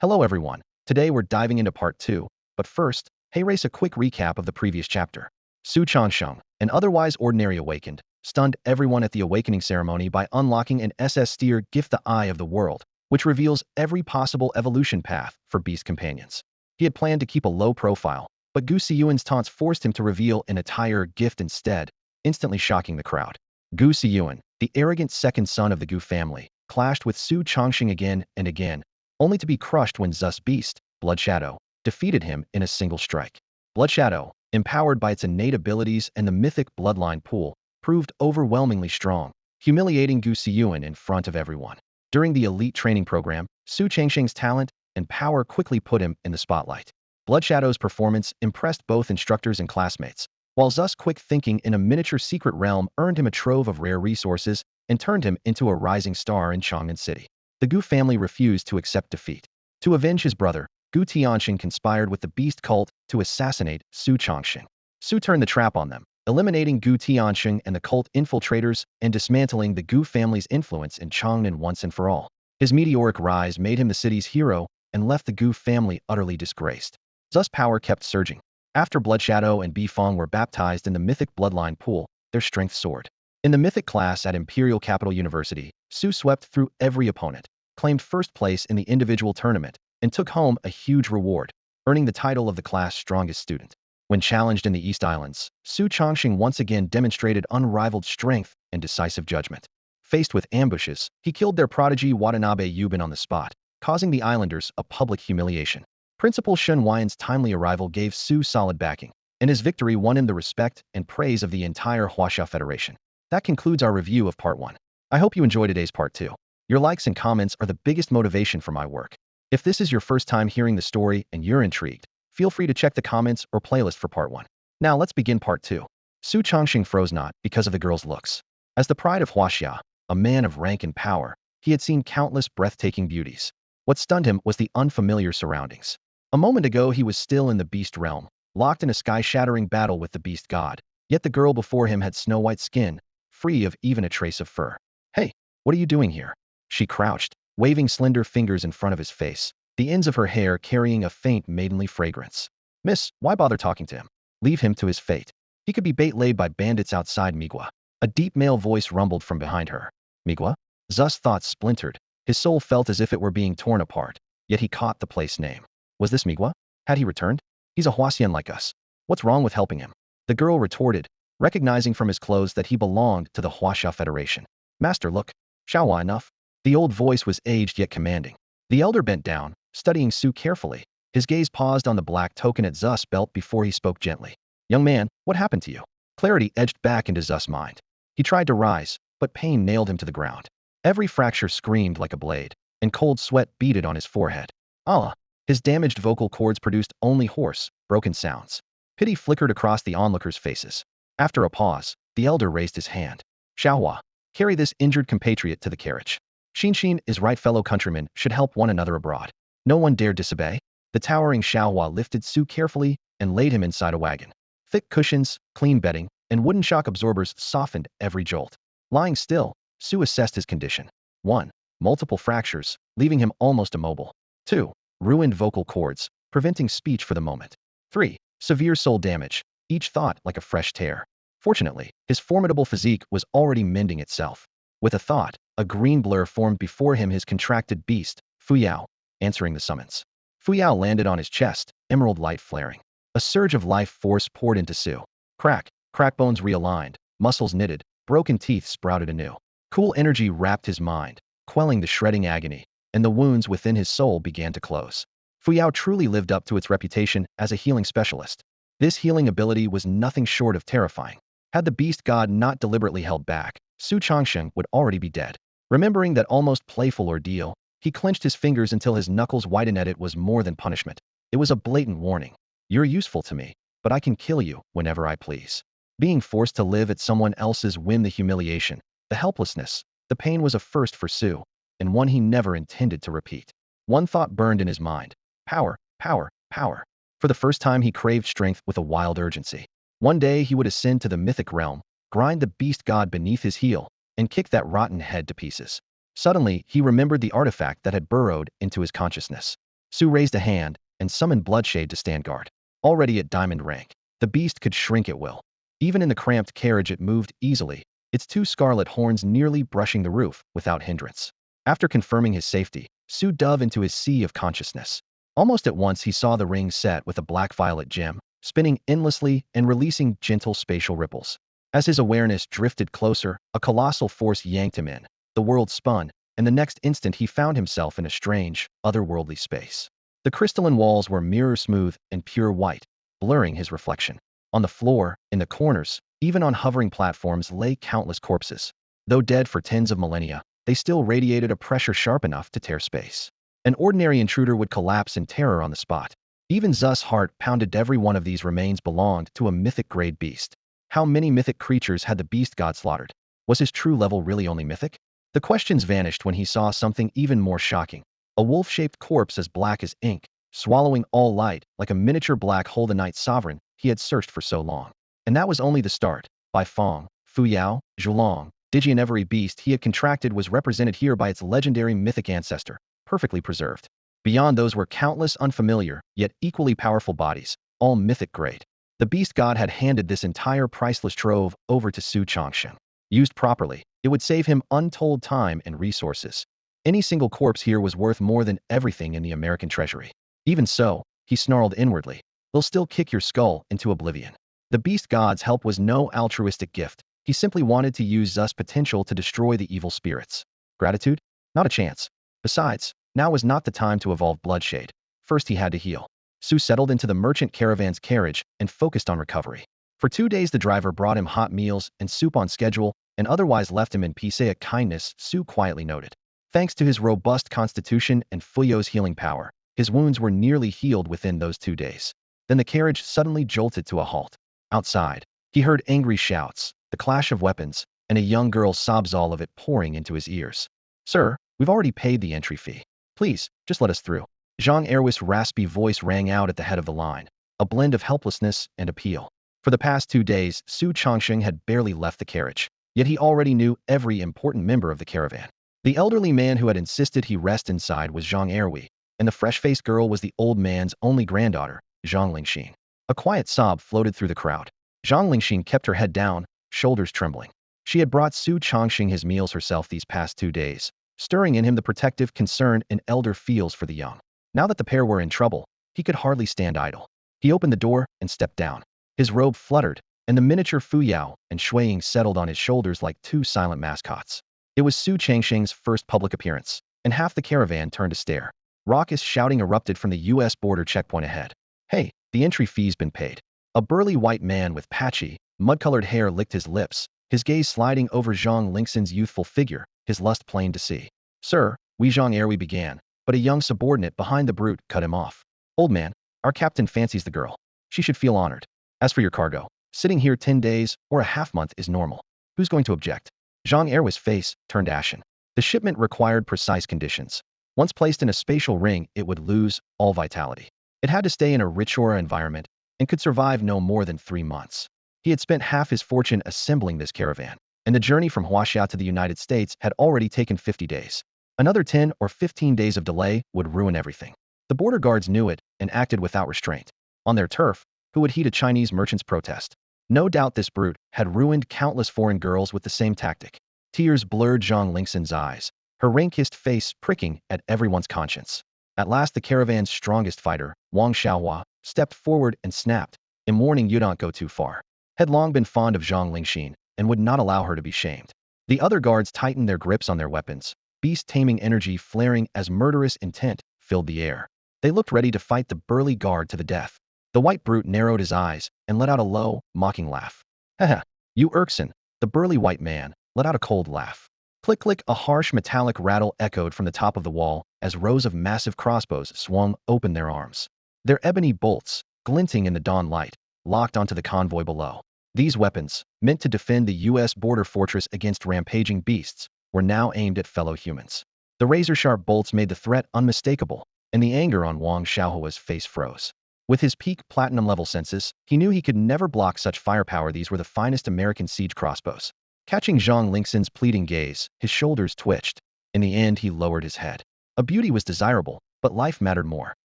Hello everyone. Today we're diving into part 2, but first, hey race a quick recap of the previous chapter. Su Changsheng, an otherwise ordinary awakened, stunned everyone at the awakening ceremony by unlocking an SS Steer gift, the Eye of the World, which reveals every possible evolution path for beast companions. He had planned to keep a low profile, but Gu Siyuan's taunts forced him to reveal an entire gift instead, instantly shocking the crowd. Gu Siyuan, the arrogant second son of the Gu family, clashed with Su Changsheng again and again, only to be crushed when Zeus Beast, Blood Shadow, defeated him in a single strike. Blood Shadow, empowered by its innate abilities and the mythic bloodline pool, proved overwhelmingly strong, humiliating Gu Siyuan in front of everyone. During the elite training program, Su Changsheng's talent and power quickly put him in the spotlight. Blood Shadow's performance impressed both instructors and classmates, while Zeus' quick thinking in a miniature secret realm earned him a trove of rare resources and turned him into a rising star in Chang'an City. The Gu family refused to accept defeat. To avenge his brother, Gu Tianxing conspired with the beast cult to assassinate Su Changsheng. Su turned the trap on them, eliminating Gu Tianxing and the cult infiltrators and dismantling the Gu family's influence in Chang'an once and for all. His meteoric rise made him the city's hero and left the Gu family utterly disgraced. Zeus' power kept surging. After Blood Shadow and Bifong were baptized in the mythic bloodline pool, their strength soared. In the mythic class at Imperial Capital University, Su swept through every opponent, claimed first place in the individual tournament, and took home a huge reward, earning the title of the class' strongest student. When challenged in the East Islands, Su Changsheng once again demonstrated unrivaled strength and decisive judgment. Faced with ambushes, he killed their prodigy Watanabe Yubin on the spot, causing the islanders a public humiliation. Principal Shen Huayan's timely arrival gave Su solid backing, and his victory won him the respect and praise of the entire Huaxia Federation. That concludes our review of Part 1. I hope you enjoyed today's Part 2. Your likes and comments are the biggest motivation for my work. If this is your first time hearing the story and you're intrigued, feel free to check the comments or playlist for Part 1. Now let's begin Part 2. Su Changsheng froze not because of the girl's looks. As the pride of Huaxia, a man of rank and power, he had seen countless breathtaking beauties. What stunned him was the unfamiliar surroundings. A moment ago he was still in the beast realm, locked in a sky-shattering battle with the beast god, yet the girl before him had snow-white skin, free of even a trace of fur. "Hey, what are you doing here?" She crouched, waving slender fingers in front of his face, the ends of her hair carrying a faint maidenly fragrance. "Miss, why bother talking to him? Leave him to his fate. He could be bait laid by bandits outside Migua." A deep male voice rumbled from behind her. Migua? Zeus' thoughts splintered. His soul felt as if it were being torn apart, yet he caught the place name. Was this Migua? Had he returned? "He's a Huasian like us. What's wrong with helping him?" The girl retorted, recognizing from his clothes that he belonged to the Huaxia Federation. "Master, look. Xiaohua enough." The old voice was aged yet commanding. The elder bent down, studying Su carefully. His gaze paused on the black token at Zeus' belt before he spoke gently. "Young man, what happened to you?" Clarity edged back into Zeus' mind. He tried to rise, but pain nailed him to the ground. Every fracture screamed like a blade, and cold sweat beaded on his forehead. "Allah!" His damaged vocal cords produced only hoarse, broken sounds. Pity flickered across the onlookers' faces. After a pause, the elder raised his hand. "Xiaohua, carry this injured compatriot to the carriage. Xinshin is right, fellow countrymen should help one another abroad." No one dared disobey. The towering Xiaohua lifted Su carefully and laid him inside a wagon. Thick cushions, clean bedding, and wooden shock absorbers softened every jolt. Lying still, Su assessed his condition. 1. Multiple fractures, leaving him almost immobile. 2. Ruined vocal cords, preventing speech for the moment. 3. Severe soul damage, each thought like a fresh tear. Fortunately, his formidable physique was already mending itself. With a thought, a green blur formed before him, his contracted beast, Fuyao, answering the summons. Fuyao landed on his chest, emerald light flaring. A surge of life force poured into Su. Crack, crack, bones realigned, muscles knitted, broken teeth sprouted anew. Cool energy wrapped his mind, quelling the shredding agony, and the wounds within his soul began to close. Fuyao truly lived up to its reputation as a healing specialist. This healing ability was nothing short of terrifying. Had the beast god not deliberately held back, Su Changsheng would already be dead. Remembering that almost playful ordeal, he clenched his fingers until his knuckles whitened. It was more than punishment. It was a blatant warning. "You're useful to me, but I can kill you whenever I please." Being forced to live at someone else's whim, the humiliation, the helplessness, the pain was a first for Su, and one he never intended to repeat. One thought burned in his mind. Power, power, power. For the first time he craved strength with a wild urgency. One day he would ascend to the mythic realm, grind the beast god beneath his heel, and kick that rotten head to pieces. Suddenly, he remembered the artifact that had burrowed into his consciousness. Su raised a hand and summoned Bloodshade to stand guard. Already at diamond rank, the beast could shrink at will. Even in the cramped carriage it moved easily, its two scarlet horns nearly brushing the roof without hindrance. After confirming his safety, Su dove into his sea of consciousness. Almost at once he saw the ring set with a black-violet gem, spinning endlessly and releasing gentle spatial ripples. As his awareness drifted closer, a colossal force yanked him in. The world spun, and the next instant he found himself in a strange, otherworldly space. The crystalline walls were mirror-smooth and pure white, blurring his reflection. On the floor, in the corners, even on hovering platforms lay countless corpses. Though dead for tens of millennia, they still radiated a pressure sharp enough to tear space. An ordinary intruder would collapse in terror on the spot. EvenZus' heart pounded. Every one of these remains belonged to a mythic-grade beast. How many mythic creatures had the beast god slaughtered? Was his true level really only mythic? The questions vanished when he saw something even more shocking. A wolf-shaped corpse as black as ink, swallowing all light, like a miniature black hole. The night sovereign he had searched for so long. And that was only the start. Bai Feng, Fuyao, Zhulong, Digi, and every beast he had contracted was represented here by its legendary mythic ancestor, perfectly preserved. Beyond those were countless unfamiliar, yet equally powerful bodies, all mythic grade. The beast god had handed this entire priceless trove over to Su Changsheng. Used properly, it would save him untold time and resources. Any single corpse here was worth more than everything in the American treasury. Even so, he snarled inwardly, they'll still kick your skull into oblivion. The beast god's help was no altruistic gift. He simply wanted to useZus' potential to destroy the evil spirits. Gratitude? Not a chance. Besides, now was not the time to evolve Bloodshade. First he had to heal. Su settled into the merchant caravan's carriage and focused on recovery. For 2 days the driver brought him hot meals and soup on schedule and otherwise left him in peace. A kindness, Su quietly noted. Thanks to his robust constitution and Fuyo's healing power, his wounds were nearly healed within those 2 days. Then the carriage suddenly jolted to a halt. Outside, he heard angry shouts, the clash of weapons, and a young girl's sobs, all of it pouring into his ears. Sir, we've already paid the entry fee. Please, just let us through. Zhang Erwis's raspy voice rang out at the head of the line, a blend of helplessness and appeal. For the past 2 days, Su Changsheng had barely left the carriage, yet he already knew every important member of the caravan. The elderly man who had insisted he rest inside was Zhang Erwi, and the fresh-faced girl was the old man's only granddaughter, Zhang Lingxin. A quiet sob floated through the crowd. Zhang Lingxin kept her head down, shoulders trembling. She had brought Su Changsheng his meals herself these past 2 days, stirring in him the protective concern an elder feels for the young. Now that the pair were in trouble, he could hardly stand idle. He opened the door and stepped down. His robe fluttered, and the miniature Fuyao and Shui Ying settled on his shoulders like 2 silent mascots. It was Su Changsheng's first public appearance, and half the caravan turned to stare. Raucous shouting erupted from the U.S. border checkpoint ahead. Hey, the entry fee's been paid. A burly white man with patchy, mud-colored hair licked his lips, his gaze sliding over Zhang Lingxin's youthful figure, his lust plain to see. Sir, Zhang Erwi began, but a young subordinate behind the brute cut him off. Old man, our captain fancies the girl. She should feel honored. As for your cargo, sitting here 10 days or a half-month is normal. Who's going to object? Zhang Erwi's face turned ashen. The shipment required precise conditions. Once placed in a spatial ring, it would lose all vitality. It had to stay in a rich aura environment and could survive no more than 3 months. He had spent half his fortune assembling this caravan, and the journey from Huaxia to the United States had already taken 50 days. Another 10 or 15 days of delay would ruin everything. The border guards knew it and acted without restraint. On their turf, who would heed a Chinese merchant's protest? No doubt this brute had ruined countless foreign girls with the same tactic. Tears blurred Zhang Lingxin's eyes, her rain-kissed face pricking at everyone's conscience. At last the caravan's strongest fighter, Wang Xiaohua, stepped forward and snapped, "In warning, you don't go too far." Had long been fond of Zhang Lingxin and would not allow her to be shamed. The other guards tightened their grips on their weapons, beast-taming energy flaring as murderous intent filled the air. They looked ready to fight the burly guard to the death. The white brute narrowed his eyes and let out a low, mocking laugh. Haha, you Erkson, the burly white man, let out a cold laugh. Click click, a harsh metallic rattle echoed from the top of the wall as rows of massive crossbows swung open their arms. Their ebony bolts, glinting in the dawn light, locked onto the convoy below. These weapons, meant to defend the U.S. border fortress against rampaging beasts, were now aimed at fellow humans. The razor-sharp bolts made the threat unmistakable, and the anger on Wang Xiaohua's face froze. With his peak platinum-level senses, he knew he could never block such firepower. These were the finest American siege crossbows. Catching Zhang Lingxin's pleading gaze, his shoulders twitched. In the end, he lowered his head. A beauty was desirable, but life mattered more.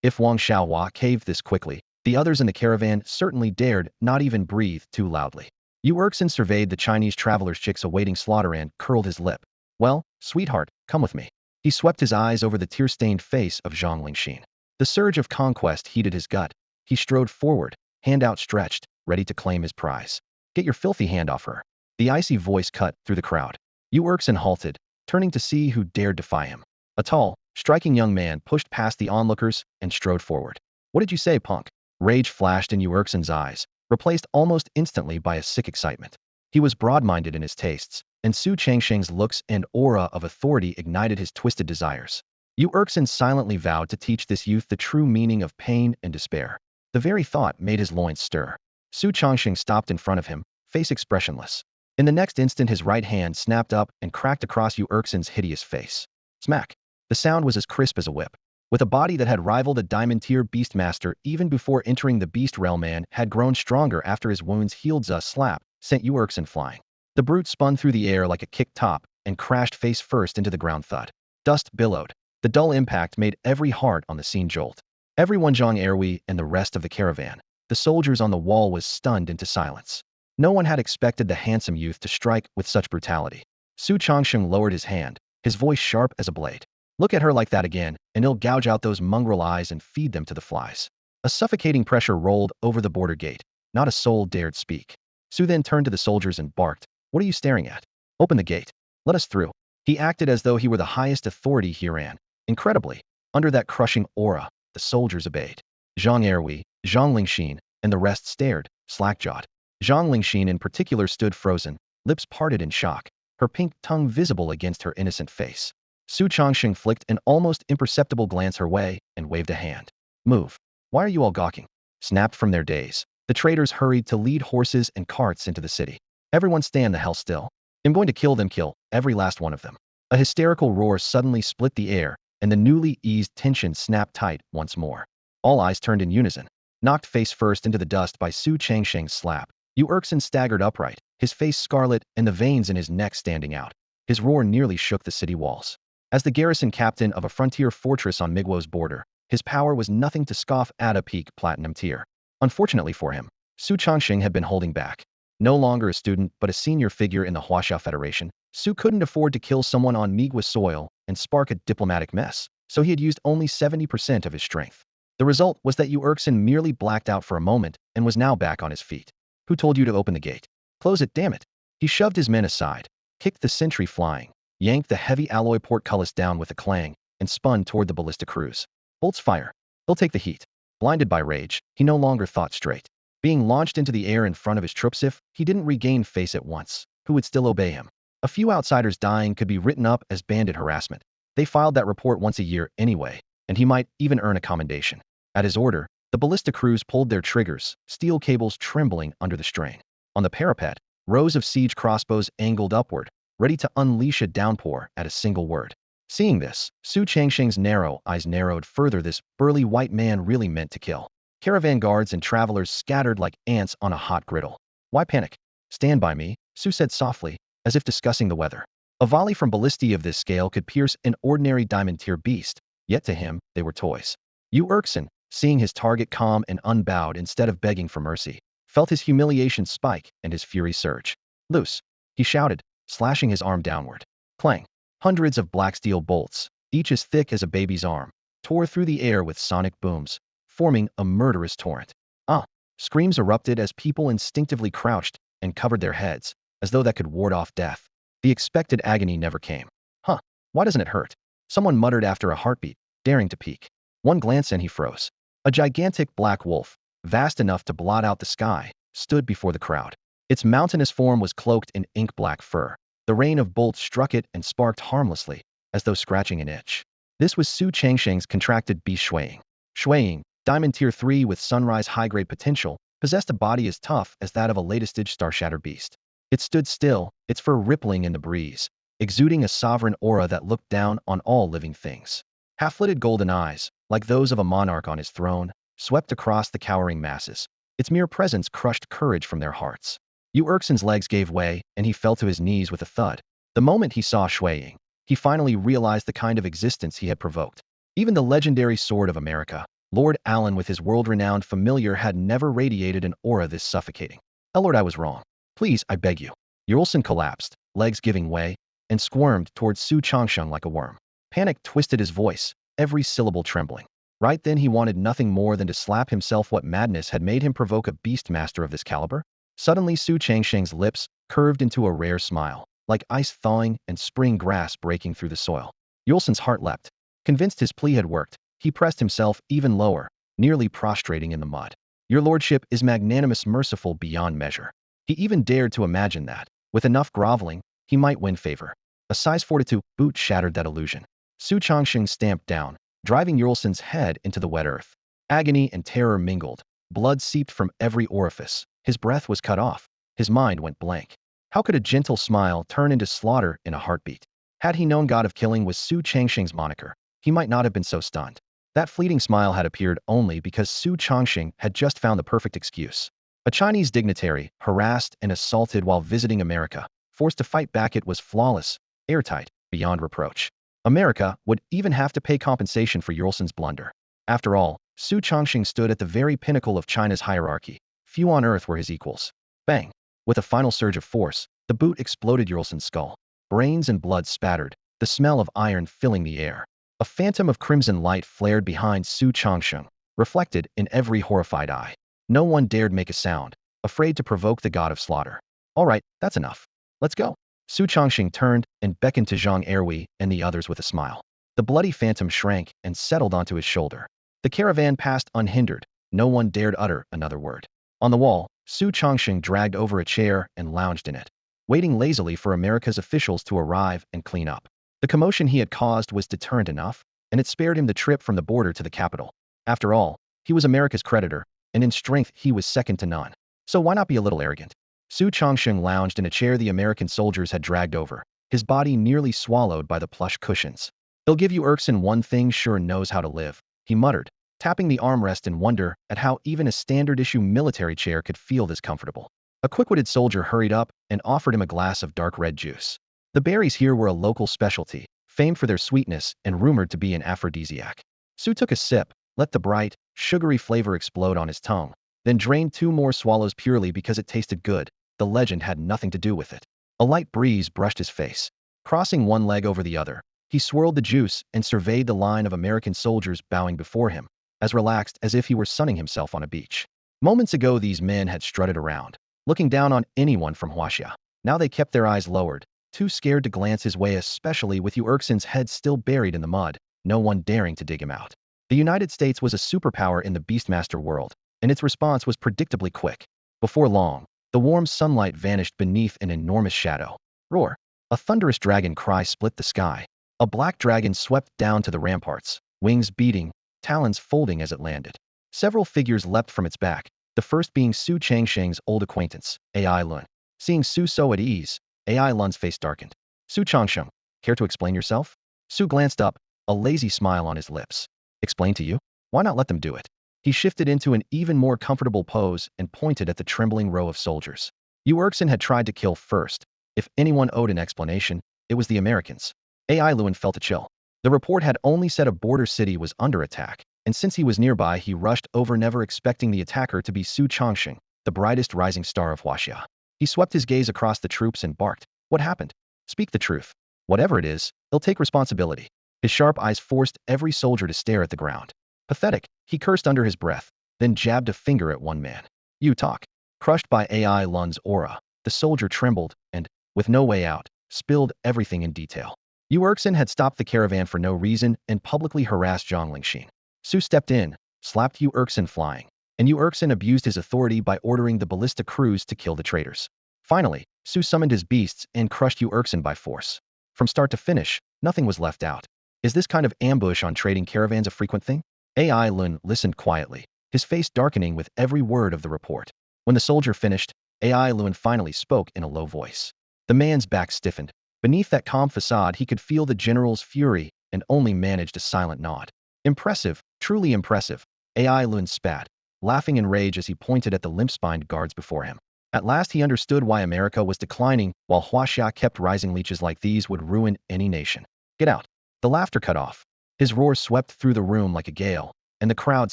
If Wang Xiaohua caved this quickly, the others in the caravan certainly dared not even breathe too loudly. Yu Erkson surveyed the Chinese traveler's chicks awaiting slaughter and curled his lip. Well, sweetheart, come with me. He swept his eyes over the tear-stained face of Zhang Lingxin. The surge of conquest heated his gut. He strode forward, hand outstretched, ready to claim his prize. Get your filthy hand off her. The icy voice cut through the crowd. Yu Erkson halted, turning to see who dared defy him. A tall, striking young man pushed past the onlookers and strode forward. What did you say, punk? Rage flashed in Yu Erkson's eyes, replaced almost instantly by a sick excitement. He was broad-minded in his tastes, and Su Changsheng's looks and aura of authority ignited his twisted desires. Yu Erkson silently vowed to teach this youth the true meaning of pain and despair. The very thought made his loins stir. Su Changsheng stopped in front of him, face expressionless. In the next instant his right hand snapped up and cracked across Yu Erkson's hideous face. Smack! The sound was as crisp as a whip. With a body that had rivaled a diamond-tier beastmaster even before entering the beast realm, man had grown stronger after his wounds healed. A slap sent Yu Erkson flying. The brute spun through the air like a kicked top and crashed face first into the ground. Thud. Dust billowed. The dull impact made every heart on the scene jolt. Everyone, Zhang Erwi and the rest of the caravan, the soldiers on the wall, was stunned into silence. No one had expected the handsome youth to strike with such brutality. Su Changsheng lowered his hand, his voice sharp as a blade. Look at her like that again, and he'll gouge out those mongrel eyes and feed them to the flies. A suffocating pressure rolled over the border gate. Not a soul dared speak. Su then turned to the soldiers and barked, "What are you staring at? Open the gate. Let us through." He acted as though he were the highest authority herein. Incredibly, under that crushing aura, the soldiers obeyed. Zhang Erwi, Zhang Lingxin, and the rest stared, slack-jawed. Zhang Lingxin in particular stood frozen, lips parted in shock, her pink tongue visible against her innocent face. Su Changsheng flicked an almost imperceptible glance her way and waved a hand. "Move. Why are you all gawking?" Snapped from their daze, the traders hurried to lead horses and carts into the city. "Everyone stand the hell still. I'm going to kill them, kill every last one of them." A hysterical roar suddenly split the air, and the newly eased tension snapped tight once more. All eyes turned in unison. Knocked face first into the dust by Su Changsheng's slap, Yu Erkson staggered upright, his face scarlet and the veins in his neck standing out. His roar nearly shook the city walls. As the garrison captain of a frontier fortress on Miguo's border, his power was nothing to scoff at. A peak platinum tier. Unfortunately for him, Su Changsheng had been holding back. No longer a student but a senior figure in the Huaxia Federation, Su couldn't afford to kill someone on Migua soil and spark a diplomatic mess, so he had used only 70% of his strength. The result was that Yu Erkson merely blacked out for a moment and was now back on his feet. "Who told you to open the gate? Close it, damn it." He shoved his men aside, kicked the sentry flying, yanked the heavy alloy portcullis down with a clang, and spun toward the ballista crews. Bolts fire. He'll take the heat. Blinded by rage, he no longer thought straight. Being launched into the air in front of his troops, if he didn't regain face at once, who would still obey him? A few outsiders dying could be written up as bandit harassment. They filed that report once a year anyway, and he might even earn a commendation. At his order, the ballista crews pulled their triggers, steel cables trembling under the strain. On the parapet, rows of siege crossbows angled upward, ready to unleash a downpour at a single word. Seeing this, Su Changsheng's narrow eyes narrowed further. This burly white man really meant to kill. Caravan guards and travelers scattered like ants on a hot griddle. "Why panic? Stand by me," Su said softly, as if discussing the weather. A volley from ballistae of this scale could pierce an ordinary diamond-tier beast, yet to him, they were toys. Yu Erkson, seeing his target calm and unbowed instead of begging for mercy, felt his humiliation spike and his fury surge. "Loose!" he shouted, slashing his arm downward. Clang! Hundreds of black steel bolts, each as thick as a baby's arm, tore through the air with sonic booms, forming a murderous torrent. Ah! Screams erupted as people instinctively crouched and covered their heads, as though that could ward off death. The expected agony never came. "Huh, why doesn't it hurt?" Someone muttered after a heartbeat, daring to peek. One glance and he froze. A gigantic black wolf, vast enough to blot out the sky, stood before the crowd. Its mountainous form was cloaked in ink-black fur. The rain of bolts struck it and sparked harmlessly, as though scratching an itch. This was Su Changsheng's contracted beast Shuiying. Shuiying, Diamond Tier 3 with Sunrise high-grade potential, possessed a body as tough as that of a latest-stage star-shattered beast. It stood still, its fur rippling in the breeze, exuding a sovereign aura that looked down on all living things. Half-lidded golden eyes, like those of a monarch on his throne, swept across the cowering masses. Its mere presence crushed courage from their hearts. Yu Erkson's legs gave way, and he fell to his knees with a thud. The moment he saw Shuiying, he finally realized the kind of existence he had provoked. Even the legendary Sword of America, Lord Allen with his world-renowned familiar had never radiated an aura this suffocating. Lord, I was wrong. Please, I beg you. Yurlson collapsed, legs giving way, and squirmed towards Su Changsheng like a worm. Panic twisted his voice, every syllable trembling. Right then he wanted nothing more than to slap himself. What madness had made him provoke a beastmaster of this caliber? Suddenly Su Changsheng's lips curved into a rare smile, like ice thawing and spring grass breaking through the soil. Yulson's heart leapt. Convinced his plea had worked, he pressed himself even lower, nearly prostrating in the mud. Your lordship is magnanimous, merciful beyond measure. He even dared to imagine that, with enough groveling, he might win favor. A size 42 boot shattered that illusion. Su Changsheng stamped down, driving Yulson's head into the wet earth. Agony and terror mingled. Blood seeped from every orifice. His breath was cut off. His mind went blank. How could a gentle smile turn into slaughter in a heartbeat? Had he known God of Killing was Su Changsheng's moniker, he might not have been so stunned. That fleeting smile had appeared only because Su Changsheng had just found the perfect excuse. A Chinese dignitary, harassed and assaulted while visiting America, forced to fight back. It was flawless, airtight, beyond reproach. America would even have to pay compensation for Yulson's blunder. After all, Su Changsheng stood at the very pinnacle of China's hierarchy. Few on earth were his equals. Bang! With a final surge of force, the boot exploded Yulson's skull. Brains and blood spattered, the smell of iron filling the air. A phantom of crimson light flared behind Su Changsheng, reflected in every horrified eye. No one dared make a sound, afraid to provoke the god of slaughter. All right, that's enough. Let's go. Su Changsheng turned and beckoned to Zhang Erwi and the others with a smile. The bloody phantom shrank and settled onto his shoulder. The caravan passed unhindered. No one dared utter another word. On the wall, Su Changsheng dragged over a chair and lounged in it, waiting lazily for America's officials to arrive and clean up. The commotion he had caused was deterrent enough, and it spared him the trip from the border to the capital. After all, he was America's creditor, and in strength he was second to none. So why not be a little arrogant? Su Changsheng lounged in a chair the American soldiers had dragged over, his body nearly swallowed by the plush cushions. He'll give you Erkson one thing, sure knows how to live, he muttered, tapping the armrest in wonder at how even a standard-issue military chair could feel this comfortable. A quick-witted soldier hurried up and offered him a glass of dark red juice. The berries here were a local specialty, famed for their sweetness and rumored to be an aphrodisiac. Su took a sip, let the bright, sugary flavor explode on his tongue, then drained 2 more swallows purely because it tasted good. The legend had nothing to do with it. A light breeze brushed his face. Crossing one leg over the other, he swirled the juice and surveyed the line of American soldiers bowing before him, as relaxed as if he were sunning himself on a beach. Moments ago these men had strutted around, looking down on anyone from Huaxia. Now they kept their eyes lowered, too scared to glance his way, especially with Erkson's head still buried in the mud, no one daring to dig him out. The United States was a superpower in the Beastmaster world, and its response was predictably quick. Before long, the warm sunlight vanished beneath an enormous shadow. Roar! A thunderous dragon cry split the sky. A black dragon swept down to the ramparts, wings beating, talons folding as it landed. Several figures leapt from its back, the first being Su Changsheng's old acquaintance, Ai Lun. Seeing Su so at ease, Ai Lun's face darkened. Su Changsheng, care to explain yourself? Su glanced up, a lazy smile on his lips. Explain to you? Why not let them do it? He shifted into an even more comfortable pose and pointed at the trembling row of soldiers. Erkson had tried to kill first. If anyone owed an explanation, it was the Americans. Ai Lun felt a chill. The report had only said a border city was under attack, and since he was nearby he rushed over, never expecting the attacker to be Su Changsheng, the brightest rising star of Huaxia. He swept his gaze across the troops and barked. What happened? Speak the truth. Whatever it is, he'll take responsibility. His sharp eyes forced every soldier to stare at the ground. Pathetic, he cursed under his breath, then jabbed a finger at one man. You talk. Crushed by Ai Lun's aura, the soldier trembled and, with no way out, spilled everything in detail. Erkson had stopped the caravan for no reason and publicly harassed Zhang Lingxin. Su stepped in, slapped Erkson flying, and Erkson abused his authority by ordering the ballista crews to kill the traitors. Finally, Su summoned his beasts and crushed Erkson by force. From start to finish, nothing was left out. Is this kind of ambush on trading caravans a frequent thing? Ai Lun listened quietly, his face darkening with every word of the report. When the soldier finished, Ai Lun finally spoke in a low voice. The man's back stiffened. Beneath that calm facade he could feel the general's fury and only managed a silent nod. Impressive, truly impressive. Ai Lun spat, laughing in rage as he pointed at the limp-spined guards before him. At last he understood why America was declining while Huaxia kept rising. Leeches like these would ruin any nation. Get out. The laughter cut off. His roar swept through the room like a gale, and the crowd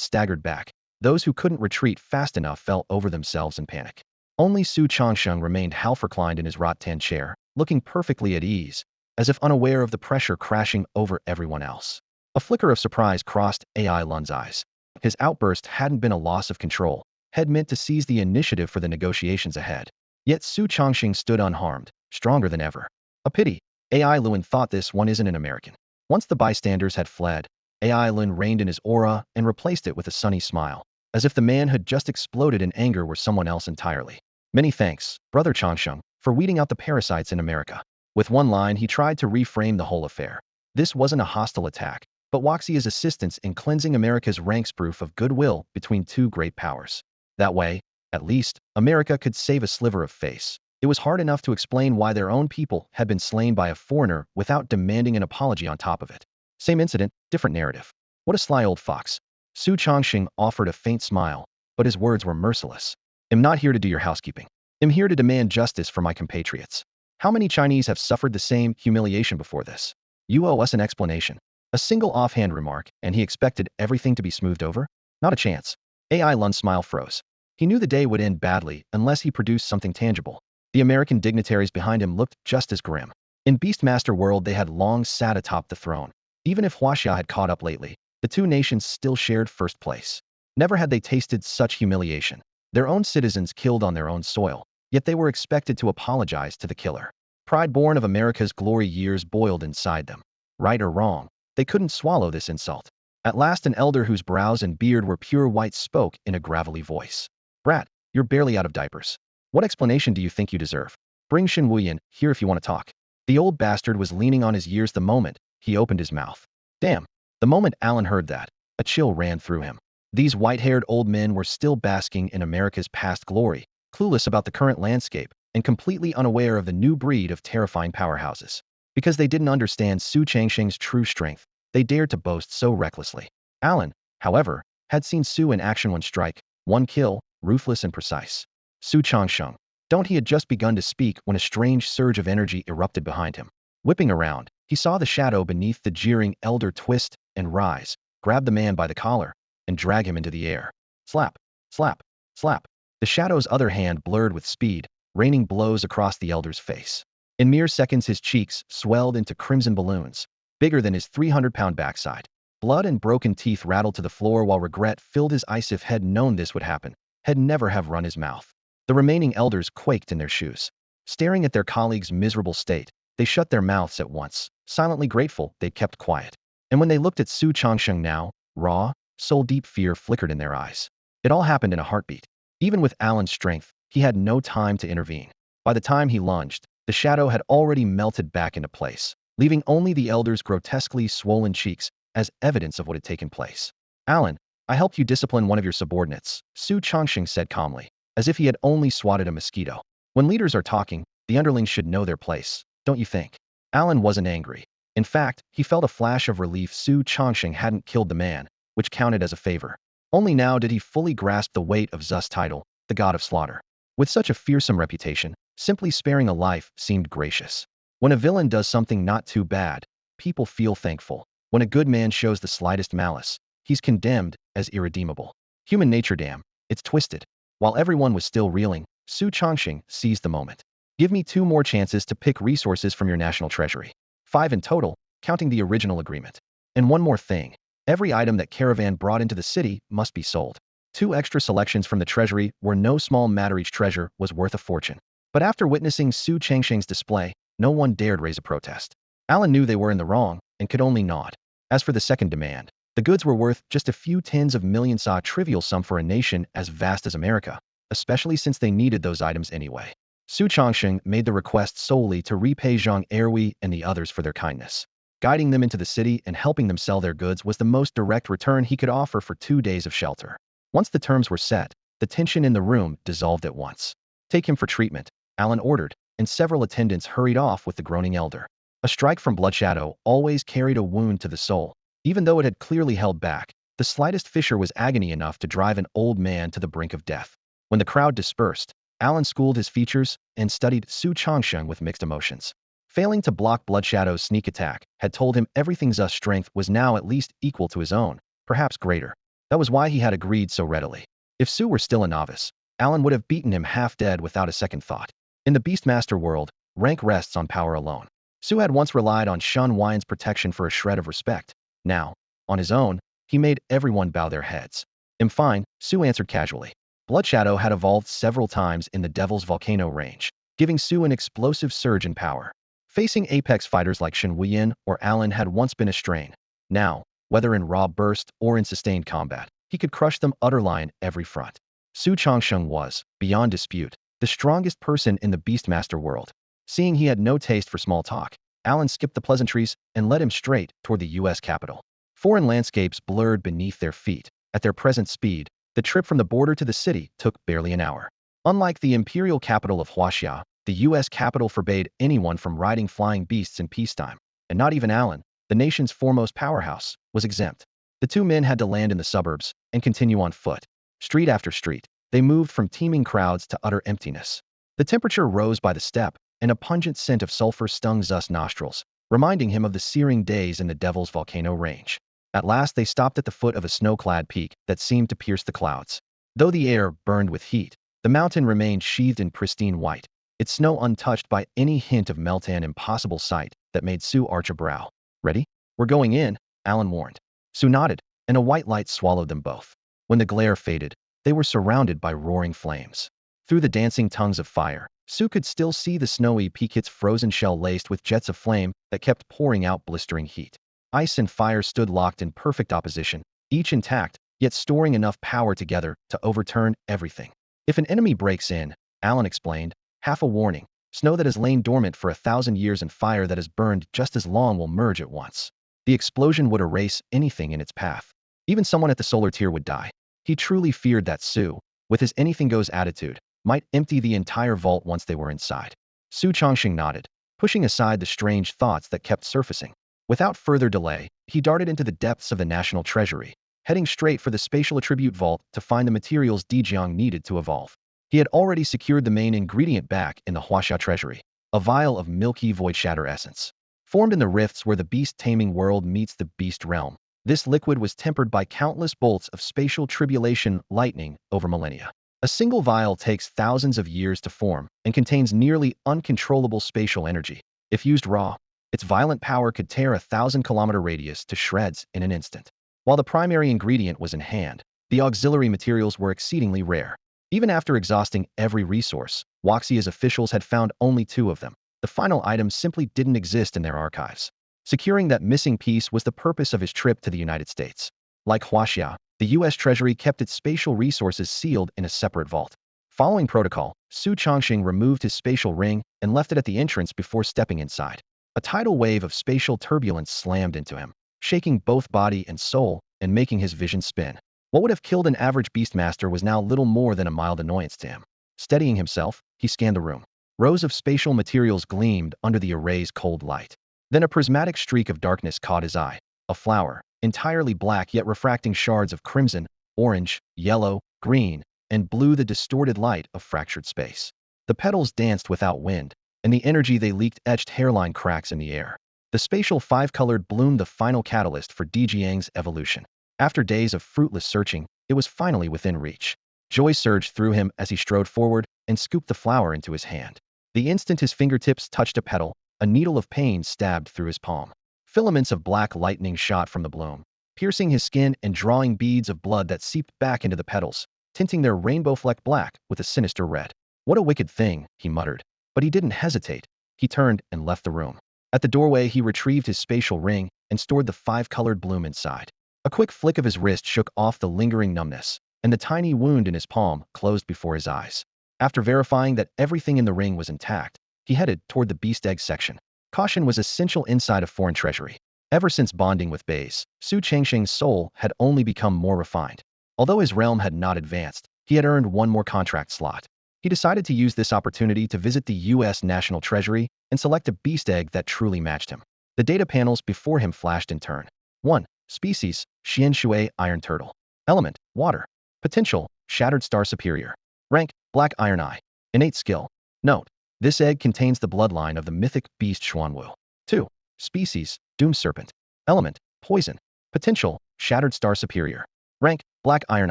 staggered back. Those who couldn't retreat fast enough fell over themselves in panic. Only Su Changsheng remained half reclined in his rattan chair, looking perfectly at ease, as if unaware of the pressure crashing over everyone else. A flicker of surprise crossed Ai Lun's eyes. His outburst hadn't been a loss of control, had meant to seize the initiative for the negotiations ahead. Yet Su Changxing stood unharmed, stronger than ever. A pity. Ai Lun thought this one isn't an American. Once the bystanders had fled, Ai Lun reined in his aura and replaced it with a sunny smile, as if the man had just exploded in anger were someone else entirely. Many thanks, Brother Changsheng, for weeding out the parasites in America. With one line, he tried to reframe the whole affair. This wasn't a hostile attack, but Waxia's assistance in cleansing America's ranks, proof of goodwill between two great powers. That way, at least, America could save a sliver of face. It was hard enough to explain why their own people had been slain by a foreigner without demanding an apology on top of it. Same incident, different narrative. What a sly old fox. Su Changxing offered a faint smile, but his words were merciless. I'm not here to do your housekeeping. I'm here to demand justice for my compatriots. How many Chinese have suffered the same humiliation before this? You owe us an explanation. A single offhand remark, and he expected everything to be smoothed over? Not a chance. Ai Lun's smile froze. He knew the day would end badly unless he produced something tangible. The American dignitaries behind him looked just as grim. In Beastmaster world, they had long sat atop the throne. Even if Huaxia had caught up lately, the two nations still shared first place. Never had they tasted such humiliation. Their own citizens killed on their own soil, yet they were expected to apologize to the killer. Pride born of America's glory years boiled inside them. Right or wrong, they couldn't swallow this insult. At last, an elder whose brows and beard were pure white spoke in a gravelly voice. Brat, you're barely out of diapers. What explanation do you think you deserve? Bring Shen Wuyan here if you want to talk. The old bastard was leaning on his years the moment he opened his mouth. Damn. The moment Alan heard that, a chill ran through him. These white-haired old men were still basking in America's past glory, clueless about the current landscape, and completely unaware of the new breed of terrifying powerhouses. Because they didn't understand Su Changxing's true strength, they dared to boast so recklessly. Alan, however, had seen Su in action one strike, one kill, ruthless and precise. Su Changsheng. Don't he had just begun to speak when a strange surge of energy erupted behind him. Whipping around, he saw the shadow beneath the jeering elder twist and rise, grab the man by the collar, and drag him into the air. Slap, slap, slap. The shadow's other hand blurred with speed, raining blows across the elder's face. In mere seconds, his cheeks swelled into crimson balloons, bigger than his 300-pound backside. Blood and broken teeth rattled to the floor while regret filled his eyes. If had known this would happen, had never have run his mouth. The remaining elders quaked in their shoes. Staring at their colleague's miserable state, they shut their mouths at once, silently grateful they'd kept quiet. And when they looked at Su Changsheng now, raw, soul-deep fear flickered in their eyes. It all happened in a heartbeat. Even with Alan's strength, he had no time to intervene. By the time he lunged, the shadow had already melted back into place, leaving only the elder's grotesquely swollen cheeks as evidence of what had taken place. Alan, I helped you discipline one of your subordinates, Su Changxing said calmly, as if he had only swatted a mosquito. When leaders are talking, the underlings should know their place, don't you think? Alan wasn't angry. In fact, he felt a flash of relief Su Changxing hadn't killed the man, which counted as a favor. Only now did he fully grasp the weight of Zu's title, the god of slaughter. With such a fearsome reputation, simply sparing a life seemed gracious. When a villain does something not too bad, people feel thankful. When a good man shows the slightest malice, he's condemned as irredeemable. Human nature, damn, it's twisted. While everyone was still reeling, Su Changxing seized the moment. Give me 2 more chances to pick resources from your national treasury. 5 in total, counting the original agreement. And one more thing. Every item that caravan brought into the city must be sold. 2 extra selections from the treasury were no small matter. Each treasure was worth a fortune. But after witnessing Su Changxing's display, no one dared raise a protest. Alan knew they were in the wrong and could only nod. As for the second demand, the goods were worth just a few tens of millions, a trivial sum for a nation as vast as America, especially since they needed those items anyway. Su Changxing made the request solely to repay Zhang Erwi and the others for their kindness. Guiding them into the city and helping them sell their goods was the most direct return he could offer for 2 days of shelter. Once the terms were set, the tension in the room dissolved at once. Take him for treatment, Alan ordered, and several attendants hurried off with the groaning elder. A strike from Bloodshadow always carried a wound to the soul. Even though it had clearly held back, the slightest fissure was agony enough to drive an old man to the brink of death. When the crowd dispersed, Alan schooled his features and studied Su Changsheng with mixed emotions. Failing to block Bloodshadow's sneak attack had told him everything Zu's strength was now at least equal to his own, perhaps greater. That was why he had agreed so readily. If Su were still a novice, Alan would have beaten him half dead without a second thought. In the Beastmaster world, rank rests on power alone. Su had once relied on Shun Wine's protection for a shred of respect. Now, on his own, he made everyone bow their heads. "I'm fine," Su answered casually. Bloodshadow had evolved several times in the Devil's Volcano range, giving Su an explosive surge in power. Facing apex fighters like Shen Wuyin or Alan had once been a strain. Now, whether in raw burst or in sustained combat, he could crush them utterly on every front. Su Changsheng was, beyond dispute, the strongest person in the Beastmaster world. Seeing he had no taste for small talk, Alan skipped the pleasantries and led him straight toward the U.S. Capitol. Foreign landscapes blurred beneath their feet. At their present speed, the trip from the border to the city took barely an hour. Unlike the imperial capital of Huaxia, the U.S. Capitol forbade anyone from riding flying beasts in peacetime, and not even Alan, the nation's foremost powerhouse, was exempt. The two men had to land in the suburbs and continue on foot. Street after street, they moved from teeming crowds to utter emptiness. The temperature rose by the step, and a pungent scent of sulfur stung Zh's nostrils, reminding him of the searing days in the Devil's Volcano range. At last they stopped at the foot of a snow-clad peak that seemed to pierce the clouds. Though the air burned with heat, the mountain remained sheathed in pristine white, its snow untouched by any hint of melt, an impossible sight that made Su arch a brow. "Ready? We're going in," Alan warned. Su nodded, and a white light swallowed them both. When the glare faded, they were surrounded by roaring flames. Through the dancing tongues of fire, Su could still see the snowy peak, its frozen shell laced with jets of flame that kept pouring out blistering heat. Ice and fire stood locked in perfect opposition, each intact, yet storing enough power together to overturn everything. "If an enemy breaks in," Alan explained, "half a warning. Snow that has lain dormant for 1,000 years and fire that has burned just as long will merge at once. The explosion would erase anything in its path. Even someone at the solar tier would die." He truly feared that Su, with his anything-goes attitude, might empty the entire vault once they were inside. Su Changxing nodded, pushing aside the strange thoughts that kept surfacing. Without further delay, he darted into the depths of the National Treasury, heading straight for the Spatial Attribute Vault to find the materials Dijiang needed to evolve. He had already secured the main ingredient back in the Huaxia Treasury, a vial of milky void shatter essence. Formed in the rifts where the beast-taming world meets the beast realm, this liquid was tempered by countless bolts of spatial tribulation lightning over millennia. A single vial takes thousands of years to form and contains nearly uncontrollable spatial energy. If used raw, its violent power could tear a 1,000-kilometer radius to shreds in an instant. While the primary ingredient was in hand, the auxiliary materials were exceedingly rare. Even after exhausting every resource, Huaxia's officials had found only 2 of them. The final item simply didn't exist in their archives. Securing that missing piece was the purpose of his trip to the United States. Like Huaxia, the U.S. Treasury kept its spatial resources sealed in a separate vault. Following protocol, Su Changxing removed his spatial ring and left it at the entrance before stepping inside. A tidal wave of spatial turbulence slammed into him, shaking both body and soul and making his vision spin. What would have killed an average beastmaster was now little more than a mild annoyance to him. Steadying himself, he scanned the room. Rows of spatial materials gleamed under the array's cold light. Then a prismatic streak of darkness caught his eye. A flower, entirely black yet refracting shards of crimson, orange, yellow, green, and blue, the distorted light of fractured space. The petals danced without wind, and the energy they leaked etched hairline cracks in the air. The spatial 5-colored bloomed, the final catalyst for Dijiang's evolution. After days of fruitless searching, it was finally within reach. Joy surged through him as he strode forward and scooped the flower into his hand. The instant his fingertips touched a petal, a needle of pain stabbed through his palm. Filaments of black lightning shot from the bloom, piercing his skin and drawing beads of blood that seeped back into the petals, tinting their rainbow-flecked black with a sinister red. "What a wicked thing," he muttered. But he didn't hesitate. He turned and left the room. At the doorway, he retrieved his spatial ring and stored the 5-colored bloom inside. A quick flick of his wrist shook off the lingering numbness, and the tiny wound in his palm closed before his eyes. After verifying that everything in the ring was intact, he headed toward the beast egg section. Caution was essential inside a foreign treasury. Ever since bonding with Baze, Su Changxing's soul had only become more refined. Although his realm had not advanced, he had earned one more contract slot. He decided to use this opportunity to visit the U.S. National Treasury and select a beast egg that truly matched him. The data panels before him flashed in turn. 1. Species, Xian Shui Iron Turtle. Element, Water. Potential, Shattered Star Superior. Rank, Black Iron Eye. Innate skill. Note: this egg contains the bloodline of the mythic beast Xuanwu. 2. Species, Doom Serpent. Element, Poison. Potential, Shattered Star Superior. Rank, Black iron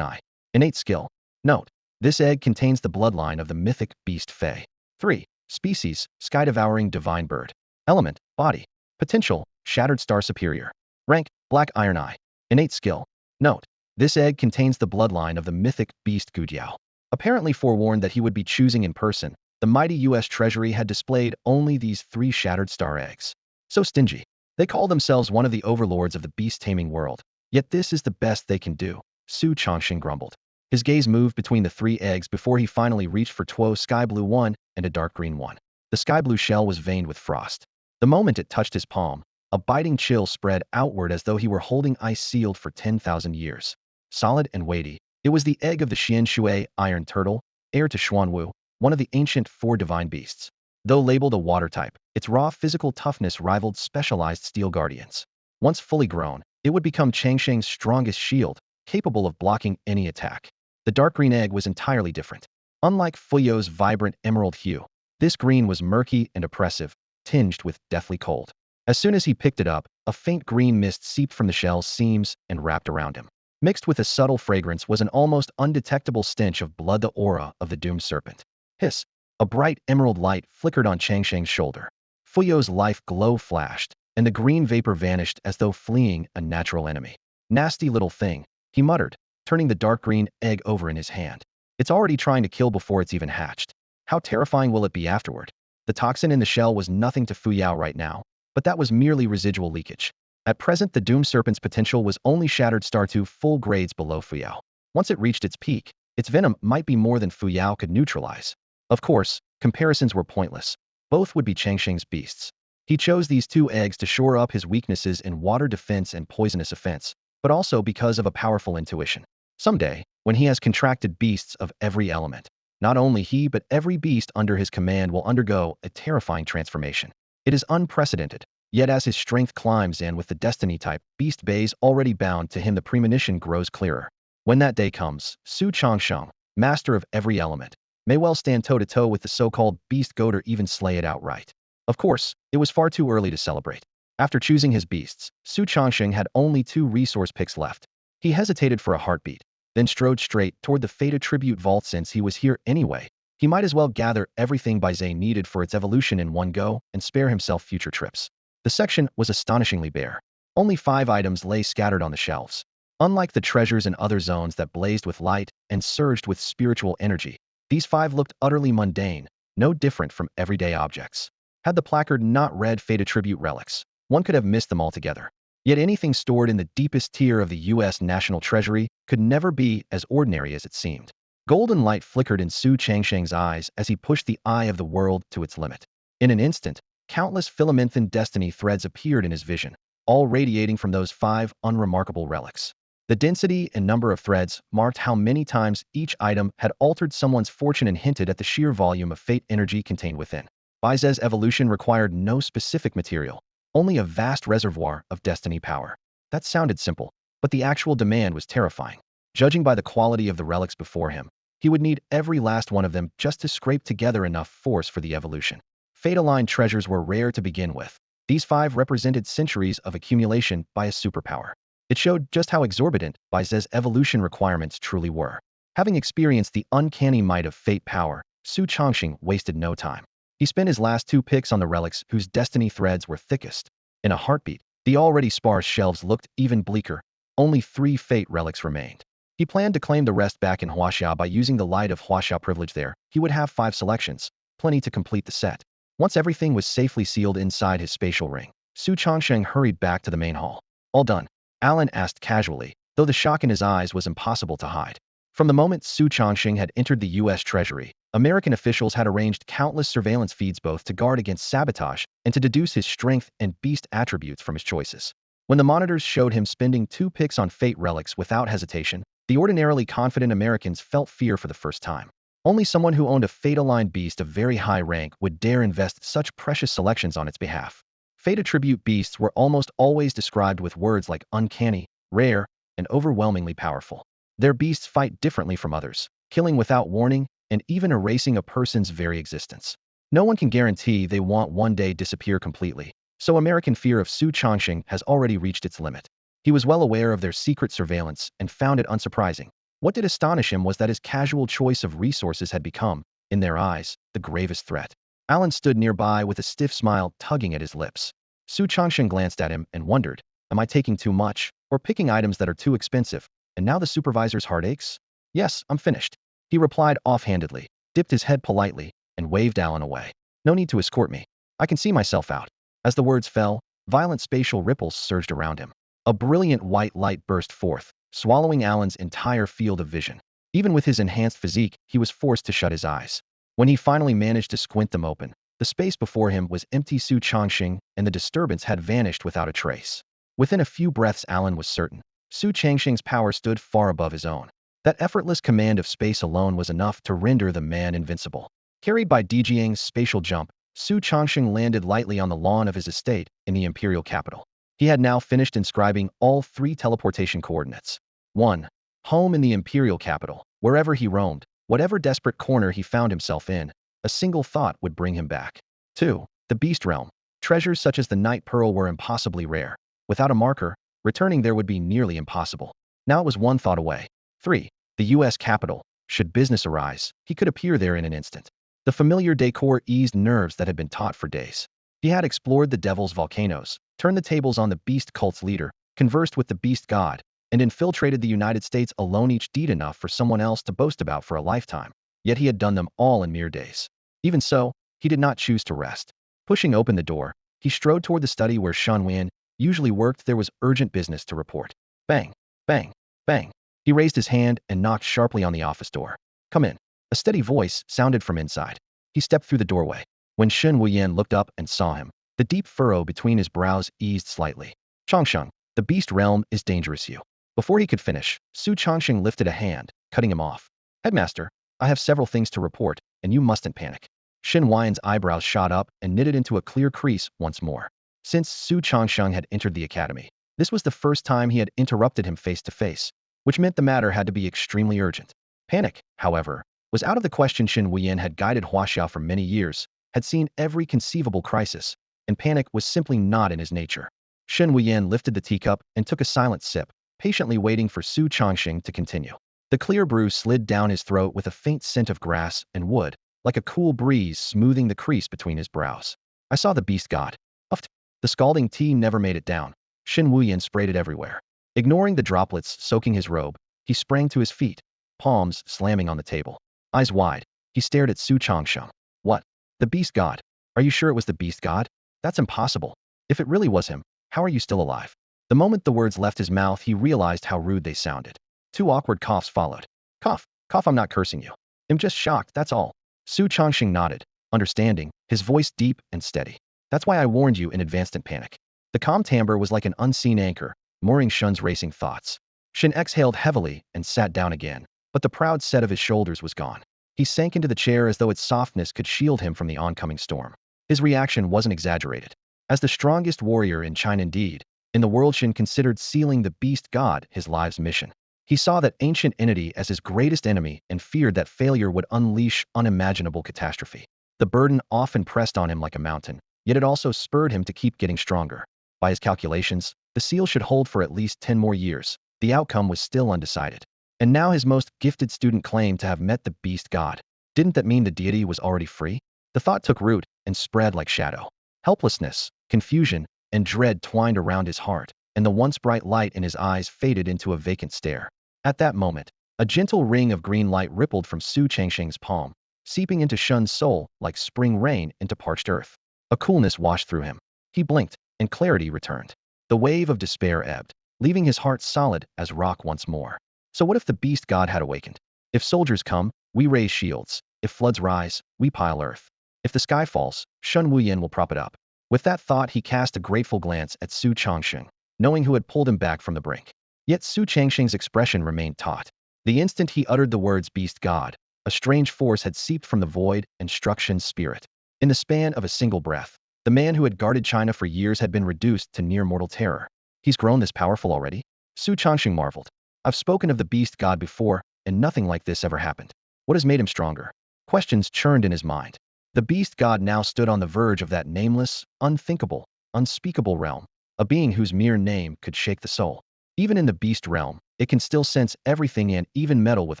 eye. Innate skill. Note: this egg contains the bloodline of the mythic beast Fae. 3. Species: sky-devouring divine bird. Element: body. Potential: shattered star superior. Rank: black iron eye. Innate skill. Note: this egg contains the bloodline of the mythic beast Gudiao. Apparently forewarned that he would be choosing in person, the mighty U.S. Treasury had displayed only these 3 shattered star eggs. So stingy. They call themselves one of the overlords of the beast-taming world. Yet this is the best they can do, Su Chongxing grumbled. His gaze moved between the 3 eggs before he finally reached for two sky blue one and a dark green one. The sky blue shell was veined with frost. The moment it touched his palm, a biting chill spread outward as though he were holding ice sealed for 10,000 years. Solid and weighty, it was the egg of the Xian Shui iron turtle, heir to Xuanwu, one of the ancient 4 divine beasts. Though labeled a water type, its raw physical toughness rivaled specialized steel guardians. Once fully grown, it would become Changsheng's strongest shield, capable of blocking any attack. The dark green egg was entirely different. Unlike Fuyo's vibrant emerald hue, this green was murky and oppressive, tinged with deathly cold. As soon as he picked it up, a faint green mist seeped from the shell's seams and wrapped around him. Mixed with a subtle fragrance was an almost undetectable stench of blood, the aura of the doomed serpent. Hiss! A bright emerald light flickered on Changsheng's shoulder. Fuyo's life glow flashed, and the green vapor vanished as though fleeing a natural enemy. Nasty little thing, he muttered, turning the dark green egg over in his hand. It's already trying to kill before it's even hatched. How terrifying will it be afterward? The toxin in the shell was nothing to Fuyao right now, but that was merely residual leakage. At present, the doomed serpent's potential was only shattered star 2 full grades below Fuyao. Once it reached its peak, its venom might be more than Fuyao could neutralize. Of course, comparisons were pointless. Both would be Changsheng's beasts. He chose these 2 eggs to shore up his weaknesses in water defense and poisonous offense, but also because of a powerful intuition. Someday, when he has contracted beasts of every element, not only he but every beast under his command will undergo a terrifying transformation. It is unprecedented. Yet as his strength climbs and with the destiny type beast bays already bound to him, the premonition grows clearer. When that day comes, Su Chongsheng, master of every element, may well stand toe-to-toe with the so-called beast goat or even slay it outright. Of course, it was far too early to celebrate. After choosing his beasts, Su Chongsheng had only 2 resource picks left. He hesitated for a heartbeat, then strode straight toward the Fate Attribute Vault. Since he was here anyway, he might as well gather everything Baizé needed for its evolution in one go and spare himself future trips. The section was astonishingly bare. Only 5 items lay scattered on the shelves. Unlike the treasures in other zones that blazed with light and surged with spiritual energy, these 5 looked utterly mundane, no different from everyday objects. Had the placard not read Fate Attribute Relics, one could have missed them altogether. Yet anything stored in the deepest tier of the U.S. National Treasury could never be as ordinary as it seemed. Golden light flickered in Su Changsheng's eyes as he pushed the eye of the world to its limit. In an instant, countless filamentine destiny threads appeared in his vision, all radiating from those 5 unremarkable relics. The density and number of threads marked how many times each item had altered someone's fortune and hinted at the sheer volume of fate energy contained within. Baizé's evolution required no specific material, only a vast reservoir of destiny power. That sounded simple, but the actual demand was terrifying. Judging by the quality of the relics before him, he would need every last one of them just to scrape together enough force for the evolution. Fate-aligned treasures were rare to begin with. These 5 represented centuries of accumulation by a superpower. It showed just how exorbitant Baizé's evolution requirements truly were. Having experienced the uncanny might of fate power, Su Chongxing wasted no time. He spent his last 2 picks on the relics whose destiny threads were thickest. In a heartbeat, the already sparse shelves looked even bleaker. Only 3 fate relics remained. He planned to claim the rest back in Huaxia by using the light of Huaxia privilege there. He would have 5 selections, plenty to complete the set. Once everything was safely sealed inside his spatial ring, Su Chongsheng hurried back to the main hall. All done? Alan asked casually, though the shock in his eyes was impossible to hide. From the moment Su Chongxing had entered the U.S. Treasury, American officials had arranged countless surveillance feeds both to guard against sabotage and to deduce his strength and beast attributes from his choices. When the monitors showed him spending 2 picks on fate relics without hesitation, the ordinarily confident Americans felt fear for the first time. Only someone who owned a fate-aligned beast of very high rank would dare invest such precious selections on its behalf. Fate attribute beasts were almost always described with words like uncanny, rare, and overwhelmingly powerful. Their beasts fight differently from others, killing without warning and even erasing a person's very existence. No one can guarantee they won't one day disappear completely, so American fear of Su Chongxing has already reached its limit. He was well aware of their secret surveillance and found it unsurprising. What did astonish him was that his casual choice of resources had become, in their eyes, the gravest threat. Alan stood nearby with a stiff smile tugging at his lips. Su Changsheng glanced at him and wondered, am I taking too much, or picking items that are too expensive? And now the supervisor's heart aches? Yes, I'm finished. He replied offhandedly, dipped his head politely, and waved Alan away. No need to escort me. I can see myself out. As the words fell, violent spatial ripples surged around him. A brilliant white light burst forth, swallowing Alan's entire field of vision. Even with his enhanced physique, he was forced to shut his eyes. When he finally managed to squint them open, the space before him was empty. Su Changxing, and the disturbance had vanished without a trace. Within a few breaths, Alan was certain. Su Changxing's power stood far above his own. That effortless command of space alone was enough to render the man invincible. Carried by Dijiang's spatial jump, Su Changxing landed lightly on the lawn of his estate in the imperial capital. He had now finished inscribing all 3 teleportation coordinates. 1. Home in the imperial capital. Wherever he roamed, whatever desperate corner he found himself in, a single thought would bring him back. 2. The beast realm. Treasures such as the night pearl were impossibly rare. Without a marker, returning there would be nearly impossible. Now it was 1 thought away. 3. The U.S. capital. Should business arise, he could appear there in an instant. The familiar decor eased nerves that had been taut for days. He had explored the devil's volcanoes, turned the tables on the beast cult's leader, conversed with the beast god, and infiltrated the United States alone, each deed enough for someone else to boast about for a lifetime. Yet he had done them all in mere days. Even so, he did not choose to rest. Pushing open the door, he strode toward the study where Shen Wen usually worked. There was urgent business to report. Bang, bang, bang. He raised his hand and knocked sharply on the office door. Come in. A steady voice sounded from inside. He stepped through the doorway. When Shen Wuyan looked up and saw him, the deep furrow between his brows eased slightly. Changsheng, the beast realm is dangerous. You. Before he could finish, Su Changsheng lifted a hand, cutting him off. Headmaster, I have several things to report, and you mustn't panic. Shen Wuyan's eyebrows shot up and knitted into a clear crease once more. Since Su Changsheng had entered the academy, this was the first time he had interrupted him face to face, which meant the matter had to be extremely urgent. Panic, however, was out of the question. Shen Wuyan had guided Huaxiao for many years, had seen every conceivable crisis, and panic was simply not in his nature. Shen Wuyan lifted the teacup and took a silent sip, patiently waiting for Su Changxing to continue. The clear brew slid down his throat with a faint scent of grass and wood, like a cool breeze smoothing the crease between his brows. I saw the beast god. Uffed. The scalding tea never made it down. Shen Wuyan sprayed it everywhere. Ignoring the droplets soaking his robe, he sprang to his feet, palms slamming on the table. Eyes wide, he stared at Su Changsheng. What? The beast god? Are you sure it was the beast god? That's impossible. If it really was him, how are you still alive? The moment the words left his mouth, he realized how rude they sounded. 2 awkward coughs followed. Cough, cough, I'm not cursing you. I'm just shocked, that's all. Su Changxing nodded, understanding, his voice deep and steady. That's why I warned you in advance, don't panic. The calm timbre was like an unseen anchor, mooring Shen's racing thoughts. Shen exhaled heavily and sat down again, but the proud set of his shoulders was gone. He sank into the chair as though its softness could shield him from the oncoming storm. His reaction wasn't exaggerated. As the strongest warrior in China, indeed, in the world, Shen considered sealing the beast god his life's mission. He saw that ancient entity as his greatest enemy and feared that failure would unleash unimaginable catastrophe. The burden often pressed on him like a mountain, yet it also spurred him to keep getting stronger. By his calculations, the seal should hold for at least 10 more years. The outcome was still undecided. And now his most gifted student claimed to have met the beast god. Didn't that mean the deity was already free? The thought took root and spread like shadow. Helplessness, confusion, and dread twined around his heart, and the once bright light in his eyes faded into a vacant stare. At that moment, a gentle ring of green light rippled from Su Changxing's palm, seeping into Shen's soul like spring rain into parched earth. A coolness washed through him. He blinked, and clarity returned. The wave of despair ebbed, leaving his heart solid as rock once more. So what if the beast god had awakened? If soldiers come, we raise shields. If floods rise, we pile earth. If the sky falls, Shen Wuyan will prop it up. With that thought, he cast a grateful glance at Su Changxing, knowing who had pulled him back from the brink. Yet Su Changxing's expression remained taut. The instant he uttered the words beast god, a strange force had seeped from the void and struck Shen's spirit. In the span of a single breath, the man who had guarded China for years had been reduced to near mortal terror. He's grown this powerful already? Su Changxing marveled. I've spoken of the beast god before, and nothing like this ever happened. What has made him stronger? Questions churned in his mind. The beast god now stood on the verge of that nameless, unthinkable, unspeakable realm, a being whose mere name could shake the soul. Even in the beast realm, it can still sense everything and even meddle with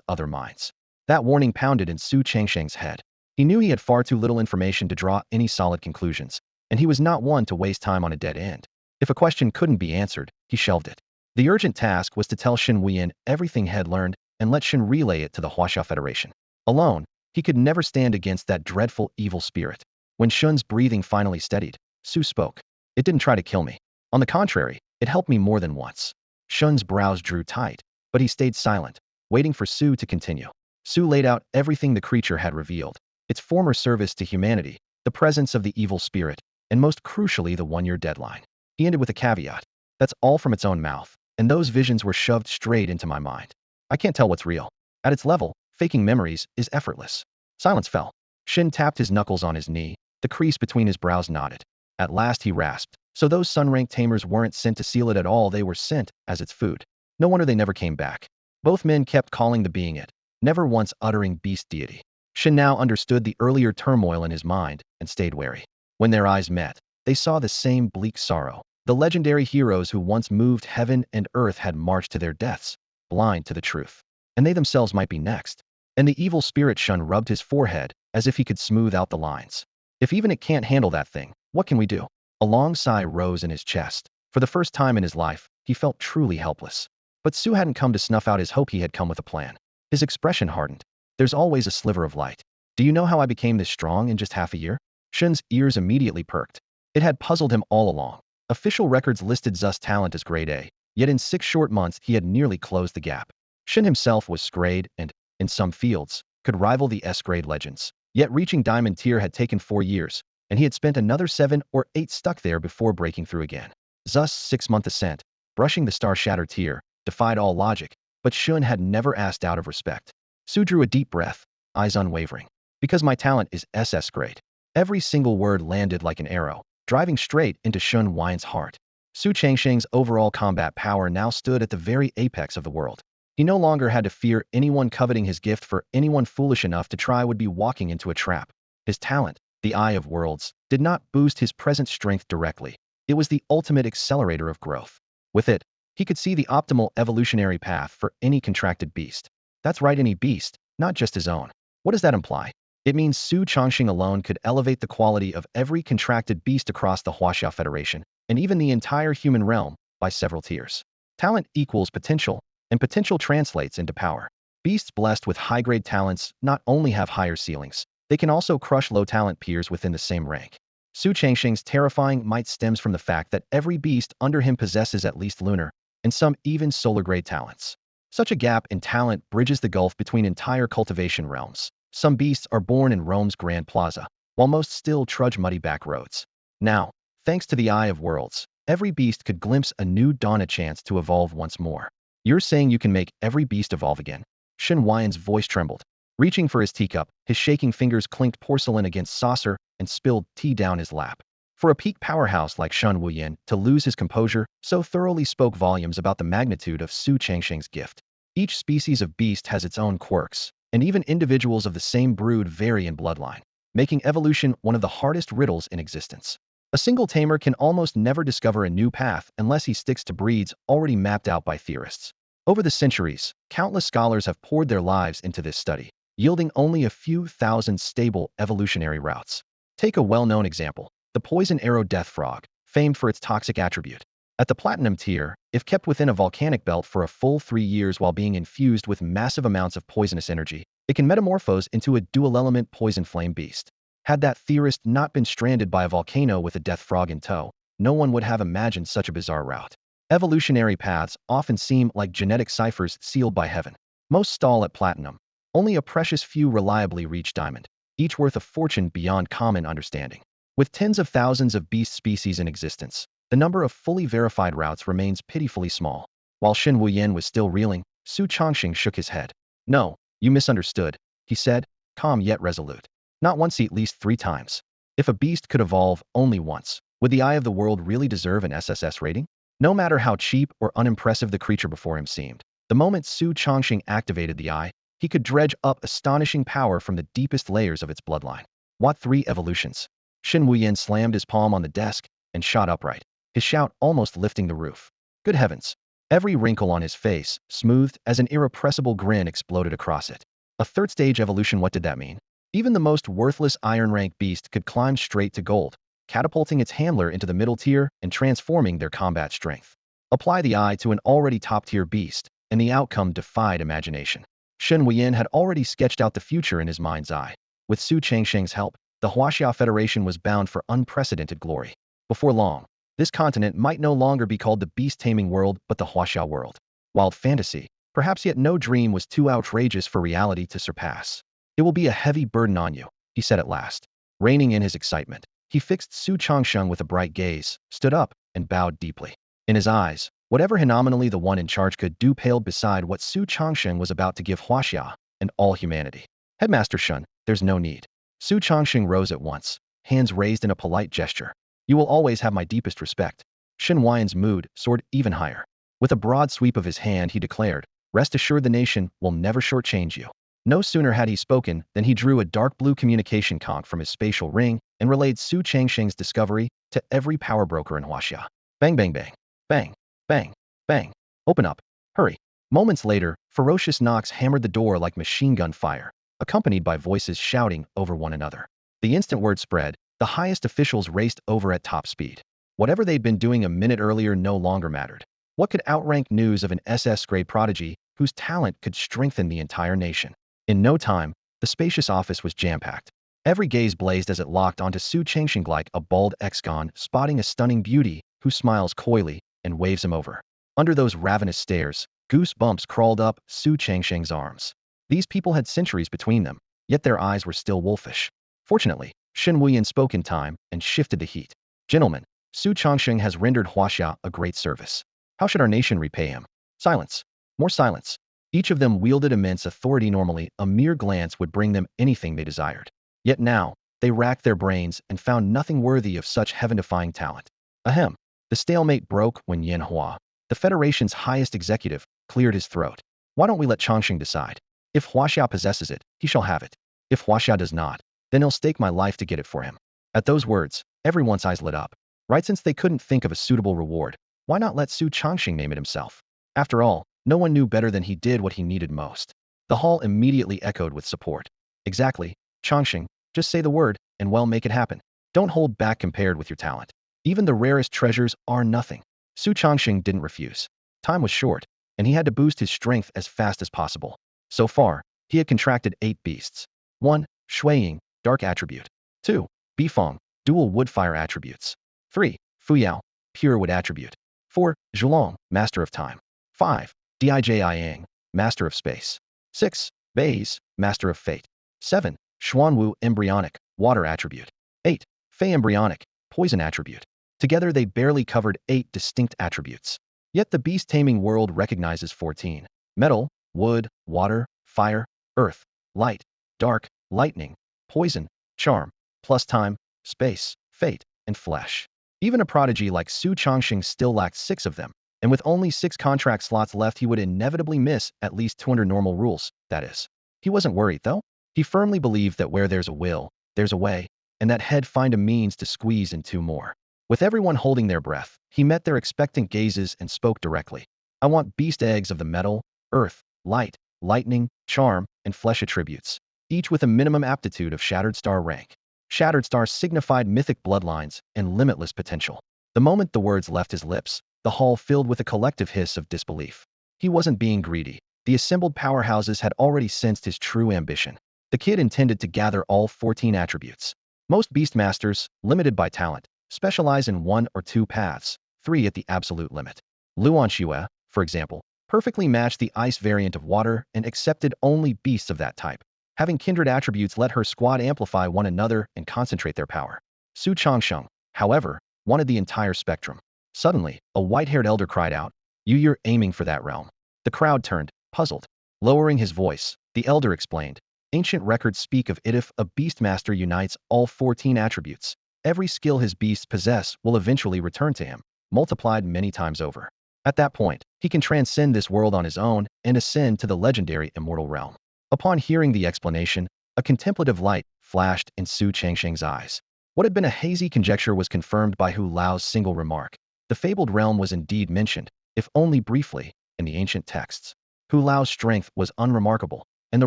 other minds. That warning pounded in Su Changsheng's head. He knew he had far too little information to draw any solid conclusions, and he was not one to waste time on a dead end. If a question couldn't be answered, he shelved it. The urgent task was to tell Shen Wuyan everything he had learned and let Shen relay it to the Huaxia Federation. Alone, he could never stand against that dreadful evil spirit. When Shun's breathing finally steadied, Su spoke. It didn't try to kill me. On the contrary, it helped me more than once. Shun's brows drew tight, but he stayed silent, waiting for Su to continue. Su laid out everything the creature had revealed. Its former service to humanity, the presence of the evil spirit, and most crucially the one-year deadline. He ended with a caveat. That's all from its own mouth, and those visions were shoved straight into my mind. I can't tell what's real. At its level, faking memories is effortless. Silence fell. Shin tapped his knuckles on his knee, the crease between his brows knotted. At last he rasped. So those sun-ranked tamers weren't sent to seal it at all, they were sent as its food. No wonder they never came back. Both men kept calling the being it, never once uttering beast deity. Shin now understood the earlier turmoil in his mind and stayed wary. When their eyes met, they saw the same bleak sorrow. The legendary heroes who once moved heaven and earth had marched to their deaths, blind to the truth. And they themselves might be next. And the evil spirit Shun rubbed his forehead as if he could smooth out the lines. If even it can't handle that thing, what can we do? A long sigh rose in his chest. For the first time in his life, he felt truly helpless. But Su hadn't come to snuff out his hope, he had come with a plan. His expression hardened. There's always a sliver of light. Do you know how I became this strong in just half a year? Shun's ears immediately perked. It had puzzled him all along. Official records listed Zu's talent as grade A, yet in 6 short months he had nearly closed the gap. Shun himself was grade and, in some fields, could rival the S-grade legends. Yet reaching diamond tier had taken 4 years, and he had spent another 7 or 8 stuck there before breaking through again. Zu's 6-month ascent, brushing the star-shattered tier, defied all logic, but Shun had never asked out of respect. Su drew a deep breath, eyes unwavering. Because my talent is SS grade. Every single word landed like an arrow, driving straight into Shun Wuyan's heart. Su Changsheng's overall combat power now stood at the very apex of the world. He no longer had to fear anyone coveting his gift, for anyone foolish enough to try would be walking into a trap. His talent, the Eye of Worlds, did not boost his present strength directly. It was the ultimate accelerator of growth. With it, he could see the optimal evolutionary path for any contracted beast. That's right, any beast, not just his own. What does that imply? It means Su Changsheng alone could elevate the quality of every contracted beast across the Huaxia Federation, and even the entire human realm, by several tiers. Talent equals potential, and potential translates into power. Beasts blessed with high-grade talents not only have higher ceilings, they can also crush low-talent peers within the same rank. Su Changsheng's terrifying might stems from the fact that every beast under him possesses at least lunar, and some even solar-grade talents. Such a gap in talent bridges the gulf between entire cultivation realms. Some beasts are born in Rome's Grand Plaza, while most still trudge muddy back roads. Now, thanks to the Eye of Worlds, every beast could glimpse a new dawn, a chance to evolve once more. You're saying you can make every beast evolve again? Shen Wuyan's voice trembled. Reaching for his teacup, his shaking fingers clinked porcelain against saucer and spilled tea down his lap. For a peak powerhouse like Shen Wuyan to lose his composure so thoroughly spoke volumes about the magnitude of Su Changsheng's gift. Each species of beast has its own quirks, and even individuals of the same brood vary in bloodline, making evolution one of the hardest riddles in existence. A single tamer can almost never discover a new path unless he sticks to breeds already mapped out by theorists. Over the centuries, countless scholars have poured their lives into this study, yielding only a few thousand stable evolutionary routes. Take a well-known example, the poison arrow death frog, famed for its toxic attribute. At the platinum tier, if kept within a volcanic belt for a full 3 years while being infused with massive amounts of poisonous energy, it can metamorphose into a dual-element poison flame beast. Had that theorist not been stranded by a volcano with a death frog in tow, no one would have imagined such a bizarre route. Evolutionary paths often seem like genetic ciphers sealed by heaven. Most stall at platinum. Only a precious few reliably reach diamond, each worth a fortune beyond common understanding. With tens of thousands of beast species in existence, the number of fully verified routes remains pitifully small. While Shen Wuyan was still reeling, Su Changsheng shook his head. No, you misunderstood, he said, calm yet resolute. Not once, at least 3 times. If a beast could evolve only once, would the Eye of the World really deserve an SSS rating? No matter how cheap or unimpressive the creature before him seemed, the moment Su Changsheng activated the Eye, he could dredge up astonishing power from the deepest layers of its bloodline. What 3 evolutions? Shen Wuyan slammed his palm on the desk and shot upright, his shout almost lifting the roof. Good heavens! Every wrinkle on his face, smoothed as an irrepressible grin, exploded across it. A third stage evolution, what did that mean? Even the most worthless iron rank beast could climb straight to gold, catapulting its handler into the middle tier and transforming their combat strength. Apply the eye to an already top-tier beast, and the outcome defied imagination. Shen Wuyin had already sketched out the future in his mind's eye. With Su Changsheng's help, the Huaxia Federation was bound for unprecedented glory. Before long, this continent might no longer be called the beast-taming world but the Huaxia world. Wild fantasy, perhaps, yet no dream was too outrageous for reality to surpass. It will be a heavy burden on you, he said at last. Reining in his excitement, he fixed Su Changsheng with a bright gaze, stood up, and bowed deeply. In his eyes, whatever he nominally the one in charge could do paled beside what Su Changsheng was about to give Huaxia and all humanity. Headmaster Shen, there's no need. Su Changsheng rose at once, hands raised in a polite gesture. You will always have my deepest respect. Shen Wuyan's mood soared even higher. With a broad sweep of his hand, he declared, rest assured the nation will never shortchange you. No sooner had he spoken than he drew a dark blue communication conch from his spatial ring and relayed Su Changsheng's discovery to every power broker in Huaxia. Bang, bang, bang. Bang, bang, bang. Open up. Hurry. Moments later, ferocious knocks hammered the door like machine gun fire, accompanied by voices shouting over one another. The instant word spread, the highest officials raced over at top speed. Whatever they'd been doing a minute earlier no longer mattered. What could outrank news of an SS-grade prodigy whose talent could strengthen the entire nation? In no time, the spacious office was jam-packed. Every gaze blazed as it locked onto Su Changsheng like a bald ex-con spotting a stunning beauty who smiles coyly and waves him over. Under those ravenous stares, goosebumps crawled up Su Changsheng's arms. These people had centuries between them, yet their eyes were still wolfish. Fortunately, Shen Wuyin spoke in time and shifted the heat. Gentlemen, Su Changsheng has rendered Huaxia a great service. How should our nation repay him? Silence. More silence. Each of them wielded immense authority. Normally, a mere glance would bring them anything they desired. Yet now, they racked their brains and found nothing worthy of such heaven-defying talent. Ahem. The stalemate broke when Yan Hua, the Federation's highest executive, cleared his throat. Why don't we let Changsheng decide? If Huaxia possesses it, he shall have it. If Huaxia does not, then he'll stake my life to get it for him. At those words, everyone's eyes lit up. Right, since they couldn't think of a suitable reward, why not let Su Changsheng name it himself? After all, no one knew better than he did what he needed most. The hall immediately echoed with support. Exactly, Changsheng, just say the word, and well, make it happen. Don't hold back compared with your talent. Even the rarest treasures are nothing. Su Changsheng didn't refuse. Time was short, and he had to boost his strength as fast as possible. So far, he had contracted 8 beasts. 1. Shuiying, dark attribute. 2. Bifeng, dual wood-fire attributes. 3. Fuyao, pure wood attribute. 4. Zhulong, master of time. 5. Dijiang, master of space. 6. Baize, master of fate. 7. Xuanwu, embryonic, water attribute. 8. Fei, embryonic, poison attribute. Together they barely covered 8 distinct attributes. Yet the beast-taming world recognizes 14. Metal, wood, water, fire, earth, light, dark, lightning, poison, charm, plus time, space, fate, and flesh. Even a prodigy like Su Changsheng still lacked 6 of them, and with only 6 contract slots left he would inevitably miss at least 200 normal rules, that is. He wasn't worried, though. He firmly believed that where there's a will, there's a way, and that he'd find a means to squeeze in 2 more. With everyone holding their breath, he met their expectant gazes and spoke directly. I want beast eggs of the metal, earth, light, lightning, charm, and flesh attributes, each with a minimum aptitude of Shattered Star rank. Shattered Star signified mythic bloodlines and limitless potential. The moment the words left his lips, the hall filled with a collective hiss of disbelief. He wasn't being greedy. The assembled powerhouses had already sensed his true ambition. The kid intended to gather all 14 attributes. Most beastmasters, limited by talent, specialize in 1 or 2 paths, 3 at the absolute limit. Luan Xue, for example, perfectly matched the ice variant of water and accepted only beasts of that type. Having kindred attributes let her squad amplify one another and concentrate their power. Su Changsheng, however, wanted the entire spectrum. Suddenly, a white-haired elder cried out, You're aiming for that realm. The crowd turned, puzzled. Lowering his voice, the elder explained, Ancient records speak of it if a beastmaster unites all 14 attributes. Every skill his beasts possess will eventually return to him, multiplied many times over. At that point, he can transcend this world on his own and ascend to the legendary immortal realm. Upon hearing the explanation, a contemplative light flashed in Su Changsheng's eyes. What had been a hazy conjecture was confirmed by Hu Lao's single remark. The fabled realm was indeed mentioned, if only briefly, in the ancient texts. Hu Lao's strength was unremarkable, and the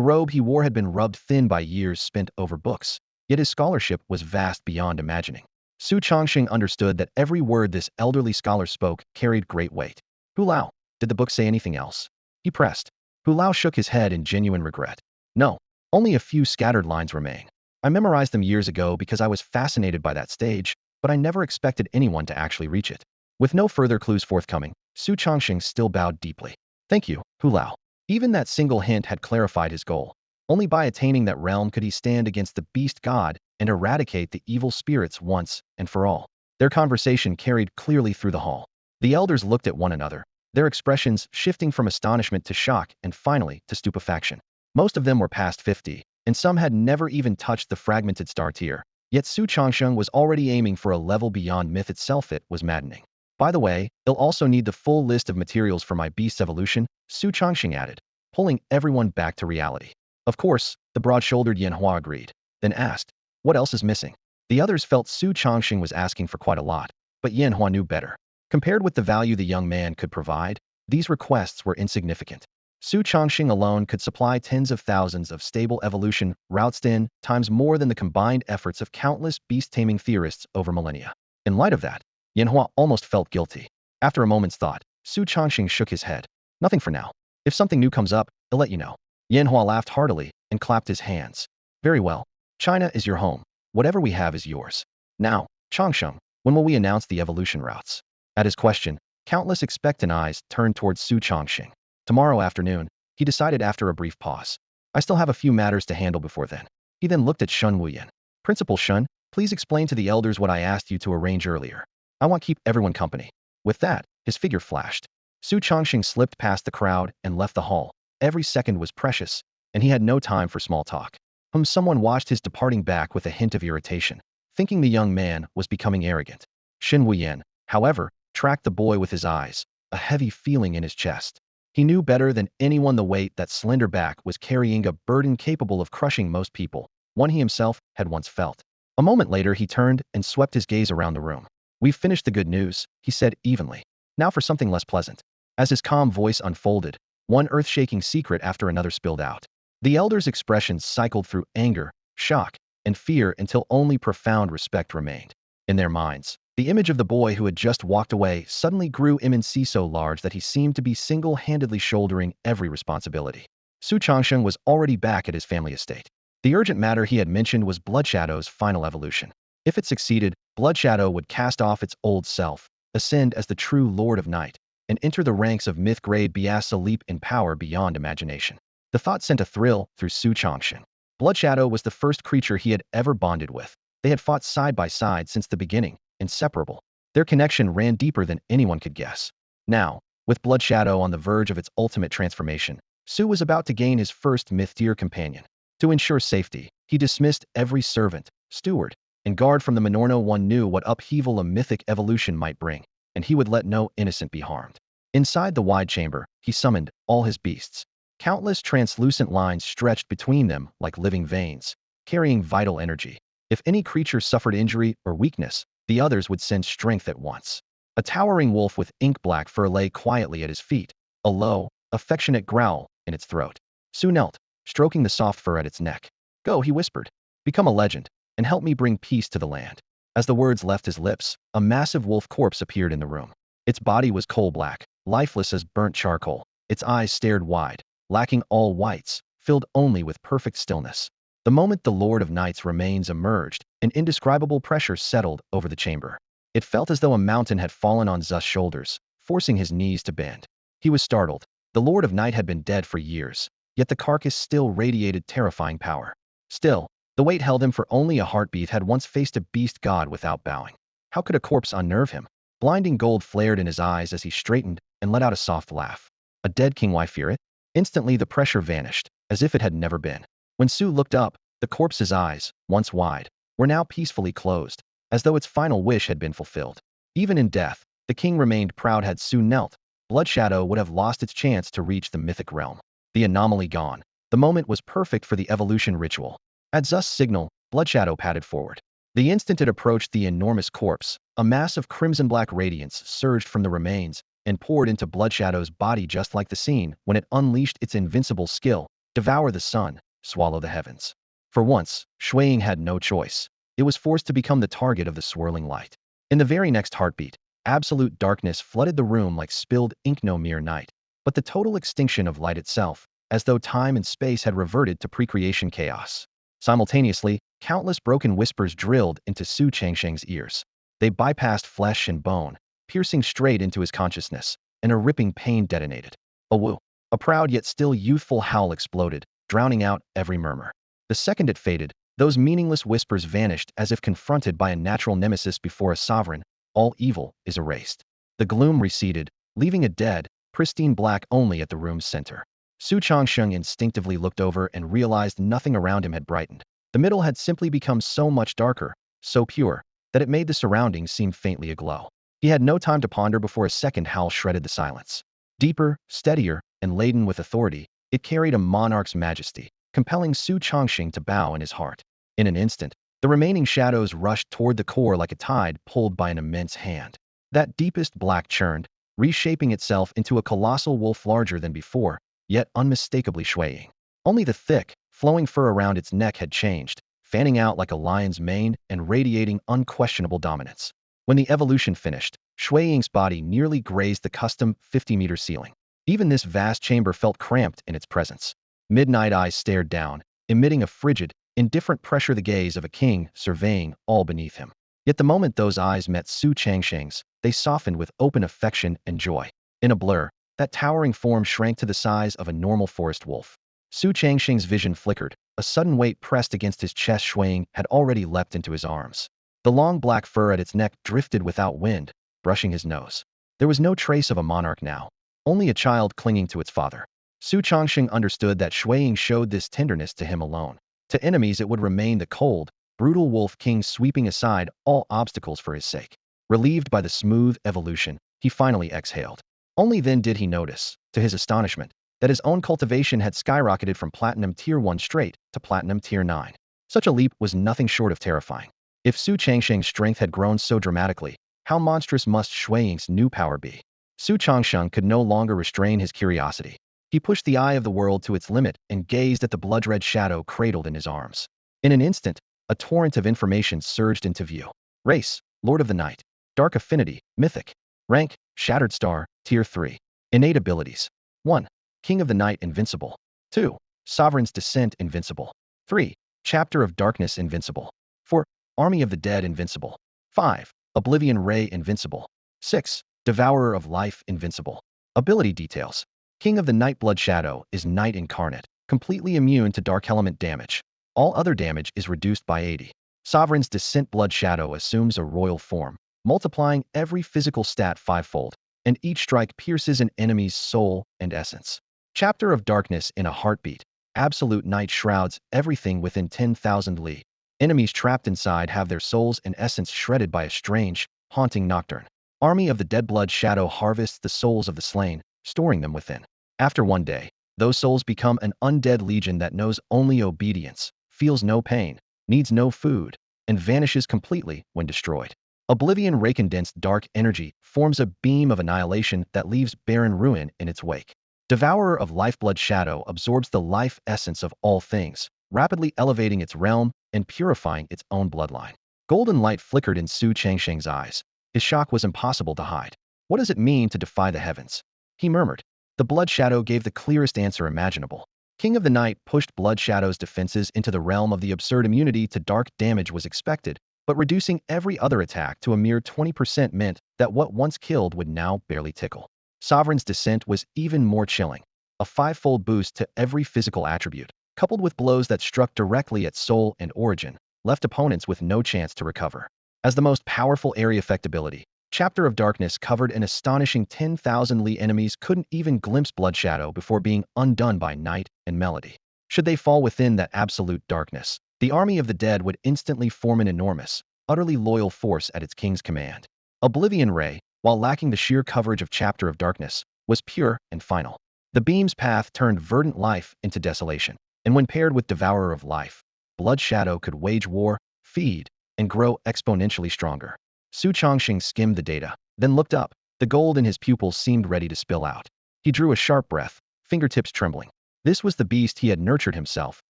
robe he wore had been rubbed thin by years spent over books, yet his scholarship was vast beyond imagining. Su Chongxing understood that every word this elderly scholar spoke carried great weight. Hu Lao, did the book say anything else? He pressed. Hu Lao shook his head in genuine regret. No, only a few scattered lines remain. I memorized them years ago because I was fascinated by that stage, but I never expected anyone to actually reach it. With no further clues forthcoming, Su Chongxing still bowed deeply. Thank you, Hu Lao. Even that single hint had clarified his goal. Only by attaining that realm could he stand against the beast god and eradicate the evil spirits once and for all. Their conversation carried clearly through the hall. The elders looked at one another, their expressions shifting from astonishment to shock and finally to stupefaction. Most of them were past 50, and some had never even touched the fragmented star tier. Yet Su Chongsheng was already aiming for a level beyond myth itself. It was maddening. By the way, you'll also need the full list of materials for my beast's evolution, Su Chongxing added, pulling everyone back to reality. Of course, the broad-shouldered Yanhua agreed, then asked, what else is missing? The others felt Su Chongxing was asking for quite a lot, but Yanhua knew better. Compared with the value the young man could provide, these requests were insignificant. Su Chongxing alone could supply tens of thousands of stable evolution routes, 10 times more than the combined efforts of countless beast-taming theorists over millennia. In light of that, Yanhua almost felt guilty. After a moment's thought, Su Chongxing shook his head. Nothing for now. If something new comes up, I'll let you know. Yanhua laughed heartily and clapped his hands. Very well. China is your home. Whatever we have is yours. Now, Chongsheng, when will we announce the evolution routes? At his question, countless expectant eyes turned towards Su Chongxing. Tomorrow afternoon, he decided after a brief pause. I still have a few matters to handle before then. He then looked at Shun Wuyan. Principal Shun, please explain to the elders what I asked you to arrange earlier. I want to keep everyone company. With that, his figure flashed. Su Chongxing slipped past the crowd and left the hall. Every second was precious, and he had no time for small talk. Someone watched his departing back with a hint of irritation, thinking the young man was becoming arrogant. Shin Wuyan, however, tracked the boy with his eyes, a heavy feeling in his chest. He knew better than anyone the weight that slender back was carrying, a burden capable of crushing most people, one he himself had once felt. A moment later he turned and swept his gaze around the room. We've finished the good news, he said evenly. Now for something less pleasant. As his calm voice unfolded, one earth-shaking secret after another spilled out. The elders' expressions cycled through anger, shock, and fear until only profound respect remained. In their minds, the image of the boy who had just walked away suddenly grew immensely, so large that he seemed to be single-handedly shouldering every responsibility. Su Chongsheng was already back at his family estate. The urgent matter he had mentioned was Bloodshadow's final evolution. If it succeeded, Bloodshadow would cast off its old self, ascend as the true Lord of Night, and enter the ranks of myth-grade beasts, a leap in power beyond imagination. The thought sent a thrill through Su Chongsheng. Bloodshadow was the first creature he had ever bonded with. They had fought side by side since the beginning, inseparable. Their connection ran deeper than anyone could guess. Now, with Bloodshadow on the verge of its ultimate transformation, Su was about to gain his first myth-tier companion. To ensure safety, he dismissed every servant, steward, and guard from the Minorno. One knew what upheaval a mythic evolution might bring, and he would let no innocent be harmed. Inside the wide chamber, he summoned all his beasts. Countless translucent lines stretched between them like living veins, carrying vital energy. If any creature suffered injury or weakness, the others would send strength at once. A towering wolf with ink-black fur lay quietly at his feet, a low, affectionate growl in its throat. Su knelt, stroking the soft fur at its neck. Go, he whispered. Become a legend, and help me bring peace to the land. As the words left his lips, a massive wolf corpse appeared in the room. Its body was coal-black, lifeless as burnt charcoal. Its eyes stared wide, lacking all whites, filled only with perfect stillness. The moment the Lord of Night's remains emerged, an indescribable pressure settled over the chamber. It felt as though a mountain had fallen on Zu's shoulders, forcing his knees to bend. He was startled. The Lord of Night had been dead for years, yet the carcass still radiated terrifying power. Still, the weight held him, for only a heartbeat had once faced a beast god without bowing. How could a corpse unnerve him? Blinding gold flared in his eyes as he straightened and let out a soft laugh. A dead king, why fear it? Instantly the pressure vanished, as if it had never been. When Su looked up, the corpse's eyes, once wide, were now peacefully closed, as though its final wish had been fulfilled. Even in death, the king remained proud. Had Su knelt, Bloodshadow would have lost its chance to reach the mythic realm. The anomaly gone, the moment was perfect for the evolution ritual. At Zu's signal, Bloodshadow padded forward. The instant it approached the enormous corpse, a mass of crimson-black radiance surged from the remains, and poured into Bloodshadow's body just like the scene when it unleashed its invincible skill, devour the sun, swallow the heavens. For once, Shui Ying had no choice. It was forced to become the target of the swirling light. In the very next heartbeat, absolute darkness flooded the room like spilled ink, no mere night, but the total extinction of light itself, as though time and space had reverted to pre-creation chaos. Simultaneously, countless broken whispers drilled into Su Changsheng's ears. They bypassed flesh and bone, piercing straight into his consciousness, and a ripping pain detonated. A woo. A proud yet still youthful howl exploded, drowning out every murmur. The second it faded, those meaningless whispers vanished as if confronted by a natural nemesis before a sovereign. All evil is erased. The gloom receded, leaving a dead, pristine black only at the room's center. Su Changsheng instinctively looked over and realized nothing around him had brightened. The middle had simply become so much darker, so pure, that it made the surroundings seem faintly aglow. He had no time to ponder before a second howl shredded the silence. Deeper, steadier, and laden with authority, it carried a monarch's majesty, compelling Su Changsheng to bow in his heart. In an instant, the remaining shadows rushed toward the core like a tide pulled by an immense hand. That deepest black churned, reshaping itself into a colossal wolf larger than before, yet unmistakably swaying. Only the thick, flowing fur around its neck had changed, fanning out like a lion's mane and radiating unquestionable dominance. When the evolution finished, Shui Ying's body nearly grazed the custom 50-meter ceiling. Even this vast chamber felt cramped in its presence. Midnight eyes stared down, emitting a frigid, indifferent pressure, the gaze of a king surveying all beneath him. Yet the moment those eyes met Su Changsheng's, they softened with open affection and joy. In a blur, that towering form shrank to the size of a normal forest wolf. Su Changsheng's vision flickered, a sudden weight pressed against his chest. Shui Ying had already leapt into his arms. The long black fur at its neck drifted without wind, brushing his nose. There was no trace of a monarch now, only a child clinging to its father. Su Changsheng understood that Shui Ying showed this tenderness to him alone. To enemies it would remain the cold, brutal wolf king, sweeping aside all obstacles for his sake. Relieved by the smooth evolution, he finally exhaled. Only then did he notice, to his astonishment, that his own cultivation had skyrocketed from Platinum Tier 1 straight to Platinum Tier 9. Such a leap was nothing short of terrifying. If Su Changsheng's strength had grown so dramatically, how monstrous must Shui Ying's new power be? Su Changsheng could no longer restrain his curiosity. He pushed the eye of the world to its limit and gazed at the blood-red shadow cradled in his arms. In an instant, a torrent of information surged into view. Race, Lord of the Night. Dark affinity, mythic. Rank, Shattered Star, Tier 3. Innate abilities. 1. King of the Night, invincible. 2. Sovereign's Descent, invincible. 3. Chapter of Darkness, invincible. 4. Army of the Dead, invincible. 5. Oblivion Ray, invincible. 6. Devourer of Life, invincible. Ability details. King of the Night Blood Shadow is Night Incarnate, completely immune to dark element damage. All other damage is reduced by 80. Sovereign's Descent Blood Shadow assumes a royal form, multiplying every physical stat 5-fold, and each strike pierces an enemy's soul and essence. Chapter of Darkness in a heartbeat. Absolute night shrouds everything within 10,000 li. Enemies trapped inside have their souls and essence shredded by a strange, haunting nocturne. Army of the Dead Blood Shadow harvests the souls of the slain, storing them within. After one day, those souls become an undead legion that knows only obedience, feels no pain, needs no food, and vanishes completely when destroyed. Oblivion Ray condensed dark energy forms a beam of annihilation that leaves barren ruin in its wake. Devourer of Lifeblood Shadow absorbs the life essence of all things, rapidly elevating its realm and purifying its own bloodline. Golden light flickered in Su Changsheng's eyes. His shock was impossible to hide. What does it mean to defy the heavens? He murmured. The Blood Shadow gave the clearest answer imaginable. King of the Night pushed Blood Shadow's defenses into the realm of the absurd. Immunity to dark damage was expected, but reducing every other attack to a mere 20% meant that what once killed would now barely tickle. Sovereign's Descent was even more chilling. A 5-fold boost to every physical attribute, coupled with blows that struck directly at soul and origin, left opponents with no chance to recover. As the most powerful area effect ability, Chapter of Darkness covered an astonishing 10,000 li. Enemies couldn't even glimpse Blood Shadow before being undone by night and melody. Should they fall within that absolute darkness, the army of the dead would instantly form an enormous, utterly loyal force at its king's command. Oblivion Ray, while lacking the sheer coverage of Chapter of Darkness, was pure and final. The beam's path turned verdant life into desolation, and when paired with Devourer of Life, Blood Shadow could wage war, feed, and grow exponentially stronger. Su Changsheng skimmed the data, then looked up. The gold in his pupils seemed ready to spill out. He drew a sharp breath, fingertips trembling. This was the beast he had nurtured himself,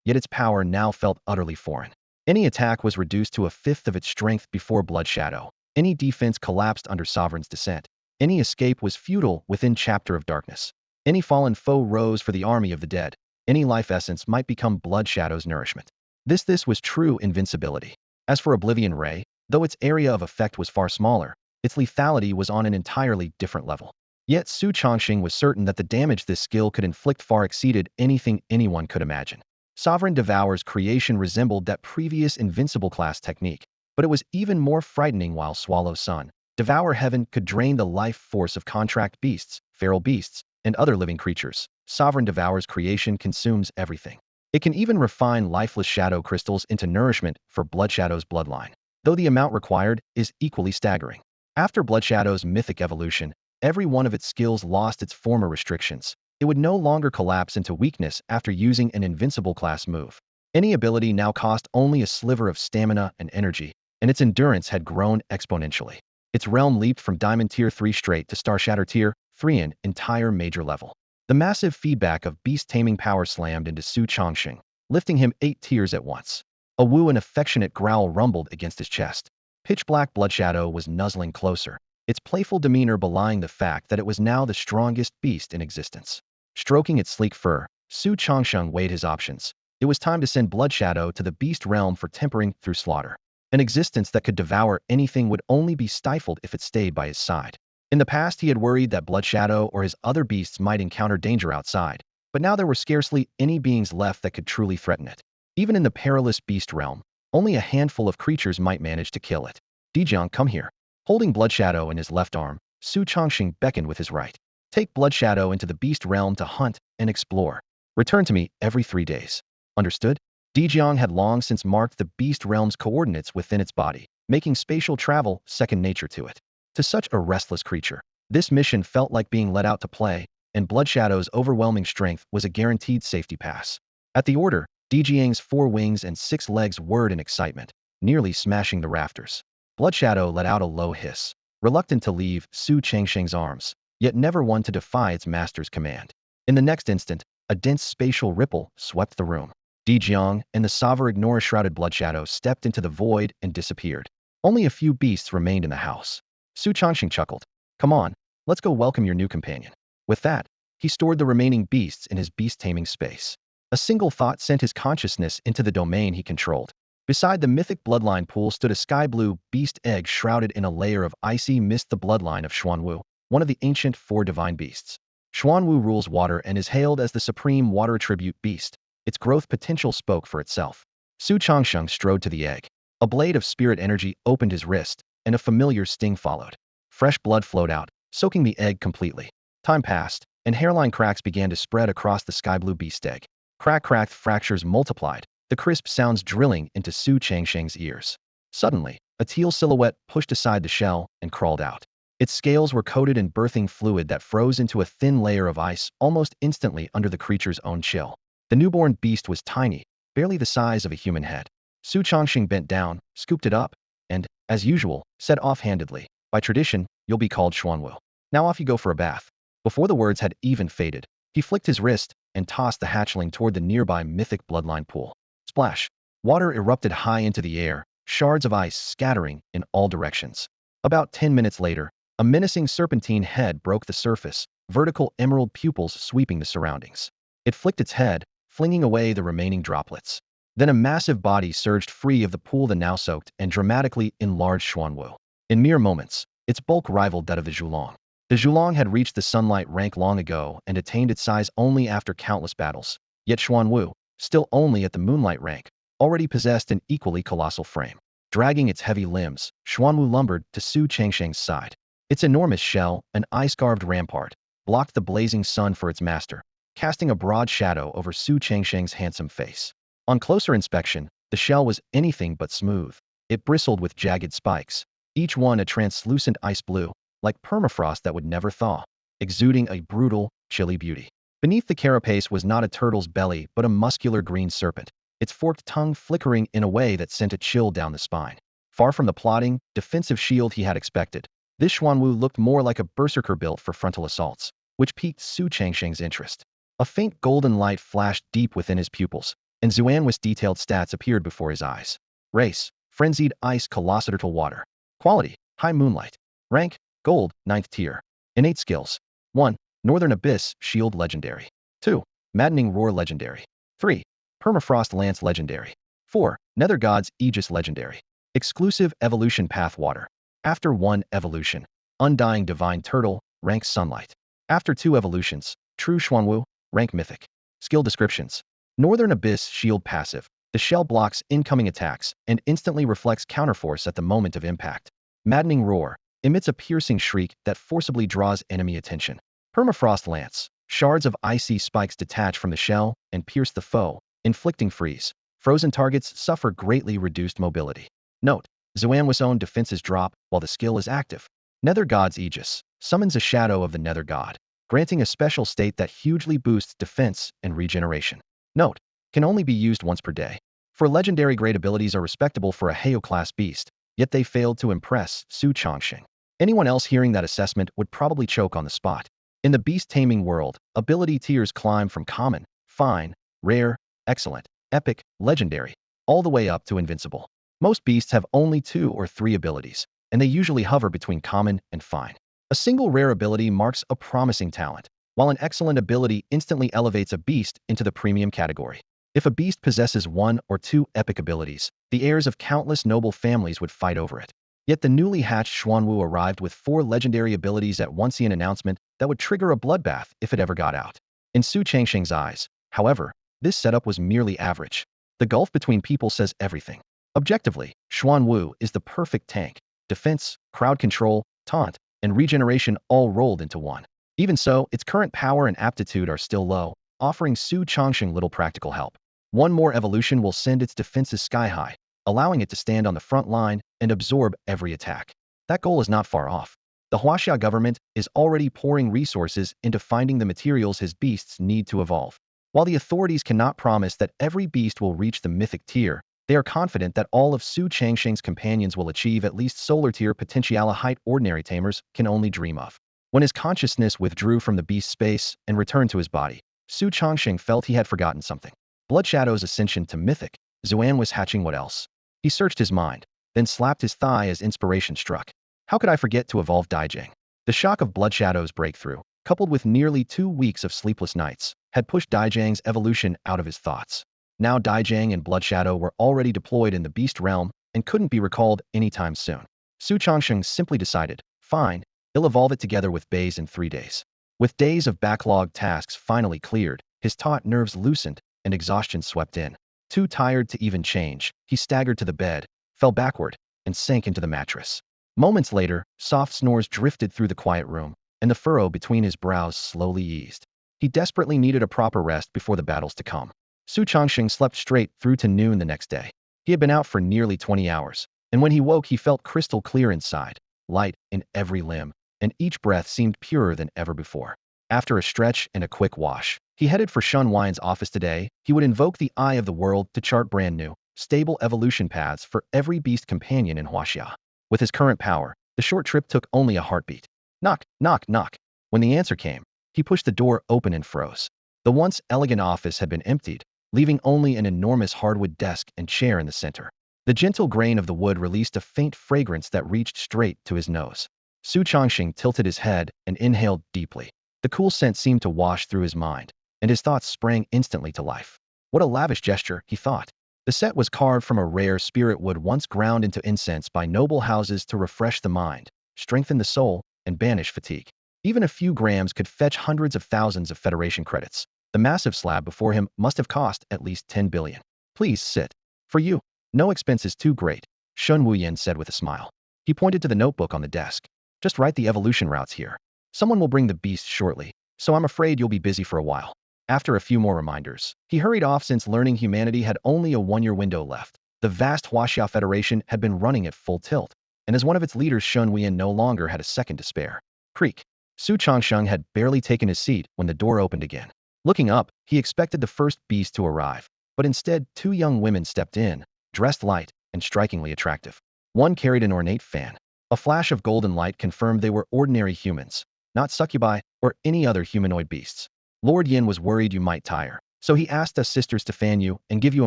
yet its power now felt utterly foreign. Any attack was reduced to a fifth of its strength before Blood Shadow. Any defense collapsed under Sovereign's descent. Any escape was futile within Chapter of Darkness. Any fallen foe rose for the army of the dead. Any life essence might become Blood Shadow's nourishment. This was true invincibility. As for Oblivion Ray, though its area of effect was far smaller, its lethality was on an entirely different level. Yet Su Chongqing was certain that the damage this skill could inflict far exceeded anything anyone could imagine. Sovereign Devour's creation resembled that previous invincible class technique, but it was even more frightening. While Swallow Sun, Devour Heaven could drain the life force of contract beasts, feral beasts, and other living creatures. Sovereign Devour's creation consumes everything. It can even refine lifeless shadow crystals into nourishment for Blood Shadow's bloodline, though the amount required is equally staggering. After Blood Shadow's mythic evolution, every one of its skills lost its former restrictions. It would no longer collapse into weakness after using an invincible class move. Any ability now cost only a sliver of stamina and energy, and its endurance had grown exponentially. Its realm leaped from Diamond Tier 3 straight to Star Shatter Tier 3 in entire major level. The massive feedback of beast-taming power slammed into Su Chongqing, lifting him 8 tiers at once. A woo and affectionate growl rumbled against his chest. Pitch-black Blood Shadow was nuzzling closer, its playful demeanor belying the fact that it was now the strongest beast in existence. Stroking its sleek fur, Su Chongqing weighed his options. It was time to send Blood Shadow to the beast realm for tempering through slaughter. An existence that could devour anything would only be stifled if it stayed by his side. In the past, he had worried that Blood Shadow or his other beasts might encounter danger outside, but now there were scarcely any beings left that could truly threaten it. Even in the perilous beast realm, only a handful of creatures might manage to kill it. Dijiang, come here. Holding Blood Shadow in his left arm, Su Chongqing beckoned with his right. Take Blood Shadow into the beast realm to hunt and explore. Return to me every 3 days. Understood? Dijiang had long since marked the beast realm's coordinates within its body, making spatial travel second nature to it. To such a restless creature, this mission felt like being let out to play, and Blood Shadow's overwhelming strength was a guaranteed safety pass. At the order, Dijiang's 4 wings and 6 legs whirred in excitement, nearly smashing the rafters. Blood Shadow let out a low hiss, reluctant to leave Su Chongqing's arms, yet never one to defy its master's command. In the next instant, a dense spatial ripple swept the room. Dijiang and the Sauveur-Ignore-shrouded Blood Shadow stepped into the void and disappeared. Only a few beasts remained in the house. Su Chongqing chuckled. Come on, let's go welcome your new companion. With that, he stored the remaining beasts in his beast-taming space. A single thought sent his consciousness into the domain he controlled. Beside the mythic bloodline pool stood a sky-blue beast egg shrouded in a layer of icy mist, the bloodline of Xuanwu, one of the ancient 4 divine beasts. Xuanwu rules water and is hailed as the supreme water attribute beast. Its growth potential spoke for itself. Su Chongqing strode to the egg. A blade of spirit energy opened his wrist, and a familiar sting followed. Fresh blood flowed out, soaking the egg completely. Time passed, and hairline cracks began to spread across the sky-blue beast egg. Cracked fractures multiplied, the crisp sounds drilling into Su Chongqing's ears. Suddenly, a teal silhouette pushed aside the shell and crawled out. Its scales were coated in birthing fluid that froze into a thin layer of ice almost instantly under the creature's own chill. The newborn beast was tiny, barely the size of a human head. Su Chongqing bent down, scooped it up, and, as usual, said offhandedly, by tradition, you'll be called Xuanwu. Now off you go for a bath. Before the words had even faded, he flicked his wrist and tossed the hatchling toward the nearby mythic bloodline pool. Splash! Water erupted high into the air, shards of ice scattering in all directions. About 10 minutes later, a menacing serpentine head broke the surface, vertical emerald pupils sweeping the surroundings. It flicked its head, flinging away the remaining droplets. Then a massive body surged free of the pool, the now soaked and dramatically enlarged Xuanwu. In mere moments, its bulk rivaled that of the Zhulong. The Zhulong had reached the sunlight rank long ago and attained its size only after countless battles. Yet Xuanwu, still only at the moonlight rank, already possessed an equally colossal frame. Dragging its heavy limbs, Xuanwu lumbered to Su Chongqing's side. Its enormous shell, an ice-carved rampart, blocked the blazing sun for its master, casting a broad shadow over Su Chongqing's handsome face. On closer inspection, the shell was anything but smooth. It bristled with jagged spikes, each one a translucent ice blue, like permafrost that would never thaw, exuding a brutal, chilly beauty. Beneath the carapace was not a turtle's belly but a muscular green serpent, its forked tongue flickering in a way that sent a chill down the spine. Far from the plodding, defensive shield he had expected, This Xuanwu looked more like a berserker built for frontal assaults, which piqued Su Changsheng's interest. A faint golden light flashed deep within his pupils, and Xuanwu's detailed stats appeared before his eyes. Race: frenzied ice colossal water. Quality: high moonlight. Rank: gold, 9th tier. Innate skills: 1. Northern Abyss Shield Legendary. 2. Maddening Roar Legendary. 3. Permafrost Lance Legendary. 4. Nether God's Aegis Legendary. Exclusive Evolution Path Water. After 1 evolution, Undying Divine Turtle, rank Sunlight. After 2 evolutions, True Xuanwu, rank Mythic. Skill descriptions: Northern Abyss Shield passive. The shell blocks incoming attacks and instantly reflects counterforce at the moment of impact. Maddening Roar emits a piercing shriek that forcibly draws enemy attention. Permafrost Lance: shards of icy spikes detach from the shell and pierce the foe, inflicting freeze. Frozen targets suffer greatly reduced mobility. Note: Xuanwu's own defenses drop while the skill is active. Nether God's Aegis summons a shadow of the Nether God, granting a special state that hugely boosts defense and regeneration. Note: can only be used once per day. For legendary grade abilities are respectable for a Heo-class beast, yet they failed to impress Su Changsheng. Anyone else hearing that assessment would probably choke on the spot. In the beast-taming world, ability tiers climb from common, fine, rare, excellent, epic, legendary, all the way up to invincible. Most beasts have only 2 or 3 abilities, and they usually hover between common and fine. A single rare ability marks a promising talent, while an excellent ability instantly elevates a beast into the premium category. If a beast possesses 1 or 2 epic abilities, the heirs of countless noble families would fight over it. Yet the newly hatched Xuanwu arrived with 4 legendary abilities at once, an announcement that would trigger a bloodbath if it ever got out. In Su Changsheng's eyes, however, this setup was merely average. The gulf between people says everything. Objectively, Xuanwu is the perfect tank: defense, crowd control, taunt, and regeneration all rolled into one. Even so, its current power and aptitude are still low, offering Su Changsheng little practical help. One more evolution will send its defenses sky high, allowing it to stand on the front line and absorb every attack. That goal is not far off. The Huaxia government is already pouring resources into finding the materials his beasts need to evolve. While the authorities cannot promise that every beast will reach the mythic tier, they are confident that all of Su Changsheng's companions will achieve at least solar tier potential, a height ordinary tamers can only dream of. When his consciousness withdrew from the beast's space and returned to his body, Su Changsheng felt he had forgotten something. Bloodshadow's ascension to mythic. Xuan was hatching what else? He searched his mind, then slapped his thigh as inspiration struck. How could I forget to evolve Daijing? The shock of Bloodshadow's breakthrough, coupled with nearly 2 weeks of sleepless nights, had pushed Daijing's evolution out of his thoughts. Now Daijing and Bloodshadow were already deployed in the beast realm and couldn't be recalled anytime soon. Su Changsheng simply decided, fine, he'll evolve it together with Bays in 3 days. With days of backlog tasks finally cleared, his taut nerves loosened and exhaustion swept in. Too tired to even change, he staggered to the bed, fell backward, and sank into the mattress. Moments later, soft snores drifted through the quiet room, and the furrow between his brows slowly eased. He desperately needed a proper rest before the battles to come. Su Changsheng slept straight through to noon the next day. He had been out for nearly 20 hours, and when he woke he felt crystal clear inside, light in every limb, and each breath seemed purer than ever before. After a stretch and a quick wash, he headed for Shun Wine's office. Today, he would invoke the Eye of the World to chart brand new, stable evolution paths for every beast companion in Huaxia. With his current power, the short trip took only a heartbeat. Knock, knock, knock. When the answer came, he pushed the door open and froze. The once elegant office had been emptied, leaving only an enormous hardwood desk and chair in the center. The gentle grain of the wood released a faint fragrance that reached straight to his nose. Su Changsheng tilted his head and inhaled deeply. The cool scent seemed to wash through his mind, and his thoughts sprang instantly to life. What a lavish gesture, he thought. The set was carved from a rare spirit wood once ground into incense by noble houses to refresh the mind, strengthen the soul, and banish fatigue. Even a few grams could fetch hundreds of thousands of Federation credits. The massive slab before him must have cost at least 10 billion. Please sit. For you, no expense is too great, Shun Wuyan said with a smile. He pointed to the notebook on the desk. Just write the evolution routes here. Someone will bring the beast shortly, so I'm afraid you'll be busy for a while. After a few more reminders, he hurried off since learning humanity had only a 1-year window left. The vast Huaxia Federation had been running at full tilt, and as one of its leaders, Shun Wuyan no longer had a second to spare. Creak. Su Changsheng had barely taken his seat when the door opened again. Looking up, he expected the first beast to arrive, but instead 2 young women stepped in, dressed light and strikingly attractive. One carried an ornate fan. A flash of golden light confirmed they were ordinary humans, not succubi or any other humanoid beasts. Lord Yin was worried you might tire, so he asked us sisters to fan you and give you a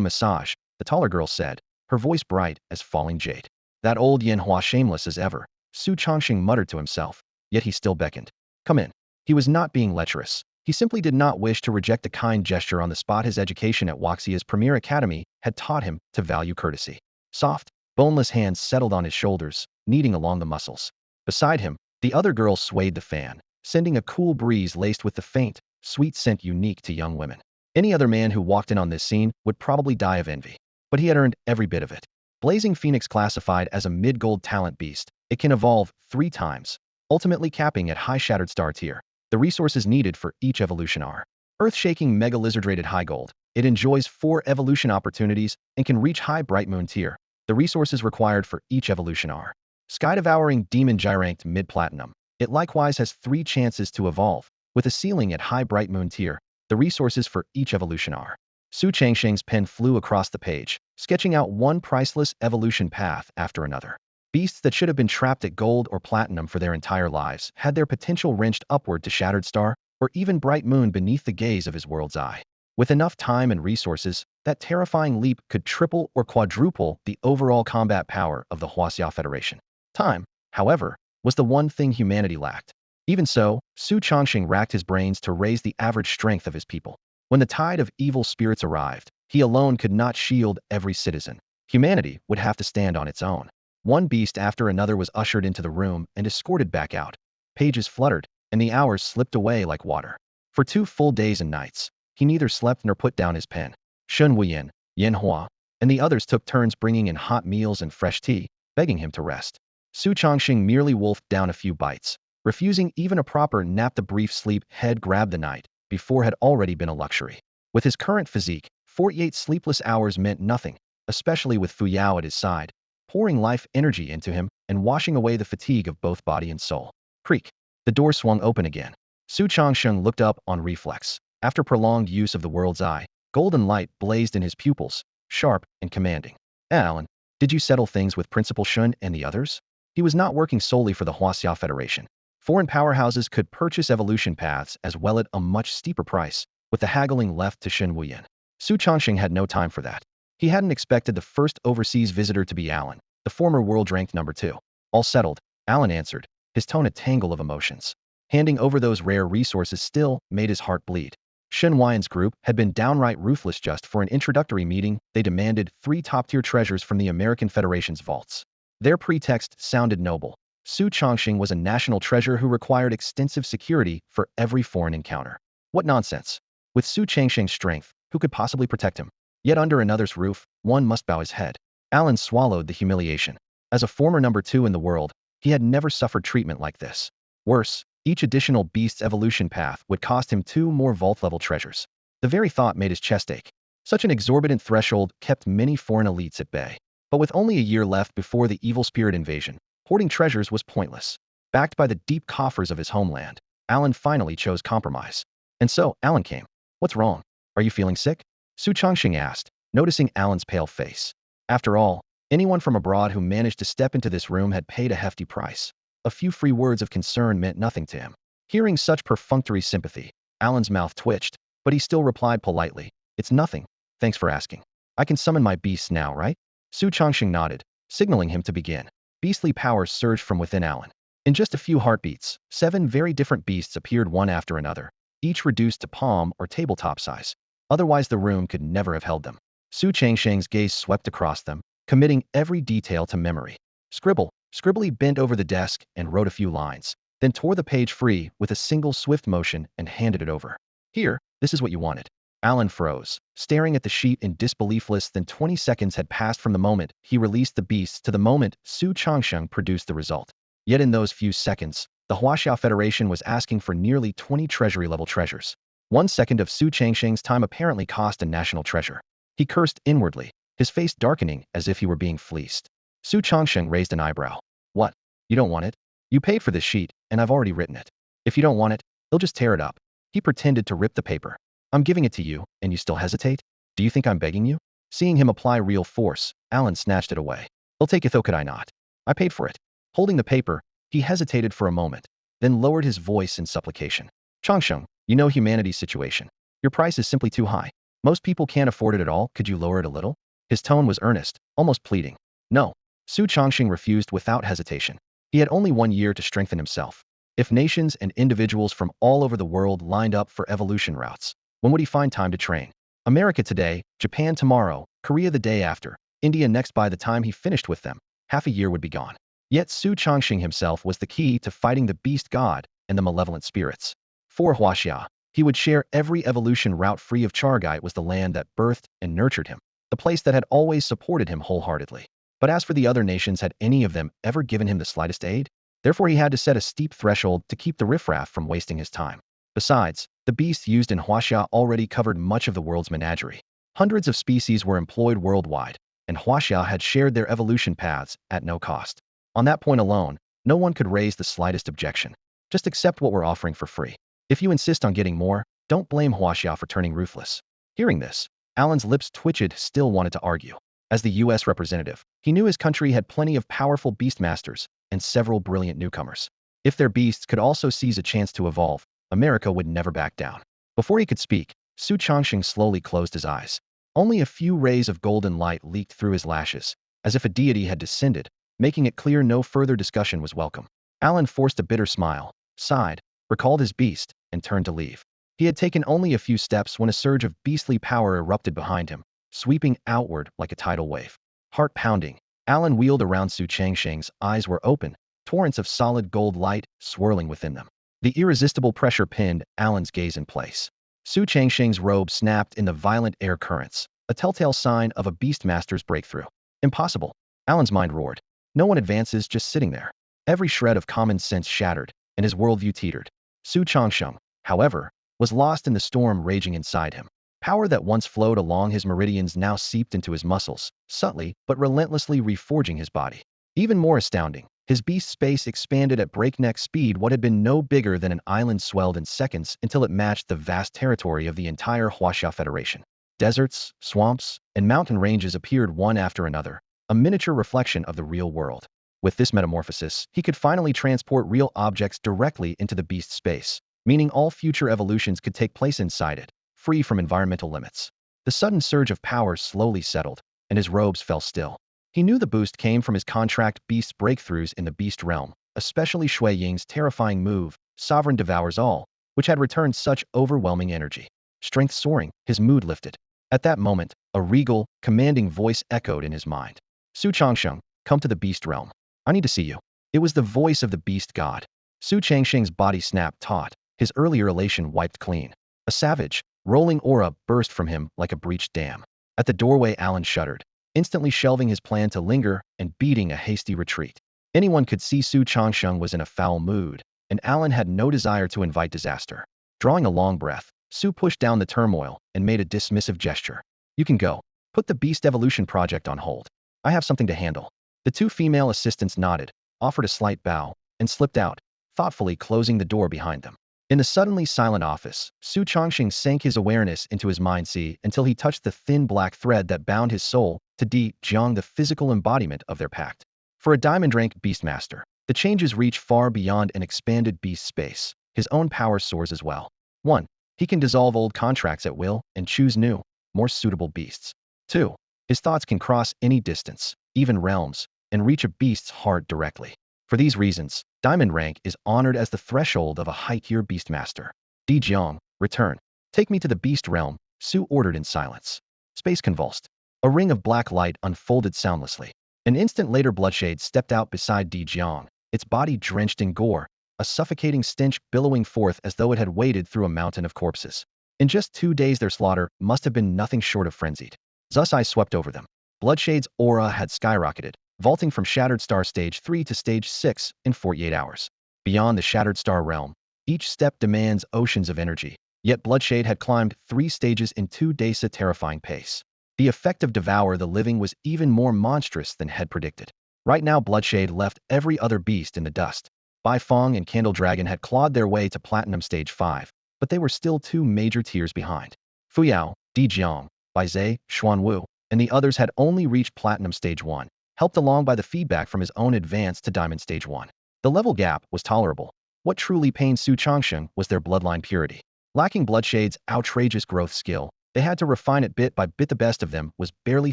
massage, the taller girl said, her voice bright as falling jade. That old Yin Hua shameless as ever, Su Chongqing muttered to himself, yet he still beckoned. Come in. He was not being lecherous. He simply did not wish to reject a kind gesture on the spot. His education at Waxia's premier academy had taught him to value courtesy. Soft, boneless hands settled on his shoulders, kneading along the muscles. Beside him, the other girl swayed the fan, sending a cool breeze laced with the faint, sweet scent unique to young women. Any other man who walked in on this scene would probably die of envy. But he had earned every bit of it. Blazing Phoenix classified as a mid-gold talent beast, it can evolve 3 times, ultimately capping at high Shattered Star tier. The resources needed for each evolution are Earth-shaking Mega Lizard rated high gold. It enjoys 4 evolution opportunities and can reach high Bright Moon tier. The resources required for each evolution are Sky-devouring Demon Gyranked mid-platinum. It likewise has 3 chances to evolve, with a ceiling at high Bright Moon tier. The resources for each evolution are Su Changsheng's pen flew across the page, sketching out one priceless evolution path after another. Beasts that should have been trapped at gold or platinum for their entire lives had their potential wrenched upward to Shattered Star, or even Bright Moon beneath the gaze of his world's eye. With enough time and resources, that terrifying leap could triple or quadruple the overall combat power of the Huaxia Federation. Time, however, was the one thing humanity lacked. Even so, Su Chongqing racked his brains to raise the average strength of his people. When the tide of evil spirits arrived, he alone could not shield every citizen. Humanity would have to stand on its own. One beast after another was ushered into the room and escorted back out. Pages fluttered, and the hours slipped away like water. For 2 full days and nights, he neither slept nor put down his pen. Shun Wuyan, Yen Hua, and the others took turns bringing in hot meals and fresh tea, begging him to rest. Su Chongqing merely wolfed down a few bites, refusing even a proper nap. The brief sleep head grabbed the night before had already been a luxury. With his current physique, 48 sleepless hours meant nothing, especially with Fu Yao at his side, pouring life energy into him and washing away the fatigue of both body and soul. Creak. The door swung open again. Su Chongqing looked up on reflex. After prolonged use of the world's eye, golden light blazed in his pupils, sharp and commanding. Alan, did you settle things with Principal Shun and the others? He was not working solely for the Huaxia Federation. Foreign powerhouses could purchase evolution paths as well at a much steeper price, with the haggling left to Shen Wuyan. Su Chongqing had no time for that. He hadn't expected the first overseas visitor to be Alan, the former world-ranked number 2. All settled, Alan answered, his tone a tangle of emotions. Handing over those rare resources still made his heart bleed. Shen Wuyan's group had been downright ruthless. Just for an introductory meeting, they demanded 3 top-tier treasures from the American Federation's vaults. Their pretext sounded noble. Su Chongqing was a national treasure who required extensive security for every foreign encounter. What nonsense! With Su Changsheng's strength, who could possibly protect him? Yet under another's roof, one must bow his head. Alan swallowed the humiliation. As a former number 2 in the world, he had never suffered treatment like this. Worse, each additional beast's evolution path would cost him 2 more vault-level treasures. The very thought made his chest ache. Such an exorbitant threshold kept many foreign elites at bay. But with only a year left before the evil spirit invasion, hoarding treasures was pointless. Backed by the deep coffers of his homeland, Alan finally chose compromise. And so, Alan came. What's wrong? Are you feeling sick? Su Chongqing asked, noticing Alan's pale face. After all, anyone from abroad who managed to step into this room had paid a hefty price. A few free words of concern meant nothing to him. Hearing such perfunctory sympathy, Alan's mouth twitched, but he still replied politely, it's nothing. Thanks for asking. I can summon my beasts now, right? Su Chongqing nodded, signaling him to begin. Beastly powers surged from within Alan. In just a few heartbeats, 7 very different beasts appeared one after another, each reduced to palm or tabletop size. Otherwise the room could never have held them. Su Changsheng's gaze swept across them, committing every detail to memory. Scribbly bent over the desk and wrote a few lines, then tore the page free with a single swift motion and handed it over. Here, this is what you wanted. Alan froze, staring at the sheet in disbelief. Less than 20 seconds had passed from the moment he released the beasts to the moment Su Chongsheng produced the result. Yet in those few seconds, the Huaxia Federation was asking for nearly 20 treasury-level treasures. 1 second of Su Changsheng's time apparently cost a national treasure. He cursed inwardly, his face darkening as if he were being fleeced. Su Chongsheng raised an eyebrow. What? You don't want it? You paid for this sheet, and I've already written it. If you don't want it, he'll just tear it up. He pretended to rip the paper. I'm giving it to you, and you still hesitate? Do you think I'm begging you? Seeing him apply real force, Alan snatched it away. I'll take it though, could I not? I paid for it. Holding the paper, he hesitated for a moment, then lowered his voice in supplication. Changsheng, you know humanity's situation. Your price is simply too high. Most people can't afford it at all. Could you lower it a little? His tone was earnest, almost pleading. No. Su Changsheng refused without hesitation. He had only 1 year to strengthen himself. If nations and individuals from all over the world lined up for evolution routes, when would he find time to train? America today, Japan tomorrow, Korea the day after, India next. By the time he finished with them, half a year would be gone. Yet Su Changxing himself was the key to fighting the beast god and the malevolent spirits. For Huaxia, he would share every evolution route free of charge. It was the land that birthed and nurtured him, the place that had always supported him wholeheartedly. But as for the other nations, had any of them ever given him the slightest aid? Therefore he had to set a steep threshold to keep the riffraff from wasting his time. Besides, the beasts used in Huaxia already covered much of the world's menagerie. Hundreds of species were employed worldwide, and Huaxia had shared their evolution paths at no cost. On that point alone, no one could raise the slightest objection. Just accept what we're offering for free. If you insist on getting more, don't blame Huaxia for turning ruthless. Hearing this, Alan's lips twitched. Still wanted to argue. As the U.S. representative, he knew his country had plenty of powerful beastmasters and several brilliant newcomers. If their beasts could also seize a chance to evolve, America would never back down. Before he could speak, Su Changxing slowly closed his eyes. Only a few rays of golden light leaked through his lashes, as if a deity had descended, making it clear no further discussion was welcome. Alan forced a bitter smile, sighed, recalled his beast, and turned to leave. He had taken only a few steps when a surge of beastly power erupted behind him, sweeping outward like a tidal wave. Heart pounding, Alan wheeled around. Su Changxing's eyes were open, torrents of solid gold light swirling within them. The irresistible pressure pinned Alan's gaze in place. Su Changxing's robe snapped in the violent air currents, a telltale sign of a beastmaster's breakthrough. Impossible. Alan's mind roared. No one advances just sitting there. Every shred of common sense shattered, and his worldview teetered. Su Changsheng, however, was lost in the storm raging inside him. Power that once flowed along his meridians now seeped into his muscles, subtly but relentlessly reforging his body. Even more astounding, his beast space expanded at breakneck speed. What had been no bigger than an island swelled in seconds until it matched the vast territory of the entire Huaxia Federation. Deserts, swamps, and mountain ranges appeared one after another, a miniature reflection of the real world. With this metamorphosis, he could finally transport real objects directly into the beast space, meaning all future evolutions could take place inside it, free from environmental limits. The sudden surge of power slowly settled, and his robes fell still. He knew the boost came from his contract beast's breakthroughs in the beast realm, especially Shui Ying's terrifying move, Sovereign Devours All, which had returned such overwhelming energy. Strength soaring, his mood lifted. At that moment, a regal, commanding voice echoed in his mind. Su Changsheng, come to the beast realm. I need to see you. It was the voice of the beast god. Su Changsheng's body snapped taut, his earlier elation wiped clean. A savage, rolling aura burst from him like a breached dam. At the doorway, Alan shuddered, instantly shelving his plan to linger and beating a hasty retreat. Anyone could see Su Changsheng was in a foul mood, and Alan had no desire to invite disaster. Drawing a long breath, Su pushed down the turmoil and made a dismissive gesture. You can go. Put the beast evolution project on hold. I have something to handle. The two female assistants nodded, offered a slight bow, and slipped out, thoughtfully closing the door behind them. In the suddenly silent office, Su Changxing sank his awareness into his mind sea until he touched the thin black thread that bound his soul to Di Jiang, the physical embodiment of their pact. For a diamond-rank beastmaster, the changes reach far beyond an expanded beast space. His own power soars as well. 1. He can dissolve old contracts at will and choose new, more suitable beasts. 2. His thoughts can cross any distance, even realms, and reach a beast's heart directly. For these reasons, Diamond rank is honored as the threshold of a high-tier beastmaster. Di Jiang, return. Take me to the beast realm, Su ordered in silence. Space convulsed. A ring of black light unfolded soundlessly. An instant later, Bloodshade stepped out beside Di Jiang, its body drenched in gore, a suffocating stench billowing forth as though it had waded through a mountain of corpses. In just 2 days, their slaughter must have been nothing short of frenzied. Zu's eyes swept over them. Bloodshade's aura had skyrocketed, vaulting from Shattered Star Stage 3 to Stage 6 in 48 hours. Beyond the Shattered Star realm, each step demands oceans of energy, yet Bloodshade had climbed 3 stages in 2 days at a terrifying pace. The effect of Devour the Living was even more monstrous than had predicted. Right now, Bloodshade left every other beast in the dust. Bai Fong and Candle Dragon had clawed their way to Platinum Stage 5, but they were still 2 major tiers behind. Fuyao, Di Jiang, Bai Zhe, Xuan Wu, and the others had only reached Platinum Stage 1. helped along by the feedback from his own advance to Diamond Stage 1. The level gap was tolerable. What truly pained Su Changsheng was their bloodline purity. Lacking Bloodshade's outrageous growth skill, they had to refine it bit by bit. The best of them was barely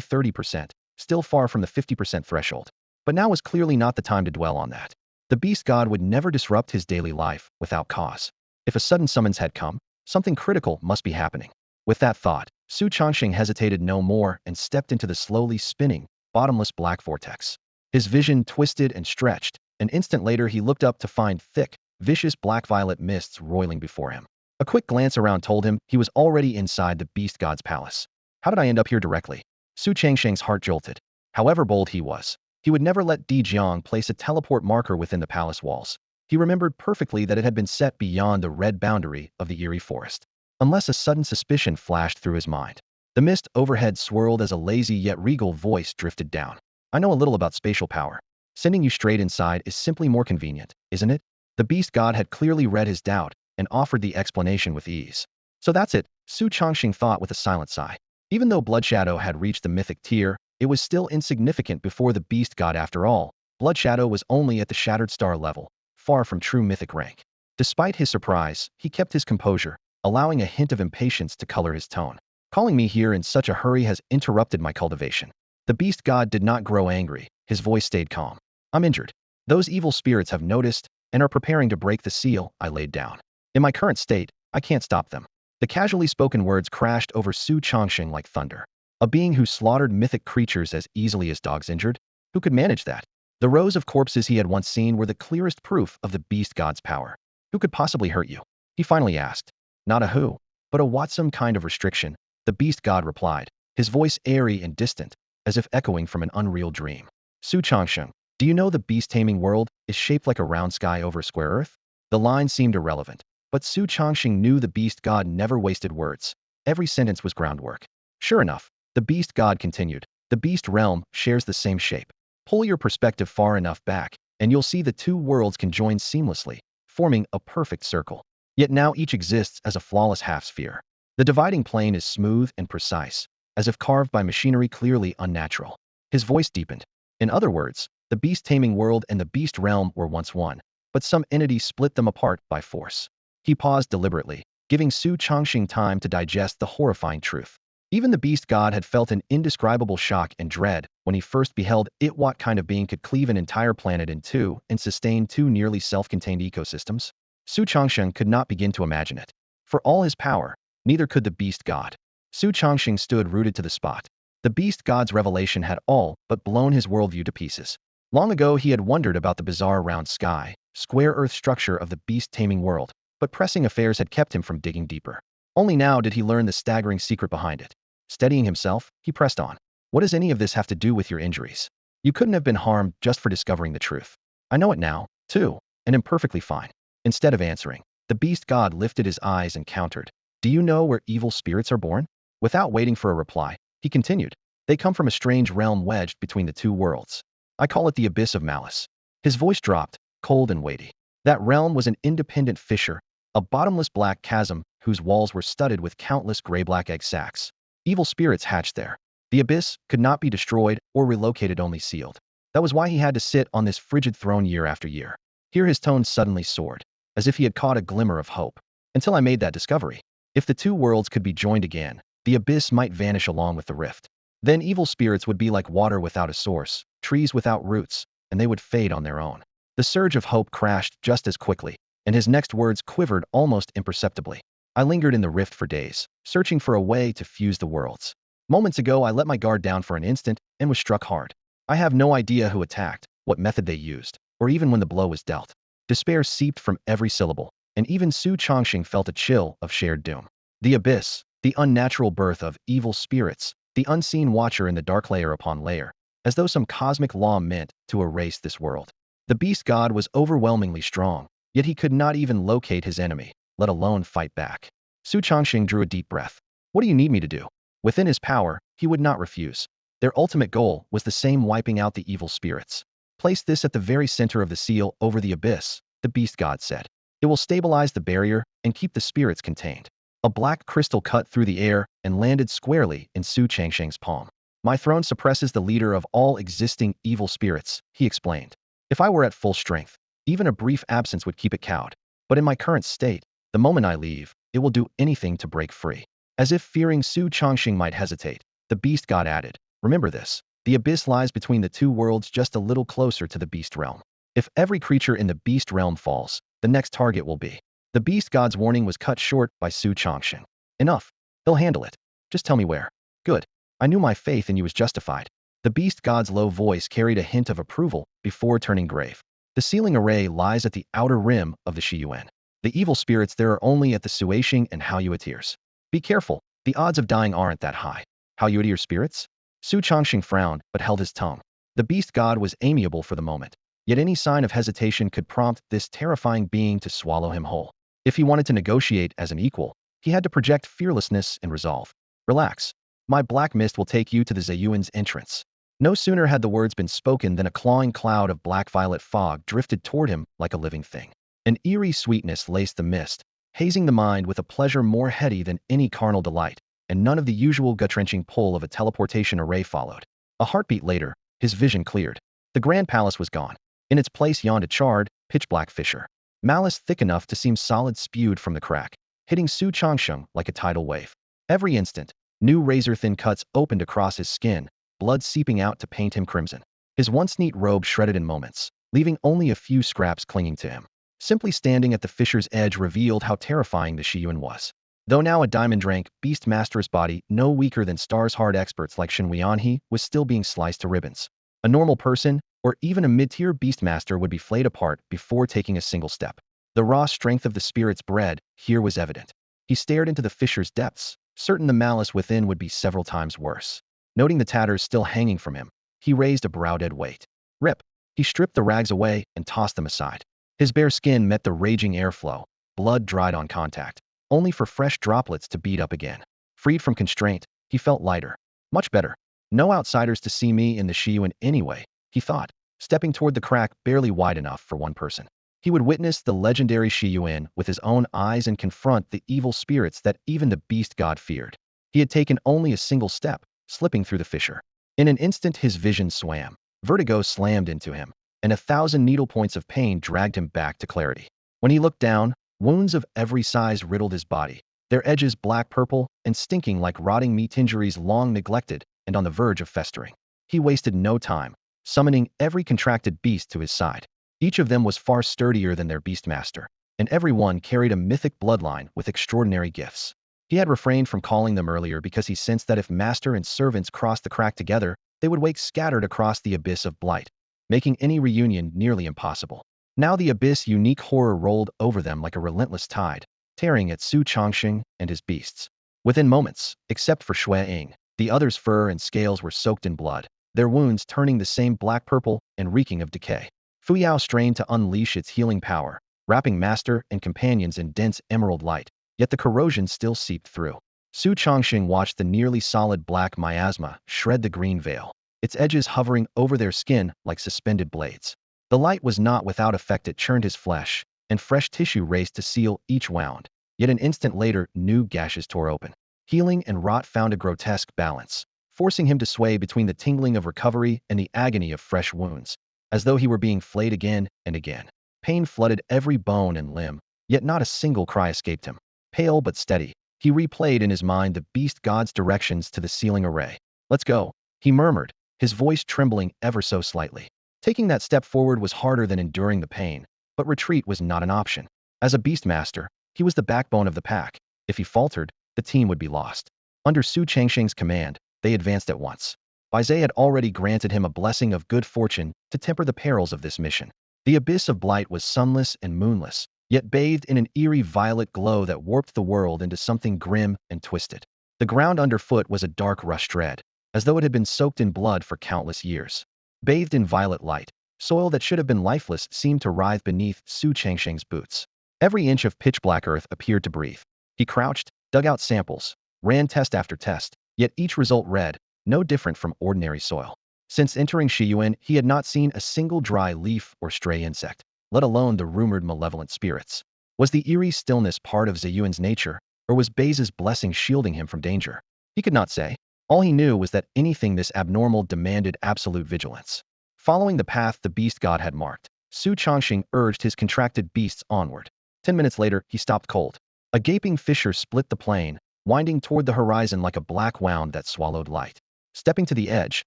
30%, still far from the 50% threshold. But now was clearly not the time to dwell on that. The beast god would never disrupt his daily life without cause. If a sudden summons had come, something critical must be happening. With that thought, Su Changsheng hesitated no more and stepped into the slowly spinning, bottomless black vortex. His vision twisted and stretched. An instant later he looked up to find thick, vicious black-violet mists roiling before him. A quick glance around told him he was already inside the beast god's palace. How did I end up here directly? Su Changsheng's heart jolted. However bold he was, he would never let Di Jiang place a teleport marker within the palace walls. He remembered perfectly that it had been set beyond the red boundary of the eerie forest. Unless a sudden suspicion flashed through his mind. The mist overhead swirled as a lazy yet regal voice drifted down. I know a little about spatial power. Sending you straight inside is simply more convenient, isn't it? The beast god had clearly read his doubt and offered the explanation with ease. So that's it, Su Changsheng thought with a silent sigh. Even though Bloodshadow had reached the mythic tier, it was still insignificant before the beast god after all. Bloodshadow was only at the Shattered Star level, far from true mythic rank. Despite his surprise, he kept his composure, allowing a hint of impatience to color his tone. Calling me here in such a hurry has interrupted my cultivation. The beast god did not grow angry, his voice stayed calm. I'm injured. Those evil spirits have noticed and are preparing to break the seal I laid down. In my current state, I can't stop them. The casually spoken words crashed over Su Changsheng like thunder. A being who slaughtered mythic creatures as easily as dogs injured? Who could manage that? The rows of corpses he had once seen were the clearest proof of the beast god's power. Who could possibly hurt you? He finally asked. Not a who, but a what some kind of restriction, the beast god replied, his voice airy and distant, as if echoing from an unreal dream. Su Changsheng, do you know the beast-taming world is shaped like a round sky over a square earth? The line seemed irrelevant, but Su Changsheng knew the beast god never wasted words. Every sentence was groundwork. Sure enough, the beast god continued, the beast realm shares the same shape. Pull your perspective far enough back, and you'll see the two worlds can join seamlessly, forming a perfect circle. Yet now each exists as a flawless half-sphere. The dividing plane is smooth and precise, as if carved by machinery clearly unnatural. His voice deepened. In other words, the beast-taming world and the beast realm were once one, but some entity split them apart by force. He paused deliberately, giving Su Changsheng time to digest the horrifying truth. Even the beast god had felt an indescribable shock and dread when he first beheld it. What kind of being could cleave an entire planet in two and sustain two nearly self-contained ecosystems? Su Changsheng could not begin to imagine it. For all his power, neither could the beast god. Su Changsheng stood rooted to the spot. The beast god's revelation had all but blown his worldview to pieces. Long ago he had wondered about the bizarre round sky, square earth structure of the beast-taming world, but pressing affairs had kept him from digging deeper. Only now did he learn the staggering secret behind it. Steadying himself, he pressed on. What does any of this have to do with your injuries? You couldn't have been harmed just for discovering the truth. I know it now, too, and am perfectly fine. Instead of answering, the beast god lifted his eyes and countered. Do you know where evil spirits are born? Without waiting for a reply, he continued. They come from a strange realm wedged between the two worlds. I call it the abyss of malice. His voice dropped, cold and weighty. That realm was an independent fissure, a bottomless black chasm whose walls were studded with countless gray-black egg sacs. Evil spirits hatched there. The abyss could not be destroyed or relocated, only sealed. That was why he had to sit on this frigid throne year after year. Here his tone suddenly soared, as if he had caught a glimmer of hope. Until I made that discovery. If the two worlds could be joined again, the abyss might vanish along with the rift. Then evil spirits would be like water without a source, trees without roots, and they would fade on their own. The surge of hope crashed just as quickly, and his next words quivered almost imperceptibly. I lingered in the rift for days, searching for a way to fuse the worlds. Moments ago I let my guard down for an instant and was struck hard. I have no idea who attacked, what method they used, or even when the blow was dealt. Despair seeped from every syllable, and even Su Changsheng felt a chill of shared doom. The abyss, the unnatural birth of evil spirits, the unseen watcher in the dark, layer upon layer, as though some cosmic law meant to erase this world. The beast god was overwhelmingly strong, yet he could not even locate his enemy, let alone fight back. Su Changsheng drew a deep breath. What do you need me to do? Within his power, he would not refuse. Their ultimate goal was the same, wiping out the evil spirits. Place this at the very center of the seal over the abyss, the beast god said. It will stabilize the barrier and keep the spirits contained. A black crystal cut through the air and landed squarely in Su Changsheng's palm. My throne suppresses the leader of all existing evil spirits, he explained. If I were at full strength, even a brief absence would keep it cowed. But in my current state, the moment I leave, it will do anything to break free. As if fearing Su Chongxing might hesitate, the beast god added, remember this, the abyss lies between the two worlds just a little closer to the beast realm. If every creature in the beast realm falls, the next target will be. The beast god's warning was cut short by Su Chongxing. Enough. He'll handle it. Just tell me where. Good. I knew my faith in you was justified. The beast god's low voice carried a hint of approval before turning grave. The sealing array lies at the outer rim of the Shiyuan. The evil spirits there are only at the Suishing and Haoyuatiers. Be careful, the odds of dying aren't that high. Haoyuatier spirits? Su Chongxing frowned but held his tongue. The beast god was amiable for the moment, yet any sign of hesitation could prompt this terrifying being to swallow him whole. If he wanted to negotiate as an equal, he had to project fearlessness and resolve. Relax. My black mist will take you to the Zayuan's entrance. No sooner had the words been spoken than a clawing cloud of black-violet fog drifted toward him like a living thing. An eerie sweetness laced the mist, hazing the mind with a pleasure more heady than any carnal delight, and none of the usual gut-wrenching pull of a teleportation array followed. A heartbeat later, his vision cleared. The grand palace was gone. In its place yawned a charred, pitch-black fissure. Malice thick enough to seem solid spewed from the crack, hitting Su Chongxing like a tidal wave. Every instant, new razor-thin cuts opened across his skin, blood seeping out to paint him crimson. His once neat robe shredded in moments, leaving only a few scraps clinging to him. Simply standing at the fissure's edge revealed how terrifying the Shiyuan was. Though now a diamond-rank, beast-master's body, no weaker than stars-hard experts like Shen Weianhe, was still being sliced to ribbons. A normal person, or even a mid-tier beastmaster would be flayed apart before taking a single step. The raw strength of the spirit's bred here was evident. He stared into the fissure's depths, certain the malice within would be several times worse. Noting the tatters still hanging from him, he raised a brow-dead weight. Rip! He stripped the rags away and tossed them aside. His bare skin met the raging airflow, blood dried on contact, only for fresh droplets to bead up again. Freed from constraint, he felt lighter. Much better. No outsiders to see me in the Shiyuan anyway, he thought, stepping toward the crack barely wide enough for one person. He would witness the legendary Shiyuan with his own eyes and confront the evil spirits that even the beast god feared. He had taken only a single step, slipping through the fissure. In an instant his vision swam. Vertigo slammed into him, and 1,000 needle points of pain dragged him back to clarity. When he looked down, wounds of every size riddled his body, their edges black-purple and stinking like rotting meat injuries long neglected and on the verge of festering. He wasted no time, summoning every contracted beast to his side. Each of them was far sturdier than their beastmaster, and every one carried a mythic bloodline with extraordinary gifts. He had refrained from calling them earlier because he sensed that if master and servants crossed the crack together, they would wake scattered across the abyss of blight, making any reunion nearly impossible. Now the abyss unique horror rolled over them like a relentless tide, tearing at Su Chongxing and his beasts. Within moments, except for Shui Ying, the others' fur and scales were soaked in blood, their wounds turning the same black-purple and reeking of decay. Fu Yao strained to unleash its healing power, wrapping master and companions in dense emerald light, yet the corrosion still seeped through. Su Chongxing watched the nearly solid black miasma shred the green veil, its edges hovering over their skin like suspended blades. The light was not without effect. It churned his flesh, and fresh tissue raced to seal each wound. Yet an instant later, new gashes tore open. Healing and rot found a grotesque balance, forcing him to sway between the tingling of recovery and the agony of fresh wounds, as though he were being flayed again and again. Pain flooded every bone and limb, yet not a single cry escaped him. Pale but steady, he replayed in his mind the beast god's directions to the sealing array. Let's go, he murmured, his voice trembling ever so slightly. Taking that step forward was harder than enduring the pain, but retreat was not an option. As a beastmaster, he was the backbone of the pack. If he faltered, the team would be lost. Under Su Changxing's command, they advanced at once. Baizé had already granted him a blessing of good fortune to temper the perils of this mission. The abyss of blight was sunless and moonless, yet bathed in an eerie violet glow that warped the world into something grim and twisted. The ground underfoot was a dark rust red, as though it had been soaked in blood for countless years. Bathed in violet light, soil that should have been lifeless seemed to writhe beneath Su Changxing's boots. Every inch of pitch-black earth appeared to breathe. He crouched, dug out samples, ran test after test, yet each result red, no different from ordinary soil. Since entering Shiyuan, he had not seen a single dry leaf or stray insect, let alone the rumored malevolent spirits. Was the eerie stillness part of Ziyuan's nature, or was Baize's blessing shielding him from danger? He could not say. All he knew was that anything this abnormal demanded absolute vigilance. Following the path the beast god had marked, Su Changxing urged his contracted beasts onward. 10 minutes later, he stopped cold. A gaping fissure split the plain, winding toward the horizon like a black wound that swallowed light. Stepping to the edge,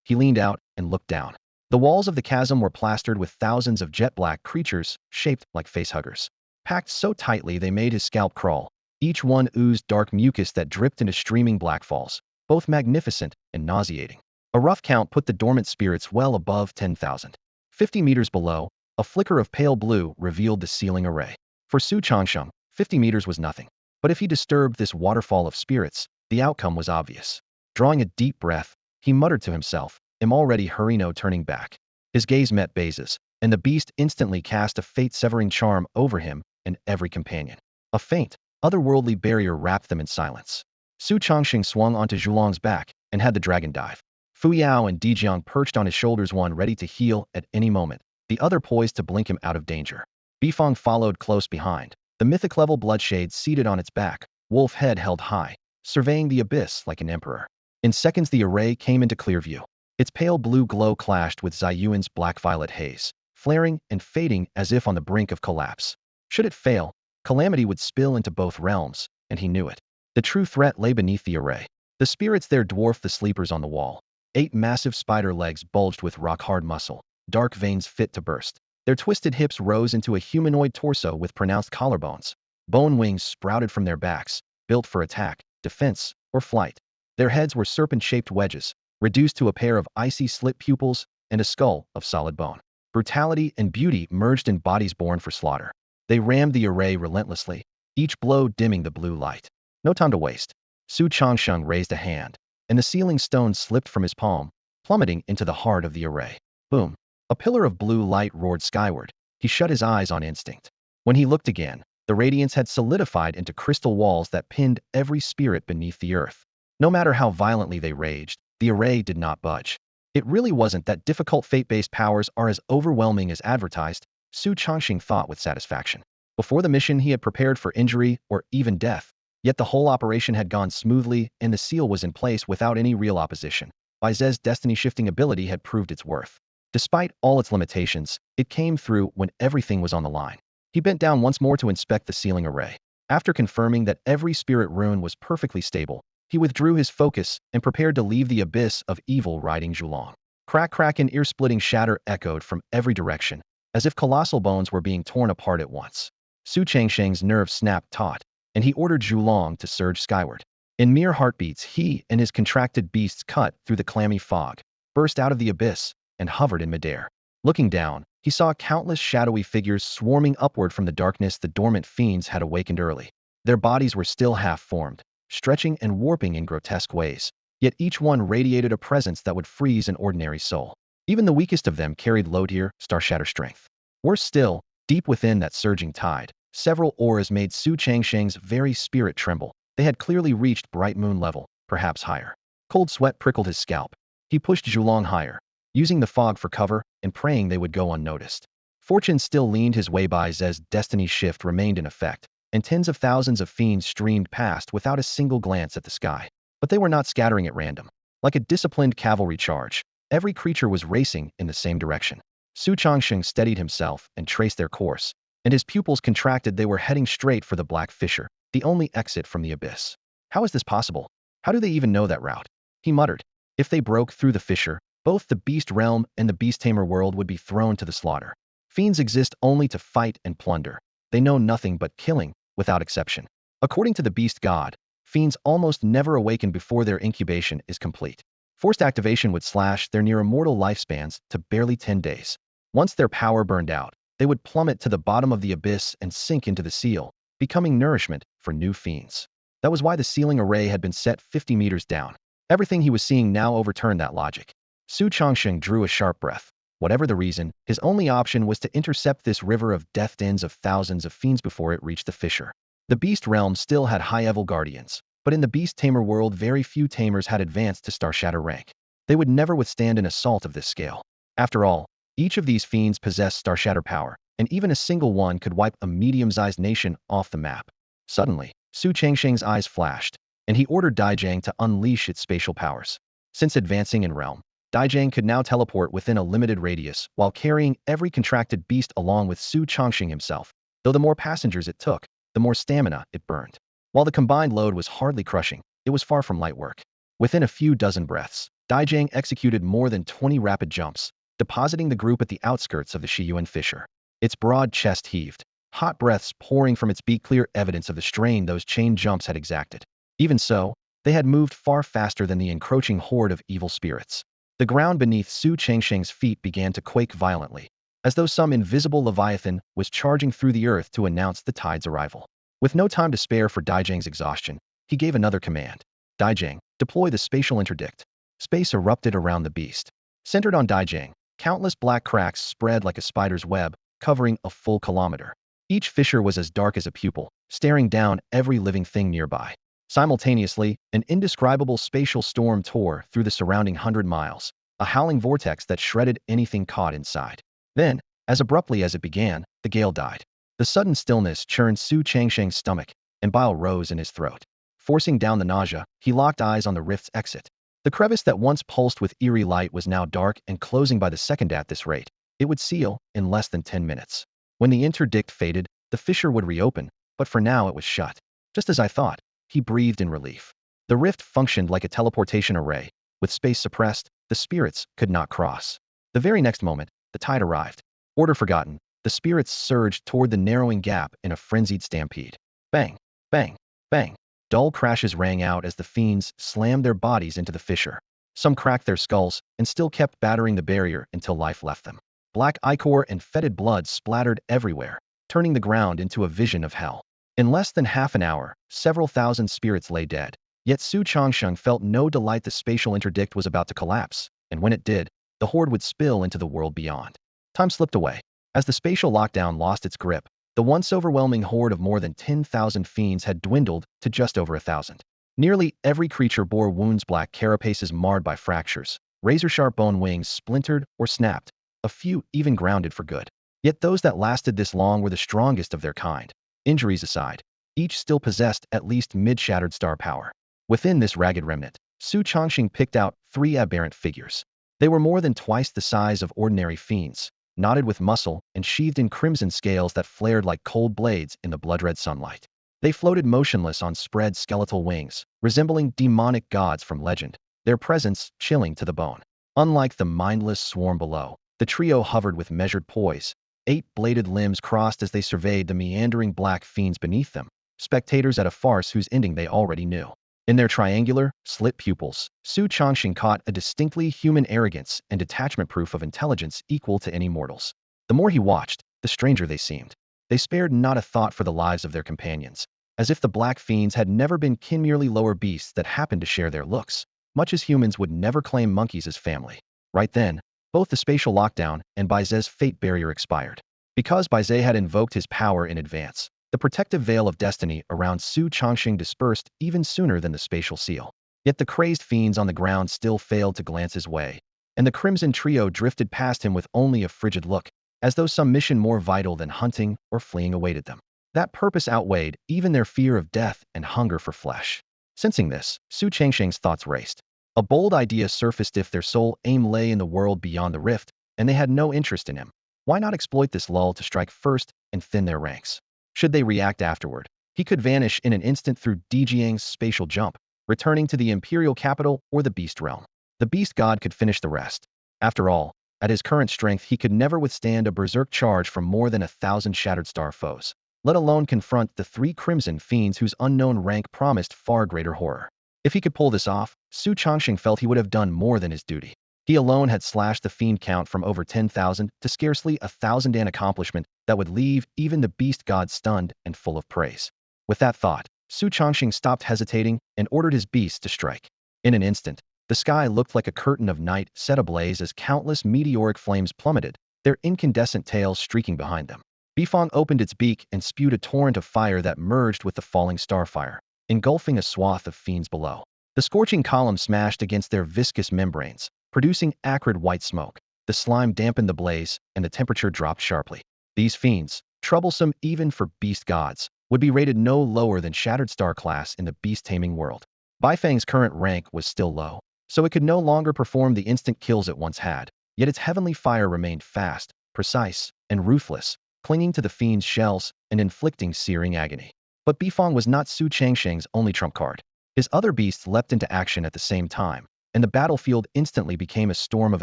he leaned out and looked down. The walls of the chasm were plastered with thousands of jet-black creatures, shaped like facehuggers. Packed so tightly they made his scalp crawl. Each one oozed dark mucus that dripped into streaming black falls, both magnificent and nauseating. A rough count put the dormant spirits well above 10,000. 50 meters below, a flicker of pale blue revealed the sealing array. For Su Changsheng, 50 meters was nothing. But if he disturbed this waterfall of spirits, the outcome was obvious. Drawing a deep breath, he muttered to himself, "Am already hurry no turning back." His gaze met Baze's, and the beast instantly cast a fate-severing charm over him and every companion. A faint, otherworldly barrier wrapped them in silence. Su Changxing swung onto Zhulong's back and had the dragon dive. Fu Yao and Dijiang perched on his shoulders, one ready to heal at any moment, the other poised to blink him out of danger. Bifeng followed close behind, the mythic-level bloodshade seated on its back, wolf head held high, surveying the abyss like an emperor. In seconds the array came into clear view. Its pale blue glow clashed with Ziyuan's black-violet haze, flaring and fading as if on the brink of collapse. Should it fail, calamity would spill into both realms, and he knew it. The true threat lay beneath the array. The spirits there dwarfed the sleepers on the wall. 8 massive spider legs bulged with rock-hard muscle, dark veins fit to burst. Their twisted hips rose into a humanoid torso with pronounced collarbones. Bone wings sprouted from their backs, built for attack, defense, or flight. Their heads were serpent-shaped wedges, reduced to a pair of icy slit pupils and a skull of solid bone. Brutality and beauty merged in bodies born for slaughter. They rammed the array relentlessly, each blow dimming the blue light. No time to waste. Su Changsheng raised a hand, and the sealing stone slipped from his palm, plummeting into the heart of the array. Boom. A pillar of blue light roared skyward. He shut his eyes on instinct. When he looked again, the radiance had solidified into crystal walls that pinned every spirit beneath the earth. No matter how violently they raged, the array did not budge. It really wasn't that difficult. Fate-based powers are as overwhelming as advertised, Su Changxing thought with satisfaction. Before the mission he had prepared for injury or even death, yet the whole operation had gone smoothly and the seal was in place without any real opposition. Baize's destiny-shifting ability had proved its worth. Despite all its limitations, it came through when everything was on the line. He bent down once more to inspect the sealing array. After confirming that every spirit rune was perfectly stable, he withdrew his focus and prepared to leave the abyss of evil riding Zhulong. Crack, crack, and ear-splitting shatter echoed from every direction, as if colossal bones were being torn apart at once. Su Changsheng's nerves snapped taut, and he ordered Zhulong to surge skyward. In mere heartbeats, he and his contracted beasts cut through the clammy fog, burst out of the abyss, and hovered in midair. Looking down, he saw countless shadowy figures swarming upward from the darkness. The dormant fiends had awakened early. Their bodies were still half-formed, stretching and warping in grotesque ways, yet each one radiated a presence that would freeze an ordinary soul. Even the weakest of them carried low-tier, star-shatter strength. Worse still, deep within that surging tide, several auras made Su Changsheng's very spirit tremble. They had clearly reached bright moon level, perhaps higher. Cold sweat prickled his scalp. He pushed Zhulong higher, using the fog for cover and praying they would go unnoticed. Fortune still leaned his way. Baize's destiny shift remained in effect, and tens of thousands of fiends streamed past without a single glance at the sky. But they were not scattering at random. Like a disciplined cavalry charge, every creature was racing in the same direction. Su Changsheng steadied himself and traced their course, and his pupils contracted. They were heading straight for the black fissure, the only exit from the abyss. How is this possible? How do they even know that route? He muttered. If they broke through the fissure, both the beast realm and the beast tamer world would be thrown to the slaughter. Fiends exist only to fight and plunder. They know nothing but killing, without exception. According to the beast god, fiends almost never awaken before their incubation is complete. Forced activation would slash their near-immortal lifespans to barely 10 days. Once their power burned out, they would plummet to the bottom of the abyss and sink into the seal, becoming nourishment for new fiends. That was why the sealing array had been set 50 meters down. Everything he was seeing now overturned that logic. Su Changsheng drew a sharp breath. Whatever the reason, his only option was to intercept this river of death dens of thousands of fiends before it reached the fissure. The beast realm still had high-level guardians, but in the beast tamer world very few tamers had advanced to Starshatter rank. They would never withstand an assault of this scale. After all, each of these fiends possessed Starshatter power, and even a single one could wipe a medium-sized nation off the map. Suddenly, Su Changsheng's eyes flashed. and he ordered Daijang to unleash its spatial powers. Since advancing in realm, Daijang could now teleport within a limited radius while carrying every contracted beast along with Su Chongxing himself, though the more passengers it took, the more stamina it burned. While the combined load was hardly crushing, it was far from light work. Within a few dozen breaths, Daijang executed more than 20 rapid jumps, depositing the group at the outskirts of the Shiyuan fissure. Its broad chest heaved, hot breaths pouring from its beak, clear evidence of the strain those chain jumps had exacted. Even so, they had moved far faster than the encroaching horde of evil spirits. The ground beneath Su Chengsheng's feet began to quake violently, as though some invisible leviathan was charging through the earth to announce the tide's arrival. With no time to spare for Daijang's exhaustion, he gave another command. Daijang, deploy the spatial interdict. Space erupted around the beast. Centered on Daijang, countless black cracks spread like a spider's web, covering a full kilometer. Each fissure was as dark as a pupil, staring down every living thing nearby. Simultaneously, an indescribable spatial storm tore through the surrounding 100 miles, a howling vortex that shredded anything caught inside. Then, as abruptly as it began, the gale died. The sudden stillness churned Su Chengsheng's stomach, and bile rose in his throat. Forcing down the nausea, he locked eyes on the rift's exit. The crevice that once pulsed with eerie light was now dark and closing by the second. At this rate, it would seal in less than 10 minutes. When the interdict faded, the fissure would reopen, but for now it was shut. Just as I thought, he breathed in relief. The rift functioned like a teleportation array. With space suppressed, the spirits could not cross. The very next moment, the tide arrived. Order forgotten, the spirits surged toward the narrowing gap in a frenzied stampede. Bang, bang, bang. Dull crashes rang out as the fiends slammed their bodies into the fissure. Some cracked their skulls and still kept battering the barrier until life left them. Black ichor and fetid blood splattered everywhere, turning the ground into a vision of hell. In less than half an hour, several thousand spirits lay dead. Yet Su Chongsheng felt no delight. The spatial interdict was about to collapse, and when it did, the horde would spill into the world beyond. Time slipped away. As the spatial lockdown lost its grip, the once overwhelming horde of more than 10,000 fiends had dwindled to just over 1,000. Nearly every creature bore wounds, black carapaces marred by fractures, razor-sharp bone wings splintered or snapped, a few even grounded for good. Yet those that lasted this long were the strongest of their kind. Injuries aside, each still possessed at least mid-shattered star power. Within this ragged remnant, Su Chongxing picked out 3 aberrant figures. They were more than twice the size of ordinary fiends, knotted with muscle and sheathed in crimson scales that flared like cold blades in the blood-red sunlight. They floated motionless on spread skeletal wings, resembling demonic gods from legend, their presence chilling to the bone. Unlike the mindless swarm below, the trio hovered with measured poise, 8 bladed limbs crossed as they surveyed the meandering black fiends beneath them, spectators at a farce whose ending they already knew. In their triangular, slit pupils, Su Chongxing caught a distinctly human arrogance and detachment, proof of intelligence equal to any mortals. The more he watched, the stranger they seemed. They spared not a thought for the lives of their companions, as if the black fiends had never been kin, merely lower beasts that happened to share their looks, much as humans would never claim monkeys as family. Right then, both the spatial lockdown and Baize's fate barrier expired. Because Baize had invoked his power in advance, the protective veil of destiny around Su Chongxing dispersed even sooner than the spatial seal. Yet the crazed fiends on the ground still failed to glance his way, and the crimson trio drifted past him with only a frigid look, as though some mission more vital than hunting or fleeing awaited them. That purpose outweighed even their fear of death and hunger for flesh. Sensing this, Su Chengsheng's thoughts raced. A bold idea surfaced. If their sole aim lay in the world beyond the rift, and they had no interest in him, why not exploit this lull to strike first and thin their ranks? Should they react afterward, he could vanish in an instant through Daijang's spatial jump, returning to the imperial capital or the beast realm. The beast god could finish the rest. After all, at his current strength he could never withstand a berserk charge from more than 1,000 shattered star foes, let alone confront the 3 crimson fiends whose unknown rank promised far greater horror. If he could pull this off, Su Chongxing felt he would have done more than his duty. He alone had slashed the fiend count from over 10,000 to scarcely 1,000, an accomplishment that would leave even the beast god stunned and full of praise. With that thought, Su Chongxing stopped hesitating and ordered his beasts to strike. In an instant, the sky looked like a curtain of night set ablaze as countless meteoric flames plummeted, their incandescent tails streaking behind them. Bifong opened its beak and spewed a torrent of fire that merged with the falling starfire, engulfing a swath of fiends below. The scorching column smashed against their viscous membranes, producing acrid white smoke. The slime dampened the blaze, and the temperature dropped sharply. These fiends, troublesome even for beast gods, would be rated no lower than shattered star class in the beast-taming world. Baifang's current rank was still low, so it could no longer perform the instant kills it once had, yet its heavenly fire remained fast, precise, and ruthless, clinging to the fiend's shells and inflicting searing agony. But Bifang was not Su Changsheng's only trump card. His other beasts leapt into action at the same time, and the battlefield instantly became a storm of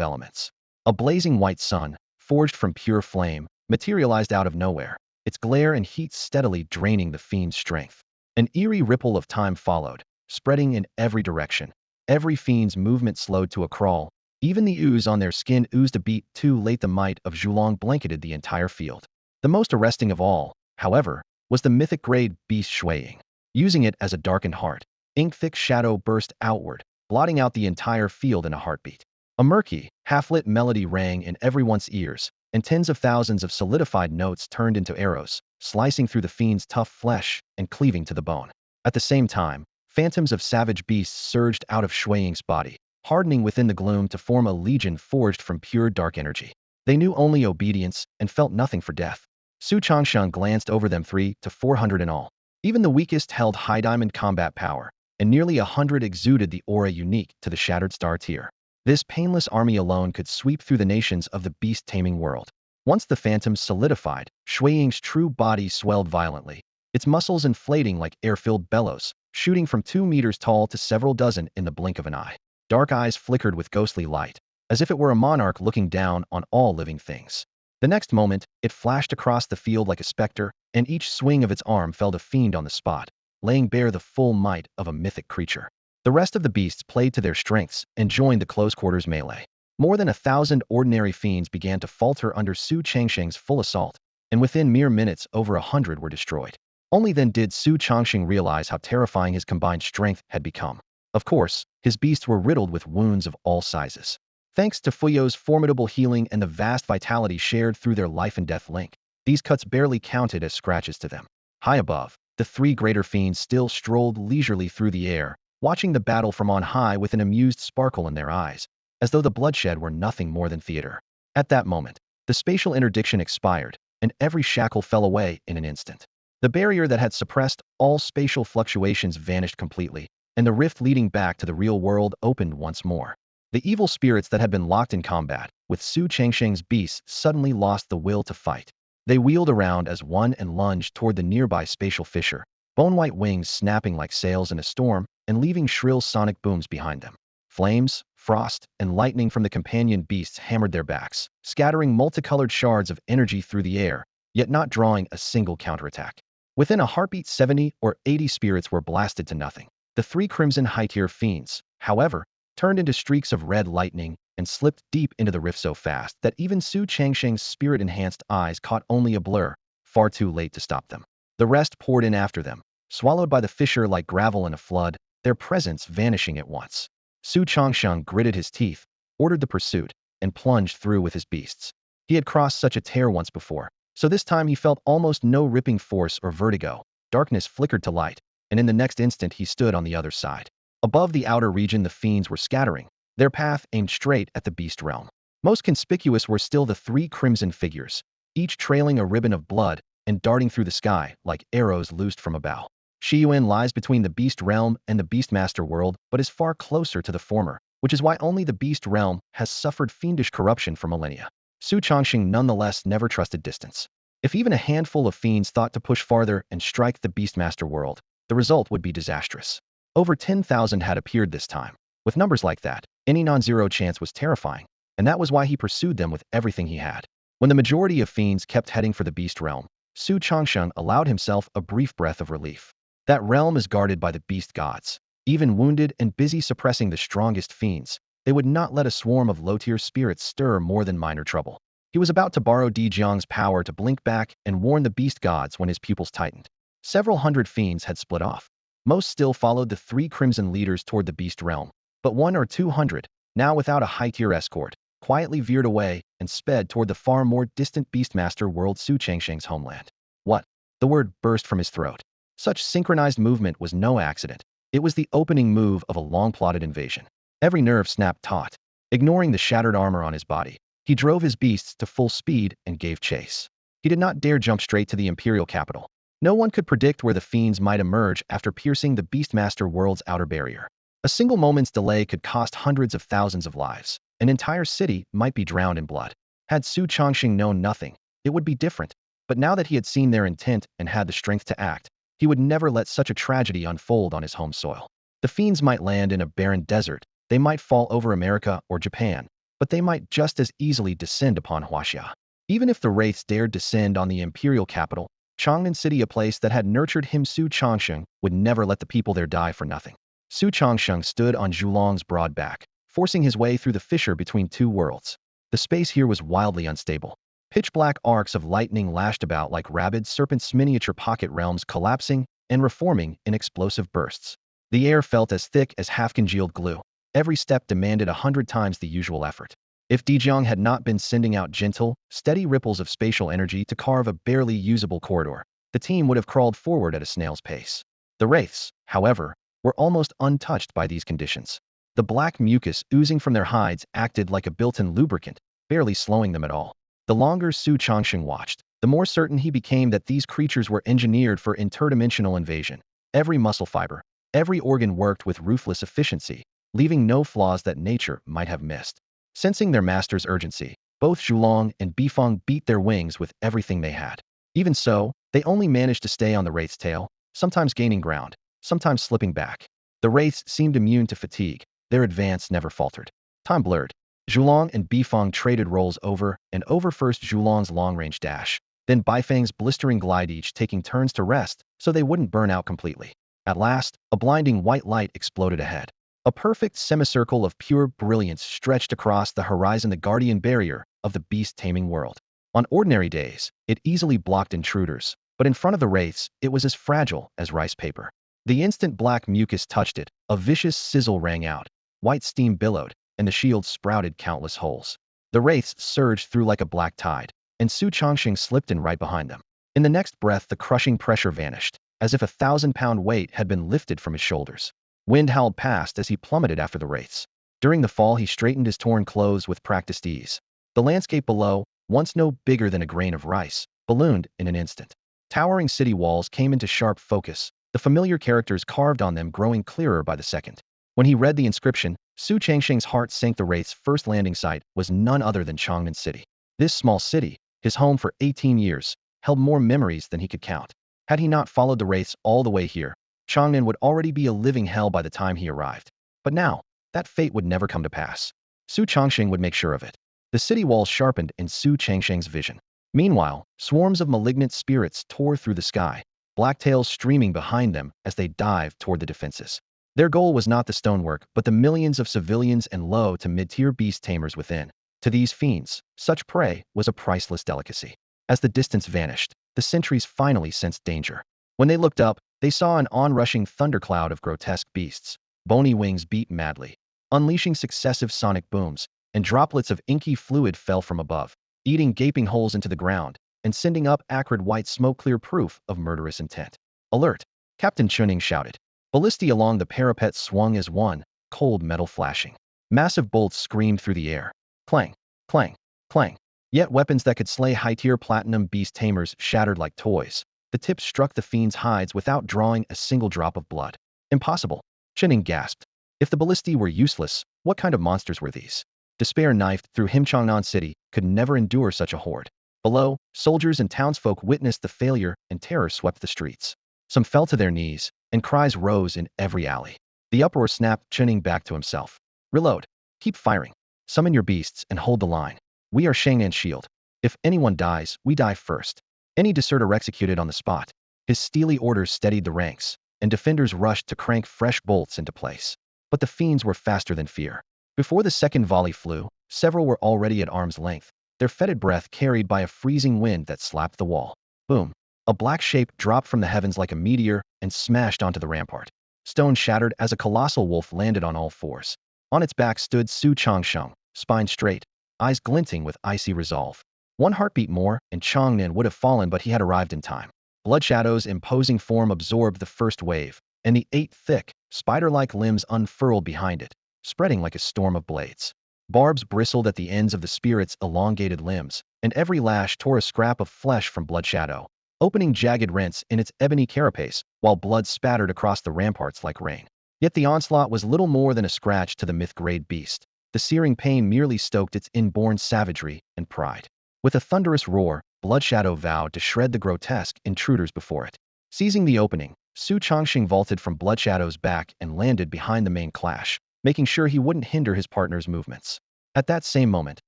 elements. A blazing white sun, forged from pure flame, materialized out of nowhere, its glare and heat steadily draining the fiend's strength. An eerie ripple of time followed, spreading in every direction. Every fiend's movement slowed to a crawl. Even the ooze on their skin oozed a beat too late. The might of Zhulong blanketed the entire field. The most arresting of all, however, was the mythic-grade beast Shuiying. Using it as a darkened heart, ink-thick shadow burst outward, blotting out the entire field in a heartbeat. A murky, half-lit melody rang in everyone's ears, and tens of thousands of solidified notes turned into arrows, slicing through the fiend's tough flesh and cleaving to the bone. At the same time, phantoms of savage beasts surged out of Shuiying's body, hardening within the gloom to form a legion forged from pure dark energy. They knew only obedience and felt nothing for death. Su Changsheng glanced over them, 300 to 400 in all. Even the weakest held high diamond combat power, and nearly 100 exuded the aura unique to the Shattered Star tier. This painless army alone could sweep through the nations of the beast-taming world. Once the phantoms solidified, Shuiying's true body swelled violently, its muscles inflating like air-filled bellows, shooting from 2 meters tall to several dozen in the blink of an eye. Dark eyes flickered with ghostly light, as if it were a monarch looking down on all living things. The next moment, it flashed across the field like a specter, and each swing of its arm felled a fiend on the spot, laying bare the full might of a mythic creature. The rest of the beasts played to their strengths and joined the close-quarters melee. More than 1,000 ordinary fiends began to falter under Su Changsheng's full assault, and within mere minutes over 100 were destroyed. Only then did Su Changsheng realize how terrifying his combined strength had become. Of course, his beasts were riddled with wounds of all sizes. Thanks to Fuyo's formidable healing and the vast vitality shared through their life and death link, these cuts barely counted as scratches to them. High above, the 3 greater fiends still strolled leisurely through the air, watching the battle from on high with an amused sparkle in their eyes, as though the bloodshed were nothing more than theater. At that moment, the spatial interdiction expired, and every shackle fell away in an instant. The barrier that had suppressed all spatial fluctuations vanished completely, and the rift leading back to the real world opened once more. The evil spirits that had been locked in combat with Su Changsheng's beasts suddenly lost the will to fight. They wheeled around as one and lunged toward the nearby spatial fissure, bone-white wings snapping like sails in a storm and leaving shrill sonic booms behind them. Flames, frost, and lightning from the companion beasts hammered their backs, scattering multicolored shards of energy through the air, yet not drawing a single counterattack. Within a heartbeat, 70 or 80 spirits were blasted to nothing. The 3 crimson high-tier fiends, however, turned into streaks of red lightning and slipped deep into the rift so fast that even Su Changsheng's spirit-enhanced eyes caught only a blur, far too late to stop them. The rest poured in after them, swallowed by the fissure like gravel in a flood, their presence vanishing at once. Su Changsheng gritted his teeth, ordered the pursuit, and plunged through with his beasts. He had crossed such a tear once before, so this time he felt almost no ripping force or vertigo. Darkness flickered to light, and in the next instant he stood on the other side. Above the outer region the fiends were scattering, their path aimed straight at the beast realm. Most conspicuous were still the 3 crimson figures, each trailing a ribbon of blood and darting through the sky like arrows loosed from a bow. Shi Yuan lies between the beast realm and the beastmaster world, but is far closer to the former, which is why only the beast realm has suffered fiendish corruption for millennia. Su Changsheng nonetheless never trusted distance. If even a handful of fiends thought to push farther and strike the beastmaster world, the result would be disastrous. Over 10,000 had appeared this time. With numbers like that, any non-zero chance was terrifying, and that was why he pursued them with everything he had. When the majority of fiends kept heading for the beast realm, Su Changsheng allowed himself a brief breath of relief. That realm is guarded by the beast gods. Even wounded and busy suppressing the strongest fiends, they would not let a swarm of low-tier spirits stir more than minor trouble. He was about to borrow Di Jiang's power to blink back and warn the beast gods when his pupils tightened. Several hundred fiends had split off. Most still followed the 3 crimson leaders toward the beast realm, but 100 or 200, now without a high-tier escort, quietly veered away and sped toward the far more distant beastmaster world, Su Changsheng's homeland. What? The word burst from his throat. Such synchronized movement was no accident. It was the opening move of a long-plotted invasion. Every nerve snapped taut. Ignoring the shattered armor on his body, he drove his beasts to full speed and gave chase. He did not dare jump straight to the imperial capital. No one could predict where the fiends might emerge after piercing the Beastmaster world's outer barrier. A single moment's delay could cost hundreds of thousands of lives. An entire city might be drowned in blood. Had Su Chongxing known nothing, it would be different. But now that he had seen their intent and had the strength to act, he would never let such a tragedy unfold on his home soil. The fiends might land in a barren desert, they might fall over America or Japan, but they might just as easily descend upon Huaxia. Even if the wraiths dared descend on the imperial capital, Changnan City, a place that had nurtured him, Su Chongsheng, would never let the people there die for nothing. Su Chongsheng stood on Zhulong's broad back, forcing his way through the fissure between two worlds. The space here was wildly unstable. Pitch-black arcs of lightning lashed about like rabid serpents, miniature pocket realms collapsing and reforming in explosive bursts. The air felt as thick as half-congealed glue. Every step demanded 100 times the usual effort. If Dijiang had not been sending out gentle, steady ripples of spatial energy to carve a barely usable corridor, the team would have crawled forward at a snail's pace. The wraiths, however, were almost untouched by these conditions. The black mucus oozing from their hides acted like a built-in lubricant, barely slowing them at all. The longer Su Chongsheng watched, the more certain he became that these creatures were engineered for interdimensional invasion. Every muscle fiber, every organ worked with ruthless efficiency, leaving no flaws that nature might have missed. Sensing their master's urgency, both Zhulong and Bifeng beat their wings with everything they had. Even so, they only managed to stay on the wraith's tail, sometimes gaining ground, sometimes slipping back. The wraiths seemed immune to fatigue. Their advance never faltered. Time blurred. Zhulong and Bifeng traded roles over and over, first Zhulong's long-range dash, then Bifeng's blistering glide, each taking turns to rest so they wouldn't burn out completely. At last, a blinding white light exploded ahead. A perfect semicircle of pure brilliance stretched across the horizon, the guardian barrier of the beast-taming world. On ordinary days, it easily blocked intruders, but in front of the wraiths, it was as fragile as rice paper. The instant black mucus touched it, a vicious sizzle rang out, white steam billowed, and the shield sprouted countless holes. The wraiths surged through like a black tide, and Su Chongsheng slipped in right behind them. In the next breath, the crushing pressure vanished, as if a 1,000-pound weight had been lifted from his shoulders. Wind howled past as he plummeted after the wraiths. During the fall, he straightened his torn clothes with practiced ease. The landscape below, once no bigger than a grain of rice, ballooned in an instant. Towering city walls came into sharp focus, the familiar characters carved on them growing clearer by the second. When he read the inscription, Su Changsheng's heart sank. The wraith's first landing site was none other than Changnan City. This small city, his home for 18 years, held more memories than he could count. Had he not followed the wraiths all the way here, Changnan would already be a living hell by the time he arrived. But now, that fate would never come to pass. Su Chongsheng would make sure of it. The city walls sharpened in Su Changsheng's vision. Meanwhile, swarms of malignant spirits tore through the sky, black tails streaming behind them as they dived toward the defenses. Their goal was not the stonework, but the millions of civilians and low to mid-tier beast tamers within. To these fiends, such prey was a priceless delicacy. As the distance vanished, the sentries finally sensed danger. When they looked up, they saw an onrushing thundercloud of grotesque beasts. Bony wings beat madly, unleashing successive sonic booms, and droplets of inky fluid fell from above, eating gaping holes into the ground, and sending up acrid white smoke, clear proof of murderous intent. Alert! Captain Chuning shouted. Ballistae along the parapet swung as one, cold metal flashing. Massive bolts screamed through the air. Clang, clang, clang. Yet weapons that could slay high-tier platinum beast tamers shattered like toys. The tips struck the fiend's hides without drawing a single drop of blood. Impossible, Chuning gasped. If the ballistae were useless, what kind of monsters were these? Despair knifed through him. Changnan City could never endure such a horde. Below, soldiers and townsfolk witnessed the failure, and terror swept the streets. Some fell to their knees, and cries rose in every alley. The uproar snapped Chuning back to himself. Reload. Keep firing. Summon your beasts and hold the line. We are Shangnan's shield. If anyone dies, we die first. Any deserter executed on the spot. His steely orders steadied the ranks, and defenders rushed to crank fresh bolts into place. But the fiends were faster than fear. Before the second volley flew, several were already at arm's length, their fetid breath carried by a freezing wind that slapped the wall. Boom! A black shape dropped from the heavens like a meteor and smashed onto the rampart. Stone shattered as a colossal wolf landed on all fours. On its back stood Su Chongsheng, spine straight, eyes glinting with icy resolve. One heartbeat more, and Changnan would have fallen, but he had arrived in time. Bloodshadow's imposing form absorbed the first wave, and the 8 thick, spider-like limbs unfurled behind it, spreading like a storm of blades. Barbs bristled at the ends of the spirit's elongated limbs, and every lash tore a scrap of flesh from Bloodshadow. opening jagged rents in its ebony carapace, while blood spattered across the ramparts like rain. Yet the onslaught was little more than a scratch to the myth-grade beast. The searing pain merely stoked its inborn savagery and pride. With a thunderous roar, Bloodshadow vowed to shred the grotesque intruders before it. Seizing the opening, Su Chongqing vaulted from Bloodshadow's back and landed behind the main clash, making sure he wouldn't hinder his partner's movements. At that same moment,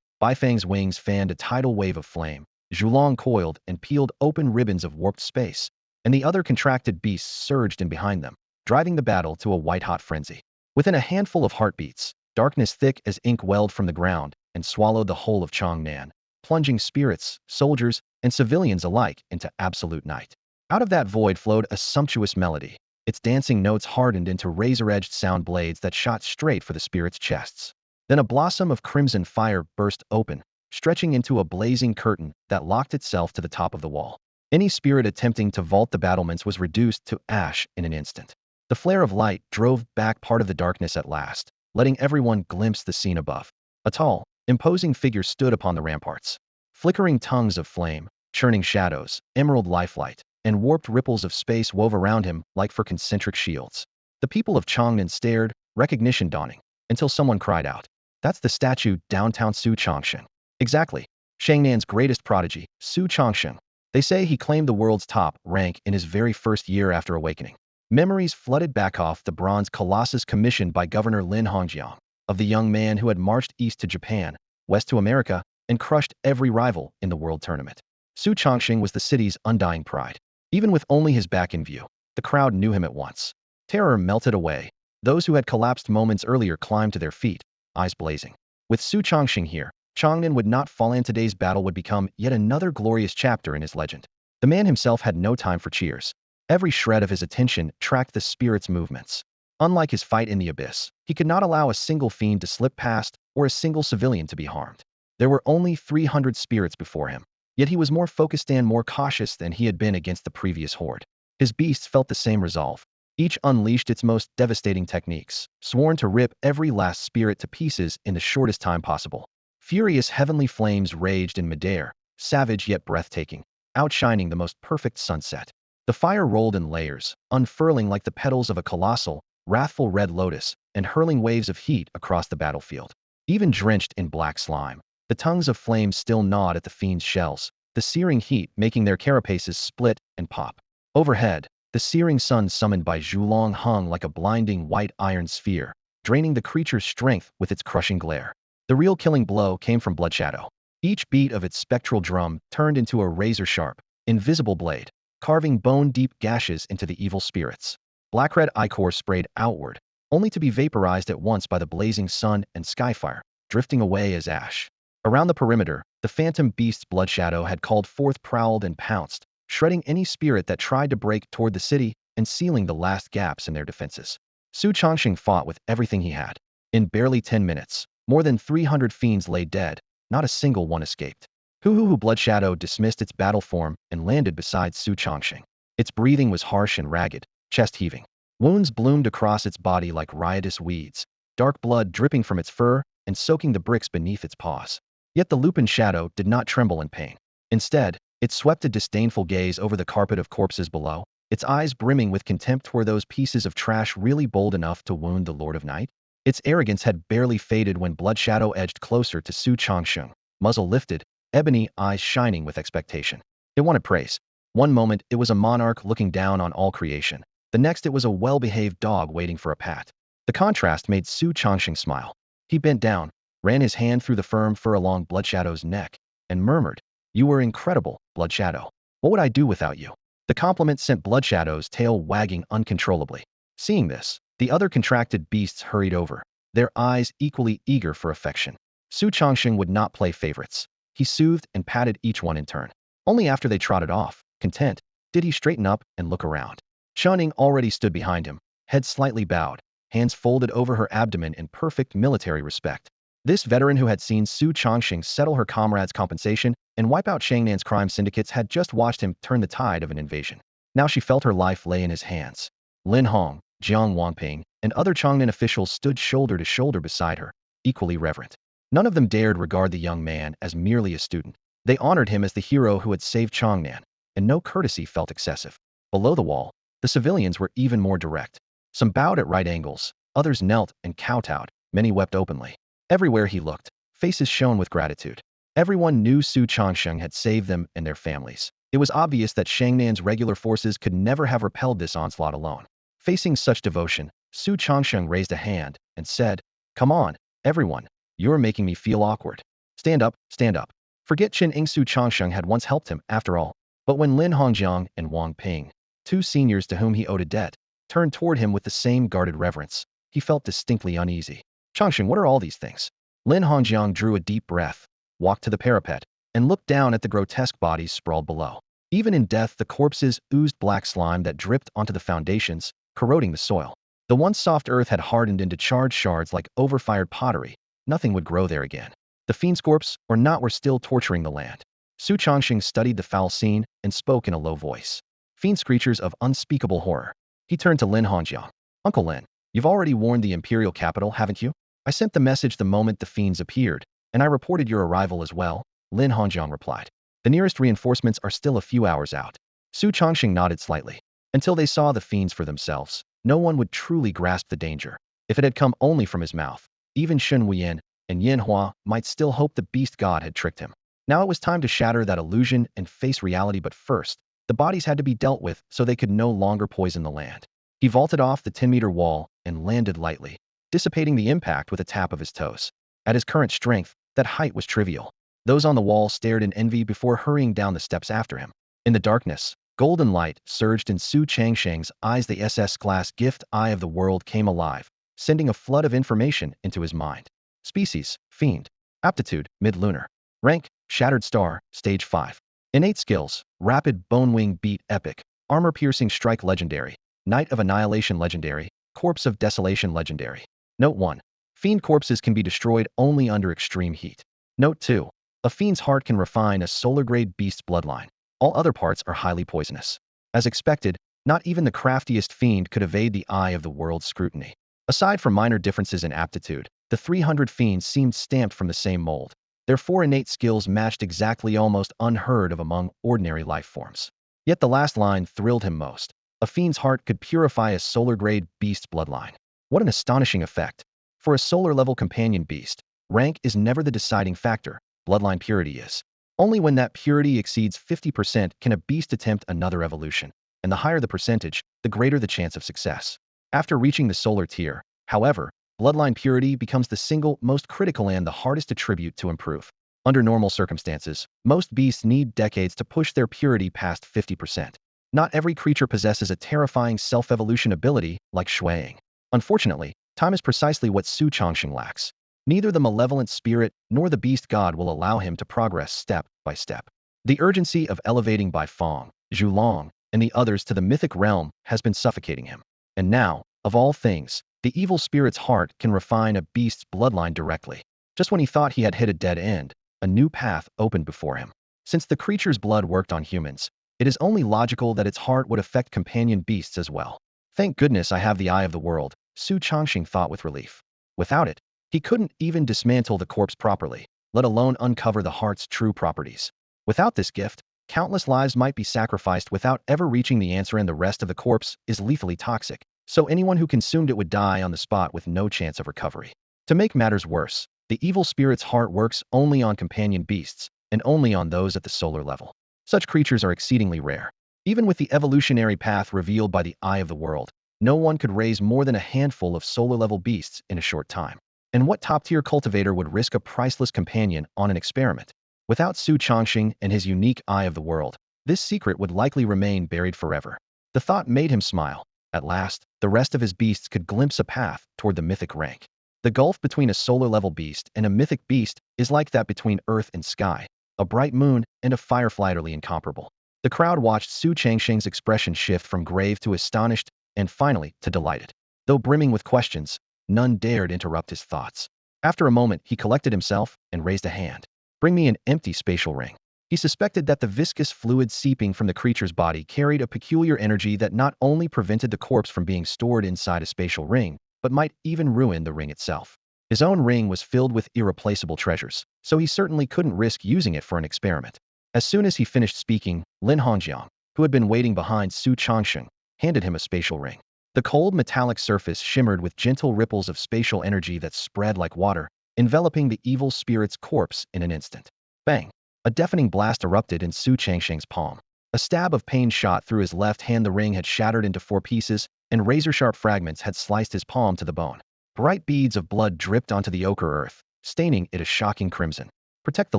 Baifang's wings fanned a tidal wave of flame. Zhulong coiled and peeled open ribbons of warped space, and the other contracted beasts surged in behind them, driving the battle to a white-hot frenzy. Within a handful of heartbeats, darkness thick as ink welled from the ground and swallowed the whole of Changnan, plunging spirits, soldiers, and civilians alike into absolute night. Out of that void flowed a sumptuous melody. Its dancing notes hardened into razor-edged sound blades that shot straight for the spirits' chests. Then a blossom of crimson fire burst open, stretching into a blazing curtain that locked itself to the top of the wall. Any spirit attempting to vault the battlements was reduced to ash in an instant. The flare of light drove back part of the darkness at last, letting everyone glimpse the scene above. A tall, imposing figure stood upon the ramparts. Flickering tongues of flame, churning shadows, emerald lifelight, and warped ripples of space wove around him like for concentric shields. The people of Changnan stared, recognition dawning, until someone cried out, "That's the statue downtown Su Chongsheng." Exactly. Shangnan's greatest prodigy, Su Chongsheng. They say he claimed the world's top rank in his very first year after awakening. Memories flooded back off the bronze colossus commissioned by Governor Lin Hongjiang, of the young man who had marched east to Japan, west to America, and crushed every rival in the world tournament. Su Chongsheng was the city's undying pride. Even with only his back in view, the crowd knew him at once. Terror melted away. Those who had collapsed moments earlier climbed to their feet, eyes blazing. With Su Chongsheng here, Changnan would not fall, and today's battle would become yet another glorious chapter in his legend. The man himself had no time for cheers. Every shred of his attention tracked the spirit's movements. Unlike his fight in the abyss, he could not allow a single fiend to slip past or a single civilian to be harmed. There were only 300 spirits before him, yet he was more focused and more cautious than he had been against the previous horde. His beasts felt the same resolve. Each unleashed its most devastating techniques, sworn to rip every last spirit to pieces in the shortest time possible. Furious heavenly flames raged in midair, savage yet breathtaking, outshining the most perfect sunset. The fire rolled in layers, unfurling like the petals of a colossal, wrathful red lotus, and hurling waves of heat across the battlefield. Even drenched in black slime, the tongues of flame still gnawed at the fiend's shells, the searing heat making their carapaces split and pop. Overhead, the searing sun summoned by Zhulong hung like a blinding white iron sphere, draining the creature's strength with its crushing glare. The real killing blow came from Bloodshadow. Each beat of its spectral drum turned into a razor-sharp, invisible blade, carving bone-deep gashes into the evil spirits. Black-red ichor sprayed outward, only to be vaporized at once by the blazing sun and skyfire, drifting away as ash. Around the perimeter, the phantom beast's Bloodshadow had called forth, prowled and pounced, shredding any spirit that tried to break toward the city and sealing the last gaps in their defenses. Su Chongsheng fought with everything he had. In barely 10 minutes, more than 300 fiends lay dead, not a single one escaped. Bloodshadow dismissed its battle form and landed beside Su Chongsheng. Its breathing was harsh and ragged, chest heaving. Wounds bloomed across its body like riotous weeds, dark blood dripping from its fur and soaking the bricks beneath its paws. Yet the lupin shadow did not tremble in pain. Instead, it swept a disdainful gaze over the carpet of corpses below, its eyes brimming with contempt. Were those pieces of trash really bold enough to wound the Lord of Night? Its arrogance had barely faded when Bloodshadow edged closer to Su Chongsheng, muzzle lifted, ebony eyes shining with expectation. It wanted praise. One moment, it was a monarch looking down on all creation. The next, it was a well-behaved dog waiting for a pat. The contrast made Su Chongsheng smile. He bent down, ran his hand through the firm fur along Bloodshadow's neck, and murmured, "You were incredible, Bloodshadow. What would I do without you?" The compliment sent Bloodshadow's tail wagging uncontrollably. Seeing this, the other contracted beasts hurried over, their eyes equally eager for affection. Su Chongsheng would not play favorites. He soothed and patted each one in turn. Only after they trotted off, content, did he straighten up and look around. Chuning already stood behind him, head slightly bowed, hands folded over her abdomen in perfect military respect. This veteran who had seen Su Chongsheng settle her comrades' compensation and wipe out Shangnan's crime syndicates had just watched him turn the tide of an invasion. Now she felt her life lay in his hands. Lin Hong, Jiang Wangping, and other Changnan officials stood shoulder to shoulder beside her, equally reverent. None of them dared regard the young man as merely a student. They honored him as the hero who had saved Changnan. and no courtesy felt excessive. Below the wall, the civilians were even more direct. Some bowed at right angles, others knelt and kowtowed, many wept openly. Everywhere he looked, faces shone with gratitude. Everyone knew Su Changsheng had saved them and their families. It was obvious that Shangnan's regular forces could never have repelled this onslaught alone. Facing such devotion, Su Changsheng raised a hand and said, "Come on, everyone, you're making me feel awkward. Stand up, stand up." Forget Chen Ing. Su Changsheng had once helped him, after all. But when Lin Hongjiang and Wang Ping, two seniors to whom he owed a debt, turned toward him with the same guarded reverence, he felt distinctly uneasy. "Changsheng, what are all these things?" Lin Hongjiang drew a deep breath, walked to the parapet, and looked down at the grotesque bodies sprawled below. Even in death, the corpses oozed black slime that dripped onto the foundations, corroding the soil. The once soft earth had hardened into charred shards like overfired pottery. Nothing would grow there again. The fiend's corpse or not were still torturing the land. Su Changsheng studied the foul scene and spoke in a low voice. Fiend screechers of unspeakable horror. He turned to Lin Hongjiang. "Uncle Lin, you've already warned the imperial capital, haven't you?" "I sent the message the moment the fiends appeared, and I reported your arrival as well," Lin Hongjiang replied. "The nearest reinforcements are still a few hours out." Su Changsheng nodded slightly. Until they saw the fiends for themselves, no one would truly grasp the danger. If it had come only from his mouth, even Shun Wuyan and Yin Hua might still hope the beast god had tricked him. Now it was time to shatter that illusion and face reality, but first, the bodies had to be dealt with so they could no longer poison the land. He vaulted off the 10-meter wall and landed lightly, dissipating the impact with a tap of his toes. At his current strength, that height was trivial. Those on the wall stared in envy before hurrying down the steps after him. In the darkness, golden light surged in Su Changsheng's eyes. The SS-class gift Eye of the World came alive, sending a flood of information into his mind. Species, Fiend. Aptitude, Mid-Lunar. Rank, Shattered Star, Stage 5. Innate skills, Rapid Bone Wing Beat Epic, Armor-Piercing Strike Legendary, Knight of Annihilation Legendary, Corpse of Desolation Legendary. Note 1. Fiend corpses can be destroyed only under extreme heat. Note 2. A fiend's heart can refine a solar-grade beast's bloodline. All other parts are highly poisonous. As expected, not even the craftiest fiend could evade the Eye of the World's scrutiny. Aside from minor differences in aptitude, the 300 fiends seemed stamped from the same mold. Their 4 innate skills matched exactly, almost unheard of among ordinary life forms. Yet the last line thrilled him most. A fiend's heart could purify a solar-grade beast's bloodline. What an astonishing effect. For a solar-level companion beast, rank is never the deciding factor, bloodline purity is. Only when that purity exceeds 50% can a beast attempt another evolution, and the higher the percentage, the greater the chance of success. After reaching the solar tier, however, bloodline purity becomes the single most critical and the hardest attribute to improve. Under normal circumstances, most beasts need decades to push their purity past 50%. Not every creature possesses a terrifying self-evolution ability like Shuang. Unfortunately, time is precisely what Su Changsheng lacks. Neither the malevolent spirit nor the beast god will allow him to progress step by step. The urgency of elevating Bai Feng, Zhulong, and the others to the mythic realm has been suffocating him. And now, of all things, the evil spirit's heart can refine a beast's bloodline directly. Just when he thought he had hit a dead end, a new path opened before him. Since the creature's blood worked on humans, it is only logical that its heart would affect companion beasts as well. Thank goodness I have the Eye of the World, Su Changsheng thought with relief. Without it, he couldn't even dismantle the corpse properly, let alone uncover the heart's true properties. Without this gift, countless lives might be sacrificed without ever reaching the answer, and the rest of the corpse is lethally toxic, so anyone who consumed it would die on the spot with no chance of recovery. To make matters worse, the evil spirit's heart works only on companion beasts, and only on those at the solar level. Such creatures are exceedingly rare. Even with the evolutionary path revealed by the Eye of the World, no one could raise more than a handful of solar-level beasts in a short time. And what top-tier cultivator would risk a priceless companion on an experiment? Without Su Changsheng and his unique Eye of the World, this secret would likely remain buried forever. The thought made him smile. At last, the rest of his beasts could glimpse a path toward the mythic rank. The gulf between a solar-level beast and a mythic beast is like that between earth and sky, a bright moon and a firefly utterly incomparable. The crowd watched Su Changsheng's expression shift from grave to astonished and finally to delighted. Though brimming with questions, none dared interrupt his thoughts. After a moment, he collected himself and raised a hand. "Bring me an empty spatial ring." He suspected that the viscous fluid seeping from the creature's body carried a peculiar energy that not only prevented the corpse from being stored inside a spatial ring, but might even ruin the ring itself. His own ring was filled with irreplaceable treasures, so he certainly couldn't risk using it for an experiment. As soon as he finished speaking, Lin Hongjiang, who had been waiting behind Su Changsheng, handed him a spatial ring. The cold metallic surface shimmered with gentle ripples of spatial energy that spread like water, enveloping the evil spirit's corpse in an instant. Bang! A deafening blast erupted in Su Changsheng's palm. A stab of pain shot through his left hand. The ring had shattered into 4 pieces, and razor-sharp fragments had sliced his palm to the bone. Bright beads of blood dripped onto the ochre earth, staining it a shocking crimson. Protect the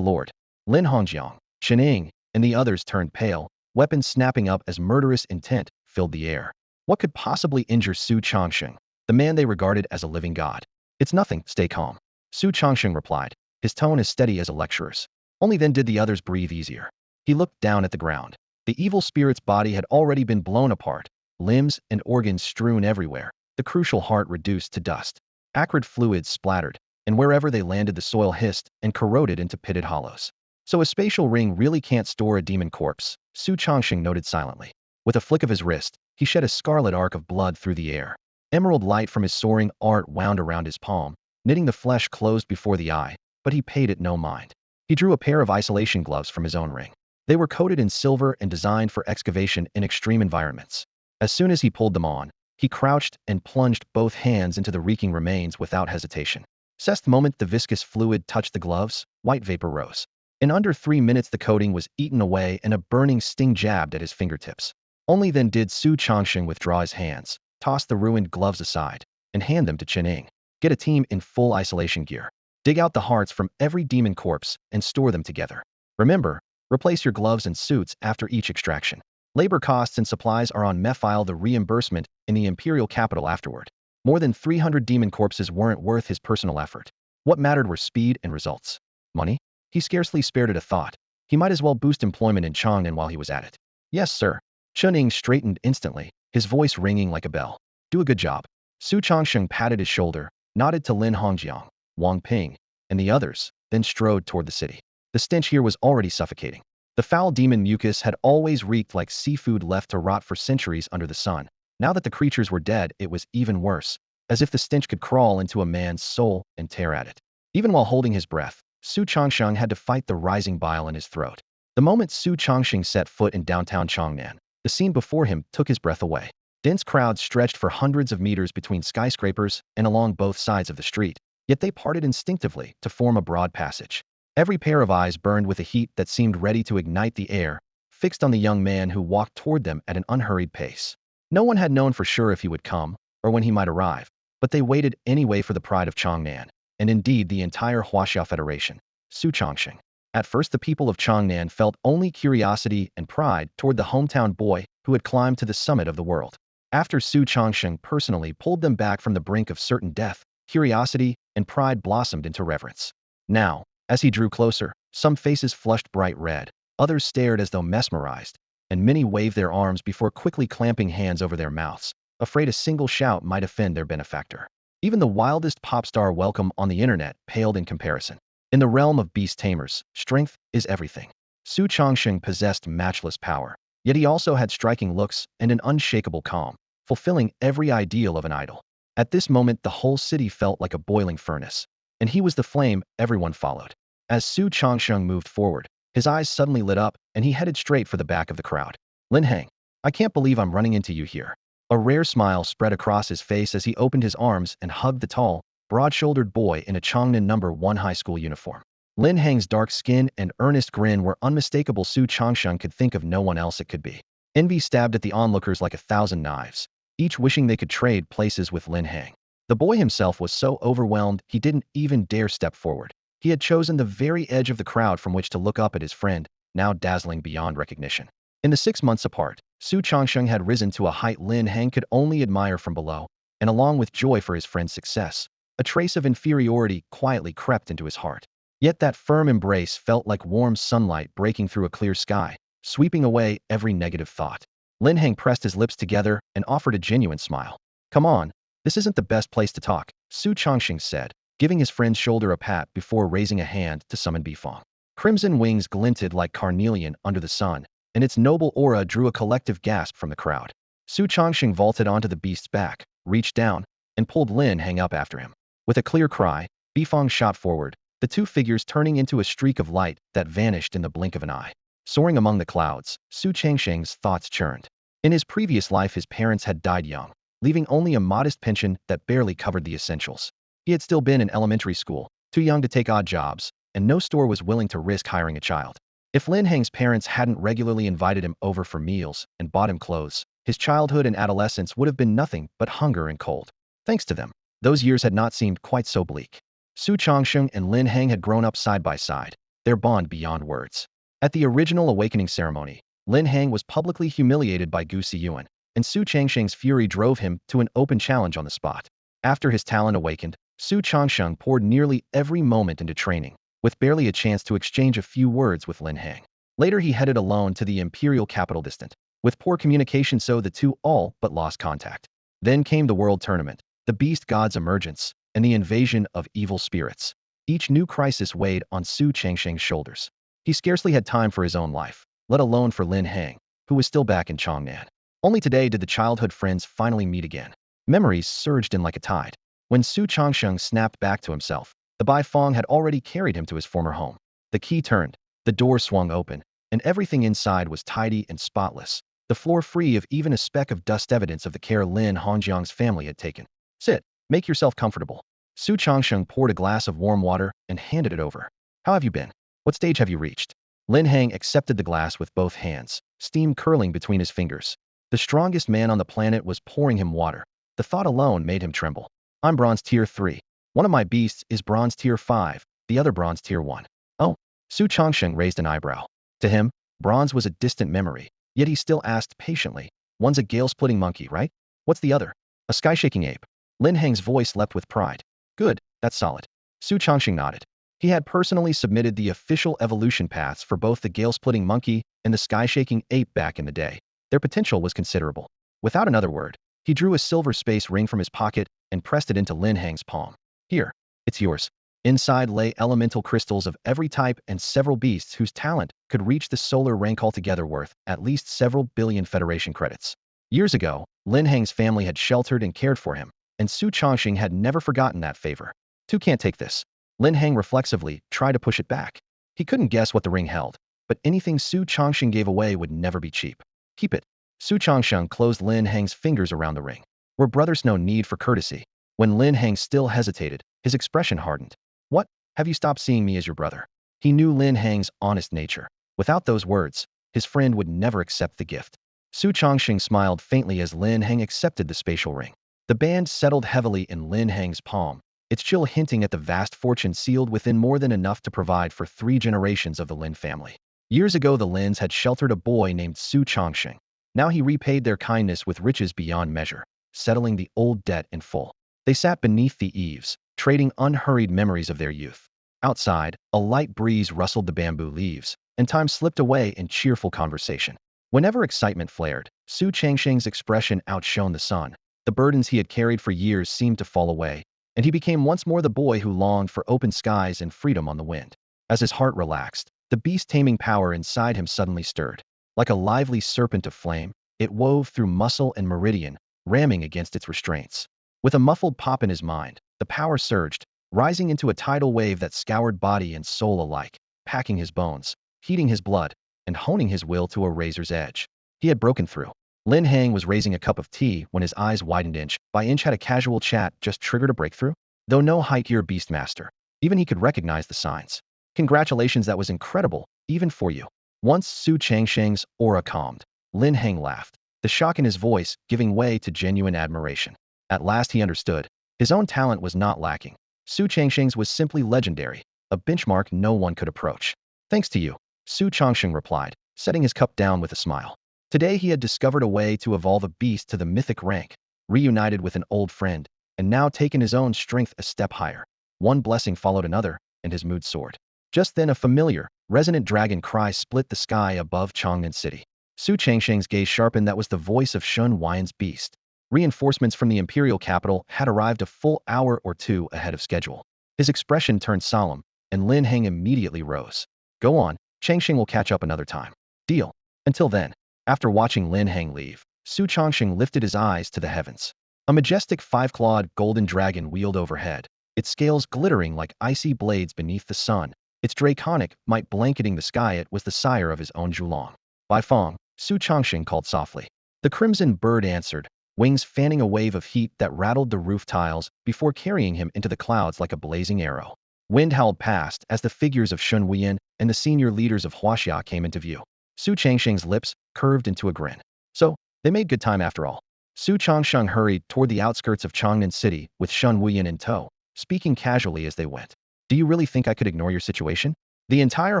Lord. Lin Hongjiang, Chen Ying, and the others turned pale, weapons snapping up as murderous intent filled the air. What could possibly injure Su Changsheng, the man they regarded as a living god? It's nothing, stay calm. Su Changsheng replied, his tone as steady as a lecturer's. Only then did the others breathe easier. He looked down at the ground. The evil spirit's body had already been blown apart, limbs and organs strewn everywhere, the crucial heart reduced to dust. Acrid fluids splattered, and wherever they landed the soil hissed and corroded into pitted hollows. So a spatial ring really can't store a demon corpse, Su Changsheng noted silently. With a flick of his wrist, he shed a scarlet arc of blood through the air. Emerald light from his soaring art wound around his palm, knitting the flesh closed before the eye, but he paid it no mind. He drew a pair of isolation gloves from his own ring. They were coated in silver and designed for excavation in extreme environments. As soon as he pulled them on, he crouched and plunged both hands into the reeking remains without hesitation. The moment the viscous fluid touched the gloves, white vapor rose. In under 3 minutes the coating was eaten away and a burning sting jabbed at his fingertips. Only then did Su Changsheng withdraw his hands, toss the ruined gloves aside, and hand them to Chen Ying. Get a team in full isolation gear. Dig out the hearts from every demon corpse and store them together. Remember, replace your gloves and suits after each extraction. Labor costs and supplies are on Mephile, the reimbursement in the imperial capital afterward. More than 300 demon corpses weren't worth his personal effort. What mattered were speed and results. Money? He scarcely spared it a thought. He might as well boost employment in Changnan while he was at it. Yes, sir. Chen Ying straightened instantly, his voice ringing like a bell. Do a good job. Su Changsheng patted his shoulder, nodded to Lin Hongjiang, Wang Ping, and the others, then strode toward the city. The stench here was already suffocating. The foul demon mucus had always reeked like seafood left to rot for centuries under the sun. Now that the creatures were dead, it was even worse, as if the stench could crawl into a man's soul and tear at it. Even while holding his breath, Su Changsheng had to fight the rising bile in his throat. The moment Su Changsheng set foot in downtown Changnan, the scene before him took his breath away. Dense crowds stretched for hundreds of meters between skyscrapers and along both sides of the street, yet they parted instinctively to form a broad passage. Every pair of eyes burned with a heat that seemed ready to ignite the air, fixed on the young man who walked toward them at an unhurried pace. No one had known for sure if he would come, or when he might arrive, but they waited anyway for the pride of Changnan, and indeed the entire Huaxia Federation, Su Changsheng. At first the people of Changnan felt only curiosity and pride toward the hometown boy who had climbed to the summit of the world. After Su Changsheng personally pulled them back from the brink of certain death, curiosity and pride blossomed into reverence. Now, as he drew closer, some faces flushed bright red, others stared as though mesmerized, and many waved their arms before quickly clamping hands over their mouths, afraid a single shout might offend their benefactor. Even the wildest pop star welcome on the internet paled in comparison. In the realm of beast tamers, strength is everything. Su Changsheng possessed matchless power, yet he also had striking looks and an unshakable calm, fulfilling every ideal of an idol. At this moment the whole city felt like a boiling furnace, and he was the flame everyone followed. As Su Changsheng moved forward, his eyes suddenly lit up and he headed straight for the back of the crowd. Lin Hang, I can't believe I'm running into you here. A rare smile spread across his face as he opened his arms and hugged the tall, broad-shouldered boy in a Changnan No. 1 high school uniform. Lin Hang's dark skin and earnest grin were unmistakable. Su Changsheng could think of no one else it could be. Envy stabbed at the onlookers like 1,000 knives, each wishing they could trade places with Lin Hang. The boy himself was so overwhelmed he didn't even dare step forward. He had chosen the very edge of the crowd from which to look up at his friend, now dazzling beyond recognition. In the 6 months apart, Su Changsheng had risen to a height Lin Hang could only admire from below, and along with joy for his friend's success, a trace of inferiority quietly crept into his heart. Yet that firm embrace felt like warm sunlight breaking through a clear sky, sweeping away every negative thought. Lin Hang pressed his lips together and offered a genuine smile. Come on, this isn't the best place to talk, Su Changsheng said, giving his friend's shoulder a pat before raising a hand to summon Bifong. Crimson wings glinted like carnelian under the sun, and its noble aura drew a collective gasp from the crowd. Su Changsheng vaulted onto the beast's back, reached down, and pulled Lin Hang up after him. With a clear cry, Bifong shot forward, the two figures turning into a streak of light that vanished in the blink of an eye. Soaring among the clouds, Su Changsheng's thoughts churned. In his previous life, his parents had died young, leaving only a modest pension that barely covered the essentials. He had still been in elementary school, too young to take odd jobs, and no store was willing to risk hiring a child. If Lin Heng's parents hadn't regularly invited him over for meals and bought him clothes, his childhood and adolescence would have been nothing but hunger and cold. Thanks to them, those years had not seemed quite so bleak. Su Changsheng and Lin Heng had grown up side by side, their bond beyond words. At the original awakening ceremony, Lin Heng was publicly humiliated by Gu Siyuan, and Su Changsheng's fury drove him to an open challenge on the spot. After his talent awakened, Su Changsheng poured nearly every moment into training, with barely a chance to exchange a few words with Lin Heng. Later he headed alone to the imperial capital distant, with poor communication, so the two all but lost contact. Then came the world tournament, the beast god's emergence, and the invasion of evil spirits. Each new crisis weighed on Su Changsheng's shoulders. He scarcely had time for his own life, let alone for Lin Heng, who was still back in Changnan. Only today did the childhood friends finally meet again. Memories surged in like a tide. When Su Changsheng snapped back to himself, the Bai Fong had already carried him to his former home. The key turned, the door swung open, and everything inside was tidy and spotless, the floor free of even a speck of dust, evidence of the care Lin Hongjiang's family had taken. Sit, make yourself comfortable. Su Changsheng poured a glass of warm water and handed it over. How have you been? What stage have you reached? Lin Heng accepted the glass with both hands, steam curling between his fingers. The strongest man on the planet was pouring him water. The thought alone made him tremble. I'm bronze tier 3. One of my beasts is bronze tier 5, the other bronze tier 1. Oh, Su Changsheng raised an eyebrow. To him, bronze was a distant memory, yet he still asked patiently, one's a gale-splitting monkey, right? What's the other? A sky-shaking ape. Lin Heng's voice leapt with pride. Good, that's solid. Su Changsheng nodded. He had personally submitted the official evolution paths for both the gale-splitting monkey and the sky-shaking ape back in the day. Their potential was considerable. Without another word, he drew a silver space ring from his pocket and pressed it into Lin Heng's palm. Here, it's yours. Inside lay elemental crystals of every type and several beasts whose talent could reach the solar rank, altogether worth at least several billion Federation credits. Years ago, Lin Heng's family had sheltered and cared for him, and Su Changsheng had never forgotten that favor. Two can't take this. Lin Heng reflexively tried to push it back. He couldn't guess what the ring held, but anything Su Changsheng gave away would never be cheap. Keep it. Su Changsheng closed Lin Heng's fingers around the ring. We're brothers, no need for courtesy. When Lin Heng still hesitated, his expression hardened. What? Have you stopped seeing me as your brother? He knew Lin Heng's honest nature. Without those words, his friend would never accept the gift. Su Changsheng smiled faintly as Lin Heng accepted the spatial ring. The band settled heavily in Lin Heng's palm, its chill hinting at the vast fortune sealed within, more than enough to provide for 3 generations of the Lin family. Years ago, the Lins had sheltered a boy named Su Changsheng. Now he repaid their kindness with riches beyond measure, settling the old debt in full. They sat beneath the eaves, trading unhurried memories of their youth. Outside, a light breeze rustled the bamboo leaves, and time slipped away in cheerful conversation. Whenever excitement flared, Su Changsheng's expression outshone the sun. The burdens he had carried for years seemed to fall away, and he became once more the boy who longed for open skies and freedom on the wind. As his heart relaxed, the beast-taming power inside him suddenly stirred. Like a lively serpent of flame, it wove through muscle and meridian, ramming against its restraints. With a muffled pop in his mind, the power surged, rising into a tidal wave that scoured body and soul alike, packing his bones, heating his blood, and honing his will to a razor's edge. He had broken through. Lin Heng was raising a cup of tea when his eyes widened. Inch by inch had a casual chat just triggered a breakthrough? Though no high-tier beastmaster, even he could recognize the signs. Congratulations, that was incredible, even for you. Once Su Changsheng's aura calmed, Lin Heng laughed, the shock in his voice giving way to genuine admiration. At last he understood. His own talent was not lacking. Su Changsheng's was simply legendary, a benchmark no one could approach. Thanks to you, Su Changsheng replied, setting his cup down with a smile. Today he had discovered a way to evolve a beast to the mythic rank, reunited with an old friend, and now taken his own strength a step higher. One blessing followed another, and his mood soared. Just then a familiar, resonant dragon cry split the sky above Changnan City. Su Changsheng's gaze sharpened. That was the voice of Shun Wan's beast. Reinforcements from the imperial capital had arrived a full hour or two ahead of schedule. His expression turned solemn, and Lin Heng immediately rose. Go on, Changsheng will catch up another time. Deal. Until then. After watching Lin Heng leave, Su Changsheng lifted his eyes to the heavens. A majestic 5-clawed golden dragon wheeled overhead, its scales glittering like icy blades beneath the sun, Its draconic might blanketing the sky. It was the sire of his own Zhulong. Bai Feng, Su Changxing called softly. The crimson bird answered, wings fanning a wave of heat that rattled the roof tiles before carrying him into the clouds like a blazing arrow. Wind howled past as the figures of Shun Wuyan and the senior leaders of Huaxia came into view. Su Changxing's lips curved into a grin. So, they made good time after all. Su Changsheng hurried toward the outskirts of Changnan City with Shun Wuyan in tow, speaking casually as they went. Do you really think I could ignore your situation? The entire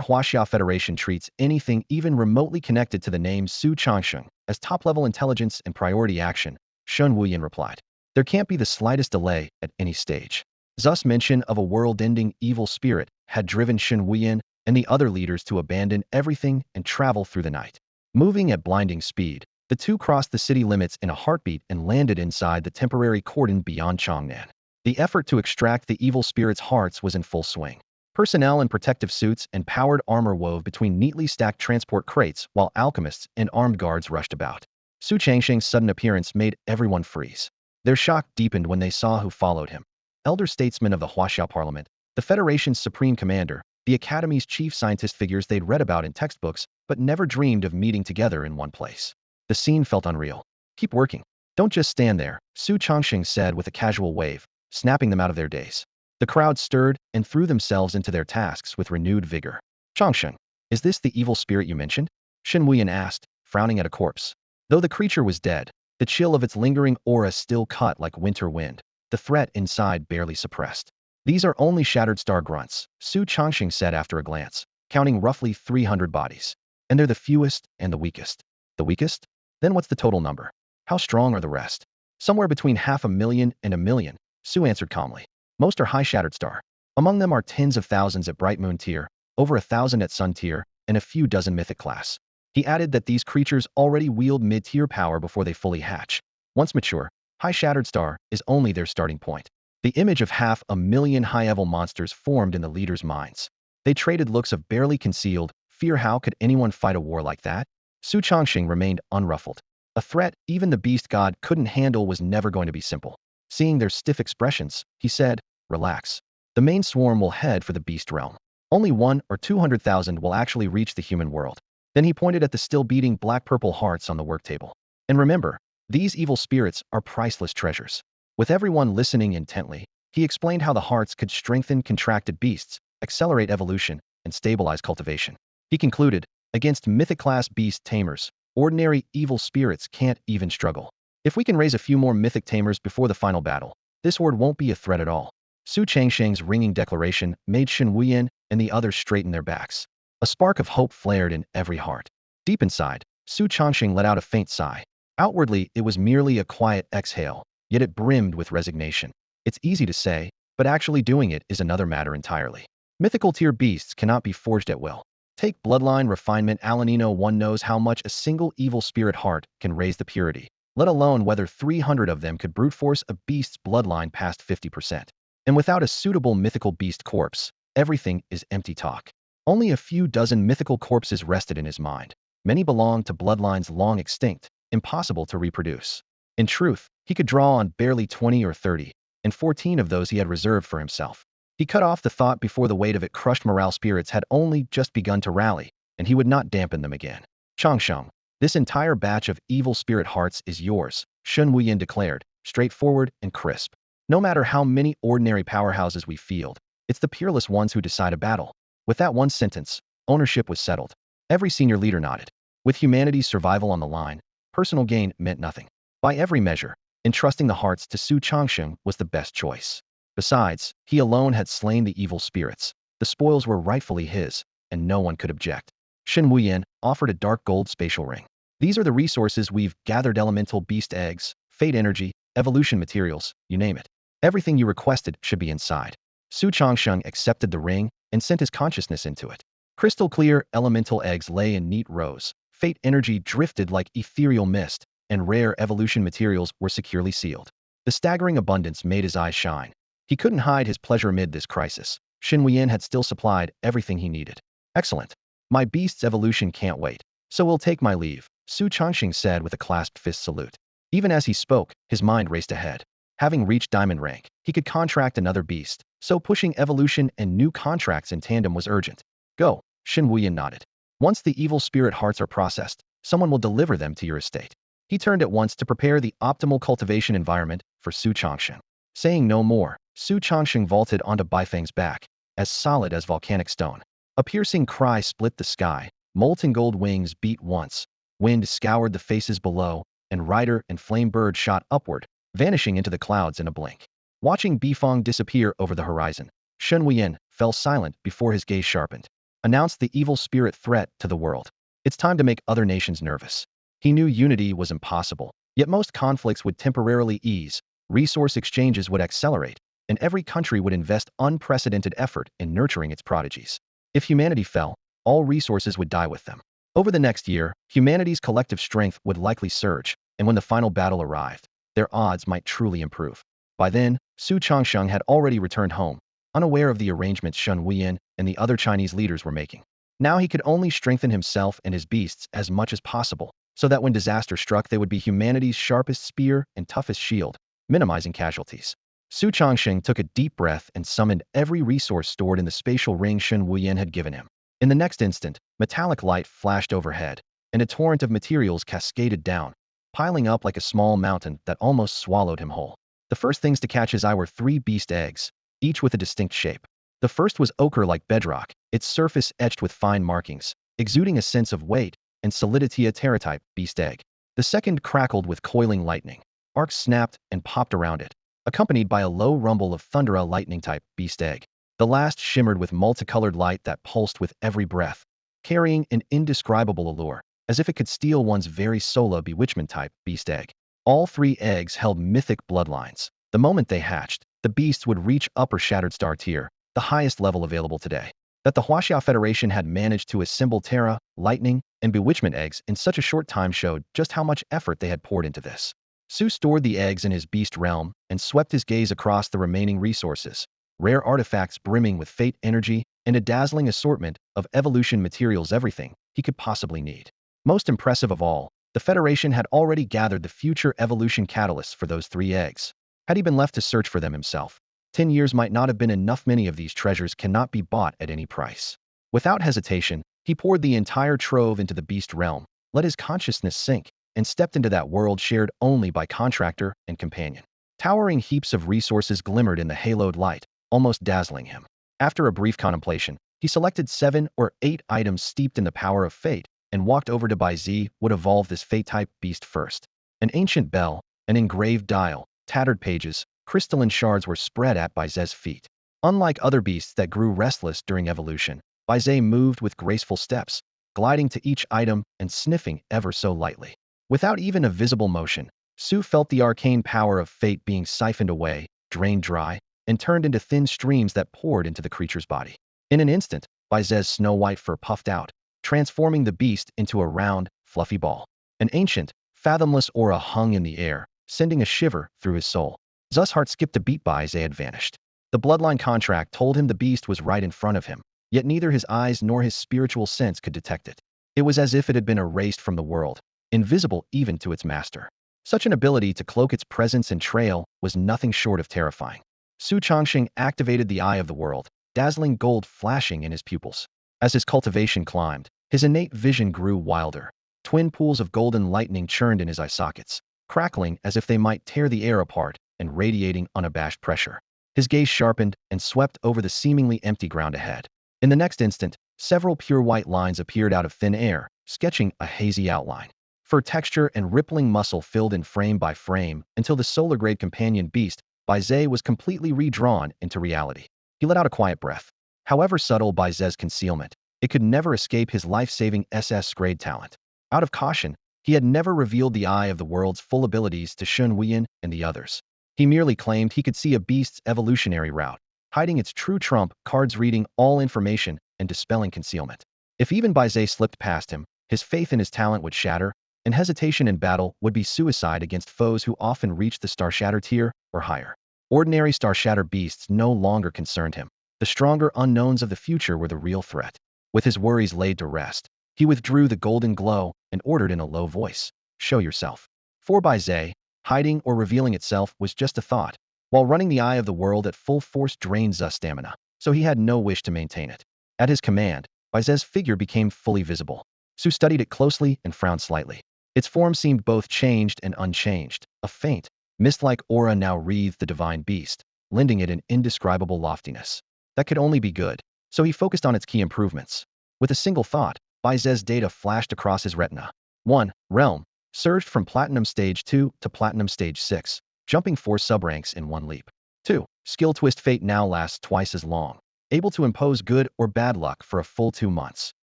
Huaxia Federation treats anything even remotely connected to the name Su Changsheng as top-level intelligence and priority action, Shun Wuyan replied. There can't be the slightest delay at any stage. Thus mention of a world-ending evil spirit had driven Shun Wuyan and the other leaders to abandon everything and travel through the night. Moving at blinding speed, the two crossed the city limits in a heartbeat and landed inside the temporary cordon beyond Changnan. The effort to extract the evil spirit's hearts was in full swing. Personnel in protective suits and powered armor wove between neatly stacked transport crates while alchemists and armed guards rushed about. Su Changxing's sudden appearance made everyone freeze. Their shock deepened when they saw who followed him. Elder statesmen of the Huaxia Parliament, the Federation's supreme commander, the Academy's chief scientist, figures they'd read about in textbooks but never dreamed of meeting together in one place. The scene felt unreal. Keep working. Don't just stand there, Su Changxing said with a casual wave, snapping them out of their daze. The crowd stirred and threw themselves into their tasks with renewed vigor. Changsheng, is this the evil spirit you mentioned? Shen Wuyan asked, frowning at a corpse. Though the creature was dead, the chill of its lingering aura still cut like winter wind, the threat inside barely suppressed. These are only shattered star grunts, Su Changxing said after a glance, counting roughly 300 bodies. And they're the fewest and the weakest. The weakest? Then what's the total number? How strong are the rest? Somewhere between 500,000 and 1,000,000, Su answered calmly. Most are high shattered star. Among them are tens of thousands at bright moon tier, over 1,000 at sun tier, and a few dozen mythic class. He added that these creatures already wield mid-tier power before they fully hatch. Once mature, high shattered star is only their starting point. The image of 500,000 high-level monsters formed in the leaders' minds. They traded looks of barely concealed fear. How could anyone fight a war like that? Su Changxing remained unruffled. A threat even the beast god couldn't handle was never going to be simple. Seeing their stiff expressions, he said, relax. The main swarm will head for the beast realm. Only 1 or 200,000 will actually reach the human world. Then he pointed at the still beating black-purple hearts on the work table. And remember, these evil spirits are priceless treasures. With everyone listening intently, he explained how the hearts could strengthen contracted beasts, accelerate evolution, and stabilize cultivation. He concluded, against mythic-class beast tamers, ordinary evil spirits can't even struggle. If we can raise a few more mythic tamers before the final battle, this horde won't be a threat at all. Su Changxing's ringing declaration made Shen Wuyan and the others straighten their backs. A spark of hope flared in every heart. Deep inside, Su Changxing let out a faint sigh. Outwardly, it was merely a quiet exhale, yet it brimmed with resignation. It's easy to say, but actually doing it is another matter entirely. Mythical tier beasts cannot be forged at will. Take bloodline refinement. Alanino, one knows how much a single evil spirit heart can raise the purity, let alone whether 300 of them could brute force a beast's bloodline past 50%. And without a suitable mythical beast corpse, everything is empty talk. Only a few dozen mythical corpses rested in his mind. Many belonged to bloodlines long extinct, impossible to reproduce. In truth, he could draw on barely 20 or 30, and 14 of those he had reserved for himself. He cut off the thought before the weight of it crushed morale. Spirits had only just begun to rally, and he would not dampen them again. Changsheng, this entire batch of evil spirit hearts is yours, Shun Wuyan declared, straightforward and crisp. No matter how many ordinary powerhouses we field, it's the peerless ones who decide a battle. With that one sentence, ownership was settled. Every senior leader nodded. With humanity's survival on the line, personal gain meant nothing. By every measure, entrusting the hearts to Su Changsheng was the best choice. Besides, he alone had slain the evil spirits. The spoils were rightfully his, and no one could object. Shen Wuyan offered a dark gold spatial ring. These are the resources we've gathered: elemental beast eggs, fate energy, evolution materials, you name it. Everything you requested should be inside. Su Changsheng accepted the ring and sent his consciousness into it. Crystal clear elemental eggs lay in neat rows, fate energy drifted like ethereal mist, and rare evolution materials were securely sealed. The staggering abundance made his eyes shine. He couldn't hide his pleasure amid this crisis. Shen Wuyan had still supplied everything he needed. Excellent. My beast's evolution can't wait. So we'll take my leave, Su Changxing said with a clasped fist salute. Even as he spoke, his mind raced ahead. Having reached diamond rank, he could contract another beast, so pushing evolution and new contracts in tandem was urgent. Go, Shen Wuyan nodded. Once the evil spirit hearts are processed, someone will deliver them to your estate. He turned at once to prepare the optimal cultivation environment for Su Changsheng. Saying no more, Su Changsheng vaulted onto Baifeng's back, as solid as volcanic stone. A piercing cry split the sky, molten gold wings beat once, wind scoured the faces below, and rider and flame bird shot upward, vanishing into the clouds in a blink. Watching Bifeng disappear over the horizon, Shen Wuyan fell silent before his gaze sharpened. Announced the evil spirit threat to the world. It's time to make other nations nervous. He knew unity was impossible, yet most conflicts would temporarily ease, resource exchanges would accelerate, and every country would invest unprecedented effort in nurturing its prodigies. If humanity fell, all resources would die with them. Over the next year, humanity's collective strength would likely surge, and when the final battle arrived, their odds might truly improve. By then, Su Changsheng had already returned home, unaware of the arrangements Shen Wuyan and the other Chinese leaders were making. Now he could only strengthen himself and his beasts as much as possible, so that when disaster struck they would be humanity's sharpest spear and toughest shield, minimizing casualties. Su Changsheng took a deep breath and summoned every resource stored in the spatial ring Shen Wuyan had given him. In the next instant, metallic light flashed overhead, and a torrent of materials cascaded down, piling up like a small mountain that almost swallowed him whole. The first things to catch his eye were 3 beast eggs, each with a distinct shape. The first was ochre like bedrock, its surface etched with fine markings, exuding a sense of weight and solidity, a terra-type beast egg. The second crackled with coiling lightning. Arcs snapped and popped around it, accompanied by a low rumble of thunder, a lightning-type beast egg. The last shimmered with multicolored light that pulsed with every breath, carrying an indescribable allure, as if it could steal one's very soul, a bewitchment-type beast egg. All 3 eggs held mythic bloodlines. The moment they hatched, the beasts would reach upper Shattered Star tier, the highest level available today. That the Huaxiao Federation had managed to assemble Terra, Lightning, and Bewitchment eggs in such a short time showed just how much effort they had poured into this. Su stored the eggs in his beast realm and swept his gaze across the remaining resources, rare artifacts brimming with fate energy and a dazzling assortment of evolution materials, everything he could possibly need. Most impressive of all, the Federation had already gathered the future evolution catalysts for those 3 eggs. Had he been left to search for them himself, 10 years might not have been enough. Many of these treasures cannot be bought at any price. Without hesitation, he poured the entire trove into the beast realm, let his consciousness sink, and stepped into that world shared only by contractor and companion. Towering heaps of resources glimmered in the haloed light, almost dazzling him. After a brief contemplation, he selected 7 or 8 items steeped in the power of fate and walked over to Baizi. Would evolve this fate-type beast first. An ancient bell, an engraved dial, tattered pages, crystalline shards were spread at Baize's feet. Unlike other beasts that grew restless during evolution, Baize moved with graceful steps, gliding to each item and sniffing ever so lightly. Without even a visible motion, Su felt the arcane power of fate being siphoned away, drained dry, and turned into thin streams that poured into the creature's body. In an instant, Baize's snow-white fur puffed out, transforming the beast into a round, fluffy ball. An ancient, fathomless aura hung in the air, sending a shiver through his soul. Zu's heart skipped a beat. Baize had vanished. The bloodline contract told him the beast was right in front of him, yet neither his eyes nor his spiritual sense could detect it. It was as if it had been erased from the world, invisible even to its master. Such an ability to cloak its presence and trail was nothing short of terrifying. Su Changsheng activated the Eye of the World, dazzling gold flashing in his pupils. As his cultivation climbed, his innate vision grew wilder. Twin pools of golden lightning churned in his eye sockets, crackling as if they might tear the air apart and radiating unabashed pressure. His gaze sharpened and swept over the seemingly empty ground ahead. In the next instant, several pure white lines appeared out of thin air, sketching a hazy outline. Fur texture and rippling muscle filled in frame by frame until the solar-grade companion beast, Baize, was completely redrawn into reality. He let out a quiet breath. However subtle Baize's concealment, it could never escape his life-saving SS-grade talent. Out of caution, he had never revealed the Eye of the World's full abilities to Shen Wuyan and the others. He merely claimed he could see a beast's evolutionary route, hiding its true trump cards, reading all information and dispelling concealment. If even Baize slipped past him, his faith in his talent would shatter, and hesitation in battle would be suicide against foes who often reached the Star Shatter tier or higher. Ordinary Star Shatter beasts no longer concerned him. The stronger unknowns of the future were the real threat. With his worries laid to rest, he withdrew the golden glow and ordered in a low voice, "Show yourself." For Baize, Hiding or revealing itself was just a thought, while running the eye of the world at full force drained Zu's stamina, so he had no wish to maintain it. At his command, Baiz's figure became fully visible. Su studied it closely and frowned slightly. Its form seemed both changed and unchanged. A faint, mist-like aura now wreathed the divine beast, lending it an indescribable loftiness. That could only be good, so he focused on its key improvements. With a single thought, Baiz's data flashed across his retina. 1. Realm surged from Platinum Stage 2 to Platinum Stage 6, jumping 4 subranks in one leap. 2. Skill Twist Fate now lasts twice as long, able to impose good or bad luck for a full 2 months.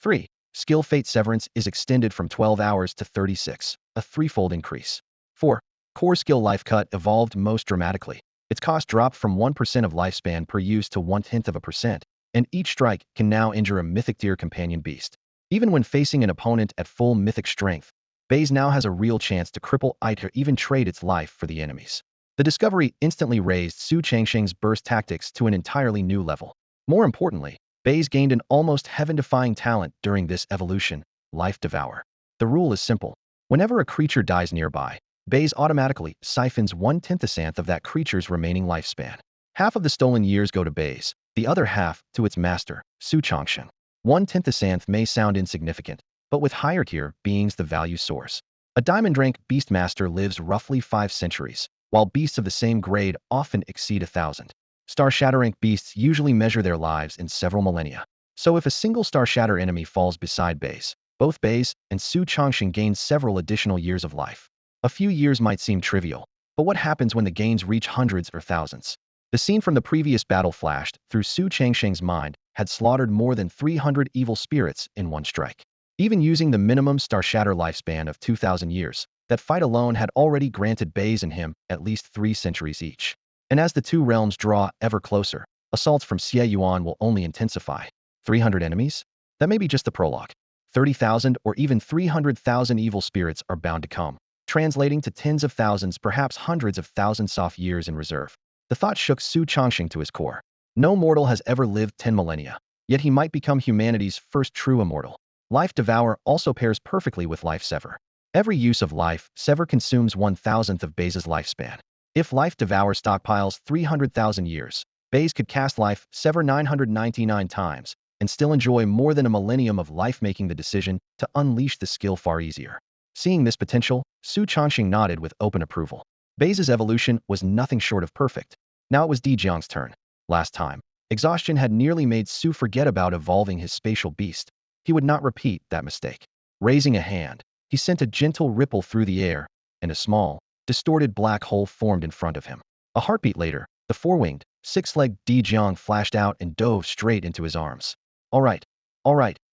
3. Skill Fate Severance is extended from 12 hours to 36, a threefold increase. 4. Core Skill Life Cut evolved most dramatically. Its cost dropped from 1% of lifespan per use to 0.1%, and each strike can now injure a Mythic tier companion beast. Even when facing an opponent at full Mythic strength, Baize now has a real chance to cripple it or even trade its life for the enemies. The discovery instantly raised Su Changsheng's burst tactics to an entirely new level. More importantly, Baize gained an almost heaven-defying talent during this evolution, Life Devour. The rule is simple. Whenever a creature dies nearby, Baize automatically siphons 1/10th of that creature's remaining lifespan. Half of the stolen years go to Baize, the other half to its master, Su Changsheng. 1/10th may sound insignificant, but with higher tier beings the value soars. A diamond rank Beastmaster lives roughly 5 centuries, while beasts of the same grade often exceed 1,000. Star Shatter rank beasts usually measure their lives in several millennia. So if a single Star Shatter enemy falls beside Baize, both Baize and Su Changsheng gain several additional years of life. A few years might seem trivial, but what happens when the gains reach hundreds or thousands? The scene from the previous battle flashed through Su Changsheng's mind, had slaughtered more than 300 evil spirits in one strike. Even using the minimum Star Shatter lifespan of 2,000 years, that fight alone had already granted Baize and him at least 3 centuries each. And as the two realms draw ever closer, assaults from Xie Yuan will only intensify. 300 enemies? That may be just the prologue. 30,000 or even 300,000 evil spirits are bound to come, translating to tens of thousands, perhaps hundreds of thousands of years in reserve. The thought shook Su Changsheng to his core. No mortal has ever lived 10 millennia, yet he might become humanity's first true immortal. Life Devour also pairs perfectly with Life Sever. Every use of Life Sever consumes 1,000th of Baize's lifespan. If Life Devour stockpiles 300,000 years, Baize could cast Life Sever 999 times and still enjoy more than a millennium of life, making the decision to unleash the skill far easier. Seeing this potential, Su Changsheng nodded with open approval. Baize's evolution was nothing short of perfect. Now it was Di Jiang's turn. Last time, exhaustion had nearly made Su forget about evolving his spatial beast. He would not repeat that mistake. Raising a hand, he sent a gentle ripple through the air, and a small, distorted black hole formed in front of him. A heartbeat later, the four-winged, six-legged Di Jiang flashed out and dove straight into his arms. All right,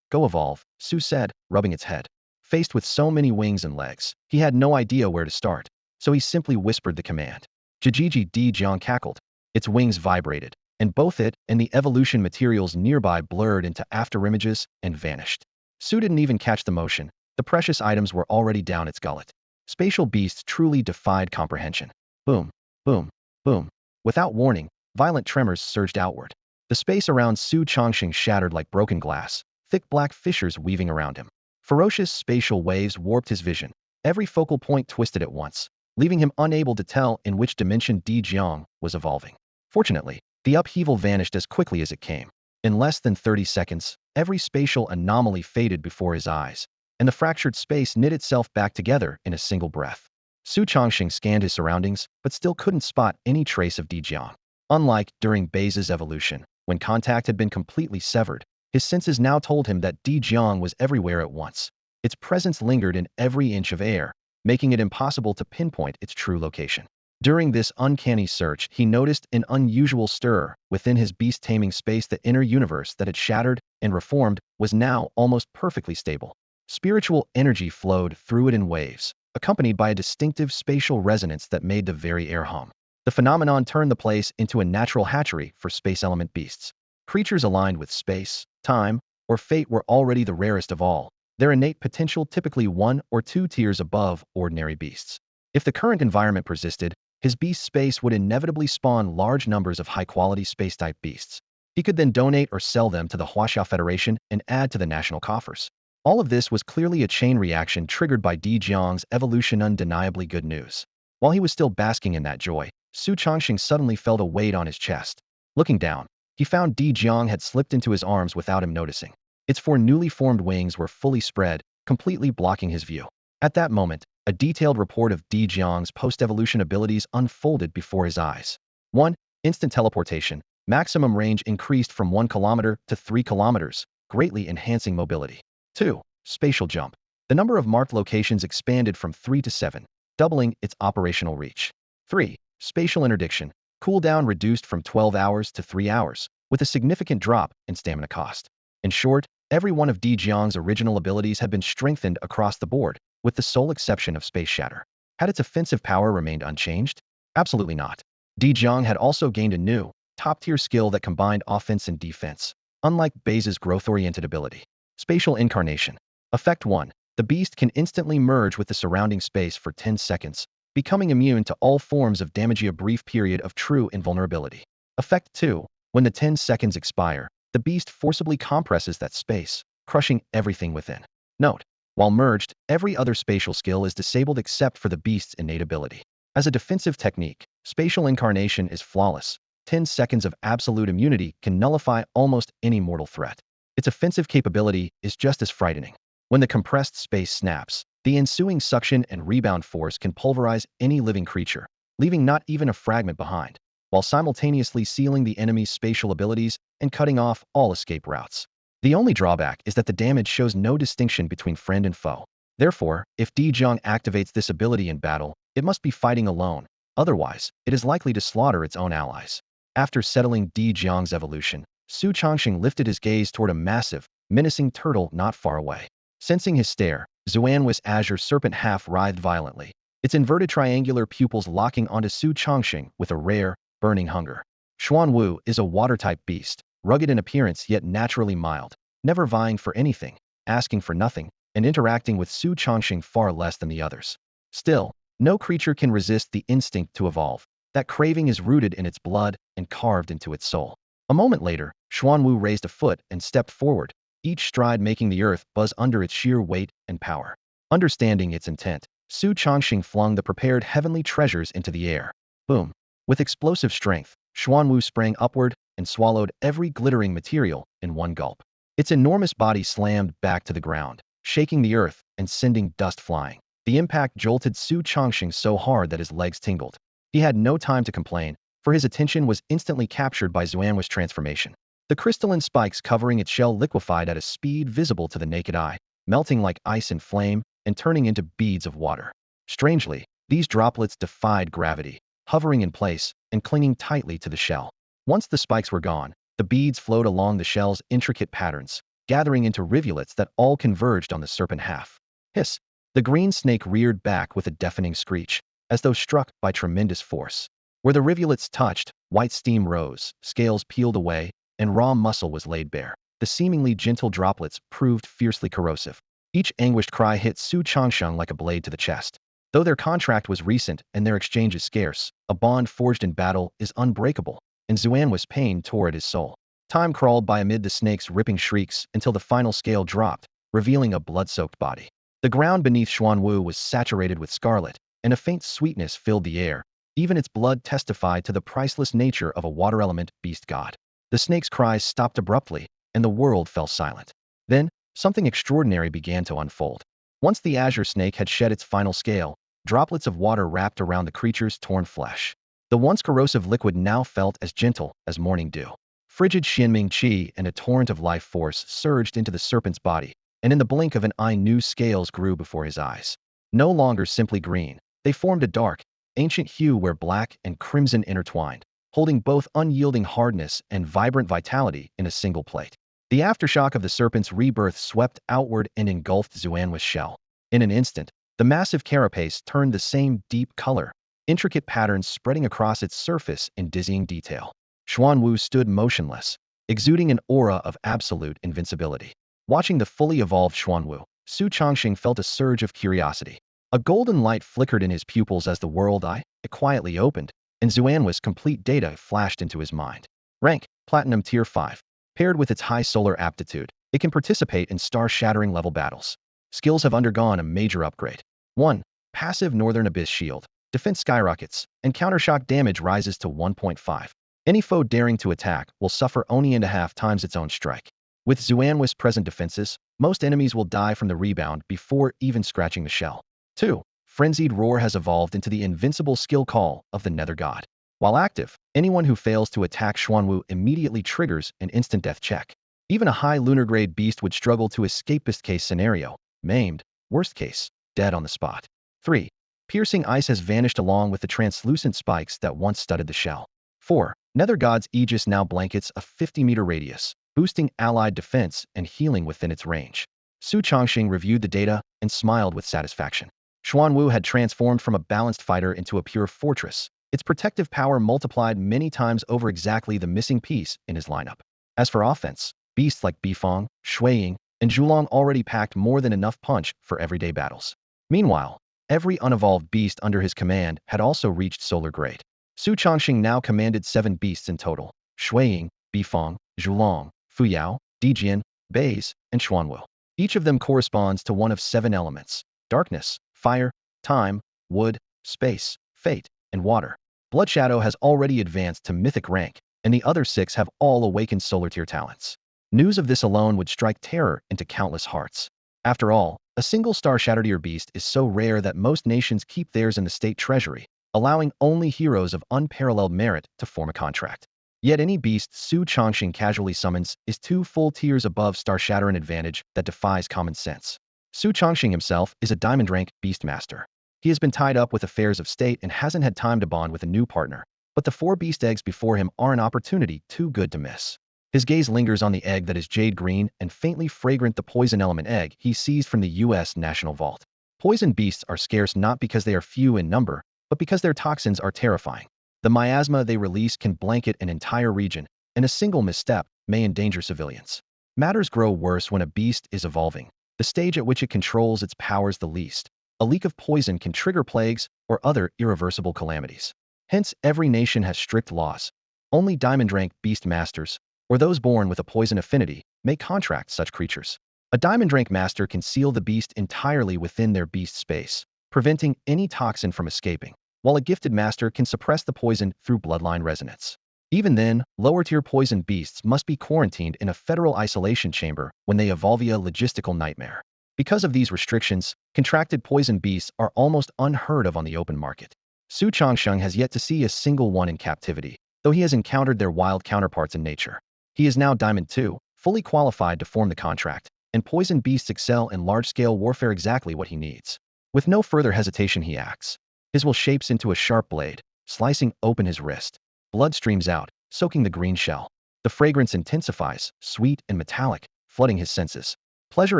go evolve, Su said, rubbing its head. Faced with so many wings and legs, he had no idea where to start, so he simply whispered the command. Jijiji. Di Jiang cackled. Its wings vibrated, and both it and the evolution materials nearby blurred into afterimages and vanished. Su didn't even catch the motion. The precious items were already down its gullet. Spatial beasts truly defied comprehension. Boom, boom, boom. Without warning, violent tremors surged outward. The space around Su Changsheng shattered like broken glass, thick black fissures weaving around him. Ferocious spatial waves warped his vision. Every focal point twisted at once, leaving him unable to tell in which dimension Di Jiang was evolving. Fortunately, the upheaval vanished as quickly as it came. In less than 30 seconds, every spatial anomaly faded before his eyes, and the fractured space knit itself back together in a single breath. Su Changsheng scanned his surroundings, but still couldn't spot any trace of Di Jiang. Unlike during Baize's evolution, when contact had been completely severed, his senses now told him that Di Jiang was everywhere at once. Its presence lingered in every inch of air, making it impossible to pinpoint its true location. During this uncanny search, he noticed an unusual stir within his beast-taming space. The inner universe that had shattered and reformed was now almost perfectly stable. Spiritual energy flowed through it in waves, accompanied by a distinctive spatial resonance that made the very air hum. The phenomenon turned the place into a natural hatchery for space element beasts. Creatures aligned with space, time, or fate were already the rarest of all, their innate potential typically 1 or 2 tiers above ordinary beasts. If the current environment persisted, his beast space would inevitably spawn large numbers of high-quality space-type beasts. He could then donate or sell them to the Huaxia Federation and add to the national coffers. All of this was clearly a chain reaction triggered by Di Jiang's evolution. Undeniably good news. While he was still basking in that joy, Su Changxing suddenly felt a weight on his chest. Looking down, he found Di Jiang had slipped into his arms without him noticing. Its four newly formed wings were fully spread, completely blocking his view. At that moment, a detailed report of Di Jiang's post-evolution abilities unfolded before his eyes. 1. Instant teleportation. Maximum range increased from 1 kilometer to 3 kilometers, greatly enhancing mobility. 2. Spatial jump. The number of marked locations expanded from 3 to 7, doubling its operational reach. 3. Spatial interdiction. Cooldown reduced from 12 hours to 3 hours, with a significant drop in stamina cost. In short, every one of Di Jiang's original abilities had been strengthened across the board, with the sole exception of Space Shatter. Had its offensive power remained unchanged? Absolutely not. Di Jiang had also gained a new, top-tier skill that combined offense and defense, unlike Baze's growth-oriented ability. Spatial incarnation. Effect 1. The beast can instantly merge with the surrounding space for 10 seconds, becoming immune to all forms of damage a brief period of true invulnerability. Effect 2. When the 10 seconds expire, the beast forcibly compresses that space, crushing everything within. Note: while merged, every other spatial skill is disabled except for the beast's innate ability. As a defensive technique, spatial incarnation is flawless. 10 seconds of absolute immunity can nullify almost any mortal threat. Its offensive capability is just as frightening. When the compressed space snaps, the ensuing suction and rebound force can pulverize any living creature, leaving not even a fragment behind, while simultaneously sealing the enemy's spatial abilities and cutting off all escape routes. The only drawback is that the damage shows no distinction between friend and foe. Therefore, if Di Jiang activates this ability in battle, it must be fighting alone. Otherwise, it is likely to slaughter its own allies. After settling Di Jiang's evolution, Su Changxing lifted his gaze toward a massive, menacing turtle not far away. Sensing his stare, Xuanwu's azure serpent half writhed violently, its inverted triangular pupils locking onto Su Changxing with a rare, burning hunger. Xuanwu is a water-type beast, rugged in appearance yet naturally mild, never vying for anything, asking for nothing, and interacting with Su Changxing far less than the others. Still, no creature can resist the instinct to evolve. That craving is rooted in its blood and carved into its soul. A moment later, Xuanwu raised a foot and stepped forward, each stride making the earth buzz under its sheer weight and power. Understanding its intent, Su Changxing flung the prepared heavenly treasures into the air. Boom! With explosive strength, Xuanwu sprang upward and swallowed every glittering material in one gulp. Its enormous body slammed back to the ground, shaking the earth and sending dust flying. The impact jolted Su Changxing so hard that his legs tingled. He had no time to complain, for his attention was instantly captured by Xuanwu's transformation. The crystalline spikes covering its shell liquefied at a speed visible to the naked eye, melting like ice in flame and turning into beads of water. Strangely, these droplets defied gravity, hovering in place and clinging tightly to the shell. Once the spikes were gone, the beads flowed along the shell's intricate patterns, gathering into rivulets that all converged on the serpent half. Hiss! The green snake reared back with a deafening screech, as though struck by tremendous force. Where the rivulets touched, white steam rose, scales peeled away, and raw muscle was laid bare. The seemingly gentle droplets proved fiercely corrosive. Each anguished cry hit Su Changxing like a blade to the chest. Though their contract was recent and their exchange is scarce, a bond forged in battle is unbreakable, and Xuanwu's pain tore at his soul. Time crawled by amid the snake's ripping shrieks until the final scale dropped, revealing a blood-soaked body. The ground beneath Xuanwu was saturated with scarlet, and a faint sweetness filled the air. Even its blood testified to the priceless nature of a water element beast god. The snake's cries stopped abruptly, and the world fell silent. Then, something extraordinary began to unfold. Once the azure snake had shed its final scale, droplets of water wrapped around the creature's torn flesh. The once corrosive liquid now felt as gentle as morning dew. Frigid Xianming Qi and a torrent of life force surged into the serpent's body, and in the blink of an eye new scales grew before his eyes. No longer simply green, they formed a dark, ancient hue where black and crimson intertwined, holding both unyielding hardness and vibrant vitality in a single plate. The aftershock of the serpent's rebirth swept outward and engulfed Xuanwu's shell. In an instant, the massive carapace turned the same deep color, intricate patterns spreading across its surface in dizzying detail. Xuanwu stood motionless, exuding an aura of absolute invincibility. Watching the fully evolved Xuanwu, Su Changxing felt a surge of curiosity. A golden light flickered in his pupils as the world eye quietly opened, and Xuanwu's complete data flashed into his mind. Rank: Platinum Tier 5. Paired with its high solar aptitude, it can participate in star-shattering level battles. Skills have undergone a major upgrade. 1. Passive Northern Abyss Shield. defense skyrockets, and countershock damage rises to 1.5. Any foe daring to attack will suffer only and a half times its own strike. With Xuanwi's present defenses, most enemies will die from the rebound before even scratching the shell. 2. Frenzied Roar has evolved into the invincible skill call of the Nether God. While active, anyone who fails to attack Xuanwu immediately triggers an instant death check. Even a high lunar grade beast would struggle to escape best case scenario, maimed, worst case, dead on the spot. 3. Piercing Ice has vanished along with the translucent spikes that once studded the shell. 4. Nether God's Aegis now blankets a 50-meter radius, boosting allied defense and healing within its range. Su Chongxing reviewed the data and smiled with satisfaction. Xuanwu had transformed from a balanced fighter into a pure fortress, its protective power multiplied many times over exactly the missing piece in his lineup. As for offense, beasts like Bifang, Shuiying, and Zhulong already packed more than enough punch for everyday battles. Meanwhile, every unevolved beast under his command had also reached solar grade. Su Chongxing now commanded 7 beasts in total: Shuiying, Bifang, Zhulong, Fuyao, Dijian, Baize, and Xuanwu. Each of them corresponds to one of 7 elements: darkness, fire, time, wood, space, fate, and water. Bloodshadow has already advanced to mythic rank, and the other 6 have all awakened solar tier talents. News of this alone would strike terror into countless hearts. After all, a single star Shatterdeer beast is so rare that most nations keep theirs in the state treasury, allowing only heroes of unparalleled merit to form a contract. Yet any beast Su Chongxing casually summons is 2 full tiers above Star Shatter, an advantage that defies common sense. Su Chongxing himself is a diamond rank beastmaster. He has been tied up with affairs of state and hasn't had time to bond with a new partner, but the 4 beast eggs before him are an opportunity too good to miss. His gaze lingers on the egg that is jade green and faintly fragrant, the poison element egg he seized from the U.S. National Vault. Poison beasts are scarce not because they are few in number, but because their toxins are terrifying. The miasma they release can blanket an entire region, and a single misstep may endanger civilians. Matters grow worse when a beast is evolving, the stage at which it controls its powers the least. A leak of poison can trigger plagues or other irreversible calamities. Hence, every nation has strict laws. Only diamond rank beast masters, or those born with a poison affinity, may contract such creatures. A diamond rank master can seal the beast entirely within their beast space, preventing any toxin from escaping, while a gifted master can suppress the poison through bloodline resonance. Even then, lower-tier poison beasts must be quarantined in a federal isolation chamber when they evolve, a logistical nightmare. Because of these restrictions, contracted poison beasts are almost unheard of on the open market. Su Chongxing has yet to see a single one in captivity, though he has encountered their wild counterparts in nature. He is now Diamond 2, fully qualified to form the contract, and poison beasts excel in large-scale warfare, exactly what he needs. With no further hesitation he acts. His will shapes into a sharp blade, slicing open his wrist. Blood streams out, soaking the green shell. The fragrance intensifies, sweet and metallic, flooding his senses. Pleasure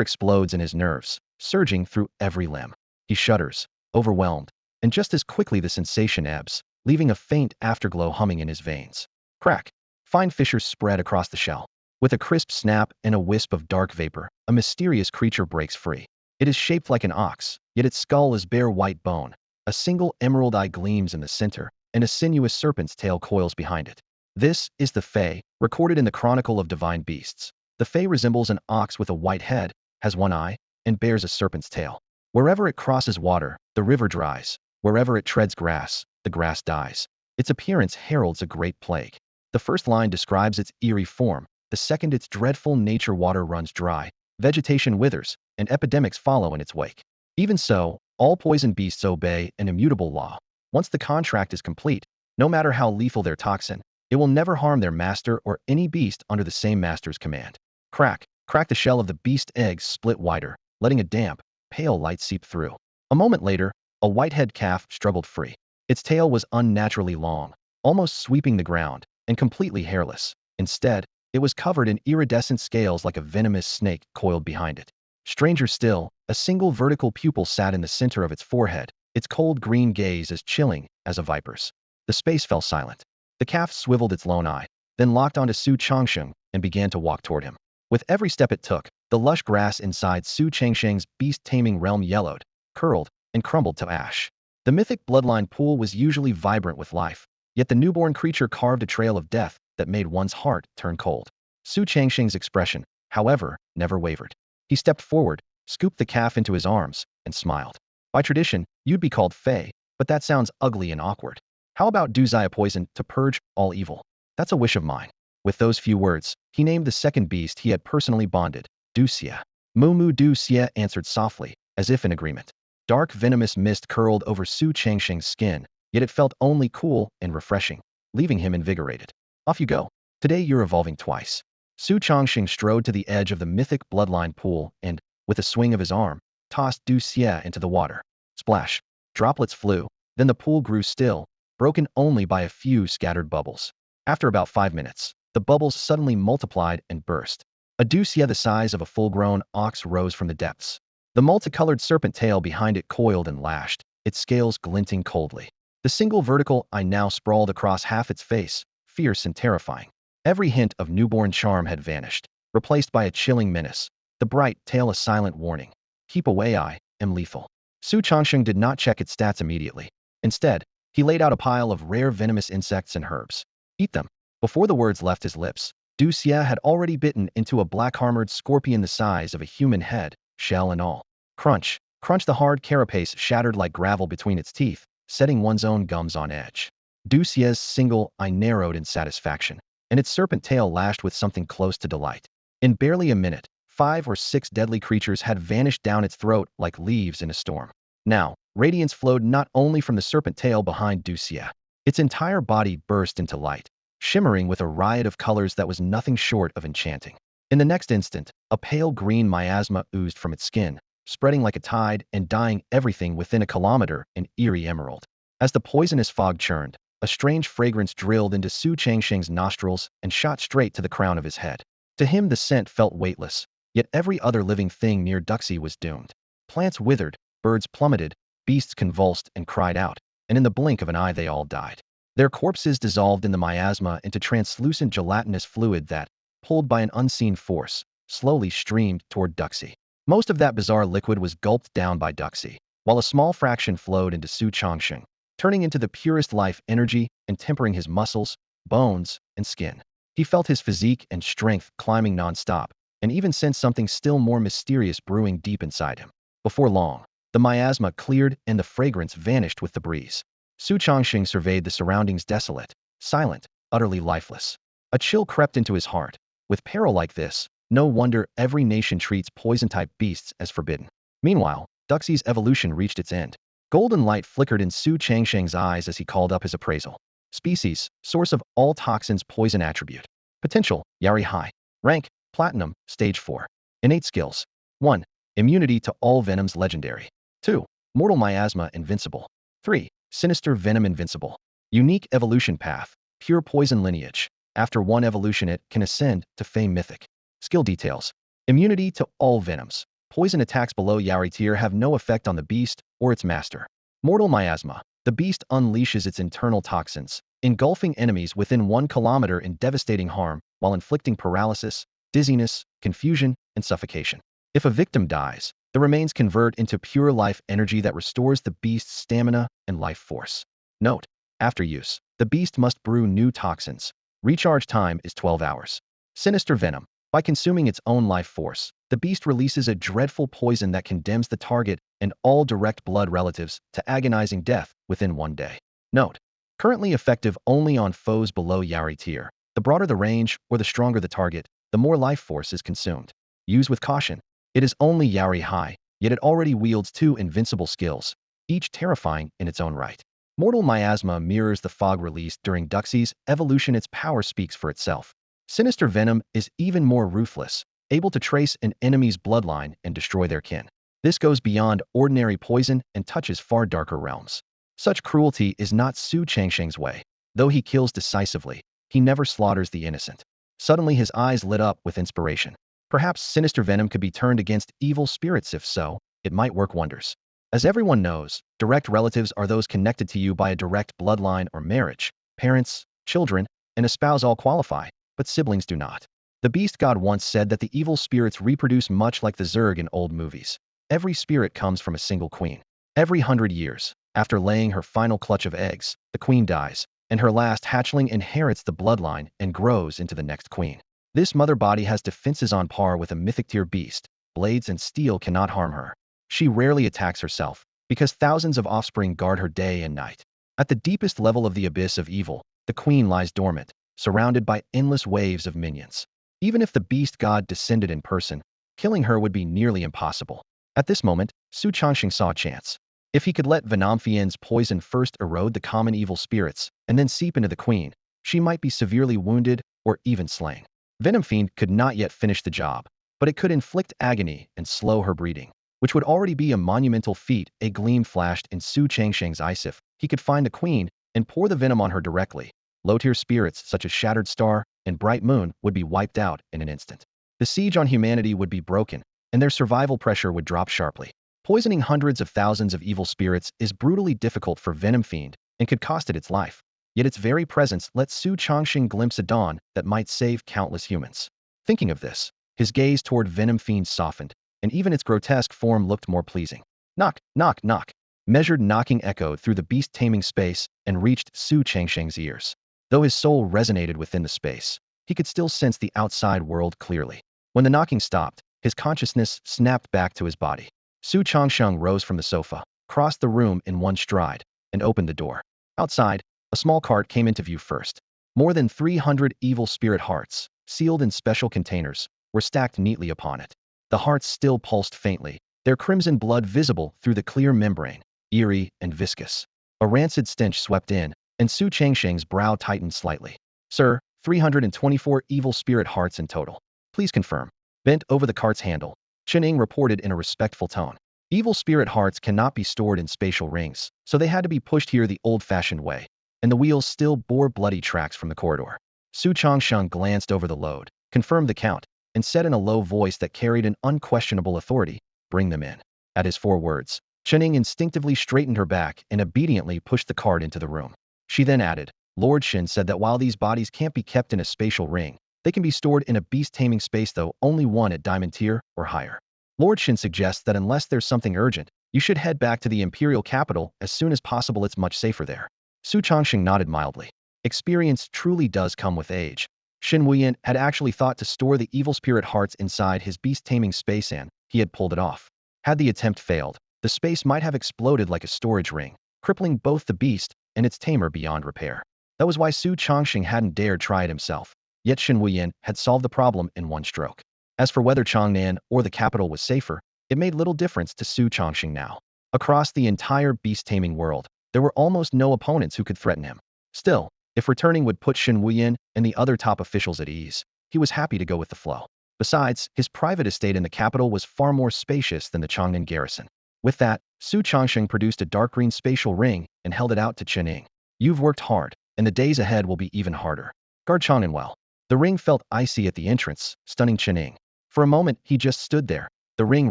explodes in his nerves, surging through every limb. He shudders, overwhelmed, and just as quickly the sensation ebbs, leaving a faint afterglow humming in his veins. Crack! Fine fissures spread across the shell. With a crisp snap and a wisp of dark vapor, a mysterious creature breaks free. It is shaped like an ox, yet its skull is bare white bone. A single emerald eye gleams in the center, and a sinuous serpent's tail coils behind it. This is the Fae, recorded in the Chronicle of Divine Beasts. The Fae resembles an ox with a white head, has one eye, and bears a serpent's tail. Wherever it crosses water, the river dries. Wherever it treads grass, the grass dies. Its appearance heralds a great plague. The first line describes its eerie form, the second its dreadful nature. Water runs dry, vegetation withers, and epidemics follow in its wake. Even so, all poison beasts obey an immutable law. Once the contract is complete, no matter how lethal their toxin, it will never harm their master or any beast under the same master's command. Crack! Crack! The shell of the beast eggs split wider, letting a damp, pale light seep through. A moment later, a white-head calf struggled free. Its tail was unnaturally long, almost sweeping the ground, and completely hairless. Instead, it was covered in iridescent scales like a venomous snake coiled behind it. Stranger still, a single vertical pupil sat in the center of its forehead, its cold green gaze as chilling as a viper's. The space fell silent. The calf swiveled its lone eye, then locked onto Su Chongxing and began to walk toward him. With every step it took, the lush grass inside Su Chongxing's beast-taming realm yellowed, curled, and crumbled to ash. The mythic bloodline pool was usually vibrant with life, yet the newborn creature carved a trail of death that made one's heart turn cold. Su Chongxing's expression, however, never wavered. He stepped forward, scooped the calf into his arms, and smiled. By tradition, you'd be called Fae, But that sounds ugly and awkward. How about Duzia poison to purge all evil? That's a wish of mine. With those few words, he named the second beast he had personally bonded, Ducia. Mumu Ducia answered softly, as if in agreement. Dark venomous mist curled over Su Changsheng's skin, yet it felt only cool and refreshing, leaving him invigorated. Off you go. Today you're evolving twice. Su Changsheng strode to the edge of the mythic bloodline pool and, with a swing of his arm, tossed Du Xie into the water. Splash. Droplets flew, then the pool grew still, broken only by a few scattered bubbles. After about 5 minutes, the bubbles suddenly multiplied and burst. A Du Xie the size of a full-grown ox rose from the depths. The multicolored serpent tail behind it coiled and lashed, its scales glinting coldly. The single vertical eye now sprawled across half its face, fierce and terrifying. Every hint of newborn charm had vanished, replaced by a chilling menace. The bright tail a silent warning. Keep away, I am lethal. Su Changsheng did not check its stats immediately. Instead, he laid out a pile of rare venomous insects and herbs. Eat them. Before the words left his lips, Du Xie had already bitten into a black-armored scorpion the size of a human head, shell and all. Crunch, crunch, the hard carapace shattered like gravel between its teeth, setting one's own gums on edge. Du Xie's single eye narrowed in satisfaction, and its serpent tail lashed with something close to delight. In barely a minute, 5 or 6 deadly creatures had vanished down its throat like leaves in a storm. Now, radiance flowed not only from the serpent tail behind Du Xie. Its entire body burst into light, shimmering with a riot of colors that was nothing short of enchanting. In the next instant, a pale green miasma oozed from its skin, spreading like a tide and dyeing everything within a kilometer in eerie emerald. As the poisonous fog churned, a strange fragrance drilled into Su Changsheng's nostrils and shot straight to the crown of his head. To him the scent felt weightless, yet every other living thing near Duxie was doomed. Plants withered, birds plummeted, beasts convulsed and cried out, and in the blink of an eye they all died. Their corpses dissolved in the miasma into translucent gelatinous fluid that, pulled by an unseen force, slowly streamed toward Duxie. Most of that bizarre liquid was gulped down by Duxie, while a small fraction flowed into Su Changsheng, turning into the purest life energy and tempering his muscles, bones, and skin. He felt his physique and strength climbing non-stop, and even sensed something still more mysterious brewing deep inside him. Before long, the miasma cleared and the fragrance vanished with the breeze. Su Changsheng surveyed the surroundings desolate, silent, utterly lifeless. A chill crept into his heart. With peril like this, no wonder every nation treats poison-type beasts as forbidden. Meanwhile, Duxie's evolution reached its end. Golden light flickered in Su Changsheng's eyes as he called up his appraisal. Species, source of all toxins, poison attribute. Potential, Yari high. Rank, platinum, stage 4. Innate skills. 1. Immunity to all venoms legendary. 2. Mortal miasma invincible. 3. Sinister venom invincible. Unique evolution path, pure poison lineage. After one evolution it can ascend to fame mythic. Skill details. Immunity to all venoms. Poison attacks below Yari tier have no effect on the beast or its master. Mortal miasma. The beast unleashes its internal toxins, engulfing enemies within 1 kilometer in devastating harm while inflicting paralysis, dizziness, confusion, and suffocation. If a victim dies, the remains convert into pure life energy that restores the beast's stamina and life force. Note: after use, the beast must brew new toxins. Recharge time is 12 hours. Sinister venom. By consuming its own life force, the beast releases a dreadful poison that condemns the target and all direct blood relatives to agonizing death within 1 day. Note: currently effective only on foes below Yari tier. The broader the range or the stronger the target, the more life force is consumed. Use with caution. It is only Yari high, yet it already wields 2 invincible skills, each terrifying in its own right. Mortal miasma mirrors the fog released during Duxie's evolution. Its power speaks for itself. Sinister venom is even more ruthless, able to trace an enemy's bloodline and destroy their kin. This goes beyond ordinary poison and touches far darker realms. Such cruelty is not Su Changsheng's way. Though he kills decisively, he never slaughters the innocent. Suddenly his eyes lit up with inspiration. Perhaps sinister venom could be turned against evil spirits. If so, it might work wonders. As everyone knows, direct relatives are those connected to you by a direct bloodline or marriage. Parents, children, and a spouse all qualify, but siblings do not. The beast god once said that the evil spirits reproduce much like the Zerg in old movies. Every spirit comes from a single queen. Every 100 years, after laying her final clutch of eggs, the queen dies, and her last hatchling inherits the bloodline and grows into the next queen. This mother body has defenses on par with a mythic tier beast. Blades and steel cannot harm her. She rarely attacks herself, because thousands of offspring guard her day and night. At the deepest level of the abyss of evil, the queen lies dormant, surrounded by endless waves of minions. Even if the beast god descended in person, killing her would be nearly impossible. At this moment, Su Changxing saw a chance. If he could let Venomphien's poison first erode the common evil spirits and then seep into the queen, she might be severely wounded or even slain. Venomfiend could not yet finish the job, but it could inflict agony and slow her breathing, which would already be a monumental feat. A gleam flashed in Su Changsheng's eyes. If he could find the queen and pour the venom on her directly, low-tier spirits such as Shattered Star and Bright Moon would be wiped out in an instant. The siege on humanity would be broken, and their survival pressure would drop sharply. Poisoning hundreds of thousands of evil spirits is brutally difficult for Venomfiend and could cost it its life. Yet its very presence lets Su Changxing glimpse a dawn that might save countless humans. Thinking of this, his gaze toward Venomfiend softened, and even its grotesque form looked more pleasing. Knock, knock, knock. Measured knocking echoed through the beast-taming space and reached Su Changsheng's ears. Though his soul resonated within the space, he could still sense the outside world clearly. When the knocking stopped, his consciousness snapped back to his body. Su Changsheng rose from the sofa, crossed the room in one stride, and opened the door. Outside, a small cart came into view first. More than 300 evil spirit hearts, sealed in special containers, were stacked neatly upon it. The hearts still pulsed faintly, their crimson blood visible through the clear membrane, eerie and viscous. A rancid stench swept in, and Su Changsheng's brow tightened slightly. Sir, 324 evil spirit hearts in total. Please confirm. Bent over the cart's handle, Chening reported in a respectful tone. Evil spirit hearts cannot be stored in spatial rings, so they had to be pushed here the old-fashioned way, and the wheels still bore bloody tracks from the corridor. Su Changsheng glanced over the load, confirmed the count, and said in a low voice that carried an unquestionable authority, "Bring them in." At his 4 words, Chening instinctively straightened her back and obediently pushed the cart into the room. She then added, "Lord Shin said that while these bodies can't be kept in a spatial ring, they can be stored in a beast-taming space, though only one at diamond tier or higher. Lord Shin suggests that unless there's something urgent, you should head back to the imperial capital as soon as possible. It's much safer there." Su Changxing nodded mildly. Experience truly does come with age. Shin Wuyan had actually thought to store the evil spirit hearts inside his beast-taming space, and he had pulled it off. Had the attempt failed, the space might have exploded like a storage ring, crippling both the beast and its tamer beyond repair. That was why Su Changxing hadn't dared try it himself. Yet Shin Wuyan had solved the problem in one stroke. As for whether Changnan or the capital was safer, it made little difference to Su Changxing now. Across the entire beast-taming world, there were almost no opponents who could threaten him. Still, if returning would put Shin Wuyan and the other top officials at ease, he was happy to go with the flow. Besides, his private estate in the capital was far more spacious than the Changnan garrison. With that, Su Changxing produced a dark green spatial ring and held it out to Chening. "You've worked hard, and the days ahead will be even harder. Guard Changnan well." The ring felt icy at the entrance, stunning Chening. For a moment, he just stood there, the ring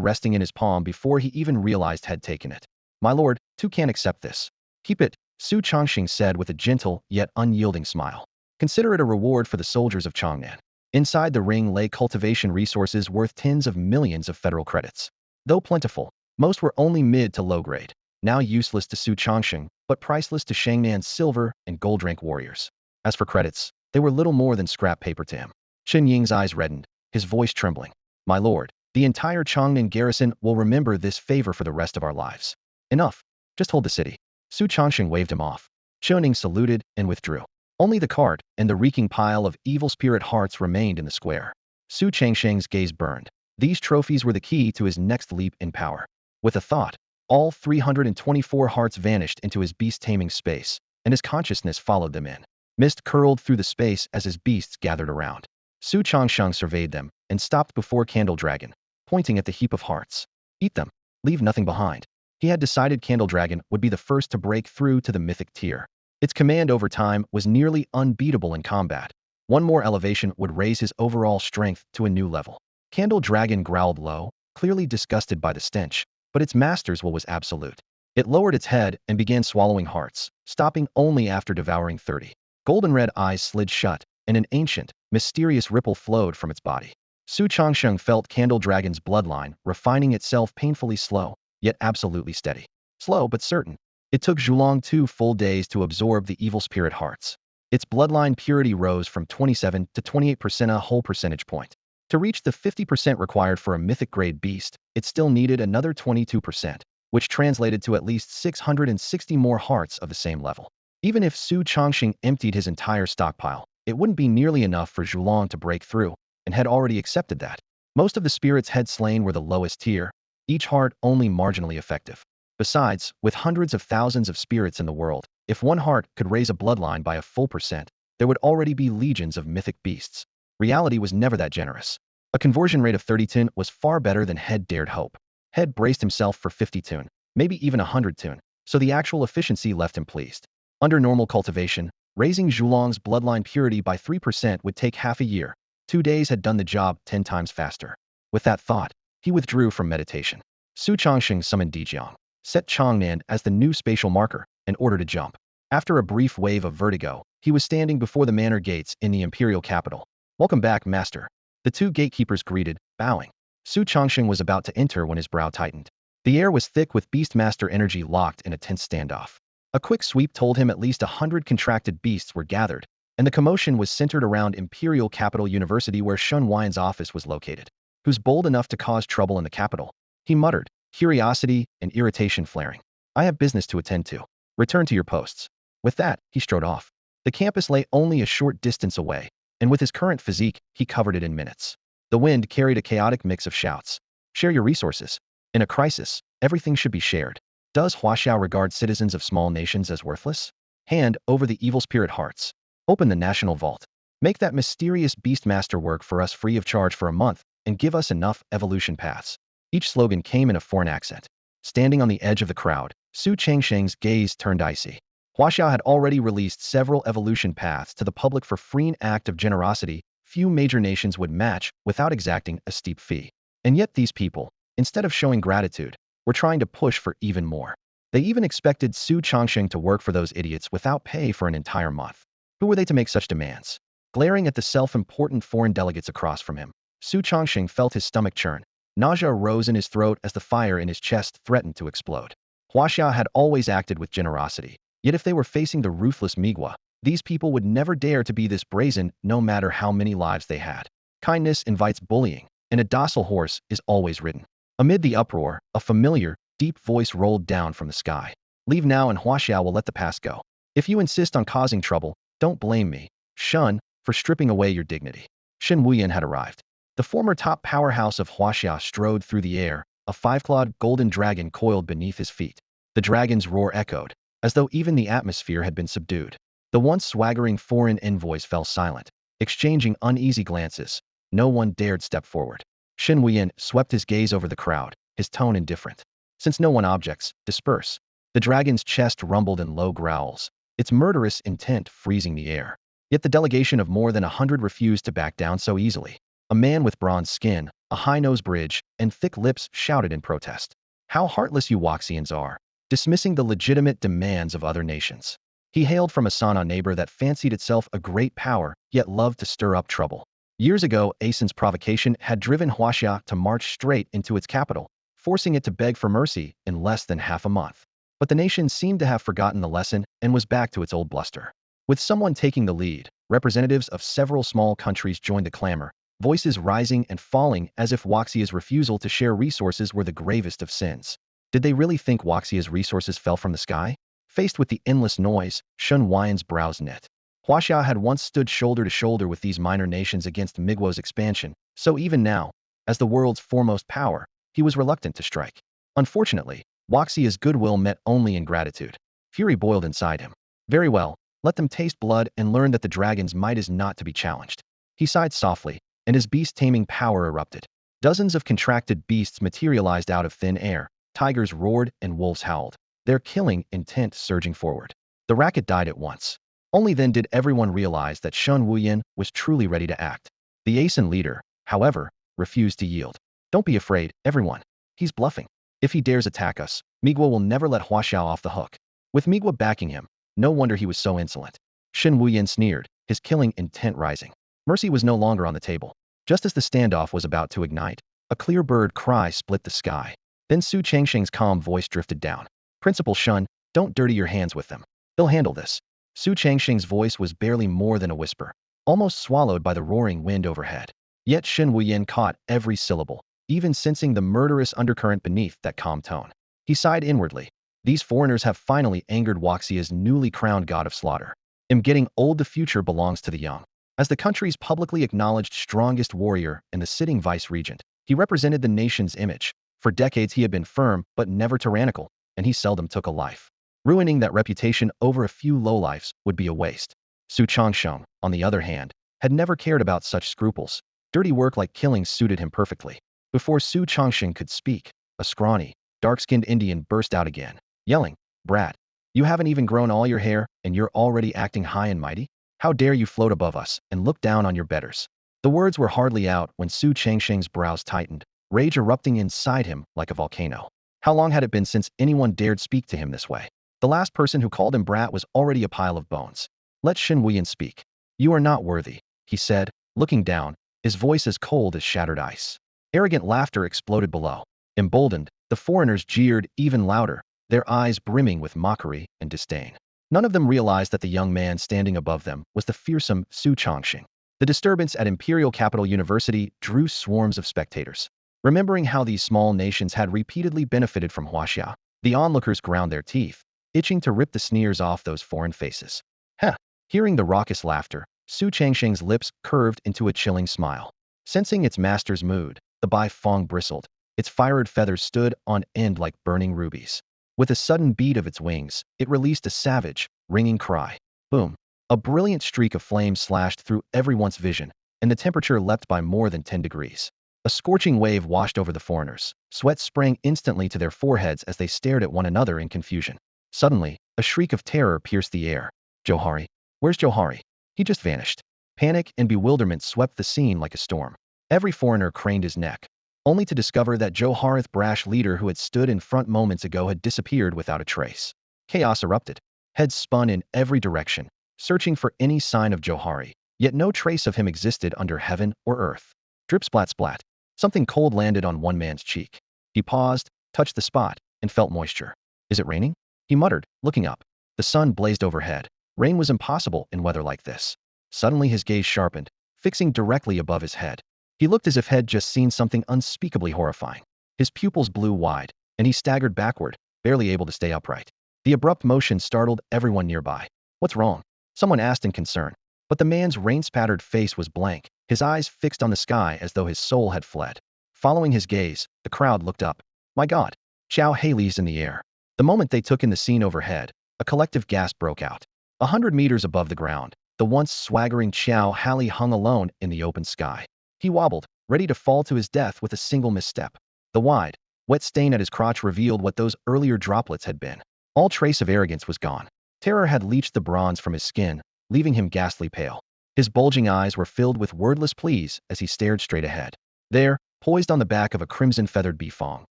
resting in his palm before he even realized had taken it. "My lord, Tu can't accept this." "Keep it," Su Changxing said with a gentle yet unyielding smile. "Consider it a reward for the soldiers of Changnan." Inside the ring lay cultivation resources worth tens of millions of federal credits. Though plentiful, most were only mid to low grade, now useless to Su Changxing, but priceless to Shangnan's silver and gold rank warriors. As for credits, they were little more than scrap paper to him. Chen Ying's eyes reddened, his voice trembling. "My lord, the entire Changnan garrison will remember this favor for the rest of our lives." "Enough. Just hold the city." Su Changxing waved him off. Chening saluted and withdrew. Only the cart and the reeking pile of evil spirit hearts remained in the square. Su Changxing's gaze burned. These trophies were the key to his next leap in power. With a thought, all 324 hearts vanished into his beast-taming space, and his consciousness followed them in. Mist curled through the space as his beasts gathered around. Su Changsheng surveyed them and stopped before Candle Dragon, pointing at the heap of hearts. "Eat them. Leave nothing behind." He had decided Candle Dragon would be the first to break through to the mythic tier. Its command over time was nearly unbeatable in combat. One more elevation would raise his overall strength to a new level. Candle Dragon growled low, clearly disgusted by the stench, but its master's will was absolute. It lowered its head and began swallowing hearts, stopping only after devouring 30. Golden red eyes slid shut, and an ancient, mysterious ripple flowed from its body. Su Changsheng felt Candle Dragon's bloodline refining itself, painfully slow, yet absolutely steady. Slow but certain. It took Zhulong 2 full days to absorb the evil spirit hearts. Its bloodline purity rose from 27 to 28%, a whole percentage point. To reach the 50% required for a mythic grade beast, it still needed another 22%. which translated to at least 660 more hearts of the same level. Even if Su Chongqing emptied his entire stockpile, it wouldn't be nearly enough for Zhulong to break through, and had already accepted that. Most of the spirits had slain were the lowest tier, each heart only marginally effective. Besides, with hundreds of thousands of spirits in the world, if one heart could raise a bloodline by a full percent, there would already be legions of mythic beasts. Reality was never that generous. A conversion rate of 30 tun was far better than Head dared hope. Head braced himself for 50 tun, maybe even 100 tun, so the actual efficiency left him pleased. Under normal cultivation, raising Zhulong's bloodline purity by 3% would take half a year. 2 days had done the job 10 times faster. With that thought, he withdrew from meditation. Su Chongqing summoned Dijiang, set Chongnan as the new spatial marker, and ordered a jump. After a brief wave of vertigo, he was standing before the manor gates in the imperial capital. "Welcome back, master." The two gatekeepers greeted, bowing. Su Chongqing was about to enter when his brow tightened. The air was thick with Beastmaster energy locked in a tense standoff. A quick sweep told him at least 100 contracted beasts were gathered, and the commotion was centered around Imperial Capital University where Shun Wyan's office was located. "Who's bold enough to cause trouble in the capital?" he muttered, curiosity and irritation flaring. "I have business to attend to. Return to your posts." With that, he strode off. The campus lay only a short distance away, and with his current physique, he covered it in minutes. The wind carried a chaotic mix of shouts. "Share your resources. In a crisis, everything should be shared. Does Huaxiao regard citizens of small nations as worthless? Hand over the evil spirit hearts. Open the national vault. Make that mysterious beastmaster work for us free of charge for a month, and give us enough evolution paths." Each slogan came in a foreign accent. Standing on the edge of the crowd, Su Changsheng's gaze turned icy. Huaxiao had already released several evolution paths to the public for free, an act of generosity few major nations would match without exacting a steep fee. And yet these people, instead of showing gratitude, were trying to push for even more. They even expected Su Chongqing to work for those idiots without pay for an entire month. Who were they to make such demands? Glaring at the self-important foreign delegates across from him, Su Chongqing felt his stomach churn. Nausea rose in his throat as the fire in his chest threatened to explode. Huaxiao had always acted with generosity, yet if they were facing the ruthless Migua, these people would never dare to be this brazen, no matter how many lives they had. Kindness invites bullying, and a docile horse is always ridden. Amid the uproar, a familiar, deep voice rolled down from the sky. "Leave now and Huaxiao will let the past go. If you insist on causing trouble, don't blame me, Shun, for stripping away your dignity." Shen Wuyan had arrived. The former top powerhouse of Huaxia strode through the air, a five-clawed golden dragon coiled beneath his feet. The dragon's roar echoed, as though even the atmosphere had been subdued. The once swaggering foreign envoys fell silent, exchanging uneasy glances. No one dared step forward. Shen Wuyan swept his gaze over the crowd, his tone indifferent. "Since no one objects, disperse." The dragon's chest rumbled in low growls, its murderous intent freezing the air. Yet the delegation of more than 100 refused to back down so easily. A man with bronze skin, a high nose bridge, and thick lips shouted in protest. "How heartless you Waxians are, dismissing the legitimate demands of other nations." He hailed from a Sana neighbor that fancied itself a great power, yet loved to stir up trouble. Years ago, Asen's provocation had driven Huaxia to march straight into its capital, forcing it to beg for mercy in less than half a month. But the nation seemed to have forgotten the lesson and was back to its old bluster. With someone taking the lead, representatives of several small countries joined the clamor, voices rising and falling as if Waxia's refusal to share resources were the gravest of sins. Did they really think Waxia's resources fell from the sky? Faced with the endless noise, Shun Wyan's brows knit. Huaxia had once stood shoulder to shoulder with these minor nations against Miguo's expansion, so even now, as the world's foremost power, he was reluctant to strike. Unfortunately, Waxia's goodwill met only ingratitude. Fury boiled inside him. Very well, let them taste blood and learn that the dragon's might is not to be challenged. He sighed softly, and his beast-taming power erupted. Dozens of contracted beasts materialized out of thin air, tigers roared and wolves howled, their killing intent surging forward. The racket died at once. Only then did everyone realize that Shun Wuyan was truly ready to act. The Asen leader, however, refused to yield. "Don't be afraid, everyone. He's bluffing. If he dares attack us, Miguo will never let Huaxiao off the hook." With Miguo backing him, no wonder he was so insolent. Shen Wuyan sneered, his killing intent rising. Mercy was no longer on the table. Just as the standoff was about to ignite, a clear bird cry split the sky. Then Su Changsheng's calm voice drifted down. "Principal Shun, don't dirty your hands with them. They'll handle this." Su Changsheng's voice was barely more than a whisper, almost swallowed by the roaring wind overhead. Yet Shen Wuyan caught every syllable, even sensing the murderous undercurrent beneath that calm tone. He sighed inwardly. These foreigners have finally angered Waxia's newly crowned god of slaughter. "I'm getting old, the future belongs to the young." As the country's publicly acknowledged strongest warrior and the sitting vice-regent, he represented the nation's image. For decades he had been firm but never tyrannical, and he seldom took a life. Ruining that reputation over a few lowlifes would be a waste. Su Changsheng, on the other hand, had never cared about such scruples. Dirty work like killing suited him perfectly. Before Su Changsheng could speak, a scrawny, dark-skinned Indian burst out again, yelling, "Brat, you haven't even grown all your hair, and you're already acting high and mighty? How dare you float above us and look down on your betters?" The words were hardly out when Su Changsheng's brows tightened, rage erupting inside him like a volcano. How long had it been since anyone dared speak to him this way? The last person who called him brat was already a pile of bones. Let Shen Wuyan speak. "You are not worthy," he said, looking down, his voice as cold as shattered ice. Arrogant laughter exploded below. Emboldened, the foreigners jeered even louder, their eyes brimming with mockery and disdain. None of them realized that the young man standing above them was the fearsome Su Changsheng. The disturbance at Imperial Capital University drew swarms of spectators. Remembering how these small nations had repeatedly benefited from Huaxia, the onlookers ground their teeth, itching to rip the sneers off those foreign faces. Heh! Hearing the raucous laughter, Su Changsheng's lips curved into a chilling smile. Sensing its master's mood, the Bai Fong bristled. Its fired feathers stood on end like burning rubies. With a sudden beat of its wings, it released a savage, ringing cry. Boom! A brilliant streak of flame slashed through everyone's vision, and the temperature leapt by more than 10 degrees. A scorching wave washed over the foreigners. Sweat sprang instantly to their foreheads as they stared at one another in confusion. Suddenly, a shriek of terror pierced the air. "Johari? Where's Johari? He just vanished." Panic and bewilderment swept the scene like a storm. Every foreigner craned his neck, only to discover that Johari's brash leader who had stood in front moments ago had disappeared without a trace. Chaos erupted. Heads spun in every direction, searching for any sign of Johari, yet no trace of him existed under heaven or earth. Drip splat splat. Something cold landed on one man's cheek. He paused, touched the spot, and felt moisture. "Is it raining?" he muttered, looking up. The sun blazed overhead. Rain was impossible in weather like this. Suddenly his gaze sharpened, fixing directly above his head. He looked as if had just seen something unspeakably horrifying. His pupils blew wide, and he staggered backward, barely able to stay upright. The abrupt motion startled everyone nearby. "What's wrong?" someone asked in concern. But the man's rain-spattered face was blank, his eyes fixed on the sky as though his soul had fled. Following his gaze, the crowd looked up. "My God!" Chow Haley's in the air. The moment they took in the scene overhead, a collective gasp broke out. 100 meters above the ground, the once swaggering Chow Haley hung alone in the open sky. He wobbled, ready to fall to his death with a single misstep. The wide, wet stain at his crotch revealed what those earlier droplets had been. All trace of arrogance was gone. Terror had leached the bronze from his skin, leaving him ghastly pale. His bulging eyes were filled with wordless pleas as he stared straight ahead. There, poised on the back of a crimson-feathered bifong,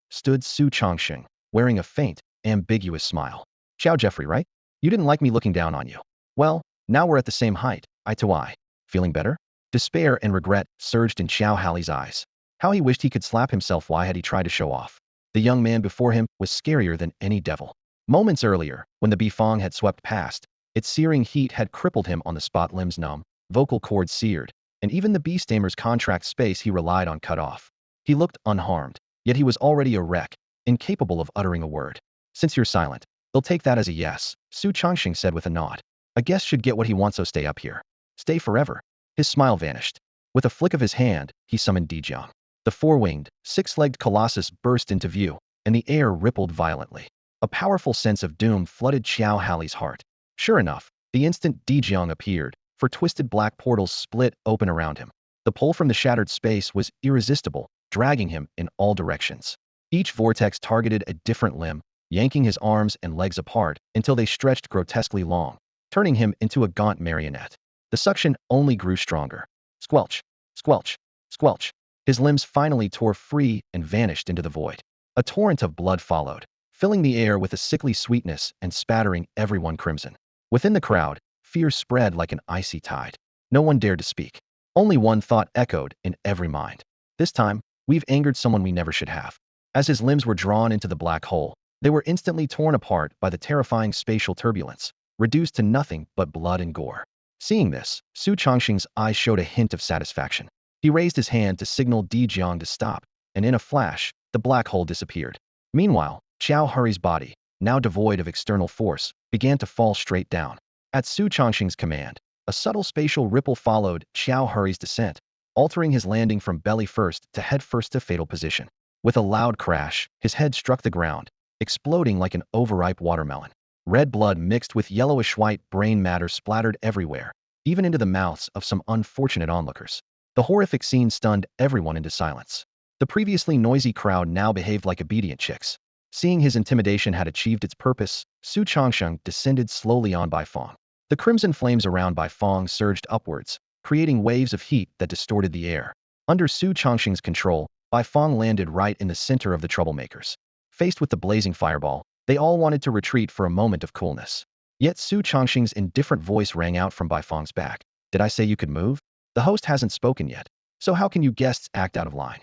stood Su Changsheng, wearing a faint, ambiguous smile. "Chow Jeffrey, right? You didn't like me looking down on you. Well, now we're at the same height, eye to eye. Feeling better?" Despair and regret surged in Chow Haley's eyes. How he wished he could slap himself. Why had he tried to show off? The young man before him was scarier than any devil. Moments earlier, when the bifong had swept past, its searing heat had crippled him on the spot, limbs numb, vocal cords seared, and even the beestamer's contract space he relied on cut off. He looked unharmed, yet he was already a wreck, incapable of uttering a word. "Since you're silent, they'll take that as a yes," Su Changsheng said with a nod. "A guest should get what he wants, so stay up here. Stay forever." His smile vanished. With a flick of his hand, he summoned Dijiang. The four-winged, six-legged colossus burst into view, and the air rippled violently. A powerful sense of doom flooded Chow Haley's heart. Sure enough, the instant Dijiang appeared, for twisted black portals split open around him. The pull from the shattered space was irresistible, dragging him in all directions. Each vortex targeted a different limb, yanking his arms and legs apart until they stretched grotesquely long, turning him into a gaunt marionette. The suction only grew stronger. Squelch, squelch, squelch. His limbs finally tore free and vanished into the void. A torrent of blood followed, filling the air with a sickly sweetness and spattering everyone crimson. Within the crowd, fear spread like an icy tide. No one dared to speak. Only one thought echoed in every mind. "This time, we've angered someone we never should have." As his limbs were drawn into the black hole, they were instantly torn apart by the terrifying spatial turbulence, reduced to nothing but blood and gore. Seeing this, Su Changsheng's eyes showed a hint of satisfaction. He raised his hand to signal Dijiang to stop, and in a flash, the black hole disappeared. Meanwhile, Xiao Hurry's body, now devoid of external force, began to fall straight down. At Su Chongqing's command, a subtle spatial ripple followed Xiao Hurry's descent, altering his landing from belly first to head first to fatal position. With a loud crash, his head struck the ground, exploding like an overripe watermelon. Red blood mixed with yellowish-white brain matter splattered everywhere, even into the mouths of some unfortunate onlookers. The horrific scene stunned everyone into silence. The previously noisy crowd now behaved like obedient chicks. Seeing his intimidation had achieved its purpose, Su Chongsheng descended slowly on Bai Fong. The crimson flames around Bai Fong surged upwards, creating waves of heat that distorted the air. Under Su Chongsheng's control, Bai Fong landed right in the center of the troublemakers. Faced with the blazing fireball, they all wanted to retreat for a moment of coolness. Yet Su Chongsheng's indifferent voice rang out from Bai Fong's back. Did I say you could move? The host hasn't spoken yet, so how can you guests act out of line?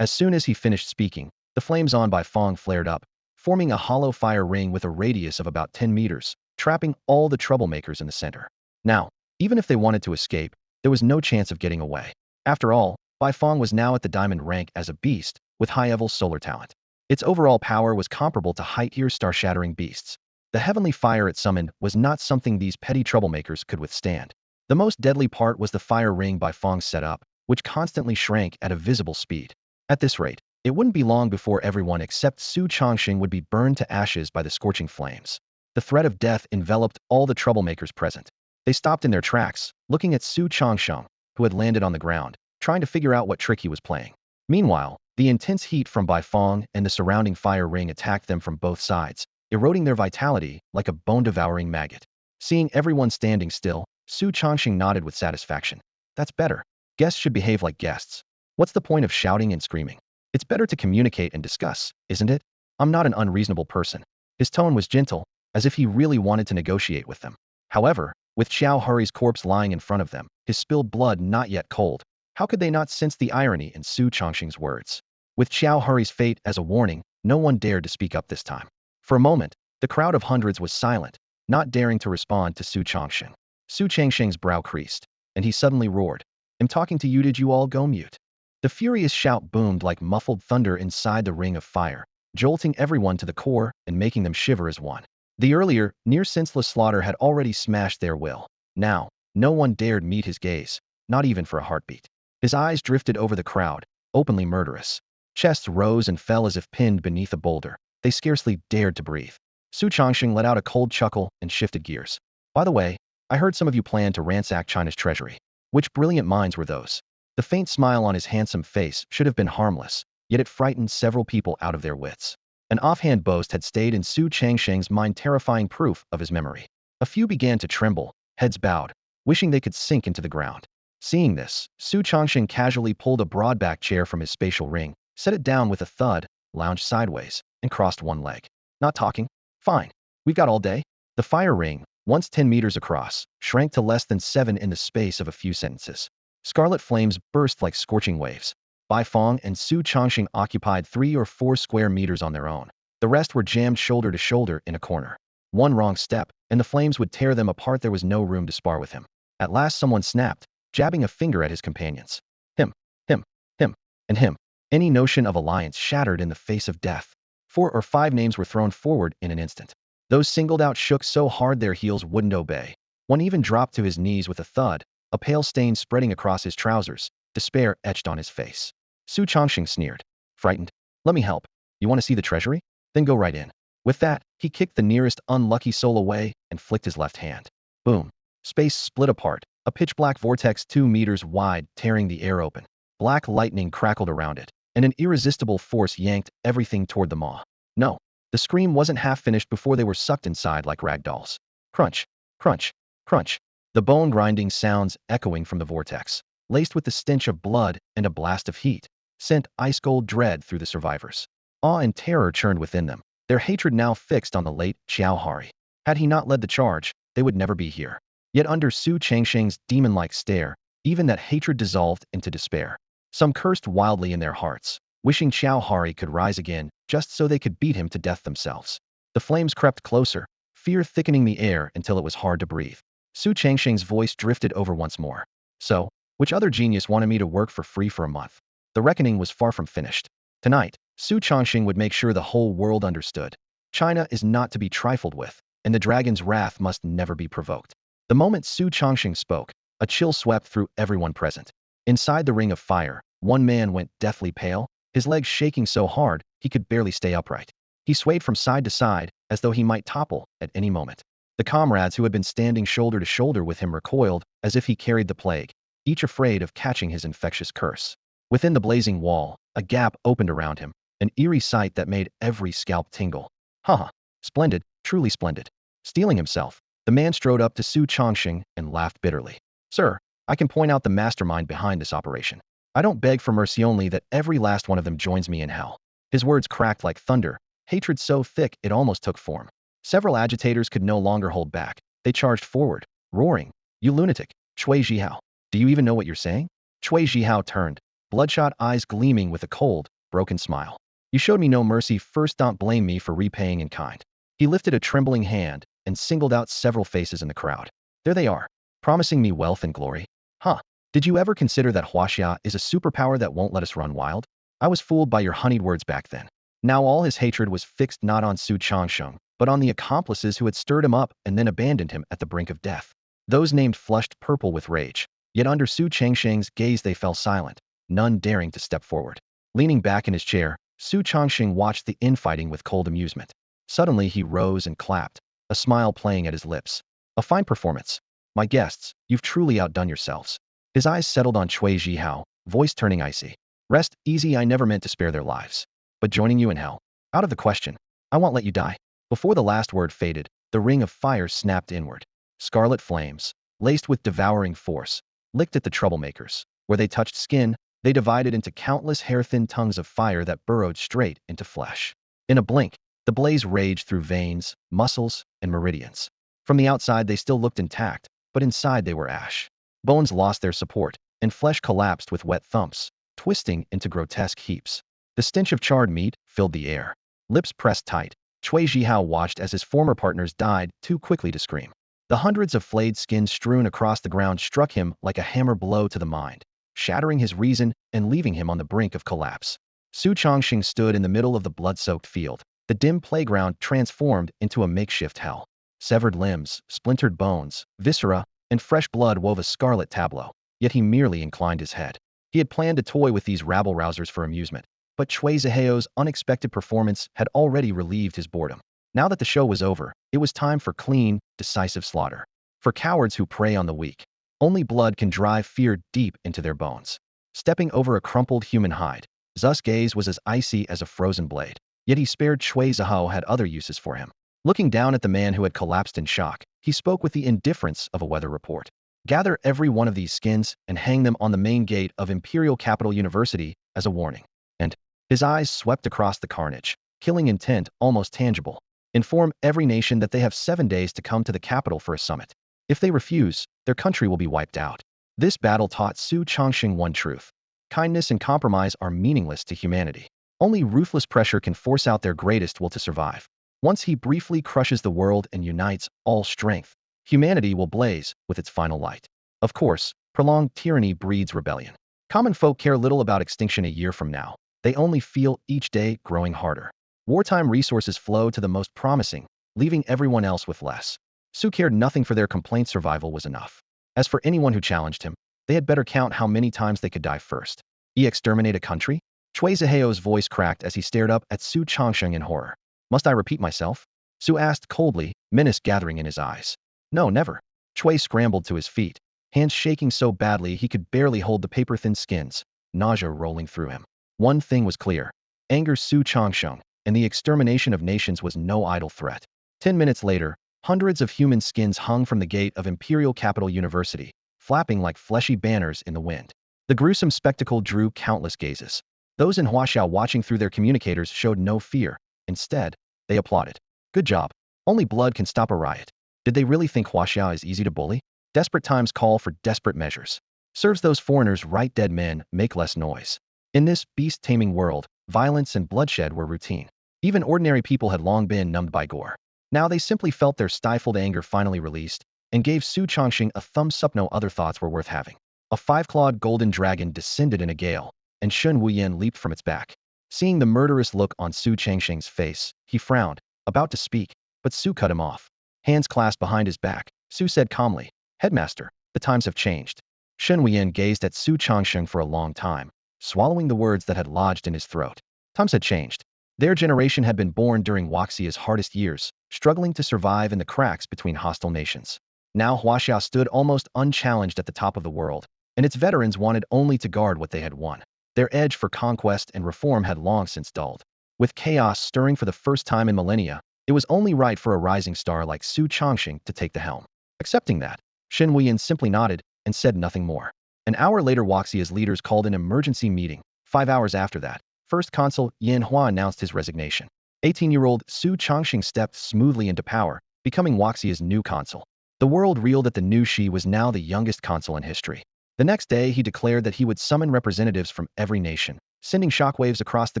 As soon as he finished speaking, the flames on Bai Fong flared up, forming a hollow fire ring with a radius of about 10 meters, trapping all the troublemakers in the center. Now, even if they wanted to escape, there was no chance of getting away. After all, Bai Fong was now at the diamond rank as a beast, with high-level solar talent. Its overall power was comparable to high-tier star-shattering beasts. The heavenly fire it summoned was not something these petty troublemakers could withstand. The most deadly part was the fire ring Bai Fong set up, which constantly shrank at a visible speed. At this rate, it wouldn't be long before everyone except Su Chongqing would be burned to ashes by the scorching flames. The threat of death enveloped all the troublemakers present. They stopped in their tracks, looking at Su Chongsheng, who had landed on the ground, trying to figure out what trick he was playing. Meanwhile, the intense heat from Bai Fong and the surrounding fire ring attacked them from both sides, eroding their vitality like a bone-devouring maggot. Seeing everyone standing still, Su Chongqing nodded with satisfaction. That's better. Guests should behave like guests. What's the point of shouting and screaming? It's better to communicate and discuss, isn't it? I'm not an unreasonable person. His tone was gentle, as if he really wanted to negotiate with them. However, with Xiao Hurry's corpse lying in front of them, his spilled blood not yet cold, how could they not sense the irony in Su Chongqing's words? With Xiao Hurry's fate as a warning, no one dared to speak up this time. For a moment, the crowd of hundreds was silent, not daring to respond to Su Chongqing. Su Chongqing's brow creased, and he suddenly roared, "I'm talking to you, did you all go mute?" The furious shout boomed like muffled thunder inside the ring of fire, jolting everyone to the core and making them shiver as one. The earlier, near-senseless slaughter had already smashed their will. Now, no one dared meet his gaze, not even for a heartbeat. His eyes drifted over the crowd, openly murderous. Chests rose and fell as if pinned beneath a boulder. They scarcely dared to breathe. Su Chongqing let out a cold chuckle and shifted gears. By the way, I heard some of you plan to ransack China's treasury. Which brilliant minds were those? The faint smile on his handsome face should have been harmless, yet it frightened several people out of their wits. An offhand boast had stayed in Su Chongqing's mind, terrifying proof of his memory. A few began to tremble, heads bowed, wishing they could sink into the ground. Seeing this, Su Chongqing casually pulled a broad-back chair from his spatial ring, set it down with a thud, lounged sideways, and crossed one leg. Not talking? Fine. We've got all day. The fire ring, once 10 meters across, shrank to less than 7 in the space of a few sentences. Scarlet flames burst like scorching waves. Bai Fong and Su Chongqing occupied 3 or 4 square meters on their own. The rest were jammed shoulder to shoulder in a corner. One wrong step, and the flames would tear them apart. There was no room to spar with him. At last someone snapped, jabbing a finger at his companions. Him, him, him, and him. Any notion of alliance shattered in the face of death. 4 or 5 names were thrown forward in an instant. Those singled out shook so hard their heels wouldn't obey. One even dropped to his knees with a thud, a pale stain spreading across his trousers, despair etched on his face. Su Chongqing sneered. Frightened? Let me help. You want to see the treasury? Then go right in. With that, he kicked the nearest unlucky soul away and flicked his left hand. Boom. Space split apart, a pitch-black vortex 2 meters wide tearing the air open. Black lightning crackled around it, and an irresistible force yanked everything toward the maw. No. The scream wasn't half finished before they were sucked inside like rag dolls. Crunch, crunch, crunch. The bone-grinding sounds echoing from the vortex, laced with the stench of blood and a blast of heat, sent ice-cold dread through the survivors. Awe and terror churned within them, their hatred now fixed on the late Xiao Hari. Had he not led the charge, they would never be here. Yet under Su Chongqing's demon-like stare, even that hatred dissolved into despair. Some cursed wildly in their hearts, wishing Xiao Hari could rise again, just so they could beat him to death themselves. The flames crept closer, fear thickening the air until it was hard to breathe. Su Chongqing's voice drifted over once more. So, which other genius wanted me to work for free for a month? The reckoning was far from finished. Tonight, Su Chongxing would make sure the whole world understood. China is not to be trifled with, and the dragon's wrath must never be provoked. The moment Su Chongxing spoke, a chill swept through everyone present. Inside the ring of fire, one man went deathly pale, his legs shaking so hard he could barely stay upright. He swayed from side to side as though he might topple at any moment. The comrades who had been standing shoulder to shoulder with him recoiled as if he carried the plague, each afraid of catching his infectious curse. Within the blazing wall, a gap opened around him, an eerie sight that made every scalp tingle. Haha, splendid, truly splendid. Steeling himself, the man strode up to Su Chongxing and laughed bitterly. Sir, I can point out the mastermind behind this operation. I don't beg for mercy, only that every last one of them joins me in hell. His words cracked like thunder, hatred so thick it almost took form. Several agitators could no longer hold back. They charged forward, roaring, "You lunatic, Chui Zhihao! Do you even know what you're saying?" Chui Zhihao turned, bloodshot eyes gleaming with a cold, broken smile. "You showed me no mercy, first don't blame me for repaying in kind." He lifted a trembling hand and singled out several faces in the crowd. "There they are, promising me wealth and glory. Huh, did you ever consider that Huaxia is a superpower that won't let us run wild? I was fooled by your honeyed words back then." Now all his hatred was fixed not on Su Chongxing, but on the accomplices who had stirred him up and then abandoned him at the brink of death. Those named flushed purple with rage, yet under Su Chongxing's gaze they fell silent, none daring to step forward. Leaning back in his chair, Su Chongxing watched the infighting with cold amusement. Suddenly he rose and clapped, a smile playing at his lips. "A fine performance. My guests, you've truly outdone yourselves." His eyes settled on Chui Zhihao, voice turning icy. "Rest easy, I never meant to spare their lives. But joining you in hell? Out of the question. I won't let you die." Before the last word faded, the ring of fire snapped inward. Scarlet flames, laced with devouring force, licked at the troublemakers. Where they touched skin, they divided into countless hair-thin tongues of fire that burrowed straight into flesh. In a blink, the blaze raged through veins, muscles, and meridians. From the outside they still looked intact, but inside they were ash. Bones lost their support, and flesh collapsed with wet thumps, twisting into grotesque heaps. The stench of charred meat filled the air. Lips pressed tight, Chui Zhihao watched as his former partners died too quickly to scream. The hundreds of flayed skins strewn across the ground struck him like a hammer blow to the mind, shattering his reason and leaving him on the brink of collapse. Su Chongxing stood in the middle of the blood-soaked field, the dim playground transformed into a makeshift hell. Severed limbs, splintered bones, viscera, and fresh blood wove a scarlet tableau, yet he merely inclined his head. He had planned to toy with these rabble-rousers for amusement, but Chui Zihao's unexpected performance had already relieved his boredom. Now that the show was over, it was time for clean, decisive slaughter. For cowards who prey on the weak, only blood can drive fear deep into their bones. Stepping over a crumpled human hide, Zu's gaze was as icy as a frozen blade. Yet he spared Chui Zihao had other uses for him. Looking down at the man who had collapsed in shock, he spoke with the indifference of a weather report. "Gather every one of these skins and hang them on the main gate of Imperial Capital University as a warning." And his eyes swept across the carnage, killing intent almost tangible. "Inform every nation that they have 7 days to come to the capital for a summit. If they refuse, their country will be wiped out." This battle taught Su Chongxing one truth. Kindness and compromise are meaningless to humanity. Only ruthless pressure can force out their greatest will to survive. Once he briefly crushes the world and unites all strength, humanity will blaze with its final light. Of course, prolonged tyranny breeds rebellion. Common folk care little about extinction a year from now. They only feel each day growing harder. Wartime resources flow to the most promising, leaving everyone else with less. Su cared nothing, for their complaint survival was enough. As for anyone who challenged him, they had better count how many times they could die first. Exterminate a country? Chui Zihao's voice cracked as he stared up at Su Chongxing in horror. "Must I repeat myself?" Su asked coldly, menace gathering in his eyes. "No, never." Chui scrambled to his feet, hands shaking so badly he could barely hold the paper-thin skins, nausea rolling through him. One thing was clear. Anger Su Chongxing, and the extermination of nations was no idle threat. 10 minutes later, hundreds of human skins hung from the gate of Imperial Capital University, flapping like fleshy banners in the wind. The gruesome spectacle drew countless gazes. Those in Huaxia watching through their communicators showed no fear. Instead, they applauded. "Good job. Only blood can stop a riot." Did they really think Huaxia is easy to bully? Desperate times call for desperate measures. Serves those foreigners right, dead men make less noise. In this beast-taming world, violence and bloodshed were routine. Even ordinary people had long been numbed by gore. Now they simply felt their stifled anger finally released, and gave Su Chongxing a thumbs up. No other thoughts were worth having. A 5-clawed golden dragon descended in a gale, and Shun Wuyan leaped from its back. Seeing the murderous look on Su Changsheng's face, he frowned, about to speak, but Su cut him off. Hands clasped behind his back, Su said calmly, "Headmaster, the times have changed." Shen Huiyan gazed at Su Changsheng for a long time, swallowing the words that had lodged in his throat. Times had changed. Their generation had been born during Huaxia's hardest years, struggling to survive in the cracks between hostile nations. Now Huaxia stood almost unchallenged at the top of the world, and its veterans wanted only to guard what they had won. Their edge for conquest and reform had long since dulled. With chaos stirring for the first time in millennia, it was only right for a rising star like Su Changsheng to take the helm. Accepting that, Shen Huiyan simply nodded and said nothing more. An hour later, Huaxia's leaders called an emergency meeting. 5 hours after that, First Consul Yan Hua announced his resignation. 18-year-old Su Changsheng stepped smoothly into power, becoming Huaxia's new consul. The world reeled that the new Shi was now the youngest consul in history. The next day, he declared that he would summon representatives from every nation, sending shockwaves across the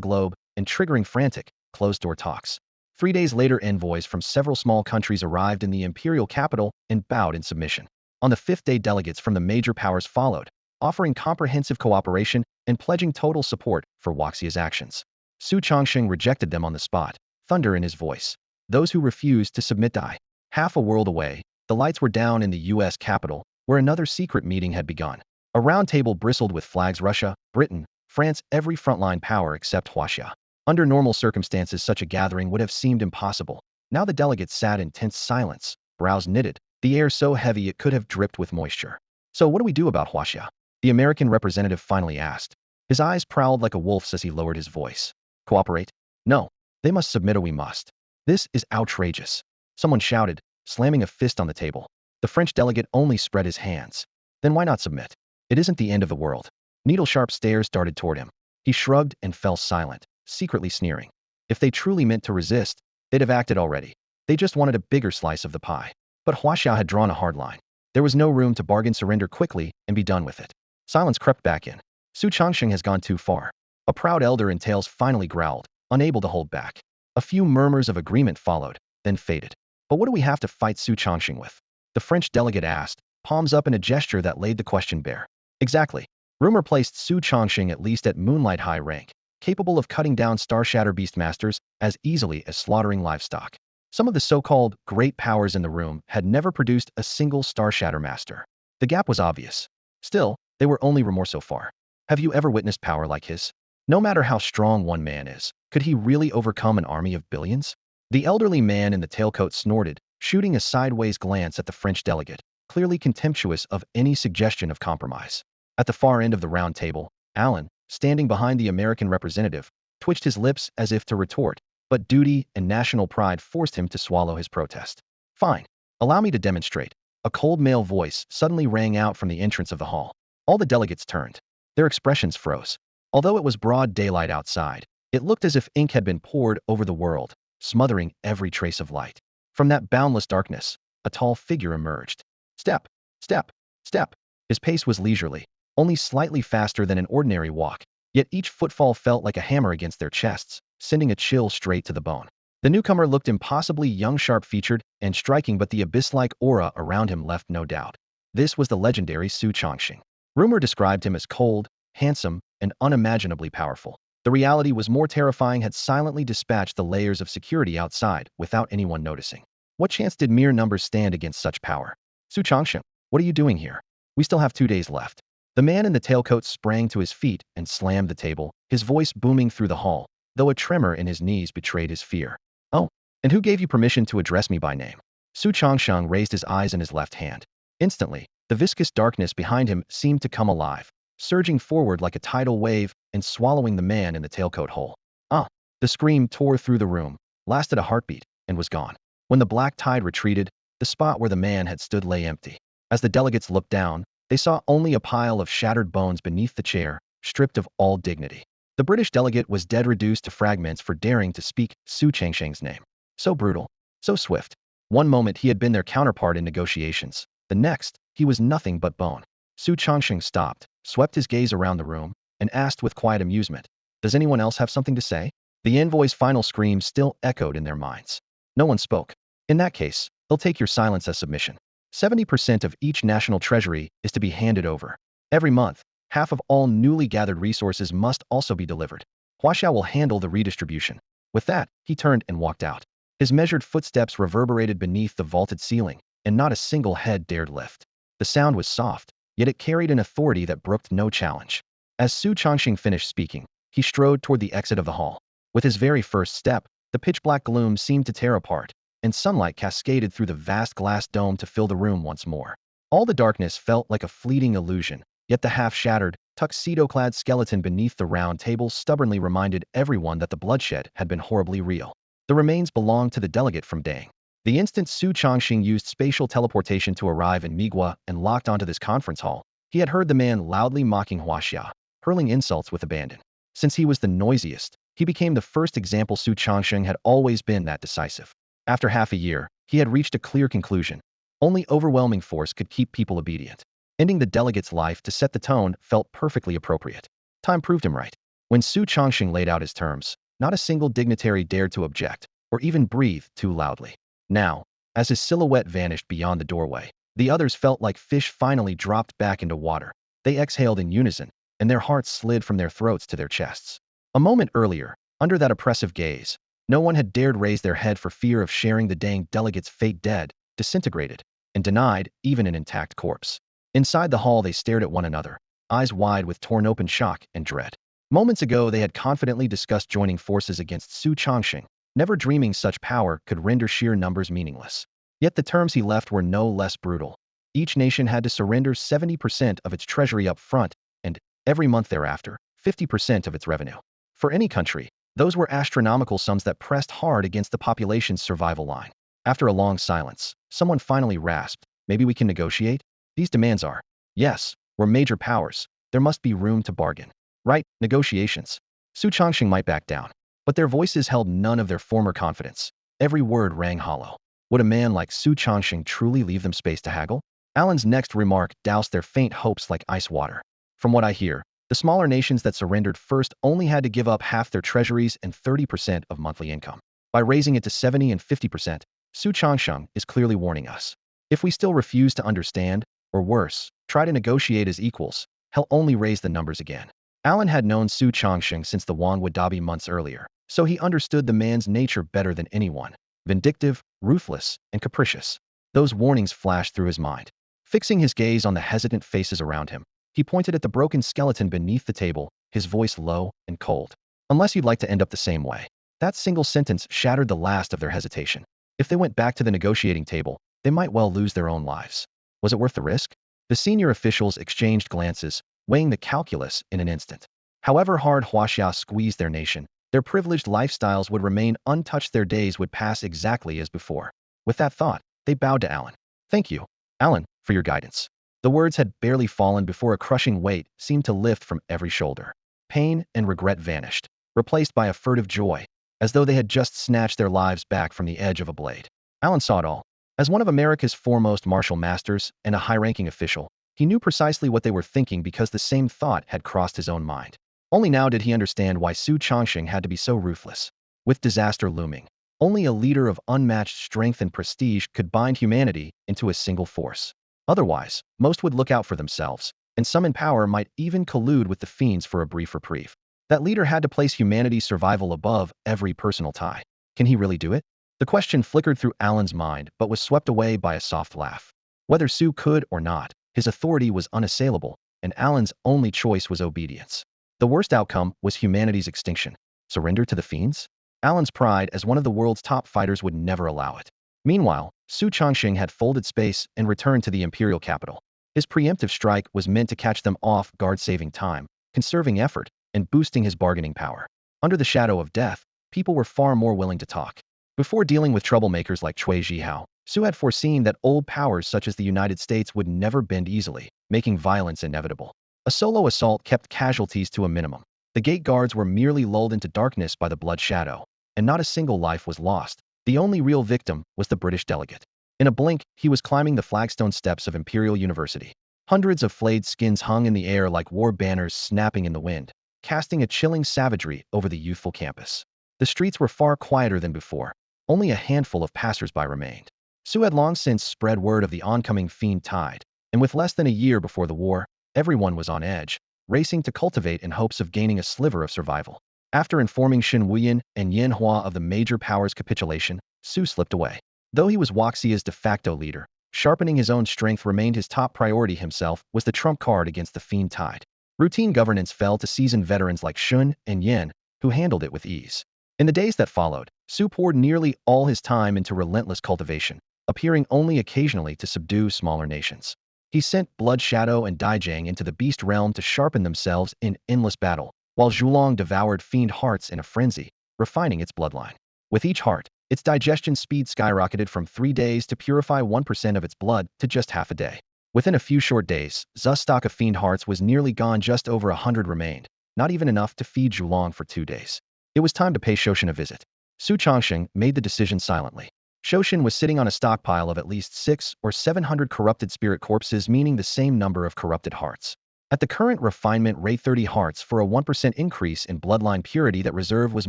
globe and triggering frantic, closed-door talks. 3 days later, envoys from several small countries arrived in the imperial capital and bowed in submission. On the fifth day, delegates from the major powers followed, offering comprehensive cooperation and pledging total support for Huaxia's actions. Su Changsheng rejected them on the spot, thunder in his voice. Those who refused to submit die. Half a world away, the lights were down in the U.S. Capitol, where another secret meeting had begun. A round table bristled with flags: Russia, Britain, France, every frontline power except Huaxia. Under normal circumstances, such a gathering would have seemed impossible. Now the delegates sat in tense silence, brows knitted, the air so heavy it could have dripped with moisture. "So what do we do about Huaxia?" the American representative finally asked. His eyes prowled like a wolf's as he lowered his voice. "Cooperate? No. They must submit or we must." "This is outrageous," someone shouted, slamming a fist on the table. The French delegate only spread his hands. "Then why not submit? It isn't the end of the world." Needle-sharp stares darted toward him. He shrugged and fell silent, secretly sneering. If they truly meant to resist, they'd have acted already. They just wanted a bigger slice of the pie. But Huaxia had drawn a hard line. There was no room to bargain. Surrender quickly and be done with it. Silence crept back in. Su Changsheng has gone too far. A proud elder in tails finally growled, unable to hold back. A few murmurs of agreement followed, then faded. "But what do we have to fight Su Changsheng with?" the French delegate asked, palms up in a gesture that laid the question bare. "Exactly. Rumor placed Su Changsheng at least at Moonlight high rank, capable of cutting down Starshatter beastmasters as easily as slaughtering livestock. Some of the so-called great powers in the room had never produced a single Starshatter master. The gap was obvious. Still, they were only remorse so far. Have you ever witnessed power like his? No matter how strong one man is, could he really overcome an army of billions?" The elderly man in the tailcoat snorted, shooting a sideways glance at the French delegate, clearly contemptuous of any suggestion of compromise. At the far end of the round table, Allen, standing behind the American representative, twitched his lips as if to retort, but duty and national pride forced him to swallow his protest. "Fine. Allow me to demonstrate." A cold male voice suddenly rang out from the entrance of the hall. All the delegates turned. Their expressions froze. Although it was broad daylight outside, it looked as if ink had been poured over the world, smothering every trace of light. From that boundless darkness, a tall figure emerged. Step, step, step. His pace was leisurely, only slightly faster than an ordinary walk, yet each footfall felt like a hammer against their chests, sending a chill straight to the bone. The newcomer looked impossibly young, sharp-featured, and striking, but the abyss-like aura around him left no doubt. This was the legendary Su Changsheng. Rumor described him as cold, handsome, and unimaginably powerful. The reality was more terrifying. Had silently dispatched the layers of security outside without anyone noticing. What chance did mere numbers stand against such power? "Su Changsheng, what are you doing here? We still have 2 days left." The man in the tailcoat sprang to his feet and slammed the table, his voice booming through the hall, though a tremor in his knees betrayed his fear. "Oh, and who gave you permission to address me by name?" Su Changsheng raised his eyes in his left hand. Instantly, the viscous darkness behind him seemed to come alive, surging forward like a tidal wave and swallowing the man in the tailcoat whole. "Ah!" The scream tore through the room, lasted a heartbeat, and was gone. When the black tide retreated, the spot where the man had stood lay empty. As the delegates looked down, they saw only a pile of shattered bones beneath the chair, stripped of all dignity. The British delegate was dead, reduced to fragments for daring to speak Su Changsheng's name. So brutal, so swift. One moment he had been their counterpart in negotiations. The next, he was nothing but bone. Su Changsheng stopped, swept his gaze around the room, and asked with quiet amusement, "Does anyone else have something to say?" The envoy's final scream still echoed in their minds. No one spoke. "In that case, they'll take your silence as submission. 70% of each national treasury is to be handed over. Every month, half of all newly gathered resources must also be delivered. Huaxiao will handle the redistribution. With that, he turned and walked out. His measured footsteps reverberated beneath the vaulted ceiling, and not a single head dared lift. The sound was soft, yet it carried an authority that brooked no challenge. As Su Chongxing finished speaking, he strode toward the exit of the hall. With his very first step, the pitch-black gloom seemed to tear apart, and sunlight cascaded through the vast glass dome to fill the room once more. All the darkness felt like a fleeting illusion, yet the half-shattered, tuxedo-clad skeleton beneath the round table stubbornly reminded everyone that the bloodshed had been horribly real. The remains belonged to the delegate from Dang. The instant Su Chongxing used spatial teleportation to arrive in Migua and locked onto this conference hall, he had heard the man loudly mocking Huaxia, hurling insults with abandon. Since he was the noisiest, he became the first example Su Chongxing had always been that decisive. After half a year, he had reached a clear conclusion. Only overwhelming force could keep people obedient. Ending the delegate's life to set the tone felt perfectly appropriate. Time proved him right. When Su Chongxing laid out his terms, not a single dignitary dared to object, or even breathe too loudly. Now, as his silhouette vanished beyond the doorway, the others felt like fish finally dropped back into water. They exhaled in unison, and their hearts slid from their throats to their chests. A moment earlier, under that oppressive gaze, no one had dared raise their head for fear of sharing the Dang delegate's fate, dead, disintegrated, and denied even an intact corpse. Inside the hall they stared at one another, eyes wide with torn open shock and dread. Moments ago they had confidently discussed joining forces against Su Chongxing, never dreaming such power could render sheer numbers meaningless. Yet the terms he left were no less brutal. Each nation had to surrender 70% of its treasury up front, and, every month thereafter, 50% of its revenue. For any country, those were astronomical sums that pressed hard against the population's survival line. After a long silence, someone finally rasped, "Maybe we can negotiate? These demands are..." "Yes, we're major powers. There must be room to bargain." "Right, negotiations." Su Chongxing might back down, but their voices held none of their former confidence. Every word rang hollow. Would a man like Su Chongxing truly leave them space to haggle? Alan's next remark doused their faint hopes like ice water. "From what I hear, the smaller nations that surrendered first only had to give up half their treasuries and 30% of monthly income. By raising it to 70 and 50%, Su Chongxing is clearly warning us. If we still refuse to understand, or worse, try to negotiate as equals, he'll only raise the numbers again." Alan had known Su Chongxing since the Wangwadabi months earlier, so he understood the man's nature better than anyone. Vindictive, ruthless, and capricious. Those warnings flashed through his mind. Fixing his gaze on the hesitant faces around him, he pointed at the broken skeleton beneath the table, his voice low and cold. "Unless you'd like to end up the same way." That single sentence shattered the last of their hesitation. If they went back to the negotiating table, they might well lose their own lives. Was it worth the risk? The senior officials exchanged glances, weighing the calculus in an instant. However hard Huaxia squeezed their nation, their privileged lifestyles would remain untouched, their days would pass exactly as before. With that thought, they bowed to Alan. "Thank you, Alan, for your guidance." The words had barely fallen before a crushing weight seemed to lift from every shoulder. Pain and regret vanished, replaced by a furtive joy, as though they had just snatched their lives back from the edge of a blade. Alan saw it all. As one of America's foremost martial masters and a high-ranking official, he knew precisely what they were thinking because the same thought had crossed his own mind. Only now did he understand why Su Chongxing had to be so ruthless. With disaster looming, only a leader of unmatched strength and prestige could bind humanity into a single force. Otherwise, most would look out for themselves, and some in power might even collude with the fiends for a brief reprieve. That leader had to place humanity's survival above every personal tie. Can he really do it? The question flickered through Alan's mind but was swept away by a soft laugh. Whether Su could or not, his authority was unassailable, and Alan's only choice was obedience. The worst outcome was humanity's extinction. Surrender to the fiends? Alan's pride as one of the world's top fighters would never allow it. Meanwhile, Su Chongxing had folded space and returned to the imperial capital. His preemptive strike was meant to catch them off guard, saving time, conserving effort, and boosting his bargaining power. Under the shadow of death, people were far more willing to talk. Before dealing with troublemakers like Cui Zhihao, Su had foreseen that old powers such as the United States would never bend easily, making violence inevitable. A solo assault kept casualties to a minimum. The gate guards were merely lulled into darkness by the blood shadow, and not a single life was lost. The only real victim was the British delegate. In a blink, he was climbing the flagstone steps of Imperial University. Hundreds of flayed skins hung in the air like war banners snapping in the wind, casting a chilling savagery over the youthful campus. The streets were far quieter than before. Only a handful of passers-by remained. Su had long since spread word of the oncoming fiend tide, and with less than a year before the war, everyone was on edge, racing to cultivate in hopes of gaining a sliver of survival. After informing Shen Wuyan and Yin Hua of the major powers' capitulation, Su slipped away. Though he was Wuxia's de facto leader, sharpening his own strength remained his top priority. Himself was the trump card against the fiend tide. Routine governance fell to seasoned veterans like Shun and Yin, who handled it with ease. In the days that followed, Su poured nearly all his time into relentless cultivation, appearing only occasionally to subdue smaller nations. He sent Blood Shadow and Daijang into the beast realm to sharpen themselves in endless battle, while Zhulong devoured fiend hearts in a frenzy, refining its bloodline. With each heart, its digestion speed skyrocketed from 3 days to purify 1% of its blood to just half a day. Within a few short days, Zu's stock of fiend hearts was nearly gone. Just over 100 remained, not even enough to feed Zhulong for 2 days. It was time to pay Shoshin a visit. Su Changsheng made the decision silently. Shoshin was sitting on a stockpile of at least 600 or 700 corrupted spirit corpses, meaning the same number of corrupted hearts. At the current refinement rate, 30 hearts for a 1% increase in bloodline purity, that reserve was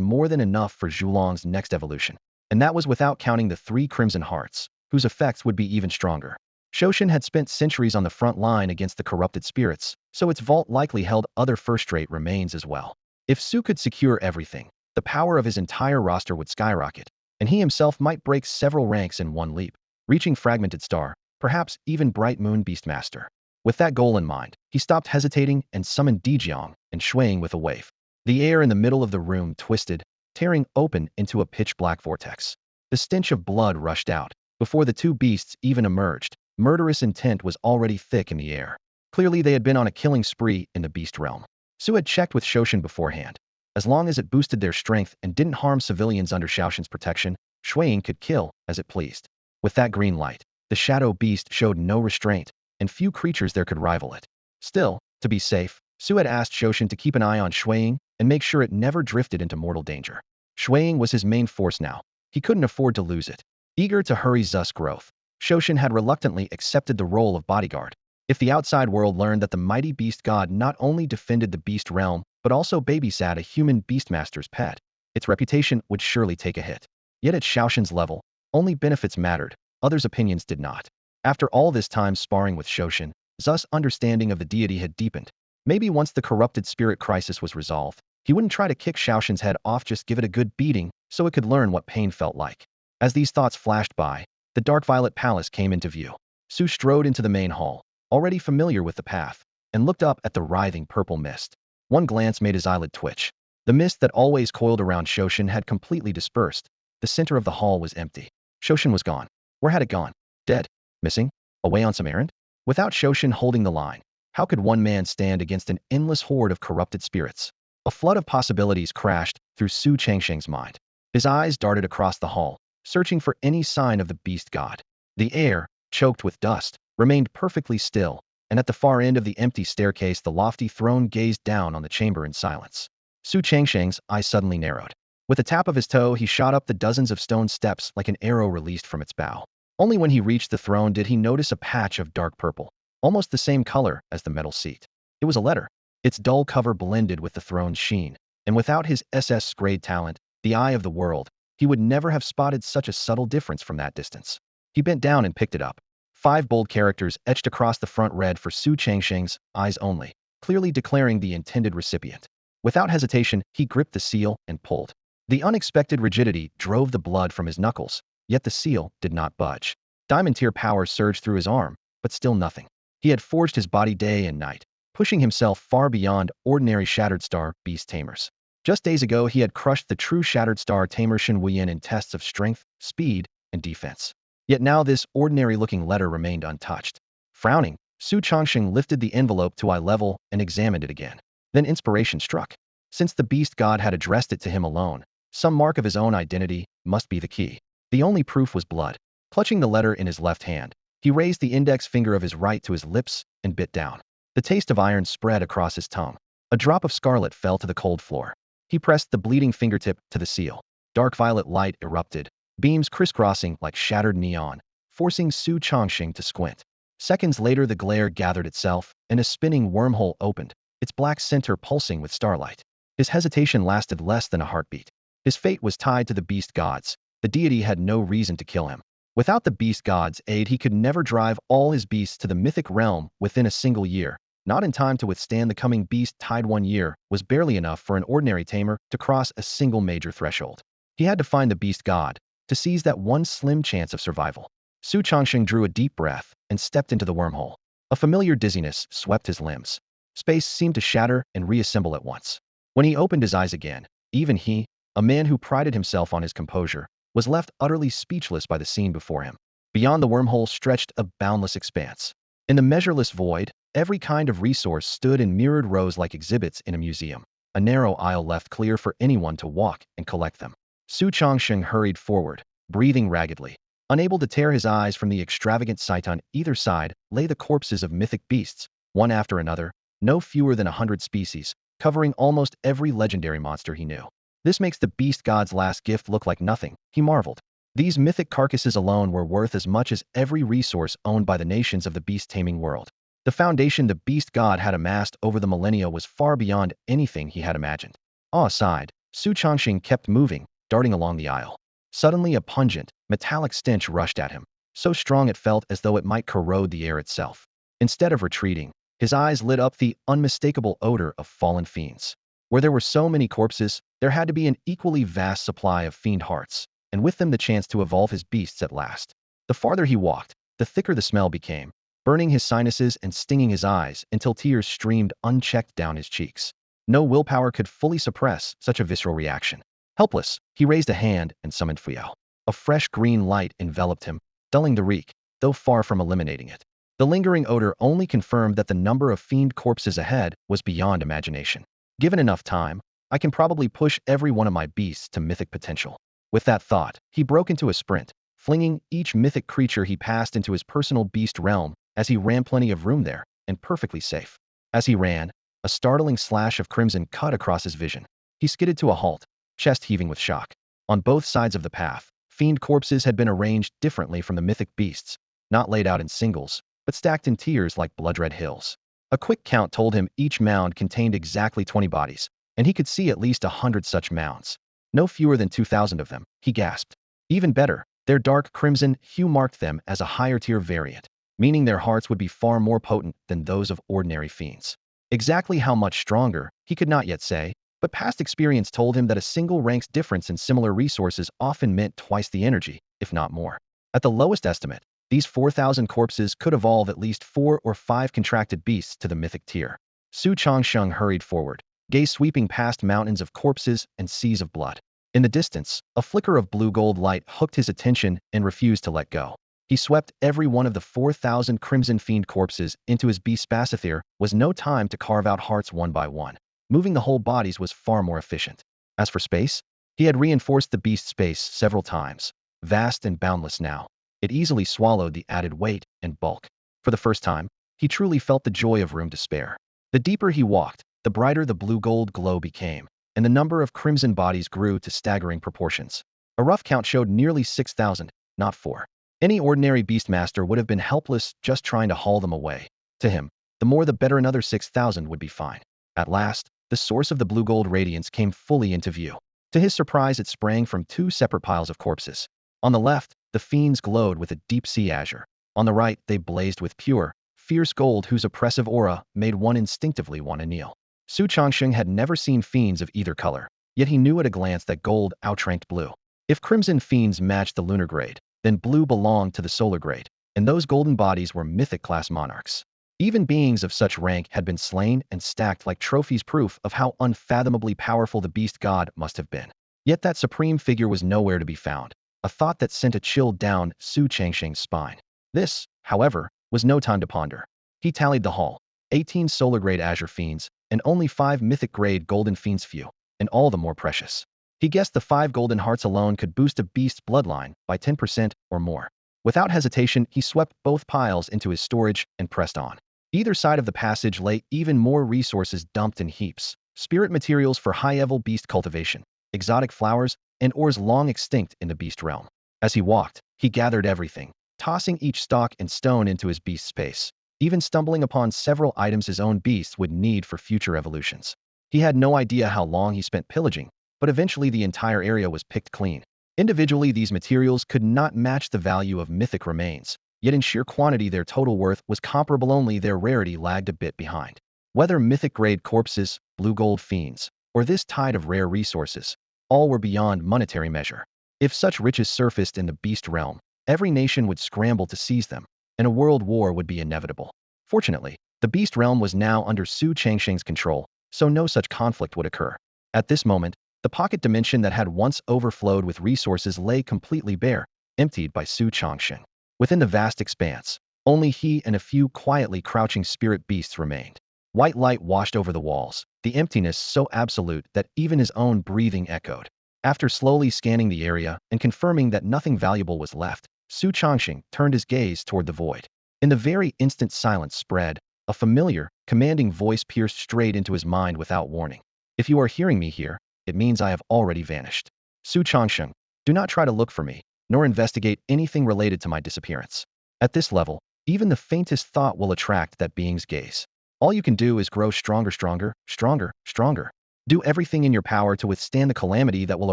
more than enough for Zhulong's next evolution. And that was without counting the 3 crimson hearts, whose effects would be even stronger. Shoshin had spent centuries on the front line against the corrupted spirits, so its vault likely held other first-rate remains as well. If Su could secure everything, the power of his entire roster would skyrocket, and he himself might break several ranks in one leap, reaching Fragmented Star, perhaps even Bright Moon Beastmaster. With that goal in mind, he stopped hesitating and summoned Dijiang and Shuang with a wave. The air in the middle of the room twisted, tearing open into a pitch-black vortex. The stench of blood rushed out. Before the two beasts even emerged, murderous intent was already thick in the air. Clearly they had been on a killing spree in the beast realm. Su had checked with Shoshin beforehand. As long as it boosted their strength and didn't harm civilians under Shoshin's protection, Shuang could kill as it pleased. With that green light, the shadow beast showed no restraint, and few creatures there could rival it. Still, to be safe, Su had asked Shoshin to keep an eye on Shuang and make sure it never drifted into mortal danger. Shuang was his main force now. He couldn't afford to lose it. Eager to hurry Zu's growth, Shoshin had reluctantly accepted the role of bodyguard. If the outside world learned that the mighty beast god not only defended the beast realm, but also babysat a human beastmaster's pet, its reputation would surely take a hit. Yet at Shoshin's level, only benefits mattered, others' opinions did not. After all this time sparring with Shoshin, Zu's understanding of the deity had deepened. Maybe once the corrupted spirit crisis was resolved, he wouldn't try to kick Shoshin's head off, just give it a good beating so it could learn what pain felt like. As these thoughts flashed by, the dark violet palace came into view. Su strode into the main hall, already familiar with the path, and looked up at the writhing purple mist. One glance made his eyelid twitch. The mist that always coiled around Shoshin had completely dispersed. The center of the hall was empty. Shoshin was gone. Where had it gone? Dead? Missing? Away on some errand? Without Shoshin holding the line, how could one man stand against an endless horde of corrupted spirits? A flood of possibilities crashed through Su Changsheng's mind. His eyes darted across the hall, searching for any sign of the beast god. The air, choked with dust, remained perfectly still, and at the far end of the empty staircase the lofty throne gazed down on the chamber in silence. Su Changsheng's eyes suddenly narrowed. With a tap of his toe he shot up the dozens of stone steps like an arrow released from its bow. Only when he reached the throne did he notice a patch of dark purple, almost the same color as the metal seat. It was a letter. Its dull cover blended with the throne's sheen, and without his SS grade talent, the eye of the world, he would never have spotted such a subtle difference from that distance. He bent down and picked it up. 5 bold characters etched across the front read for Su Changsheng's eyes only, clearly declaring the intended recipient. Without hesitation, he gripped the seal and pulled. The unexpected rigidity drove the blood from his knuckles, yet the seal did not budge. Diamond tier power surged through his arm, but still nothing. He had forged his body day and night, pushing himself far beyond ordinary Shattered Star beast tamers. Just days ago he had crushed the true Shattered Star tamer Shen Wuyan in tests of strength, speed, and defense. Yet now this ordinary-looking letter remained untouched. Frowning, Su Changsheng lifted the envelope to eye level and examined it again. Then inspiration struck. Since the beast god had addressed it to him alone, some mark of his own identity must be the key. The only proof was blood. Clutching the letter in his left hand, he raised the index finger of his right to his lips and bit down. The taste of iron spread across his tongue. A drop of scarlet fell to the cold floor. He pressed the bleeding fingertip to the seal. Dark violet light erupted, beams crisscrossing like shattered neon, forcing Su Changsheng to squint. Seconds later the glare gathered itself, and a spinning wormhole opened, its black center pulsing with starlight. His hesitation lasted less than a heartbeat. His fate was tied to the beast gods. The deity had no reason to kill him. Without the beast god's aid he could never drive all his beasts to the mythic realm within a single year, not in time to withstand the coming beast tide. 1 year was barely enough for an ordinary tamer to cross a single major threshold. He had to find the beast god to seize that one slim chance of survival. Su Changsheng drew a deep breath and stepped into the wormhole. A familiar dizziness swept his limbs. Space seemed to shatter and reassemble at once. When he opened his eyes again, even he, a man who prided himself on his composure, was left utterly speechless by the scene before him. Beyond the wormhole stretched a boundless expanse. In the measureless void, every kind of resource stood in mirrored rows like exhibits in a museum, a narrow aisle left clear for anyone to walk and collect them. Su Changsheng hurried forward, breathing raggedly. Unable to tear his eyes from the extravagant sight, on either side lay the corpses of mythic beasts, one after another, no fewer than 100 species, covering almost every legendary monster he knew. This makes the beast god's last gift look like nothing, he marveled. These mythic carcasses alone were worth as much as every resource owned by the nations of the beast-taming world. The foundation the beast god had amassed over the millennia was far beyond anything he had imagined. Awe aside, Su Changsheng kept moving, darting along the aisle. Suddenly a pungent, metallic stench rushed at him, so strong it felt as though it might corrode the air itself. Instead of retreating, his eyes lit up the unmistakable odor of fallen fiends. Where there were so many corpses, there had to be an equally vast supply of fiend hearts, and with them the chance to evolve his beasts at last. The farther he walked, the thicker the smell became, burning his sinuses and stinging his eyes until tears streamed unchecked down his cheeks. No willpower could fully suppress such a visceral reaction. Helpless, he raised a hand and summoned Fuyao. A fresh green light enveloped him, dulling the reek, though far from eliminating it. The lingering odor only confirmed that the number of fiend corpses ahead was beyond imagination. Given enough time, I can probably push every one of my beasts to mythic potential. With that thought, he broke into a sprint, flinging each mythic creature he passed into his personal beast realm, as he ran. Plenty of room there, and perfectly safe. As he ran, a startling slash of crimson cut across his vision. He skidded to a halt, chest heaving with shock. On both sides of the path, fiend corpses had been arranged differently from the mythic beasts, not laid out in singles, but stacked in tiers like blood-red hills. A quick count told him each mound contained exactly 20 bodies, and he could see at least 100 such mounds. No fewer than 2,000 of them, he gasped. Even better, their dark crimson hue marked them as a higher-tier variant, meaning their hearts would be far more potent than those of ordinary fiends. Exactly how much stronger, he could not yet say, but past experience told him that a single rank's difference in similar resources often meant twice the energy, if not more. At the lowest estimate, these 4,000 corpses could evolve at least 4 or 5 contracted beasts to the mythic tier. Su Changsheng hurried forward, gaze sweeping past mountains of corpses and seas of blood. In the distance, a flicker of blue-gold light hooked his attention and refused to let go. He swept every one of the 4,000 crimson fiend corpses into his beast space. Was no time to carve out hearts one by one. Moving the whole bodies was far more efficient. As for space, he had reinforced the beast space several times. Vast and boundless now, it easily swallowed the added weight and bulk. For the first time, he truly felt the joy of room to spare. The deeper he walked, the brighter the blue-gold glow became, and the number of crimson bodies grew to staggering proportions. A rough count showed nearly 6,000, not 4. Any ordinary beastmaster would have been helpless just trying to haul them away. To him, the more the better, another 6,000 would be fine. At last, the source of the blue-gold radiance came fully into view. To his surprise, it sprang from 2 separate piles of corpses. On the left, the fiends glowed with a deep-sea azure. On the right, they blazed with pure, fierce gold whose oppressive aura made one instinctively want to kneel. Su Changsheng had never seen fiends of either color, yet he knew at a glance that gold outranked blue. If crimson fiends matched the lunar grade, then blue belonged to the solar grade, and those golden bodies were mythic-class monarchs. Even beings of such rank had been slain and stacked like trophies, proof of how unfathomably powerful the beast god must have been. Yet that supreme figure was nowhere to be found, a thought that sent a chill down Su Changsheng's spine. This, however, was no time to ponder. He tallied the haul: 18 solar-grade azure fiends, and only 5 mythic-grade golden fiends, few, and all the more precious. He guessed the 5 golden hearts alone could boost a beast's bloodline by 10% or more. Without hesitation, he swept both piles into his storage and pressed on. Either side of the passage lay even more resources dumped in heaps: spirit materials for high-level beast cultivation, exotic flowers, and ores long extinct in the beast realm. As he walked, he gathered everything, tossing each stalk and stone into his beast space, even stumbling upon several items his own beasts would need for future evolutions. He had no idea how long he spent pillaging, but eventually the entire area was picked clean. Individually, these materials could not match the value of mythic remains, yet in sheer quantity their total worth was comparable, only their rarity lagged a bit behind. Whether mythic-grade corpses, blue-gold fiends, or this tide of rare resources, all were beyond monetary measure. If such riches surfaced in the beast realm, every nation would scramble to seize them, and a world war would be inevitable. Fortunately, the beast realm was now under Su Changsheng's control, so no such conflict would occur. At this moment, the pocket dimension that had once overflowed with resources lay completely bare, emptied by Su Changsheng. Within the vast expanse, only he and a few quietly crouching spirit beasts remained. White light washed over the walls, the emptiness so absolute that even his own breathing echoed. After slowly scanning the area and confirming that nothing valuable was left, Su Changsheng turned his gaze toward the void. In the very instant silence spread, a familiar, commanding voice pierced straight into his mind without warning. If you are hearing me here, it means I have already vanished. Su Changsheng, do not try to look for me, nor investigate anything related to my disappearance. At this level, even the faintest thought will attract that being's gaze. All you can do is grow stronger, stronger, stronger, stronger. Do everything in your power to withstand the calamity that will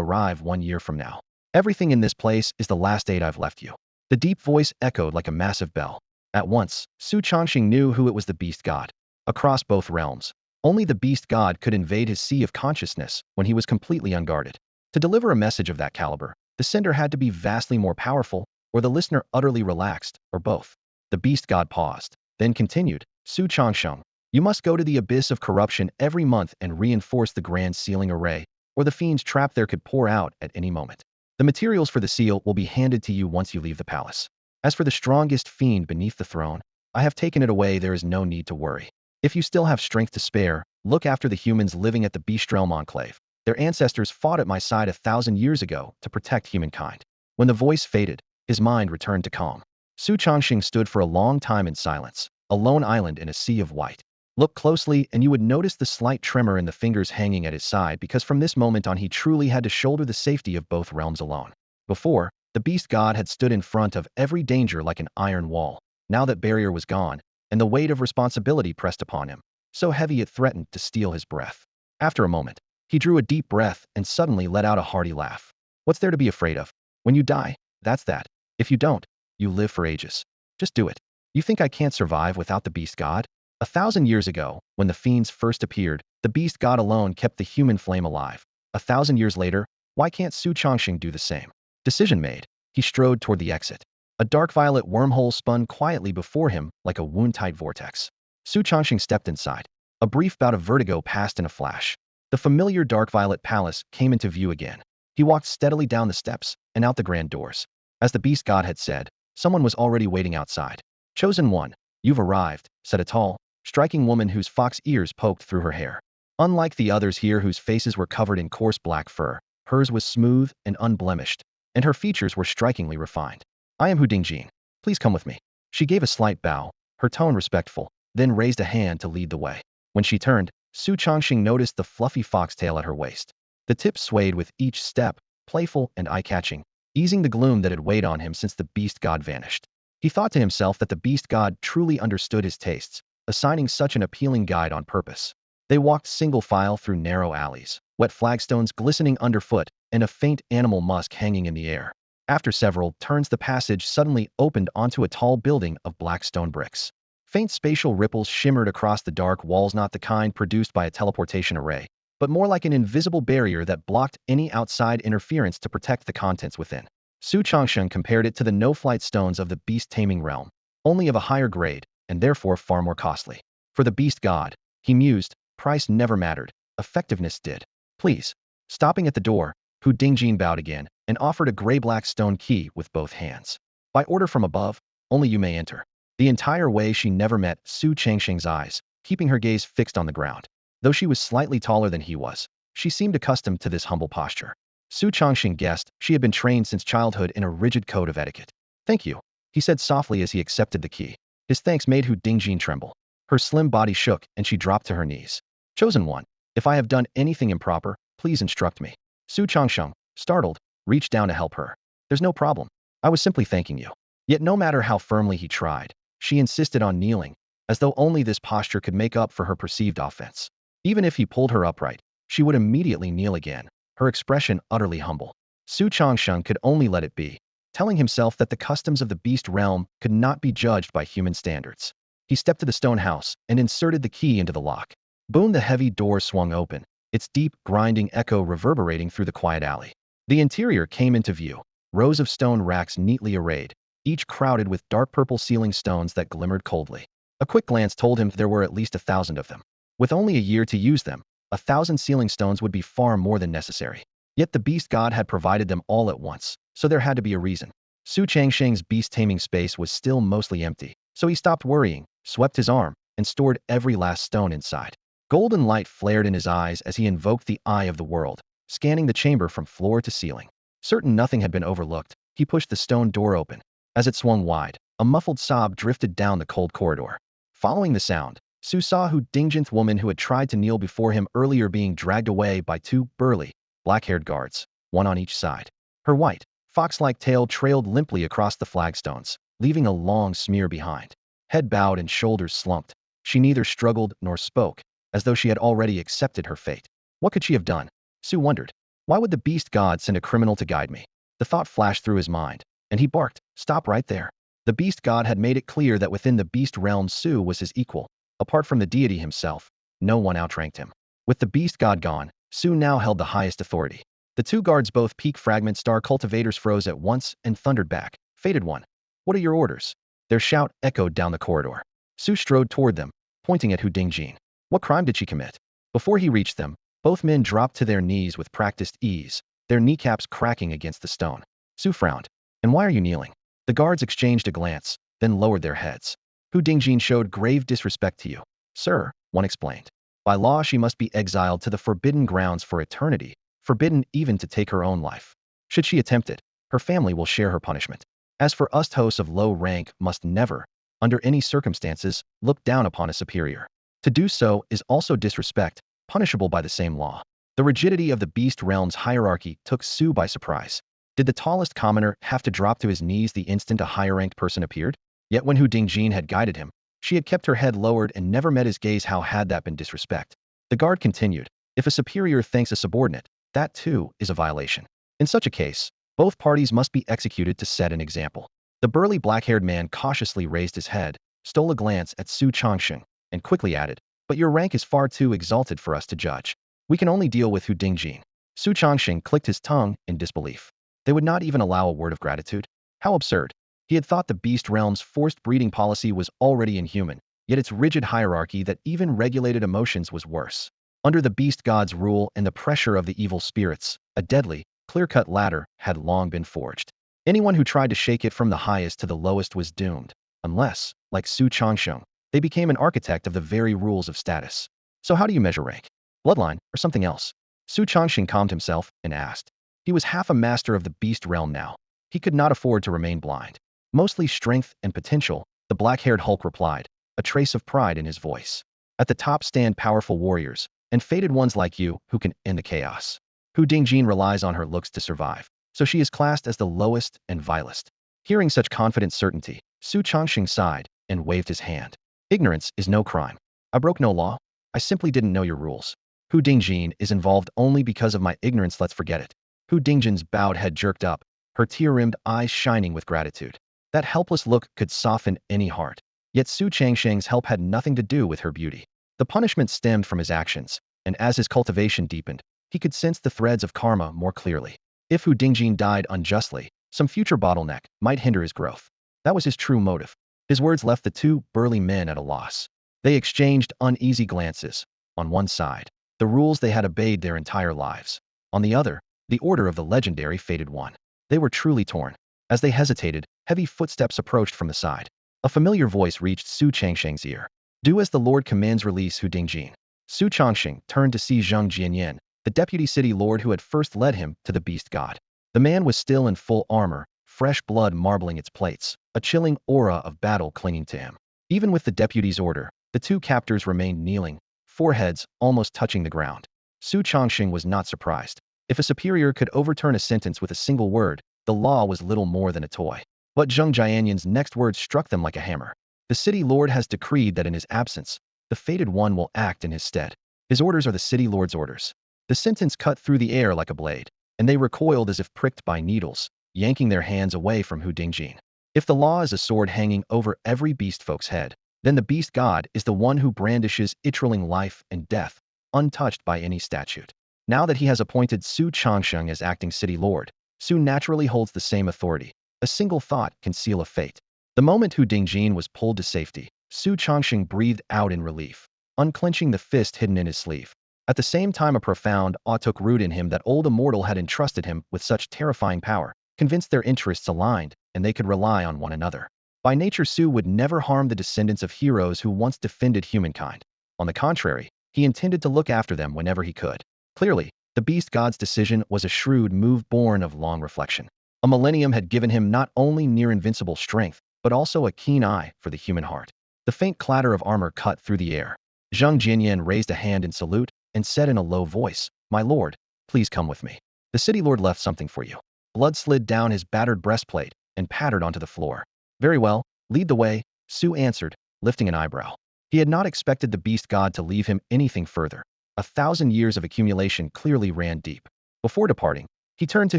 arrive 1 year from now. Everything in this place is the last aid I've left you. The deep voice echoed like a massive bell. At once, Su Changsheng knew who it was, the beast god. Across both realms, only the beast god could invade his sea of consciousness when he was completely unguarded. To deliver a message of that caliber, the sender had to be vastly more powerful, or the listener utterly relaxed, or both. The beast god paused, then continued, Su Changsheng, you must go to the abyss of corruption every month and reinforce the grand sealing array, or the fiend's trap there could pour out at any moment. The materials for the seal will be handed to you once you leave the palace. As for the strongest fiend beneath the throne, I have taken it away, there is no need to worry. If you still have strength to spare, look after the humans living at the Beast Realm Enclave. Their ancestors fought at my side 1,000 years ago to protect humankind. When the voice faded, his mind returned to calm. Su Changsheng stood for a long time in silence, a lone island in a sea of white. Look closely and you would notice the slight tremor in the fingers hanging at his side, because from this moment on he truly had to shoulder the safety of both realms alone. Before, the beast god had stood in front of every danger like an iron wall. Now that barrier was gone, and the weight of responsibility pressed upon him, so heavy it threatened to steal his breath. After a moment, he drew a deep breath and suddenly let out a hearty laugh. What's there to be afraid of? When you die, that's that. If you don't, you live for ages. Just do it. You think I can't survive without the beast god? 1,000 years ago, when the fiends first appeared, the beast god alone kept the human flame alive. 1,000 years later, why can't Su Changsheng do the same? Decision made, he strode toward the exit. A dark violet wormhole spun quietly before him like a wound-tight vortex. Su Changsheng stepped inside. A brief bout of vertigo passed in a flash. The familiar dark violet palace came into view again. He walked steadily down the steps and out the grand doors. As the beast god had said, someone was already waiting outside. Chosen one, you've arrived, said a tall, striking woman whose fox ears poked through her hair. Unlike the others here whose faces were covered in coarse black fur, hers was smooth and unblemished, and her features were strikingly refined. I am Hu Dingjin. Please come with me. She gave a slight bow, her tone respectful, then raised a hand to lead the way. When she turned, Su Changsheng noticed the fluffy foxtail at her waist. The tip swayed with each step, playful and eye-catching, easing the gloom that had weighed on him since the beast god vanished. He thought to himself that the beast god truly understood his tastes, assigning such an appealing guide on purpose. They walked single file through narrow alleys, wet flagstones glistening underfoot, and a faint animal musk hanging in the air. After several turns, the passage suddenly opened onto a tall building of black stone bricks. Faint spatial ripples shimmered across the dark walls, not the kind produced by a teleportation array, but more like an invisible barrier that blocked any outside interference to protect the contents within. Su Changsheng compared it to the no-flight stones of the beast-taming realm, only of a higher grade, and therefore far more costly. For the beast god, he mused, price never mattered, effectiveness did. Please. Stopping at the door, Hu Dingjin bowed again and offered a gray-black stone key with both hands. By order from above, only you may enter. The entire way she never met Su Changsheng's eyes, keeping her gaze fixed on the ground. Though she was slightly taller than he was, she seemed accustomed to this humble posture. Su Changsheng guessed she had been trained since childhood in a rigid code of etiquette. Thank you, he said softly as he accepted the key. His thanks made Hu Dingjin tremble. Her slim body shook and she dropped to her knees. Chosen one, if I have done anything improper, please instruct me. Su Changsheng, startled, reached down to help her. There's no problem. I was simply thanking you. Yet no matter how firmly he tried, she insisted on kneeling, as though only this posture could make up for her perceived offense. Even if he pulled her upright, she would immediately kneel again, her expression utterly humble. Su Changsheng could only let it be. telling himself that the customs of the beast realm could not be judged by human standards. He stepped to the stone house and inserted the key into the lock. Boom! The heavy door swung open, its deep, grinding echo reverberating through the quiet alley. The interior came into view, rows of stone racks neatly arrayed, each crowded with dark purple ceiling stones that glimmered coldly. A quick glance told him there were at least 1,000 of them. With only a year to use them, 1,000 ceiling stones would be far more than necessary. Yet the beast god had provided them all at once, so there had to be a reason. Su Changsheng's beast-taming space was still mostly empty, so he stopped worrying, swept his arm, and stored every last stone inside. Golden light flared in his eyes as he invoked the Eye of the World, scanning the chamber from floor to ceiling. Certain nothing had been overlooked, he pushed the stone door open. As it swung wide, a muffled sob drifted down the cold corridor. Following the sound, Su saw Hu Dingjin's woman who had tried to kneel before him earlier being dragged away by two burly, black-haired guards, one on each side. Her white, fox-like tail trailed limply across the flagstones, leaving a long smear behind. Head bowed and shoulders slumped, she neither struggled nor spoke, as though she had already accepted her fate. What could she have done? Su wondered. Why would the beast god send a criminal to guide me? The thought flashed through his mind, and he barked, "Stop right there." The beast god had made it clear that within the beast realm Su was his equal. Apart from the deity himself, no one outranked him. With the beast god gone, Su now held the highest authority. The two guards, both peak fragment star cultivators, froze at once and thundered back, "Fated one, what are your orders?" Their shout echoed down the corridor. Su strode toward them, pointing at Hu Dingjin. What crime did she commit? Before he reached them, both men dropped to their knees with practiced ease, their kneecaps cracking against the stone. Su frowned. "And why are you kneeling?" The guards exchanged a glance, then lowered their heads. Hu Dingjin showed grave disrespect to you. "Sir," one explained. "By law she must be exiled to the forbidden grounds for eternity, forbidden even to take her own life. Should she attempt it, her family will share her punishment. As for us, hosts of low rank must never, under any circumstances, look down upon a superior. To do so is also disrespect, punishable by the same law." The rigidity of the beast realm's hierarchy took Su by surprise. Did the tallest commoner have to drop to his knees the instant a higher-ranked person appeared? Yet when Hu Dingjin had guided him, she had kept her head lowered and never met his gaze. How had that been disrespect? The guard continued, "If a superior thanks a subordinate, that too is a violation. In such a case, both parties must be executed to set an example." The burly black-haired man cautiously raised his head, stole a glance at Su Changsheng, and quickly added, "But your rank is far too exalted for us to judge. We can only deal with Hu Dingjin." Su Changsheng clicked his tongue in disbelief. They would not even allow a word of gratitude? How absurd. He had thought the beast realm's forced breeding policy was already inhuman, yet its rigid hierarchy that even regulated emotions was worse. Under the beast god's rule and the pressure of the evil spirits, a deadly, clear-cut ladder had long been forged. Anyone who tried to shake it from the highest to the lowest was doomed, unless, like Su Changsheng, they became an architect of the very rules of status. So how do you measure rank? Bloodline, or something else? Su Changsheng calmed himself and asked. He was half a master of the beast realm now. He could not afford to remain blind. "Mostly strength and potential," the black-haired Hulk replied, a trace of pride in his voice. "At the top stand powerful warriors, and fated ones like you who can end the chaos. Hu Dingjin relies on her looks to survive, so she is classed as the lowest and vilest." Hearing such confident certainty, Su Changsheng sighed and waved his hand. "Ignorance is no crime. I broke no law. I simply didn't know your rules. Hu Dingjin is involved only because of my ignorance. Let's forget it." Hu Dingjin's bowed head jerked up, her tear-rimmed eyes shining with gratitude. That helpless look could soften any heart. Yet Su Changsheng's help had nothing to do with her beauty. The punishment stemmed from his actions, and as his cultivation deepened, he could sense the threads of karma more clearly. If Hu Dingjin died unjustly, some future bottleneck might hinder his growth. That was his true motive. His words left the two burly men at a loss. They exchanged uneasy glances. On one side, the rules they had obeyed their entire lives. On the other, the order of the legendary fated one. They were truly torn. As they hesitated, heavy footsteps approached from the side. A familiar voice reached Su Changsheng's ear. "Do as the Lord commands, release Hu Dingjin." Su Changsheng turned to see Zheng Jianyan, the deputy city lord who had first led him to the beast god. The man was still in full armor, fresh blood marbling its plates, a chilling aura of battle clinging to him. Even with the deputy's order, the two captors remained kneeling, foreheads almost touching the ground. Su Changsheng was not surprised. If a superior could overturn a sentence with a single word, the law was little more than a toy. But Zheng Jianyan's next words struck them like a hammer. "The city lord has decreed that in his absence, the fated one will act in his stead. His orders are the city lord's orders." The sentence cut through the air like a blade, and they recoiled as if pricked by needles, yanking their hands away from Hu Dingjin. If the law is a sword hanging over every beast folk's head, then the beast god is the one who brandishes itrilling life and death, untouched by any statute. Now that he has appointed Su Changsheng as acting city lord, Su naturally holds the same authority. A single thought can seal a fate. The moment Hu Dingjin was pulled to safety, Su Changsheng breathed out in relief, unclenching the fist hidden in his sleeve. At the same time, a profound awe took root in him that old immortal had entrusted him with such terrifying power, convinced their interests aligned, and they could rely on one another. By nature, Su would never harm the descendants of heroes who once defended humankind. On the contrary, he intended to look after them whenever he could. Clearly, the beast god's decision was a shrewd move born of long reflection. A millennium had given him not only near-invincible strength, but also a keen eye for the human heart. The faint clatter of armor cut through the air. Zhang Jinyan raised a hand in salute and said in a low voice, "My lord, please come with me. The city lord left something for you." Blood slid down his battered breastplate and pattered onto the floor. "Very well, lead the way," Su answered, lifting an eyebrow. He had not expected the beast god to leave him anything further. 1,000 years of accumulation clearly ran deep. Before departing, he turned to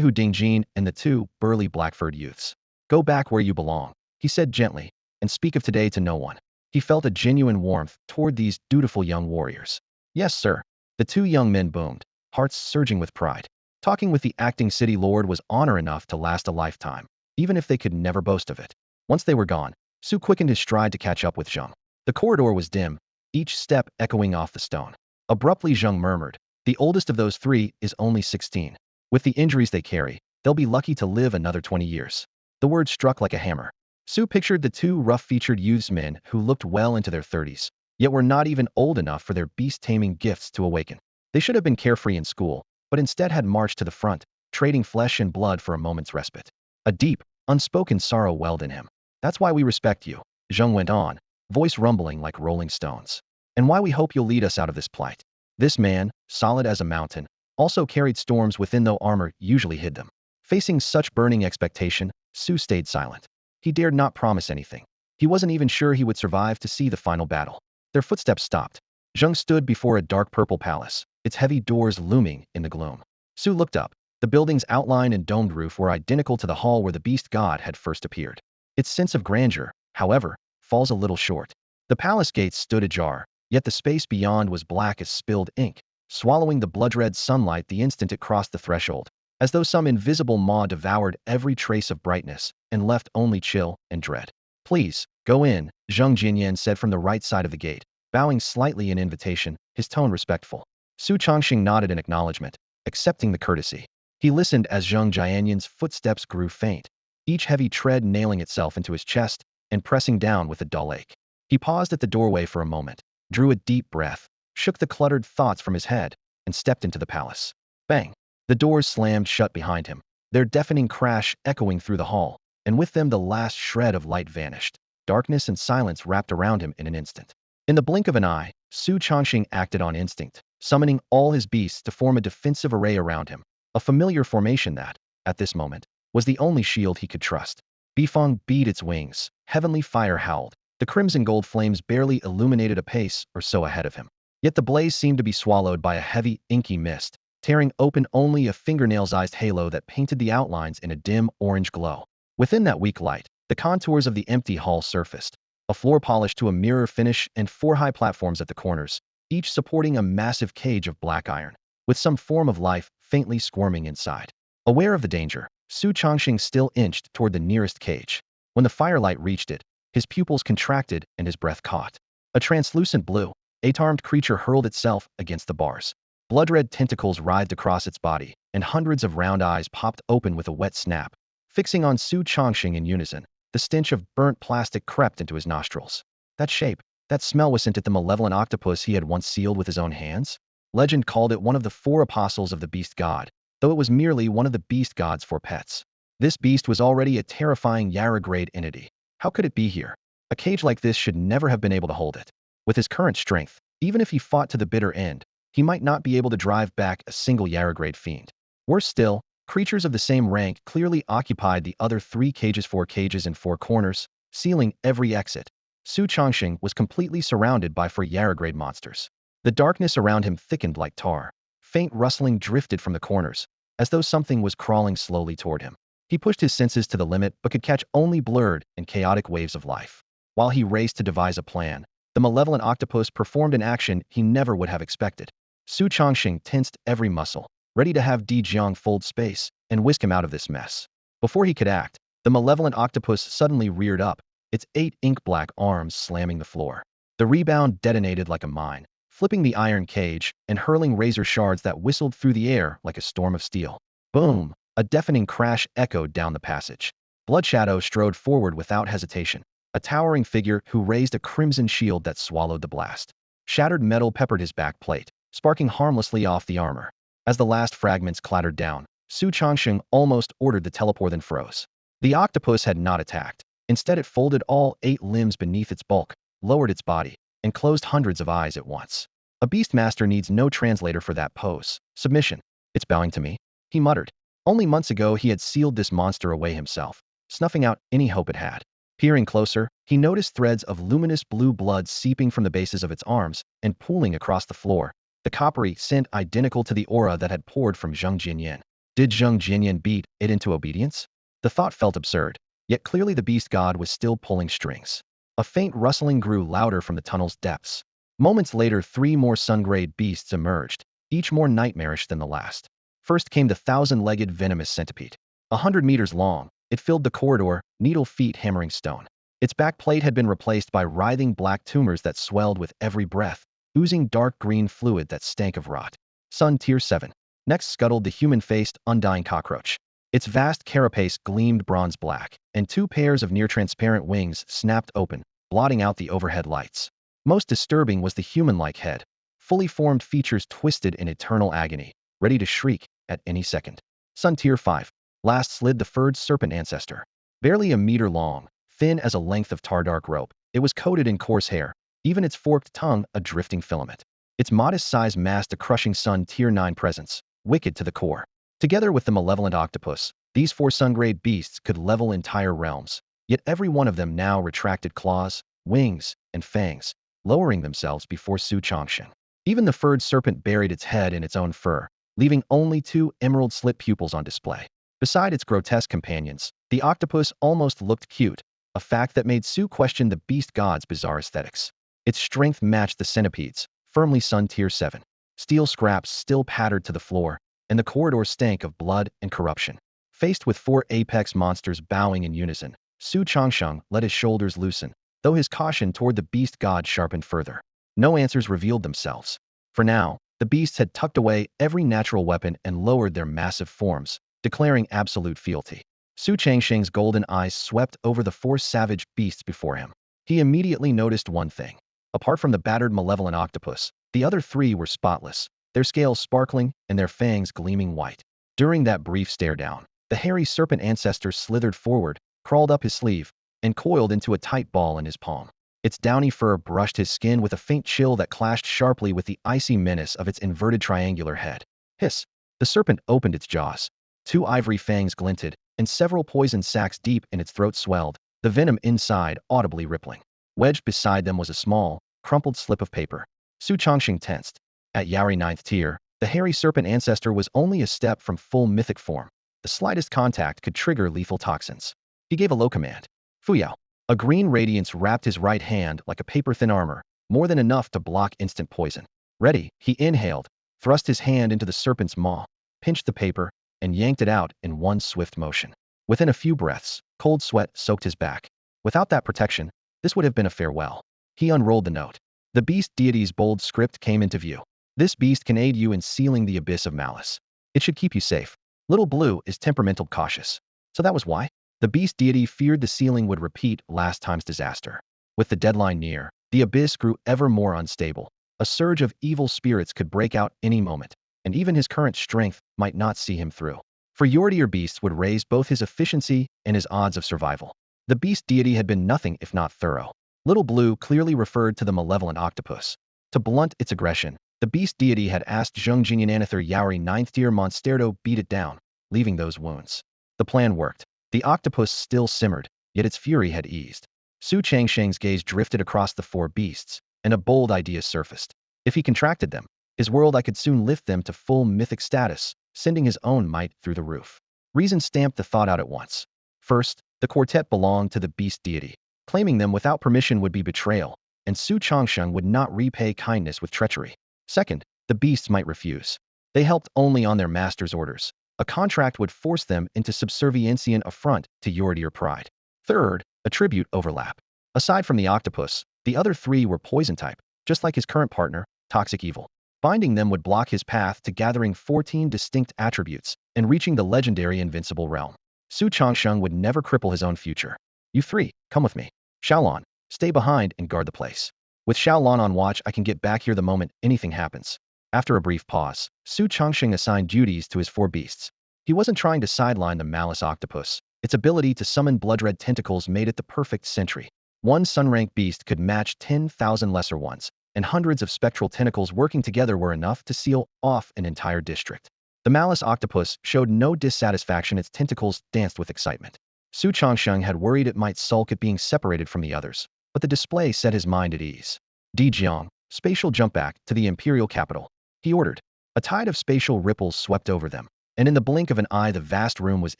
Hu Dingjin and the two burly black-furred youths. "Go back where you belong," he said gently, "and speak of today to no one." He felt a genuine warmth toward these dutiful young warriors. "Yes, sir," the two young men boomed, hearts surging with pride. Talking with the acting city lord was honor enough to last a lifetime, even if they could never boast of it. Once they were gone, Su quickened his stride to catch up with Zheng. The corridor was dim, each step echoing off the stone. Abruptly, Zheng murmured, "The oldest of those three is only 16. With the injuries they carry, they'll be lucky to live another 20 years. The word struck like a hammer. Su pictured the two rough-featured youths, men who looked well into their 30s, yet were not even old enough for their beast-taming gifts to awaken. They should have been carefree in school, but instead had marched to the front, trading flesh and blood for a moment's respite. A deep, unspoken sorrow welled in him. "That's why we respect you," Zheng went on, voice rumbling like rolling stones. "And why we hope you'll lead us out of this plight." This man, solid as a mountain, also carried storms within, though armor usually hid them. Facing such burning expectation, Su stayed silent. He dared not promise anything. He wasn't even sure he would survive to see the final battle. Their footsteps stopped. Zheng stood before a dark purple palace, its heavy doors looming in the gloom. Su looked up. The building's outline and domed roof were identical to the hall where the beast god had first appeared. Its sense of grandeur, however, falls a little short. The palace gates stood ajar, yet the space beyond was black as spilled ink, swallowing the blood-red sunlight the instant it crossed the threshold, as though some invisible maw devoured every trace of brightness and left only chill and dread. "Please, go in," Zhang Jinyan said from the right side of the gate, bowing slightly in invitation, his tone respectful. Su Changxing nodded in acknowledgement, accepting the courtesy. He listened as Zhang Jianyan's footsteps grew faint, each heavy tread nailing itself into his chest and pressing down with a dull ache. He paused at the doorway for a moment, drew a deep breath, shook the cluttered thoughts from his head, and stepped into the palace. Bang! The doors slammed shut behind him, their deafening crash echoing through the hall, and with them the last shred of light vanished. Darkness and silence wrapped around him in an instant. In the blink of an eye, Su Changxing acted on instinct, summoning all his beasts to form a defensive array around him, a familiar formation that, at this moment, was the only shield he could trust. Bifeng beat its wings, heavenly fire howled, the crimson gold flames barely illuminated a pace or so ahead of him. Yet the blaze seemed to be swallowed by a heavy, inky mist, tearing open only a fingernail-sized halo that painted the outlines in a dim orange glow. Within that weak light, the contours of the empty hall surfaced, a floor polished to a mirror finish and 4 high platforms at the corners, each supporting a massive cage of black iron, with some form of life faintly squirming inside. Aware of the danger, Su Changxing still inched toward the nearest cage. When the firelight reached it, his pupils contracted and his breath caught. A translucent blue, 8-armed creature hurled itself against the bars. Blood-red tentacles writhed across its body, and hundreds of round eyes popped open with a wet snap. Fixing on Su Changxing in unison, the stench of burnt plastic crept into his nostrils. That shape, that smell, wasn't it the malevolent octopus he had once sealed with his own hands? Legend called it one of the 4 apostles of the beast god, though it was merely one of the beast god's 4 pets. This beast was already a terrifying Yara-grade entity. How could it be here? A cage like this should never have been able to hold it. With his current strength, even if he fought to the bitter end, he might not be able to drive back a single Yara-grade fiend. Worse still, creatures of the same rank clearly occupied the other 3 cages, 4 cages in 4 corners, sealing every exit. Su Changxing was completely surrounded by 4 Yara-grade monsters. The darkness around him thickened like tar. Faint rustling drifted from the corners, as though something was crawling slowly toward him. He pushed his senses to the limit but could catch only blurred and chaotic waves of life. While he raced to devise a plan, the malevolent octopus performed an action he never would have expected. Su Chongqing tensed every muscle, ready to have Di Jiang fold space and whisk him out of this mess. Before he could act, the malevolent octopus suddenly reared up, its 8 ink-black arms slamming the floor. The rebound detonated like a mine, flipping the iron cage and hurling razor shards that whistled through the air like a storm of steel. Boom! A deafening crash echoed down the passage. Bloodshadow strode forward without hesitation, a towering figure who raised a crimson shield that swallowed the blast. Shattered metal peppered his back plate, sparking harmlessly off the armor. As the last fragments clattered down, Su Chongqing almost ordered the teleport then froze. The octopus had not attacked. Instead it folded all 8 limbs beneath its bulk, lowered its body, and closed hundreds of eyes at once. A beastmaster needs no translator for that pose. Submission. It's bowing to me, he muttered. Only months ago he had sealed this monster away himself, snuffing out any hope it had. Peering closer, he noticed threads of luminous blue blood seeping from the bases of its arms and pooling across the floor, the coppery scent identical to the aura that had poured from Zheng Jinyan. Did Zheng Jinyan beat it into obedience? The thought felt absurd, yet clearly the beast god was still pulling strings. A faint rustling grew louder from the tunnel's depths. Moments later 3 more sun-grayed beasts emerged, each more nightmarish than the last. First came the 1,000-legged venomous centipede. 100 meters long, it filled the corridor, needle feet hammering stone. Its back plate had been replaced by writhing black tumors that swelled with every breath, oozing dark green fluid that stank of rot. Sun Tier 7. Next scuttled the human-faced, undying cockroach. Its vast carapace gleamed bronze black, and 2 pairs of near-transparent wings snapped open, blotting out the overhead lights. Most disturbing was the human-like head, fully formed features twisted in eternal agony, ready to shriek at any second. Sun Tier 5. Last slid the furred serpent ancestor. Barely a meter long, thin as a length of tar-dark rope, it was coated in coarse hair, even its forked tongue a drifting filament. Its modest size masked a crushing Sun Tier 9 presence, wicked to the core. Together with the malevolent octopus, these 4 sun-grade beasts could level entire realms, yet every one of them now retracted claws, wings, and fangs, lowering themselves before Su Chongqing. Even the furred serpent buried its head in its own fur, leaving only 2 emerald-slit pupils on display. Beside its grotesque companions, the octopus almost looked cute, a fact that made Su question the beast god's bizarre aesthetics. Its strength matched the centipede's, firmly Sun Tier 7. Steel scraps still pattered to the floor, and the corridor stank of blood and corruption. Faced with 4 apex monsters bowing in unison, Su Chongqing let his shoulders loosen, though his caution toward the beast god sharpened further. No answers revealed themselves. For now, the beasts had tucked away every natural weapon and lowered their massive forms, declaring absolute fealty. Su Chongqing's golden eyes swept over the 4 savage beasts before him. He immediately noticed one thing. Apart from the battered malevolent octopus, the other 3 were spotless, their scales sparkling and their fangs gleaming white. During that brief stare-down, the hairy serpent ancestor slithered forward, crawled up his sleeve, and coiled into a tight ball in his palm. Its downy fur brushed his skin with a faint chill that clashed sharply with the icy menace of its inverted triangular head. Hiss! The serpent opened its jaws. 2 ivory fangs glinted, and several poison sacs deep in its throat swelled, the venom inside audibly rippling. Wedged beside them was a small, crumpled slip of paper. Su Chongqing tensed. At Yaori 9th tier, the hairy serpent ancestor was only a step from full mythic form. The slightest contact could trigger lethal toxins. He gave a low command. Fuyao. A green radiance wrapped his right hand like a paper-thin armor, more than enough to block instant poison. Ready, he inhaled, thrust his hand into the serpent's maw, pinched the paper, and yanked it out in one swift motion. Within a few breaths, cold sweat soaked his back. Without that protection, this would have been a farewell. He unrolled the note. The beast deity's bold script came into view. This beast can aid you in sealing the abyss of malice. It should keep you safe. Little Blue is temperamental cautious. So that was why? The beast deity feared the sealing would repeat last time's disaster. With the deadline near, the abyss grew ever more unstable. A surge of evil spirits could break out any moment, and even his current strength might not see him through. For Yordier beasts would raise both his efficiency and his odds of survival. The beast deity had been nothing if not thorough. Little Blue clearly referred to the malevolent octopus. To blunt its aggression, the beast deity had asked Zheng Jinyananather Yaori 9th tier Monsterdo beat it down, leaving those wounds. The plan worked. The octopus still simmered, yet its fury had eased. Su Chongqing's gaze drifted across the 4 beasts, and a bold idea surfaced. If he contracted them, his world I could soon lift them to full mythic status, sending his own might through the roof. Reason stamped the thought out at once. First, the quartet belonged to the beast deity. Claiming them without permission would be betrayal, and Su Changsheng would not repay kindness with treachery. Second, the beasts might refuse. They helped only on their master's orders. A contract would force them into subserviency, an affront to your pride. Third, attribute overlap. Aside from the octopus, the other three were poison type, just like his current partner, toxic evil. Binding them would block his path to gathering 14 distinct attributes and reaching the legendary invincible realm. Su Changsheng would never cripple his own future. You three, come with me. Xiaolon, stay behind and guard the place. With Xiaolon on watch, I can get back here the moment anything happens. After a brief pause, Su Changsheng assigned duties to his four beasts. He wasn't trying to sideline the malice octopus. Its ability to summon blood-red tentacles made it the perfect sentry. One sun-rank beast could match 10,000 lesser ones, and hundreds of spectral tentacles working together were enough to seal off an entire district. The malice octopus showed no dissatisfaction. Its tentacles danced with excitement. Su Changsheng had worried it might sulk at being separated from the others, but the display set his mind at ease. Di Jiang, spatial jump back to the imperial capital, he ordered. A tide of spatial ripples swept over them, and in the blink of an eye the vast room was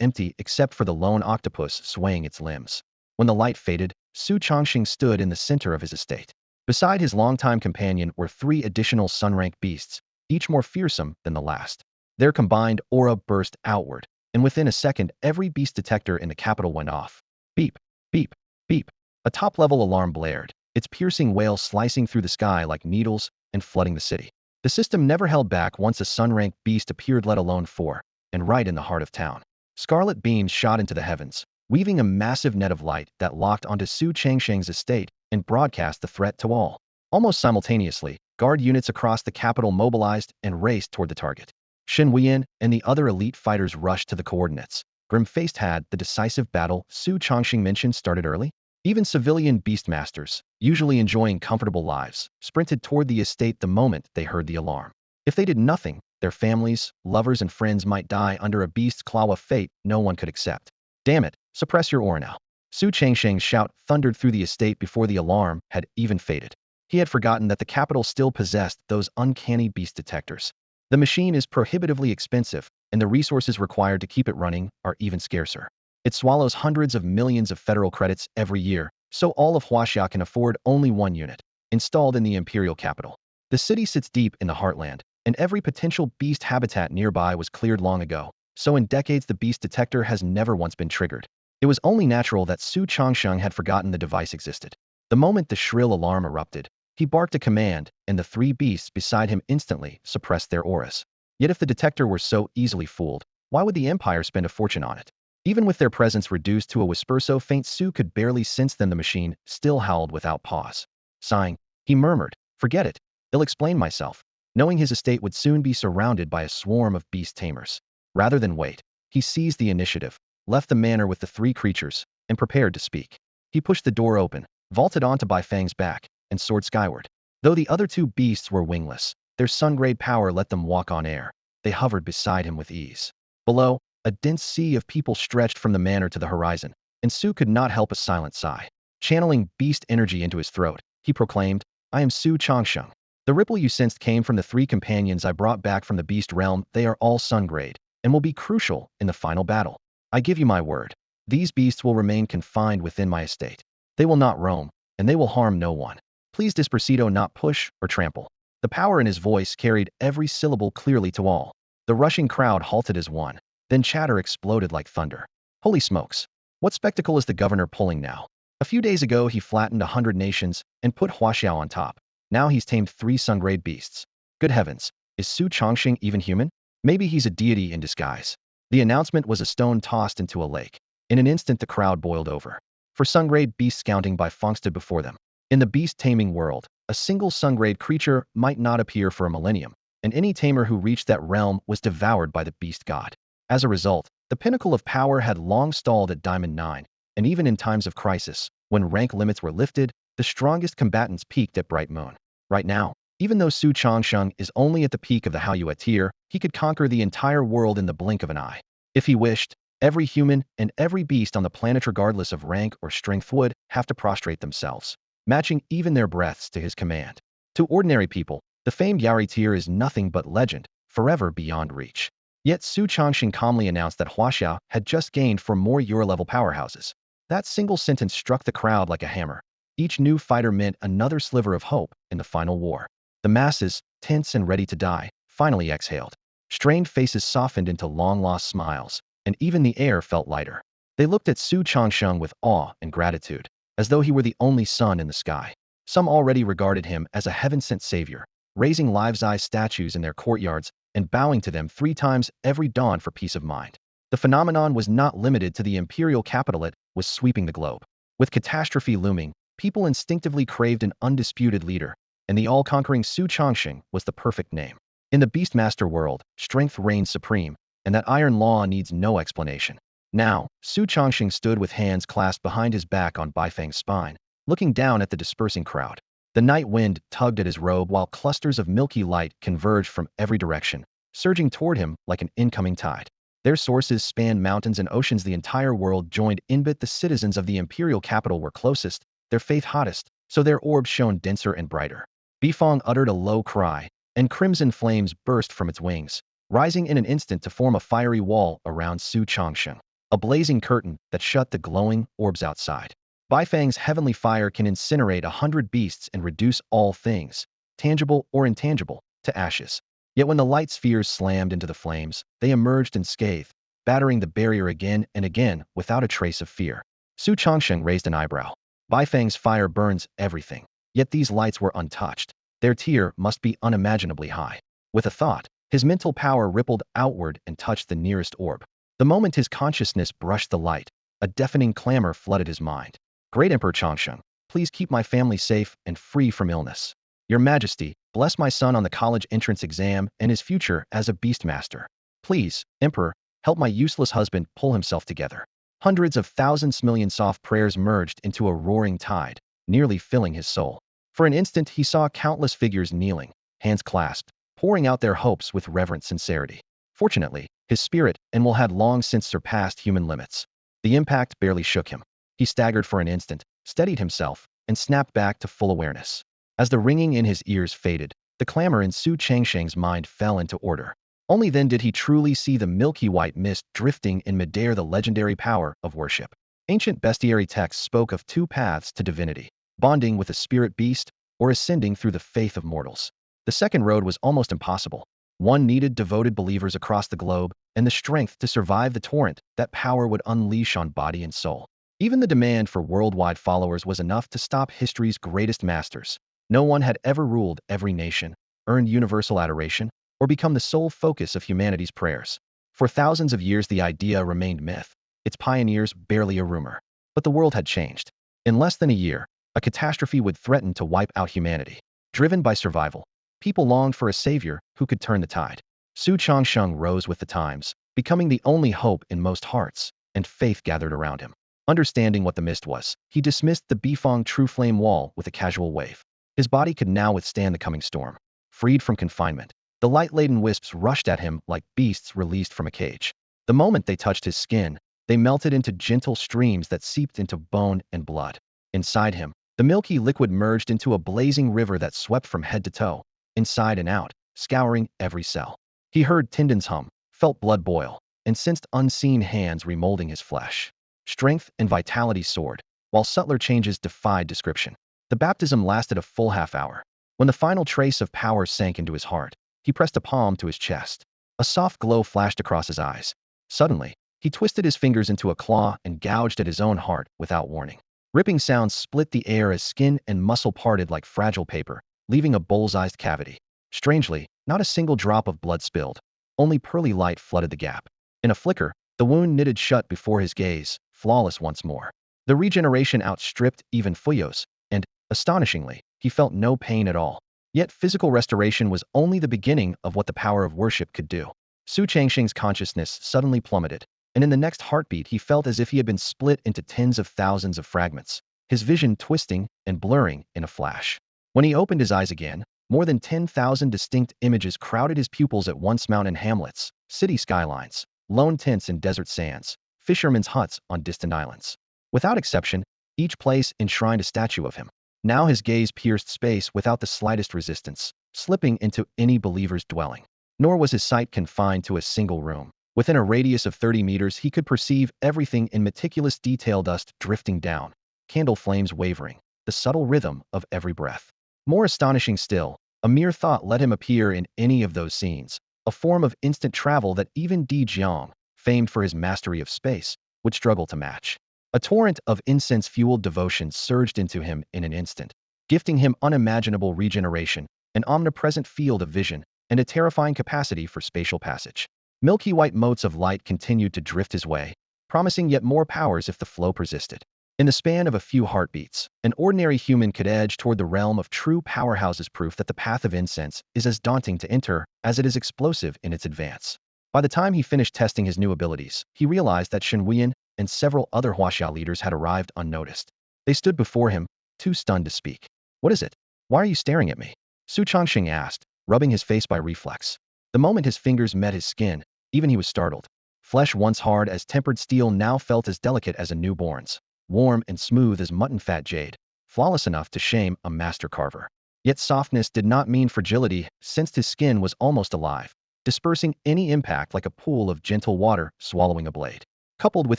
empty except for the lone octopus swaying its limbs. When the light faded, Su Changsheng stood in the center of his estate. Beside his longtime companion were three additional sun-rank beasts, each more fearsome than the last. Their combined aura burst outward, and within a second every beast detector in the capital went off. Beep, beep, beep. A top-level alarm blared, its piercing wail slicing through the sky like needles and flooding the city. The system never held back once a sun-rank beast appeared, let alone four, and right in the heart of town. Scarlet beams shot into the heavens, weaving a massive net of light that locked onto Su Changsheng's estate and broadcast the threat to all. Almost simultaneously, guard units across the capital mobilized and raced toward the target. Shen Wuyan and the other elite fighters rushed to the coordinates. Grim-faced had the decisive battle Su Changsheng mentioned started early. Even civilian beastmasters, usually enjoying comfortable lives, sprinted toward the estate the moment they heard the alarm. If they did nothing, their families, lovers, and friends might die under a beast's claw, a fate no one could accept. Damn it, suppress your aura now. Su Changsheng's shout thundered through the estate before the alarm had even faded. He had forgotten that the capital still possessed those uncanny beast detectors. The machine is prohibitively expensive, and the resources required to keep it running are even scarcer. It swallows hundreds of millions of federal credits every year, so all of Huaxia can afford only one unit, installed in the imperial capital. The city sits deep in the heartland, and every potential beast habitat nearby was cleared long ago, so in decades the beast detector has never once been triggered. It was only natural that Su Changsheng had forgotten the device existed. The moment the shrill alarm erupted, he barked a command, and the three beasts beside him instantly suppressed their auras. Yet if the detector were so easily fooled, why would the Empire spend a fortune on it? Even with their presence reduced to a whisper so faint Su could barely sense them, the machine still howled without pause. Sighing, he murmured, "Forget it. I'll explain myself," knowing his estate would soon be surrounded by a swarm of beast tamers. Rather than wait, he seized the initiative, left the manor with the three creatures, and prepared to speak. He pushed the door open, vaulted onto Baifang's back, and soared skyward. Though the other two beasts were wingless, their sun-grade power let them walk on air. They hovered beside him with ease. Below, a dense sea of people stretched from the manor to the horizon, and Su could not help a silent sigh. Channeling beast energy into his throat, he proclaimed, "I am Su Changsheng. The ripple you sensed came from the three companions I brought back from the beast realm. They are all sun-grade, and will be crucial in the final battle. I give you my word. These beasts will remain confined within my estate. They will not roam, and they will harm no one. Please Despacito, not push or trample." The power in his voice carried every syllable clearly to all. The rushing crowd halted as one. Then chatter exploded like thunder. Holy smokes! What spectacle is the governor pulling now? A few days ago he flattened 100 nations and put Huaxiao on top. Now he's tamed 3 sun-grade beasts. Good heavens, is Su Changsheng even human? Maybe he's a deity in disguise. The announcement was a stone tossed into a lake. In an instant the crowd boiled over. For sun-grade beasts counting by Fong stood before them. In the beast-taming world, a single sun-grade creature might not appear for a millennium, and any tamer who reached that realm was devoured by the beast god. As a result, the pinnacle of power had long stalled at Diamond 9, and even in times of crisis, when rank limits were lifted, the strongest combatants peaked at Bright Moon. Right now, even though Su Changsheng is only at the peak of the Haoyue tier, he could conquer the entire world in the blink of an eye. If he wished, every human and every beast on the planet regardless of rank or strength would have to prostrate themselves, matching even their breaths to his command. To ordinary people, the famed Yari tier is nothing but legend, forever beyond reach. Yet Su Changxing calmly announced that Huaxiao had just gained 4 more Euro-level powerhouses. That single sentence struck the crowd like a hammer. Each new fighter meant another sliver of hope in the final war. The masses, tense and ready to die, finally exhaled. Strained faces softened into long-lost smiles, and even the air felt lighter. They looked at Su Changsheng with awe and gratitude, as though he were the only sun in the sky. Some already regarded him as a heaven-sent savior, raising life-size statues in their courtyards and bowing to them 3 times every dawn for peace of mind. The phenomenon was not limited to the imperial capital, it was sweeping the globe. With catastrophe looming, people instinctively craved an undisputed leader, and the all-conquering Su Changxing was the perfect name. In the Beastmaster world, strength reigns supreme, and that iron law needs no explanation. Now, Su Changxing stood with hands clasped behind his back on Baifeng's spine, looking down at the dispersing crowd. The night wind tugged at his robe while clusters of milky light converged from every direction, surging toward him like an incoming tide. Their sources spanned mountains and oceans. The entire world joined in, but the citizens of the imperial capital were closest, their faith hottest, so their orbs shone denser and brighter. Bifong uttered a low cry, and crimson flames burst from its wings, rising in an instant to form a fiery wall around Su Changsheng, a blazing curtain that shut the glowing orbs outside. Baifeng's heavenly fire can incinerate 100 beasts and reduce all things, tangible or intangible, to ashes. Yet when the light spheres slammed into the flames, they emerged unscathed, battering the barrier again and again without a trace of fear. Su Changsheng raised an eyebrow. Baifeng's fire burns everything, yet these lights were untouched. Their tier must be unimaginably high. With a thought, his mental power rippled outward and touched the nearest orb. The moment his consciousness brushed the light, a deafening clamor flooded his mind. Great Emperor Changsheng, please keep my family safe and free from illness. Your Majesty, bless my son on the college entrance exam and his future as a beastmaster. Please, Emperor, help my useless husband pull himself together. Hundreds of thousands million soft prayers merged into a roaring tide, nearly filling his soul. For an instant he saw countless figures kneeling, hands clasped, pouring out their hopes with reverent sincerity. Fortunately, his spirit and will had long since surpassed human limits. The impact barely shook him. He staggered for an instant, steadied himself, and snapped back to full awareness. As the ringing in his ears faded, the clamor in Su Changsheng's mind fell into order. Only then did he truly see the milky white mist drifting in midair, the legendary power of worship. Ancient bestiary texts spoke of 2 paths to divinity: bonding with a spirit beast, or ascending through the faith of mortals. The second road was almost impossible. One needed devoted believers across the globe, and the strength to survive the torrent that power would unleash on body and soul. Even the demand for worldwide followers was enough to stop history's greatest masters. No one had ever ruled every nation, earned universal adoration, or become the sole focus of humanity's prayers. For thousands of years the idea remained myth, its pioneers barely a rumor. But the world had changed. In less than a year, a catastrophe would threaten to wipe out humanity. Driven by survival, people longed for a savior who could turn the tide. Su Changsheng rose with the times, becoming the only hope in most hearts, and faith gathered around him. Understanding what the mist was, he dismissed the Bifong true flame wall with a casual wave. His body could now withstand the coming storm. Freed from confinement, the light-laden wisps rushed at him like beasts released from a cage. The moment they touched his skin, they melted into gentle streams that seeped into bone and blood. Inside him, the milky liquid merged into a blazing river that swept from head to toe, inside and out, scouring every cell. He heard tendons hum, felt blood boil, and sensed unseen hands remolding his flesh. Strength and vitality soared, while subtler changes defied description. The baptism lasted a full half-hour. When the final trace of power sank into his heart, he pressed a palm to his chest. A soft glow flashed across his eyes. Suddenly, he twisted his fingers into a claw and gouged at his own heart without warning. Ripping sounds split the air as skin and muscle parted like fragile paper, leaving a bull's-eyed cavity. Strangely, not a single drop of blood spilled. Only pearly light flooded the gap. In a flicker, the wound knitted shut before his gaze, flawless once more. The regeneration outstripped even Fuyo's, and, astonishingly, he felt no pain at all. Yet physical restoration was only the beginning of what the power of worship could do. Su Changxing's consciousness suddenly plummeted, and in the next heartbeat he felt as if he had been split into tens of thousands of fragments, his vision twisting and blurring in a flash. When he opened his eyes again, more than 10,000 distinct images crowded his pupils at once: mountain hamlets, city skylines, lone tents in desert sands, fishermen's huts on distant islands. Without exception, each place enshrined a statue of him. Now his gaze pierced space without the slightest resistance, slipping into any believer's dwelling. Nor was his sight confined to a single room. Within a radius of 30 meters, he could perceive everything in meticulous detail: dust drifting down, candle flames wavering, the subtle rhythm of every breath. More astonishing still, a mere thought let him appear in any of those scenes, a form of instant travel that even Di Jiang, famed for his mastery of space, would struggle to match. A torrent of incense-fueled devotion surged into him in an instant, gifting him unimaginable regeneration, an omnipresent field of vision, and a terrifying capacity for spatial passage. Milky white motes of light continued to drift his way, promising yet more powers if the flow persisted. In the span of a few heartbeats, an ordinary human could edge toward the realm of true powerhouses, proof that the path of incense is as daunting to enter as it is explosive in its advance. By the time he finished testing his new abilities, he realized that Shen Wuyan and several other Huaxia leaders had arrived unnoticed. They stood before him, too stunned to speak. "What is it? Why are you staring at me?" Su Changxing asked, rubbing his face by reflex. The moment his fingers met his skin, even he was startled. Flesh once hard as tempered steel now felt as delicate as a newborn's, warm and smooth as mutton fat jade, flawless enough to shame a master carver. Yet softness did not mean fragility, since his skin was almost alive, dispersing any impact like a pool of gentle water swallowing a blade. Coupled with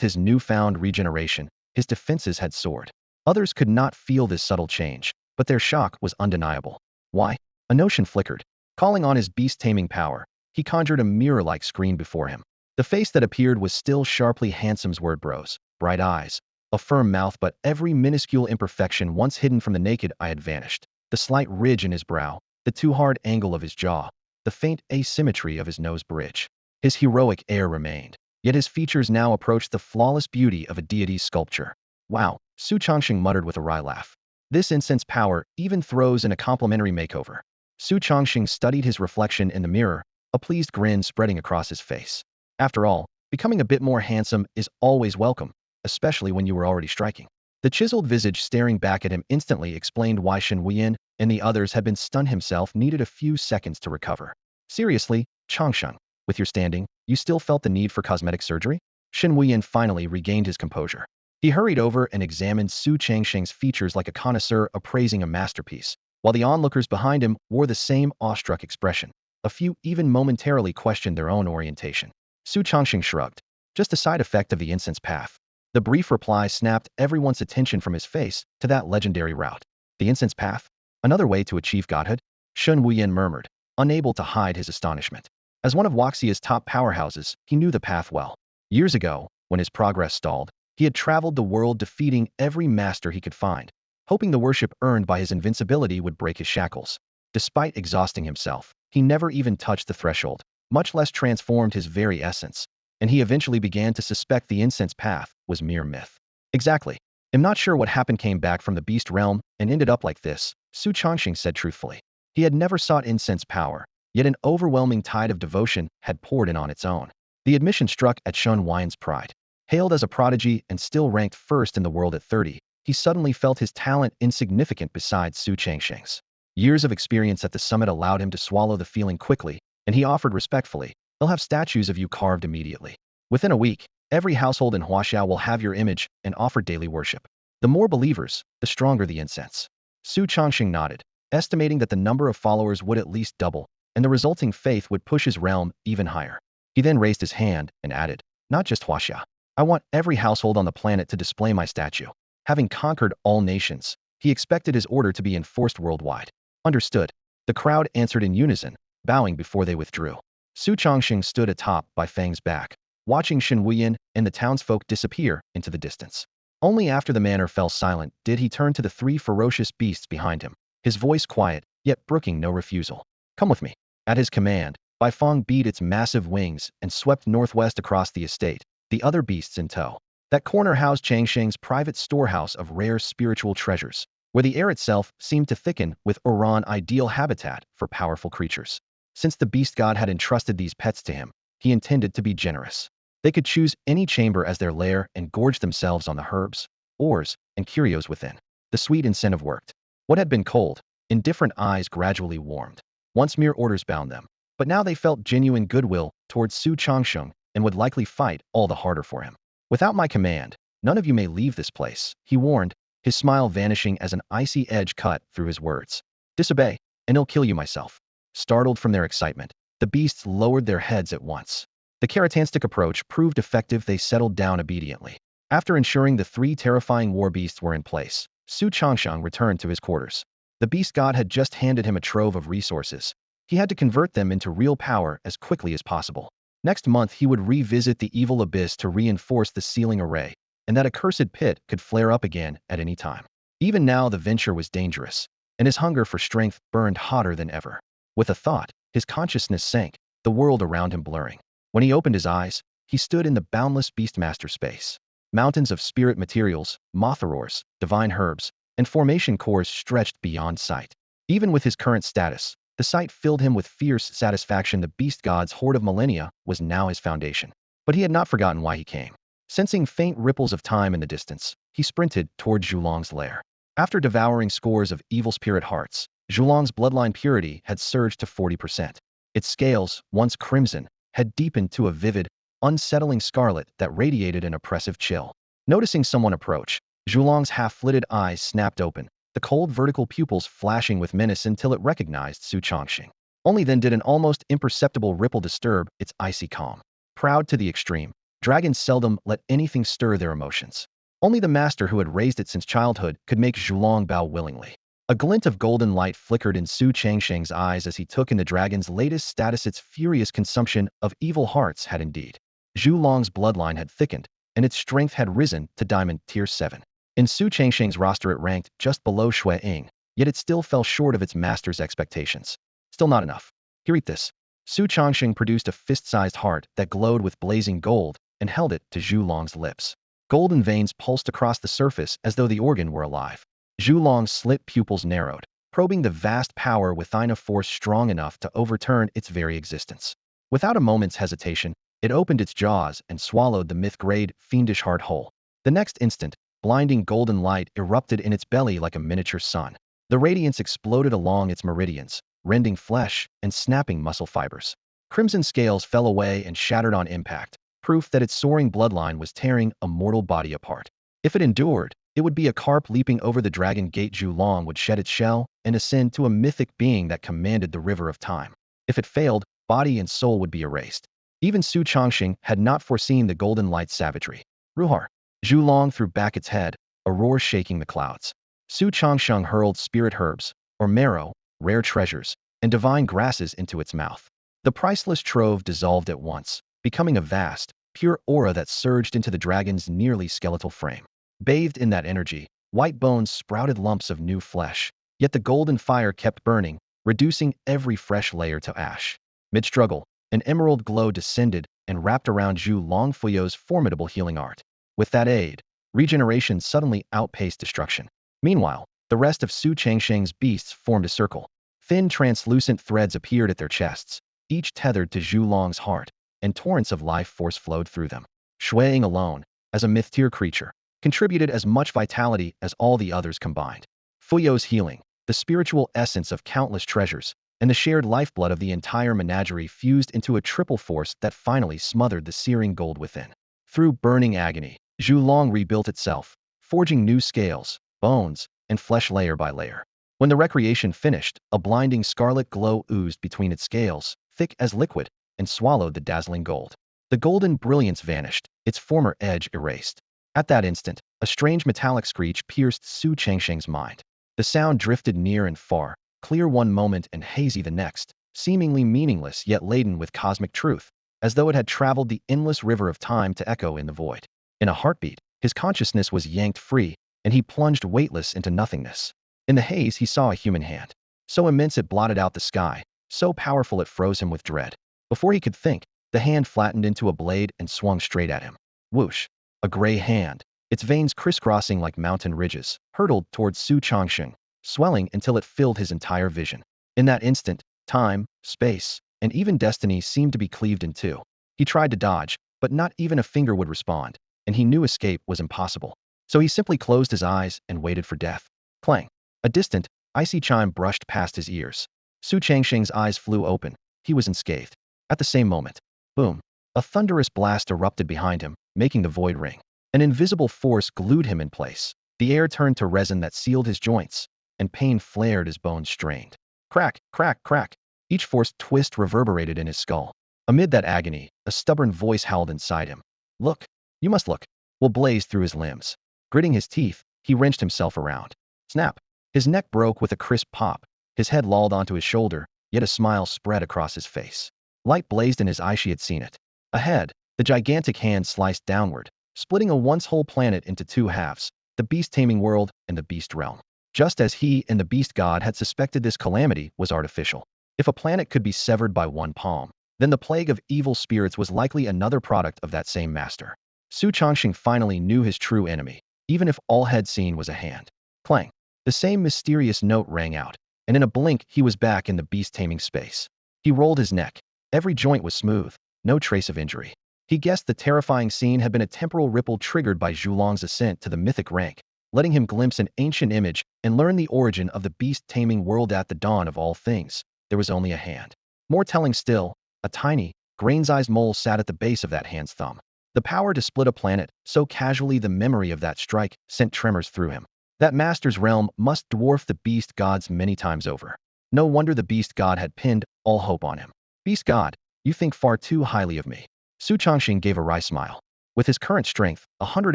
his newfound regeneration, his defenses had soared. Others could not feel this subtle change, but their shock was undeniable. Why? A notion flickered. Calling on his beast-taming power, he conjured a mirror-like screen before him. The face that appeared was still sharply handsome's word brows, bright eyes, a firm mouth, but every minuscule imperfection once hidden from the naked eye had vanished. The slight ridge in his brow, the too hard angle of his jaw, the faint asymmetry of his nose bridge. His heroic air remained, yet his features now approached the flawless beauty of a deity's sculpture. "Wow," Su Changxing muttered with a wry laugh. "This incense power even throws in a complimentary makeover." Su Changxing studied his reflection in the mirror, a pleased grin spreading across his face. After all, becoming a bit more handsome is always welcome, especially when you were already striking. The chiseled visage staring back at him instantly explained why Shen Wuyan and the others had been stunned. Himself needed a few seconds to recover. "Seriously, Changsheng, with your standing, you still felt the need for cosmetic surgery?" Shen Wuyan finally regained his composure. He hurried over and examined Su Changsheng's features like a connoisseur appraising a masterpiece, while the onlookers behind him wore the same awestruck expression. A few even momentarily questioned their own orientation. Su Changxing shrugged. "Just a side effect of the incense path." The brief reply snapped everyone's attention from his face to that legendary route. "The incense path? Another way to achieve godhood?" Shen Wuyan murmured, unable to hide his astonishment. As one of Huaxia's top powerhouses, he knew the path well. Years ago, when his progress stalled, he had traveled the world defeating every master he could find, hoping the worship earned by his invincibility would break his shackles. Despite exhausting himself, he never even touched the threshold, much less transformed his very essence, and he eventually began to suspect the incense path was mere myth. "Exactly. I'm not sure what happened. Came back from the beast realm and ended up like this," Su Changxing said truthfully. He had never sought incense power, yet an overwhelming tide of devotion had poured in on its own. The admission struck at Shen Wuyan's pride. Hailed as a prodigy and still ranked first in the world at 30, he suddenly felt his talent insignificant beside Su Changxing's. Years of experience at the summit allowed him to swallow the feeling quickly, and he offered respectfully, "They'll have statues of you carved immediately. Within a week, every household in Huaxia will have your image and offer daily worship. The more believers, the stronger the incense." Su Changxing nodded, estimating that the number of followers would at least double, and the resulting faith would push his realm even higher. He then raised his hand and added, "Not just Huaxia. I want every household on the planet to display my statue." Having conquered all nations, he expected his order to be enforced worldwide. "Understood." The crowd answered in unison, bowing before they withdrew. Su Changxing stood atop by Fang's back, watching Shen Wuyan and the townsfolk disappear into the distance. Only after the manor fell silent did he turn to the three ferocious beasts behind him, his voice quiet, yet brooking no refusal. "Come with me." At his command, Baifeng beat its massive wings and swept northwest across the estate, the other beasts in tow. That corner housed Changsheng's private storehouse of rare spiritual treasures, where the air itself seemed to thicken with Oran ideal habitat for powerful creatures. Since the beast god had entrusted these pets to him, he intended to be generous. They could choose any chamber as their lair and gorge themselves on the herbs, ores, and curios within. The sweet incentive worked. What had been cold, indifferent eyes gradually warmed. Once mere orders bound them, but now they felt genuine goodwill towards Su Changsheng and would likely fight all the harder for him. "Without my command, none of you may leave this place," he warned, his smile vanishing as an icy edge cut through his words. "Disobey, and I'll kill you myself." Startled from their excitement, the beasts lowered their heads at once. The characteristic approach proved effective. They settled down obediently. After ensuring the 3 terrifying war beasts were in place, Su Changsheng returned to his quarters. The beast god had just handed him a trove of resources. He had to convert them into real power as quickly as possible. Next month he would revisit the evil abyss to reinforce the sealing array, and that accursed pit could flare up again at any time. Even now the venture was dangerous, and his hunger for strength burned hotter than ever. With a thought, his consciousness sank, the world around him blurring. When he opened his eyes, he stood in the boundless Beastmaster space. Mountains of spirit materials, mothorors, divine herbs, and formation cores stretched beyond sight. Even with his current status, the sight filled him with fierce satisfaction. The beast god's horde of millennia was now his foundation. But he had not forgotten why he came. Sensing faint ripples of time in the distance, he sprinted toward Zhulong's lair. After devouring scores of evil spirit hearts, Zhulong's bloodline purity had surged to 40%. Its scales, once crimson, had deepened to a vivid, unsettling scarlet that radiated an oppressive chill. Noticing someone approach, Zhulong's half-slitted eyes snapped open, the cold vertical pupils flashing with menace until it recognized Su Changsheng. Only then did an almost imperceptible ripple disturb its icy calm. Proud to the extreme, dragons seldom let anything stir their emotions. Only the master who had raised it since childhood could make Zhulong bow willingly. A glint of golden light flickered in Su Changsheng's eyes as he took in the dragon's latest status. Its furious consumption of evil hearts had indeed. Zhulong's bloodline had thickened, and its strength had risen to diamond tier 7. In Su Changsheng's roster it ranked just below Shui Ying, yet it still fell short of its master's expectations. Still not enough. Here, eat this. Su Changsheng produced a fist-sized heart that glowed with blazing gold and held it to Zhulong's lips. Golden veins pulsed across the surface as though the organ were alive. Zhulong's slit pupils narrowed, probing the vast power within, a force strong enough to overturn its very existence. Without a moment's hesitation, it opened its jaws and swallowed the myth-grade, fiendish heart whole. The next instant, blinding golden light erupted in its belly like a miniature sun. The radiance exploded along its meridians, rending flesh and snapping muscle fibers. Crimson scales fell away and shattered on impact, proof that its soaring bloodline was tearing a mortal body apart. If it endured, it would be a carp leaping over the dragon gate. Zhulong would shed its shell and ascend to a mythic being that commanded the river of time. If it failed, body and soul would be erased. Even Su Changsheng had not foreseen the golden light's savagery. Ruhar. Zhulong threw back its head, a roar shaking the clouds. Su Changsheng hurled spirit herbs, or marrow, rare treasures, and divine grasses into its mouth. The priceless trove dissolved at once, becoming a vast, pure aura that surged into the dragon's nearly skeletal frame. Bathed in that energy, white bones sprouted lumps of new flesh, yet the golden fire kept burning, reducing every fresh layer to ash. Mid-struggle, an emerald glow descended and wrapped around Zhu Longfuyo's formidable healing art. With that aid, regeneration suddenly outpaced destruction. Meanwhile, the rest of Su Changsheng's beasts formed a circle. Thin translucent threads appeared at their chests, each tethered to Zhulong's heart, and torrents of life force flowed through them. Shui Ying alone, as a myth-tier creature, contributed as much vitality as all the others combined. Fuyo's healing, the spiritual essence of countless treasures, and the shared lifeblood of the entire menagerie fused into a triple force that finally smothered the searing gold within. Through burning agony, Zhulong rebuilt itself, forging new scales, bones, and flesh layer by layer. When the recreation finished, a blinding scarlet glow oozed between its scales, thick as liquid, and swallowed the dazzling gold. The golden brilliance vanished, its former edge erased. At that instant, a strange metallic screech pierced Su Changsheng's mind. The sound drifted near and far, clear one moment and hazy the next, seemingly meaningless yet laden with cosmic truth, as though it had traveled the endless river of time to echo in the void. In a heartbeat, his consciousness was yanked free, and he plunged weightless into nothingness. In the haze he saw a human hand. So immense it blotted out the sky, so powerful it froze him with dread. Before he could think, the hand flattened into a blade and swung straight at him. Whoosh! A gray hand, its veins crisscrossing like mountain ridges, hurtled towards Su Changsheng, swelling until it filled his entire vision. In that instant, time, space, and even destiny seemed to be cleaved in two. He tried to dodge, but not even a finger would respond, and he knew escape was impossible. So he simply closed his eyes and waited for death. Clang! A distant, icy chime brushed past his ears. Su Changsheng's eyes flew open. He was unscathed. At the same moment, boom! A thunderous blast erupted behind him, making the void ring. An invisible force glued him in place. The air turned to resin that sealed his joints, and pain flared as bones strained. Crack, crack, crack! Each forced twist reverberated in his skull. Amid that agony, a stubborn voice howled inside him. Look! You must look! Will blazed through his limbs. Gritting his teeth, he wrenched himself around. Snap! His neck broke with a crisp pop. His head lolled onto his shoulder, yet a smile spread across his face. Light blazed in his eyes. She had seen it. Ahead, the gigantic hand sliced downward, splitting a once-whole planet into two halves, the beast-taming world and the beast realm. Just as he and the beast god had suspected, this calamity was artificial. If a planet could be severed by one palm, then the plague of evil spirits was likely another product of that same master. Su Chongqing finally knew his true enemy, even if all had seen was a hand. Clang! The same mysterious note rang out, and in a blink he was back in the beast-taming space. He rolled his neck. Every joint was smooth, no trace of injury. He guessed the terrifying scene had been a temporal ripple triggered by Zhulong's ascent to the mythic rank, letting him glimpse an ancient image and learn the origin of the beast-taming world. At the dawn of all things, there was only a hand. More telling still, a tiny, grain-sized mole sat at the base of that hand's thumb. The power to split a planet so casually, the memory of that strike sent tremors through him. That master's realm must dwarf the beast god's many times over. No wonder the beast god had pinned all hope on him. Beast god, you think far too highly of me. Su Chongqing gave a wry smile. With his current strength, 100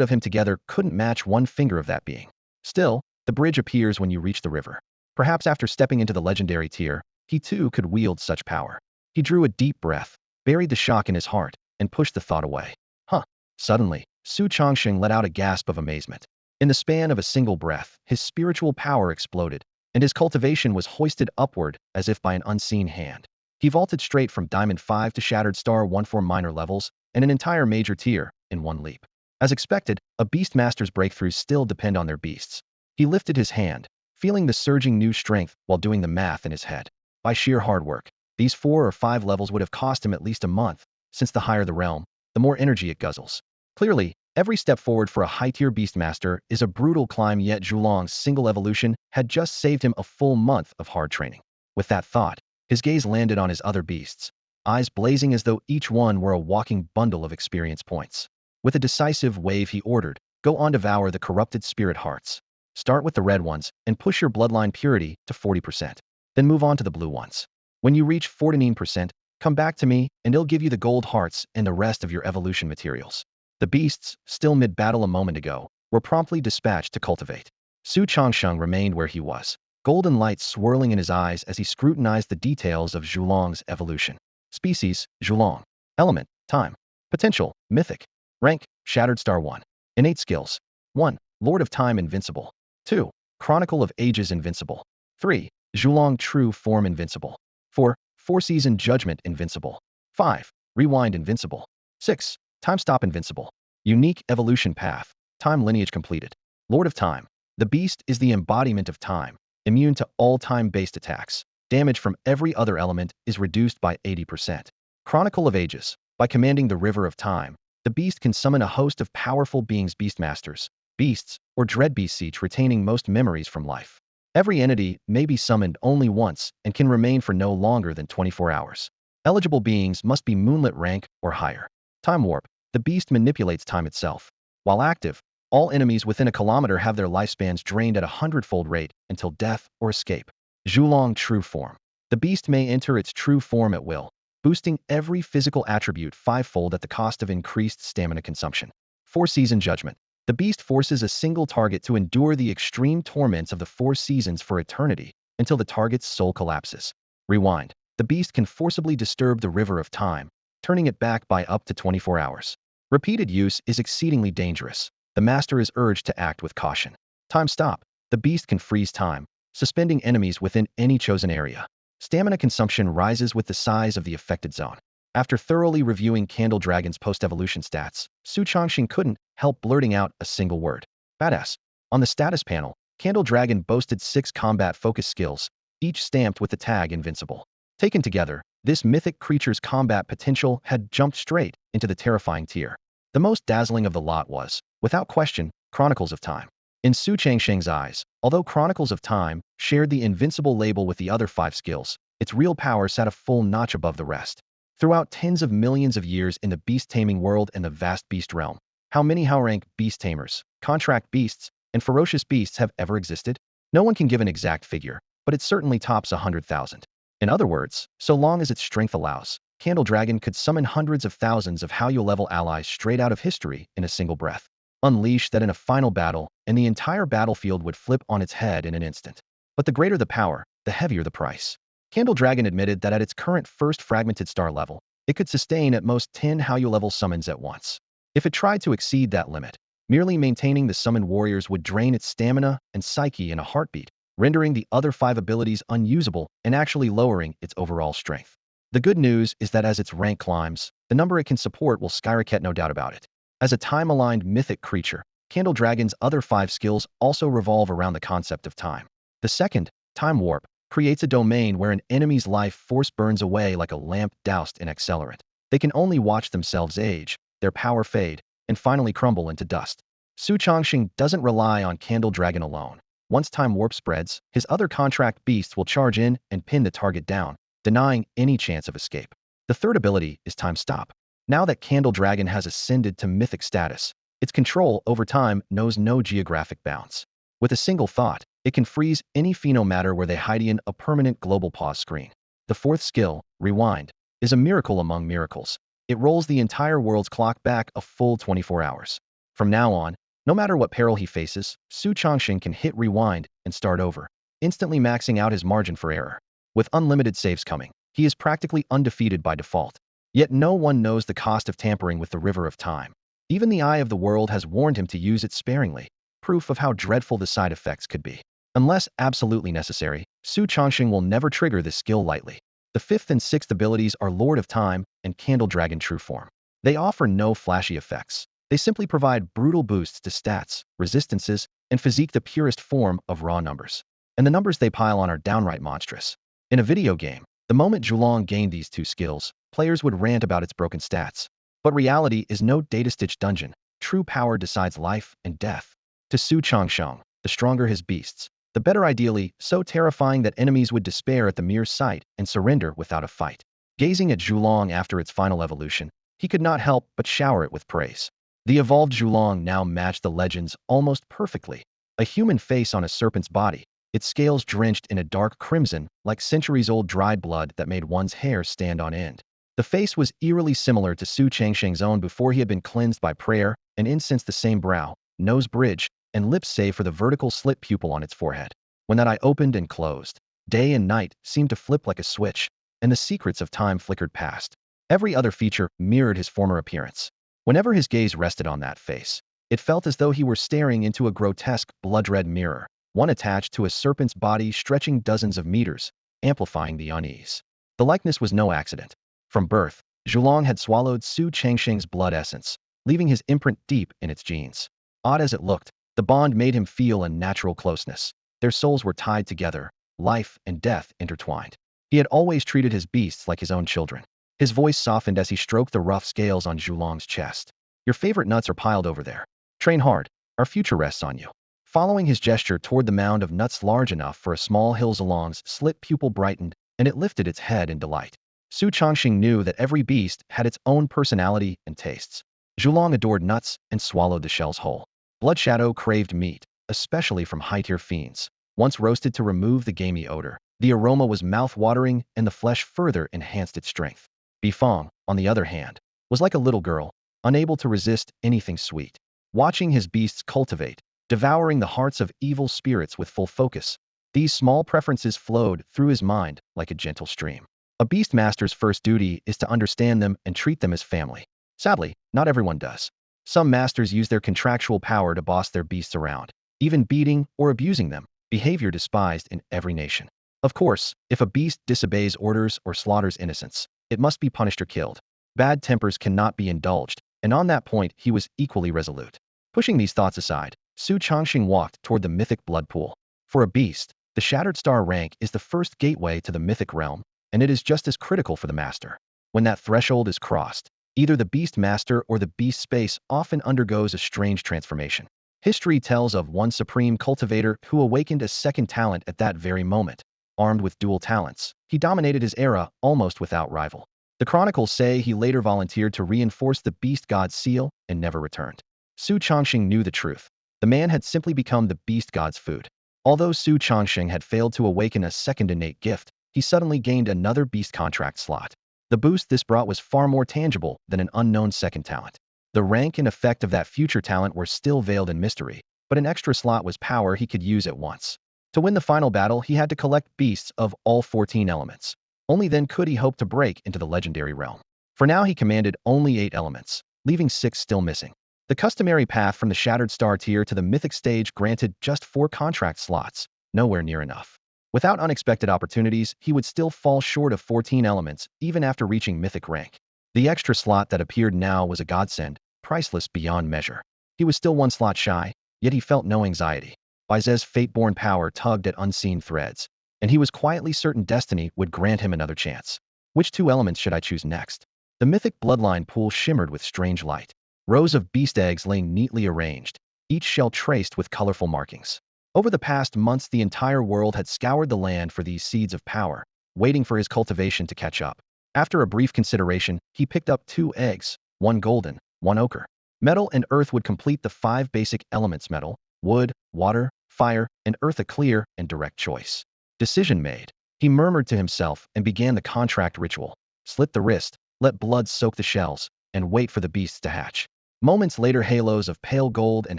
of him together couldn't match one finger of that being. Still, the bridge appears when you reach the river. Perhaps after stepping into the legendary tier, he too could wield such power. He drew a deep breath, buried the shock in his heart, and pushed the thought away. Huh. Suddenly, Su Chongqing let out a gasp of amazement. In the span of a single breath, his spiritual power exploded, and his cultivation was hoisted upward as if by an unseen hand. He vaulted straight from Diamond 5 to Shattered Star 1 for minor levels, and an entire major tier, in one leap. As expected, a Beastmaster's breakthroughs still depend on their beasts. He lifted his hand, feeling the surging new strength while doing the math in his head. By sheer hard work, these 4 or 5 levels would have cost him at least a month, since the higher the realm, the more energy it guzzles. Clearly, every step forward for a high-tier Beastmaster is a brutal climb, yet Zhulong's single evolution had just saved him a full month of hard training. With that thought, his gaze landed on his other beasts, eyes blazing as though each one were a walking bundle of experience points. With a decisive wave he ordered, "Go on, devour the corrupted spirit hearts. Start with the red ones and push your bloodline purity to 40%. Then move on to the blue ones. When you reach 49%, come back to me and I'll give you the gold hearts and the rest of your evolution materials." The beasts, still mid-battle a moment ago, were promptly dispatched to cultivate. Su Chongqing remained where he was, golden light swirling in his eyes as he scrutinized the details of Zhulong's evolution. Species, Zhulong. Element, time. Potential, mythic. Rank, Shattered Star 1. Innate skills. 1. Lord of Time invincible. 2. Chronicle of Ages invincible. 3. Zhulong True Form invincible. 4. Four-Season Judgment invincible. 5. Rewind invincible. 6. Time Stop invincible. Unique evolution path. Time lineage completed. Lord of Time. The beast is the embodiment of time, immune to all time-based attacks. Damage from every other element is reduced by 80%. Chronicle of Ages. By commanding the River of Time, the beast can summon a host of powerful beings, beastmasters, beasts, or dread beasts, each retaining most memories from life. Every entity may be summoned only once and can remain for no longer than 24 hours. Eligible beings must be moonlit rank or higher. Time Warp. The beast manipulates time itself. While active, all enemies within a kilometer have their lifespans drained at a 100-fold rate until death or escape. Zhulong True Form. The beast may enter its true form at will, boosting every physical attribute 5-fold at the cost of increased stamina consumption. Four-Season Judgment. The beast forces a single target to endure the extreme torments of the 4 seasons for eternity, until the target's soul collapses. Rewind. The beast can forcibly disturb the River of Time, turning it back by up to 24 hours. Repeated use is exceedingly dangerous. The master is urged to act with caution. Time Stop. The beast can freeze time, suspending enemies within any chosen area. Stamina consumption rises with the size of the affected zone. After thoroughly reviewing Candle Dragon's post-evolution stats, Su Chongqing couldn't help blurting out a single word. Badass. On the status panel, Candle Dragon boasted 6 combat-focused skills, each stamped with the tag Invincible. Taken together, this mythic creature's combat potential had jumped straight into the terrifying tier. The most dazzling of the lot was, without question, Chronicles of Time. In Su Chongqing's eyes, although Chronicles of Time shared the invincible label with the other 5 skills, its real power sat a full notch above the rest. Throughout tens of millions of years in the beast-taming world and the vast beast realm, how many high-rank beast tamers, contract beasts, and ferocious beasts have ever existed? No one can give an exact figure, but it certainly tops 100,000. In other words, so long as its strength allows, Candle Dragon could summon hundreds of thousands of Hallyu-level allies straight out of history in a single breath. Unleash that in a final battle, and the entire battlefield would flip on its head in an instant. But the greater the power, the heavier the price. Candle Dragon admitted that at its current first fragmented star level, it could sustain at most 10 Hallyu-level summons at once. If it tried to exceed that limit, merely maintaining the summoned warriors would drain its stamina and psyche in a heartbeat, rendering the other 5 abilities unusable and actually lowering its overall strength. The good news is that as its rank climbs, the number it can support will skyrocket, no doubt about it. As a time-aligned mythic creature, Candle Dragon's other 5 skills also revolve around the concept of time. The second, Time Warp, creates a domain where an enemy's life force burns away like a lamp doused in accelerant. They can only watch themselves age, their power fade, and finally crumble into dust. Su Chongqing doesn't rely on Candle Dragon alone. Once Time Warp spreads, his other contract beasts will charge in and pin the target down, denying any chance of escape. The third ability is Time Stop. Now that Candle Dragon has ascended to mythic status, its control over time knows no geographic bounds. With a single thought, it can freeze any phenomatter where they hide in a permanent global pause screen. The fourth skill, Rewind, is a miracle among miracles. It rolls the entire world's clock back a full 24 hours. From now on, no matter what peril he faces, Su Chongqing can hit rewind and start over, instantly maxing out his margin for error. With unlimited saves coming, he is practically undefeated by default. Yet no one knows the cost of tampering with the river of time. Even the Eye of the World has warned him to use it sparingly, proof of how dreadful the side effects could be. Unless absolutely necessary, Su Chongqing will never trigger this skill lightly. The fifth and sixth abilities are Lord of Time and Candle Dragon True Form. They offer no flashy effects. They simply provide brutal boosts to stats, resistances, and physique, the purest form of raw numbers. And the numbers they pile on are downright monstrous. In a video game, the moment Zhulong gained these 2 skills, players would rant about its broken stats. But reality is no data-stitched dungeon. True power decides life and death. To Su Chongqing, the stronger his beasts, the better, ideally so terrifying that enemies would despair at the mere sight and surrender without a fight. Gazing at Zhulong after its final evolution, he could not help but shower it with praise. The evolved Zhulong now matched the legends almost perfectly. A human face on a serpent's body, its scales drenched in a dark crimson, like centuries-old dried blood that made one's hair stand on end. The face was eerily similar to Su Chongqing's own before he had been cleansed by prayer and incense. The same brow, nose bridge, and lips save for the vertical slit pupil on its forehead. When that eye opened and closed, day and night seemed to flip like a switch, and the secrets of time flickered past. Every other feature mirrored his former appearance. Whenever his gaze rested on that face, it felt as though he were staring into a grotesque, blood-red mirror, one attached to a serpent's body stretching dozens of meters, amplifying the unease. The likeness was no accident. From birth, Zhulong had swallowed Su Chongqing's blood essence, leaving his imprint deep in its genes. Odd as it looked, the bond made him feel a natural closeness. Their souls were tied together, life and death intertwined. He had always treated his beasts like his own children. His voice softened as he stroked the rough scales on Zhulong's chest. Your favorite nuts are piled over there. Train hard. Our future rests on you. Following his gesture toward the mound of nuts large enough for a small hill, Zhulong's slit pupil brightened, and it lifted its head in delight. Su Chongqing knew that every beast had its own personality and tastes. Zhulong adored nuts and swallowed the shells whole. Blood Shadow craved meat, especially from high-tier fiends. Once roasted to remove the gamey odor, the aroma was mouth-watering and the flesh further enhanced its strength. Bifong, on the other hand, was like a little girl, unable to resist anything sweet. Watching his beasts cultivate, devouring the hearts of evil spirits with full focus, these small preferences flowed through his mind like a gentle stream. A beast master's first duty is to understand them and treat them as family. Sadly, not everyone does. Some masters use their contractual power to boss their beasts around, even beating or abusing them, behavior despised in every nation. Of course, if a beast disobeys orders or slaughters innocents, it must be punished or killed. Bad tempers cannot be indulged, and on that point he was equally resolute. Pushing these thoughts aside, Su Chongqing walked toward the mythic blood pool. For a beast, the Shattered Star rank is the first gateway to the mythic realm, and it is just as critical for the master. When that threshold is crossed, either the beast master or the beast space often undergoes a strange transformation. History tells of one supreme cultivator who awakened a second talent at that very moment. Armed with dual talents, he dominated his era almost without rival. The chronicles say he later volunteered to reinforce the beast god's seal and never returned. Su Chongqing knew the truth. The man had simply become the beast god's food. Although Su Chongqing had failed to awaken a second innate gift, he suddenly gained another beast contract slot. The boost this brought was far more tangible than an unknown second talent. The rank and effect of that future talent were still veiled in mystery, but an extra slot was power he could use at once. To win the final battle, he had to collect beasts of all 14 elements. Only then could he hope to break into the legendary realm. For now, he commanded only 8 elements, leaving 6 still missing. The customary path from the Shattered Star tier to the Mythic stage granted just 4 contract slots, nowhere near enough. Without unexpected opportunities, he would still fall short of 14 elements, even after reaching Mythic rank. The extra slot that appeared now was a godsend, priceless beyond measure. He was still 1 slot shy, yet he felt no anxiety. Bizez's fate-born power tugged at unseen threads, and he was quietly certain destiny would grant him another chance. Which 2 elements should I choose next? The Mythic bloodline pool shimmered with strange light. Rows of beast eggs lay neatly arranged, each shell traced with colorful markings. Over the past months, the entire world had scoured the land for these seeds of power, waiting for his cultivation to catch up. After a brief consideration, he picked up 2 eggs, 1 golden, 1 ochre. Metal and earth would complete the 5 basic elements: metal, wood, water, fire, and earth. A clear and direct choice. Decision made. He murmured to himself and began the contract ritual. Slit the wrist, let blood soak the shells, and wait for the beasts to hatch. Moments later, halos of pale gold and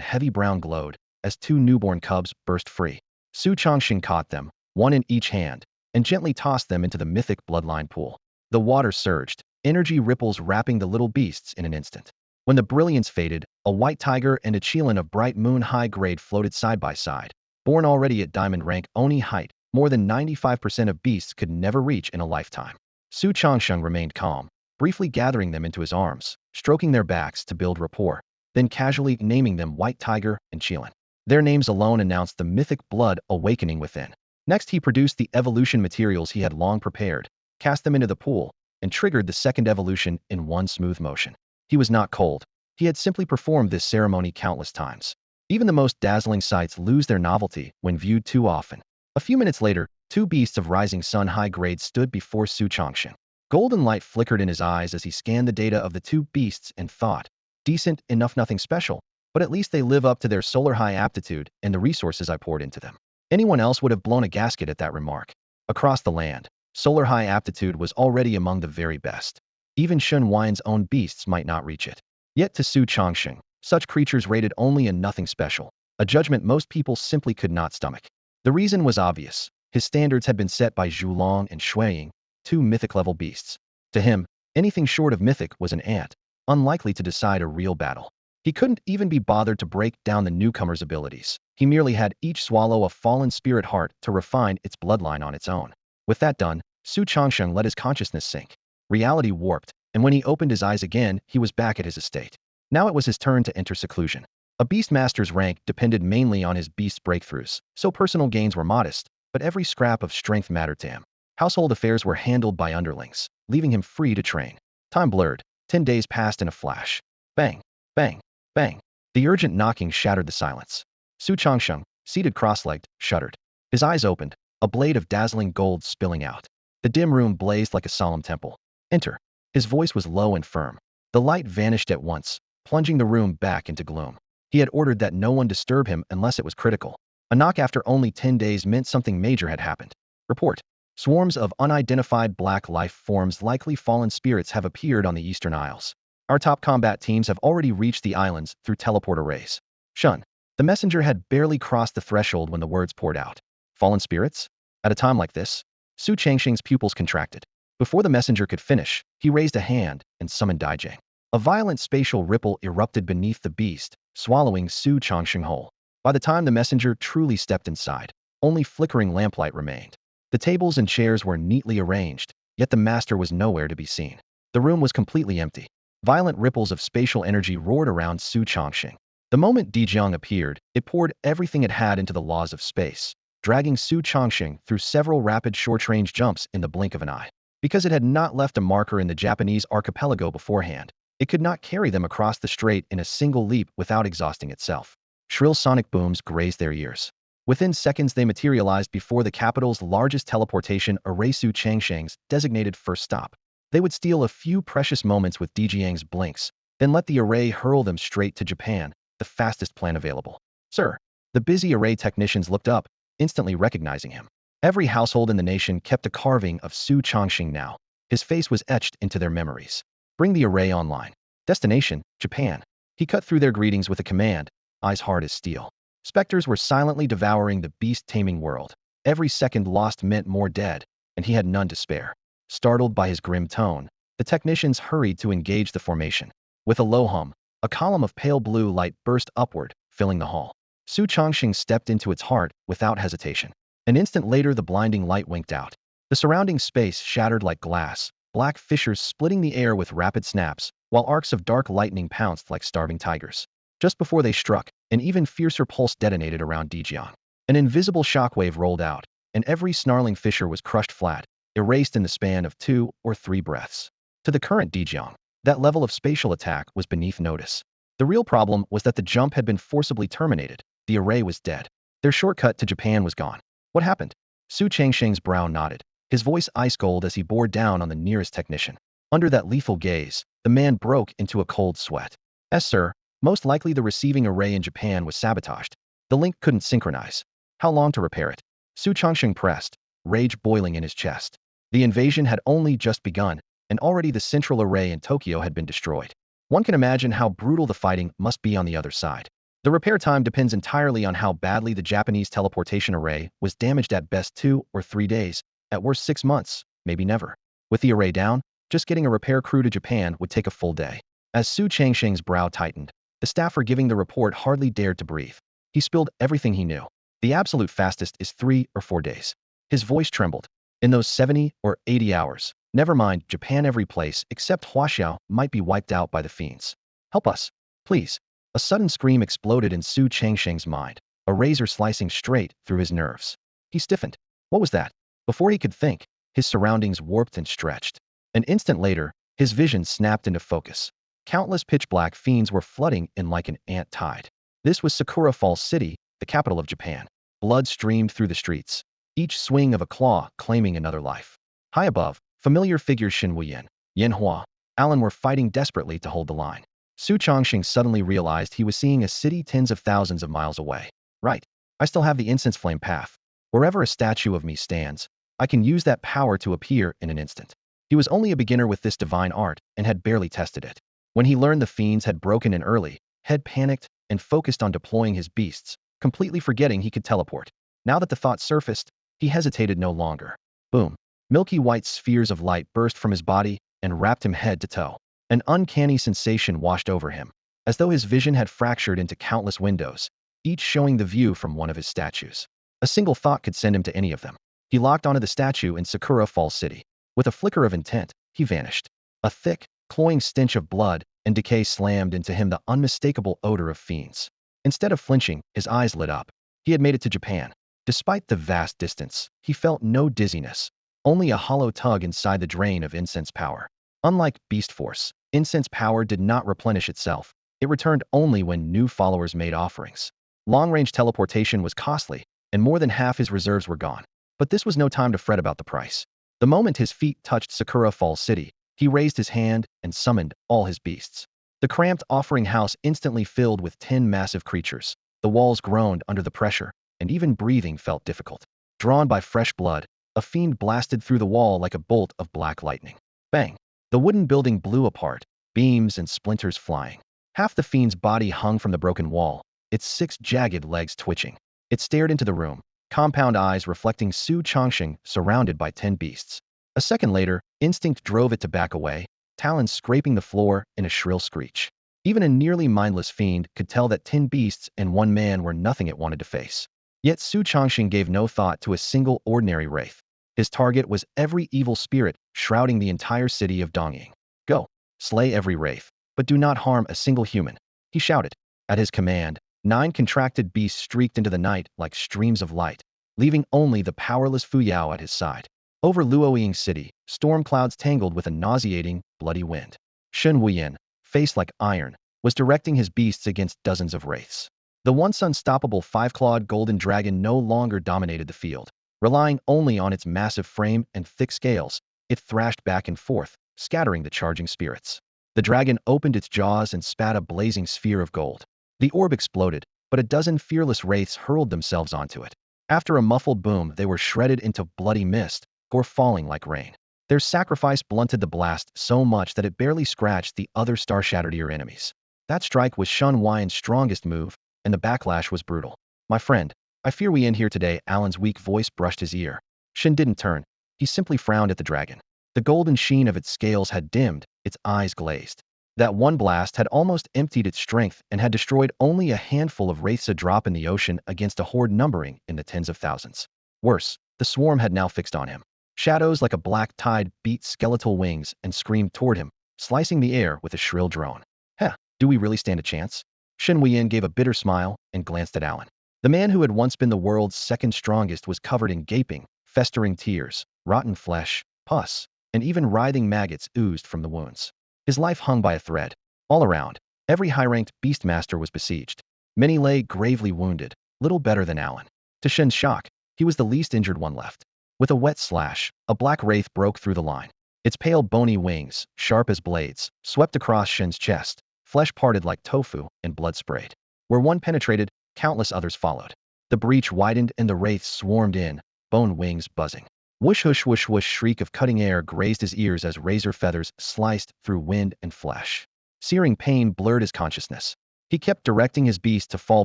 heavy brown glowed as 2 newborn cubs burst free. Su Chongxing caught them, 1 in each hand, and gently tossed them into the Mythic bloodline pool. The water surged, energy ripples wrapping the little beasts in an instant. When the brilliance faded, a white tiger and a chelan of bright moon high grade floated side by side. Born already at diamond rank Oni height, more than 95% of beasts could never reach in a lifetime. Su Chongsheng remained calm, briefly gathering them into his arms, stroking their backs to build rapport, then casually naming them White Tiger and Chelan. Their names alone announced the mythic blood awakening within. Next, he produced the evolution materials he had long prepared, cast them into the pool, and triggered the second evolution in one smooth motion. He was not cold. He had simply performed this ceremony countless times. Even the most dazzling sights lose their novelty when viewed too often. A few minutes later, 2 beasts of rising sun high grade stood before Su Chongxing. Golden light flickered in his eyes as he scanned the data of the 2 beasts and thought, decent enough, nothing special, but at least they live up to their solar high aptitude and the resources I poured into them. Anyone else would have blown a gasket at that remark. Across the land, solar high aptitude was already among the very best. Even Shun Wine's own beasts might not reach it. Yet to Su Chongxing, such creatures rated only a nothing special, a judgment most people simply could not stomach. The reason was obvious. His standards had been set by Zhulong and Shuiying, 2 mythic-level beasts. To him, anything short of mythic was an ant, unlikely to decide a real battle. He couldn't even be bothered to break down the newcomer's abilities. He merely had each swallow a fallen spirit heart to refine its bloodline on its own. With that done, Su Chongsheng let his consciousness sink. Reality warped, and when he opened his eyes again, he was back at his estate. Now it was his turn to enter seclusion. A beastmaster's rank depended mainly on his beast breakthroughs, so personal gains were modest, but every scrap of strength mattered to him. Household affairs were handled by underlings, leaving him free to train. Time blurred. 10 days passed in a flash. Bang, bang, bang. The urgent knocking shattered the silence. Su Chongsheng, seated cross-legged, shuddered. His eyes opened, a blade of dazzling gold spilling out. The dim room blazed like a solemn temple. Enter. His voice was low and firm. The light vanished at once, plunging the room back into gloom. He had ordered that no one disturb him unless it was critical. A knock after only 10 days meant something major had happened. Report. Swarms of unidentified black life forms, likely fallen spirits, have appeared on the Eastern Isles. Our top combat teams have already reached the islands through teleport arrays. Shun. The messenger had barely crossed the threshold when the words poured out. Fallen spirits? At a time like this? Su Changxing's pupils contracted. Before the messenger could finish, he raised a hand and summoned Daijing. A violent spatial ripple erupted beneath the beast, swallowing Su Chongxing whole. By the time the messenger truly stepped inside, only flickering lamplight remained. The tables and chairs were neatly arranged, yet the master was nowhere to be seen. The room was completely empty. Violent ripples of spatial energy roared around Su Chongxing. The moment Dijiang appeared, it poured everything it had into the laws of space, dragging Su Chongxing through several rapid short-range jumps in the blink of an eye. Because it had not left a marker in the Japanese archipelago beforehand, it could not carry them across the strait in a single leap without exhausting itself. Shrill sonic booms grazed their ears. Within seconds, they materialized before the capital's largest teleportation array, Su Changsheng's designated first stop. They would steal a few precious moments with Dijiang's blinks, then let the array hurl them straight to Japan, the fastest plan available. Sir. The busy array technicians looked up, instantly recognizing him. Every household in the nation kept a carving of Su Chongqing now. His face was etched into their memories. Bring the array online. Destination, Japan. He cut through their greetings with a command, eyes hard as steel. Spectres were silently devouring the beast-taming world. Every second lost meant more dead, and he had none to spare. Startled by his grim tone, the technicians hurried to engage the formation. With a low hum, a column of pale blue light burst upward, filling the hall. Su Chongqing stepped into its heart without hesitation. An instant later, the blinding light winked out. The surrounding space shattered like glass, black fissures splitting the air with rapid snaps, while arcs of dark lightning pounced like starving tigers. Just before they struck, an even fiercer pulse detonated around Dijiang. An invisible shockwave rolled out, and every snarling fissure was crushed flat, erased in the span of 2 or 3 breaths. To the current Dijiang, that level of spatial attack was beneath notice. The real problem was that the jump had been forcibly terminated. The array was dead. Their shortcut to Japan was gone. What happened? Su Changsheng's brow knotted, his voice ice-cold as he bore down on the nearest technician. Under that lethal gaze, the man broke into a cold sweat. Yes, sir. Most likely the receiving array in Japan was sabotaged. The link couldn't synchronize. How long to repair it? Su Chongqing pressed, rage boiling in his chest. The invasion had only just begun, and already the central array in Tokyo had been destroyed. One can imagine how brutal the fighting must be on the other side. The repair time depends entirely on how badly the Japanese teleportation array was damaged. At best 2 or 3 days, at worst 6 months, maybe never. With the array down, just getting a repair crew to Japan would take a full day. As Su Changsheng's brow tightened, the staffer giving the report hardly dared to breathe. He spilled everything he knew. The absolute fastest is 3 or 4 days. His voice trembled. In those 70 or 80 hours, never mind Japan, every place except Huaxiao might be wiped out by the fiends. Help us, please. A sudden scream exploded in Su Changsheng's mind, a razor slicing straight through his nerves. He stiffened. What was that? Before he could think, his surroundings warped and stretched. An instant later, his vision snapped into focus. Countless pitch-black fiends were flooding in like an ant tide. This was Sakura Falls City, the capital of Japan. Blood streamed through the streets, each swing of a claw claiming another life. High above, familiar figures Shin Wuyin, Yen Hua, Alan were fighting desperately to hold the line. Su Chongqing suddenly realized he was seeing a city tens of thousands of miles away. Right. I still have the incense flame path. Wherever a statue of me stands, I can use that power to appear in an instant. He was only a beginner with this divine art and had barely tested it. When he learned the fiends had broken in early, Head panicked and focused on deploying his beasts, completely forgetting he could teleport. Now that the thought surfaced, he hesitated no longer. Boom. Milky white spheres of light burst from his body and wrapped him head to toe. An uncanny sensation washed over him, as though his vision had fractured into countless windows, each showing the view from one of his statues. A single thought could send him to any of them. He locked onto the statue in Sakura Falls City. With a flicker of intent, he vanished. A thick, cloying stench of blood and decay slammed into him the unmistakable odor of fiends. Instead of flinching, his eyes lit up. He had made it to Japan. Despite the vast distance, he felt no dizziness, only a hollow tug inside the drain of incense power. Unlike Beast Force, incense power did not replenish itself. It returned only when new followers made offerings. Long-range teleportation was costly, and more than half his reserves were gone. But this was no time to fret about the price. The moment his feet touched Sakura Falls City, he raised his hand and summoned all his beasts. The cramped offering house instantly filled with 10 massive creatures. The walls groaned under the pressure, and even breathing felt difficult. Drawn by fresh blood, a fiend blasted through the wall like a bolt of black lightning. Bang! The wooden building blew apart, beams and splinters flying. Half the fiend's body hung from the broken wall, its 6 jagged legs twitching. It stared into the room, compound eyes reflecting Su Chongqing surrounded by 10 beasts. A second later, instinct drove it to back away, talons scraping the floor in a shrill screech. Even a nearly mindless fiend could tell that 10 beasts and 1 man were nothing it wanted to face. Yet Su Chongqing gave no thought to a single ordinary wraith. His target was every evil spirit shrouding the entire city of Dongying. Go, slay every wraith, but do not harm a single human, he shouted. At his command, 9 contracted beasts streaked into the night like streams of light, leaving only the powerless Fuyao at his side. Over Luoying City, storm clouds tangled with a nauseating, bloody wind. Shen Wuyin, face like iron, was directing his beasts against dozens of wraiths. The once unstoppable 5-clawed golden dragon no longer dominated the field. Relying only on its massive frame and thick scales, it thrashed back and forth, scattering the charging spirits. The dragon opened its jaws and spat a blazing sphere of gold. The orb exploded, but a dozen fearless wraiths hurled themselves onto it. After a muffled boom, they were shredded into bloody mist, gore falling like rain. Their sacrifice blunted the blast so much that it barely scratched the other star-shattered ear enemies. That strike was Shun Huayan's strongest move, and the backlash was brutal. My friend, I fear we end here today. Alan's weak voice brushed his ear. Shin didn't turn. He simply frowned at the dragon. The golden sheen of its scales had dimmed, its eyes glazed. That one blast had almost emptied its strength and had destroyed only a handful of wraiths, a drop in the ocean against a horde numbering in the tens of thousands. Worse, the swarm had now fixed on him. Shadows like a black tide beat skeletal wings and screamed toward him, slicing the air with a shrill drone. Heh, do we really stand a chance? Shen Wuyan gave a bitter smile and glanced at Alan. The man who had once been the world's second strongest was covered in gaping, festering tears, rotten flesh, pus, and even writhing maggots oozed from the wounds. His life hung by a thread. All around, every high-ranked beastmaster was besieged. Many lay gravely wounded, little better than Alan. To Shen's shock, he was the least injured one left. With a wet slash, a black wraith broke through the line. Its pale bony wings, sharp as blades, swept across Shen's chest, flesh parted like tofu and blood sprayed. Where one penetrated, countless others followed. The breach widened and the wraiths swarmed in, bone wings buzzing. Whoosh whoosh whoosh whoosh shriek of cutting air grazed his ears as razor feathers sliced through wind and flesh. Searing pain blurred his consciousness. He kept directing his beast to fall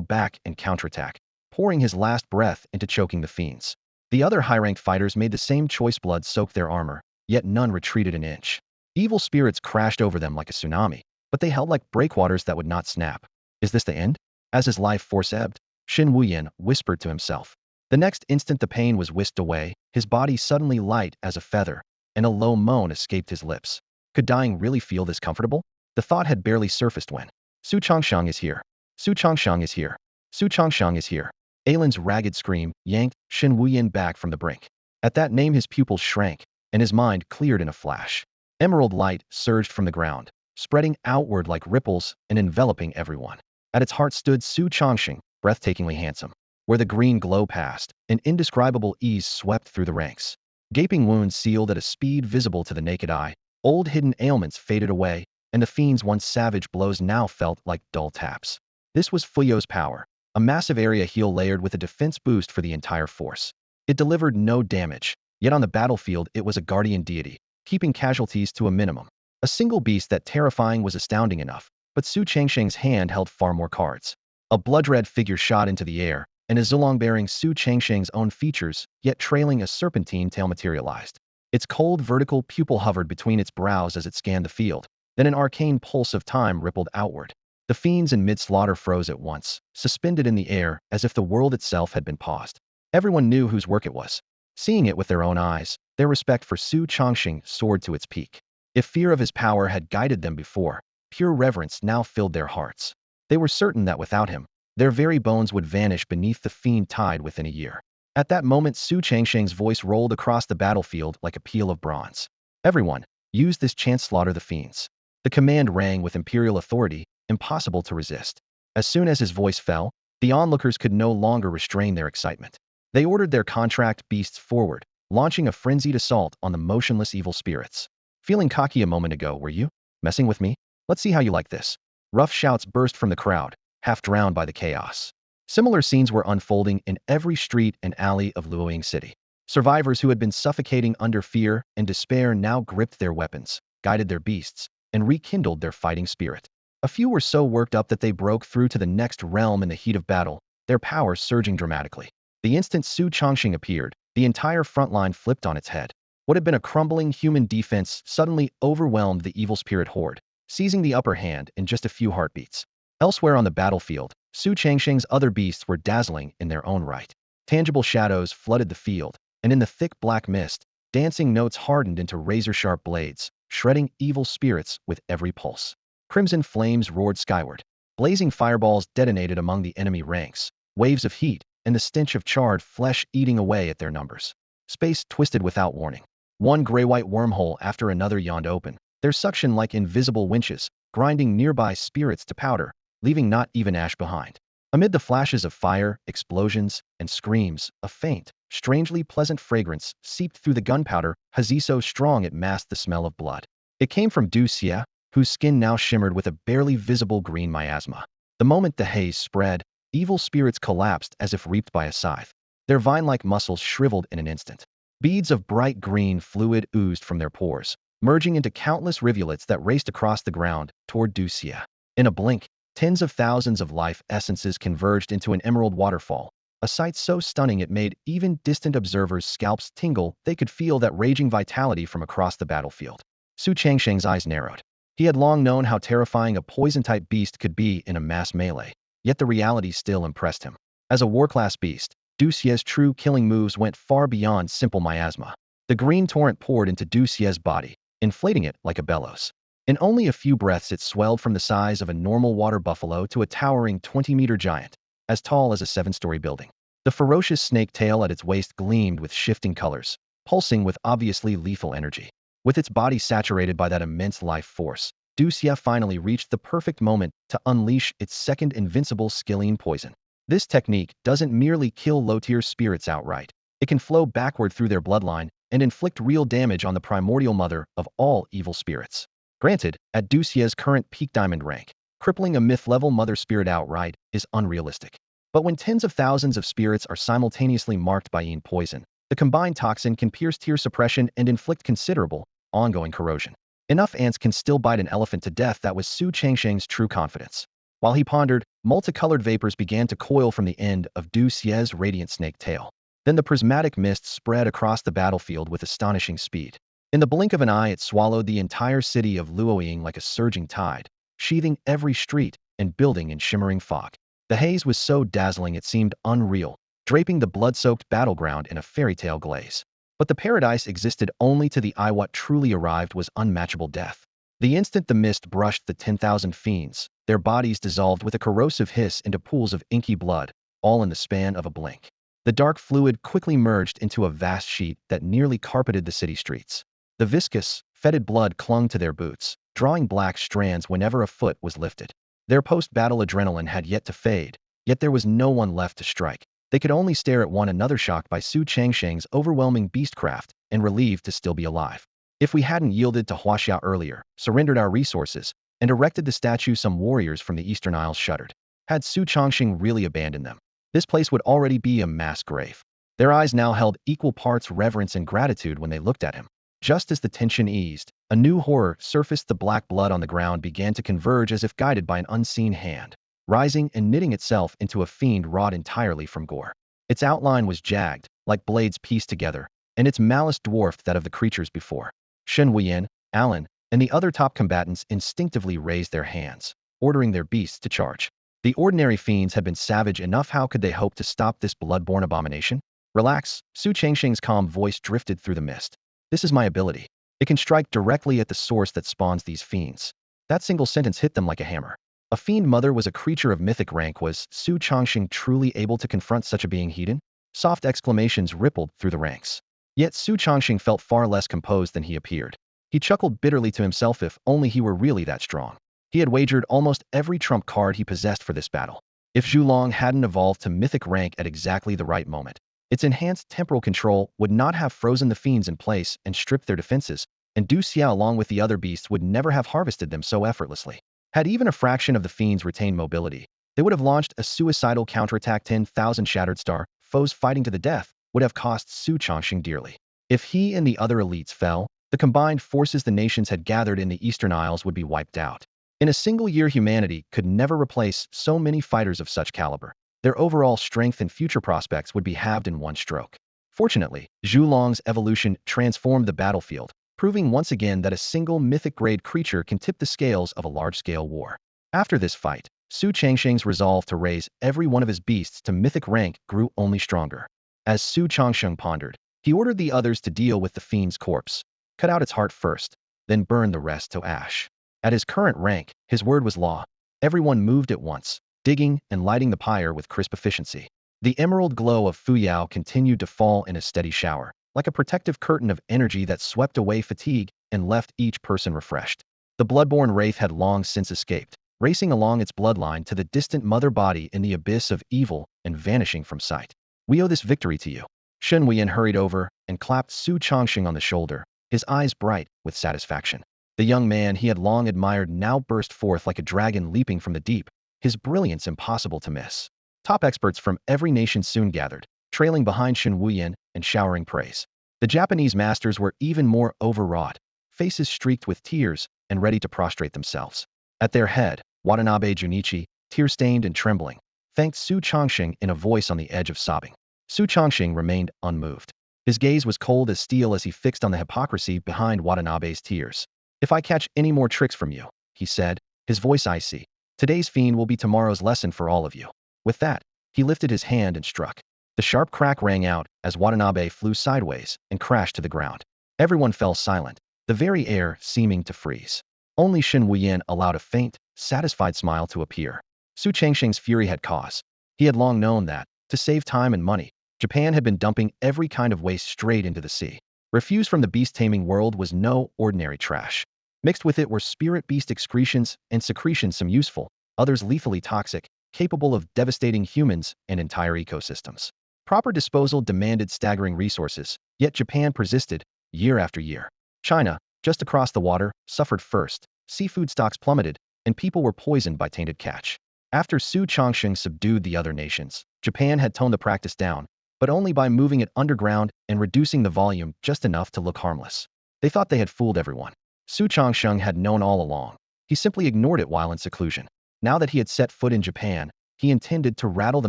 back and counterattack, pouring his last breath into choking the fiends. The other high-ranked fighters made the same choice. Blood soaked their armor, yet none retreated an inch. Evil spirits crashed over them like a tsunami, but they held like breakwaters that would not snap. Is this the end? As his life force ebbed, Shin Wuyan whispered to himself. The next instant the pain was whisked away, his body suddenly light as a feather, and a low moan escaped his lips. Could dying really feel this comfortable? The thought had barely surfaced when Su Changsheng is here. Su Changsheng is here. Su Changsheng is here. Alan's ragged scream yanked Shin Wuyan back from the brink. At that name his pupils shrank, and his mind cleared in a flash. Emerald light surged from the ground, spreading outward like ripples and enveloping everyone. At its heart stood Su Changsheng, breathtakingly handsome. Where the green glow passed, an indescribable ease swept through the ranks. Gaping wounds sealed at a speed visible to the naked eye, old hidden ailments faded away, and the fiend's once savage blows now felt like dull taps. This was Fuyo's power, a massive area heal layered with a defense boost for the entire force. It delivered no damage, yet on the battlefield it was a guardian deity, keeping casualties to a minimum. A single beast that terrifying was astounding enough, but Su Changsheng's hand held far more cards. A blood-red figure shot into the air, and a Zulong bearing Su Changsheng's own features, yet trailing a serpentine tail materialized. Its cold vertical pupil hovered between its brows as it scanned the field. Then an arcane pulse of time rippled outward. The fiends in mid-slaughter froze at once, suspended in the air as if the world itself had been paused. Everyone knew whose work it was. Seeing it with their own eyes, their respect for Su Changsheng soared to its peak. If fear of his power had guided them before, pure reverence now filled their hearts. They were certain that without him, their very bones would vanish beneath the fiend tide within a year. At that moment Su Changsheng's voice rolled across the battlefield like a peal of bronze. Everyone, use this chance slaughter the fiends. The command rang with imperial authority, impossible to resist. As soon as his voice fell, the onlookers could no longer restrain their excitement. They ordered their contract beasts forward, launching a frenzied assault on the motionless evil spirits. Feeling cocky a moment ago, were you? Messing with me? Let's see how you like this. Rough shouts burst from the crowd, half drowned by the chaos. Similar scenes were unfolding in every street and alley of Luoying City. Survivors who had been suffocating under fear and despair now gripped their weapons, guided their beasts, and rekindled their fighting spirit. A few were so worked up that they broke through to the next realm in the heat of battle, their power surging dramatically. The instant Su Changsheng appeared, the entire front line flipped on its head. What had been a crumbling human defense suddenly overwhelmed the evil spirit horde, seizing the upper hand in just a few heartbeats. Elsewhere on the battlefield, Su Changsheng's other beasts were dazzling in their own right. Tangible shadows flooded the field, and in the thick black mist, dancing notes hardened into razor-sharp blades, shredding evil spirits with every pulse. Crimson flames roared skyward. Blazing fireballs detonated among the enemy ranks, waves of heat, and the stench of charred flesh eating away at their numbers. Space twisted without warning. One gray-white wormhole after another yawned open, their suction like invisible winches, grinding nearby spirits to powder, leaving not even ash behind. Amid the flashes of fire, explosions, and screams, a faint, strangely pleasant fragrance seeped through the gunpowder, haze so strong it masked the smell of blood. It came from Du Xia, whose skin now shimmered with a barely visible green miasma. The moment the haze spread, evil spirits collapsed as if reaped by a scythe. Their vine-like muscles shriveled in an instant. Beads of bright green fluid oozed from their pores, merging into countless rivulets that raced across the ground toward Du Xie. In a blink, tens of thousands of life essences converged into an emerald waterfall, a sight so stunning it made even distant observers' scalps tingle. They could feel that raging vitality from across the battlefield. Su Changsheng's eyes narrowed. He had long known how terrifying a poison-type beast could be in a mass melee, yet the reality still impressed him. As a war-class beast, Du Xie's true killing moves went far beyond simple miasma. The green torrent poured into Du Xie's body, inflating it like a bellows. In only a few breaths it swelled from the size of a normal water buffalo to a towering 20-meter giant, as tall as a 7-story building. The ferocious snake tail at its waist gleamed with shifting colors, pulsing with obviously lethal energy. With its body saturated by that immense life force, Du Xie finally reached the perfect moment to unleash its second invincible skilling poison. This technique doesn't merely kill low-tier spirits outright. It can flow backward through their bloodline and inflict real damage on the primordial mother of all evil spirits. Granted, at Du Xie's current peak diamond rank, crippling a myth-level mother spirit outright is unrealistic. But when tens of thousands of spirits are simultaneously marked by yin poison, the combined toxin can pierce tier suppression and inflict considerable, ongoing corrosion. Enough ants can still bite an elephant to death. That was Su Changsheng's true confidence. While he pondered, multicolored vapors began to coil from the end of Du Xie's radiant snake tail. Then the prismatic mist spread across the battlefield with astonishing speed. In the blink of an eye it swallowed the entire city of Luoying like a surging tide, sheathing every street and building in shimmering fog. The haze was so dazzling it seemed unreal, draping the blood-soaked battleground in a fairy tale glaze. But the paradise existed only to the eye. What truly arrived was unmatchable death. The instant the mist brushed the 10,000 fiends, their bodies dissolved with a corrosive hiss into pools of inky blood, all in the span of a blink. The dark fluid quickly merged into a vast sheet that nearly carpeted the city streets. The viscous, fetid blood clung to their boots, drawing black strands whenever a foot was lifted. Their post-battle adrenaline had yet to fade, yet there was no one left to strike. They could only stare at one another, shocked by Su Changsheng's overwhelming beastcraft and relieved to still be alive. If we hadn't yielded to Huaxia earlier, surrendered our resources, and erected the statue, some warriors from the Eastern Isles shuddered. Had Su Changsheng really abandoned them, this place would already be a mass grave. Their eyes now held equal parts reverence and gratitude when they looked at him. Just as the tension eased, a new horror surfaced. The black blood on the ground began to converge as if guided by an unseen hand, rising and knitting itself into a fiend wrought entirely from gore. Its outline was jagged, like blades pieced together, and its malice dwarfed that of the creatures before. Shen Wuyan, Alan, and the other top combatants instinctively raised their hands, ordering their beasts to charge. The ordinary fiends had been savage enough. How could they hope to stop this blood-borne abomination? Relax, Su Changsheng's calm voice drifted through the mist. This is my ability. It can strike directly at the source that spawns these fiends. That single sentence hit them like a hammer. A fiend mother was a creature of mythic rank. Was Su Changsheng truly able to confront such a being? Heathen? Soft exclamations rippled through the ranks. Yet Su Changsheng felt far less composed than he appeared. He chuckled bitterly to himself. If only he were really that strong. He had wagered almost every trump card he possessed for this battle. If Zhulong hadn't evolved to mythic rank at exactly the right moment, its enhanced temporal control would not have frozen the fiends in place and stripped their defenses, and Du Xia along with the other beasts would never have harvested them so effortlessly. Had even a fraction of the fiends retained mobility, they would have launched a suicidal counterattack. 10,000 shattered star foes fighting to the death would have cost Su Changsheng dearly. If he and the other elites fell, the combined forces the nations had gathered in the Eastern Isles would be wiped out. In a single year, humanity could never replace so many fighters of such caliber. Their overall strength and future prospects would be halved in one stroke. Fortunately, Zhulong's evolution transformed the battlefield, proving once again that a single mythic-grade creature can tip the scales of a large-scale war. After this fight, Su Changsheng's resolve to raise every one of his beasts to mythic rank grew only stronger. As Su Changsheng pondered, he ordered the others to deal with the fiend's corpse, cut out its heart first, then burn the rest to ash. At his current rank, his word was law. Everyone moved at once, digging and lighting the pyre with crisp efficiency. The emerald glow of Fuyao continued to fall in a steady shower, like a protective curtain of energy that swept away fatigue and left each person refreshed. The bloodborne wraith had long since escaped, racing along its bloodline to the distant mother body in the abyss of evil and vanishing from sight. We owe this victory to you. Shen Wuyan hurried over and clapped Su Changsheng on the shoulder, his eyes bright with satisfaction. The young man he had long admired now burst forth like a dragon leaping from the deep, his brilliance impossible to miss. Top experts from every nation soon gathered, trailing behind Shen Wuyan and showering praise. The Japanese masters were even more overwrought, faces streaked with tears and ready to prostrate themselves. At their head, Watanabe Junichi, tear-stained and trembling, thanked Su Chongqing in a voice on the edge of sobbing. Su Chongqing remained unmoved. His gaze was cold as steel as he fixed on the hypocrisy behind Watanabe's tears. "If I catch any more tricks from you," he said, his voice icy, "today's fiend will be tomorrow's lesson for all of you." With that, he lifted his hand and struck. The sharp crack rang out as Watanabe flew sideways and crashed to the ground. Everyone fell silent, the very air seeming to freeze. Only Shen Wuyan allowed a faint, satisfied smile to appear. Su Changqing's fury had cause. He had long known that, to save time and money, Japan had been dumping every kind of waste straight into the sea. Refuse from the beast-taming world was no ordinary trash. Mixed with it were spirit beast excretions and secretions, some useful, others lethally toxic, capable of devastating humans and entire ecosystems. Proper disposal demanded staggering resources, yet Japan persisted, year after year. China, just across the water, suffered first. Seafood stocks plummeted, and people were poisoned by tainted catch. After Su Chongqing subdued the other nations, Japan had toned the practice down, but only by moving it underground and reducing the volume just enough to look harmless. They thought they had fooled everyone. Su Chongqing had known all along. He simply ignored it while in seclusion. Now that he had set foot in Japan, he intended to rattle the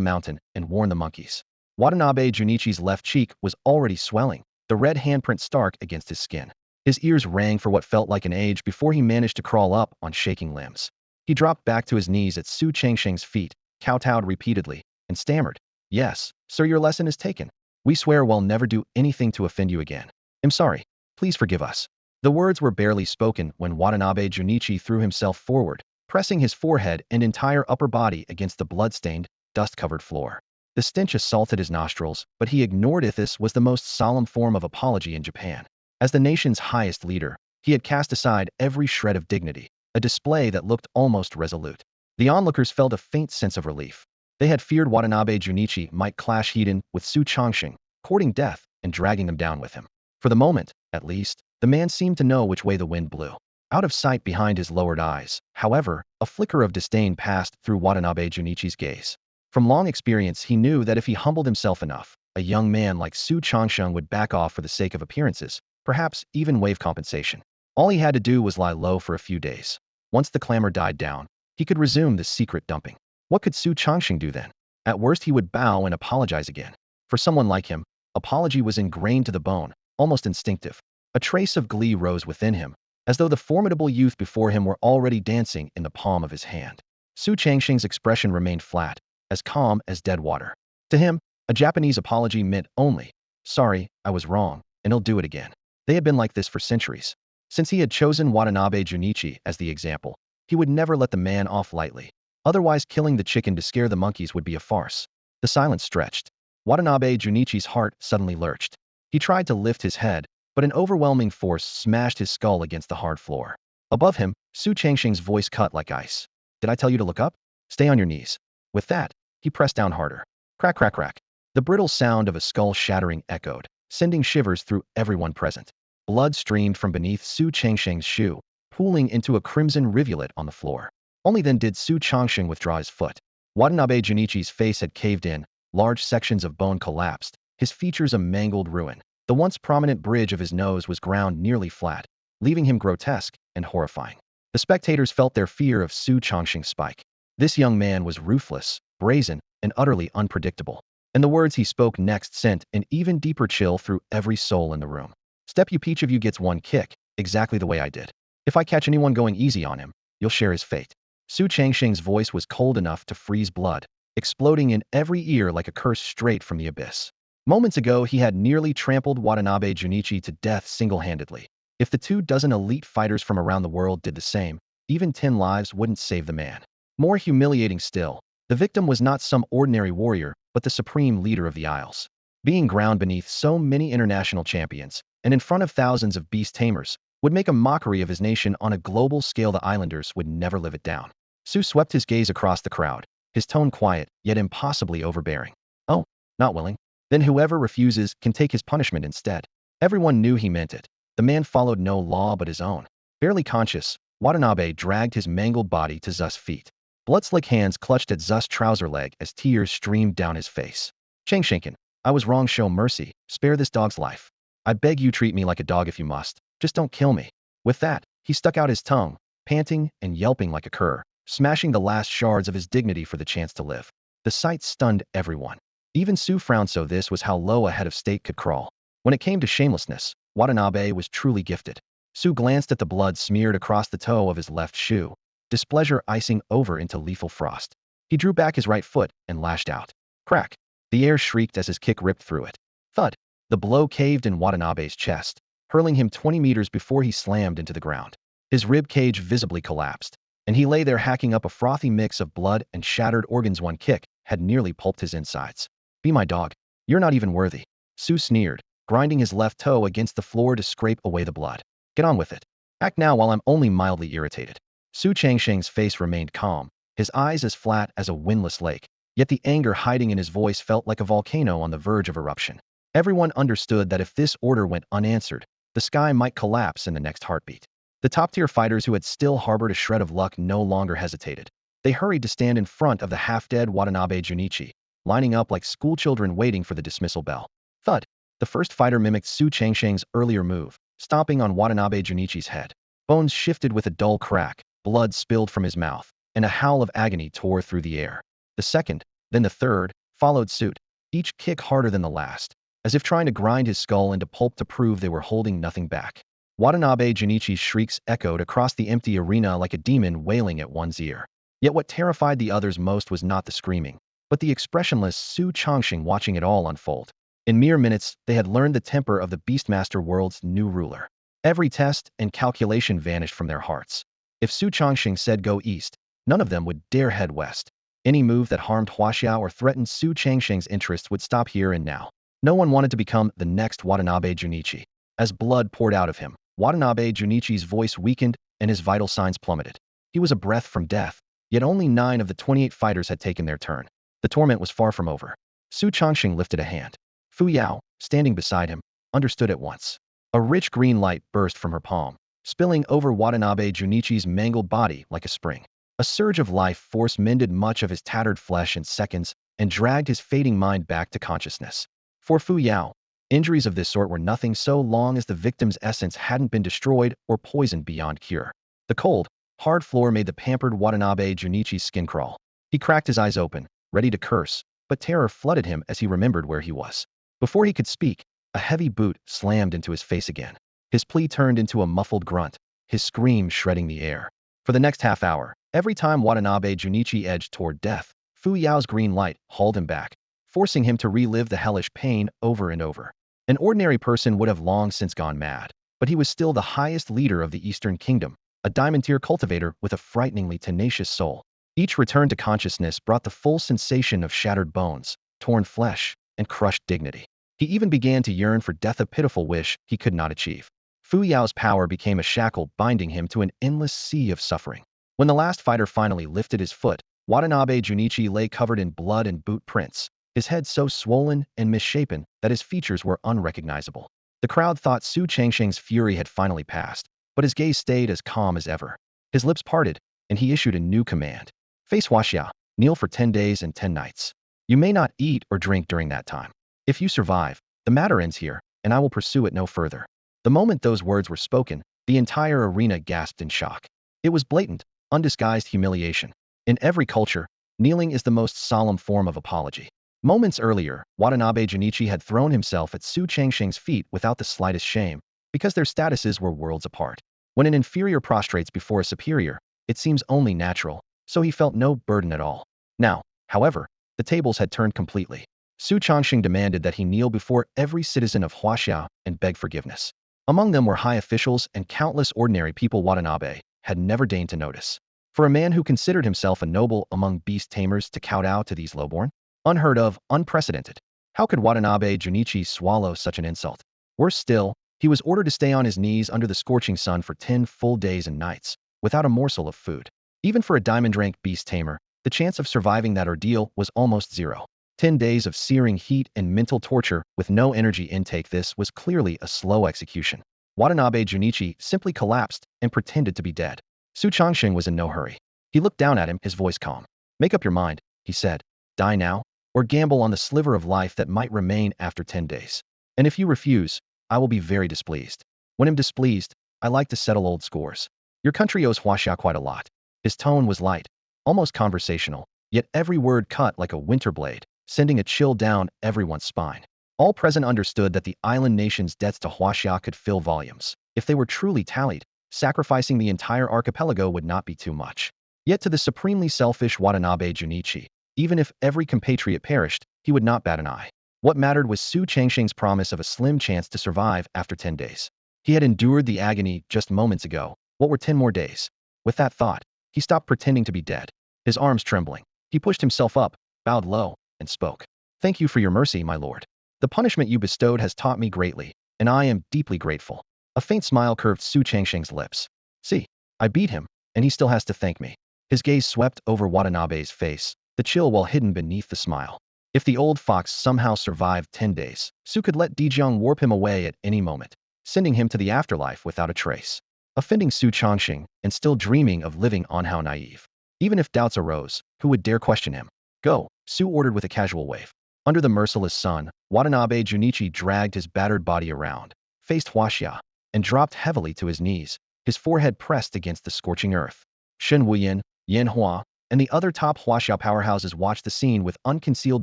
mountain and warn the monkeys. Watanabe Junichi's left cheek was already swelling, the red handprint stark against his skin. His ears rang for what felt like an age before he managed to crawl up on shaking limbs. He dropped back to his knees at Su Changqing's feet, kowtowed repeatedly, and stammered, "Yes, sir, your lesson is taken. We swear we'll never do anything to offend you again. I'm sorry. Please forgive us." The words were barely spoken when Watanabe Junichi threw himself forward, pressing his forehead and entire upper body against the blood-stained, dust-covered floor. The stench assaulted his nostrils, but he ignored it. This was the most solemn form of apology in Japan. As the nation's highest leader, he had cast aside every shred of dignity, a display that looked almost resolute. The onlookers felt a faint sense of relief. They had feared Watanabe Junichi might clash head-on with Su Chongqing, courting death and dragging them down with him. For the moment, at least, the man seemed to know which way the wind blew. Out of sight behind his lowered eyes, however, a flicker of disdain passed through Watanabe Junichi's gaze. From long experience, he knew that if he humbled himself enough, a young man like Su Chongqing would back off for the sake of appearances, perhaps even waive compensation. All he had to do was lie low for a few days. Once the clamor died down, he could resume the secret dumping. What could Su Chongqing do then? At worst, he would bow and apologize again. For someone like him, apology was ingrained to the bone, almost instinctive. A trace of glee rose within him, as though the formidable youth before him were already dancing in the palm of his hand. Su Changqing's expression remained flat, as calm as dead water. To him, a Japanese apology meant only, "Sorry, I was wrong, and he'll do it again." They had been like this for centuries. Since he had chosen Watanabe Junichi as the example, he would never let the man off lightly. Otherwise, killing the chicken to scare the monkeys would be a farce. The silence stretched. Watanabe Junichi's heart suddenly lurched. He tried to lift his head, but an overwhelming force smashed his skull against the hard floor. Above him, Su Changqing's voice cut like ice. "Did I tell you to look up? Stay on your knees." With that, he pressed down harder. Crack, crack, crack. The brittle sound of a skull shattering echoed, sending shivers through everyone present. Blood streamed from beneath Su Changqing's shoe, pooling into a crimson rivulet on the floor. Only then did Su Chongqing withdraw his foot. Watanabe Junichi's face had caved in, large sections of bone collapsed, his features a mangled ruin. The once prominent bridge of his nose was ground nearly flat, leaving him grotesque and horrifying. The spectators felt their fear of Su Chongqing's spike. This young man was ruthless, brazen, and utterly unpredictable. And the words he spoke next sent an even deeper chill through every soul in the room. "Step you, each of you gets one kick, exactly the way I did. If I catch anyone going easy on him, you'll share his fate." Su Changqing's voice was cold enough to freeze blood, exploding in every ear like a curse straight from the abyss. Moments ago, he had nearly trampled Watanabe Junichi to death single-handedly. If the 24 elite fighters from around the world did the same, even 10 lives wouldn't save the man. More humiliating still, the victim was not some ordinary warrior, but the supreme leader of the Isles. Being ground beneath so many international champions, and in front of thousands of beast tamers, would make a mockery of his nation on a global scale. The islanders would never live it down. Su swept his gaze across the crowd, his tone quiet, yet impossibly overbearing. "Oh, not willing? Then whoever refuses can take his punishment instead." Everyone knew he meant it. The man followed no law but his own. Barely conscious, Watanabe dragged his mangled body to Zu's feet. Blood-slick hands clutched at Zu's trouser leg as tears streamed down his face. "Changqing, I was wrong, show mercy, spare this dog's life. I beg you, treat me like a dog if you must, just don't kill me. With that, he stuck out his tongue, panting and yelping like a cur, smashing the last shards of his dignity for the chance to live. The sight stunned everyone. Even Su frowned, so this was how low a head of state could crawl. When it came to shamelessness, Watanabe was truly gifted. Su glanced at the blood smeared across the toe of his left shoe, displeasure icing over into lethal frost. He drew back his right foot and lashed out. Crack! The air shrieked as his kick ripped through it. Thud! The blow caved in Watanabe's chest, hurling him 20 meters before he slammed into the ground. His rib cage visibly collapsed, and he lay there hacking up a frothy mix of blood and shattered organs. One kick had nearly pulped his insides. Be my dog. You're not even worthy. Su sneered, grinding his left toe against the floor to scrape away the blood. Get on with it. Act now while I'm only mildly irritated. Su Changsheng's face remained calm, his eyes as flat as a windless lake, yet the anger hiding in his voice felt like a volcano on the verge of eruption. Everyone understood that if this order went unanswered, the sky might collapse in the next heartbeat. The top-tier fighters who had still harbored a shred of luck no longer hesitated. They hurried to stand in front of the half-dead Watanabe Junichi, lining up like schoolchildren waiting for the dismissal bell. Thud! The first fighter mimicked Su Changsheng's earlier move, stomping on Watanabe Junichi's head. Bones shifted with a dull crack, blood spilled from his mouth, and a howl of agony tore through the air. The second, then the third, followed suit, each kick harder than the last, as if trying to grind his skull into pulp to prove they were holding nothing back. Watanabe Junichi's shrieks echoed across the empty arena like a demon wailing at one's ear. Yet what terrified the others most was not the screaming, but the expressionless Su Changsheng watching it all unfold. In mere minutes, they had learned the temper of the Beastmaster world's new ruler. Every test and calculation vanished from their hearts. If Su Changsheng said go east, none of them would dare head west. Any move that harmed Huaxiao or threatened Su Changsheng's interests would stop here and now. No one wanted to become the next Watanabe Junichi. As blood poured out of him, Watanabe Junichi's voice weakened and his vital signs plummeted. He was a breath from death, yet only 9 of the 28 fighters had taken their turn. The torment was far from over. Su Changsheng lifted a hand. Fu Yao, standing beside him, understood at once. A rich green light burst from her palm, spilling over Watanabe Junichi's mangled body like a spring. A surge of life force mended much of his tattered flesh in seconds and dragged his fading mind back to consciousness. For Fu Yao, injuries of this sort were nothing so long as the victim's essence hadn't been destroyed or poisoned beyond cure. The cold, hard floor made the pampered Watanabe Junichi's skin crawl. He cracked his eyes open, ready to curse, but terror flooded him as he remembered where he was. Before he could speak, a heavy boot slammed into his face again. His plea turned into a muffled grunt, his scream shredding the air. For the next half hour, every time Watanabe Junichi edged toward death, Fu Yao's green light hauled him back, forcing him to relive the hellish pain over and over. An ordinary person would have long since gone mad, but he was still the highest leader of the Eastern Kingdom, a diamond-tier cultivator with a frighteningly tenacious soul. Each return to consciousness brought the full sensation of shattered bones, torn flesh, and crushed dignity. He even began to yearn for death, a pitiful wish he could not achieve. Fu Yao's power became a shackle binding him to an endless sea of suffering. When the last fighter finally lifted his foot, Watanabe Junichi lay covered in blood and boot prints, his head so swollen and misshapen that his features were unrecognizable. The crowd thought Su Changsheng's fury had finally passed, but his gaze stayed as calm as ever. His lips parted, and he issued a new command. Face Huaxia, kneel for 10 days and 10 nights. You may not eat or drink during that time. If you survive, the matter ends here, and I will pursue it no further. The moment those words were spoken, the entire arena gasped in shock. It was blatant, undisguised humiliation. In every culture, kneeling is the most solemn form of apology. Moments earlier, Watanabe Junichi had thrown himself at Su Changsheng's feet without the slightest shame, because their statuses were worlds apart. When an inferior prostrates before a superior, it seems only natural, so he felt no burden at all. Now, however, the tables had turned completely. Su Changsheng demanded that he kneel before every citizen of Huaxia and beg forgiveness. Among them were high officials and countless ordinary people Watanabe had never deigned to notice. For a man who considered himself a noble among beast tamers to kowtow to these lowborn? Unheard of, unprecedented. How could Watanabe Junichi swallow such an insult? Worse still, he was ordered to stay on his knees under the scorching sun for 10 full days and nights, without a morsel of food. Even for a diamond-rank beast tamer, the chance of surviving that ordeal was almost zero. 10 days of searing heat and mental torture with no energy intake. This was clearly a slow execution. Watanabe Junichi simply collapsed and pretended to be dead. Su Changsheng was in no hurry. He looked down at him, his voice calm. Make up your mind, he said. Die now, or gamble on the sliver of life that might remain after 10 days. And if you refuse, I will be very displeased. When I'm displeased, I like to settle old scores. Your country owes Huaxia quite a lot. His tone was light, almost conversational, yet every word cut like a winter blade, sending a chill down everyone's spine. All present understood that the island nation's debts to Huaxia could fill volumes. If they were truly tallied, sacrificing the entire archipelago would not be too much. Yet to the supremely selfish Watanabe Junichi, even if every compatriot perished, he would not bat an eye. What mattered was Su Changxing's promise of a slim chance to survive after 10 days. He had endured the agony just moments ago. What were 10 more days? With that thought, he stopped pretending to be dead, his arms trembling. He pushed himself up, bowed low, and spoke. Thank you for your mercy, my lord. The punishment you bestowed has taught me greatly, and I am deeply grateful. A faint smile curved Su Changxing's lips. See, I beat him, and he still has to thank me. His gaze swept over Watanabe's face, the chill well hidden beneath the smile. If the old fox somehow survived 10 days, Su could let Dijiang warp him away at any moment, sending him to the afterlife without a trace. Offending Su Changxing, and still dreaming of living on, how naive. Even if doubts arose, who would dare question him? Go, Su ordered with a casual wave. Under the merciless sun, Watanabe Junichi dragged his battered body around, faced Huaxia, and dropped heavily to his knees, his forehead pressed against the scorching earth. Shen Wuyan, Yan Hua, and the other top Huaxia powerhouses watched the scene with unconcealed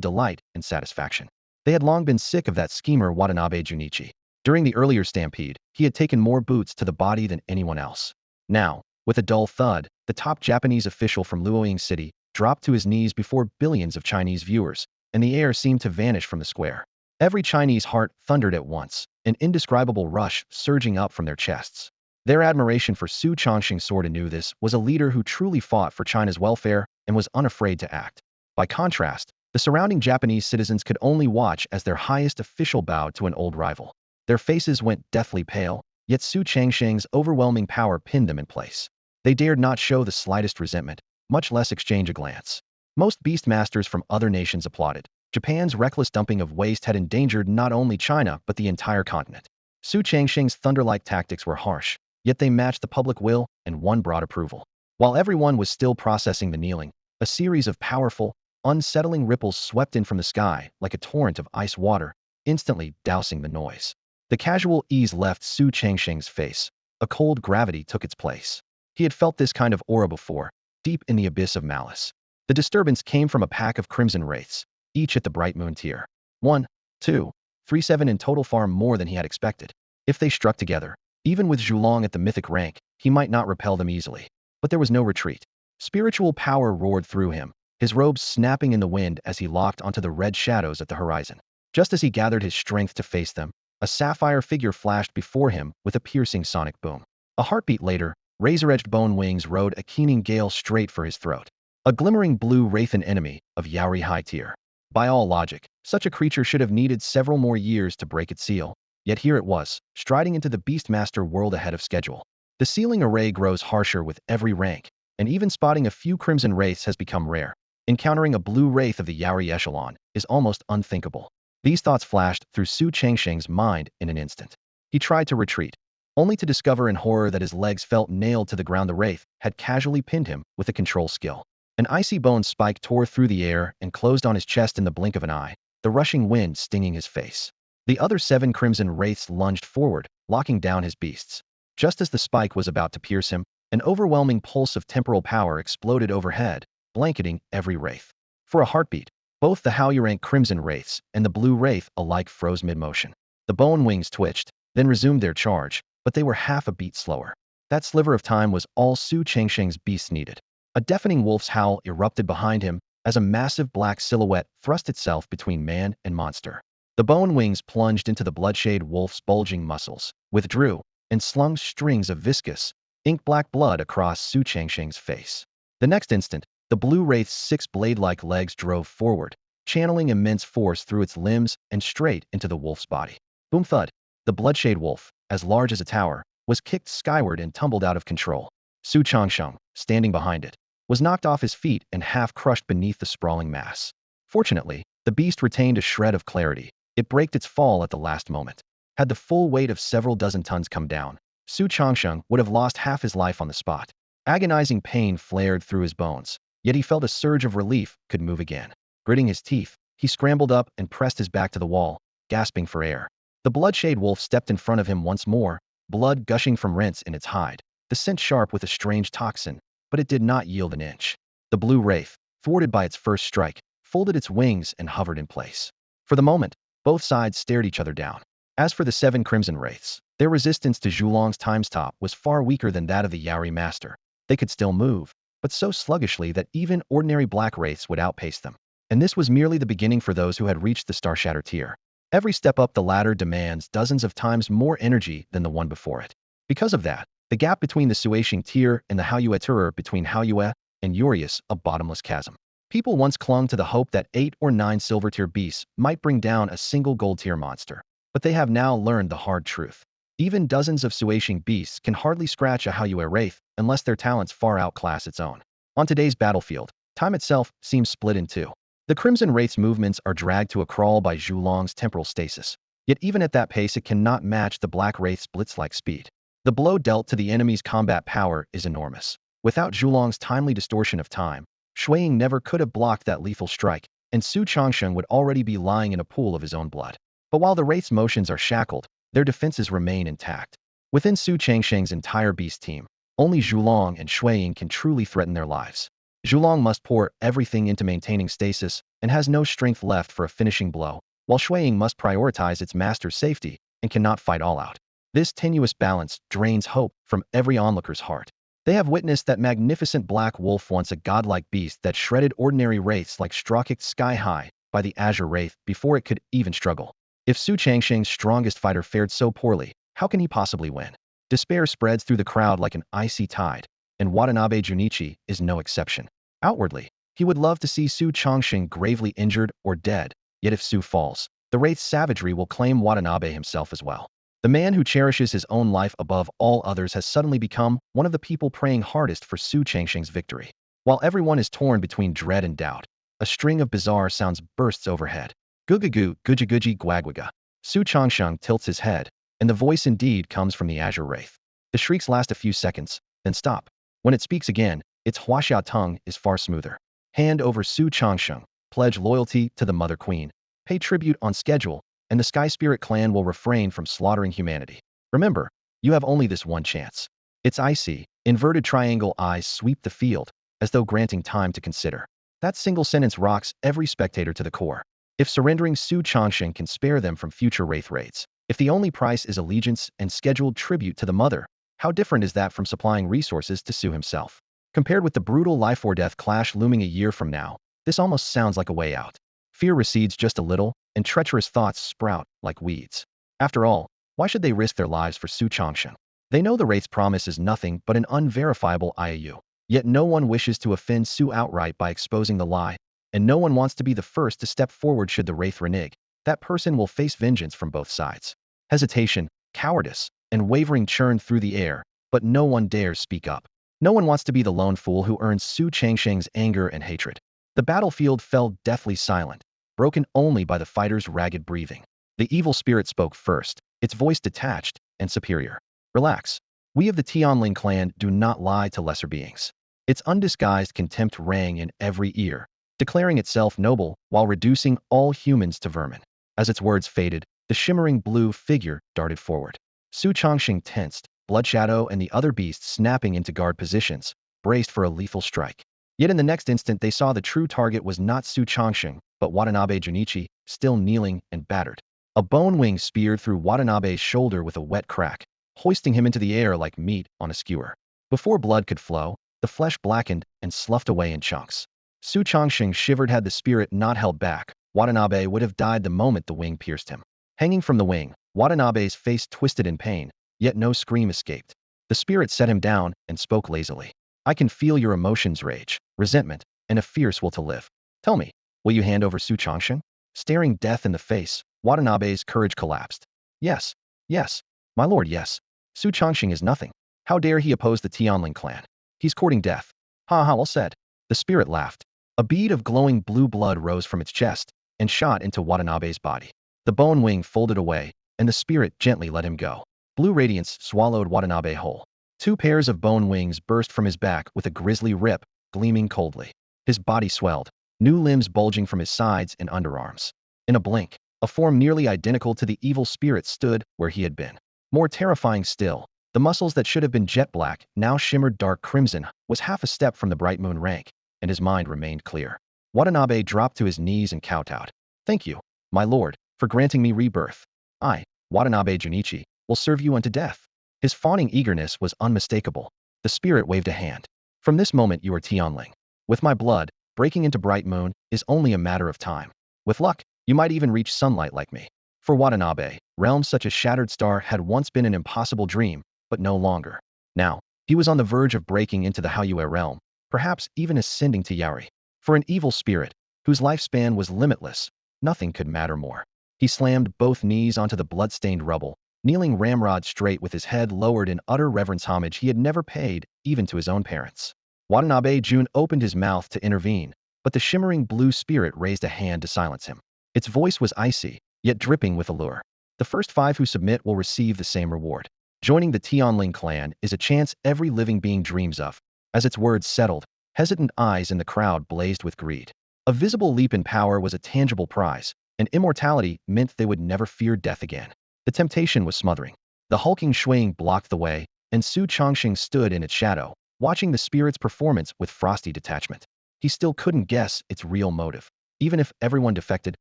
delight and satisfaction. They had long been sick of that schemer Watanabe Junichi. During the earlier stampede, he had taken more boots to the body than anyone else. Now, with a dull thud, the top Japanese official from Luoying City dropped to his knees before billions of Chinese viewers, and the air seemed to vanish from the square. Every Chinese heart thundered at once, an indescribable rush surging up from their chests. Their admiration for Su Changxing sorta knew this was a leader who truly fought for China's welfare and was unafraid to act. By contrast, the surrounding Japanese citizens could only watch as their highest official bowed to an old rival. Their faces went deathly pale, yet Su Changxing's overwhelming power pinned them in place. They dared not show the slightest resentment, much less exchange a glance. Most beastmasters from other nations applauded. Japan's reckless dumping of waste had endangered not only China but the entire continent. Su Changxing's thunder-like tactics were harsh, yet they matched the public will and won broad approval. While everyone was still processing the kneeling, a series of powerful, unsettling ripples swept in from the sky like a torrent of ice water, instantly dousing the noise. The casual ease left Su Changxing's face. A cold gravity took its place. He had felt this kind of aura before, deep in the abyss of malice. The disturbance came from a pack of crimson wraiths, each at the bright moon tier. 1, 2, 3, 7 in total, far more than he had expected. If they struck together, even with Zhulong at the mythic rank, he might not repel them easily. But there was no retreat. Spiritual power roared through him, his robes snapping in the wind as he locked onto the red shadows at the horizon. Just as he gathered his strength to face them, a sapphire figure flashed before him with a piercing sonic boom. A heartbeat later, razor-edged bone wings rode a keening gale straight for his throat. A glimmering blue wraithen enemy of Yaori high tier. By all logic, such a creature should have needed several more years to break its seal. Yet here it was, striding into the Beastmaster world ahead of schedule. The ceiling array grows harsher with every rank, and even spotting a few crimson wraiths has become rare. Encountering a blue wraith of the Yaori echelon is almost unthinkable. These thoughts flashed through Su Changxing's mind in an instant. He tried to retreat, only to discover in horror that his legs felt nailed to the ground. The wraith had casually pinned him with a control skill. An icy bone spike tore through the air and closed on his chest in the blink of an eye, the rushing wind stinging his face. The other 7 crimson wraiths lunged forward, locking down his beasts. Just as the spike was about to pierce him, an overwhelming pulse of temporal power exploded overhead, blanketing every wraith. For a heartbeat, both the Howurank crimson wraiths and the blue wraith alike froze mid-motion. The bone wings twitched, then resumed their charge, but they were half a beat slower. That sliver of time was all Su Changxing's beasts needed. A deafening wolf's howl erupted behind him as a massive black silhouette thrust itself between man and monster. The bone wings plunged into the bloodshade wolf's bulging muscles, withdrew, and slung strings of viscous, ink-black blood across Su Changxing's face. The next instant, the blue wraith's 6 blade-like legs drove forward, channeling immense force through its limbs and straight into the wolf's body. Boom thud! The bloodshade wolf, as large as a tower, was kicked skyward and tumbled out of control. Su Changxing, standing behind it, was knocked off his feet and half crushed beneath the sprawling mass. Fortunately, the beast retained a shred of clarity. It braked its fall at the last moment. Had the full weight of several dozen tons come down, Su Changxing would have lost half his life on the spot. Agonizing pain flared through his bones, yet he felt a surge of relief, could move again. Gritting his teeth, He scrambled up and pressed his back to the wall, gasping for air. The blood-shade wolf stepped in front of him once more, blood gushing from rents in its hide, the scent sharp with a strange toxin, but it did not yield an inch. The blue wraith, thwarted by its first strike, folded its wings and hovered in place. For the moment, both sides stared each other down. As for the 7 crimson wraiths, their resistance to Zhulong's time-stop was far weaker than that of the Yaori master. They could still move, but so sluggishly that even ordinary black wraiths would outpace them. And this was merely the beginning for those who had reached the Starshatter tier. Every step up the ladder demands dozens of times more energy than the one before it. Because of that, the gap between the Suashing tier and the Haoyue tier between Haoyue and Urius, a bottomless chasm. People once clung to the hope that 8 or 9 silver tier beasts might bring down a single gold tier monster. But they have now learned the hard truth. Even dozens of Suashing beasts can hardly scratch a Haoyue wraith unless their talents far outclass its own. On today's battlefield, time itself seems split in two. The Crimson Wraith's movements are dragged to a crawl by Zhulong's temporal stasis. Yet even at that pace it cannot match the Black Wraith's blitz-like speed. The blow dealt to the enemy's combat power is enormous. Without Zhulong's timely distortion of time, Shuiying never could have blocked that lethal strike, and Su Changsheng would already be lying in a pool of his own blood. But while the Wraith's motions are shackled, their defenses remain intact. Within Su Changsheng's entire beast team, only Zhulong and Shuiying can truly threaten their lives. Zhulong must pour everything into maintaining stasis and has no strength left for a finishing blow, while Shuiying must prioritize its master's safety and cannot fight all out. This tenuous balance drains hope from every onlooker's heart. They have witnessed that magnificent black wolf, once a godlike beast that shredded ordinary wraiths like straw kicked sky high by the azure wraith before it could even struggle. If Su Changsheng's strongest fighter fared so poorly, how can he possibly win? Despair spreads through the crowd like an icy tide, and Watanabe Junichi is no exception. Outwardly, he would love to see Su Changsheng gravely injured or dead, yet if Su falls, the wraith's savagery will claim Watanabe himself as well. The man who cherishes his own life above all others has suddenly become one of the people praying hardest for Su Changsheng's victory. While everyone is torn between dread and doubt, a string of bizarre sounds bursts overhead. Gugagu, gujaguji gwagwaga. Su Changsheng tilts his head, and the voice indeed comes from the azure wraith. The shrieks last a few seconds, then stop. When it speaks again, its Huaxia tongue is far smoother. Hand over Su Changsheng, pledge loyalty to the Mother Queen, pay tribute on schedule, and the Sky Spirit clan will refrain from slaughtering humanity. Remember, you have only this one chance. Its icy, inverted triangle eyes sweep the field, as though granting time to consider. That single sentence rocks every spectator to the core. If surrendering Su Changsheng can spare them from future wraith raids, if the only price is allegiance and scheduled tribute to the Mother, how different is that from supplying resources to Su himself? Compared with the brutal life-or-death clash looming a year from now, this almost sounds like a way out. Fear recedes just a little, and treacherous thoughts sprout like weeds. After all, why should they risk their lives for Su Changsheng? They know the Wraith's promise is nothing but an unverifiable IOU. Yet no one wishes to offend Su outright by exposing the lie, and no one wants to be the first to step forward should the Wraith renege. That person will face vengeance from both sides. Hesitation, cowardice, and wavering churn through the air, but no one dares speak up. No one wants to be the lone fool who earns Su Changsheng's anger and hatred. The battlefield fell deathly silent, broken only by the fighters' ragged breathing. The evil spirit spoke first, its voice detached and superior. Relax. We of the Tianling clan do not lie to lesser beings. Its undisguised contempt rang in every ear, declaring itself noble while reducing all humans to vermin. As its words faded, the shimmering blue figure darted forward. Su Changsheng tensed, Bloodshadow and the other beasts snapping into guard positions, braced for a lethal strike. Yet in the next instant they saw the true target was not Su Changsheng, but Watanabe Junichi, still kneeling and battered. A bone wing speared through Watanabe's shoulder with a wet crack, hoisting him into the air like meat on a skewer. Before blood could flow, the flesh blackened and sloughed away in chunks. Su Changsheng shivered. Had the spirit not held back, Watanabe would have died the moment the wing pierced him. Hanging from the wing, Watanabe's face twisted in pain, yet no scream escaped. The spirit set him down and spoke lazily. I can feel your emotions: rage, resentment, and a fierce will to live. Tell me, will you hand over Su Changsheng? Staring death in the face, Watanabe's courage collapsed. Yes, yes, my lord, yes. Su Changsheng is nothing. How dare he oppose the Tianling clan? He's courting death. Ha ha, well said. The spirit laughed. A bead of glowing blue blood rose from its chest and shot into Watanabe's body. The bone wing folded away, and the spirit gently let him go. Blue radiance swallowed Watanabe whole. 2 pairs of bone wings burst from his back with a grisly rip, gleaming coldly. His body swelled, new limbs bulging from his sides and underarms. In a blink, a form nearly identical to the evil spirit stood where he had been. More terrifying still, the muscles that should have been jet black now shimmered dark crimson, was half a step from the bright moon rank, and his mind remained clear. Watanabe dropped to his knees and kowtowed. Thank you, my lord, for granting me rebirth. I, Watanabe Junichi, will serve you unto death. His fawning eagerness was unmistakable. The spirit waved a hand. From this moment you are Tianling. With my blood, breaking into bright moon is only a matter of time. With luck, you might even reach sunlight like me. For Watanabe, realms such as Shattered Star had once been an impossible dream, but no longer. Now, he was on the verge of breaking into the Haiyue realm, perhaps even ascending to Yari. For an evil spirit, whose lifespan was limitless, nothing could matter more. He slammed both knees onto the blood-stained rubble, kneeling ramrod straight with his head lowered in utter reverence, homage he had never paid, even to his own parents. Watanabe Jun opened his mouth to intervene, but the shimmering blue spirit raised a hand to silence him. Its voice was icy, yet dripping with allure. The first 5 who submit will receive the same reward. Joining the Tianling clan is a chance every living being dreams of. As its words settled, hesitant eyes in the crowd blazed with greed. A visible leap in power was a tangible prize, and immortality meant they would never fear death again. The temptation was smothering. The hulking Shuang blocked the way, and Su Chongqing stood in its shadow, watching the spirit's performance with frosty detachment. He still couldn't guess its real motive. Even if everyone defected,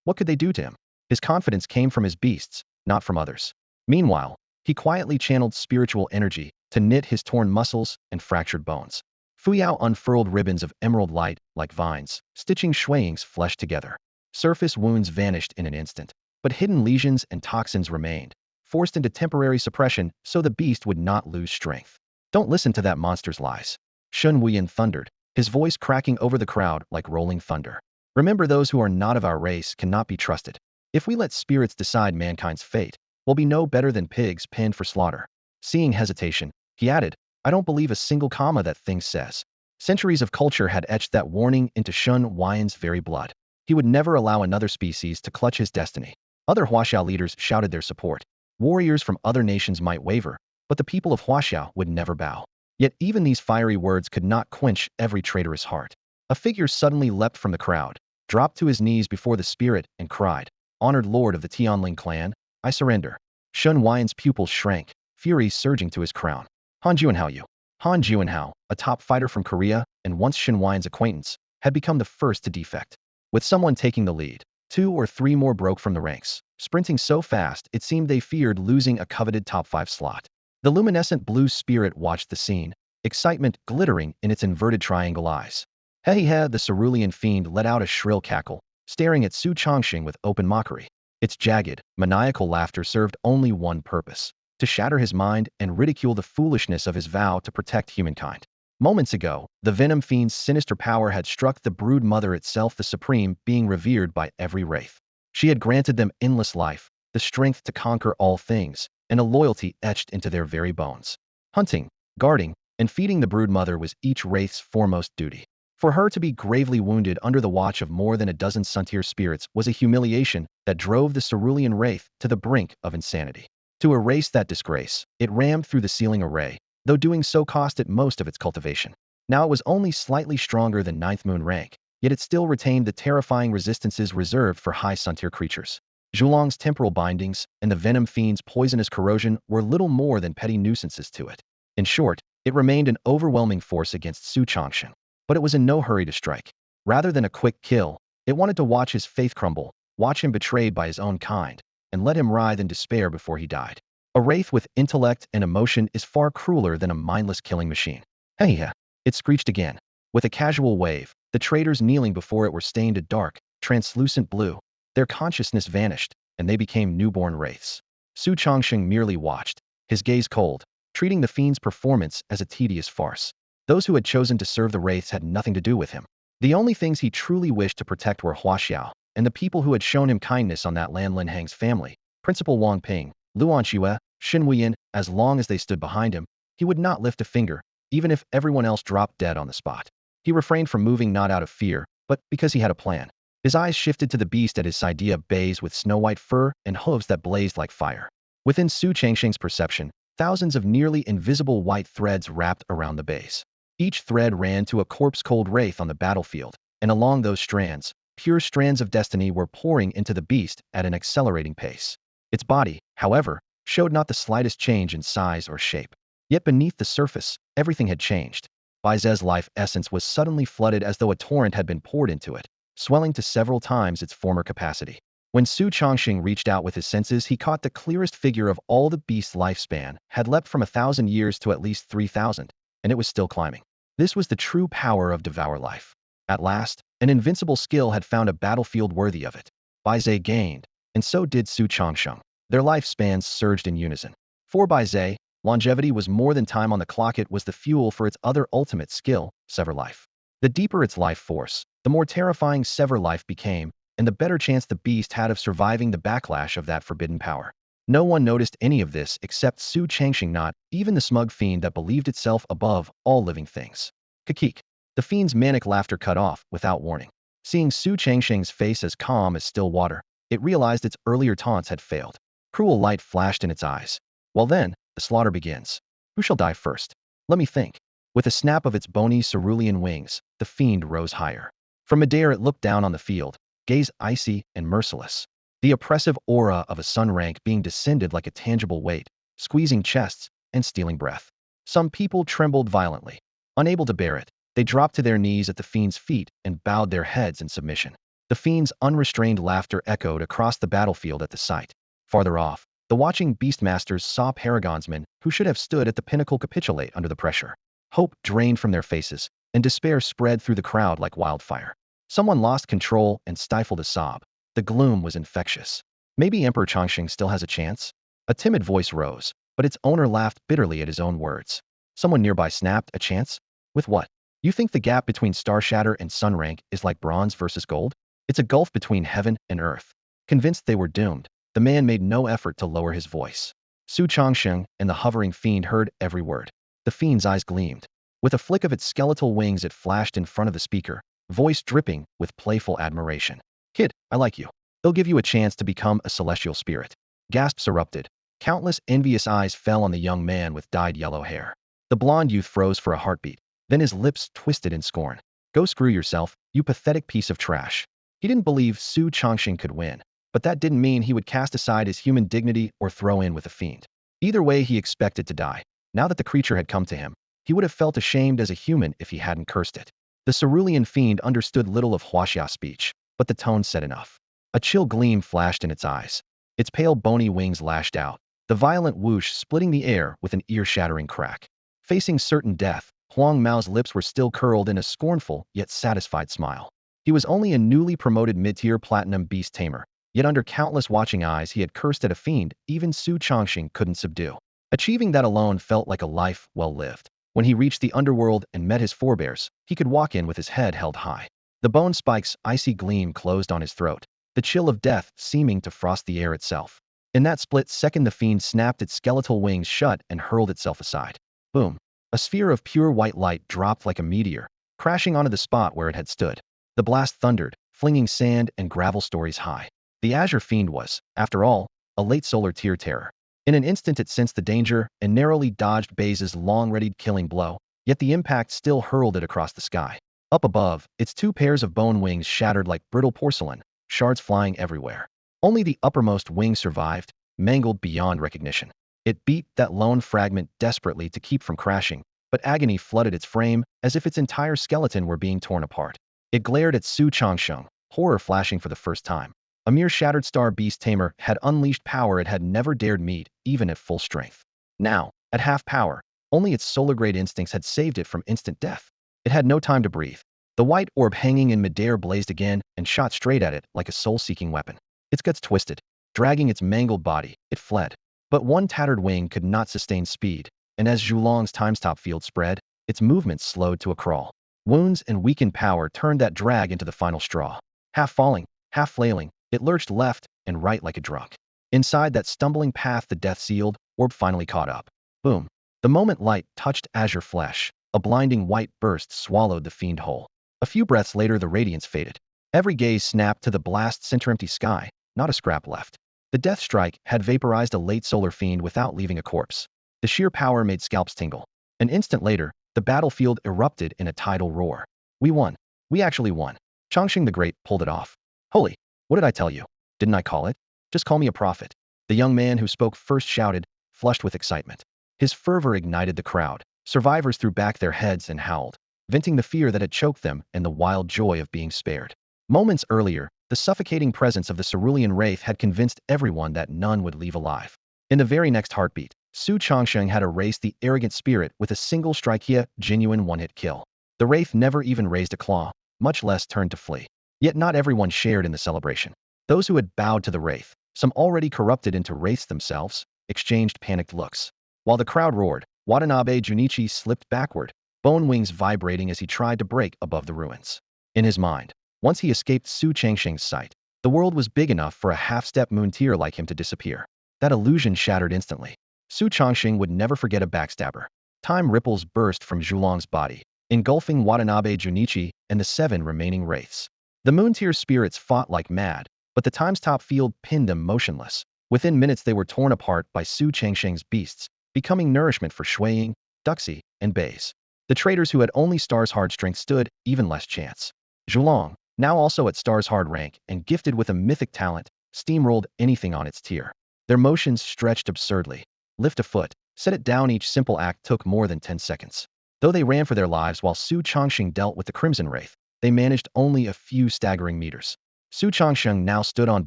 what could they do to him? His confidence came from his beasts, not from others. Meanwhile, he quietly channeled spiritual energy to knit his torn muscles and fractured bones. Fuyao unfurled ribbons of emerald light like vines, stitching Shuang's flesh together. Surface wounds vanished in an instant, but hidden lesions and toxins remained, forced into temporary suppression so the beast would not lose strength. Don't listen to that monster's lies. Shun Wuyan thundered, his voice cracking over the crowd like rolling thunder. Remember, those who are not of our race cannot be trusted. If we let spirits decide mankind's fate, we'll be no better than pigs penned for slaughter. Seeing hesitation, he added, I don't believe a single comma that thing says. Centuries of culture had etched that warning into Shun Wuyan's very blood. He would never allow another species to clutch his destiny. Other Huaxiao leaders shouted their support. Warriors from other nations might waver, but the people of Huaxiao would never bow. Yet even these fiery words could not quench every traitorous heart. A figure suddenly leapt from the crowd, dropped to his knees before the spirit, and cried, Honored lord of the Tianling clan, I surrender. Shun Wuyan's pupils shrank, fury surging to his crown. Han Juanhao. Han Juanhao, a top fighter from Korea and once Shun Wuyan's acquaintance, had become the first to defect. With someone taking the lead, 2 or 3 more broke from the ranks, sprinting so fast it seemed they feared losing a coveted top 5 slot. The luminescent blue spirit watched the scene, excitement glittering in its inverted triangle eyes. Hey, the cerulean fiend let out a shrill cackle, staring at Su Chongqing with open mockery. Its jagged, maniacal laughter served only one purpose: to shatter his mind and ridicule the foolishness of his vow to protect humankind. Moments ago, the Venom Fiend's sinister power had struck the Brood Mother itself, the supreme being revered by every wraith. She had granted them endless life, the strength to conquer all things, and a loyalty etched into their very bones. Hunting, guarding, and feeding the Brood Mother was each wraith's foremost duty. For her to be gravely wounded under the watch of more than a dozen Suntier spirits was a humiliation that drove the cerulean wraith to the brink of insanity. To erase that disgrace, it rammed through the ceiling array, though doing so cost it most of its cultivation. Now it was only slightly stronger than 9th moon rank, yet it still retained the terrifying resistances reserved for high Suntier creatures. Zhulong's temporal bindings and the Venom Fiend's poisonous corrosion were little more than petty nuisances to it. In short, it remained an overwhelming force against Su Chongqing. But it was in no hurry to strike. Rather than a quick kill, it wanted to watch his faith crumble, watch him betrayed by his own kind, and let him writhe in despair before he died. A wraith with intellect and emotion is far crueler than a mindless killing machine. Hey, it screeched again. With a casual wave, the traitors kneeling before it were stained a dark, translucent blue. Their consciousness vanished, and they became newborn wraiths. Su Chongqing merely watched, his gaze cold, treating the fiend's performance as a tedious farce. Those who had chosen to serve the wraiths had nothing to do with him. The only things he truly wished to protect were Huaxiao, and the people who had shown him kindness on that land. Lin Hang's family, Principal Wang Ping, Luan Xue, Xin Wuyan. As long as they stood behind him, he would not lift a finger, even if everyone else dropped dead on the spot. He refrained from moving not out of fear, but because he had a plan. His eyes shifted to the beast at his side, a bays with snow-white fur and hooves that blazed like fire. Within Su Changqing's perception, thousands of nearly invisible white threads wrapped around the base. Each thread ran to a corpse-cold wraith on the battlefield, and along those strands, pure strands of destiny were pouring into the beast at an accelerating pace. Its body, however, showed not the slightest change in size or shape. Yet beneath the surface, everything had changed. Baize's life essence was suddenly flooded as though a torrent had been poured into it, swelling to several times its former capacity. When Su Chongxing reached out with his senses, he caught the clearest figure of all the beast's lifespan had leapt from 1,000 years to at least 3,000, and it was still climbing. This was the true power of devour life. At last, an invincible skill had found a battlefield worthy of it. Baize gained, and so did Su Chongsheng. Their lifespans surged in unison. For Baize, longevity was more than time on the clock. It was the fuel for its other ultimate skill, Sever Life. The deeper its life force, the more terrifying Sever Life became, and the better chance the beast had of surviving the backlash of that forbidden power. No one noticed any of this except Su Changxing, not even the smug fiend that believed itself above all living things. Kakik. The fiend's manic laughter cut off without warning. Seeing Su Changxing's face as calm as still water, it realized its earlier taunts had failed. Cruel light flashed in its eyes. Well then, the slaughter begins. Who shall die first? Let me think. With a snap of its bony cerulean wings, the fiend rose higher. From midair it looked down on the field, gaze icy and merciless. The oppressive aura of a sun rank being descended like a tangible weight, squeezing chests and stealing breath. Some people trembled violently. Unable to bear it, they dropped to their knees at the fiend's feet and bowed their heads in submission. The fiend's unrestrained laughter echoed across the battlefield at the sight. Farther off, the watching beastmasters saw Paragon's men, who should have stood at the pinnacle, capitulate under the pressure. Hope drained from their faces, and despair spread through the crowd like wildfire. Someone lost control and stifled a sob. The gloom was infectious. Maybe Emperor Chongqing still has a chance? A timid voice rose, but its owner laughed bitterly at his own words. Someone nearby snapped, a chance? With what? You think the gap between Star Shatter and Sun Rank is like bronze versus gold? It's a gulf between heaven and earth. Convinced they were doomed, the man made no effort to lower his voice. Su Chongsheng and the hovering fiend heard every word. The fiend's eyes gleamed. With a flick of its skeletal wings it flashed in front of the speaker, voice dripping with playful admiration. Kid, I like you. They'll give you a chance to become a celestial spirit. Gasps erupted. Countless envious eyes fell on the young man with dyed yellow hair. The blonde youth froze for a heartbeat. Then his lips twisted in scorn. Go screw yourself, you pathetic piece of trash. He didn't believe Su Chongxing could win, but that didn't mean he would cast aside his human dignity or throw in with a fiend. Either way, he expected to die. Now that the creature had come to him, he would have felt ashamed as a human if he hadn't cursed it. The cerulean fiend understood little of Huaxia speech, but the tone said enough. A chill gleam flashed in its eyes. Its pale bony wings lashed out, the violent whoosh splitting the air with an ear-shattering crack. Facing certain death, Huang Mao's lips were still curled in a scornful yet satisfied smile. He was only a newly promoted mid-tier platinum beast tamer, yet under countless watching eyes he had cursed at a fiend even Su Chongxing couldn't subdue. Achieving that alone felt like a life well lived. When he reached the underworld and met his forebears, he could walk in with his head held high. The bone spike's icy gleam closed on his throat, the chill of death seeming to frost the air itself. In that split second the fiend snapped its skeletal wings shut and hurled itself aside. Boom. A sphere of pure white light dropped like a meteor, crashing onto the spot where it had stood. The blast thundered, flinging sand and gravel stories high. The azure fiend was, after all, a late solar tier terror. In an instant it sensed the danger and narrowly dodged Baize's long-readied killing blow, yet the impact still hurled it across the sky. Up above, its two pairs of bone wings shattered like brittle porcelain, shards flying everywhere. Only the uppermost wing survived, mangled beyond recognition. It beat that lone fragment desperately to keep from crashing, but agony flooded its frame as if its entire skeleton were being torn apart. It glared at Su Chongsheng, horror flashing for the first time. A mere shattered star beast tamer had unleashed power it had never dared meet, even at full strength. Now, at half power, only its solar-grade instincts had saved it from instant death. It had no time to breathe. The white orb hanging in midair blazed again and shot straight at it like a soul-seeking weapon. Its guts twisted. Dragging its mangled body, it fled. But one tattered wing could not sustain speed, and as Zhulong's timestop field spread, its movements slowed to a crawl. Wounds and weakened power turned that drag into the final straw. Half falling, half flailing, it lurched left and right like a drunk. Inside that stumbling path the death-sealed orb finally caught up. Boom. The moment light touched azure flesh, a blinding white burst swallowed the fiend whole. A few breaths later the radiance faded. Every gaze snapped to the blast's center-empty sky, not a scrap left. The death strike had vaporized a late solar fiend without leaving a corpse. The sheer power made scalps tingle. An instant later, the battlefield erupted in a tidal roar. We won. We actually won. Chongqing the Great pulled it off. Holy, what did I tell you? Didn't I call it? Just call me a prophet. The young man who spoke first shouted, flushed with excitement. His fervor ignited the crowd. Survivors threw back their heads and howled, venting the fear that had choked them and the wild joy of being spared. Moments earlier, the suffocating presence of the cerulean wraith had convinced everyone that none would leave alive. In the very next heartbeat, Su Chongsheng had erased the arrogant spirit with a single strike, genuine one-hit kill. The wraith never even raised a claw, much less turned to flee. Yet not everyone shared in the celebration. Those who had bowed to the wraith, some already corrupted into wraiths themselves, exchanged panicked looks. While the crowd roared, Watanabe Junichi slipped backward, bone wings vibrating as he tried to break above the ruins. In his mind, once he escaped Su Changsheng's sight, the world was big enough for a half-step moon-tier like him to disappear. That illusion shattered instantly. Su Changsheng would never forget a backstabber. Time ripples burst from Zhulong's body, engulfing Watanabe Junichi and the 7 remaining wraiths. The moon-tier spirits fought like mad, but the time's top field pinned them motionless. Within minutes they were torn apart by Su Changsheng's beasts, becoming nourishment for Shuiying, Duxi, and Bays. The traitors who had only Star's hard strength stood even less chance. Zhulong, now also at Star's hard rank and gifted with a mythic talent, steamrolled anything on its tier. Their motions stretched absurdly. Lift a foot, set it down, each simple act took more than 10 seconds. Though they ran for their lives while Su Chongsheng dealt with the Crimson Wraith, they managed only a few staggering meters. Su Chongsheng now stood on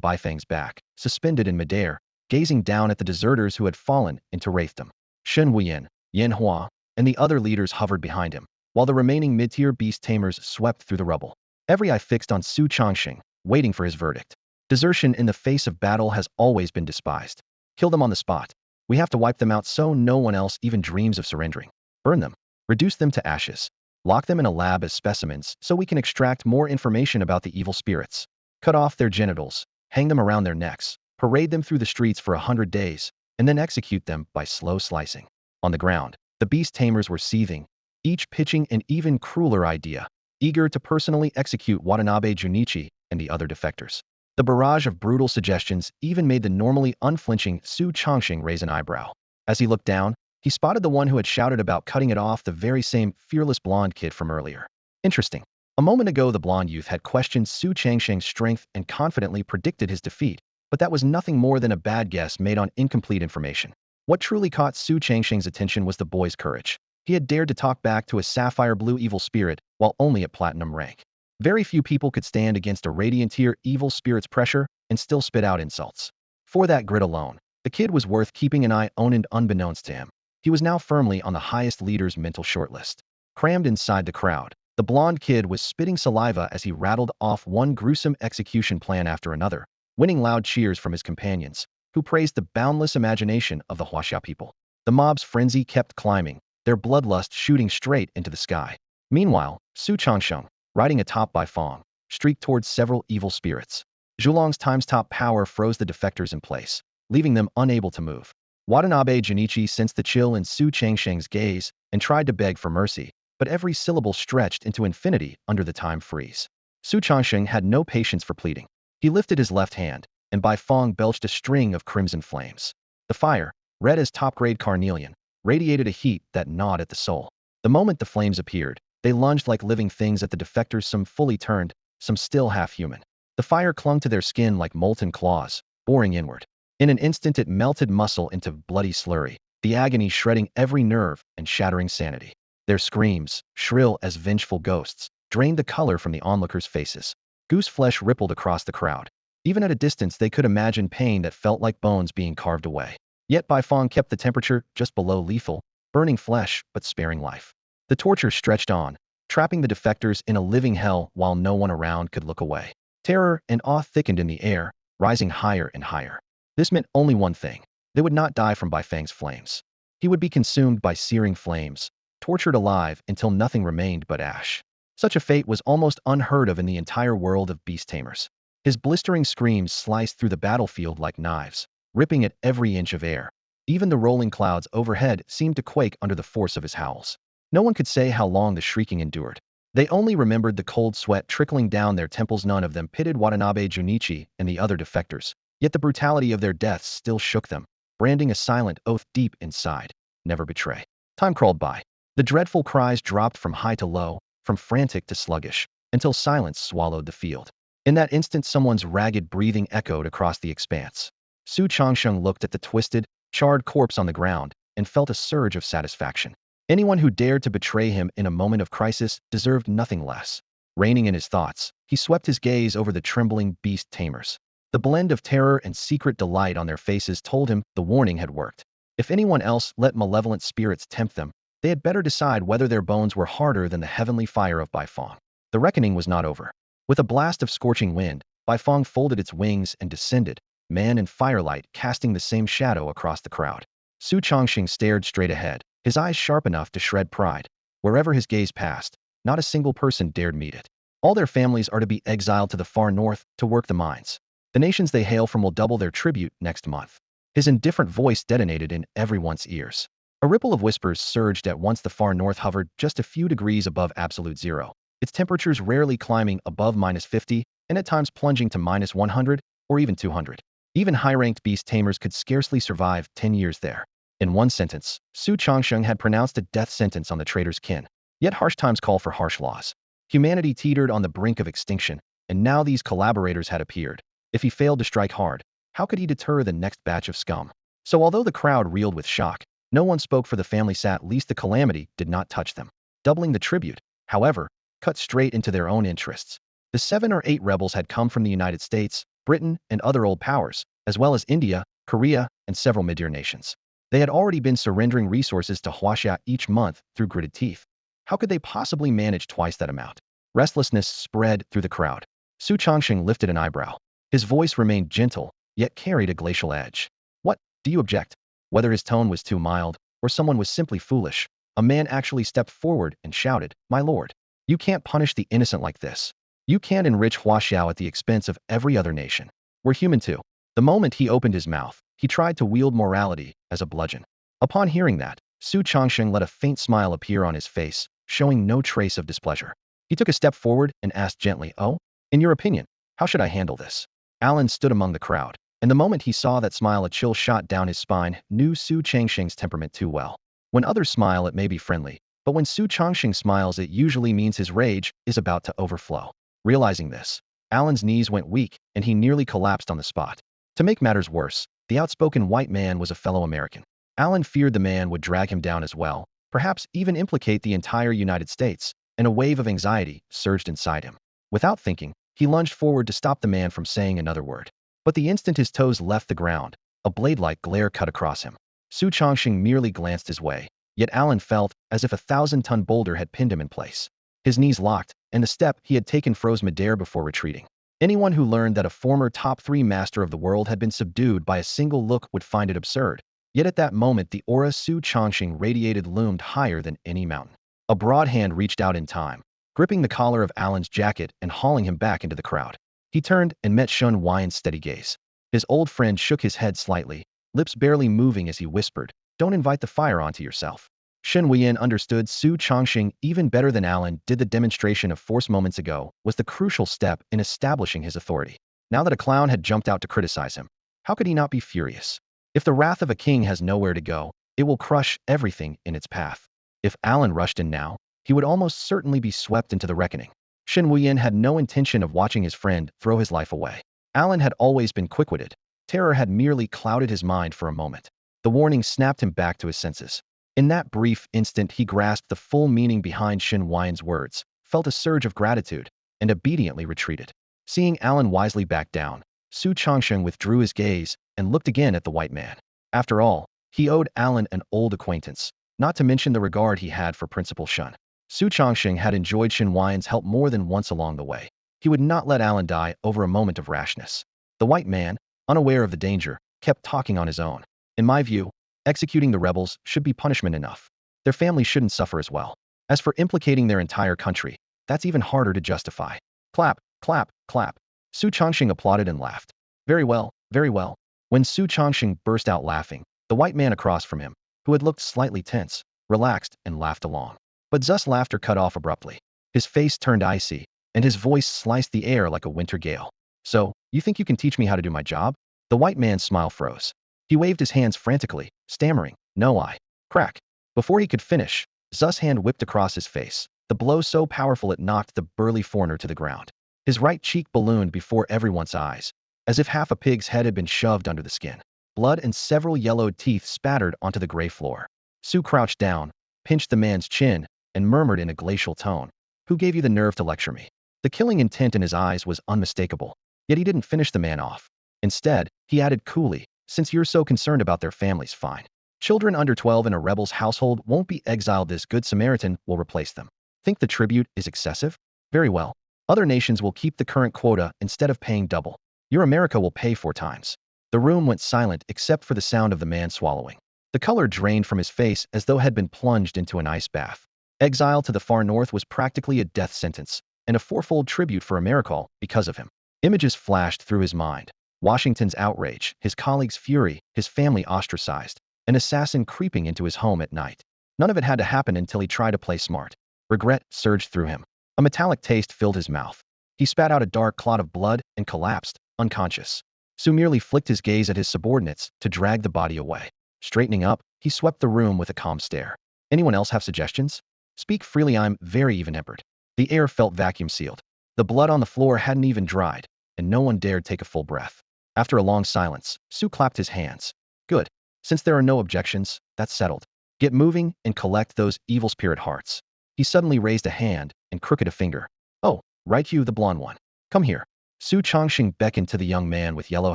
Baifeng's back, suspended in midair, gazing down at the deserters who had fallen into wraithdom. Shen Wuyan, Yan Hua, and the other leaders hovered behind him, while the remaining mid-tier beast tamers swept through the rubble. Every eye fixed on Su Chongsheng, waiting for his verdict. Desertion in the face of battle has always been despised. Kill them on the spot. We have to wipe them out so no one else even dreams of surrendering. Burn them. Reduce them to ashes. Lock them in a lab as specimens so we can extract more information about the evil spirits. Cut off their genitals, hang them around their necks, parade them through the streets for 100 days, and then execute them by slow slicing. On the ground, the beast tamers were seething, each pitching an even crueler idea, eager to personally execute Watanabe Junichi and the other defectors. The barrage of brutal suggestions even made the normally unflinching Su Chongsheng raise an eyebrow. As he looked down, he spotted the one who had shouted about cutting it off, the very same fearless blonde kid from earlier. Interesting. A moment ago the blonde youth had questioned Su Changsheng's strength and confidently predicted his defeat, but that was nothing more than a bad guess made on incomplete information. What truly caught Su Changsheng's attention was the boy's courage. He had dared to talk back to a sapphire blue evil spirit while only at platinum rank. Very few people could stand against a radiant tier evil spirit's pressure and still spit out insults. For that grit alone, the kid was worth keeping an eye on, and unbeknownst to him, he was now firmly on the highest leader's mental shortlist. Crammed inside the crowd, the blonde kid was spitting saliva as he rattled off one gruesome execution plan after another, winning loud cheers from his companions, who praised the boundless imagination of the Huaxia people. The mob's frenzy kept climbing, their bloodlust shooting straight into the sky. Meanwhile, Su Chongsheng, riding atop Baifeng, streaked towards several evil spirits. Zhulong's time's top power froze the defectors in place, leaving them unable to move. Watanabe Junichi sensed the chill in Su Changsheng's gaze and tried to beg for mercy, but every syllable stretched into infinity under the time freeze. Su Changsheng had no patience for pleading. He lifted his left hand, and Baifeng belched a string of crimson flames. The fire, red as top-grade carnelian, radiated a heat that gnawed at the soul. The moment the flames appeared, they lunged like living things at the defectors, some fully turned, some still half-human. The fire clung to their skin like molten claws, boring inward. In an instant it melted muscle into bloody slurry, the agony shredding every nerve and shattering sanity. Their screams, shrill as vengeful ghosts, drained the color from the onlookers' faces. Goose flesh rippled across the crowd. Even at a distance they could imagine pain that felt like bones being carved away. Yet Baifeng kept the temperature just below lethal, burning flesh but sparing life. The torture stretched on, trapping the defectors in a living hell while no one around could look away. Terror and awe thickened in the air, rising higher and higher. This meant only one thing. They would not die from Baifeng's flames. He would be consumed by searing flames, tortured alive until nothing remained but ash. Such a fate was almost unheard of in the entire world of beast tamers. His blistering screams sliced through the battlefield like knives, ripping at every inch of air. Even the rolling clouds overhead seemed to quake under the force of his howls. No one could say how long the shrieking endured. They only remembered the cold sweat trickling down their temples. None of them pitied Watanabe Junichi and the other defectors, yet the brutality of their deaths still shook them, branding a silent oath deep inside: never betray. Time crawled by. The dreadful cries dropped from high to low, from frantic to sluggish. until silence swallowed the field. In that instant, someone's ragged breathing echoed across the expanse. Su Changsheng looked at the twisted, charred corpse on the ground and felt a surge of satisfaction. Anyone who dared to betray him in a moment of crisis deserved nothing less. Reining in his thoughts, he swept his gaze over the trembling beast tamers. The blend of terror and secret delight on their faces told him the warning had worked. If anyone else let malevolent spirits tempt them, they had better decide whether their bones were harder than the heavenly fire of Baifeng. The reckoning was not over. With a blast of scorching wind, Baifeng folded its wings and descended, man and firelight casting the same shadow across the crowd. Su Changxing stared straight ahead, his eyes sharp enough to shred pride. Wherever his gaze passed, not a single person dared meet it. All their families are to be exiled to the far north to work the mines. The nations they hail from will double their tribute next month. His indifferent voice detonated in everyone's ears. A ripple of whispers surged at once. The far north hovered just a few degrees above absolute zero, its temperatures rarely climbing above -50 and at times plunging to -100 or even 200. Even high-ranked beast tamers could scarcely survive 10 years there. In one sentence, Su Changsheng had pronounced a death sentence on the traitor's kin. Yet harsh times call for harsh laws. Humanity teetered on the brink of extinction, and now these collaborators had appeared. If he failed to strike hard, how could he deter the next batch of scum? So although the crowd reeled with shock, no one spoke, for the family sat least the calamity did not touch them. Doubling the tribute, however, cut straight into their own interests. The 7 or 8 rebels had come from the United States, Britain, and other old powers, as well as India, Korea, and several mid-tier nations. They had already been surrendering resources to Huaxia each month through gritted teeth. How could they possibly manage twice that amount? Restlessness spread through the crowd. Su Changxing lifted an eyebrow. His voice remained gentle, yet carried a glacial edge. What, do you object? Whether his tone was too mild, or someone was simply foolish, a man actually stepped forward and shouted, "My lord, you can't punish the innocent like this. You can't enrich Huaxiao at the expense of every other nation. We're human too." The moment he opened his mouth, he tried to wield morality as a bludgeon. Upon hearing that, Su Changsheng let a faint smile appear on his face, showing no trace of displeasure. He took a step forward and asked gently, "Oh, in your opinion, how should I handle this?" Alan stood among the crowd, and the moment he saw that smile, a chill shot down his spine. Knew Su Changsheng's temperament too well. When others smile, it may be friendly, but when Su Changsheng smiles, it usually means his rage is about to overflow. Realizing this, Alan's knees went weak, and he nearly collapsed on the spot. To make matters worse, the outspoken white man was a fellow American. Alan feared the man would drag him down as well, perhaps even implicate the entire United States, and a wave of anxiety surged inside him. Without thinking, he lunged forward to stop the man from saying another word. But the instant his toes left the ground, a blade-like glare cut across him. Su Changxing merely glanced his way, yet Alan felt as if a 1,000-ton boulder had pinned him in place. His knees locked, and the step he had taken froze midair before retreating. Anyone who learned that a former top 3 master of the world had been subdued by a single look would find it absurd. Yet at that moment, the aura Su Changxing radiated loomed higher than any mountain. A broad hand reached out in time, gripping the collar of Alan's jacket and hauling him back into the crowd. He turned and met Shun Huayan's steady gaze. His old friend shook his head slightly, lips barely moving as he whispered, "Don't invite the fire onto yourself." Shun Huayan understood Su Changxing even better than Alan did. The demonstration of force moments ago was the crucial step in establishing his authority. Now that a clown had jumped out to criticize him, how could he not be furious? If the wrath of a king has nowhere to go, it will crush everything in its path. If Alan rushed in now, he would almost certainly be swept into the reckoning. Shen Wuyan had no intention of watching his friend throw his life away. Alan had always been quick-witted. Terror had merely clouded his mind for a moment. The warning snapped him back to his senses. In that brief instant, he grasped the full meaning behind Shen Wuyan's words, felt a surge of gratitude, and obediently retreated. Seeing Alan wisely back down, Su Changsheng withdrew his gaze and looked again at the white man. After all, he owed Alan an old acquaintance, not to mention the regard he had for Principal Shun. Su Changsheng had enjoyed Shen Wuyan's help more than once along the way. He would not let Alan die over a moment of rashness. The white man, unaware of the danger, kept talking on his own. In my view, executing the rebels should be punishment enough. Their families shouldn't suffer as well. As for implicating their entire country, that's even harder to justify. Clap, clap, clap. Su Changsheng applauded and laughed. Very well, very well. When Su Changsheng burst out laughing, the white man across from him, who had looked slightly tense, relaxed and laughed along. But Zu's laughter cut off abruptly. His face turned icy, and his voice sliced the air like a winter gale. So, you think you can teach me how to do my job? The white man's smile froze. He waved his hands frantically, stammering, "No, I." Crack. Before he could finish, Zu's hand whipped across his face, the blow so powerful it knocked the burly foreigner to the ground. His right cheek ballooned before everyone's eyes, as if half a pig's head had been shoved under the skin. Blood and several yellowed teeth spattered onto the gray floor. Sue crouched down, pinched the man's chin, and murmured in a glacial tone, "Who gave you the nerve to lecture me?" The killing intent in his eyes was unmistakable, yet he didn't finish the man off. Instead, he added coolly, "Since you're so concerned about their families, fine. Children under 12 in a rebel's household won't be exiled. This good Samaritan will replace them. Think the tribute is excessive? Very well. Other nations will keep the current quota instead of paying double. Your America will pay 4 times." The room went silent except for the sound of the man swallowing. The color drained from his face as though had been plunged into an ice bath. Exile to the far north was practically a death sentence, and a fourfold tribute for America because of him. Images flashed through his mind. Washington's outrage, his colleagues' fury, his family ostracized, an assassin creeping into his home at night. None of it had to happen until he tried to play smart. Regret surged through him. A metallic taste filled his mouth. He spat out a dark clot of blood and collapsed, unconscious. Sue merely flicked his gaze at his subordinates to drag the body away. Straightening up, he swept the room with a calm stare. "Anyone else have suggestions? Speak freely. I'm very even-tempered." The air felt vacuum-sealed. The blood on the floor hadn't even dried, and no one dared take a full breath. After a long silence, Sue clapped his hands. "Good. Since there are no objections, that's settled. Get moving and collect those evil spirit hearts." He suddenly raised a hand and crooked a finger. "Oh, right, you, the blonde one. Come here." Su Chongqing beckoned to the young man with yellow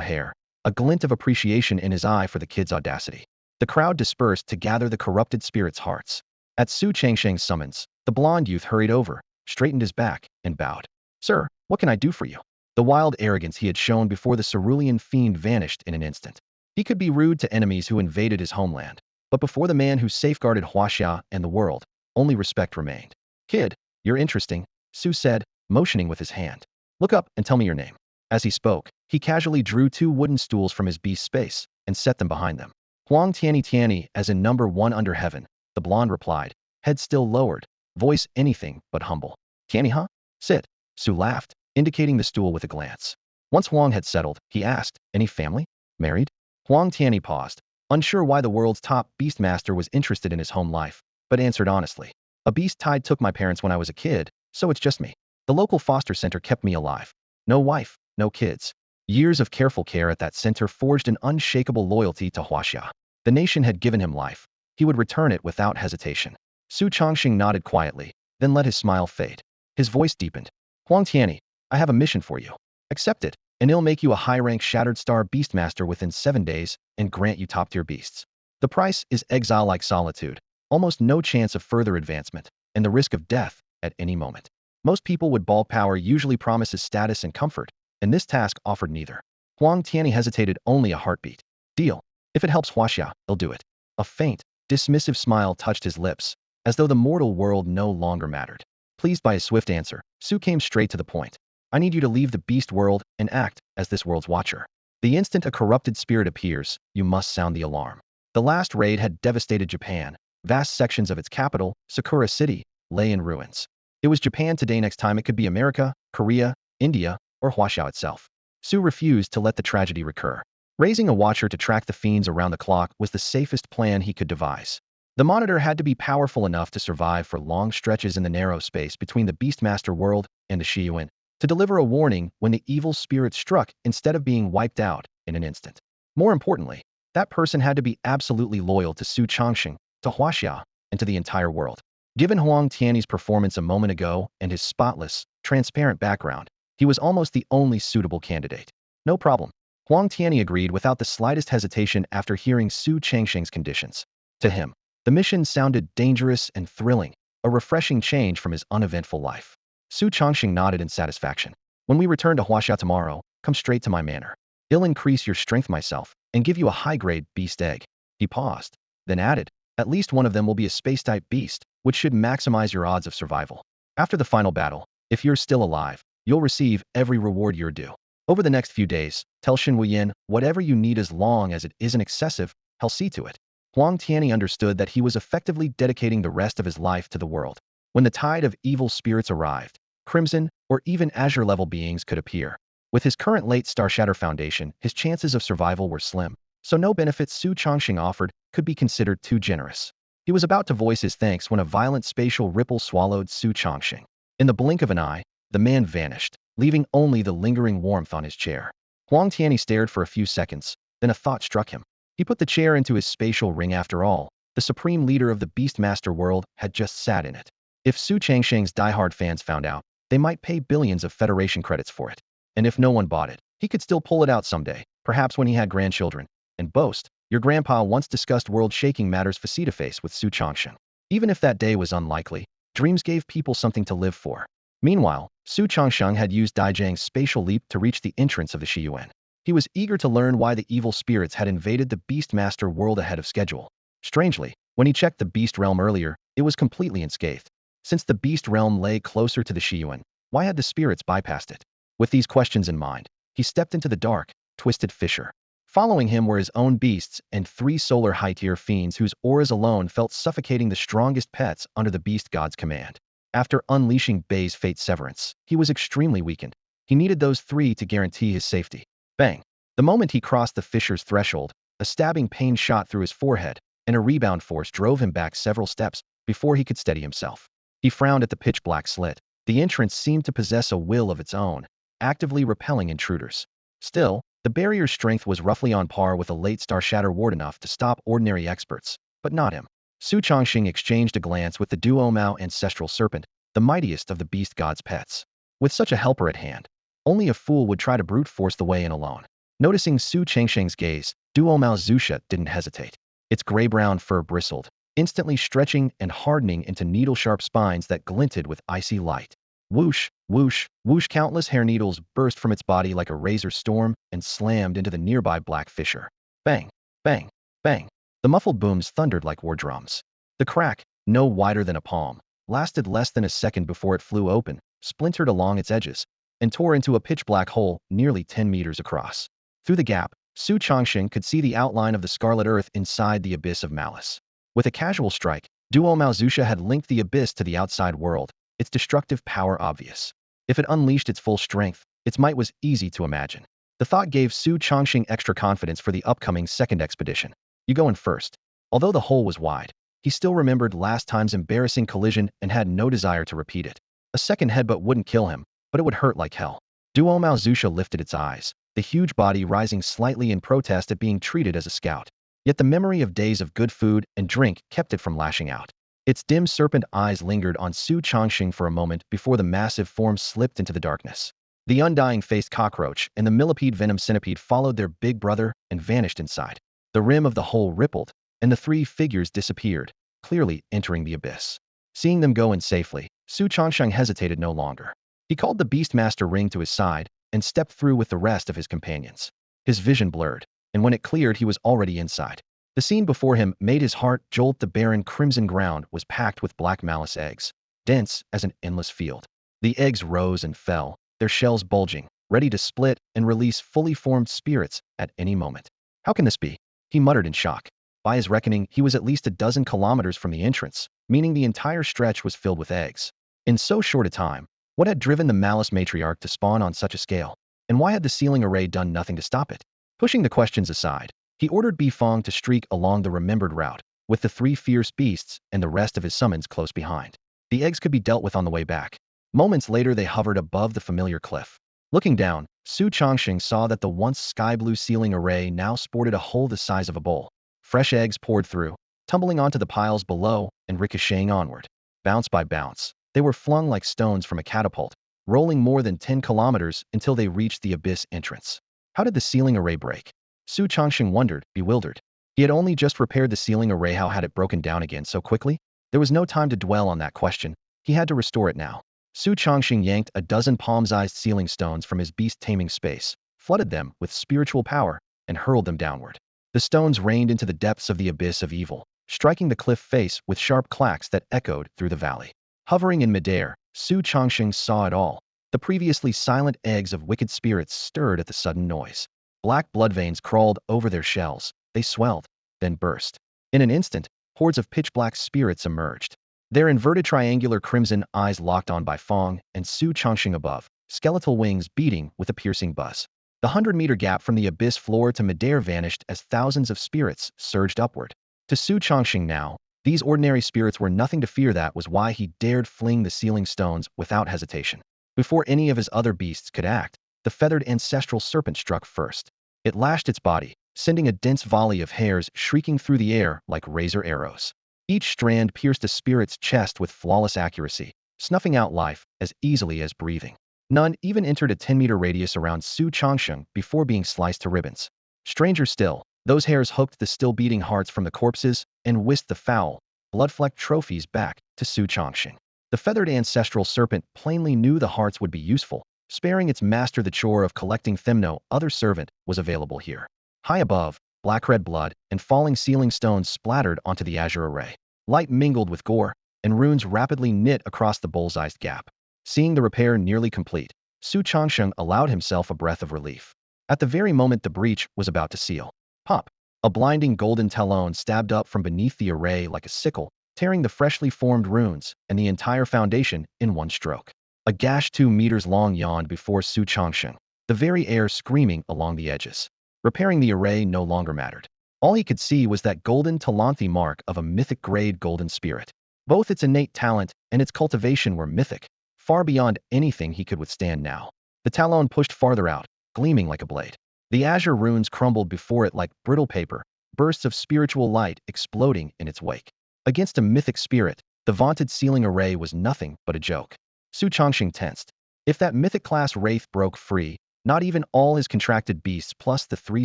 hair, a glint of appreciation in his eye for the kid's audacity. The crowd dispersed to gather the corrupted spirits' hearts. At Su Chongqing's summons, the blonde youth hurried over, straightened his back, and bowed. "Sir, what can I do for you?" The wild arrogance he had shown before the cerulean fiend vanished in an instant. He could be rude to enemies who invaded his homeland, but before the man who safeguarded Huaxia and the world, only respect remained. "Kid, you're interesting," Su said, motioning with his hand. "Look up and tell me your name." As he spoke, he casually drew 2 wooden stools from his beast space and set them behind them. "Huang Tianyi Tianyi, as in number 1 under heaven," the blonde replied, head still lowered, voice anything but humble. "Tianyi, huh? Sit." Su laughed, indicating the stool with a glance. Once Huang had settled, he asked, "Any family? Married?" Huang Tianyi paused, unsure why the world's top beastmaster was interested in his home life, but answered honestly. "A beast tide took my parents when I was a kid, so it's just me. The local foster center kept me alive. No wife, no kids." Years of careful care at that center forged an unshakable loyalty to Huaxia. The nation had given him life. He would return it without hesitation. Su Chongqing nodded quietly, then let his smile fade. His voice deepened. "Huang Tianyi, I have a mission for you. Accept it, and it'll make you a high-rank Shattered Star Beastmaster within 7 days and grant you top-tier beasts. The price is exile-like solitude, almost no chance of further advancement, and the risk of death at any moment. Most people with ball power usually promises status and comfort, and this task offered neither." Huang Tianyi hesitated only a heartbeat. "Deal. If it helps Huaxia, he'll do it." A faint, dismissive smile touched his lips, as though the mortal world no longer mattered. Pleased by his swift answer, Su came straight to the point. "I need you to leave the beast world and act as this world's watcher. The instant a corrupted spirit appears, you must sound the alarm." The last raid had devastated Japan. Vast sections of its capital, Sakura City, lay in ruins. It was Japan today. Next time it could be America, Korea, India, or Huaxiao itself. Su refused to let the tragedy recur. Raising a watcher to track the fiends around the clock was the safest plan he could devise. The monitor had to be powerful enough to survive for long stretches in the narrow space between the Beastmaster world and the Shiyuan, to deliver a warning when the evil spirit struck instead of being wiped out in an instant. More importantly, that person had to be absolutely loyal to Su Chongqing, to Huaxia, and to the entire world. Given Huang Tianyi's performance a moment ago and his spotless, transparent background, he was almost the only suitable candidate. "No problem." Huang Tianyi agreed without the slightest hesitation after hearing Su Chongqing's conditions. To him, the mission sounded dangerous and thrilling, a refreshing change from his uneventful life. Su Chongqing nodded in satisfaction. "When we return to Huaxia tomorrow, come straight to my manor. I'll increase your strength myself and give you a high-grade beast egg." He paused, then added, "At least one of them will be a space-type beast, which should maximize your odds of survival. After the final battle, if you're still alive, you'll receive every reward you're due. Over the next few days, tell Xin Wuyin whatever you need as long as it isn't excessive, he'll see to it." Huang Tianyi understood that he was effectively dedicating the rest of his life to the world. When the tide of evil spirits arrived, crimson or even azure-level beings could appear. With his current late Star Shatter foundation, his chances of survival were slim, so no benefits Su Chongqing offered could be considered too generous. He was about to voice his thanks when a violent spatial ripple swallowed Su Chongqing. In the blink of an eye, the man vanished, leaving only the lingering warmth on his chair. Huang Tianyi stared for a few seconds, then a thought struck him. He put the chair into his spatial ring after all. The supreme leader of the Beastmaster world had just sat in it. If Su Changsheng's diehard fans found out, they might pay billions of Federation credits for it. And if no one bought it, he could still pull it out someday, perhaps when he had grandchildren, and boast, "Your grandpa once discussed world-shaking matters face-to-face with Su Changsheng." Even if that day was unlikely, dreams gave people something to live for. Meanwhile, Su Changsheng had used Daijang's spatial leap to reach the entrance of the Shiyuan. He was eager to learn why the evil spirits had invaded the Beastmaster world ahead of schedule. Strangely, when he checked the Beast Realm earlier, it was completely unscathed. Since the Beast Realm lay closer to the Shiyuan, why had the spirits bypassed it? With these questions in mind, he stepped into the dark, twisted fissure. Following him were his own beasts and 3 solar high-tier fiends whose auras alone felt suffocating the strongest pets under the beast god's command. After unleashing Bei's fate severance, he was extremely weakened. He needed those 3 to guarantee his safety. Bang! The moment he crossed the fissure's threshold, a stabbing pain shot through his forehead, and a rebound force drove him back several steps before he could steady himself. He frowned at the pitch-black slit. The entrance seemed to possess a will of its own, actively repelling intruders. Still, the barrier's strength was roughly on par with a late Star Shatter ward, enough to stop ordinary experts, but not him. Su Changxing exchanged a glance with the Duo Mao ancestral serpent, the mightiest of the beast god's pets. With such a helper at hand, only a fool would try to brute force the way in alone. Noticing Su Changxing's gaze, Duo Mao Zusha didn't hesitate. Its gray-brown fur bristled, instantly stretching and hardening into needle-sharp spines that glinted with icy light. Whoosh, whoosh, whoosh! Countless hair needles burst from its body like a razor storm and slammed into the nearby black fissure. Bang, bang, bang. The muffled booms thundered like war drums. The crack, no wider than a palm, lasted less than a second before it flew open, splintered along its edges, and tore into a pitch-black hole nearly 10 meters across. Through the gap, Su Changxing could see the outline of the scarlet earth inside the abyss of malice. With a casual strike, Duo Mao Zusha had linked the abyss to the outside world, its destructive power obvious. If it unleashed its full strength, its might was easy to imagine. The thought gave Su Changxing extra confidence for the upcoming second expedition. You go in first. Although the hole was wide, he still remembered last time's embarrassing collision and had no desire to repeat it. A second headbutt wouldn't kill him, but it would hurt like hell. Duo Mao Zusha lifted its eyes, the huge body rising slightly in protest at being treated as a scout. Yet the memory of days of good food and drink kept it from lashing out. Its dim serpent eyes lingered on Su Changxing for a moment before the massive form slipped into the darkness. The undying-faced cockroach and the millipede venom centipede followed their big brother and vanished inside. The rim of the hole rippled, and the 3 figures disappeared, clearly entering the abyss. Seeing them go in safely, Su Changxing hesitated no longer. He called the Beastmaster ring to his side and stepped through with the rest of his companions. His vision blurred, and when it cleared he was already inside. The scene before him made his heart jolt. The barren crimson ground was packed with black malice eggs, dense as an endless field. The eggs rose and fell, their shells bulging, ready to split and release fully formed spirits at any moment. How can this be? He muttered in shock. By his reckoning, he was at least a dozen kilometers from the entrance, meaning the entire stretch was filled with eggs. In so short a time, what had driven the malice matriarch to spawn on such a scale? And why had the sealing array done nothing to stop it? Pushing the questions aside, he ordered Bifong to streak along the remembered route, with the 3 fierce beasts and the rest of his summons close behind. The eggs could be dealt with on the way back. Moments later they hovered above the familiar cliff. Looking down, Su Changxing saw that the once sky-blue sealing array now sported a hole the size of a bowl. Fresh eggs poured through, tumbling onto the piles below and ricocheting onward. Bounce by bounce, they were flung like stones from a catapult, rolling more than 10 kilometers until they reached the abyss entrance. How did the sealing array break? Su Changxing wondered, bewildered. He had only just repaired the sealing array. How had it broken down again so quickly? There was no time to dwell on that question. He had to restore it now. Su Changxing yanked a dozen palm-sized sealing stones from his beast-taming space, flooded them with spiritual power, and hurled them downward. The stones rained into the depths of the abyss of evil, striking the cliff face with sharp clacks that echoed through the valley. Hovering in midair, Su Changxing saw it all. The previously silent eggs of wicked spirits stirred at the sudden noise. Black blood veins crawled over their shells. They swelled, then burst. In an instant, hordes of pitch-black spirits emerged. Their inverted triangular crimson eyes locked on Bifong and Su Changxing above, skeletal wings beating with a piercing buzz. The 100-meter gap from the abyss floor to midair vanished as thousands of spirits surged upward. To Su Changxing now, These ordinary spirits were nothing to fear. That was why he dared fling the sealing stones without hesitation. Before any of his other beasts could act, the feathered ancestral serpent struck first. It lashed its body, sending a dense volley of hairs shrieking through the air like razor arrows. Each strand pierced a spirit's chest with flawless accuracy, snuffing out life as easily as breathing. None even entered a 10-meter radius around Su Changsheng before being sliced to ribbons. Stranger still, those hairs hooked the still-beating hearts from the corpses and whisked the foul, blood-flecked trophies back to Su Changsheng. The feathered ancestral serpent plainly knew the hearts would be useful, sparing its master the chore of collecting them. No other servant was available here. High above, black-red blood and falling sealing stones splattered onto the azure array. Light mingled with gore, and runes rapidly knit across the bullseyed gap. Seeing the repair nearly complete, Su Changsheng allowed himself a breath of relief. At the very moment the breach was about to seal, pop! A blinding golden talon stabbed up from beneath the array like a sickle, tearing the freshly formed runes and the entire foundation in one stroke. A gash 2 meters long yawned before Su Changsheng, the very air screaming along the edges. Repairing the array no longer mattered. All he could see was that golden talonthi mark of a mythic-grade golden spirit. Both its innate talent and its cultivation were mythic, far beyond anything he could withstand now. The talon pushed farther out, gleaming like a blade. The azure runes crumbled before it like brittle paper, bursts of spiritual light exploding in its wake. Against a mythic spirit, the vaunted sealing array was nothing but a joke. Su Changsheng tensed. If that mythic-class wraith broke free, not even all his contracted beasts plus the 3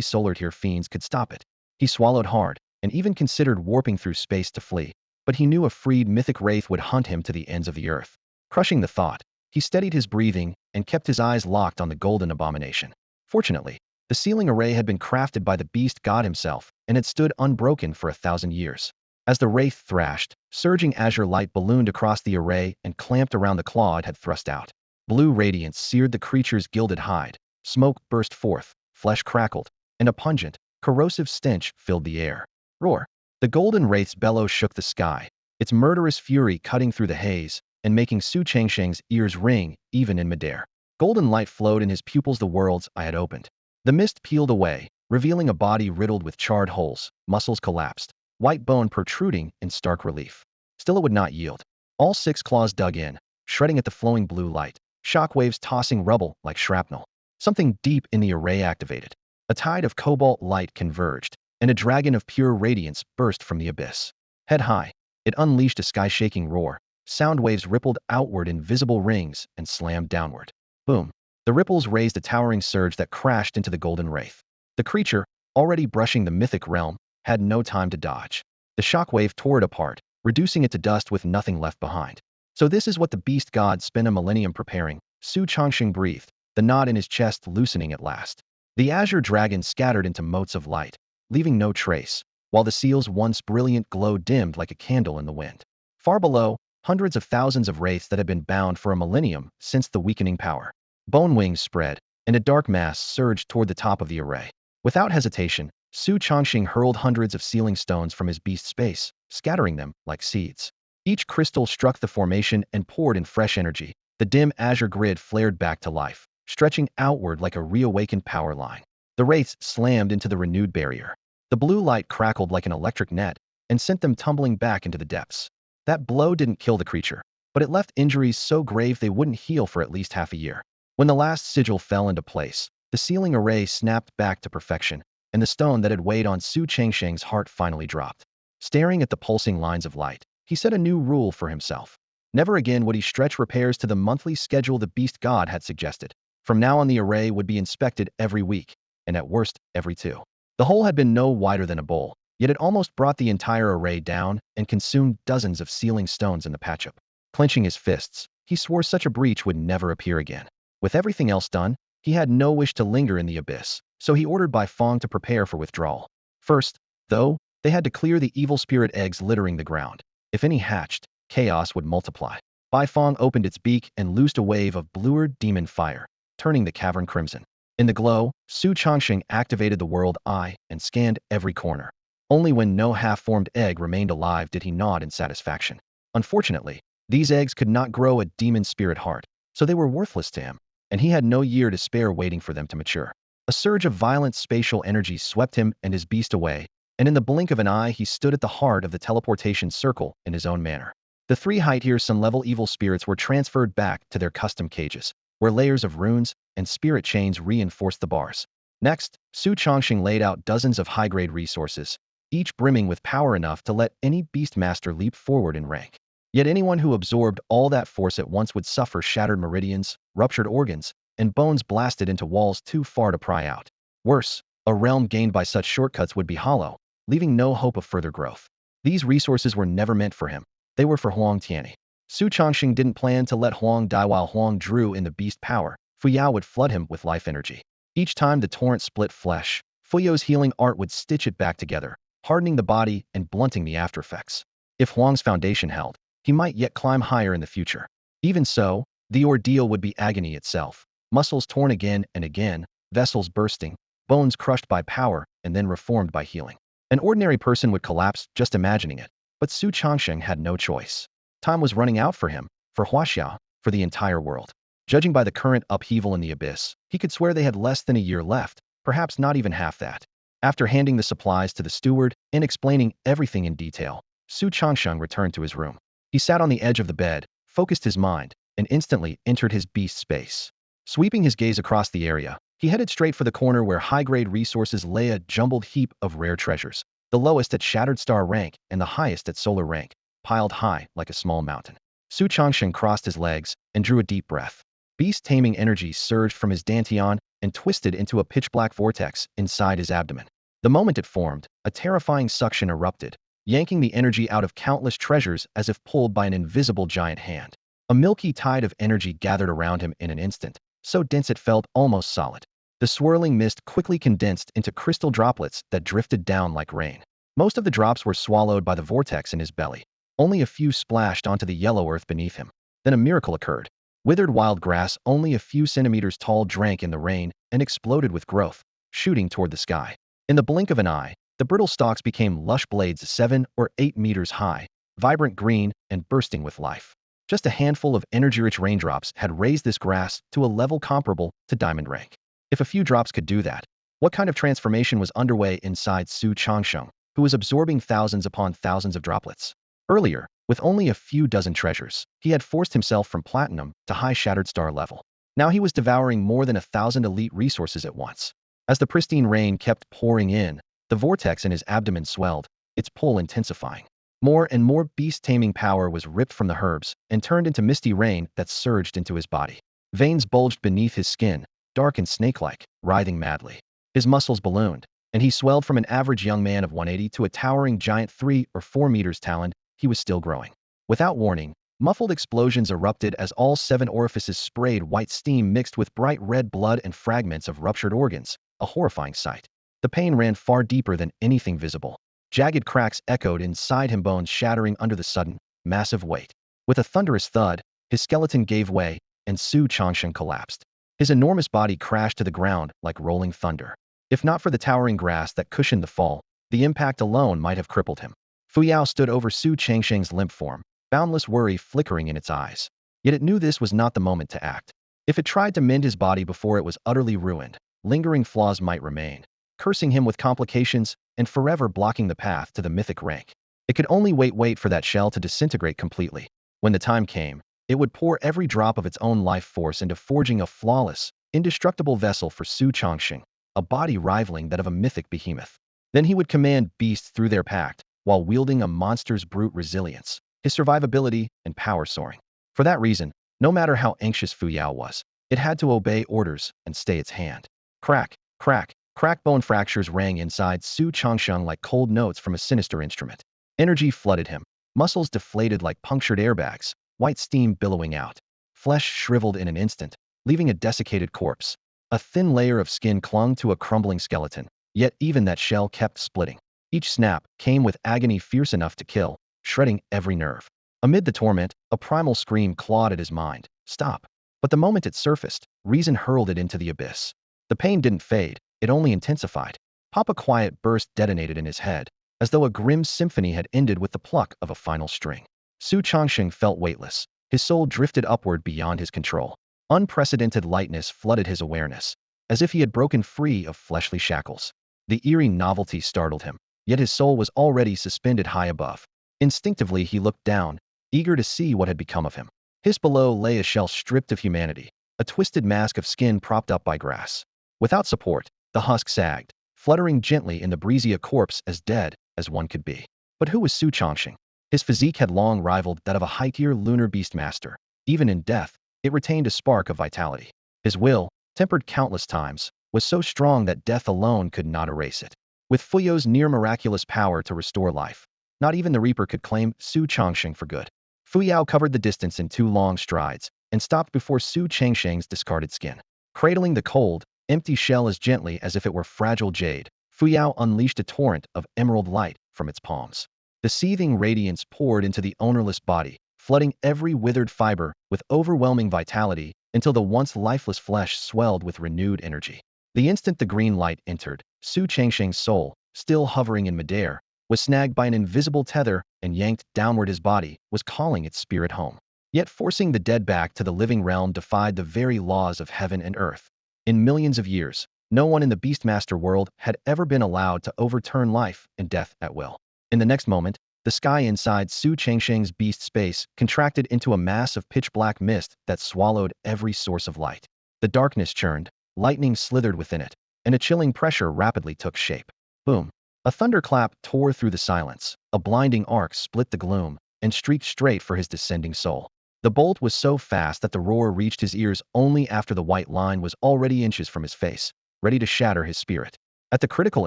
solar tier fiends could stop it. He swallowed hard, and even considered warping through space to flee, but he knew a freed mythic wraith would hunt him to the ends of the earth. Crushing the thought, he steadied his breathing and kept his eyes locked on the golden abomination. Fortunately, the sealing array had been crafted by the beast god himself and had stood unbroken for 1,000 years. As the wraith thrashed, surging azure light ballooned across the array and clamped around the claw it had thrust out. Blue radiance seared the creature's gilded hide, smoke burst forth, flesh crackled, and a pungent, corrosive stench filled the air. Roar! The golden wraith's bellow shook the sky, its murderous fury cutting through the haze and making Su Changsheng's ears ring even in midair. Golden light flowed in his pupils. The world's eye had opened. The mist peeled away, revealing a body riddled with charred holes, muscles collapsed, white bone protruding in stark relief. Still it would not yield. All 6 claws dug in, shredding at the flowing blue light, shockwaves tossing rubble like shrapnel. Something deep in the array activated. A tide of cobalt light converged, and a dragon of pure radiance burst from the abyss. Head high, it unleashed a sky-shaking roar. Sound waves rippled outward in visible rings and slammed downward. Boom! The ripples raised a towering surge that crashed into the golden wraith. The creature, already brushing the mythic realm, had no time to dodge. The shockwave tore it apart, reducing it to dust with nothing left behind. So this is what the beast god spent a millennium preparing, Su Changsheng breathed, the knot in his chest loosening at last. The azure dragon scattered into motes of light, leaving no trace, while the seal's once brilliant glow dimmed like a candle in the wind. Far below, hundreds of thousands of wraiths that had been bound for a millennium sensed the weakening power. Bone wings spread, and a dark mass surged toward the top of the array. Without hesitation, Su Changsheng hurled hundreds of sealing stones from his beast's space, scattering them like seeds. Each crystal struck the formation and poured in fresh energy. The dim azure grid flared back to life, stretching outward like a reawakened power line. The wraiths slammed into the renewed barrier. The blue light crackled like an electric net and sent them tumbling back into the depths. That blow didn't kill the creature, but it left injuries so grave they wouldn't heal for at least half a year. When the last sigil fell into place, the sealing array snapped back to perfection, and the stone that had weighed on Su Changsheng's heart finally dropped. Staring at the pulsing lines of light, he set a new rule for himself. Never again would he stretch repairs to the monthly schedule the beast god had suggested. From now on the array would be inspected every week, and at worst, every 2. The hole had been no wider than a bowl, yet it almost brought the entire array down and consumed dozens of sealing stones in the patch-up. Clenching his fists, he swore such a breach would never appear again. With everything else done, he had no wish to linger in the abyss, so he ordered Bai Fong to prepare for withdrawal. First, though, they had to clear the evil spirit eggs littering the ground. If any hatched, chaos would multiply. Bai Fong opened its beak and loosed a wave of bluer demon fire, turning the cavern crimson. In the glow, Su Changsheng activated the world eye and scanned every corner. Only when no half-formed egg remained alive did he nod in satisfaction. Unfortunately, these eggs could not grow a demon spirit heart, so they were worthless to him, and he had no year to spare waiting for them to mature. A surge of violent spatial energy swept him and his beast away, and in the blink of an eye he stood at the heart of the teleportation circle in his own manner. The three high-tier sun-level evil spirits were transferred back to their custom cages, where layers of runes and spirit chains reinforced the bars. Next, Su Chongqing laid out dozens of high-grade resources, each brimming with power enough to let any beastmaster leap forward in rank. Yet anyone who absorbed all that force at once would suffer shattered meridians, ruptured organs, and bones blasted into walls too far to pry out. Worse, a realm gained by such shortcuts would be hollow, leaving no hope of further growth. These resources were never meant for him. They were for Huang Tianyi. Su Chongqing didn't plan to let Huang die while Huang drew in the beast power. Fuyao would flood him with life energy. Each time the torrent split flesh, Fuyao's healing art would stitch it back together, hardening the body and blunting the aftereffects. If Huang's foundation held, he might yet climb higher in the future. Even so, the ordeal would be agony itself. Muscles torn again and again, vessels bursting, bones crushed by power and then reformed by healing. An ordinary person would collapse just imagining it, but Su Chongqing had no choice. Time was running out for him, for Huaxiao, for the entire world. Judging by the current upheaval in the abyss, he could swear they had less than a year left, perhaps not even half that. After handing the supplies to the steward and explaining everything in detail, Su Chongqing returned to his room. He sat on the edge of the bed, focused his mind, and instantly entered his beast space. Sweeping his gaze across the area, he headed straight for the corner where high-grade resources lay, a jumbled heap of rare treasures, the lowest at Shattered Star rank and the highest at Solar rank, piled high like a small mountain. Su Chongqing crossed his legs and drew a deep breath. Beast-taming energy surged from his dantian and twisted into a pitch-black vortex inside his abdomen. The moment it formed, a terrifying suction erupted, yanking the energy out of countless treasures as if pulled by an invisible giant hand. A milky tide of energy gathered around him in an instant, so dense it felt almost solid. The swirling mist quickly condensed into crystal droplets that drifted down like rain. Most of the drops were swallowed by the vortex in his belly. Only a few splashed onto the yellow earth beneath him. Then a miracle occurred. Withered wild grass only a few centimeters tall drank in the rain and exploded with growth, shooting toward the sky. In the blink of an eye, the brittle stalks became lush blades 7 or 8 meters high, vibrant green and bursting with life. Just a handful of energy-rich raindrops had raised this grass to a level comparable to diamond rank. If a few drops could do that, what kind of transformation was underway inside Su Chongqing, who was absorbing thousands upon thousands of droplets? Earlier, with only a few dozen treasures, he had forced himself from platinum to high Shattered Star level. Now he was devouring more than 1,000 elite resources at once. As the pristine rain kept pouring in, the vortex in his abdomen swelled, its pull intensifying. More and more beast-taming power was ripped from the herbs and turned into misty rain that surged into his body. Veins bulged beneath his skin, dark and snake-like, writhing madly. His muscles ballooned, and he swelled from an average young man of 180 to a towering giant 3 or 4 meters talent. He was still growing. Without warning, muffled explosions erupted as all 7 orifices sprayed white steam mixed with bright red blood and fragments of ruptured organs, a horrifying sight. The pain ran far deeper than anything visible. Jagged cracks echoed inside him, bones shattering under the sudden, massive weight. With a thunderous thud, his skeleton gave way, and Su Chongqing collapsed. His enormous body crashed to the ground like rolling thunder. If not for the towering grass that cushioned the fall, the impact alone might have crippled him. Fuyao stood over Su Chongqing's limp form, boundless worry flickering in its eyes. Yet it knew this was not the moment to act. If it tried to mend his body before it was utterly ruined, lingering flaws might remain, cursing him with complications and forever blocking the path to the mythic rank. It could only wait for that shell to disintegrate completely. When the time came, it would pour every drop of its own life force into forging a flawless, indestructible vessel for Su Chongqing, a body rivaling that of a mythic behemoth. Then he would command beasts through their pact, while wielding a monster's brute resilience, his survivability and power soaring. For that reason, no matter how anxious Fuyao was, it had to obey orders and stay its hand. Crack, crack, crack, bone fractures rang inside Su Chongqing like cold notes from a sinister instrument. Energy flooded him, muscles deflated like punctured airbags, white steam billowing out. Flesh shriveled in an instant, leaving a desiccated corpse. A thin layer of skin clung to a crumbling skeleton, yet even that shell kept splitting. Each snap came with agony fierce enough to kill, shredding every nerve. Amid the torment, a primal scream clawed at his mind. Stop. But the moment it surfaced, reason hurled it into the abyss. The pain didn't fade, it only intensified. Papa quiet burst detonated in his head, as though a grim symphony had ended with the pluck of a final string. Su Chongqing felt weightless. His soul drifted upward beyond his control. Unprecedented lightness flooded his awareness, as if he had broken free of fleshly shackles. The eerie novelty startled him. yet his soul was already suspended high above. Instinctively he looked down, eager to see what had become of him. His below lay a shell stripped of humanity, a twisted mask of skin propped up by grass. Without support, the husk sagged, fluttering gently in the breeze, a corpse as dead as one could be. But who was Su Chongxing? His physique had long rivaled that of a high-tier lunar beastmaster. Even in death, it retained a spark of vitality. His will, tempered countless times, was so strong that death alone could not erase it. With Fuyo's near-miraculous power to restore life, not even the Reaper could claim Su Chongxing for good. Fuyao covered the distance in 2 long strides and stopped before Su Changsheng's discarded skin. Cradling the cold, empty shell as gently as if it were fragile jade, Fuyao unleashed a torrent of emerald light from its palms. The seething radiance poured into the ownerless body, flooding every withered fiber with overwhelming vitality until the once lifeless flesh swelled with renewed energy. The instant the green light entered, Su Changsheng's soul, still hovering in midair, was snagged by an invisible tether and yanked downward. His body was calling its spirit home. Yet forcing the dead back to the living realm defied the very laws of heaven and earth. In millions of years, no one in the Beastmaster world had ever been allowed to overturn life and death at will. In the next moment, the sky inside Su Changsheng's beast space contracted into a mass of pitch-black mist that swallowed every source of light. The darkness churned, lightning slithered within it, and a chilling pressure rapidly took shape. Boom! A thunderclap tore through the silence, a blinding arc split the gloom, and streaked straight for his descending soul. The bolt was so fast that the roar reached his ears only after the white line was already inches from his face, ready to shatter his spirit. At the critical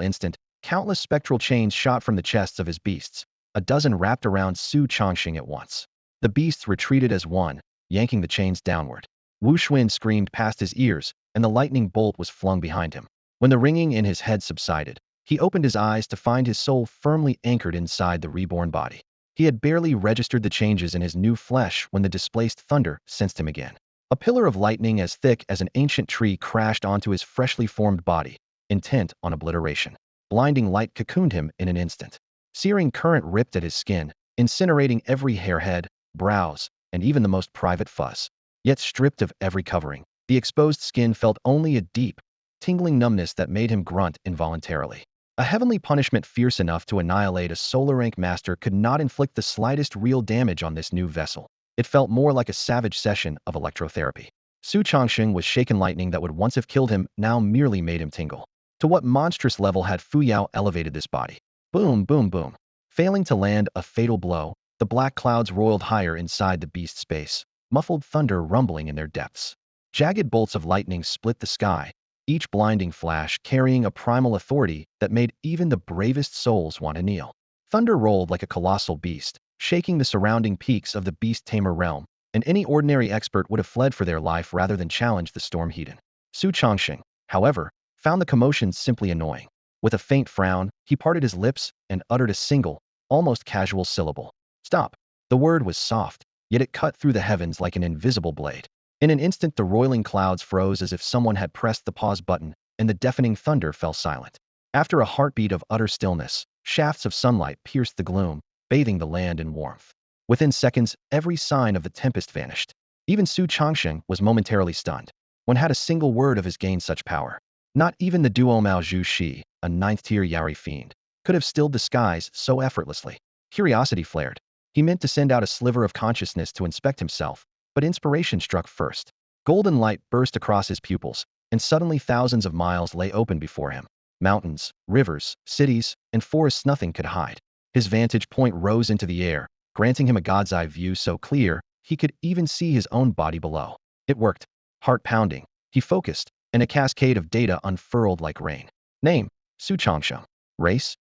instant, countless spectral chains shot from the chests of his beasts. A dozen wrapped around Su Chongxing at once. The beasts retreated as one, yanking the chains downward. Wu Xuan screamed past his ears, and the lightning bolt was flung behind him. When the ringing in his head subsided, he opened his eyes to find his soul firmly anchored inside the reborn body. He had barely registered the changes in his new flesh when the displaced thunder sensed him again. A pillar of lightning as thick as an ancient tree crashed onto his freshly formed body, intent on obliteration. Blinding light cocooned him in an instant. Searing current ripped at his skin, incinerating every hairhead, brows, and even the most private fuzz. Yet stripped of every covering, the exposed skin felt only a deep, tingling numbness that made him grunt involuntarily. A heavenly punishment fierce enough to annihilate a solar rank master could not inflict the slightest real damage on this new vessel. It felt more like a savage session of electrotherapy. Su Chongxing was shaken. Lightning that would once have killed him now merely made him tingle. To what monstrous level had Fuyao elevated this body? Boom, boom, boom. Failing to land a fatal blow, the black clouds roiled higher inside the beast space, muffled thunder rumbling in their depths. Jagged bolts of lightning split the sky, each blinding flash carrying a primal authority that made even the bravest souls want to kneel. Thunder rolled like a colossal beast, shaking the surrounding peaks of the beast-tamer realm, and any ordinary expert would have fled for their life rather than challenge the storm heathen. Su Chongxing, however, found the commotion simply annoying. With a faint frown, he parted his lips and uttered a single, almost casual syllable. Stop. The word was soft, yet it cut through the heavens like an invisible blade. In an instant the roiling clouds froze as if someone had pressed the pause button, and the deafening thunder fell silent. After a heartbeat of utter stillness, shafts of sunlight pierced the gloom, bathing the land in warmth. Within seconds, every sign of the tempest vanished. Even Su Chongxing was momentarily stunned. When had a single word of his gained such power? Not even the duo Mao Zhu Shi, a 9th-tier Yari fiend, could have stilled the skies so effortlessly. Curiosity flared. He meant to send out a sliver of consciousness to inspect himself, but inspiration struck first. Golden light burst across his pupils, and suddenly thousands of miles lay open before him. Mountains, rivers, cities, and forests nothing could hide. His vantage point rose into the air, granting him a god's eye view so clear he could even see his own body below. It worked. Heart pounding. He focused, and a cascade of data unfurled like rain. Name: Su Chongxing. Race: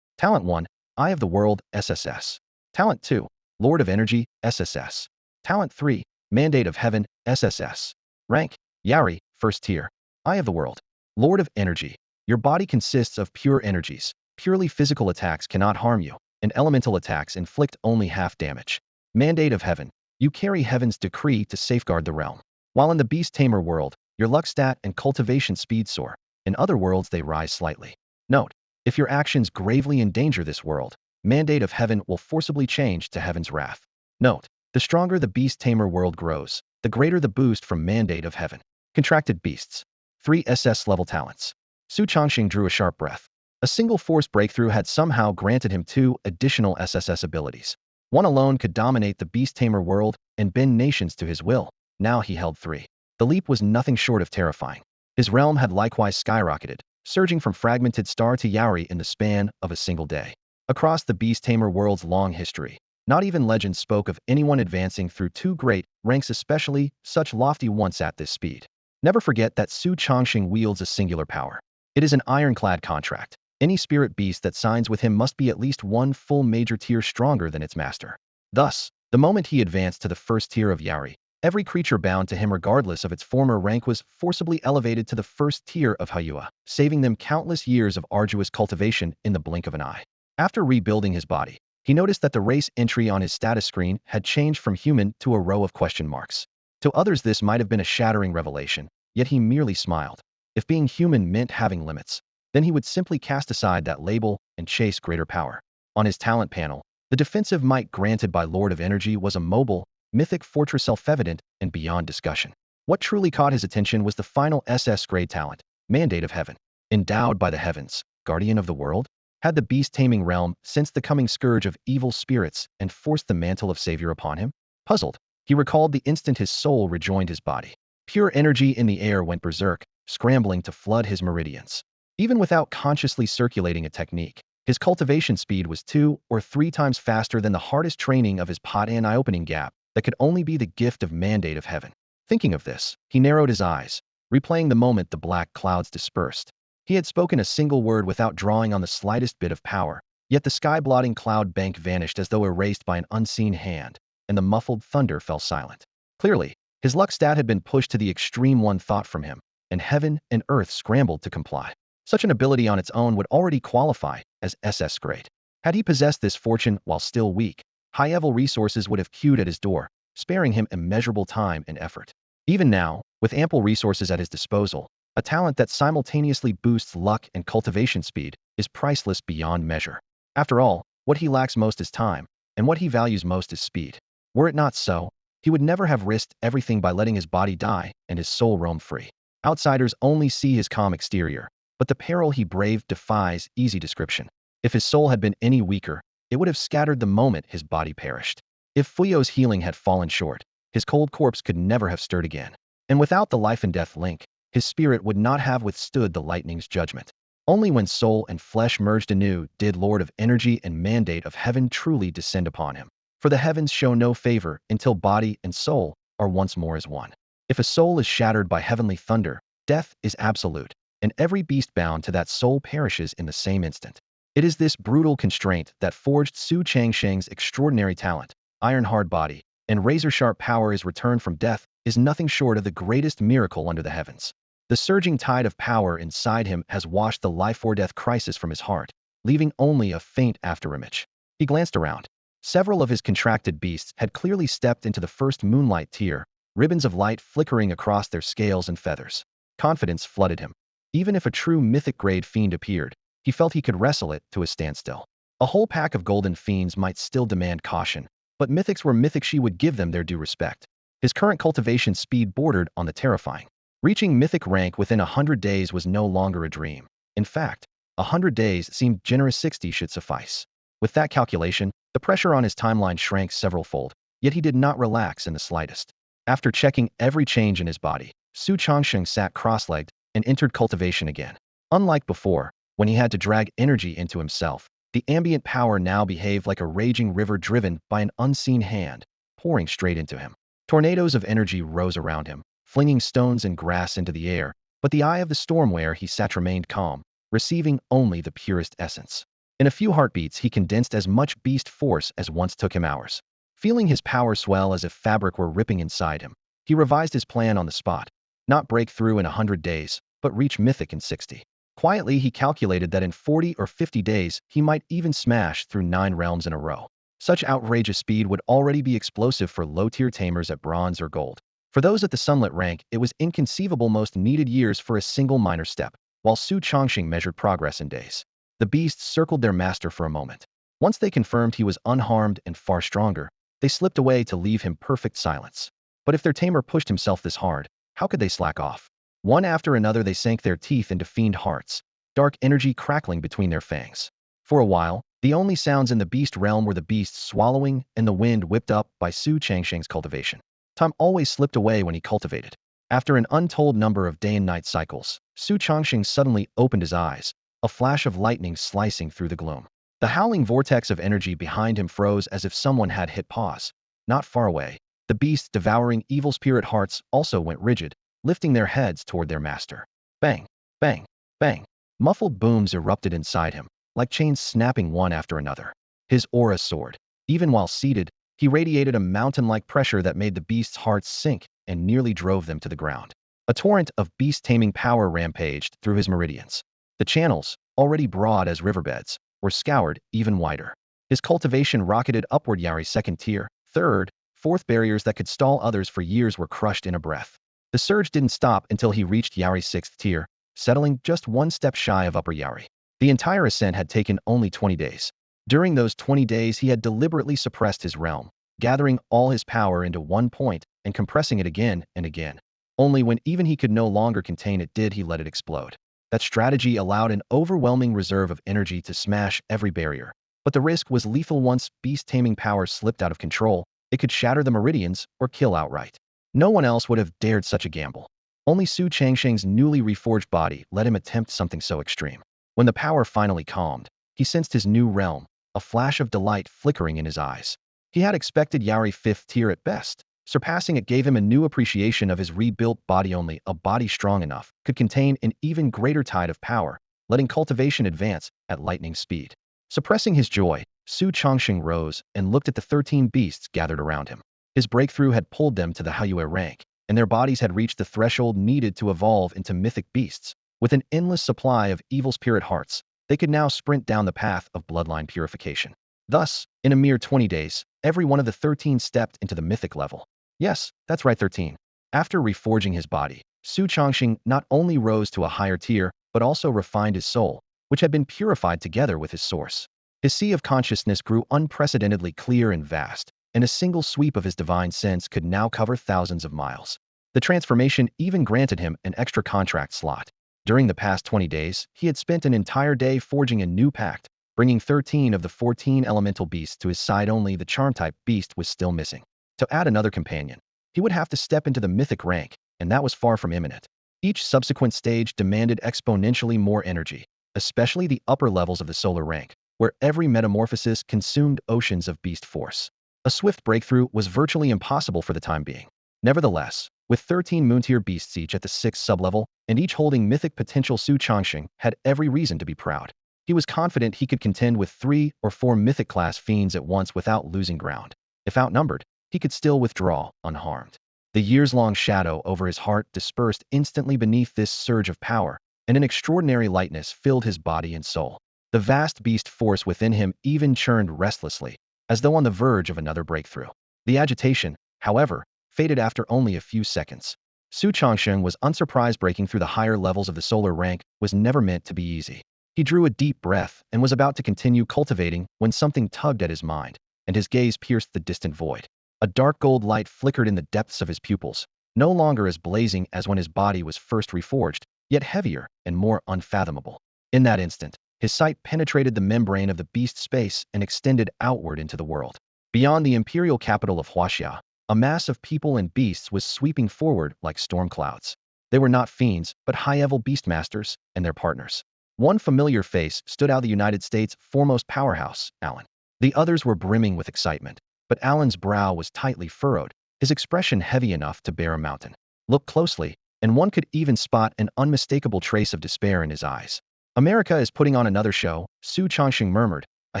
Talent 1, Eye of the World, SSS. Talent 2, Lord of Energy, SSS. Talent 3, Mandate of Heaven, SSS. Rank: Yari, 1st tier. Eye of the World. Lord of Energy. Your body consists of pure energies. Purely physical attacks cannot harm you, and elemental attacks inflict only half damage. Mandate of Heaven. You carry heaven's decree to safeguard the realm. While in the beast tamer world, your luck stat and cultivation speed soar. In other worlds they rise slightly. Note: if your actions gravely endanger this world, Mandate of Heaven will forcibly change to Heaven's Wrath. Note: the stronger the beast tamer world grows, the greater the boost from Mandate of Heaven. Contracted Beasts. 3 SS level talents. Su Chongxing drew a sharp breath. A single force breakthrough had somehow granted him 2 additional SSS abilities. One alone could dominate the beast tamer world and bend nations to his will. Now he held 3. The leap was nothing short of terrifying. His realm had likewise skyrocketed, surging from fragmented star to Yauri in the span of a single day. Across the beast tamer world's long history, not even legend spoke of anyone advancing through 2 great ranks, especially such lofty ones at this speed. Never forget that Su Chongqing wields a singular power. It is an ironclad contract. Any spirit beast that signs with him must be at least 1 full major tier stronger than its master. Thus, the moment he advanced to the first tier of Yauri, every creature bound to him regardless of its former rank was forcibly elevated to the first tier of Hayua, saving them countless years of arduous cultivation in the blink of an eye. After rebuilding his body, he noticed that the race entry on his status screen had changed from human to a row of question marks. To others this might have been a shattering revelation, yet he merely smiled. If being human meant having limits, then he would simply cast aside that label and chase greater power. On his talent panel, the defensive might granted by Lord of Energy was a mobile, mythic fortress self-evident and beyond discussion. What truly caught his attention was the final SS grade talent, Mandate of Heaven. Endowed by the heavens, guardian of the world, had the beast-taming realm sensed the coming scourge of evil spirits and forced the mantle of savior upon him? Puzzled, he recalled the instant his soul rejoined his body. Pure energy in the air went berserk, scrambling to flood his meridians. Even without consciously circulating a technique, his cultivation speed was 2 or 3 times faster than the hardest training of his pot and eye-opening gap that could only be the gift of Mandate of Heaven. Thinking of this, he narrowed his eyes, replaying the moment the black clouds dispersed. He had spoken a single word without drawing on the slightest bit of power, yet the sky-blotting cloud bank vanished as though erased by an unseen hand, and the muffled thunder fell silent. Clearly, his luck stat had been pushed to the extreme, one thought from him, and heaven and earth scrambled to comply. Such an ability on its own would already qualify as SS grade. Had he possessed this fortune while still weak, high-level resources would have queued at his door, sparing him immeasurable time and effort. Even now, with ample resources at his disposal, a talent that simultaneously boosts luck and cultivation speed is priceless beyond measure. After all, what he lacks most is time, and what he values most is speed. Were it not so, he would never have risked everything by letting his body die and his soul roam free. Outsiders only see his calm exterior, but the peril he braved defies easy description. If his soul had been any weaker, it would have scattered the moment his body perished. If Fuyo's healing had fallen short, his cold corpse could never have stirred again. And without the life and death link, his spirit would not have withstood the lightning's judgment. Only when soul and flesh merged anew did Lord of Energy and Mandate of Heaven truly descend upon him. For the heavens show no favor until body and soul are once more as one. If a soul is shattered by heavenly thunder, death is absolute, and every beast bound to that soul perishes in the same instant. It is this brutal constraint that forged Su Changsheng's extraordinary talent. Iron-hard body and razor-sharp power is returned from death is nothing short of the greatest miracle under the heavens. The surging tide of power inside him has washed the life-or-death crisis from his heart, leaving only a faint afterimage. He glanced around. Several of his contracted beasts had clearly stepped into the first moonlight tier, ribbons of light flickering across their scales and feathers. Confidence flooded him. Even if a true mythic-grade fiend appeared, he felt he could wrestle it to a standstill. A whole pack of golden fiends might still demand caution, but mythics were mythic. She would give them their due respect. His current cultivation speed bordered on the terrifying. Reaching mythic rank within 100 days was no longer a dream. In fact, 100 days seemed generous. 60 should suffice. With that calculation, the pressure on his timeline shrank several-fold, yet he did not relax in the slightest. After checking every change in his body, Su Chongsheng sat cross-legged and entered cultivation again. Unlike before, when he had to drag energy into himself, the ambient power now behaved like a raging river driven by an unseen hand, pouring straight into him. Tornadoes of energy rose around him, flinging stones and grass into the air, but the eye of the storm where he sat remained calm, receiving only the purest essence. In a few heartbeats he condensed as much beast force as once took him hours. Feeling his power swell as if fabric were ripping inside him, he revised his plan on the spot. Not break through in 100 days, but reach mythic in 60. Quietly he calculated that in 40 or 50 days he might even smash through 9 realms in a row. Such outrageous speed would already be explosive for low-tier tamers at bronze or gold. For those at the sunlit rank, it was inconceivable. Most needed years for a single minor step, while Su Chongqing measured progress in days. The beasts circled their master for a moment. Once they confirmed he was unharmed and far stronger, they slipped away to leave him perfect silence. But if their tamer pushed himself this hard, how could they slack off? One after another they sank their teeth into fiend hearts, dark energy crackling between their fangs. For a while, the only sounds in the beast realm were the beasts swallowing and the wind whipped up by Su Changsheng's cultivation. Time always slipped away when he cultivated. After an untold number of day and night cycles, Su Changsheng suddenly opened his eyes, a flash of lightning slicing through the gloom. The howling vortex of energy behind him froze as if someone had hit pause. Not far away, the beasts devouring evil spirit hearts also went rigid, lifting their heads toward their master. Bang, bang, bang. Muffled booms erupted inside him, like chains snapping one after another. His aura soared. Even while seated, he radiated a mountain-like pressure that made the beasts' hearts sink and nearly drove them to the ground. A torrent of beast-taming power rampaged through his meridians. The channels, already broad as riverbeds, were scoured even wider. His cultivation rocketed upward. Yari's second tier, third, fourth barriers that could stall others for years were crushed in a breath. The surge didn't stop until he reached Yari's sixth tier, settling just one step shy of upper Yari. The entire ascent had taken only 20 days. During those 20 days he had deliberately suppressed his realm, gathering all his power into one point and compressing it again and again. Only when even he could no longer contain it did he let it explode. That strategy allowed an overwhelming reserve of energy to smash every barrier. But the risk was lethal. Once beast-taming power slipped out of control, it could shatter the meridians or kill outright. No one else would have dared such a gamble. Only Su Changsheng's newly reforged body let him attempt something so extreme. When the power finally calmed, he sensed his new realm, a flash of delight flickering in his eyes. He had expected Yari fifth tier at best. Surpassing it gave him a new appreciation of his rebuilt body. Only a body strong enough could contain an even greater tide of power, letting cultivation advance at lightning speed. Suppressing his joy, Su Changsheng rose and looked at the 13 beasts gathered around him. His breakthrough had pulled them to the Haiyue rank, and their bodies had reached the threshold needed to evolve into mythic beasts. With an endless supply of evil spirit hearts, they could now sprint down the path of bloodline purification. Thus, in a mere 20 days, every one of the 13 stepped into the mythic level. Yes, that's right, 13. After reforging his body, Su Changsheng not only rose to a higher tier, but also refined his soul, which had been purified together with his source. His sea of consciousness grew unprecedentedly clear and vast, and a single sweep of his divine sense could now cover thousands of miles. The transformation even granted him an extra contract slot. During the past 20 days, he had spent an entire day forging a new pact, bringing 13 of the 14 elemental beasts to his side. Only the charm-type beast was still missing. To add another companion, he would have to step into the mythic rank, and that was far from imminent. Each subsequent stage demanded exponentially more energy, especially the upper levels of the solar rank, where every metamorphosis consumed oceans of beast force. A swift breakthrough was virtually impossible for the time being. Nevertheless, with 13 moon-tier beasts each at the 6th sublevel, and each holding mythic potential, Su Changsheng had every reason to be proud. He was confident he could contend with 3 or 4 mythic-class fiends at once without losing ground. If outnumbered, he could still withdraw unharmed. The years-long shadow over his heart dispersed instantly beneath this surge of power, and an extraordinary lightness filled his body and soul. The vast beast force within him even churned restlessly, as though on the verge of another breakthrough. The agitation, however, faded after only a few seconds. Su Changsheng was unsurprised. Breaking through the higher levels of the solar rank was never meant to be easy. He drew a deep breath and was about to continue cultivating when something tugged at his mind, and his gaze pierced the distant void. A dark gold light flickered in the depths of his pupils, no longer as blazing as when his body was first reforged, yet heavier and more unfathomable. In that instant, his sight penetrated the membrane of the beast space and extended outward into the world. Beyond the imperial capital of Huaxia, a mass of people and beasts was sweeping forward like storm clouds. They were not fiends, but high-level beastmasters and their partners. One familiar face stood out: the United States' foremost powerhouse, Alan. The others were brimming with excitement, but Alan's brow was tightly furrowed, his expression heavy enough to bear a mountain. Look closely, and one could even spot an unmistakable trace of despair in his eyes. America is putting on another show, Su Changsheng murmured, a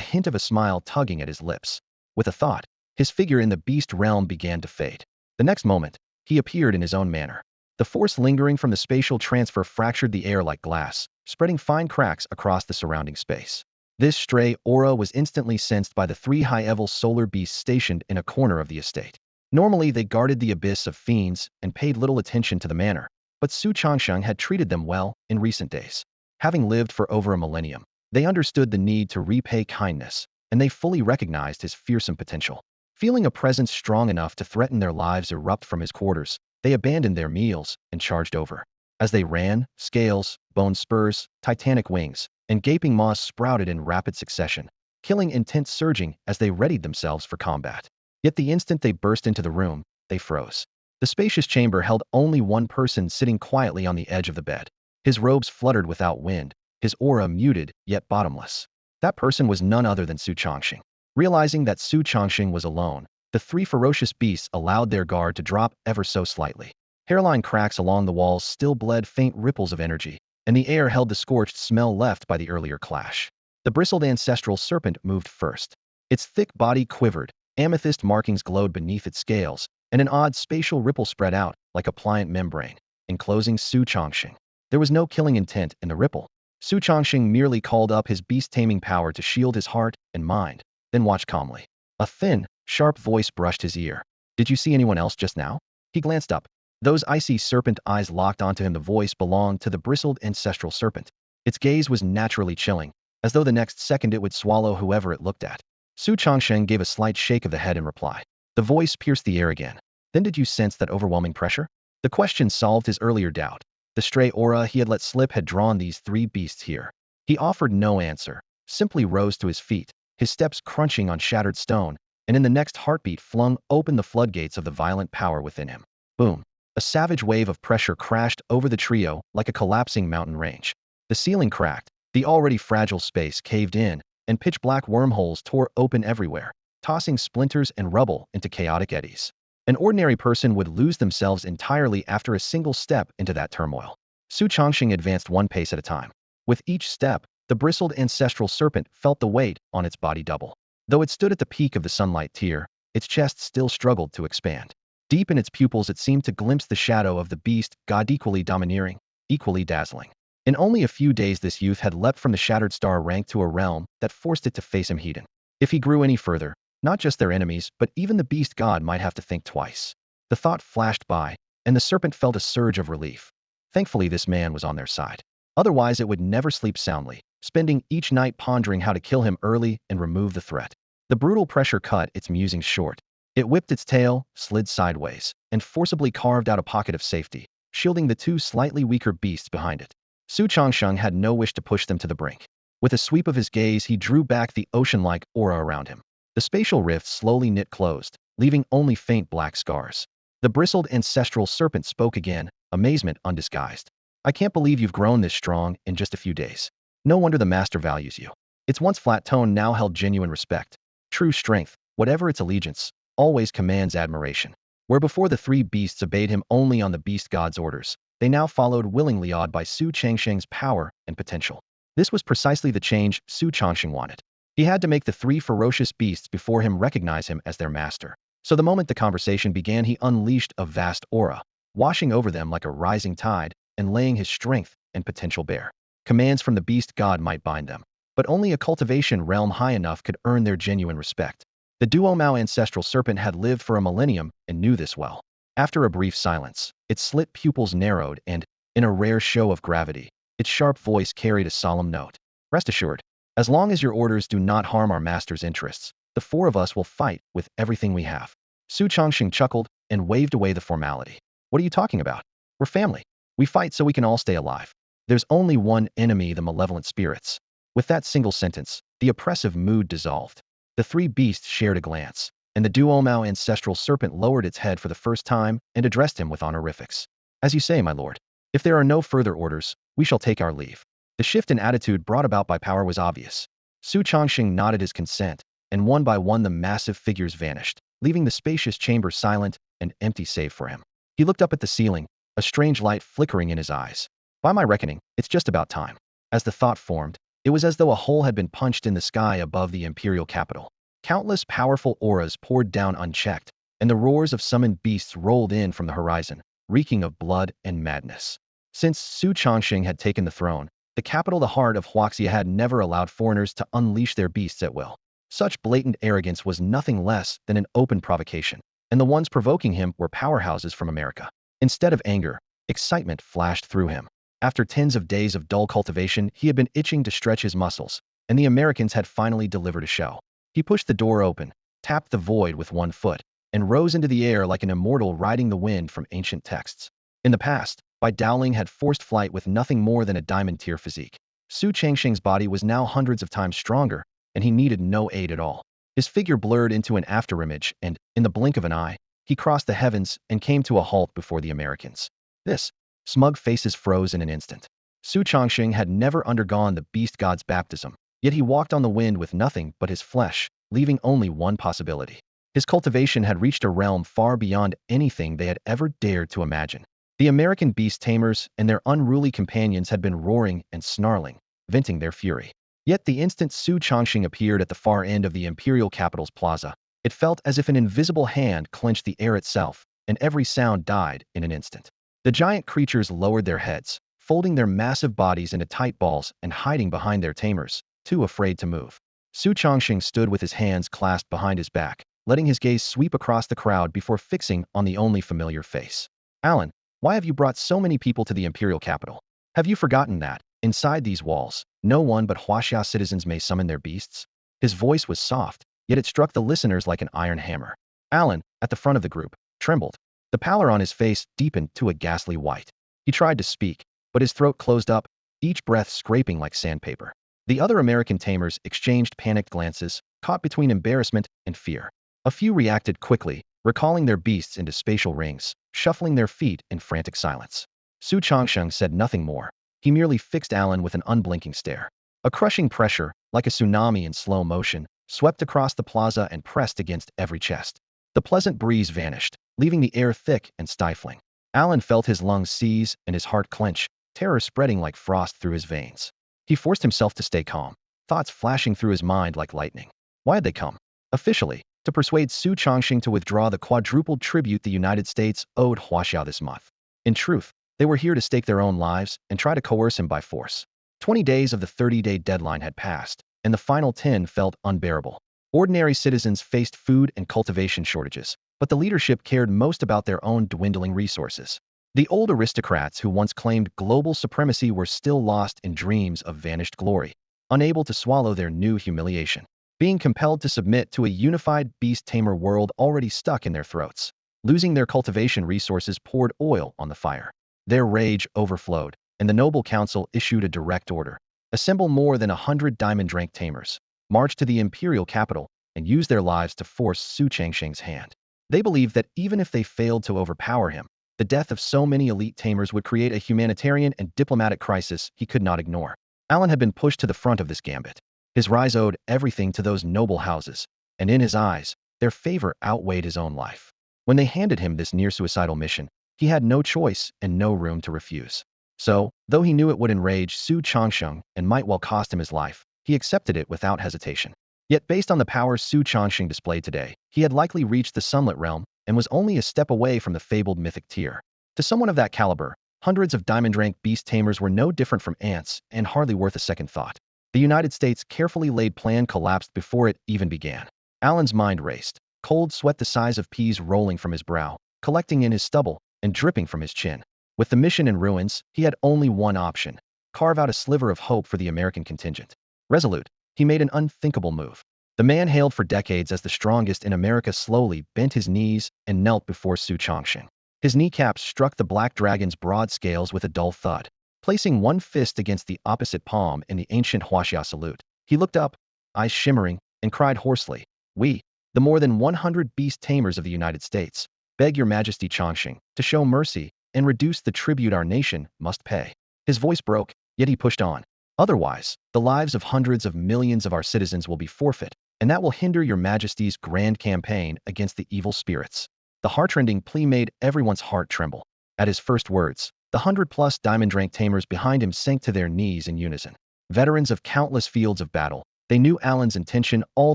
hint of a smile tugging at his lips. With a thought, his figure in the beast realm began to fade. The next moment, he appeared in his own manner. The force lingering from the spatial transfer fractured the air like glass, spreading fine cracks across the surrounding space. This stray aura was instantly sensed by the 3 high-level solar beasts stationed in a corner of the estate. Normally, they guarded the abyss of fiends and paid little attention to the manor, but Su Changsheng had treated them well in recent days. Having lived for over a millennium, they understood the need to repay kindness, and they fully recognized his fearsome potential. Feeling a presence strong enough to threaten their lives erupt from his quarters, they abandoned their meals and charged over. As they ran, scales, bone spurs, titanic wings, and gaping maws sprouted in rapid succession, killing intent surging as they readied themselves for combat. Yet the instant they burst into the room, they froze. The spacious chamber held only one person sitting quietly on the edge of the bed. His robes fluttered without wind, his aura muted yet bottomless. That person was none other than Su Chongxing. Realizing that Su Chongxing was alone, the three ferocious beasts allowed their guard to drop ever so slightly. Hairline cracks along the walls still bled faint ripples of energy, and the air held the scorched smell left by the earlier clash. The bristled ancestral serpent moved first. Its thick body quivered, amethyst markings glowed beneath its scales, and an odd spatial ripple spread out, like a pliant membrane, enclosing Su Chongxing. There was no killing intent in the ripple. Su Chongxing merely called up his beast-taming power to shield his heart and mind, then watched calmly. A thin, sharp voice brushed his ear. "Did you see anyone else just now?" He glanced up. Those icy serpent eyes locked onto him. The voice belonged to the bristled ancestral serpent. Its gaze was naturally chilling, as though the next second it would swallow whoever it looked at. Su Chongxing gave a slight shake of the head in reply. The voice pierced the air again. "Then did you sense that overwhelming pressure?" The question solved his earlier doubt. The stray aura he had let slip had drawn these three beasts here. He offered no answer, simply rose to his feet, his steps crunching on shattered stone, and in the next heartbeat flung open the floodgates of the violent power within him. Boom! A savage wave of pressure crashed over the trio like a collapsing mountain range. The ceiling cracked, the already fragile space caved in, and pitch-black wormholes tore open everywhere, tossing splinters and rubble into chaotic eddies. An ordinary person would lose themselves entirely after a single step into that turmoil. Su Chongxing advanced one pace at a time. With each step, the bristled ancestral serpent felt the weight on its body double. Though it stood at the peak of the sunlight tier, its chest still struggled to expand. Deep in its pupils it seemed to glimpse the shadow of the beast god, equally domineering, equally dazzling. In only a few days this youth had leapt from the shattered star rank to a realm that forced it to face him heathen. If he grew any further, not just their enemies, but even the beast god might have to think twice. The thought flashed by, and the serpent felt a surge of relief. Thankfully this man was on their side. Otherwise it would never sleep soundly, spending each night pondering how to kill him early and remove the threat. The brutal pressure cut its musings short. It whipped its tail, slid sideways, and forcibly carved out a pocket of safety, shielding the two slightly weaker beasts behind it. Su Chongxing had no wish to push them to the brink. With a sweep of his gaze he drew back the ocean-like aura around him. The spatial rift slowly knit closed, leaving only faint black scars. The bristled ancestral serpent spoke again, amazement undisguised. "I can't believe you've grown this strong in just a few days. No wonder the master values you." Its once flat tone now held genuine respect. True strength, whatever its allegiance, always commands admiration. Where before the three beasts obeyed him only on the beast god's orders, they now followed willingly, awed by Su Chongxing's power and potential. This was precisely the change Su Chongxing wanted. He had to make the three ferocious beasts before him recognize him as their master. So the moment the conversation began he unleashed a vast aura, washing over them like a rising tide, and laying his strength and potential bare. Commands from the beast god might bind them, but only a cultivation realm high enough could earn their genuine respect. The Duomao ancestral serpent had lived for a millennium and knew this well. After a brief silence, its slit pupils narrowed and, in a rare show of gravity, its sharp voice carried a solemn note. "Rest assured, as long as your orders do not harm our master's interests, the four of us will fight with everything we have." Su Chongxing chuckled and waved away the formality. "What are you talking about? We're family. We fight so we can all stay alive. There's only one enemy, the malevolent spirits." With that single sentence, the oppressive mood dissolved. The three beasts shared a glance, and the Duomao ancestral serpent lowered its head for the first time and addressed him with honorifics. "As you say, my lord. If there are no further orders, we shall take our leave." The shift in attitude brought about by power was obvious. Su Chongxing nodded his consent, and one by one the massive figures vanished, leaving the spacious chamber silent and empty save for him. He looked up at the ceiling, a strange light flickering in his eyes. "By my reckoning, it's just about time." As the thought formed, it was as though a hole had been punched in the sky above the imperial capital. Countless powerful auras poured down unchecked, and the roars of summoned beasts rolled in from the horizon, reeking of blood and madness. Since Su Chongxing had taken the throne, the capital, the heart of Huaxia, had never allowed foreigners to unleash their beasts at will. Such blatant arrogance was nothing less than an open provocation, and the ones provoking him were powerhouses from America. Instead of anger, excitement flashed through him. After tens of days of dull cultivation, he had been itching to stretch his muscles, and the Americans had finally delivered a show. He pushed the door open, tapped the void with one foot, and rose into the air like an immortal riding the wind from ancient texts. In the past, By Dowling had forced flight with nothing more than a diamond tier physique. Su Changsheng's body was now hundreds of times stronger, and he needed no aid at all. His figure blurred into an afterimage, and, in the blink of an eye, he crossed the heavens and came to a halt before the Americans. This smug faces froze in an instant. Su Changsheng had never undergone the beast god's baptism, yet he walked on the wind with nothing but his flesh, leaving only one possibility. His cultivation had reached a realm far beyond anything they had ever dared to imagine. The American beast tamers and their unruly companions had been roaring and snarling, venting their fury. Yet the instant Su Changsheng appeared at the far end of the imperial capital's plaza, it felt as if an invisible hand clenched the air itself, and every sound died in an instant. The giant creatures lowered their heads, folding their massive bodies into tight balls and hiding behind their tamers, too afraid to move. Su Changsheng stood with his hands clasped behind his back, letting his gaze sweep across the crowd before fixing on the only familiar face. Alan, why have you brought so many people to the imperial capital? Have you forgotten that, inside these walls, no one but Huaxia citizens may summon their beasts? His voice was soft, yet it struck the listeners like an iron hammer. Alan, at the front of the group, trembled. The pallor on his face deepened to a ghastly white. He tried to speak, but his throat closed up, each breath scraping like sandpaper. The other American tamers exchanged panicked glances, caught between embarrassment and fear. A few reacted quickly, recalling their beasts into spatial rings, shuffling their feet in frantic silence. Su Changsheng said nothing more. He merely fixed Alan with an unblinking stare. A crushing pressure, like a tsunami in slow motion, swept across the plaza and pressed against every chest. The pleasant breeze vanished, leaving the air thick and stifling. Alan felt his lungs seize and his heart clench, terror spreading like frost through his veins. He forced himself to stay calm, thoughts flashing through his mind like lightning. Why had they come? Officially, to persuade Su Changsheng to withdraw the quadrupled tribute the United States owed Huaxia this month. In truth, they were here to stake their own lives and try to coerce him by force. 20 days of the 30-day deadline had passed, and the final 10 felt unbearable. Ordinary citizens faced food and cultivation shortages, but the leadership cared most about their own dwindling resources. The old aristocrats who once claimed global supremacy were still lost in dreams of vanished glory, unable to swallow their new humiliation, being compelled to submit to a unified beast-tamer world already stuck in their throats. Losing their cultivation resources poured oil on the fire. Their rage overflowed, and the noble council issued a direct order. Assemble more than 100 diamond-rank tamers, march to the imperial capital, and use their lives to force Su Changsheng's hand. They believed that even if they failed to overpower him, the death of so many elite tamers would create a humanitarian and diplomatic crisis he could not ignore. Alan had been pushed to the front of this gambit. His rise owed everything to those noble houses, and in his eyes, their favor outweighed his own life. When they handed him this near-suicidal mission, he had no choice and no room to refuse. So, though he knew it would enrage Su Changsheng and might well cost him his life, he accepted it without hesitation. Yet based on the power Su Changsheng displayed today, he had likely reached the Sunlit Realm and was only a step away from the fabled mythic tier. To someone of that caliber, hundreds of diamond-rank beast tamers were no different from ants and hardly worth a second thought. The United States' carefully laid plan collapsed before it even began. Alan's mind raced, cold sweat the size of peas rolling from his brow, collecting in his stubble, and dripping from his chin. With the mission in ruins, he had only one option: carve out a sliver of hope for the American contingent. Resolute, he made an unthinkable move. The man hailed for decades as the strongest in America slowly bent his knees and knelt before Su Changsheng. His kneecaps struck the black dragon's broad scales with a dull thud. Placing one fist against the opposite palm in the ancient Huaxia salute, he looked up, eyes shimmering, and cried hoarsely, "We, the more than 100 beast tamers of the United States, beg your majesty Changsheng to show mercy and reduce the tribute our nation must pay." His voice broke, yet he pushed on. "Otherwise, the lives of hundreds of millions of our citizens will be forfeit, and that will hinder your majesty's grand campaign against the evil spirits." The heartrending plea made everyone's heart tremble. At his first words, the 100-plus diamond-rank tamers behind him sank to their knees in unison. Veterans of countless fields of battle, they knew Alan's intention all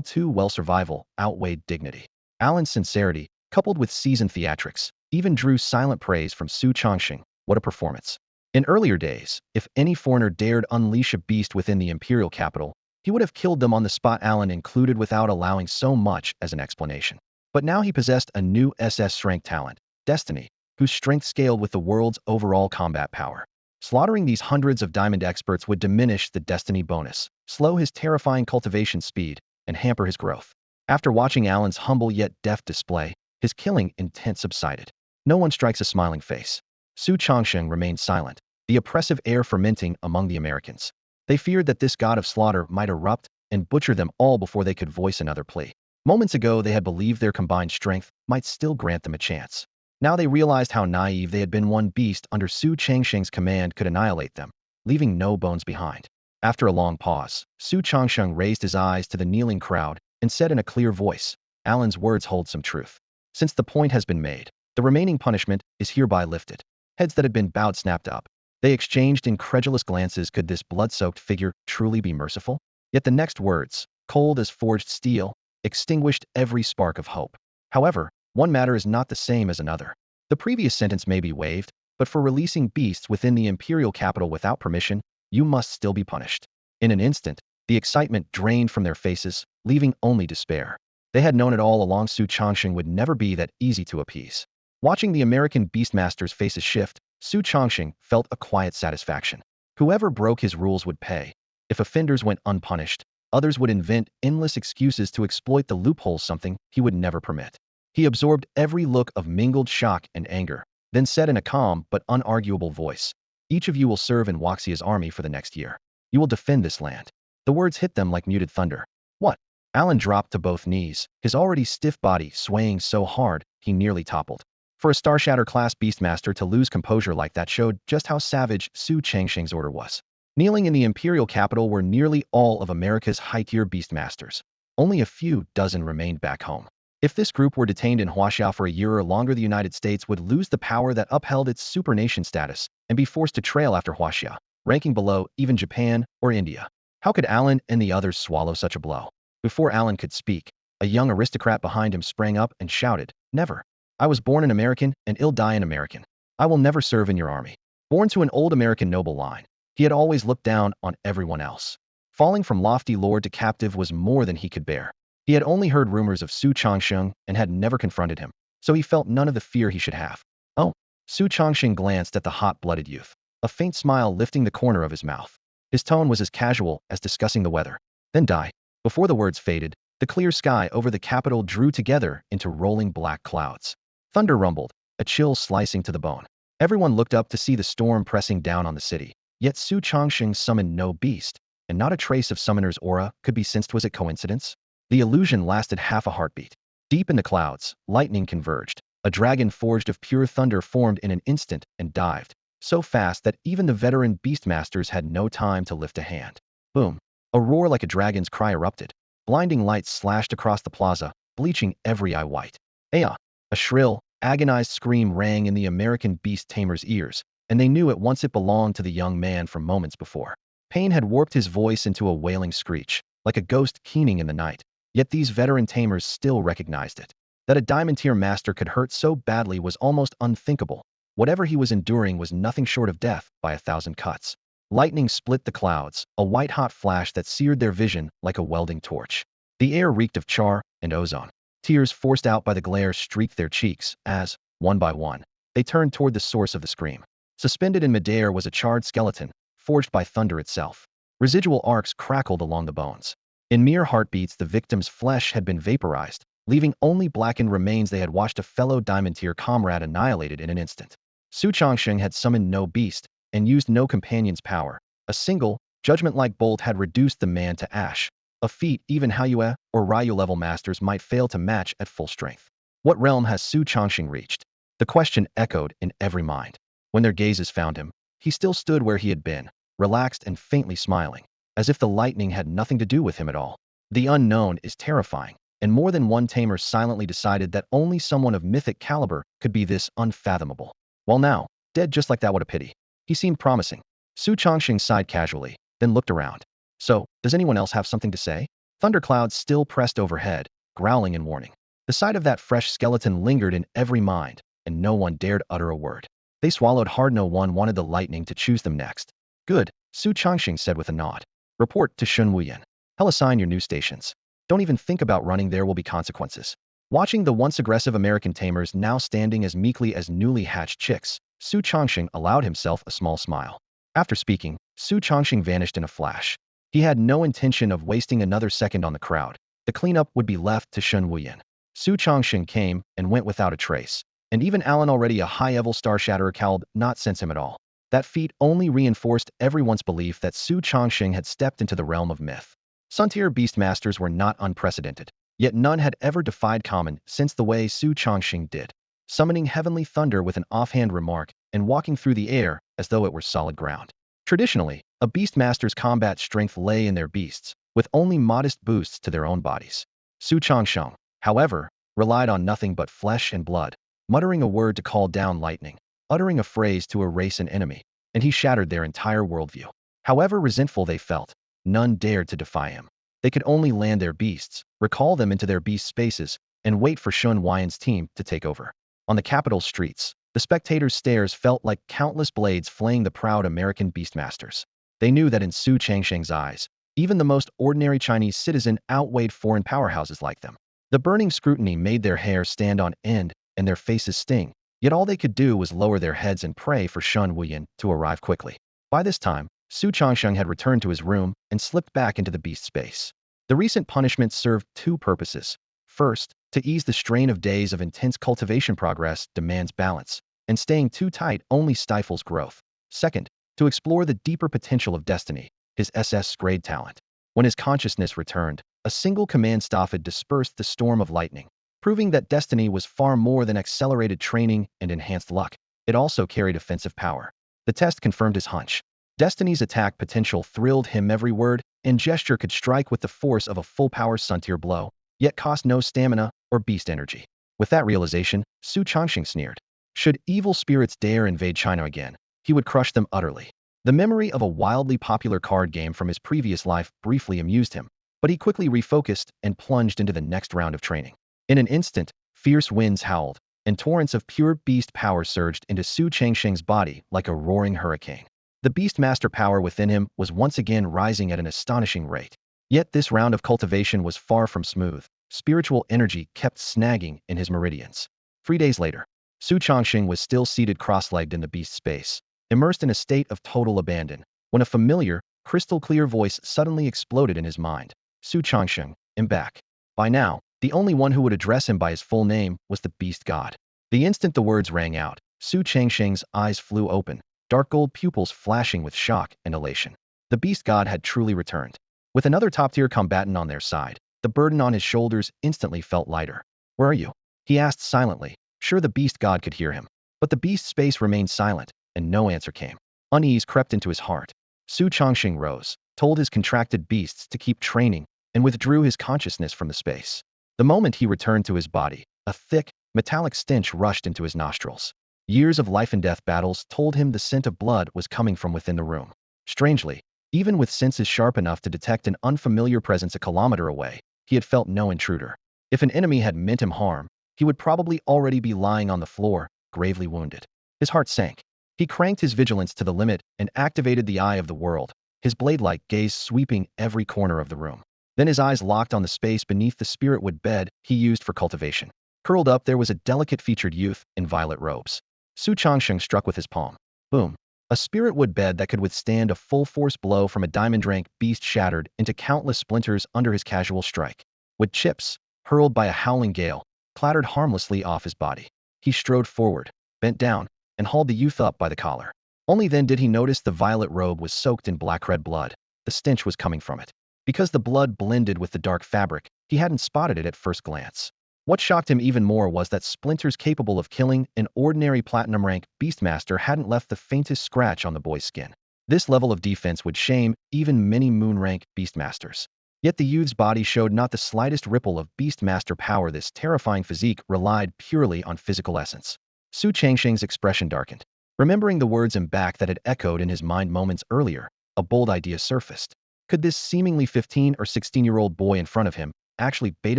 too well. Survival outweighed dignity. Alan's sincerity, coupled with seasoned theatrics, even drew silent praise from Su Changsheng. What a performance. In earlier days, if any foreigner dared unleash a beast within the imperial capital, he would have killed them on the spot, Alan included, without allowing so much as an explanation. But now he possessed a new SS-rank talent, destiny, whose strength scaled with the world's overall combat power. Slaughtering these hundreds of diamond experts would diminish the destiny bonus, slow his terrifying cultivation speed, and hamper his growth. After watching Alan's humble yet deft display, his killing intent subsided. No one strikes a smiling face. Su Changsheng remained silent, the oppressive air fermenting among the Americans. They feared that this god of slaughter might erupt and butcher them all before they could voice another plea. Moments ago they had believed their combined strength might still grant them a chance. Now they realized how naive they had been. One beast under Su Changsheng's command could annihilate them, leaving no bones behind. After a long pause, Su Changsheng raised his eyes to the kneeling crowd and said in a clear voice, "Alan's words hold some truth. Since the point has been made, the remaining punishment is hereby lifted." Heads that had been bowed snapped up. They exchanged incredulous glances. Could this blood-soaked figure truly be merciful? Yet the next words, cold as forged steel, extinguished every spark of hope. However, one matter is not the same as another. The previous sentence may be waived, but for releasing beasts within the imperial capital without permission, you must still be punished. In an instant, the excitement drained from their faces, leaving only despair. They had known it all along. Su Changsheng would never be that easy to appease. Watching the American Beastmaster's faces shift, Su Changsheng felt a quiet satisfaction. Whoever broke his rules would pay. If offenders went unpunished, others would invent endless excuses to exploit the loopholes, something he would never permit. He absorbed every look of mingled shock and anger, then said in a calm but unarguable voice, "Each of you will serve in Waxia's army for the next year. You will defend this land." The words hit them like muted thunder. What? Alan dropped to both knees, his already stiff body swaying so hard he nearly toppled. For a Starshatter class Beastmaster to lose composure like that showed just how savage Su Changsheng's order was. Kneeling in the imperial capital were nearly all of America's high-tier Beastmasters. Only a few dozen remained back home. If this group were detained in Huaxia for a year or longer, the United States would lose the power that upheld its supernation status and be forced to trail after Huaxia, ranking below even Japan or India. How could Alan and the others swallow such a blow? Before Alan could speak, a young aristocrat behind him sprang up and shouted, "Never! I was born an American and I'll die an American. I will never serve in your army." Born to an old American noble line, he had always looked down on everyone else. Falling from lofty lord to captive was more than he could bear. He had only heard rumors of Su Changsheng and had never confronted him, so he felt none of the fear he should have. "Oh." Su Changsheng glanced at the hot-blooded youth, a faint smile lifting the corner of his mouth. His tone was as casual as discussing the weather. "Then die." Before the words faded, the clear sky over the capital drew together into rolling black clouds. Thunder rumbled, a chill slicing to the bone. Everyone looked up to see the storm pressing down on the city. Yet Su Changsheng summoned no beast, and not a trace of summoner's aura could be sensed. Was it coincidence? The illusion lasted half a heartbeat. Deep in the clouds, lightning converged. A dragon forged of pure thunder formed in an instant and dived, so fast that even the veteran beastmasters had no time to lift a hand. Boom! A roar like a dragon's cry erupted. Blinding lights slashed across the plaza, bleaching every eye white. Aya! A shrill, agonized scream rang in the American beast tamer's ears, and they knew at once it belonged to the young man from moments before. Pain had warped his voice into a wailing screech, like a ghost keening in the night. Yet these veteran tamers still recognized it. That a diamond-tier master could hurt so badly was almost unthinkable. Whatever he was enduring was nothing short of death by 1,000 cuts. Lightning split the clouds, a white-hot flash that seared their vision like a welding torch. The air reeked of char and ozone. Tears forced out by the glare streaked their cheeks as, one by one, they turned toward the source of the scream. Suspended in midair was a charred skeleton, forged by thunder itself. Residual arcs crackled along the bones. In mere heartbeats, the victim's flesh had been vaporized, leaving only blackened remains. They had watched a fellow diamond-tier comrade annihilated in an instant. Su Changsheng had summoned no beast and used no companion's power. A single, judgment-like bolt had reduced the man to ash, a feat even Haiyue or Ryu-level masters might fail to match at full strength. What realm has Su Changsheng reached? The question echoed in every mind. When their gazes found him, he still stood where he had been, relaxed and faintly smiling, as if the lightning had nothing to do with him at all. The unknown is terrifying, and more than one tamer silently decided that only someone of mythic caliber could be this unfathomable. Well now, dead just like that, what a pity. He seemed promising. Su Changsheng sighed casually, then looked around. So, does anyone else have something to say? Thunderclouds still pressed overhead, growling in warning. The sight of that fresh skeleton lingered in every mind, and no one dared utter a word. They swallowed hard. No one wanted the lightning to choose them next. Good, Su Changsheng said with a nod. Report to Shun Wuyan. I'll assign your new stations. Don't even think about running, there will be consequences. Watching the once aggressive American tamers now standing as meekly as newly hatched chicks, Su Changsheng allowed himself a small smile. After speaking, Su Changsheng vanished in a flash. He had no intention of wasting another second on the crowd. The cleanup would be left to Shun Wuyan. Su Changsheng came and went without a trace. and even Alan, already a high-level star-shatterer, cowled, not sense him at all. That feat only reinforced everyone's belief that Su Chongxing had stepped into the realm of myth. Sun-tier beastmasters were not unprecedented, yet none had ever defied common sense the way Su Chongxing did, summoning heavenly thunder with an offhand remark and walking through the air as though it were solid ground. Traditionally, a beastmaster's combat strength lay in their beasts, with only modest boosts to their own bodies. Su Chongxing, however, relied on nothing but flesh and blood, muttering a word to call down lightning, uttering a phrase to erase an enemy, and he shattered their entire worldview. However resentful they felt, none dared to defy him. They could only land their beasts, recall them into their beast spaces, and wait for Shun Huayan's team to take over. On the capital streets, the spectators' stares felt like countless blades flaying the proud American beastmasters. They knew that in Su Changsheng's eyes, even the most ordinary Chinese citizen outweighed foreign powerhouses like them. The burning scrutiny made their hair stand on end and their faces sting, yet all they could do was lower their heads and pray for Shun Huayan to arrive quickly. By this time, Su Chongsheng had returned to his room and slipped back into the beast space. The recent punishment served two purposes. First, to ease the strain of days of intense cultivation. Progress demands balance, and staying too tight only stifles growth. Second, to explore the deeper potential of destiny, his SS grade talent. When his consciousness returned, a single command staff had dispersed the storm of lightning, proving that destiny was far more than accelerated training and enhanced luck. It also carried offensive power. The test confirmed his hunch. Destiny's attack potential thrilled him. Every word and gesture could strike with the force of a full-power Sun-tier blow, yet cost no stamina or beast energy. With that realization, Su Chongxing sneered. Should evil spirits dare invade China again, he would crush them utterly. The memory of a wildly popular card game from his previous life briefly amused him, but he quickly refocused and plunged into the next round of training. In an instant, fierce winds howled, and torrents of pure beast power surged into Su Changsheng's body like a roaring hurricane. The beastmaster power within him was once again rising at an astonishing rate. Yet this round of cultivation was far from smooth. Spiritual energy kept snagging in his meridians. 3 days later, Su Chongxing was still seated cross-legged in the beast space, immersed in a state of total abandon, when a familiar, crystal-clear voice suddenly exploded in his mind. Su Chongxing, I'm back. By now, the only one who would address him by his full name was the beast god. The instant the words rang out, Su Changsheng's eyes flew open, dark gold pupils flashing with shock and elation. The beast god had truly returned. With another top-tier combatant on their side, the burden on his shoulders instantly felt lighter. Where are you? He asked silently, sure the beast god could hear him. But the beast space remained silent, and no answer came. Unease crept into his heart. Su Chongxing rose, told his contracted beasts to keep training, and withdrew his consciousness from the space. The moment he returned to his body, a thick, metallic stench rushed into his nostrils. Years of life-and-death battles told him the scent of blood was coming from within the room. Strangely, even with senses sharp enough to detect an unfamiliar presence a kilometer away, he had felt no intruder. If an enemy had meant him harm, he would probably already be lying on the floor, gravely wounded. His heart sank. He cranked his vigilance to the limit and activated the Eye of the World, his blade-like gaze sweeping every corner of the room. Then his eyes locked on the space beneath the spiritwood bed he used for cultivation. Curled up there was a delicate-featured youth in violet robes. Su Chongxing struck with his palm. Boom. A spiritwood bed that could withstand a full-force blow from a diamond-rank beast shattered into countless splinters under his casual strike. Wood chips, hurled by a howling gale, clattered harmlessly off his body. He strode forward, bent down, and hauled the youth up by the collar. Only then did he notice the violet robe was soaked in black-red blood. The stench was coming from it. Because the blood blended with the dark fabric, he hadn't spotted it at first glance. What shocked him even more was that splinters capable of killing an ordinary platinum-rank beastmaster hadn't left the faintest scratch on the boy's skin. This level of defense would shame even many moon-rank beastmasters. Yet the youth's body showed not the slightest ripple of beastmaster power. This terrifying physique relied purely on physical essence. Su Changsheng's expression darkened. Remembering the words "I'm back" that had echoed in his mind moments earlier, a bold idea surfaced. Could this seemingly 15 or 16-year-old boy in front of him actually be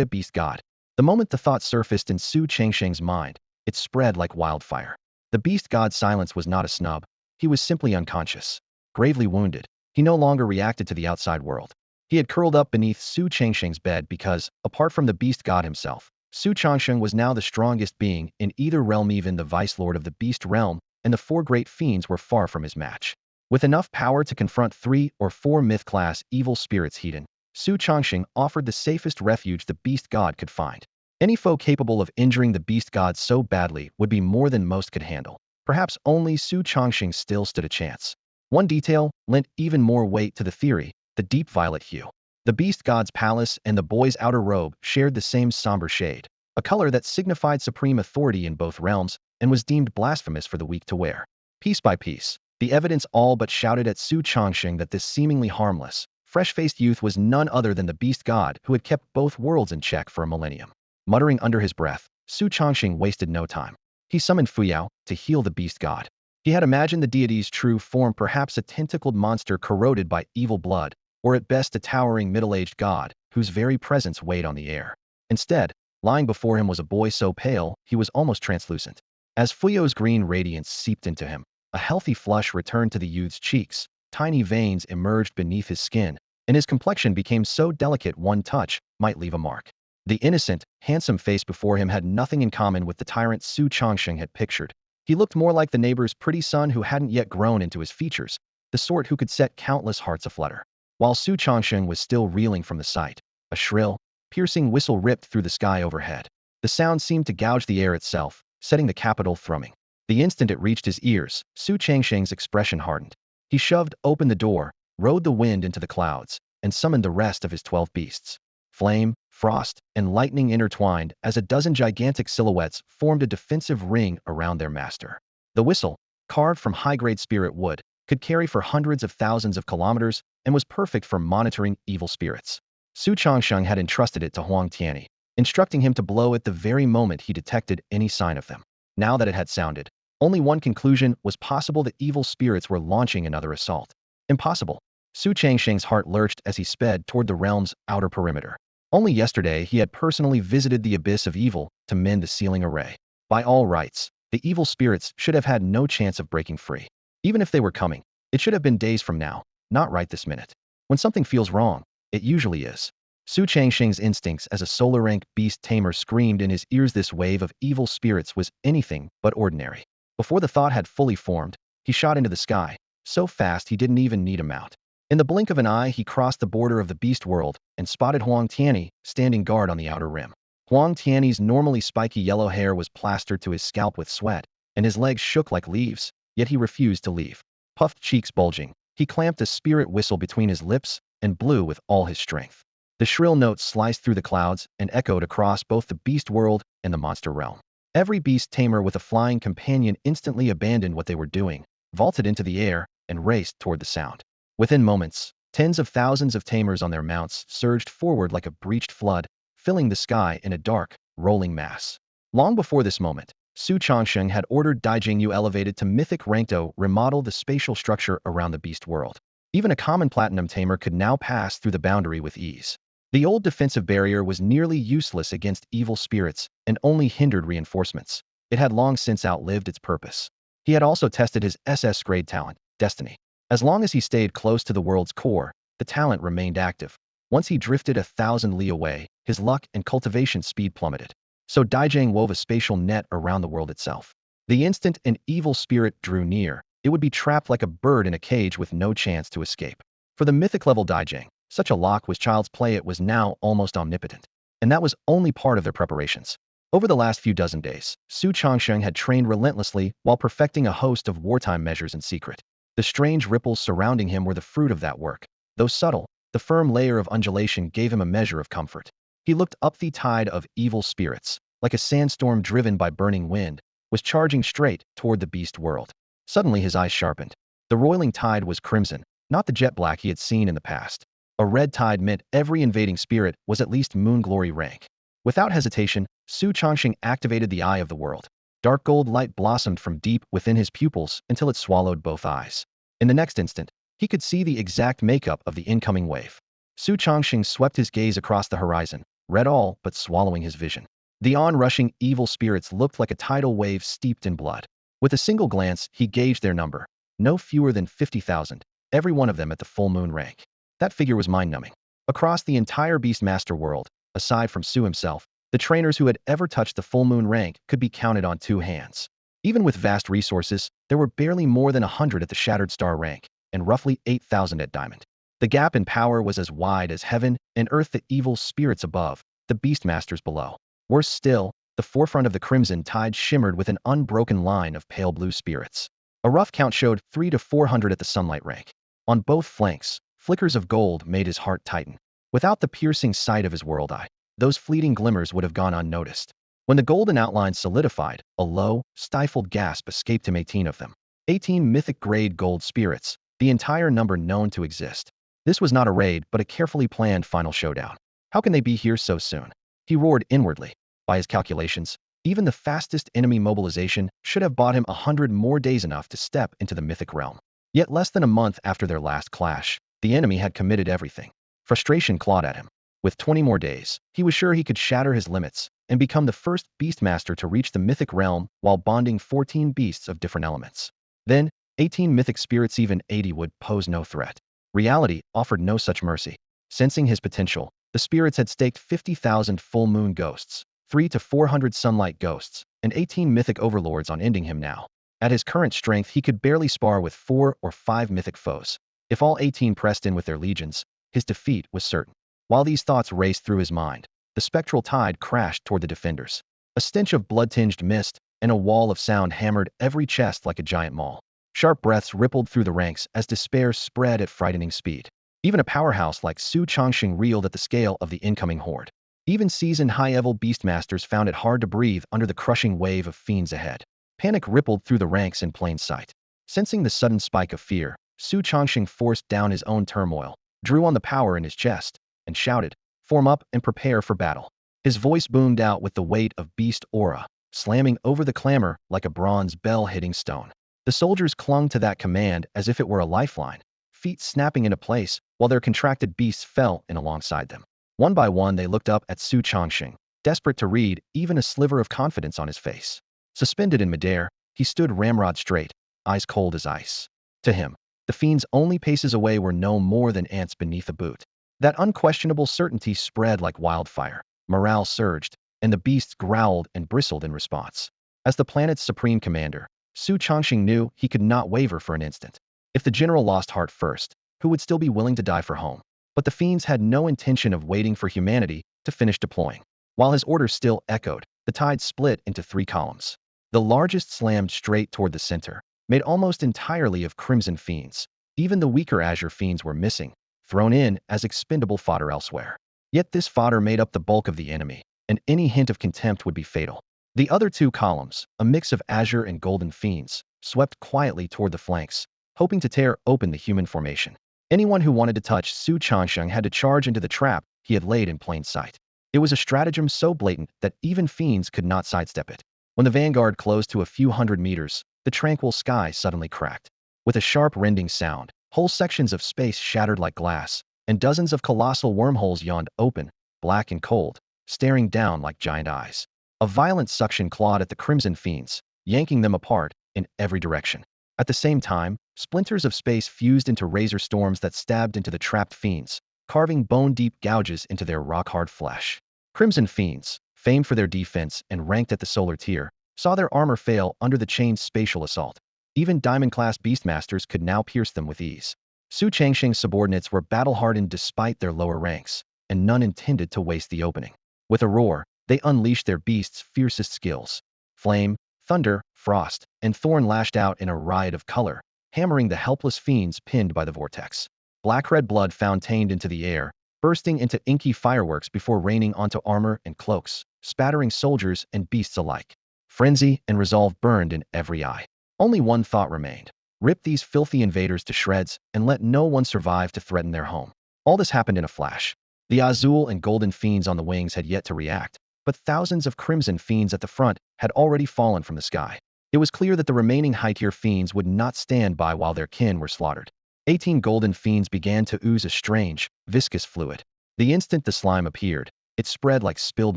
a beast god? The moment the thought surfaced in Su Changsheng's mind, it spread like wildfire. The beast god's silence was not a snub. He was simply unconscious. Gravely wounded, he no longer reacted to the outside world. He had curled up beneath Su Changsheng's bed because, apart from the beast god himself, Su Changsheng was now the strongest being in either realm. Even the vice lord of the beast realm and the 4 great fiends were far from his match. With enough power to confront 3 or 4 myth-class evil spirits hidden, Su Changsheng offered the safest refuge the beast god could find. Any foe capable of injuring the beast god so badly would be more than most could handle. Perhaps only Su Chongqing still stood a chance. One detail lent even more weight to the theory: the deep violet hue. The beast god's palace and the boy's outer robe shared the same somber shade, a color that signified supreme authority in both realms and was deemed blasphemous for the weak to wear. Piece by piece, the evidence all but shouted at Su Chongqing that this seemingly harmless, fresh-faced youth was none other than the beast god who had kept both worlds in check for a millennium. Muttering under his breath, Su Chongqing wasted no time. He summoned Fuyao to heal the beast god. He had imagined the deity's true form, perhaps a tentacled monster corroded by evil blood, or at best a towering middle-aged god whose very presence weighed on the air. Instead, lying before him was a boy so pale he was almost translucent. As Fuyao's green radiance seeped into him, a healthy flush returned to the youth's cheeks, tiny veins emerged beneath his skin, and his complexion became so delicate one touch might leave a mark. The innocent, handsome face before him had nothing in common with the tyrant Su Chongqing had pictured. He looked more like the neighbor's pretty son who hadn't yet grown into his features, the sort who could set countless hearts aflutter. While Su Chongqing was still reeling from the sight, a shrill, piercing whistle ripped through the sky overhead. The sound seemed to gouge the air itself, setting the capital thrumming. The instant it reached his ears, Su Chongqing's expression hardened. He shoved open the door, rode the wind into the clouds, and summoned the rest of his 12 beasts. Flame, frost, and lightning intertwined as a dozen gigantic silhouettes formed a defensive ring around their master. The whistle, carved from high-grade spirit wood, could carry for hundreds of thousands of kilometers and was perfect for monitoring evil spirits. Su Chongqing had entrusted it to Huang Tianyi, instructing him to blow it the very moment he detected any sign of them. Now that it had sounded, only one conclusion was possible: the evil spirits were launching another assault. Impossible. Su Chongqing's heart lurched as he sped toward the realm's outer perimeter. Only yesterday he had personally visited the abyss of evil to mend the sealing array. By all rights, the evil spirits should have had no chance of breaking free. Even if they were coming, it should have been days from now, not right this minute. When something feels wrong, it usually is. Su Chongqing's instincts as a solar rank beast tamer screamed in his ears this wave of evil spirits was anything but ordinary. Before the thought had fully formed, he shot into the sky, so fast he didn't even need a mount. In the blink of an eye, he crossed the border of the beast world and spotted Huang Tianyi standing guard on the outer rim. Huang Tianyi's normally spiky yellow hair was plastered to his scalp with sweat, and his legs shook like leaves, yet he refused to leave. Puffed cheeks bulging, he clamped a spirit whistle between his lips and blew with all his strength. The shrill notes sliced through the clouds and echoed across both the beast world and the monster realm. Every beast tamer with a flying companion instantly abandoned what they were doing, vaulted into the air, and raced toward the sound. Within moments, tens of thousands of tamers on their mounts surged forward like a breached flood, filling the sky in a dark, rolling mass. Long before this moment, Su Chongqing had ordered Daijingyu elevated to mythic rank to remodel the spatial structure around the beast world. Even a common platinum tamer could now pass through the boundary with ease. The old defensive barrier was nearly useless against evil spirits and only hindered reinforcements. It had long since outlived its purpose. He had also tested his SS grade talent, Destiny. As long as he stayed close to the world's core, the talent remained active. Once he drifted 1,000 li away, his luck and cultivation speed plummeted. So Daijing wove a spatial net around the world itself. The instant an evil spirit drew near, it would be trapped like a bird in a cage with no chance to escape. For the mythic level Daijing, such a lock was child's play. It was now almost omnipotent. And that was only part of their preparations. Over the last few dozen days, Su Chongqing had trained relentlessly while perfecting a host of wartime measures in secret. The strange ripples surrounding him were the fruit of that work. Though subtle, the firm layer of undulation gave him a measure of comfort. He looked up. The tide of evil spirits, like a sandstorm driven by burning wind, was charging straight toward the beast world. Suddenly his eyes sharpened. The roiling tide was crimson, not the jet black he had seen in the past. A red tide meant every invading spirit was at least moon glory rank. Without hesitation, Su Chongqing activated the Eye of the World. Dark gold light blossomed from deep within his pupils until it swallowed both eyes. In the next instant, he could see the exact makeup of the incoming wave. Su Chongqing swept his gaze across the horizon, red all but swallowing his vision. The onrushing evil spirits looked like a tidal wave steeped in blood. With a single glance, he gauged their number. No fewer than 50,000, every one of them at the full moon rank. That figure was mind-numbing. Across the entire Beastmaster world, aside from Su himself, the trainers who had ever touched the full moon rank could be counted on 2 hands. Even with vast resources, there were barely more than 100 at the Shattered Star rank, and roughly 8,000 at Diamond. The gap in power was as wide as heaven and earth. The evil spirits above, the Beastmasters below. Worse still, the forefront of the crimson tide shimmered with an unbroken line of pale blue spirits. A rough count showed 3 to 400 at the sunlight rank. On both flanks, flickers of gold made his heart tighten. Without the piercing sight of his world eye, those fleeting glimmers would have gone unnoticed. When the golden outlines solidified, a low, stifled gasp escaped him. 18 of them. 18 mythic-grade gold spirits, the entire number known to exist. This was not a raid, but a carefully planned final showdown. How can they be here so soon? He roared inwardly. By his calculations, even the fastest enemy mobilization should have bought him 100 more days, enough to step into the mythic realm. Yet less than a month after their last clash, the enemy had committed everything. Frustration clawed at him. With 20 more days, he was sure he could shatter his limits and become the first beastmaster to reach the mythic realm while bonding 14 beasts of different elements. Then, 18 mythic spirits, even 80, would pose no threat. Reality offered no such mercy. Sensing his potential, the spirits had staked 50,000 full moon ghosts, 3 to 400 sunlight ghosts, and 18 mythic overlords on ending him now. At his current strength, he could barely spar with 4 or 5 mythic foes. If all 18 pressed in with their legions, his defeat was certain. While these thoughts raced through his mind, the spectral tide crashed toward the defenders. A stench of blood-tinged mist and a wall of sound hammered every chest like a giant maul. Sharp breaths rippled through the ranks as despair spread at frightening speed. Even a powerhouse like Su Chongxing reeled at the scale of the incoming horde. Even seasoned high-level beastmasters found it hard to breathe under the crushing wave of fiends ahead. Panic rippled through the ranks in plain sight. Sensing the sudden spike of fear, Su Chongxing forced down his own turmoil, drew on the power in his chest, and shouted, "Form up and prepare for battle." His voice boomed out with the weight of beast aura, slamming over the clamor like a bronze bell hitting stone. The soldiers clung to that command as if it were a lifeline, feet snapping into place while their contracted beasts fell in alongside them. One by one, they looked up at Su Chongxing, desperate to read even a sliver of confidence on his face. Suspended in midair, he stood ramrod straight, eyes cold as ice. To him, the fiends only paces away were no more than ants beneath a boot. That unquestionable certainty spread like wildfire. Morale surged, and the beasts growled and bristled in response. As the planet's supreme commander, Su Chongxing knew he could not waver for an instant. If the general lost heart first, who would still be willing to die for home? But the fiends had no intention of waiting for humanity to finish deploying. While his orders still echoed, the tide split into 3 columns. The largest slammed straight toward the center, made almost entirely of crimson fiends. Even the weaker azure fiends were missing, thrown in as expendable fodder elsewhere. Yet this fodder made up the bulk of the enemy, and any hint of contempt would be fatal. The other 2 columns, a mix of azure and golden fiends, swept quietly toward the flanks, hoping to tear open the human formation. Anyone who wanted to touch Su Chongxing had to charge into the trap he had laid in plain sight. It was a stratagem so blatant that even fiends could not sidestep it. When the vanguard closed to a few hundred meters, the tranquil sky suddenly cracked. With a sharp rending sound, whole sections of space shattered like glass, and dozens of colossal wormholes yawned open, black and cold, staring down like giant eyes. A violent suction clawed at the crimson fiends, yanking them apart in every direction. At the same time, splinters of space fused into razor storms that stabbed into the trapped fiends, carving bone-deep gouges into their rock-hard flesh. Crimson fiends, famed for their defense and ranked at the solar tier, saw their armor fail under the chain's spatial assault. Even diamond-class beastmasters could now pierce them with ease. Su Chongxing's subordinates were battle-hardened despite their lower ranks, and none intended to waste the opening. With a roar, they unleashed their beasts' fiercest skills. Flame, thunder, frost, and thorn lashed out in a riot of color, hammering the helpless fiends pinned by the vortex. Black-red blood fountained into the air, bursting into inky fireworks before raining onto armor and cloaks, spattering soldiers and beasts alike. Frenzy and resolve burned in every eye. Only one thought remained: rip these filthy invaders to shreds and let no one survive to threaten their home. All this happened in a flash. The azul and golden fiends on the wings had yet to react, but thousands of crimson fiends at the front had already fallen from the sky. It was clear that the remaining high-tier fiends would not stand by while their kin were slaughtered. 18 golden fiends began to ooze a strange, viscous fluid. The instant the slime appeared, it spread like spilled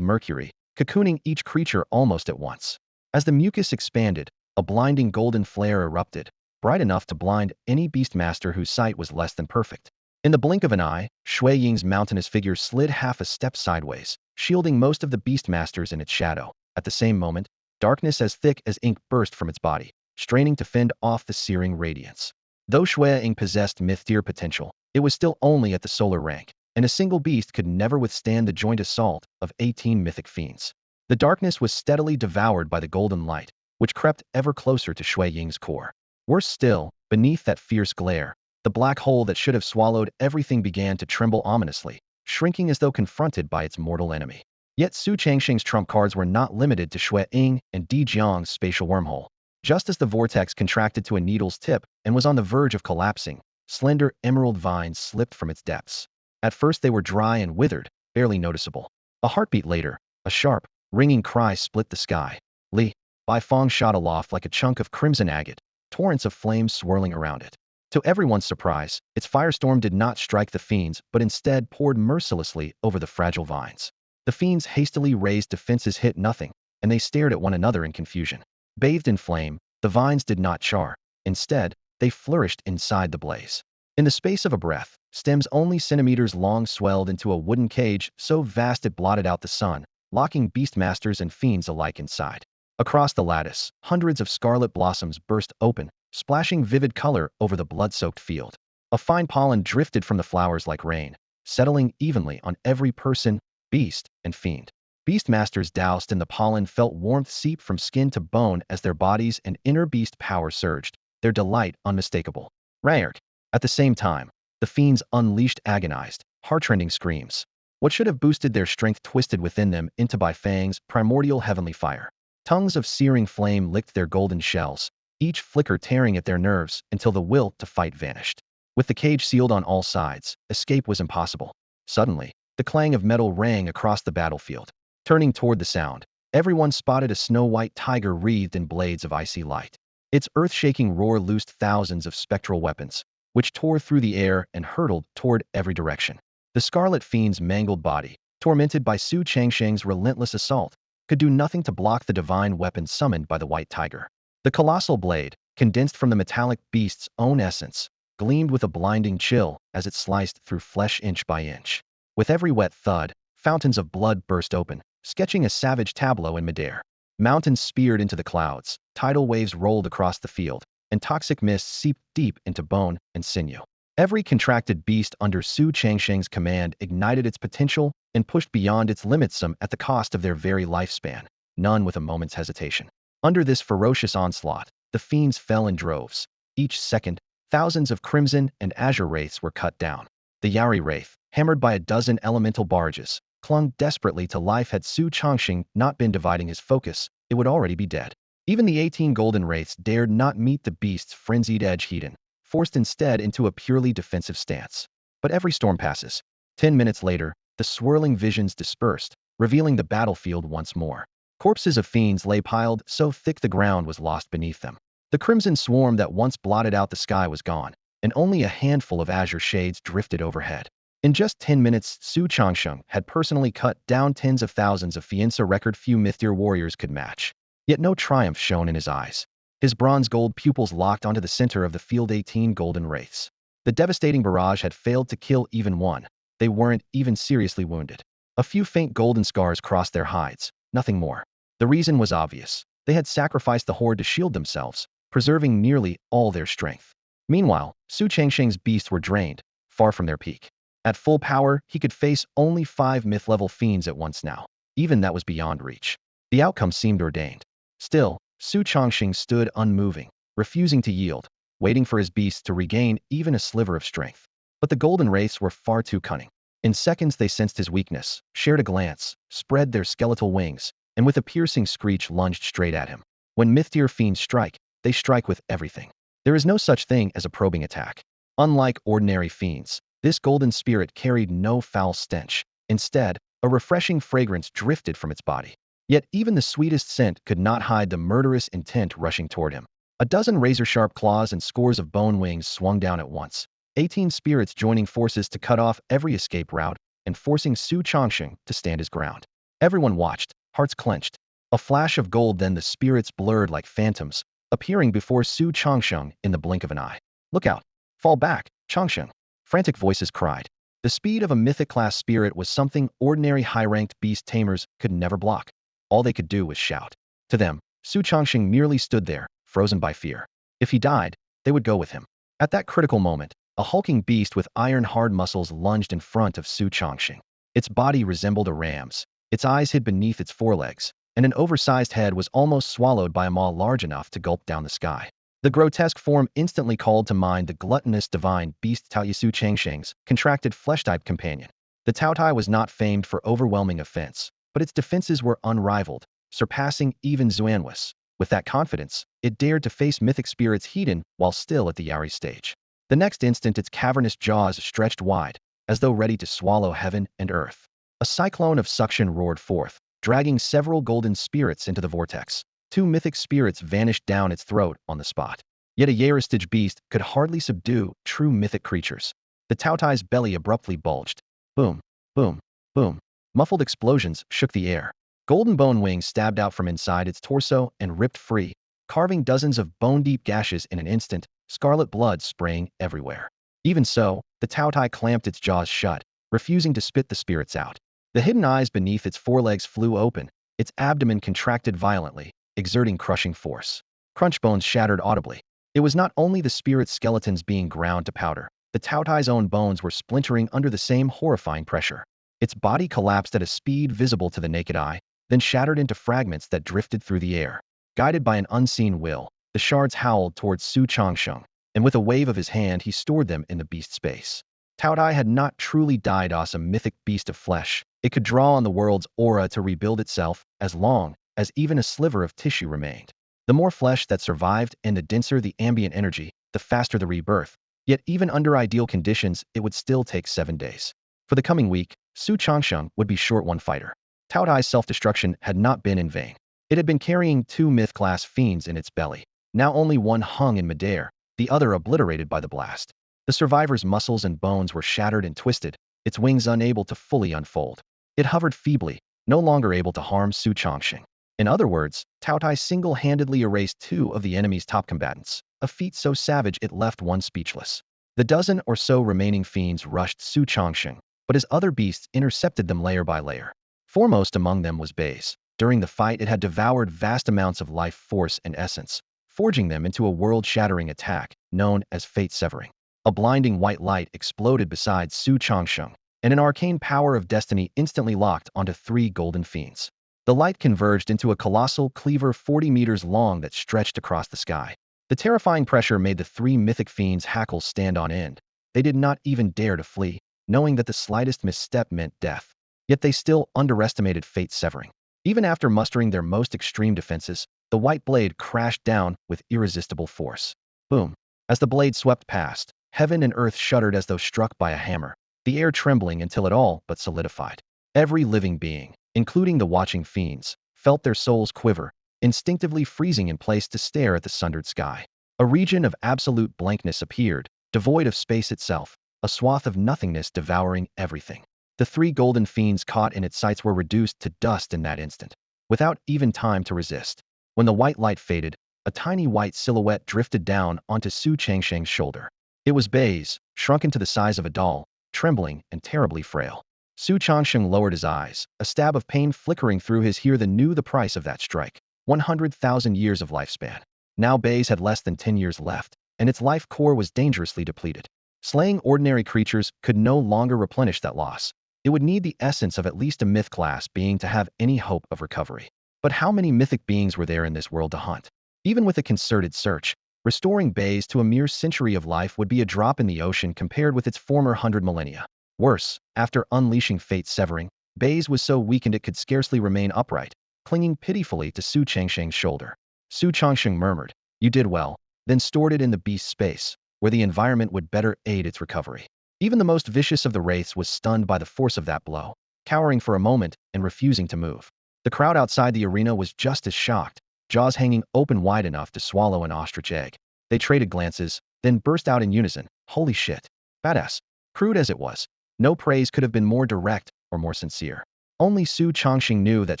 mercury, cocooning each creature almost at once. As the mucus expanded, a blinding golden flare erupted, bright enough to blind any beastmaster whose sight was less than perfect. In the blink of an eye, Shui Ying's mountainous figure slid half a step sideways, shielding most of the beastmasters in its shadow. At the same moment, darkness as thick as ink burst from its body, straining to fend off the searing radiance. Though Shui Ying possessed myth-tier potential, it was still only at the solar rank, and a single beast could never withstand the joint assault of 18 mythic fiends. The darkness was steadily devoured by the golden light, which crept ever closer to Shui Ying's core. Worse still, beneath that fierce glare, the black hole that should have swallowed everything began to tremble ominously, shrinking as though confronted by its mortal enemy. Yet Su Changxing's trump cards were not limited to Shui Ying and Di Jiang's spatial wormhole. Just as the vortex contracted to a needle's tip and was on the verge of collapsing, slender emerald vines slipped from its depths. At first they were dry and withered, barely noticeable. A heartbeat later, a sharp, ringing cry split the sky. Li Baifeng shot aloft like a chunk of crimson agate, torrents of flames swirling around it. To everyone's surprise, its firestorm did not strike the fiends but instead poured mercilessly over the fragile vines. The fiends hastily raised defenses hit nothing, and they stared at one another in confusion. Bathed in flame, the vines did not char. Instead, they flourished inside the blaze. In the space of a breath, stems only centimeters long swelled into a wooden cage so vast it blotted out the sun, locking beastmasters and fiends alike inside. Across the lattice, hundreds of scarlet blossoms burst open, splashing vivid color over the blood-soaked field. A fine pollen drifted from the flowers like rain, settling evenly on every person, beast, and fiend. Beastmasters doused in the pollen felt warmth seep from skin to bone as their bodies and inner beast power surged, their delight unmistakable. Rayert. At the same time, the fiends unleashed agonized, heart-rending screams. What should have boosted their strength twisted within them into Baifeng's primordial heavenly fire. Tongues of searing flame licked their golden shells, each flicker tearing at their nerves until the will to fight vanished. With the cage sealed on all sides, escape was impossible. Suddenly, the clang of metal rang across the battlefield. Turning toward the sound, everyone spotted a snow-white tiger wreathed in blades of icy light. Its earth-shaking roar loosed thousands of spectral weapons, which tore through the air and hurtled toward every direction. The scarlet fiend's mangled body, tormented by Su Changxing's relentless assault, could do nothing to block the divine weapon summoned by the white tiger. The colossal blade, condensed from the metallic beast's own essence, gleamed with a blinding chill as it sliced through flesh inch by inch. With every wet thud, fountains of blood burst open, sketching a savage tableau in midair. Mountains speared into the clouds, tidal waves rolled across the field, and toxic mists seeped deep into bone and sinew. Every contracted beast under Su Changxing's command ignited its potential and pushed beyond its limits, some at the cost of their very lifespan, none with a moment's hesitation. Under this ferocious onslaught, the fiends fell in droves. Each second, thousands of crimson and azure wraiths were cut down. The Yaori wraith, hammered by a dozen elemental barges, clung desperately to life. Had Su Changxing not been dividing his focus, it would already be dead. Even the 18 golden wraiths dared not meet the beast's frenzied edge heat, forced instead into a purely defensive stance. But every storm passes. 10 minutes later, the swirling visions dispersed, revealing the battlefield once more. Corpses of fiends lay piled so thick the ground was lost beneath them. The crimson swarm that once blotted out the sky was gone, and only a handful of azure shades drifted overhead. In just 10 minutes, Su Changxing had personally cut down tens of thousands of fiends, a record few mythier warriors could match. Yet no triumph shone in his eyes. His bronze-gold pupils locked onto the center of the field. 18 golden wraiths. The devastating barrage had failed to kill even one. They weren't even seriously wounded. A few faint golden scars crossed their hides, nothing more. The reason was obvious. They had sacrificed the horde to shield themselves, preserving nearly all their strength. Meanwhile, Su Changxing's beasts were drained, far from their peak. At full power, he could face only 5 myth-level fiends at once now. Even that was beyond reach. The outcome seemed ordained. Still, Su Changxing stood unmoving, refusing to yield, waiting for his beasts to regain even a sliver of strength. But the golden wraiths were far too cunning. In seconds they sensed his weakness, shared a glance, spread their skeletal wings, and with a piercing screech lunged straight at him. When myth-tier fiends strike, they strike with everything. There is no such thing as a probing attack. Unlike ordinary fiends, this golden spirit carried no foul stench. Instead, a refreshing fragrance drifted from its body. Yet even the sweetest scent could not hide the murderous intent rushing toward him. A dozen razor-sharp claws and scores of bone wings swung down at once. 18 spirits joining forces to cut off every escape route and forcing Su Changxing to stand his ground. Everyone watched, hearts clenched. A flash of gold, then the spirits blurred like phantoms, appearing before Su Changxing in the blink of an eye. "Look out! Fall back, Changxing!" Frantic voices cried. The speed of a mythic-class spirit was something ordinary high-ranked beast tamers could never block. All they could do was shout. To them, Su Changxing merely stood there, frozen by fear. If he died, they would go with him. At that critical moment, a hulking beast with iron-hard muscles lunged in front of Su Changxing. Its body resembled a ram's, its eyes hid beneath its forelegs, and an oversized head was almost swallowed by a maw large enough to gulp down the sky. The grotesque form instantly called to mind the gluttonous divine beast Taoyusu Changsheng's contracted flesh-type companion. The Taotai was not famed for overwhelming offense, but its defenses were unrivaled, surpassing even Xuanwu's. With that confidence, it dared to face mythic spirits Hedon while still at the Yari stage. The next instant its cavernous jaws stretched wide, as though ready to swallow heaven and earth. A cyclone of suction roared forth, dragging several golden spirits into the vortex. Two mythic spirits vanished down its throat on the spot. Yet a Yaristage beast could hardly subdue true mythic creatures. The Taotai's belly abruptly bulged. Boom, boom, boom. Muffled explosions shook the air. Golden bone wings stabbed out from inside its torso and ripped free, carving dozens of bone-deep gashes in an instant, scarlet blood spraying everywhere. Even so, the Taotai clamped its jaws shut, refusing to spit the spirits out. The hidden eyes beneath its forelegs flew open, its abdomen contracted violently, exerting crushing force. Crunch bones shattered audibly. It was not only the spirit's skeletons being ground to powder, the Taotai's own bones were splintering under the same horrifying pressure. Its body collapsed at a speed visible to the naked eye, then shattered into fragments that drifted through the air. Guided by an unseen will, the shards howled towards Su Changsheng, and with a wave of his hand he stored them in the beast's space. Taotai had not truly died as a mythic beast of flesh. It could draw on the world's aura to rebuild itself as long as even a sliver of tissue remained. The more flesh that survived and the denser the ambient energy, the faster the rebirth. Yet even under ideal conditions, it would still take 7 days. For the coming week, Su Changsheng would be short one fighter. Taotai's self-destruction had not been in vain. It had been carrying 2 myth-class fiends in its belly. Now only one hung in midair, the other obliterated by the blast. The survivor's muscles and bones were shattered and twisted, its wings unable to fully unfold. It hovered feebly, no longer able to harm Su Changsheng. In other words, Taotai single-handedly erased 2 of the enemy's top combatants, a feat so savage it left one speechless. The dozen or so remaining fiends rushed Su Changsheng, but his other beasts intercepted them layer by layer. Foremost among them was Baze. During the fight, it had devoured vast amounts of life force and essence, forging them into a world-shattering attack known as fate-severing. A blinding white light exploded beside Su Changsheng, and an arcane power of destiny instantly locked onto 3 golden fiends. The light converged into a colossal cleaver 40 meters long that stretched across the sky. The terrifying pressure made the 3 mythic fiends' hackles stand on end. They did not even dare to flee, knowing that the slightest misstep meant death. Yet they still underestimated fate-severing. Even after mustering their most extreme defenses, the white blade crashed down with irresistible force. Boom. As the blade swept past, heaven and earth shuddered as though struck by a hammer, the air trembling until it all but solidified. Every living being, including the watching fiends, felt their souls quiver, instinctively freezing in place to stare at the sundered sky. A region of absolute blankness appeared, devoid of space itself, a swath of nothingness devouring everything. The 3 golden fiends caught in its sights were reduced to dust in that instant, without even time to resist. When the white light faded, a tiny white silhouette drifted down onto Su Changsheng's shoulder. It was Baze, shrunken to the size of a doll, trembling and terribly frail. Su Changsheng lowered his eyes, a stab of pain flickering through his hair that knew the price of that strike. 100,000 years of lifespan. Now Baze had less than 10 years left, and its life core was dangerously depleted. Slaying ordinary creatures could no longer replenish that loss. It would need the essence of at least a myth-class being to have any hope of recovery. But how many mythic beings were there in this world to hunt? Even with a concerted search, restoring Baze to a mere century of life would be a drop in the ocean compared with its former 100 millennia. Worse, after unleashing fate-severing, Baze was so weakened it could scarcely remain upright, clinging pitifully to Su Changsheng's shoulder. Su Changsheng murmured, "You did well," then stored it in the beast's space, where the environment would better aid its recovery. Even the most vicious of the wraiths was stunned by the force of that blow, cowering for a moment and refusing to move. The crowd outside the arena was just as shocked, jaws hanging open wide enough to swallow an ostrich egg. They traded glances, then burst out in unison, "Holy shit. Badass." Crude as it was, no praise could have been more direct or more sincere. Only Su Changsheng knew that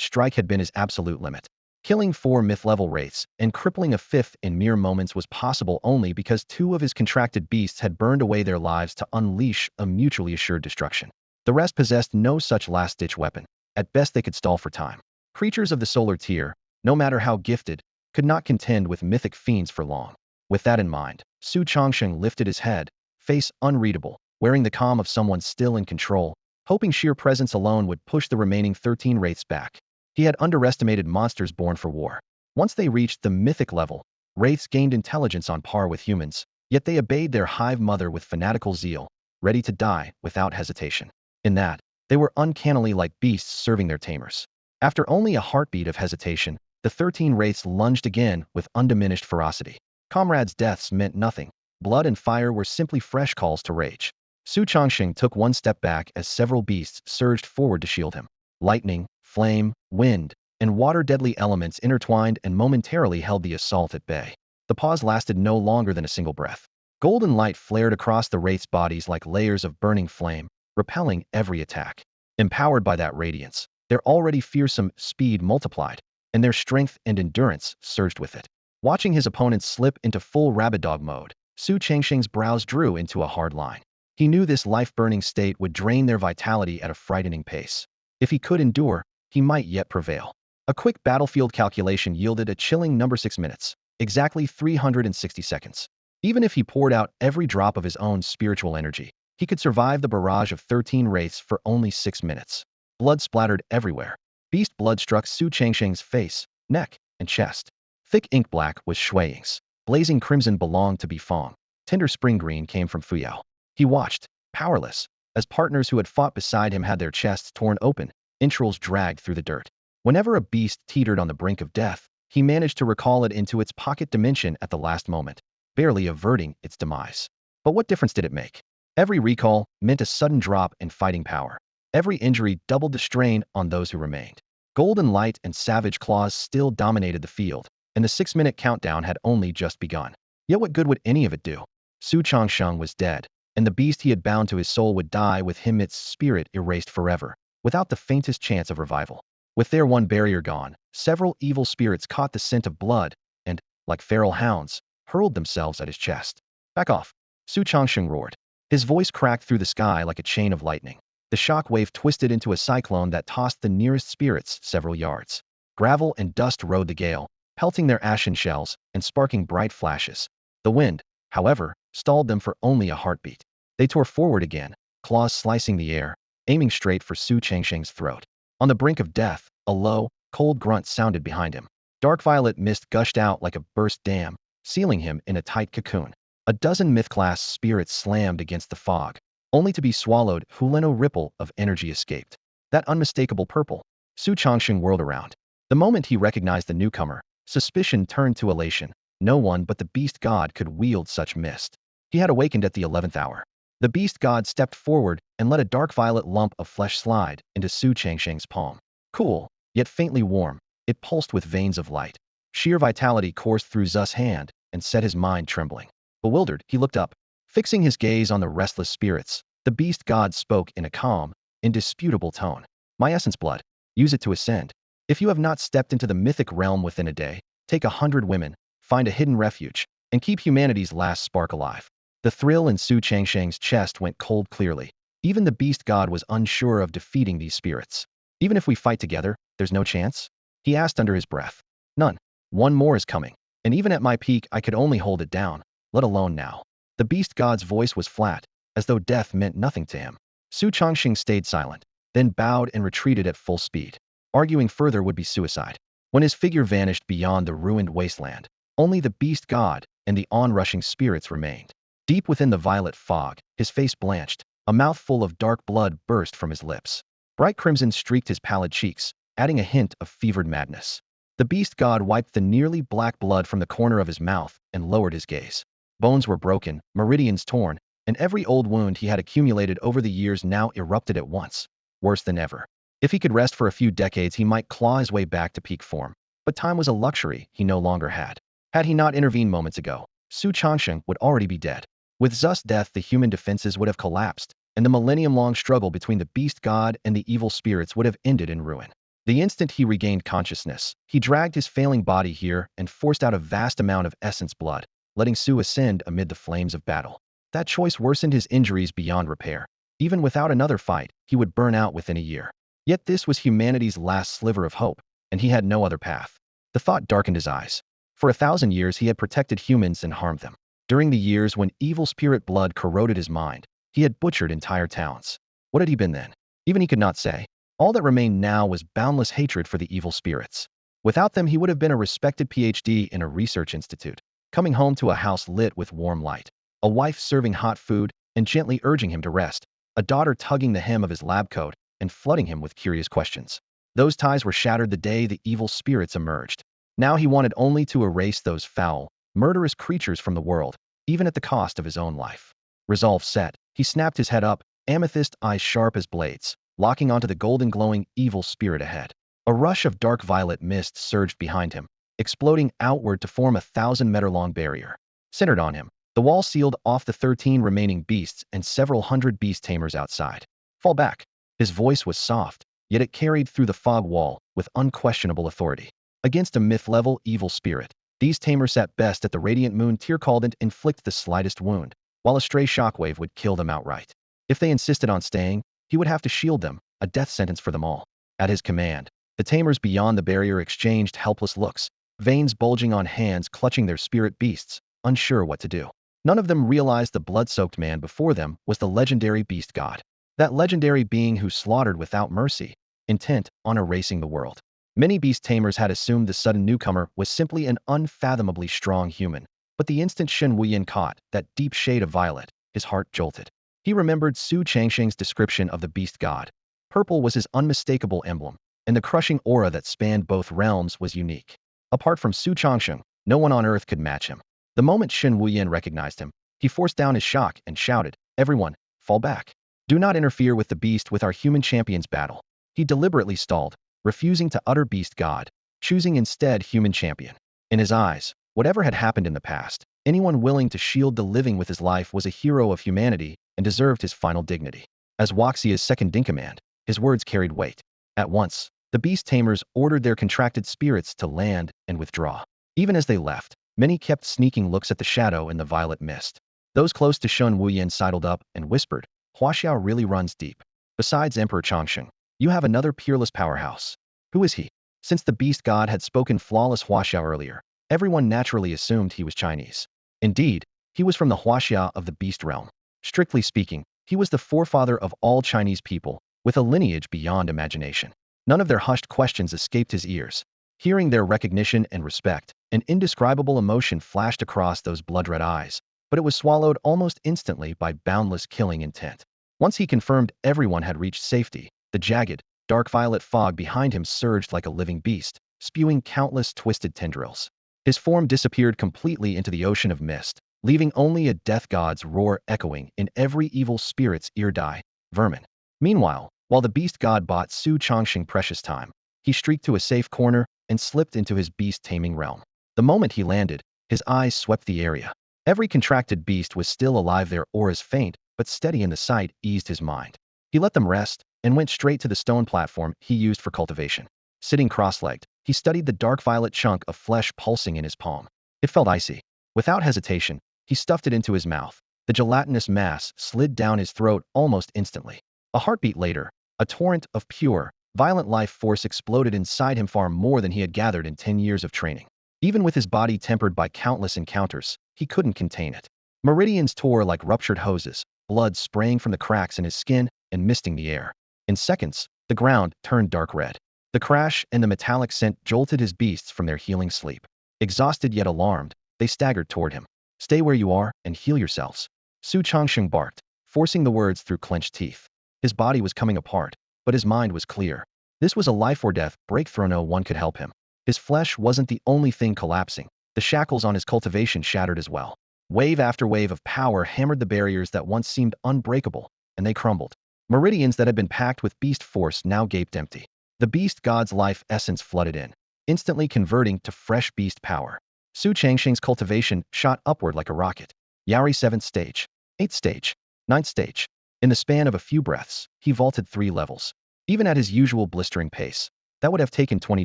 strike had been his absolute limit. Killing 4 myth-level wraiths and crippling a 5th in mere moments was possible only because 2 of his contracted beasts had burned away their lives to unleash a mutually assured destruction. The rest possessed no such last-ditch weapon. At best they could stall for time. Creatures of the solar tier, no matter how gifted, could not contend with mythic fiends for long. With that in mind, Su Changsheng lifted his head, face unreadable, wearing the calm of someone still in control. hoping sheer presence alone would push the remaining 13 wraiths back. He had underestimated monsters born for war. Once they reached the mythic level, wraiths gained intelligence on par with humans, yet they obeyed their hive mother with fanatical zeal, ready to die without hesitation. In that, they were uncannily like beasts serving their tamers. After only a heartbeat of hesitation, the 13 wraiths lunged again with undiminished ferocity. Comrades' deaths meant nothing. Blood and fire were simply fresh calls to rage. Su Chongxing took one step back as several beasts surged forward to shield him. Lightning, flame, wind, and water deadly elements intertwined and momentarily held the assault at bay. The pause lasted no longer than a single breath. Golden light flared across the wraiths' bodies like layers of burning flame, repelling every attack. Empowered by that radiance, their already fearsome speed multiplied, and their strength and endurance surged with it. Watching his opponents slip into full rabid dog mode, Su Changxing's brows drew into a hard line. He knew this life-burning state would drain their vitality at a frightening pace. If he could endure, he might yet prevail. A quick battlefield calculation yielded a chilling number 6 minutes, exactly 360 seconds. Even if he poured out every drop of his own spiritual energy, he could survive the barrage of 13 wraiths for only 6 minutes. Blood splattered everywhere. Beast blood struck Su Changxing's face, neck, and chest. Thick ink black was Shui Ying's. Blazing crimson belonged to Bifong. Tender spring green came from Fuyao. He watched, powerless, as partners who had fought beside him had their chests torn open, entrails dragged through the dirt. Whenever a beast teetered on the brink of death, he managed to recall it into its pocket dimension at the last moment, barely averting its demise. But what difference did it make? Every recall meant a sudden drop in fighting power. Every injury doubled the strain on those who remained. Golden light and savage claws still dominated the field, and the 6-minute countdown had only just begun. Yet what good would any of it do? Su Changsheng was dead, and the beast he had bound to his soul would die with him, its spirit erased forever, without the faintest chance of revival. With their one barrier gone, several evil spirits caught the scent of blood and, like feral hounds, hurled themselves at his chest. Back off! Su Changsheng roared. His voice cracked through the sky like a chain of lightning. The shock wave twisted into a cyclone that tossed the nearest spirits several yards. Gravel and dust rode the gale, pelting their ashen shells and sparking bright flashes. The wind, however, stalled them for only a heartbeat. They tore forward again, claws slicing the air, aiming straight for Su Changsheng's throat. On the brink of death, a low, cold grunt sounded behind him. Dark violet mist gushed out like a burst dam, sealing him in a tight cocoon. A dozen myth-class spirits slammed against the fog, only to be swallowed. Huleno ripple of energy escaped. That unmistakable purple. Su Changsheng whirled around. The moment he recognized the newcomer, suspicion turned to elation. No one but the beast god could wield such mist. He had awakened at the 11th hour. The beast god stepped forward and let a dark violet lump of flesh slide into Su Changsheng's palm. Cool, yet faintly warm, it pulsed with veins of light. Sheer vitality coursed through Zu's hand and set his mind trembling. Bewildered, he looked up. Fixing his gaze on the restless spirits, the beast god spoke in a calm, indisputable tone. My essence blood. Use it to ascend. If you have not stepped into the mythic realm within a day, take 100 women, find a hidden refuge, and keep humanity's last spark alive. The thrill in Su Changsheng's chest went cold clearly. Even the beast god was unsure of defeating these spirits. Even if we fight together, there's no chance? He asked under his breath. None. One more is coming. And even at my peak, I could only hold it down, let alone now. The beast god's voice was flat, as though death meant nothing to him. Su Changxing stayed silent, then bowed and retreated at full speed. Arguing further would be suicide. When his figure vanished beyond the ruined wasteland, only the beast god and the onrushing spirits remained. Deep within the violet fog, his face blanched, a mouthful of dark blood burst from his lips. Bright crimson streaked his pallid cheeks, adding a hint of fevered madness. The beast god wiped the nearly black blood from the corner of his mouth and lowered his gaze. Bones were broken, meridians torn, and every old wound he had accumulated over the years now erupted at once, worse than ever. If he could rest for a few decades, he might claw his way back to peak form, but time was a luxury he no longer had. Had he not intervened moments ago, Su Changsheng would already be dead. With Zu's death, the human defenses would have collapsed, and the millennium-long struggle between the beast god and the evil spirits would have ended in ruin. The instant he regained consciousness, he dragged his failing body here and forced out a vast amount of essence blood, letting Su ascend amid the flames of battle. That choice worsened his injuries beyond repair. Even without another fight, he would burn out within a year. Yet this was humanity's last sliver of hope, and he had no other path. The thought darkened his eyes. For 1,000 years he had protected humans and harmed them. During the years when evil spirit blood corroded his mind, he had butchered entire towns. What had he been then? Even he could not say. All that remained now was boundless hatred for the evil spirits. Without them, he would have been a respected PhD in a research institute, coming home to a house lit with warm light, a wife serving hot food and gently urging him to rest, a daughter tugging the hem of his lab coat and flooding him with curious questions. Those ties were shattered the day the evil spirits emerged. Now he wanted only to erase those foul, murderous creatures from the world, even at the cost of his own life. Resolve set, he snapped his head up, amethyst eyes sharp as blades, locking onto the golden glowing evil spirit ahead. A rush of dark violet mist surged behind him, exploding outward to form a 1,000-meter-long barrier. Centered on him, the wall sealed off the 13 remaining beasts and several hundred beast tamers outside. Fall back. His voice was soft, yet it carried through the fog wall with unquestionable authority. Against a myth-level evil spirit, these tamers sat best at the radiant moon tier called inflict the slightest wound, while a stray shockwave would kill them outright. If they insisted on staying, he would have to shield them, a death sentence for them all. At his command, the tamers beyond the barrier exchanged helpless looks, veins bulging on hands clutching their spirit beasts, unsure what to do. None of them realized the blood-soaked man before them was the legendary beast god. That legendary being who slaughtered without mercy, intent on erasing the world. Many beast tamers had assumed the sudden newcomer was simply an unfathomably strong human, but the instant Shen Wuyan caught that deep shade of violet, his heart jolted. He remembered Su Changsheng's description of the beast god. Purple was his unmistakable emblem, and the crushing aura that spanned both realms was unique. Apart from Su Changsheng, no one on earth could match him. The moment Shen Wuyan recognized him, he forced down his shock and shouted, "Everyone, fall back. Do not interfere with the beast with our human champion's battle." He deliberately stalled, refusing to utter beast god, choosing instead human champion. In his eyes, whatever had happened in the past, anyone willing to shield the living with his life was a hero of humanity and deserved his final dignity. As Waxia's second-in-command, his words carried weight. At once, the beast tamers ordered their contracted spirits to land and withdraw. Even as they left, many kept sneaking looks at the shadow in the violet mist. Those close to Shen Wuyan sidled up and whispered, "Huaxiao really runs deep. Besides Emperor Changsheng, you have another peerless powerhouse. Who is he?" Since the beast god had spoken flawless Huaxiao earlier, everyone naturally assumed he was Chinese. Indeed, he was from the Huaxia of the beast realm. Strictly speaking, he was the forefather of all Chinese people, with a lineage beyond imagination. None of their hushed questions escaped his ears. Hearing their recognition and respect, an indescribable emotion flashed across those blood-red eyes, but it was swallowed almost instantly by boundless killing intent. Once he confirmed everyone had reached safety, the jagged, dark violet fog behind him surged like a living beast, spewing countless twisted tendrils. His form disappeared completely into the ocean of mist, leaving only a death god's roar echoing in every evil spirit's ear. Die, vermin. Meanwhile, while the beast god bought Su Changsheng precious time, he streaked to a safe corner and slipped into his beast-taming realm. The moment he landed, his eyes swept the area. Every contracted beast was still alive, their auras faint, but steady in the sight eased his mind. He let them rest and went straight to the stone platform he used for cultivation. Sitting cross-legged, he studied the dark violet chunk of flesh pulsing in his palm. It felt icy. Without hesitation, he stuffed it into his mouth. The gelatinous mass slid down his throat almost instantly. A heartbeat later, a torrent of pure, violent life force exploded inside him, far more than he had gathered in 10 years of training. Even with his body tempered by countless encounters, he couldn't contain it. Meridians tore like ruptured hoses, blood spraying from the cracks in his skin and misting the air. In seconds, the ground turned dark red. The crash and the metallic scent jolted his beasts from their healing sleep. Exhausted yet alarmed, they staggered toward him. "Stay where you are and heal yourselves," Su Changsheng barked, forcing the words through clenched teeth. His body was coming apart, but his mind was clear. This was a life-or-death breakthrough. No one could help him. His flesh wasn't the only thing collapsing. The shackles on his cultivation shattered as well. Wave after wave of power hammered the barriers that once seemed unbreakable, and they crumbled. Meridians that had been packed with beast force now gaped empty. The beast god's life essence flooded in, instantly converting to fresh beast power. Su Changsheng's cultivation shot upward like a rocket. Yaori 7th stage, 8th stage, 9th stage. In the span of a few breaths, he vaulted 3 levels. Even at his usual blistering pace, that would have taken 20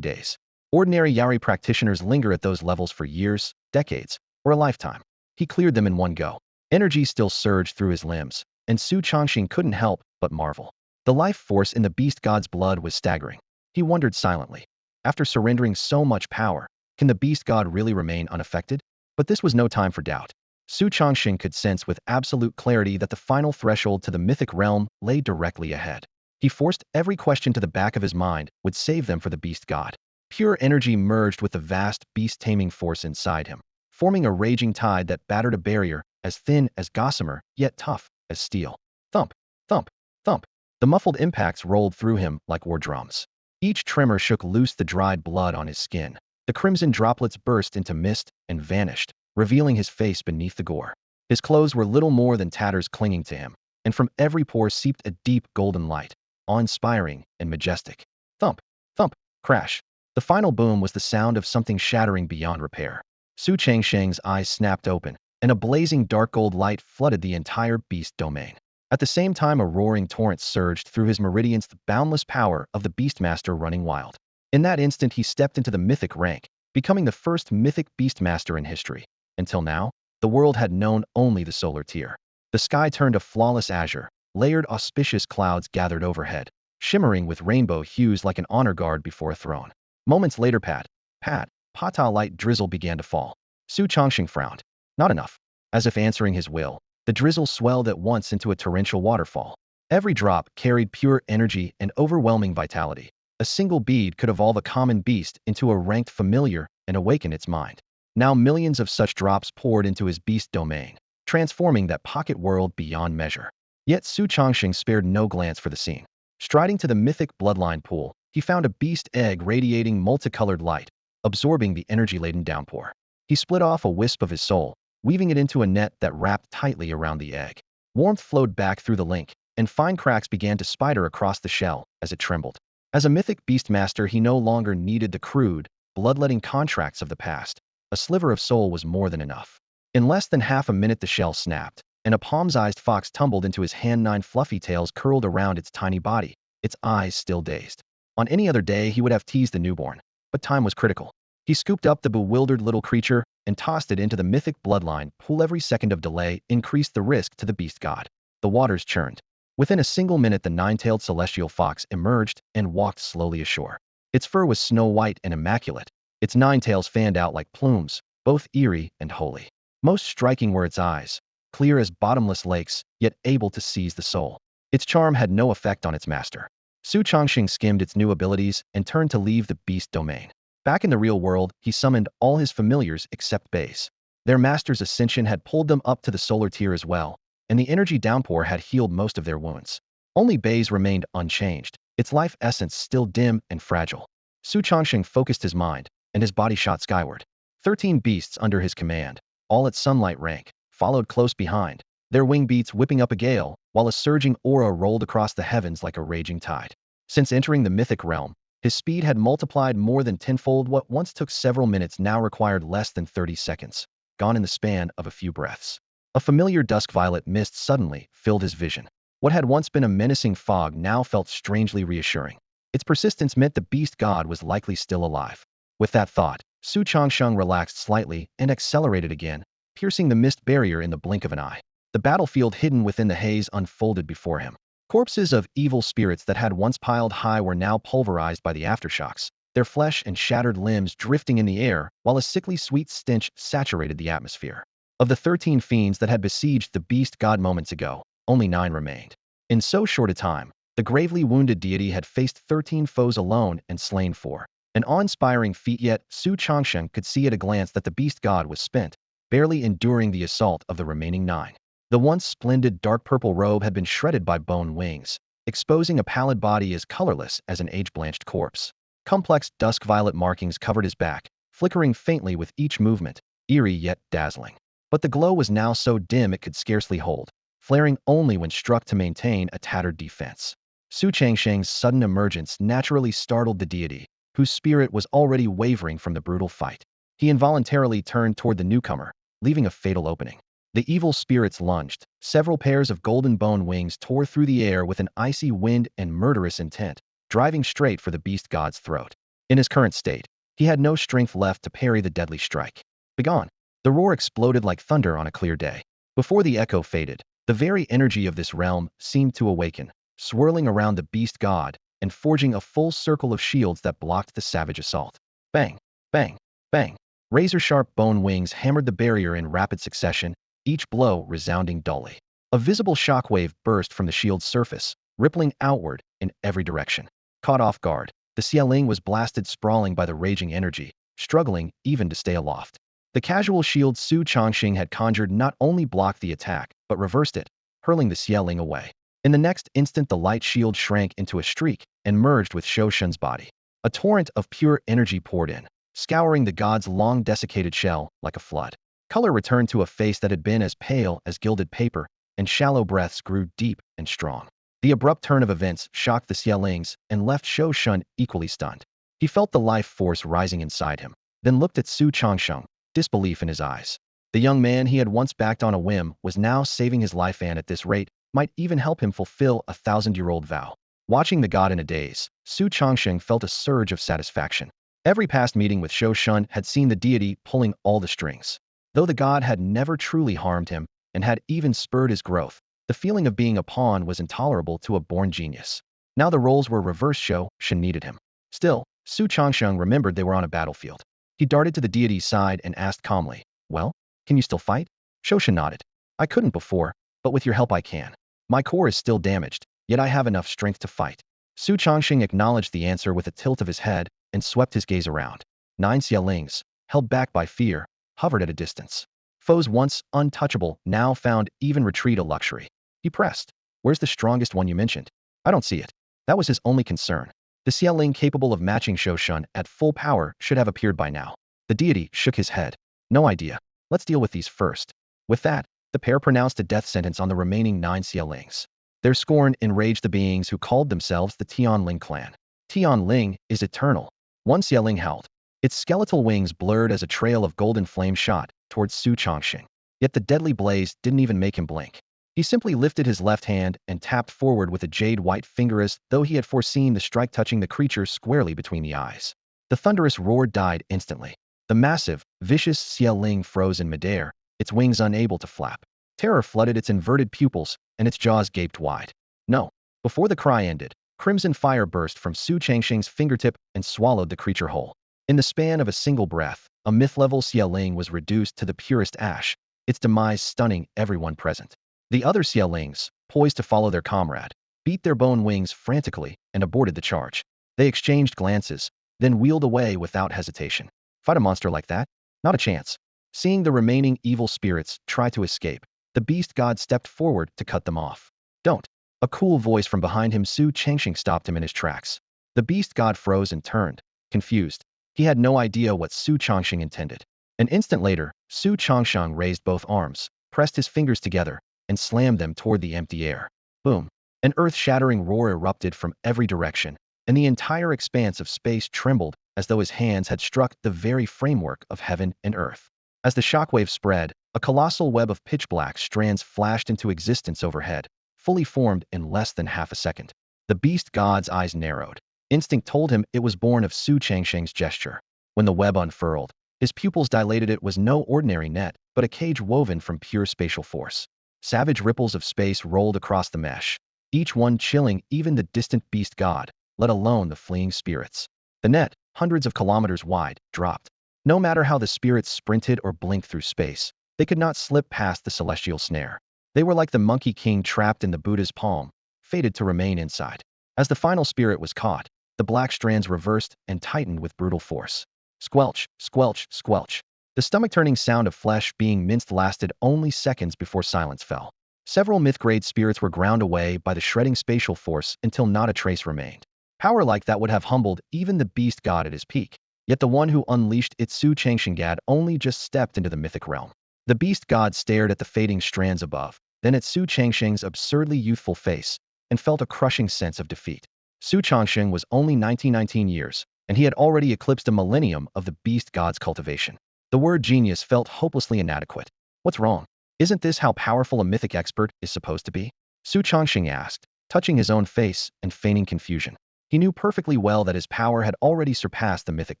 days. Ordinary Yaori practitioners linger at those levels for years, decades, or a lifetime. He cleared them in one go. Energy still surged through his limbs, and Su Changsheng couldn't help but marvel. The life force in the beast god's blood was staggering. He wondered silently. After surrendering so much power, can the beast god really remain unaffected? But this was no time for doubt. Su Changsheng could sense with absolute clarity that the final threshold to the mythic realm lay directly ahead. He forced every question to the back of his mind would save them for the beast god. Pure energy merged with the vast beast-taming force inside him, forming a raging tide that battered a barrier as thin as gossamer, yet tough as steel. Thump, thump, thump. The muffled impacts rolled through him like war drums. Each tremor shook loose the dried blood on his skin. The crimson droplets burst into mist and vanished, revealing his face beneath the gore. His clothes were little more than tatters clinging to him, and from every pore seeped a deep golden light, awe-inspiring and majestic. Thump, thump, crash. The final boom was the sound of something shattering beyond repair. Su Changsheng's eyes snapped open, and a blazing dark gold light flooded the entire beast domain. At the same time, a roaring torrent surged through his meridians, the boundless power of the Beastmaster running wild. In that instant, he stepped into the mythic rank, becoming the first mythic Beastmaster in history. Until now, the world had known only the solar tier. The sky turned a flawless azure, layered auspicious clouds gathered overhead, shimmering with rainbow hues like an honor guard before a throne. Moments later, pata light drizzle began to fall. Su Changsheng frowned. Not enough. As if answering his will, the drizzle swelled at once into a torrential waterfall. Every drop carried pure energy and overwhelming vitality. A single bead could evolve a common beast into a ranked familiar and awaken its mind. Now millions of such drops poured into his beast domain, transforming that pocket world beyond measure. Yet Su Changsheng spared no glance for the scene. Striding to the mythic bloodline pool, he found a beast egg radiating multicolored light, absorbing the energy-laden downpour. He split off a wisp of his soul, weaving it into a net that wrapped tightly around the egg. Warmth flowed back through the link, and fine cracks began to spider across the shell as it trembled. As a mythic beastmaster, he no longer needed the crude, bloodletting contracts of the past. A sliver of soul was more than enough. In less than half a minute, the shell snapped, and a palm-sized fox tumbled into his hand. 9 fluffy tails curled around its tiny body, its eyes still dazed. On any other day, he would have teased the newborn, but time was critical. He scooped up the bewildered little creature and tossed it into the mythic bloodline pool. Every second of delay increased the risk to the beast god. The waters churned. Within a single minute, the 9-tailed celestial fox emerged and walked slowly ashore. Its fur was snow white and immaculate. Its 9 tails fanned out like plumes, both eerie and holy. Most striking were its eyes, clear as bottomless lakes, yet able to seize the soul. Its charm had no effect on its master. Su Changsheng skimmed its new abilities and turned to leave the beast domain. Back in the real world, he summoned all his familiars except Bays. Their master's ascension had pulled them up to the solar tier as well, and the energy downpour had healed most of their wounds. Only Bays remained unchanged, its life essence still dim and fragile. Su Changsheng focused his mind, and his body shot skyward. 13 beasts under his command, all at sunlight rank, followed close behind, their wing beats whipping up a gale, while a surging aura rolled across the heavens like a raging tide. Since entering the mythic realm, his speed had multiplied more than tenfold. What once took several minutes now required less than 30 seconds, gone in the span of a few breaths. A familiar dusk-violet mist suddenly filled his vision. What had once been a menacing fog now felt strangely reassuring. Its persistence meant the beast god was likely still alive. With that thought, Su Changsheng relaxed slightly and accelerated again, piercing the mist barrier in the blink of an eye. The battlefield hidden within the haze unfolded before him. Corpses of evil spirits that had once piled high were now pulverized by the aftershocks, their flesh and shattered limbs drifting in the air, while a sickly sweet stench saturated the atmosphere. Of the 13 fiends that had besieged the beast god moments ago, only 9 remained. In so short a time, the gravely wounded deity had faced 13 foes alone and slain 4. An awe-inspiring feat, yet Su Changsheng could see at a glance that the beast god was spent, barely enduring the assault of the remaining 9. The once splendid dark purple robe had been shredded by bone wings, exposing a pallid body as colorless as an age-blanched corpse. Complex dusk-violet markings covered his back, flickering faintly with each movement, eerie yet dazzling. But the glow was now so dim it could scarcely hold, flaring only when struck to maintain a tattered defense. Su Changsheng's sudden emergence naturally startled the deity, whose spirit was already wavering from the brutal fight. He involuntarily turned toward the newcomer, leaving a fatal opening. The evil spirits lunged. Several pairs of golden bone wings tore through the air with an icy wind and murderous intent, driving straight for the beast god's throat. In his current state, he had no strength left to parry the deadly strike. Begone! The roar exploded like thunder on a clear day. Before the echo faded, the very energy of this realm seemed to awaken, swirling around the beast god and forging a full circle of shields that blocked the savage assault. Bang! Bang! Bang! Razor-sharp bone wings hammered the barrier in rapid succession, each blow resounding dully. A visible shockwave burst from the shield's surface, rippling outward in every direction. Caught off guard, the Xiaoling was blasted sprawling by the raging energy, struggling even to stay aloft. The casual shield Su Chongqing had conjured not only blocked the attack, but reversed it, hurling the Xiaoling away. In the next instant the light shield shrank into a streak and merged with Shou Shun's body. A torrent of pure energy poured in, scouring the god's long desiccated shell like a flood. Color returned to a face that had been as pale as gilded paper, and shallow breaths grew deep and strong. The abrupt turn of events shocked the Xiaolings and left Shou Shun equally stunned. He felt the life force rising inside him, then looked at Su Chongsheng, disbelief in his eyes. The young man he had once backed on a whim was now saving his life and at this rate might even help him fulfill a 1,000-year-old vow. Watching the god in a daze, Su Chongsheng felt a surge of satisfaction. Every past meeting with Shou Shun had seen the deity pulling all the strings. Though the god had never truly harmed him and had even spurred his growth, the feeling of being a pawn was intolerable to a born genius. Now the roles were reversed. Shou Shun needed him. Still, Su Chongsheng remembered they were on a battlefield. He darted to the deity's side and asked calmly, "Well, can you still fight?" Shou Shun nodded. "I couldn't before, but with your help I can. My core is still damaged, yet I have enough strength to fight." Su Chongqing acknowledged the answer with a tilt of his head and swept his gaze around. 9 Xiaolings, held back by fear, hovered at a distance. Foes once untouchable now found even retreat a luxury. He pressed. "Where's the strongest one you mentioned?" "I don't see it." That was his only concern. The Xiaoling capable of matching Shou Shun at full power should have appeared by now. The deity shook his head. "No idea. Let's deal with these first." With that, the pair pronounced a death sentence on the remaining 9 Xiaolings. Their scorn enraged the beings who called themselves the Tianling clan. Tianling is eternal. One Xiaoling held. Its skeletal wings blurred as a trail of golden flame shot towards Su Chongqing. Yet the deadly blaze didn't even make him blink. He simply lifted his left hand and tapped forward with a jade-white finger as though he had foreseen the strike, touching the creature squarely between the eyes. The thunderous roar died instantly. The massive, vicious Xiaoling froze in midair, its wings unable to flap. Terror flooded its inverted pupils, and its jaws gaped wide. "No!" Before the cry ended, crimson fire burst from Su Changxing's fingertip and swallowed the creature whole. In the span of a single breath, a myth-level Xiaoling was reduced to the purest ash, its demise stunning everyone present. The other Xiaolings, poised to follow their comrade, beat their bone wings frantically and aborted the charge. They exchanged glances, then wheeled away without hesitation. Fight a monster like that? Not a chance. Seeing the remaining evil spirits try to escape, the beast god stepped forward to cut them off. "Don't." A cool voice from behind him Su Changxing stopped him in his tracks. The beast god froze and turned, confused. He had no idea what Su Changxing intended. An instant later, Su Changsheng raised both arms, pressed his fingers together, and slammed them toward the empty air. Boom! An earth-shattering roar erupted from every direction, and the entire expanse of space trembled as though his hands had struck the very framework of heaven and earth. As the shockwave spread, a colossal web of pitch-black strands flashed into existence overhead, fully formed in less than half a second. The beast god's eyes narrowed. Instinct told him it was born of Su Changsheng's gesture. When the web unfurled, his pupils dilated. It was no ordinary net, but a cage woven from pure spatial force. Savage ripples of space rolled across the mesh, each one chilling even the distant beast god, let alone the fleeing spirits. The net, hundreds of kilometers wide, dropped. No matter how the spirits sprinted or blinked through space, they could not slip past the celestial snare. They were like the Monkey King trapped in the Buddha's palm, fated to remain inside. As the final spirit was caught, the black strands reversed and tightened with brutal force. Squelch, squelch, squelch. The stomach-turning sound of flesh being minced lasted only seconds before silence fell. Several myth-grade spirits were ground away by the shredding spatial force until not a trace remained. Power like that would have humbled even the beast god at his peak. Yet the one who unleashed it, Su Changshengad, only just stepped into the mythic realm. The beast god stared at the fading strands above, then at Su Changsheng's absurdly youthful face, and felt a crushing sense of defeat. Su Changsheng was only 19 years, and he had already eclipsed a millennium of the beast god's cultivation. The word genius felt hopelessly inadequate. What's wrong? Isn't this how powerful a mythic expert is supposed to be? Su Changsheng asked, touching his own face and feigning confusion. He knew perfectly well that his power had already surpassed the mythic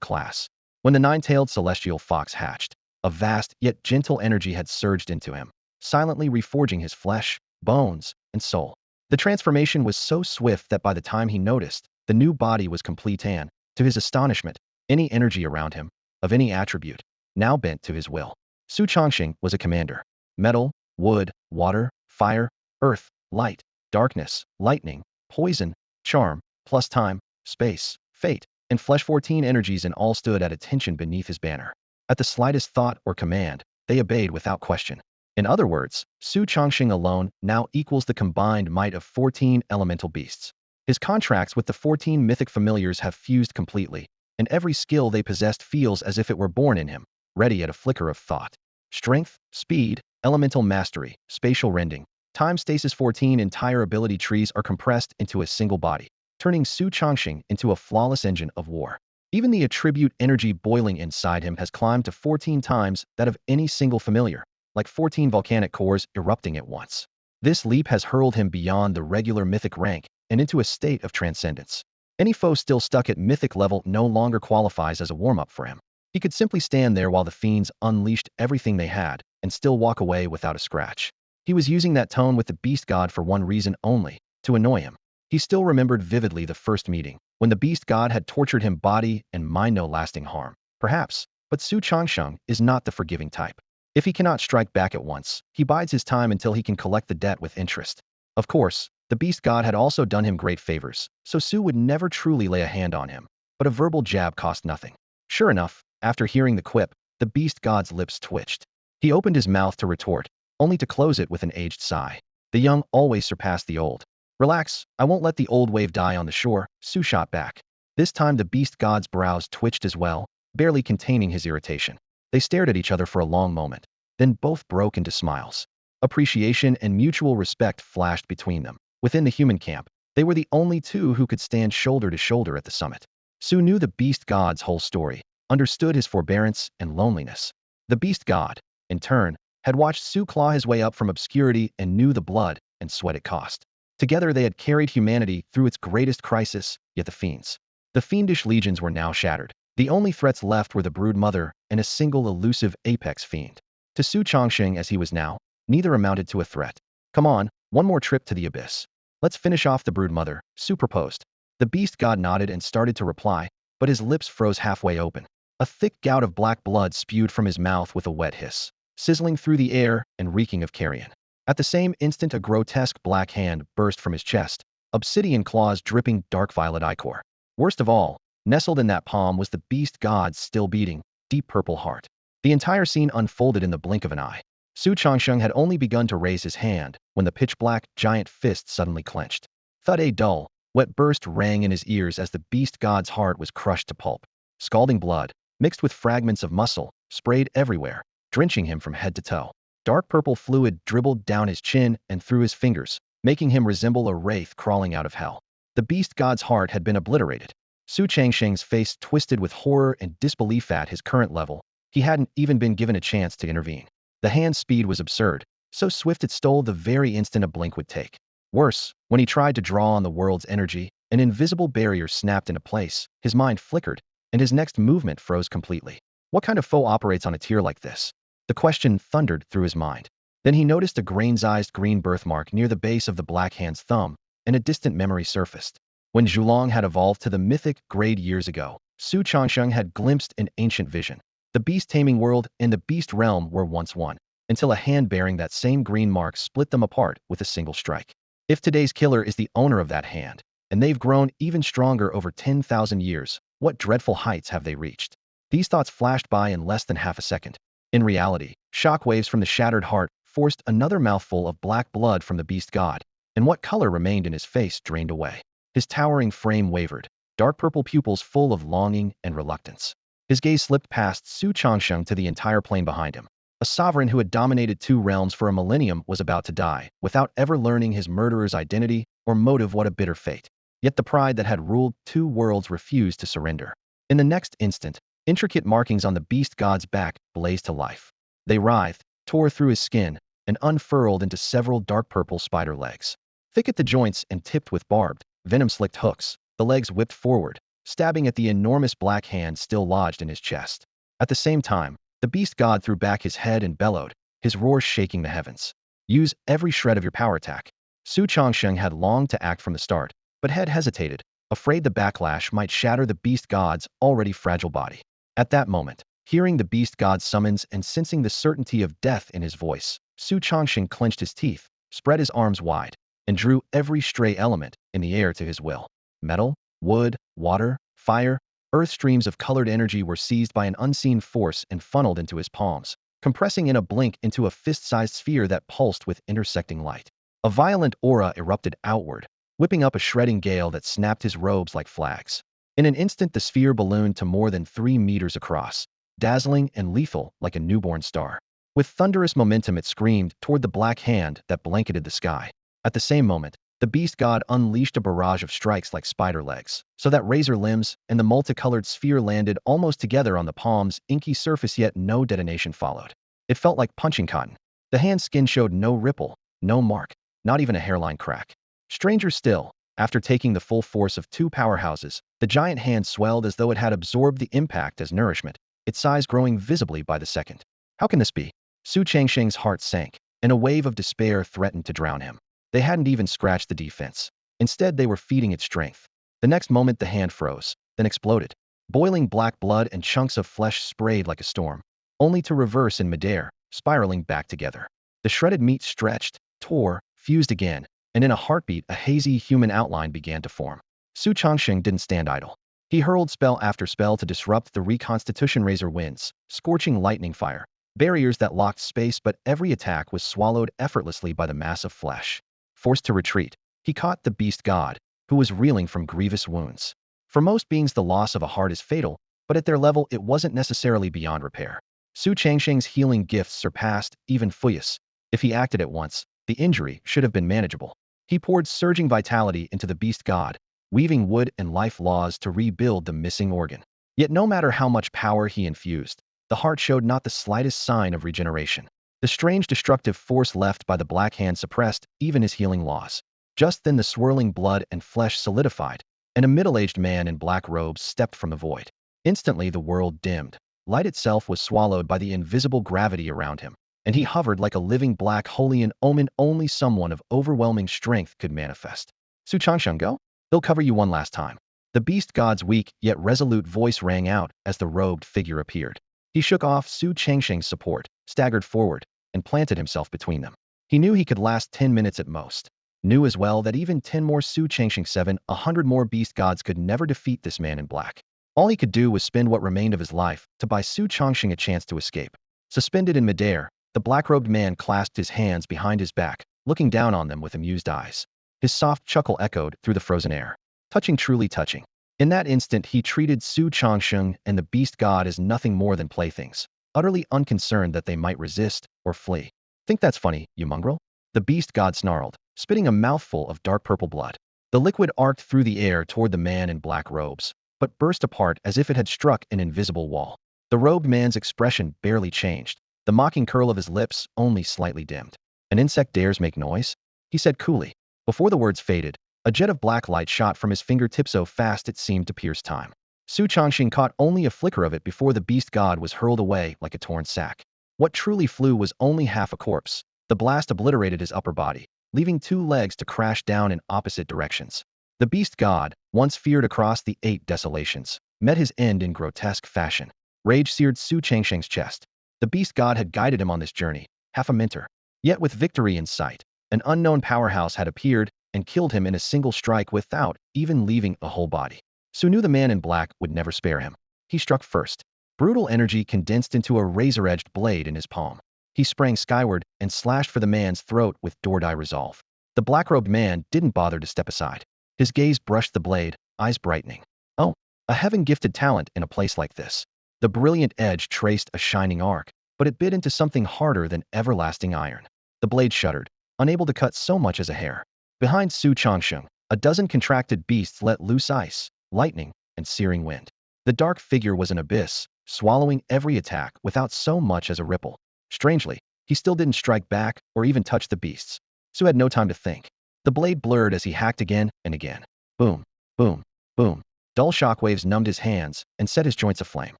class. When the nine-tailed celestial fox hatched, a vast yet gentle energy had surged into him, silently reforging his flesh, bones, and soul. The transformation was so swift that by the time he noticed, the new body was complete and, to his astonishment, any energy around him, of any attribute, now bent to his will. Su Changsheng was a commander. Metal, wood, water, fire, earth, light, darkness, lightning, poison, charm, plus time, space, fate, and flesh 14 energies and all stood at attention beneath his banner. At the slightest thought or command, they obeyed without question. In other words, Su Chongxing alone now equals the combined might of 14 elemental beasts. His contracts with the 14 mythic familiars have fused completely, and every skill they possessed feels as if it were born in him, ready at a flicker of thought. Strength, speed, elemental mastery, spatial rending, time stasis 14 entire ability trees are compressed into a single body, turning Su Chongxing into a flawless engine of war. Even the attribute energy boiling inside him has climbed to 14 times that of any single familiar, like 14 volcanic cores erupting at once. This leap has hurled him beyond the regular mythic rank and into a state of transcendence. Any foe still stuck at mythic level no longer qualifies as a warm-up for him. He could simply stand there while the fiends unleashed everything they had and still walk away without a scratch. He was using that tone with the beast god for one reason only, to annoy him. He still remembered vividly the first meeting, when the beast god had tortured him body and mind no lasting harm. Perhaps, but Su Chongxing is not the forgiving type. If he cannot strike back at once, he bides his time until he can collect the debt with interest. Of course, the beast god had also done him great favors, so Su would never truly lay a hand on him. But a verbal jab cost nothing. Sure enough, after hearing the quip, the beast god's lips twitched. He opened his mouth to retort, only to close it with an aged sigh. The young always surpass the old. Relax, I won't let the old wave die on the shore, Su shot back. This time the beast god's brows twitched as well, barely containing his irritation. They stared at each other for a long moment, then both broke into smiles. Appreciation and mutual respect flashed between them. Within the human camp, they were the only two who could stand shoulder to shoulder at the summit. Su knew the beast god's whole story, understood his forbearance and loneliness. The beast god, in turn, had watched Su claw his way up from obscurity and knew the blood and sweat it cost. Together they had carried humanity through its greatest crisis, yet the fiendish legions were now shattered. The only threats left were the brood mother and a single elusive apex fiend. To Su Chongxing as he was now, neither amounted to a threat. Come on, one more trip to the abyss. Let's finish off the brood mother, Su proposed. The beast god nodded and started to reply, but his lips froze halfway open. A thick gout of black blood spewed from his mouth with a wet hiss, sizzling through the air and reeking of carrion. At the same instant a grotesque black hand burst from his chest, obsidian claws dripping dark violet ichor. Worst of all, nestled in that palm was the beast god's still beating, deep purple heart. The entire scene unfolded in the blink of an eye. Su Chongxing had only begun to raise his hand when the pitch-black, giant fist suddenly clenched. Thud! A dull, wet burst rang in his ears as the beast god's heart was crushed to pulp. Scalding blood, mixed with fragments of muscle, sprayed everywhere, drenching him from head to toe. Dark purple fluid dribbled down his chin and through his fingers, making him resemble a wraith crawling out of hell. The beast god's heart had been obliterated. Su Chongxing's face twisted with horror and disbelief at his current level. He hadn't even been given a chance to intervene. The hand's speed was absurd, so swift it stole the very instant a blink would take. Worse, when he tried to draw on the world's energy, an invisible barrier snapped into place, his mind flickered, and his next movement froze completely. What kind of foe operates on a tier like this? The question thundered through his mind. Then he noticed a grain-sized green birthmark near the base of the black hand's thumb, and a distant memory surfaced. When Zhulong had evolved to the mythic grade years ago, Su Chongxing had glimpsed an ancient vision. The beast-taming world and the beast realm were once one, until a hand bearing that same green mark split them apart with a single strike. If today's killer is the owner of that hand, and they've grown even stronger over 10,000 years, what dreadful heights have they reached? These thoughts flashed by in less than half a second. In reality, shockwaves from the shattered heart forced another mouthful of black blood from the beast god, and what color remained in his face drained away. His towering frame wavered, dark purple pupils full of longing and reluctance. His gaze slipped past Su Chongxing to the entire plain behind him. A sovereign who had dominated 2 realms for a millennium was about to die, without ever learning his murderer's identity or motive. What a bitter fate. Yet the pride that had ruled 2 worlds refused to surrender. In the next instant, intricate markings on the beast god's back blazed to life. They writhed, tore through his skin, and unfurled into several dark purple spider legs. Thick at the joints and tipped with barbed, venom-slicked hooks, the legs whipped forward, stabbing at the enormous black hand still lodged in his chest. At the same time, the beast god threw back his head and bellowed, his roar shaking the heavens. Use every shred of your power attack. Su Chongxing had longed to act from the start, but had hesitated, afraid the backlash might shatter the beast god's already fragile body. At that moment, hearing the beast god's summons and sensing the certainty of death in his voice, Su Chongxing clenched his teeth, spread his arms wide. and drew every stray element in the air to his will. Metal, wood, water, fire, earth streams of colored energy were seized by an unseen force and funneled into his palms, compressing in a blink into a fist-sized sphere that pulsed with intersecting light. A violent aura erupted outward, whipping up a shredding gale that snapped his robes like flags. In an instant, the sphere ballooned to more than 3 meters across, dazzling and lethal like a newborn star. With thunderous momentum, it screamed toward the black hand that blanketed the sky. At the same moment, the beast god unleashed a barrage of strikes like spider legs, so that razor limbs and the multicolored sphere landed almost together on the palm's inky surface, yet no detonation followed. It felt like punching cotton. The hand's skin showed no ripple, no mark, not even a hairline crack. Stranger still, after taking the full force of 2 powerhouses, the giant hand swelled as though it had absorbed the impact as nourishment, its size growing visibly by the second. How can this be? Su Changsheng's heart sank, and a wave of despair threatened to drown him. They hadn't even scratched the defense. Instead, they were feeding its strength. The next moment, the hand froze, then exploded. Boiling black blood and chunks of flesh sprayed like a storm, only to reverse in midair, spiraling back together. The shredded meat stretched, tore, fused again, and in a heartbeat, a hazy human outline began to form. Su Changsheng didn't stand idle. He hurled spell after spell to disrupt the reconstitution razor winds, scorching lightning fire, barriers that locked space, but every attack was swallowed effortlessly by the mass of flesh. Forced to retreat, he caught the beast god, who was reeling from grievous wounds. For most beings, the loss of a heart is fatal, but at their level, it wasn't necessarily beyond repair. Su Changsheng's healing gifts surpassed even Fuyus. If he acted at once, the injury should have been manageable. He poured surging vitality into the beast god, weaving wood and life laws to rebuild the missing organ. Yet no matter how much power he infused, the heart showed not the slightest sign of regeneration. The strange destructive force left by the black hand suppressed even his healing laws. Just then, the swirling blood and flesh solidified, and a middle-aged man in black robes stepped from the void. Instantly, the world dimmed. Light itself was swallowed by the invisible gravity around him, and he hovered like a living black holy, an omen only someone of overwhelming strength could manifest. Su Changsheng, go? They'll cover you one last time. The beast god's weak yet resolute voice rang out as the robed figure appeared. He shook off Su Changsheng's support, staggered forward, and planted himself between them. He knew he could last 10 minutes at most. Knew as well that even 10 more Su Changsheng 700 more beast gods could never defeat this man in black. All he could do was spend what remained of his life to buy Su Changsheng a chance to escape. Suspended in midair, the black-robed man clasped his hands behind his back, looking down on them with amused eyes. His soft chuckle echoed through the frozen air. Touching, truly touching. In that instant, he treated Su Changsheng and the beast god as nothing more than playthings, utterly unconcerned that they might resist or flee. Think that's funny, you mongrel? The beast god snarled, spitting a mouthful of dark purple blood. The liquid arced through the air toward the man in black robes, but burst apart as if it had struck an invisible wall. The robed man's expression barely changed, the mocking curl of his lips only slightly dimmed. An insect dares make noise? He said coolly. Before the words faded, a jet of black light shot from his fingertips so fast it seemed to pierce time. Su Changsheng caught only a flicker of it before the beast god was hurled away like a torn sack. What truly flew was only half a corpse. The blast obliterated his upper body, leaving 2 legs to crash down in opposite directions. The beast god, once feared across the 8 desolations, met his end in grotesque fashion. Rage seared Su Changsheng's chest. The beast god had guided him on this journey, half a mentor. Yet with victory in sight, an unknown powerhouse had appeared and killed him in a single strike without even leaving a whole body. Su knew the man in black would never spare him. He struck first. Brutal energy condensed into a razor-edged blade in his palm. He sprang skyward and slashed for the man's throat with door-die resolve. The black-robed man didn't bother to step aside. His gaze brushed the blade, eyes brightening. Oh, a heaven-gifted talent in a place like this. The brilliant edge traced a shining arc, but it bit into something harder than everlasting iron. The blade shuddered, unable to cut so much as a hair. Behind Su Changsheng, a dozen contracted beasts let loose ice, lightning, and searing wind. The dark figure was an abyss, swallowing every attack without so much as a ripple. Strangely, he still didn't strike back or even touch the beasts. Su had no time to think. The blade blurred as he hacked again and again. Boom, boom, boom. Dull shockwaves numbed his hands and set his joints aflame.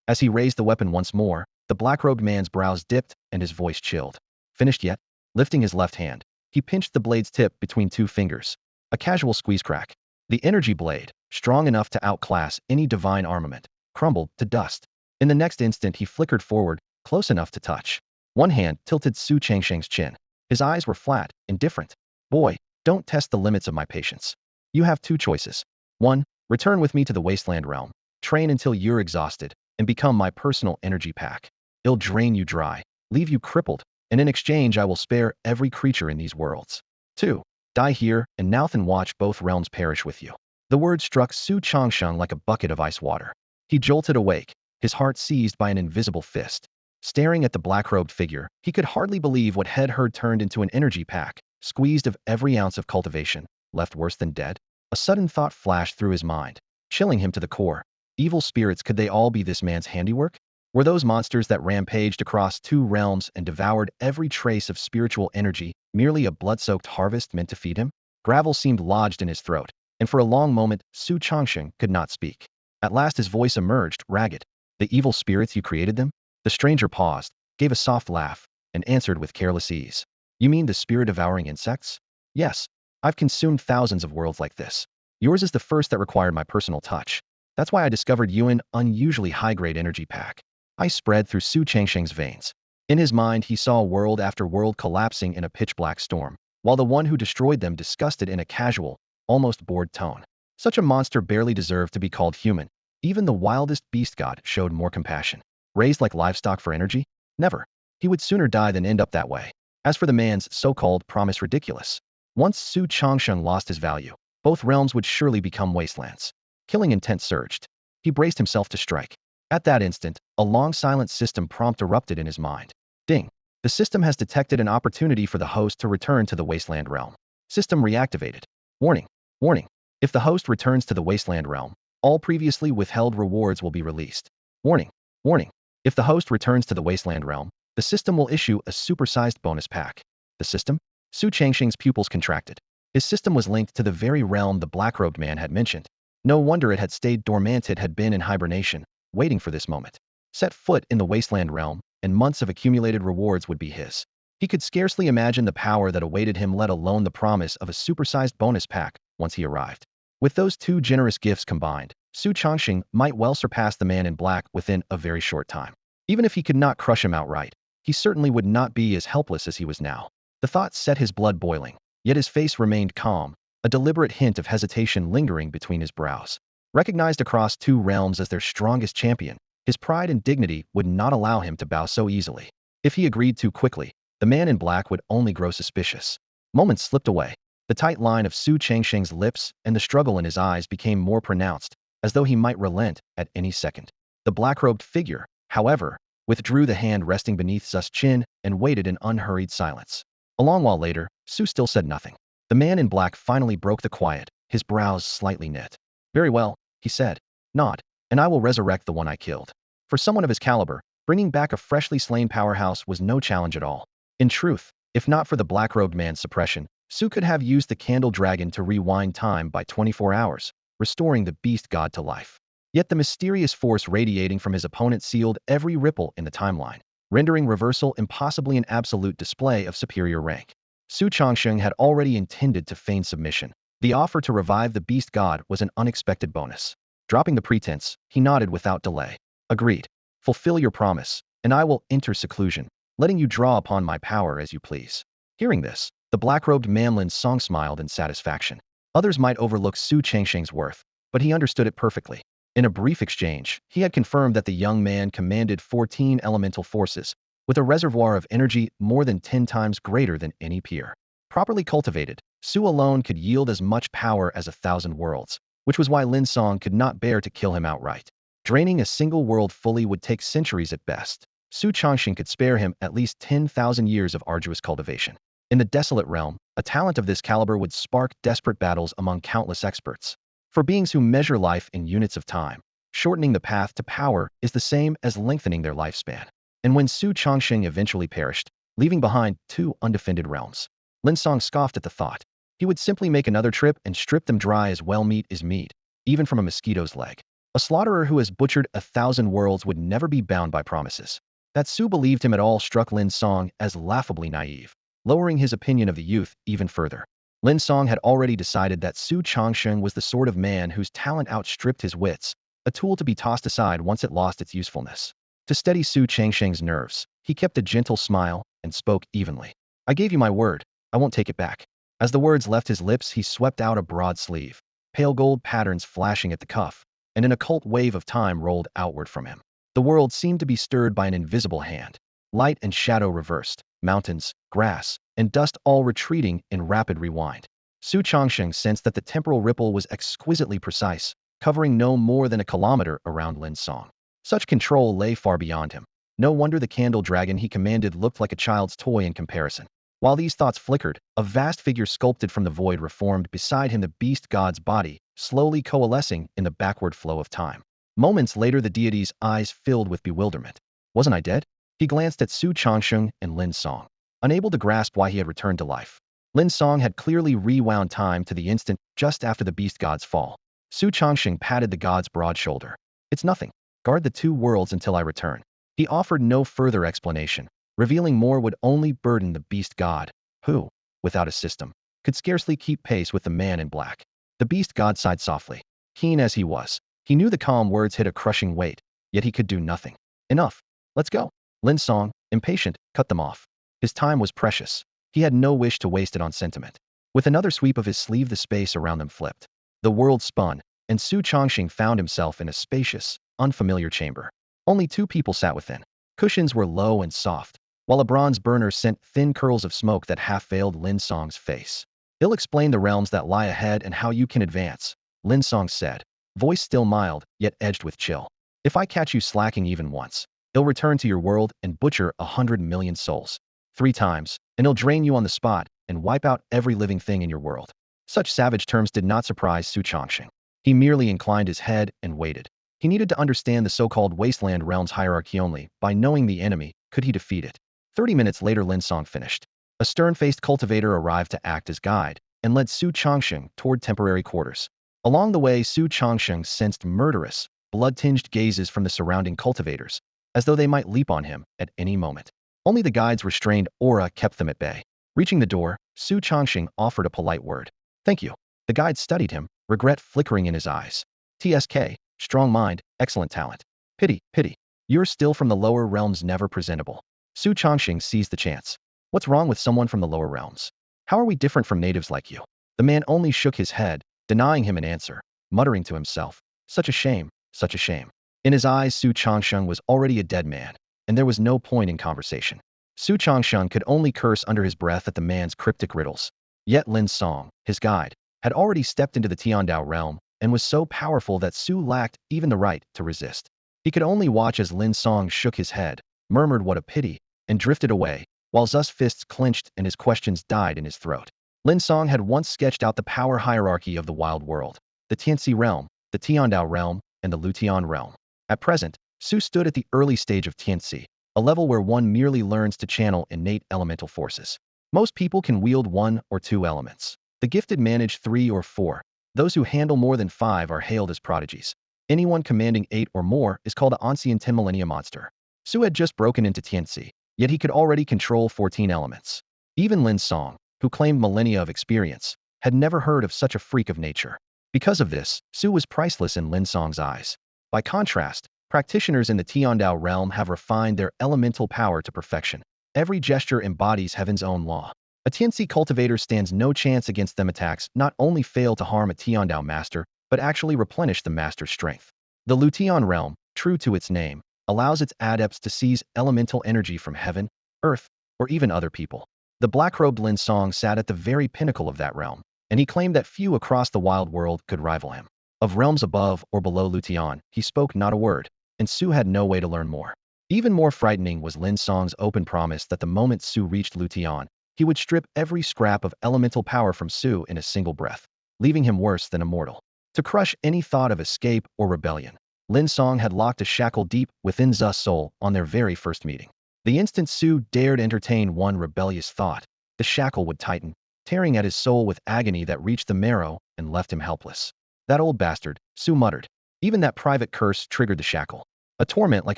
As he raised the weapon once more, the black-robed man's brows dipped and his voice chilled. Finished yet? Lifting his left hand, he pinched the blade's tip between 2 fingers. A casual squeeze crack. The energy blade, strong enough to outclass any divine armament, crumbled to dust. In the next instant, he flickered forward, close enough to touch. One hand tilted Su Changsheng's chin. His eyes were flat, indifferent. Boy, Don't test the limits of my patience. You have two choices. 1. Return with me to the wasteland realm. Train until you're exhausted, and become my personal energy pack. It'll drain you dry, leave you crippled, and in exchange I will spare every creature in these worlds. 2. Die here, and Nauthan watch both realms perish with you. The word struck Su Changsheng like a bucket of ice water. He jolted awake, his heart seized by an invisible fist. Staring at the black-robed figure, he could hardly believe what had heard turned into an energy pack, squeezed of every ounce of cultivation, left worse than dead. A sudden thought flashed through his mind, chilling him to the core. Evil spirits, could they all be this man's handiwork? Were those monsters that rampaged across two realms and devoured every trace of spiritual energy merely a blood-soaked harvest meant to feed him? Gravel seemed lodged in his throat, and for a long moment Su Changsheng could not speak. At last his voice emerged, ragged. The evil spirits, you created them? The stranger paused, gave a soft laugh, and answered with careless ease. You mean the spirit-devouring insects? Yes. I've consumed thousands of worlds like this. Yours is the first that required my personal touch. That's why I discovered you an unusually high-grade energy pack. Ice spread through Su Changsheng's veins. In his mind, he saw world after world collapsing in a pitch-black storm, while the one who destroyed them discussed it in a casual, almost bored tone. Such a monster barely deserved to be called human. Even the wildest beast god showed more compassion. Raised like livestock for energy? Never. He would sooner die than end up that way. As for the man's so-called promise, ridiculous. Once Su Changsheng lost his value, both realms would surely become wastelands. Killing intent surged. He braced himself to strike. At that instant, a long silent system prompt erupted in his mind. Ding. The system has detected an opportunity for the host to return to the wasteland realm. System reactivated. Warning. Warning. If the host returns to the wasteland realm, all previously withheld rewards will be released. Warning. Warning. If the host returns to the wasteland realm, the system will issue a supersized bonus pack. The system? Su Changsheng's pupils contracted. His system was linked to the very realm the black-robed man had mentioned. No wonder it had stayed dormant. It had been in hibernation, waiting for this moment. Set foot in the wasteland realm, and months of accumulated rewards would be his. He could scarcely imagine the power that awaited him, let alone the promise of a supersized bonus pack once he arrived. With those two generous gifts combined, Su Changsheng might well surpass the man in black within a very short time. Even if he could not crush him outright, he certainly would not be as helpless as he was now. The thought set his blood boiling, yet his face remained calm, a deliberate hint of hesitation lingering between his brows. Recognized across two realms as their strongest champion, his pride and dignity would not allow him to bow so easily. If he agreed too quickly, the man in black would only grow suspicious. Moments slipped away. The tight line of Su Changsheng's lips and the struggle in his eyes became more pronounced, as though he might relent at any second. The black-robed figure, however, withdrew the hand resting beneath Su's chin and waited in unhurried silence. A long while later, Su still said nothing. The man in black finally broke the quiet, his brows slightly knit. Very well, he said. Nod, and I will resurrect the one I killed. For someone of his caliber, bringing back a freshly slain powerhouse was no challenge at all. In truth, if not for the black-robed man's suppression, Su could have used the candle dragon to rewind time by 24 hours, restoring the beast god to life. Yet the mysterious force radiating from his opponent sealed every ripple in the timeline, rendering reversal impossibly an absolute display of superior rank. Su Changsheng had already intended to feign submission. The offer to revive the beast god was an unexpected bonus. Dropping the pretense, he nodded without delay. Agreed. Fulfill your promise, and I will enter seclusion, letting you draw upon my power as you please. Hearing this, the black-robed man Lin Song smiled in satisfaction. Others might overlook Su Changsheng's worth, but he understood it perfectly. In a brief exchange, he had confirmed that the young man commanded 14 elemental forces, with a reservoir of energy more than 10 times greater than any peer. Properly cultivated, Su alone could yield as much power as 1,000 worlds, which was why Lin Song could not bear to kill him outright. Draining a single world fully would take centuries at best. Su Changsheng could spare him at least 10,000 years of arduous cultivation. In the desolate realm, a talent of this caliber would spark desperate battles among countless experts. For beings who measure life in units of time, shortening the path to power is the same as lengthening their lifespan. And when Su Changsheng eventually perished, leaving behind two undefended realms, Lin Song scoffed at the thought. He would simply make another trip and strip them dry as well meat is meat, even from a mosquito's leg. A slaughterer who has butchered 1,000 worlds would never be bound by promises. That Su believed him at all struck Lin Song as laughably naive, lowering his opinion of the youth even further. Lin Song had already decided that Su Changsheng was the sort of man whose talent outstripped his wits, a tool to be tossed aside once it lost its usefulness. To steady Su Changsheng's nerves, he kept a gentle smile and spoke evenly. I gave you my word. I won't take it back. As the words left his lips, he swept out a broad sleeve, pale gold patterns flashing at the cuff, and an occult wave of time rolled outward from him. The world seemed to be stirred by an invisible hand. Light and shadow reversed, mountains, grass, and dust all retreating in rapid rewind. Su Changsheng sensed that the temporal ripple was exquisitely precise, covering no more than a kilometer around Lin's song. Such control lay far beyond him. No wonder the candle dragon he commanded looked like a child's toy in comparison. While these thoughts flickered, a vast figure sculpted from the void reformed beside him, the beast god's body, slowly coalescing in the backward flow of time. Moments later, the deity's eyes filled with bewilderment. Wasn't I dead? He glanced at Su Changsheng and Lin Song, unable to grasp why he had returned to life. Lin Song had clearly rewound time to the instant just after the beast god's fall. Su Changsheng patted the god's broad shoulder. It's nothing. Guard the two worlds until I return. He offered no further explanation. Revealing more would only burden the beast god, who, without a system, could scarcely keep pace with the man in black. The beast god sighed softly. Keen as he was, he knew the calm words hit a crushing weight, yet he could do nothing. Enough. Let's go. Lin Song, impatient, cut them off. His time was precious. He had no wish to waste it on sentiment. With another sweep of his sleeve, the space around them flipped. The world spun, and Su Changxing found himself in a spacious, unfamiliar chamber. Only two people sat within. Cushions were low and soft, while a bronze burner sent thin curls of smoke that half-veiled Lin Song's face. He'll explain the realms that lie ahead and how you can advance, Lin Song said, voice still mild, yet edged with chill. If I catch you slacking even once, he'll return to your world and butcher 100 million souls. 3 times, and he'll drain you on the spot and wipe out every living thing in your world. Such savage terms did not surprise Su Changxing. He merely inclined his head and waited. He needed to understand the so-called wasteland realm's hierarchy. Only by knowing the enemy could he defeat it. 30 minutes later, Lin Song finished. A stern-faced cultivator arrived to act as guide and led Su Changxing toward temporary quarters. Along the way, Su Changxing sensed murderous, blood-tinged gazes from the surrounding cultivators, as though they might leap on him at any moment. Only the guide's restrained aura kept them at bay. Reaching the door, Su Changxing offered a polite word. Thank you. The guide studied him, regret flickering in his eyes. TSK, strong mind, excellent talent. Pity, pity. You're still from the lower realms, never presentable. Su Changxing seized the chance. What's wrong with someone from the lower realms? How are we different from natives like you? The man only shook his head, denying him an answer, muttering to himself. Such a shame, such a shame. In his eyes, Su Changxing was already a dead man, and there was no point in conversation. Su Changxing could only curse under his breath at the man's cryptic riddles. Yet Lin Song, his guide, had already stepped into the Tiandao realm and was so powerful that Su lacked even the right to resist. He could only watch as Lin Song shook his head, murmured what a pity, and drifted away, while Zu's fists clenched and his questions died in his throat. Lin Song had once sketched out the power hierarchy of the wild world, the Tianxi realm, the Tiandao realm, and the Lutian realm. At present, Su stood at the early stage of Tianxi, a level where one merely learns to channel innate elemental forces. Most people can wield 1 or 2 elements. The gifted manage 3 or 4. Those who handle more than 5 are hailed as prodigies. Anyone commanding 8 or more is called an ancient 10 millennia monster. Su had just broken into Tianxi, yet he could already control 14 elements. Even Lin Song, who claimed millennia of experience, had never heard of such a freak of nature. Because of this, Su was priceless in Lin Song's eyes. By contrast, practitioners in the Tiandao realm have refined their elemental power to perfection. Every gesture embodies heaven's own law. A Tianxi cultivator stands no chance against them. Attacks not only fail to harm a Tiandao master, but actually replenish the master's strength. The Lutian realm, true to its name, allows its adepts to seize elemental energy from heaven, earth, or even other people. The black-robed Lin Song sat at the very pinnacle of that realm, and he claimed that few across the wild world could rival him. Of realms above or below Lutian, he spoke not a word, and Su had no way to learn more. Even more frightening was Lin Song's open promise that the moment Su reached Lutian, he would strip every scrap of elemental power from Su in a single breath, leaving him worse than immortal. To crush any thought of escape or rebellion, Lin Song had locked a shackle deep within Zu's soul on their very first meeting. The instant Su dared entertain one rebellious thought, the shackle would tighten, tearing at his soul with agony that reached the marrow and left him helpless. That old bastard, Su muttered. Even that private curse triggered the shackle. A torment like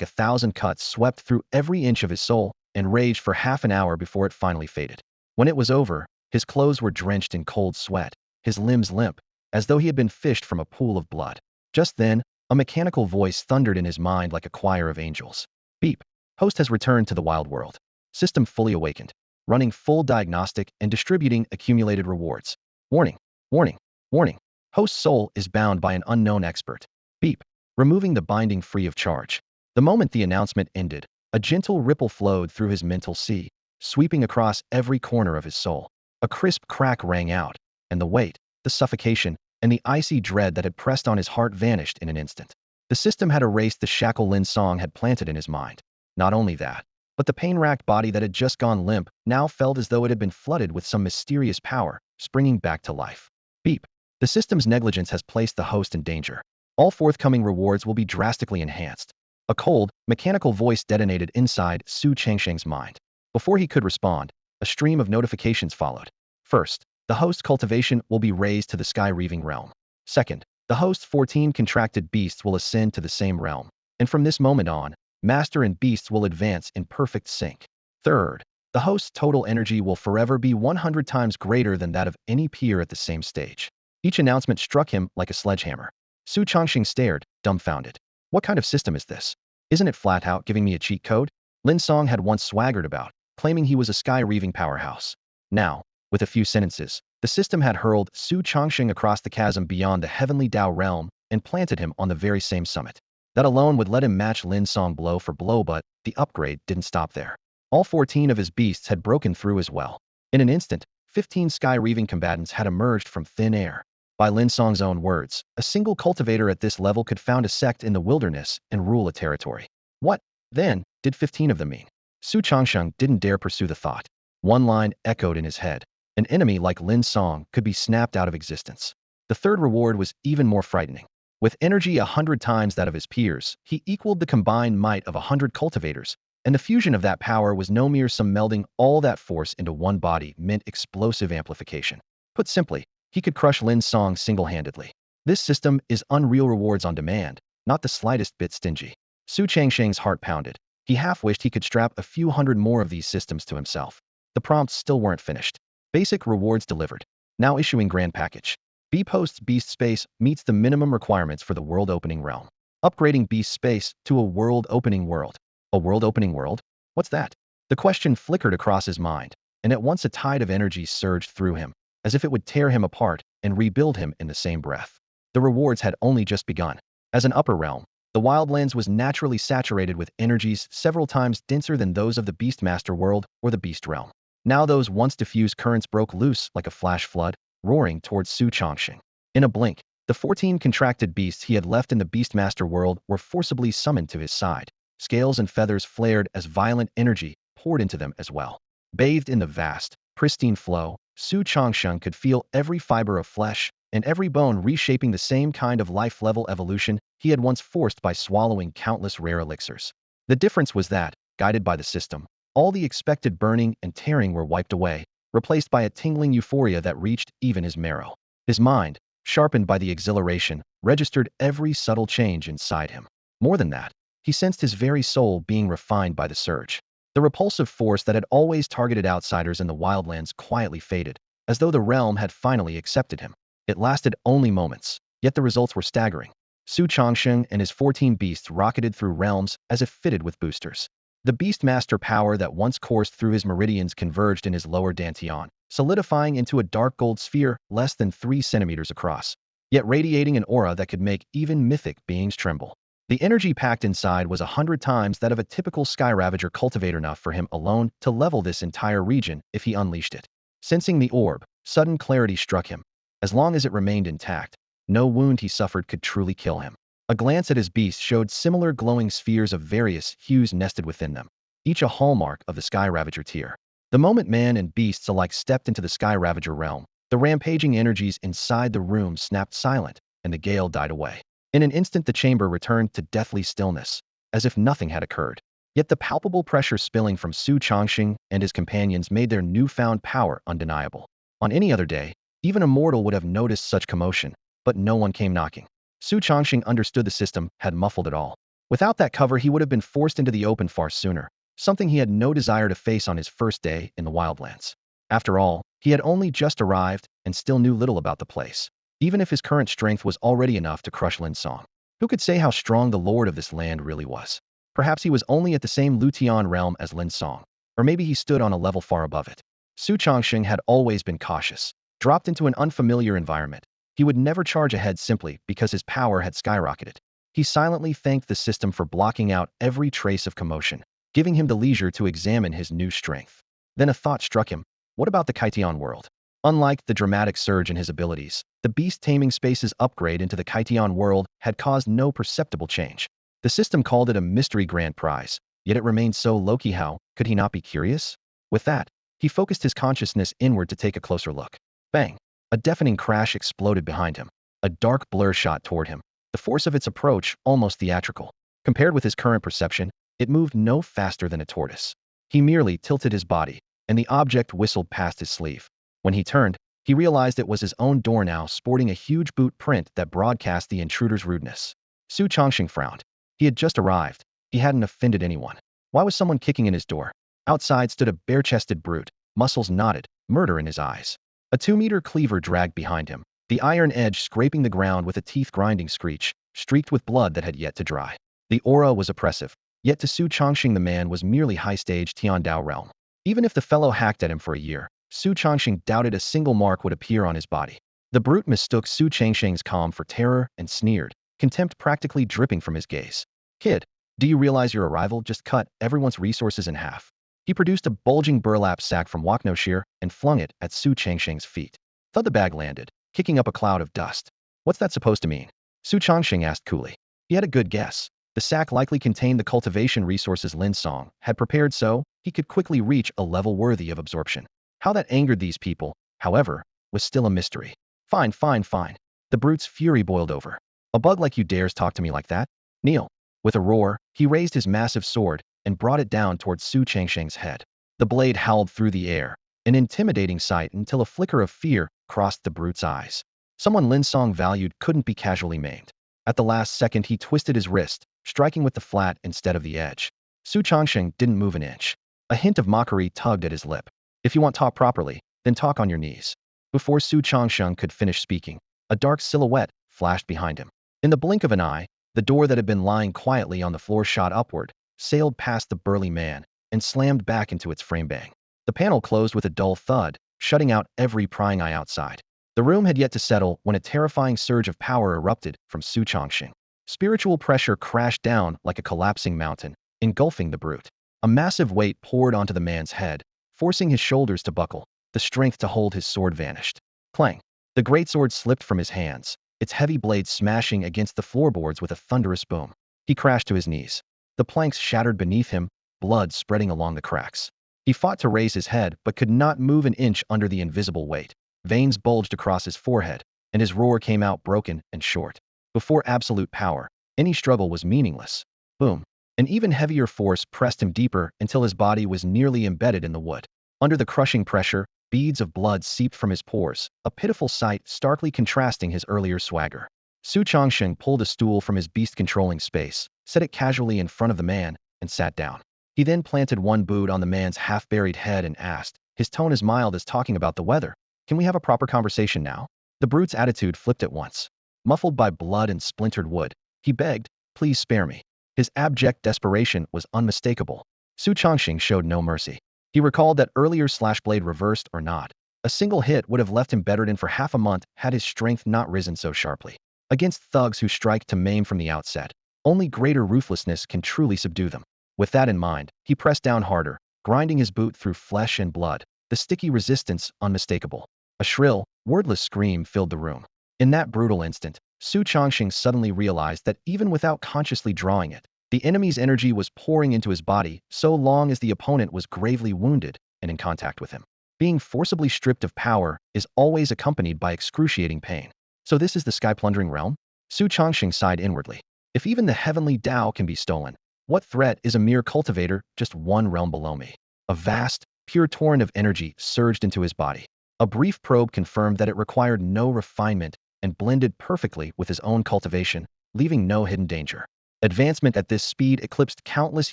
1,000 cuts swept through every inch of his soul and raged for half an hour before it finally faded. When it was over, his clothes were drenched in cold sweat, his limbs limp, as though he had been fished from a pool of blood. Just then, a mechanical voice thundered in his mind like a choir of angels. Beep. Host has returned to the wild world. System fully awakened. running full diagnostic and distributing accumulated rewards. Warning, warning, warning. Host soul is bound by an unknown expert. Beep. Removing the binding free of charge. The moment the announcement ended, a gentle ripple flowed through his mental sea, sweeping across every corner of his soul. A crisp crack rang out, and the weight, the suffocation, and the icy dread that had pressed on his heart vanished in an instant. The system had erased the shackle Lin Song had planted in his mind. Not only that, but the pain-racked body that had just gone limp now felt as though it had been flooded with some mysterious power, springing back to life. Beep. The system's negligence has placed the host in danger. All forthcoming rewards will be drastically enhanced. A cold, mechanical voice detonated inside Su Changsheng's mind. Before he could respond, a stream of notifications followed. First, the host cultivation will be raised to the sky-reaving realm. Second, the host's 14 contracted beasts will ascend to the same realm. And from this moment on, master and beasts will advance in perfect sync. Third, the host's total energy will forever be 100 times greater than that of any peer at the same stage. Each announcement struck him like a sledgehammer. Su Changxing stared, dumbfounded. What kind of system is this? Isn't it flat out giving me a cheat code? Lin Song had once swaggered about, claiming he was a sky-reaving powerhouse. Now, with a few sentences, the system had hurled Su Changxing across the chasm beyond the heavenly Dao realm and planted him on the very same summit. That alone would let him match Lin Song blow for blow, but the upgrade didn't stop there. All 14 of his beasts had broken through as well. In an instant, 15 sky-reaving combatants had emerged from thin air. By Lin Song's own words, a single cultivator at this level could found a sect in the wilderness and rule a territory. What, then, did 15 of them mean? Su Changsheng didn't dare pursue the thought. One line echoed in his head. An enemy like Lin Song could be snapped out of existence. The third reward was even more frightening. With energy 100 times that of his peers, he equaled the combined might of 100 cultivators, and the fusion of that power was no mere some melding all that force into one body meant explosive amplification. Put simply, he could crush Lin Song single-handedly. This system is unreal rewards on demand, not the slightest bit stingy. Su Changsheng's heart pounded. He half wished he could strap a few hundred more of these systems to himself. The prompts still weren't finished. Basic rewards delivered. Now issuing grand package. B-Post's Beast Space meets the minimum requirements for the world-opening realm. Upgrading Beast Space to a world-opening world. A world-opening world? What's that? The question flickered across his mind, and at once a tide of energy surged through him, as if it would tear him apart and rebuild him in the same breath. The rewards had only just begun. As an upper realm, the Wildlands was naturally saturated with energies several times denser than those of the Beastmaster world or the Beast realm. Now those once diffused currents broke loose like a flash flood, roaring towards Su Changxing. In a blink, the 14 contracted beasts he had left in the Beastmaster world were forcibly summoned to his side. Scales and feathers flared as violent energy poured into them as well. Bathed in the vast, pristine flow, Su Changsheng could feel every fiber of flesh and every bone reshaping the same kind of life-level evolution he had once forced by swallowing countless rare elixirs. The difference was that, guided by the system, all the expected burning and tearing were wiped away, replaced by a tingling euphoria that reached even his marrow. His mind, sharpened by the exhilaration, registered every subtle change inside him. More than that, he sensed his very soul being refined by the surge. The repulsive force that had always targeted outsiders in the Wildlands quietly faded, as though the realm had finally accepted him. It lasted only moments, yet the results were staggering. Su Changsheng and his 14 beasts rocketed through realms as if fitted with boosters. The Beastmaster power that once coursed through his meridians converged in his lower dantian, solidifying into a dark gold sphere less than 3 centimeters across, yet radiating an aura that could make even mythic beings tremble. The energy packed inside was 100 times that of a typical Sky Ravager cultivator, enough for him alone to level this entire region if he unleashed it. Sensing the orb, sudden clarity struck him. As long as it remained intact, no wound he suffered could truly kill him. A glance at his beast showed similar glowing spheres of various hues nested within them, each a hallmark of the Sky Ravager tier. The moment man and beasts alike stepped into the Sky Ravager realm, the rampaging energies inside the room snapped silent, and the gale died away. In an instant the chamber returned to deathly stillness, as if nothing had occurred. Yet the palpable pressure spilling from Su Changxing and his companions made their newfound power undeniable. On any other day, even a mortal would have noticed such commotion, but no one came knocking. Su Changxing understood the system had muffled it all. Without that cover he would have been forced into the open far sooner, something he had no desire to face on his first day in the Wildlands. After all, he had only just arrived and still knew little about the place. Even if his current strength was already enough to crush Lin Song, who could say how strong the lord of this land really was? Perhaps he was only at the same Lutian realm as Lin Song. Or maybe he stood on a level far above it. Su Chongxing had always been cautious. Dropped into an unfamiliar environment, he would never charge ahead simply because his power had skyrocketed. He silently thanked the system for blocking out every trace of commotion, giving him the leisure to examine his new strength. Then a thought struck him. What about the Kaitian world? Unlike the dramatic surge in his abilities, the beast-taming space's upgrade into the Kaitian world had caused no perceptible change. The system called it a mystery grand prize, yet it remained so low-key. How could he not be curious? With that, he focused his consciousness inward to take a closer look. Bang! A deafening crash exploded behind him. A dark blur shot toward him, the force of its approach almost theatrical. Compared with his current perception, it moved no faster than a tortoise. He merely tilted his body, and the object whistled past his sleeve. When he turned, he realized it was his own door, now sporting a huge boot print that broadcast the intruder's rudeness. Su Chongxing frowned. He had just arrived. He hadn't offended anyone. Why was someone kicking in his door? Outside stood a bare-chested brute, muscles knotted, murder in his eyes. A 2-meter cleaver dragged behind him, the iron edge scraping the ground with a teeth-grinding screech, streaked with blood that had yet to dry. The aura was oppressive, yet to Su Chongxing the man was merely high-stage Tiandao realm. Even if the fellow hacked at him for a year, Su Chongxing doubted a single mark would appear on his body. The brute mistook Su Chongxing's calm for terror and sneered, contempt practically dripping from his gaze. Kid, do you realize your arrival just cut everyone's resources in half? He produced a bulging burlap sack from Waknoshir and flung it at Su Chongxing's feet. Thud, the bag landed, kicking up a cloud of dust. What's that supposed to mean? Su Chongxing asked coolly. He had a good guess. The sack likely contained the cultivation resources Lin Song had prepared so he could quickly reach a level worthy of absorption. How that angered these people, however, was still a mystery. Fine, fine, fine. The brute's fury boiled over. A bug like you dares talk to me like that? Kneel. With a roar, he raised his massive sword and brought it down towards Su Chongxing's head. The blade howled through the air, an intimidating sight until a flicker of fear crossed the brute's eyes. Someone Lin Song valued couldn't be casually maimed. At the last second, he twisted his wrist, striking with the flat instead of the edge. Su Chongxing didn't move an inch. A hint of mockery tugged at his lip. If you want talk properly, then talk on your knees. Before Su Chongxing could finish speaking, a dark silhouette flashed behind him. In the blink of an eye, the door that had been lying quietly on the floor shot upward, sailed past the burly man, and slammed back into its frame. Bang. The panel closed with a dull thud, shutting out every prying eye outside. The room had yet to settle when a terrifying surge of power erupted from Su Chongxing. Spiritual pressure crashed down like a collapsing mountain, engulfing the brute. A massive weight poured onto the man's head, forcing his shoulders to buckle. The strength to hold his sword vanished. Clang! The greatsword slipped from his hands, its heavy blade smashing against the floorboards with a thunderous boom. He crashed to his knees. The planks shattered beneath him, blood spreading along the cracks. He fought to raise his head but could not move an inch under the invisible weight. Veins bulged across his forehead, and his roar came out broken and short. Before absolute power, any struggle was meaningless. Boom! An even heavier force pressed him deeper until his body was nearly embedded in the wood. Under the crushing pressure, beads of blood seeped from his pores, a pitiful sight starkly contrasting his earlier swagger. Su Chongxing pulled a stool from his beast-controlling space, set it casually in front of the man, and sat down. He then planted one boot on the man's half-buried head and asked, his tone as mild as talking about the weather, "Can we have a proper conversation now?" The brute's attitude flipped at once. Muffled by blood and splintered wood, he begged, "Please spare me." His abject desperation was unmistakable. Su Chongxing showed no mercy. He recalled that earlier Slashblade reversed or not. A single hit would have left him bedridden for half a month had his strength not risen so sharply. Against thugs who strike to maim from the outset, only greater ruthlessness can truly subdue them. With that in mind, he pressed down harder, grinding his boot through flesh and blood, the sticky resistance unmistakable. A shrill, wordless scream filled the room. In that brutal instant, Su Chongxing suddenly realized that even without consciously drawing it, the enemy's energy was pouring into his body so long as the opponent was gravely wounded and in contact with him. Being forcibly stripped of power is always accompanied by excruciating pain. So this is the sky-plundering realm? Su Chongxing sighed inwardly. If even the heavenly Tao can be stolen, what threat is a mere cultivator just one realm below me? A vast, pure torrent of energy surged into his body. A brief probe confirmed that it required no refinement and blended perfectly with his own cultivation, leaving no hidden danger. Advancement at this speed eclipsed countless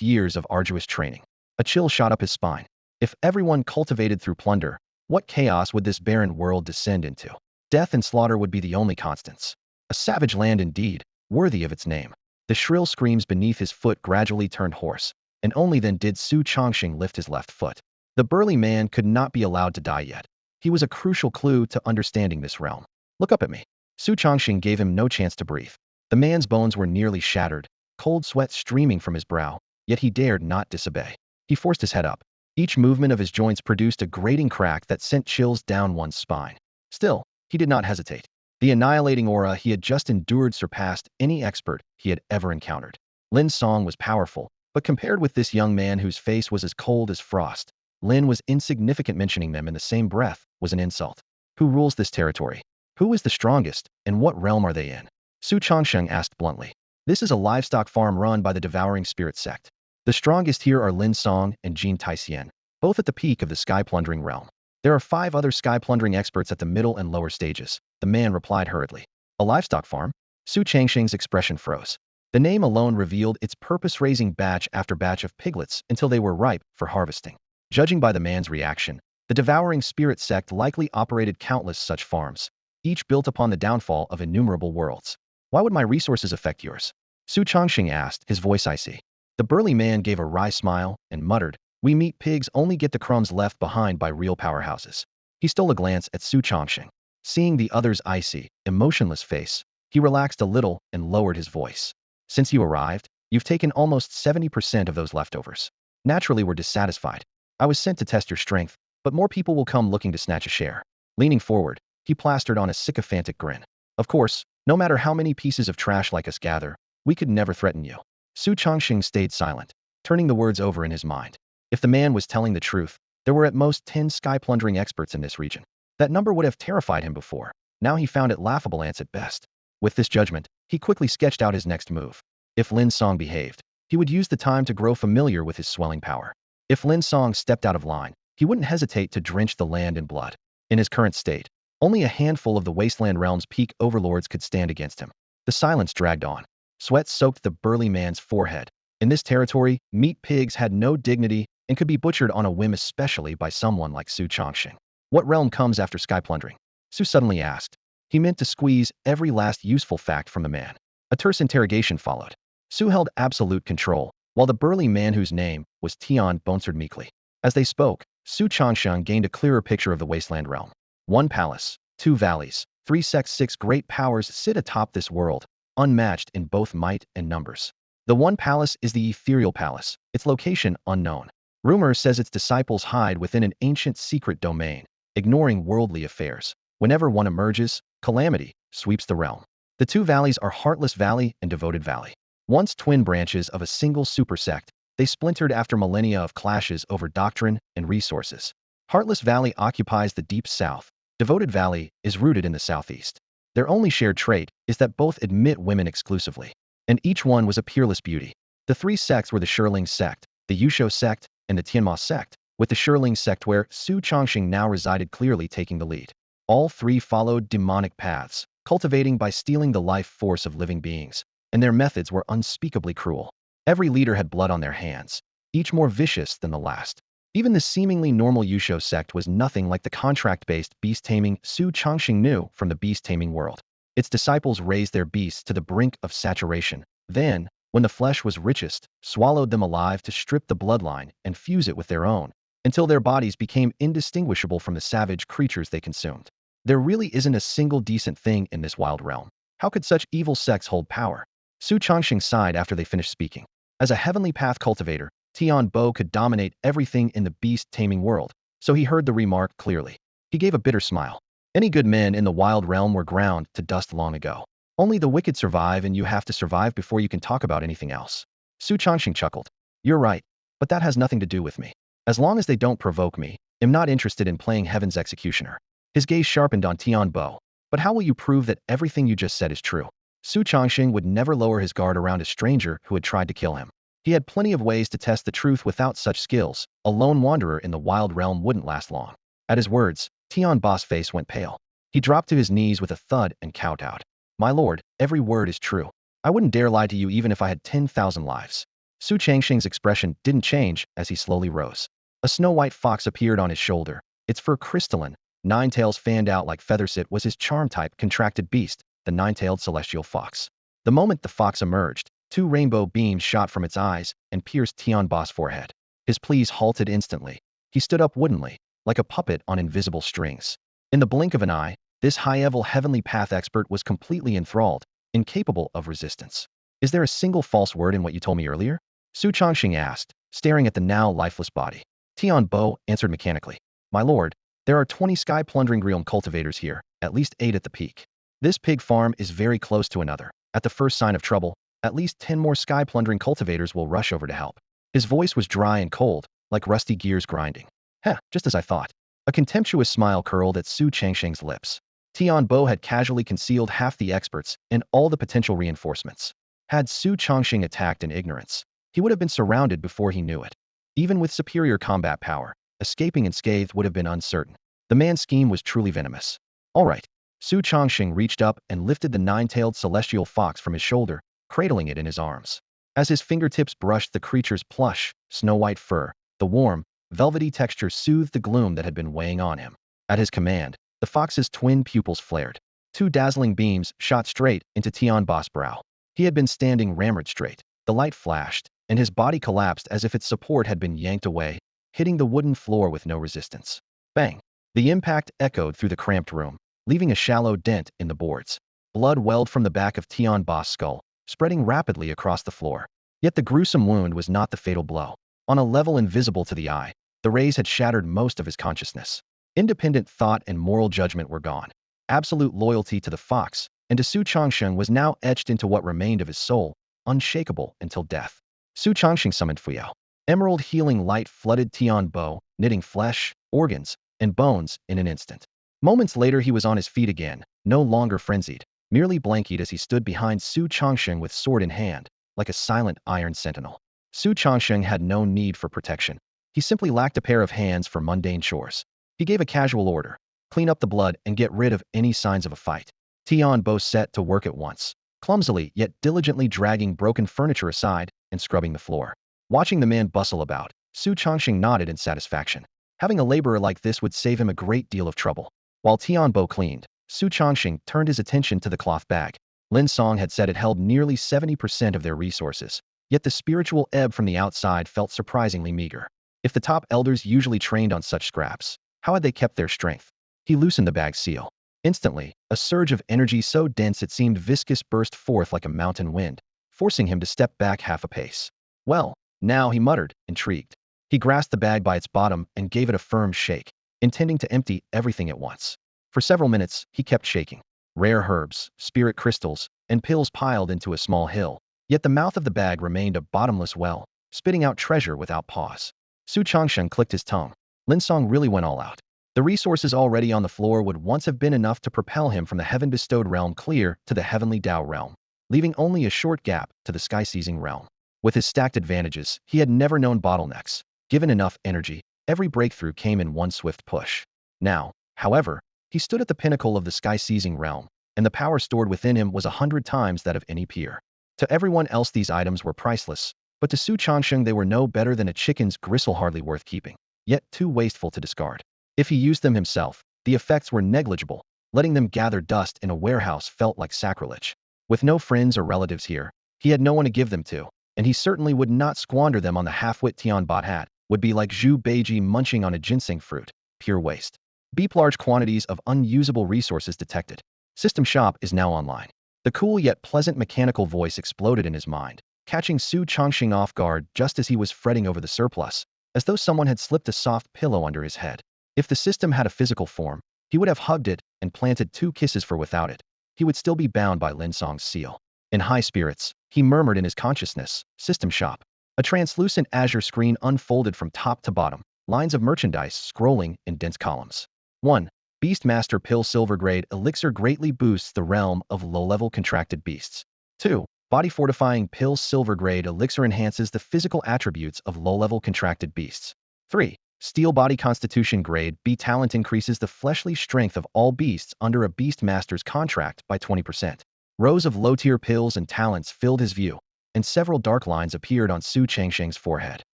years of arduous training. A chill shot up his spine. If everyone cultivated through plunder, what chaos would this barren world descend into? Death and slaughter would be the only constants. A savage land indeed, worthy of its name. The shrill screams beneath his foot gradually turned hoarse. and only then did Su Chongxing lift his left foot. The burly man could not be allowed to die yet. He was a crucial clue to understanding this realm. Look up at me. Su Chongxing gave him no chance to breathe. The man's bones were nearly shattered, cold sweat streaming from his brow, yet he dared not disobey. He forced his head up. Each movement of his joints produced a grating crack that sent chills down one's spine. Still, he did not hesitate. The annihilating aura he had just endured surpassed any expert he had ever encountered. Lin's song was powerful, but compared with this young man whose face was as cold as frost, Lin was insignificant. Mentioning them in the same breath was an insult. Who rules this territory? Who is the strongest, and what realm are they in? Su Chongsheng asked bluntly. This is a livestock farm run by the Devouring Spirit sect. The strongest here are Lin Song and Jin Taixian, both at the peak of the sky-plundering realm. There are 5 other sky-plundering experts at the middle and lower stages, the man replied hurriedly. A livestock farm? Su Changsheng's expression froze. The name alone revealed its purpose, raising batch after batch of piglets until they were ripe for harvesting. Judging by the man's reaction, the Devouring Spirit sect likely operated countless such farms, each built upon the downfall of innumerable worlds. Why would my resources affect yours? Su Chongxing asked, his voice icy. The burly man gave a wry smile and muttered, we meat pigs only get the crumbs left behind by real powerhouses. He stole a glance at Su Chongxing. Seeing the other's icy, emotionless face, he relaxed a little and lowered his voice. Since you arrived, you've taken almost 70% of those leftovers. Naturally, we're dissatisfied. I was sent to test your strength, but more people will come looking to snatch a share. Leaning forward, he plastered on a sycophantic grin. Of course, no matter how many pieces of trash like us gather, we could never threaten you. Su Chongxing stayed silent, turning the words over in his mind. If the man was telling the truth, there were at most 10 sky-plundering experts in this region. That number would have terrified him before. Now he found it laughable ants at best. With this judgment, he quickly sketched out his next move. If Lin Song behaved, he would use the time to grow familiar with his swelling power. If Lin Song stepped out of line, he wouldn't hesitate to drench the land in blood. In his current state, only a handful of the Wasteland Realm's peak overlords could stand against him. The silence dragged on. Sweat soaked the burly man's forehead. In this territory, meat pigs had no dignity and could be butchered on a whim, especially by someone like Su Chongxing. What realm comes after sky plundering? Su suddenly asked. He meant to squeeze every last useful fact from the man. A terse interrogation followed. Su held absolute control, while the burly man whose name was Tian answered meekly. As they spoke, Su Chongsheng gained a clearer picture of the Wasteland realm. 1 palace, 2 valleys, 3 sects, 6 great powers sit atop this world, unmatched in both might and numbers. The 1 palace is the Ethereal Palace, its location unknown. Rumor says its disciples hide within an ancient secret domain, ignoring worldly affairs. Whenever one emerges, calamity sweeps the realm. The 2 valleys are Heartless Valley and Devoted Valley. Once twin branches of a single super sect, they splintered after millennia of clashes over doctrine and resources. Heartless Valley occupies the deep south. Devoted Valley is rooted in the southeast. Their only shared trait is that both admit women exclusively, and each one was a peerless beauty. The 3 sects were the Shirling sect, the Yusho sect, and the Tianma sect, with the Shirling sect where Su Chongxing now resided clearly taking the lead. All 3 followed demonic paths, cultivating by stealing the life force of living beings, and their methods were unspeakably cruel. Every leader had blood on their hands, each more vicious than the last. Even the seemingly normal Yusho sect was nothing like the contract-based beast-taming Su Chongxing knew from the beast-taming world. Its disciples raised their beasts to the brink of saturation, then, when the flesh was richest, swallowed them alive to strip the bloodline and fuse it with their own, until their bodies became indistinguishable from the savage creatures they consumed. There really isn't a single decent thing in this wild realm. How could such evil sects hold power? Su Chongxing sighed after they finished speaking. As a heavenly path cultivator, Tian Bo could dominate everything in the beast-taming world, so he heard the remark clearly. He gave a bitter smile. Any good men in the wild realm were ground to dust long ago. Only the wicked survive, and you have to survive before you can talk about anything else. Su Chongxing chuckled. You're right, but that has nothing to do with me. As long as they don't provoke me, I'm not interested in playing Heaven's executioner. His gaze sharpened on Tian Bo. But how will you prove that everything you just said is true? Su Chongxing would never lower his guard around a stranger who had tried to kill him. He had plenty of ways to test the truth without such skills. A lone wanderer in the wild realm wouldn't last long. At his words, Tian Bo's face went pale. He dropped to his knees with a thud and kowtowed. My lord, every word is true. I wouldn't dare lie to you even if I had 10,000 lives. Su Changxing's expression didn't change as he slowly rose. A snow-white fox appeared on his shoulder, its fur crystalline, 9 tails fanned out like feathers. It was his charm-type contracted beast, the 9-tailed celestial fox. The moment the fox emerged, Two rainbow beams shot from its eyes and pierced Tian Ba's forehead. His pleas halted instantly. He stood up woodenly, like a puppet on invisible strings. In the blink of an eye, this high-level heavenly path expert was completely enthralled, incapable of resistance. Is there a single false word in what you told me earlier? Su Chongqing asked, staring at the now lifeless body. Tian Bo answered mechanically. My lord, there are 20 sky-plundering realm cultivators here, at least 8 at the peak. This pig farm is very close to another. At the first sign of trouble, at least 10 more sky-plundering cultivators will rush over to help. His voice was dry and cold, like rusty gears grinding. Heh, just as I thought. A contemptuous smile curled at Su Changsheng's lips. Tian Bo had casually concealed half the experts and all the potential reinforcements. Had Su Chongqing attacked in ignorance, he would have been surrounded before he knew it. Even with superior combat power, escaping unscathed would have been uncertain. The man's scheme was truly venomous. All right. Su Chongqing reached up and lifted the nine-tailed celestial fox from his shoulder, cradling it in his arms. As his fingertips brushed the creature's plush, snow-white fur, the warm, velvety texture soothed the gloom that had been weighing on him. At his command, the fox's twin pupils flared. Two dazzling beams shot straight into Tian Ba's brow. He had been standing ramrod straight. The light flashed, and his body collapsed as if its support had been yanked away, hitting the wooden floor with no resistance. Bang! The impact echoed through the cramped room, leaving a shallow dent in the boards. Blood welled from the back of Tian Ba's skull, spreading rapidly across the floor. Yet the gruesome wound was not the fatal blow. On a level invisible to the eye, the rays had shattered most of his consciousness. Independent thought and moral judgment were gone. Absolute loyalty to the fox and to Su Chongqing was now etched into what remained of his soul, unshakable until death. Su Chongqing summoned Fuyao. Emerald healing light flooded Tian Bo, knitting flesh, organs, and bones in an instant. Moments later he was on his feet again, no longer frenzied, merely blanketed as he stood behind Su Chongqing with sword in hand, like a silent iron sentinel. Su Chongqing had no need for protection. He simply lacked a pair of hands for mundane chores. He gave a casual order: clean up the blood and get rid of any signs of a fight. Tian Bo set to work at once, clumsily yet diligently dragging broken furniture aside and scrubbing the floor. Watching the man bustle about, Su Chongqing nodded in satisfaction. Having a laborer like this would save him a great deal of trouble. While Tian Bo cleaned, Su Chongqing turned his attention to the cloth bag. Lin Song had said it held nearly 70% of their resources, yet the spiritual ebb from the outside felt surprisingly meager. If the top elders usually trained on such scraps, how had they kept their strength? He loosened the bag's seal. Instantly, a surge of energy so dense it seemed viscous burst forth like a mountain wind, forcing him to step back half a pace. Well, now, he muttered, intrigued. He grasped the bag by its bottom and gave it a firm shake, intending to empty everything at once. For several minutes, he kept shaking. Rare herbs, spirit crystals, and pills piled into a small hill, yet the mouth of the bag remained a bottomless well, spitting out treasure without pause. Su Chongqing clicked his tongue. Lin Song really went all out. The resources already on the floor would once have been enough to propel him from the heaven-bestowed realm clear to the heavenly Tao realm, leaving only a short gap to the sky-seizing realm. With his stacked advantages, he had never known bottlenecks. Given enough energy, every breakthrough came in one swift push. Now, however, he stood at the pinnacle of the sky-seizing realm, and the power stored within him was 100 times that of any peer. To everyone else these items were priceless, but to Su Chongqing they were no better than a chicken's gristle, hardly worth keeping, yet too wasteful to discard. If he used them himself, the effects were negligible. Letting them gather dust in a warehouse felt like sacrilege. With no friends or relatives here, he had no one to give them to, and he certainly would not squander them on the half-wit Tian Bot had. Would be like Zhu Beiji munching on a ginseng fruit. Pure waste. Beep, large quantities of unusable resources detected. System shop is now online. The cool yet pleasant mechanical voice exploded in his mind, catching Su Chongqing off guard just as he was fretting over the surplus, as though someone had slipped a soft pillow under his head. If the system had a physical form, he would have hugged it and planted 2 kisses for without it. He would still be bound by Lin Song's seal. In high spirits, he murmured in his consciousness, system shop. A translucent azure screen unfolded from top to bottom, lines of merchandise scrolling in dense columns. 1. Beastmaster Pill Silver Grade Elixir greatly boosts the realm of low-level contracted beasts. 2. Body Fortifying Pill Silver Grade Elixir enhances the physical attributes of low-level contracted beasts. 3. Steel Body Constitution Grade B Talent increases the fleshly strength of all beasts under a Beastmaster's contract by 20%. Rows of low-tier pills and talents filled his view, and several dark lines appeared on Su Changsheng's forehead.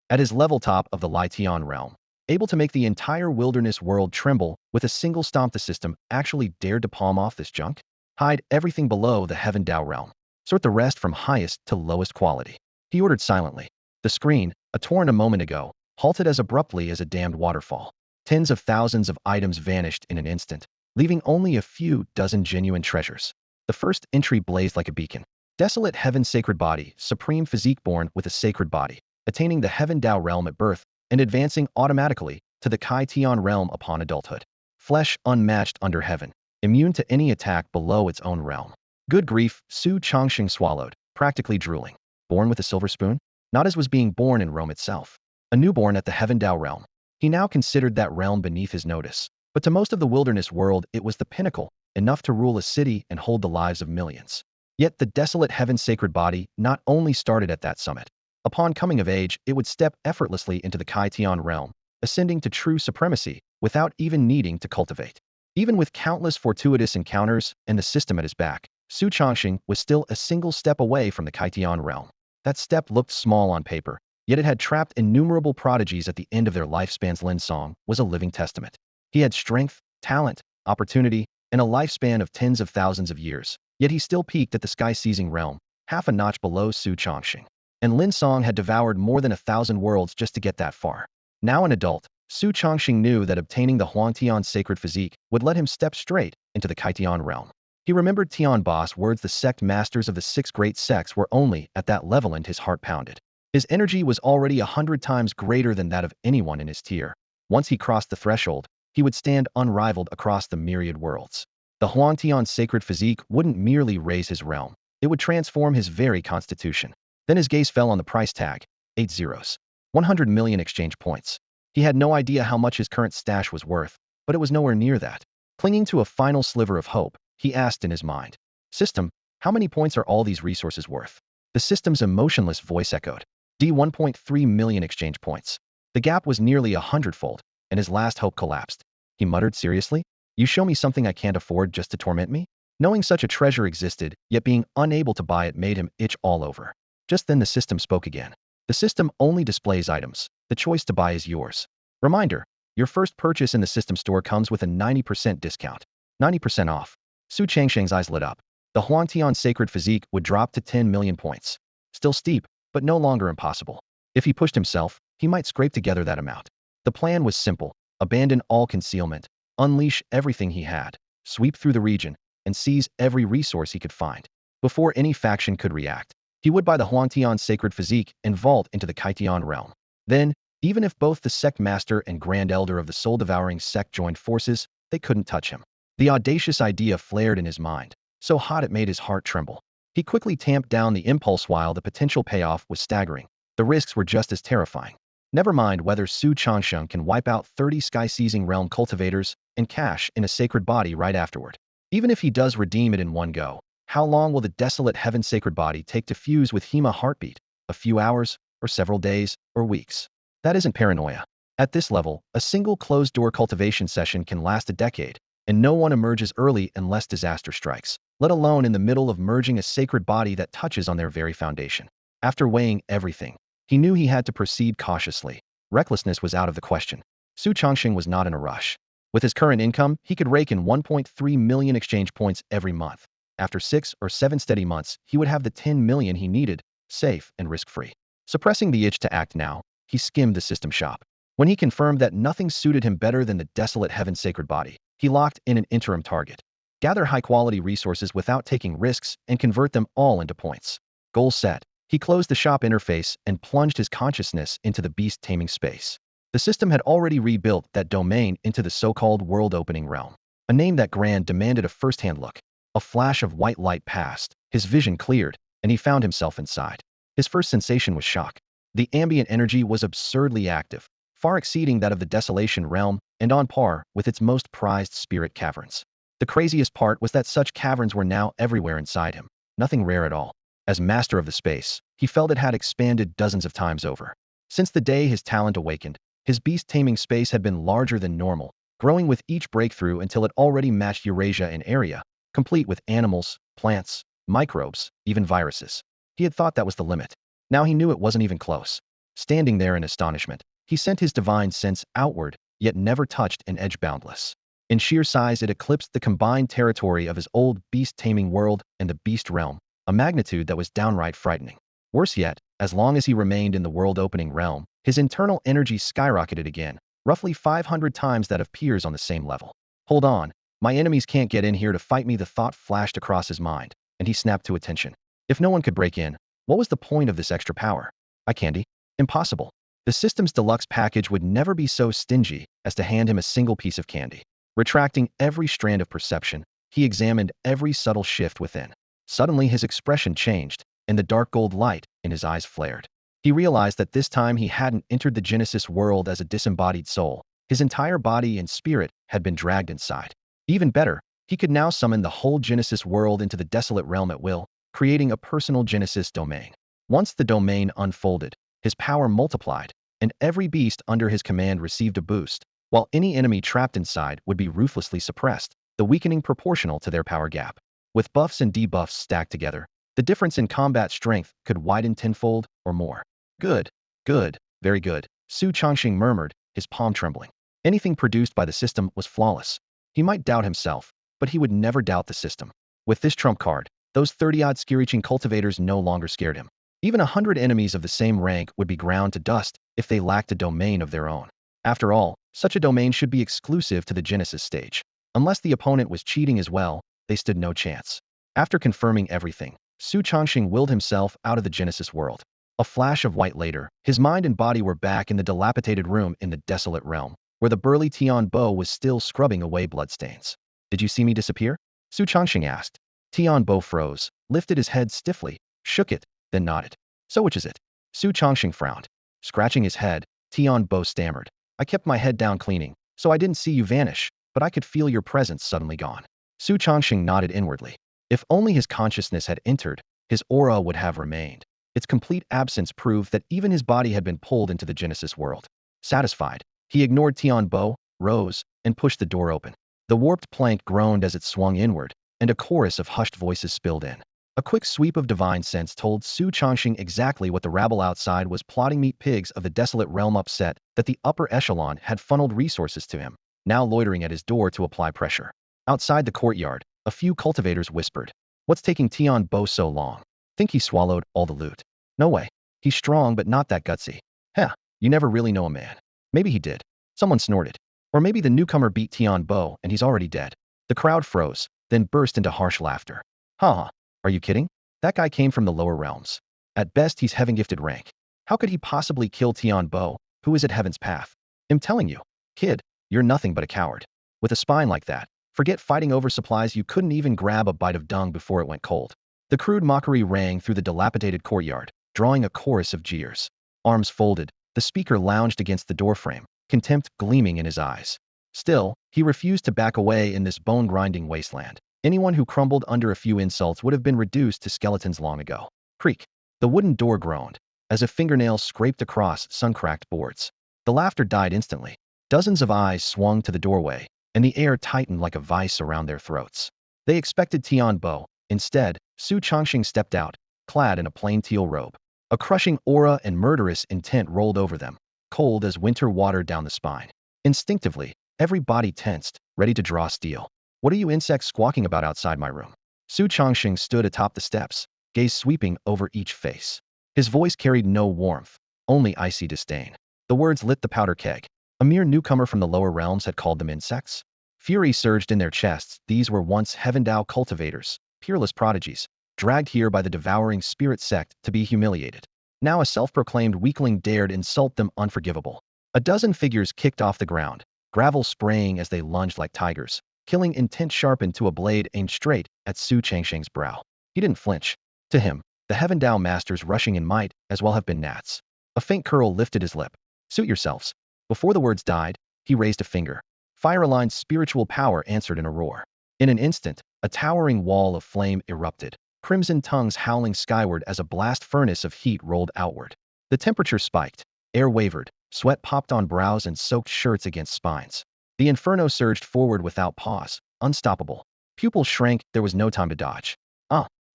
At his level top of the Lai Tian realm, able to make the entire wilderness world tremble with a single stomp, the system actually dared to palm off this junk? Hide everything below the Heaven Dao realm. Sort the rest from highest to lowest quality. He ordered silently. The screen, a torrent a moment ago, halted as abruptly as a dammed waterfall. Tens of thousands of items vanished in an instant, leaving only a few dozen genuine treasures. The first entry blazed like a beacon. Desolate heaven sacred body, supreme physique born with a sacred body, attaining the heaven Tao realm at birth, and advancing automatically to the Kai Tian realm upon adulthood. Flesh unmatched under heaven, immune to any attack below its own realm. Good grief, Su Chongqing swallowed, practically drooling. Born with a silver spoon? Not as was being born in Rome itself. A newborn at the heaven Tao realm. He now considered that realm beneath his notice. But to most of the wilderness world, it was the pinnacle, enough to rule a city and hold the lives of millions. Yet the desolate heaven sacred body not only started at that summit. Upon coming of age, it would step effortlessly into the Kai Tian realm, ascending to true supremacy without even needing to cultivate. Even with countless fortuitous encounters and the system at his back, Su Chongqing was still a single step away from the Kai Tian realm. That step looked small on paper, yet it had trapped innumerable prodigies at the end of their lifespans. Lin Song was a living testament. He had strength, talent, opportunity, and a lifespan of tens of thousands of years, yet he still peaked at the sky-seizing realm, half a notch below Su Chongqing. And Lin Song had devoured more than 1,000 worlds just to get that far. Now an adult, Su Chongqing knew that obtaining the Huangtian sacred physique would let him step straight into the Kai Tian realm. He remembered Tian Boss' words: the sect masters of the 6 great sects were only at that level, and his heart pounded. His energy was already 100 times greater than that of anyone in his tier. Once he crossed the threshold, he would stand unrivaled across the myriad worlds. The Huangtian sacred physique wouldn't merely raise his realm, it would transform his very constitution. Then his gaze fell on the price tag, 8 zeros. 100 million exchange points. He had no idea how much his current stash was worth, but it was nowhere near that. Clinging to a final sliver of hope, he asked in his mind, "System, how many points are all these resources worth?" The system's emotionless voice echoed, "D 1.3 million exchange points." The gap was nearly 100-fold, and his last hope collapsed. He muttered, "Seriously? You show me something I can't afford just to torment me?" Knowing such a treasure existed, yet being unable to buy it made him itch all over. Just then the system spoke again. The system only displays items. The choice to buy is yours. Reminder, your first purchase in the system store comes with a 90% discount. 90% off. Su Chongqing's eyes lit up. The Huangtian sacred physique would drop to 10 million points. Still steep, but no longer impossible. If he pushed himself, he might scrape together that amount. The plan was simple. Abandon all concealment. Unleash everything he had. Sweep through the region, and seize every resource he could find. Before any faction could react, he would buy the Huangtian sacred physique and vault into the Kai Tian realm. Then, even if both the sect master and grand elder of the soul-devouring sect joined forces, they couldn't touch him. The audacious idea flared in his mind, so hot it made his heart tremble. He quickly tamped down the impulse. While the potential payoff was staggering, the risks were just as terrifying. Never mind whether Su Chongqing can wipe out 30 sky-seizing realm cultivators and cash in a sacred body right afterward. Even if he does redeem it in one go, how long will the desolate heaven sacred body take to fuse with Hema heartbeat? A few hours, or several days, or weeks? That isn't paranoia. At this level, a single closed-door cultivation session can last a decade, and no one emerges early unless disaster strikes, let alone in the middle of merging a sacred body that touches on their very foundation. After weighing everything, he knew he had to proceed cautiously. Recklessness was out of the question. Su Chongqing was not in a rush. With his current income, he could rake in 1.3 million exchange points every month. After 6 or 7 steady months, he would have the 10 million he needed, safe and risk-free. Suppressing the itch to act now, he skimmed the system shop. When he confirmed that nothing suited him better than the desolate heaven sacred body, he locked in an interim target. Gather high-quality resources without taking risks and convert them all into points. Goal set. He closed the shop interface and plunged his consciousness into the beast-taming space. The system had already rebuilt that domain into the so-called world-opening realm. A name that grand demanded a first-hand look. A flash of white light passed, his vision cleared, and he found himself inside. His first sensation was shock. The ambient energy was absurdly active, far exceeding that of the desolation realm and on par with its most prized spirit caverns. The craziest part was that such caverns were now everywhere inside him, nothing rare at all. As master of the space, he felt it had expanded dozens of times over. Since the day his talent awakened, his beast-taming space had been larger than normal, growing with each breakthrough until it already matched Eurasia in area, complete with animals, plants, microbes, even viruses. He had thought that was the limit. Now he knew it wasn't even close. Standing there in astonishment, he sent his divine sense outward, yet never touched an edge boundless. In sheer size, it eclipsed the combined territory of his old beast-taming world and the beast realm, a magnitude that was downright frightening. Worse yet, as long as he remained in the world-opening realm, his internal energy skyrocketed again, roughly 500 times that of peers on the same level. Hold on, my enemies can't get in here to fight me, the thought flashed across his mind, and he snapped to attention. If no one could break in, what was the point of this extra power? Eye candy? Impossible. The system's deluxe package would never be so stingy as to hand him a single piece of candy. Retracting every strand of perception, he examined every subtle shift within. Suddenly his expression changed, and the dark gold light in his eyes flared. He realized that this time he hadn't entered the Genesis world as a disembodied soul. His entire body and spirit had been dragged inside. Even better, he could now summon the whole Genesis world into the desolate realm at will, creating a personal Genesis domain. Once the domain unfolded, his power multiplied, and every beast under his command received a boost, while any enemy trapped inside would be ruthlessly suppressed, the weakening proportional to their power gap. With buffs and debuffs stacked together, the difference in combat strength could widen tenfold or more. Good, good, very good, Su Chongqing murmured, his palm trembling. Anything produced by the system was flawless. He might doubt himself, but he would never doubt the system. With this trump card, those 30-odd screeching cultivators no longer scared him. Even 100 enemies of the same rank would be ground to dust if they lacked a domain of their own. After all, such a domain should be exclusive to the Genesis stage. Unless the opponent was cheating as well, they stood no chance. After confirming everything, Su Chongqing willed himself out of the Genesis world. A flash of white later, his mind and body were back in the dilapidated room in the desolate realm, where the burly Tian Bo was still scrubbing away bloodstains. Did you see me disappear? Su Chongqing asked. Tian Bo froze, lifted his head stiffly, shook it, then nodded. So which is it? Su Chongqing frowned. Scratching his head, Tian Bo stammered. I kept my head down cleaning, so I didn't see you vanish, but I could feel your presence suddenly gone. Su Chongqing nodded inwardly. If only his consciousness had entered, his aura would have remained. Its complete absence proved that even his body had been pulled into the Genesis world. Satisfied, he ignored Tian Bo, rose, and pushed the door open. The warped plank groaned as it swung inward, and a chorus of hushed voices spilled in. A quick sweep of divine sense told Su Chongqing exactly what the rabble outside was plotting. Meat pigs of the desolate realm upset that the upper echelon had funneled resources to him, now loitering at his door to apply pressure. Outside the courtyard, a few cultivators whispered, "What's taking Tian Bo so long? Think he swallowed all the loot? No way. He's strong but not that gutsy. Heh, you never really know a man. Maybe he did." Someone snorted. Or maybe the newcomer beat Tian Bo and he's already dead. The crowd froze, then burst into harsh laughter. Ha! Are you kidding? That guy came from the lower realms. At best he's heaven-gifted rank. How could he possibly kill Tian Bo, who is at heaven's path? I'm telling you, kid, you're nothing but a coward. With a spine like that, forget fighting over supplies, you couldn't even grab a bite of dung before it went cold. The crude mockery rang through the dilapidated courtyard, drawing a chorus of jeers. Arms folded, the speaker lounged against the doorframe, contempt gleaming in his eyes. Still, he refused to back away in this bone-grinding wasteland. Anyone who crumbled under a few insults would have been reduced to skeletons long ago. Creak. The wooden door groaned, as if fingernails scraped across sun-cracked boards. The laughter died instantly. Dozens of eyes swung to the doorway, and the air tightened like a vice around their throats. They expected Tian Bo. Instead, Su Chongqing stepped out, clad in a plain teal robe. A crushing aura and murderous intent rolled over them, cold as winter water down the spine. Instinctively, every body tensed, ready to draw steel. What are you insects squawking about outside my room? Su Chongqing stood atop the steps, gaze sweeping over each face. His voice carried no warmth, only icy disdain. The words lit the powder keg. A mere newcomer from the lower realms had called them insects? Fury surged in their chests. These were once Heaven-Dao cultivators, peerless prodigies, dragged here by the devouring spirit sect to be humiliated. Now a self-proclaimed weakling dared insult them. Unforgivable. A dozen figures kicked off the ground, gravel spraying as they lunged like tigers, killing intent sharpened to a blade aimed straight at Su Chongqing's brow. He didn't flinch. To him, the Heaven-Dao masters rushing in might as well have been gnats. A faint curl lifted his lip. Suit yourselves. Before the words died, he raised a finger. Fire-aligned spiritual power answered in a roar. In an instant, a towering wall of flame erupted, crimson tongues howling skyward as a blast furnace of heat rolled outward. The temperature spiked, air wavered, sweat popped on brows and soaked shirts against spines. The inferno surged forward without pause, unstoppable. Pupils shrank, there was no time to dodge.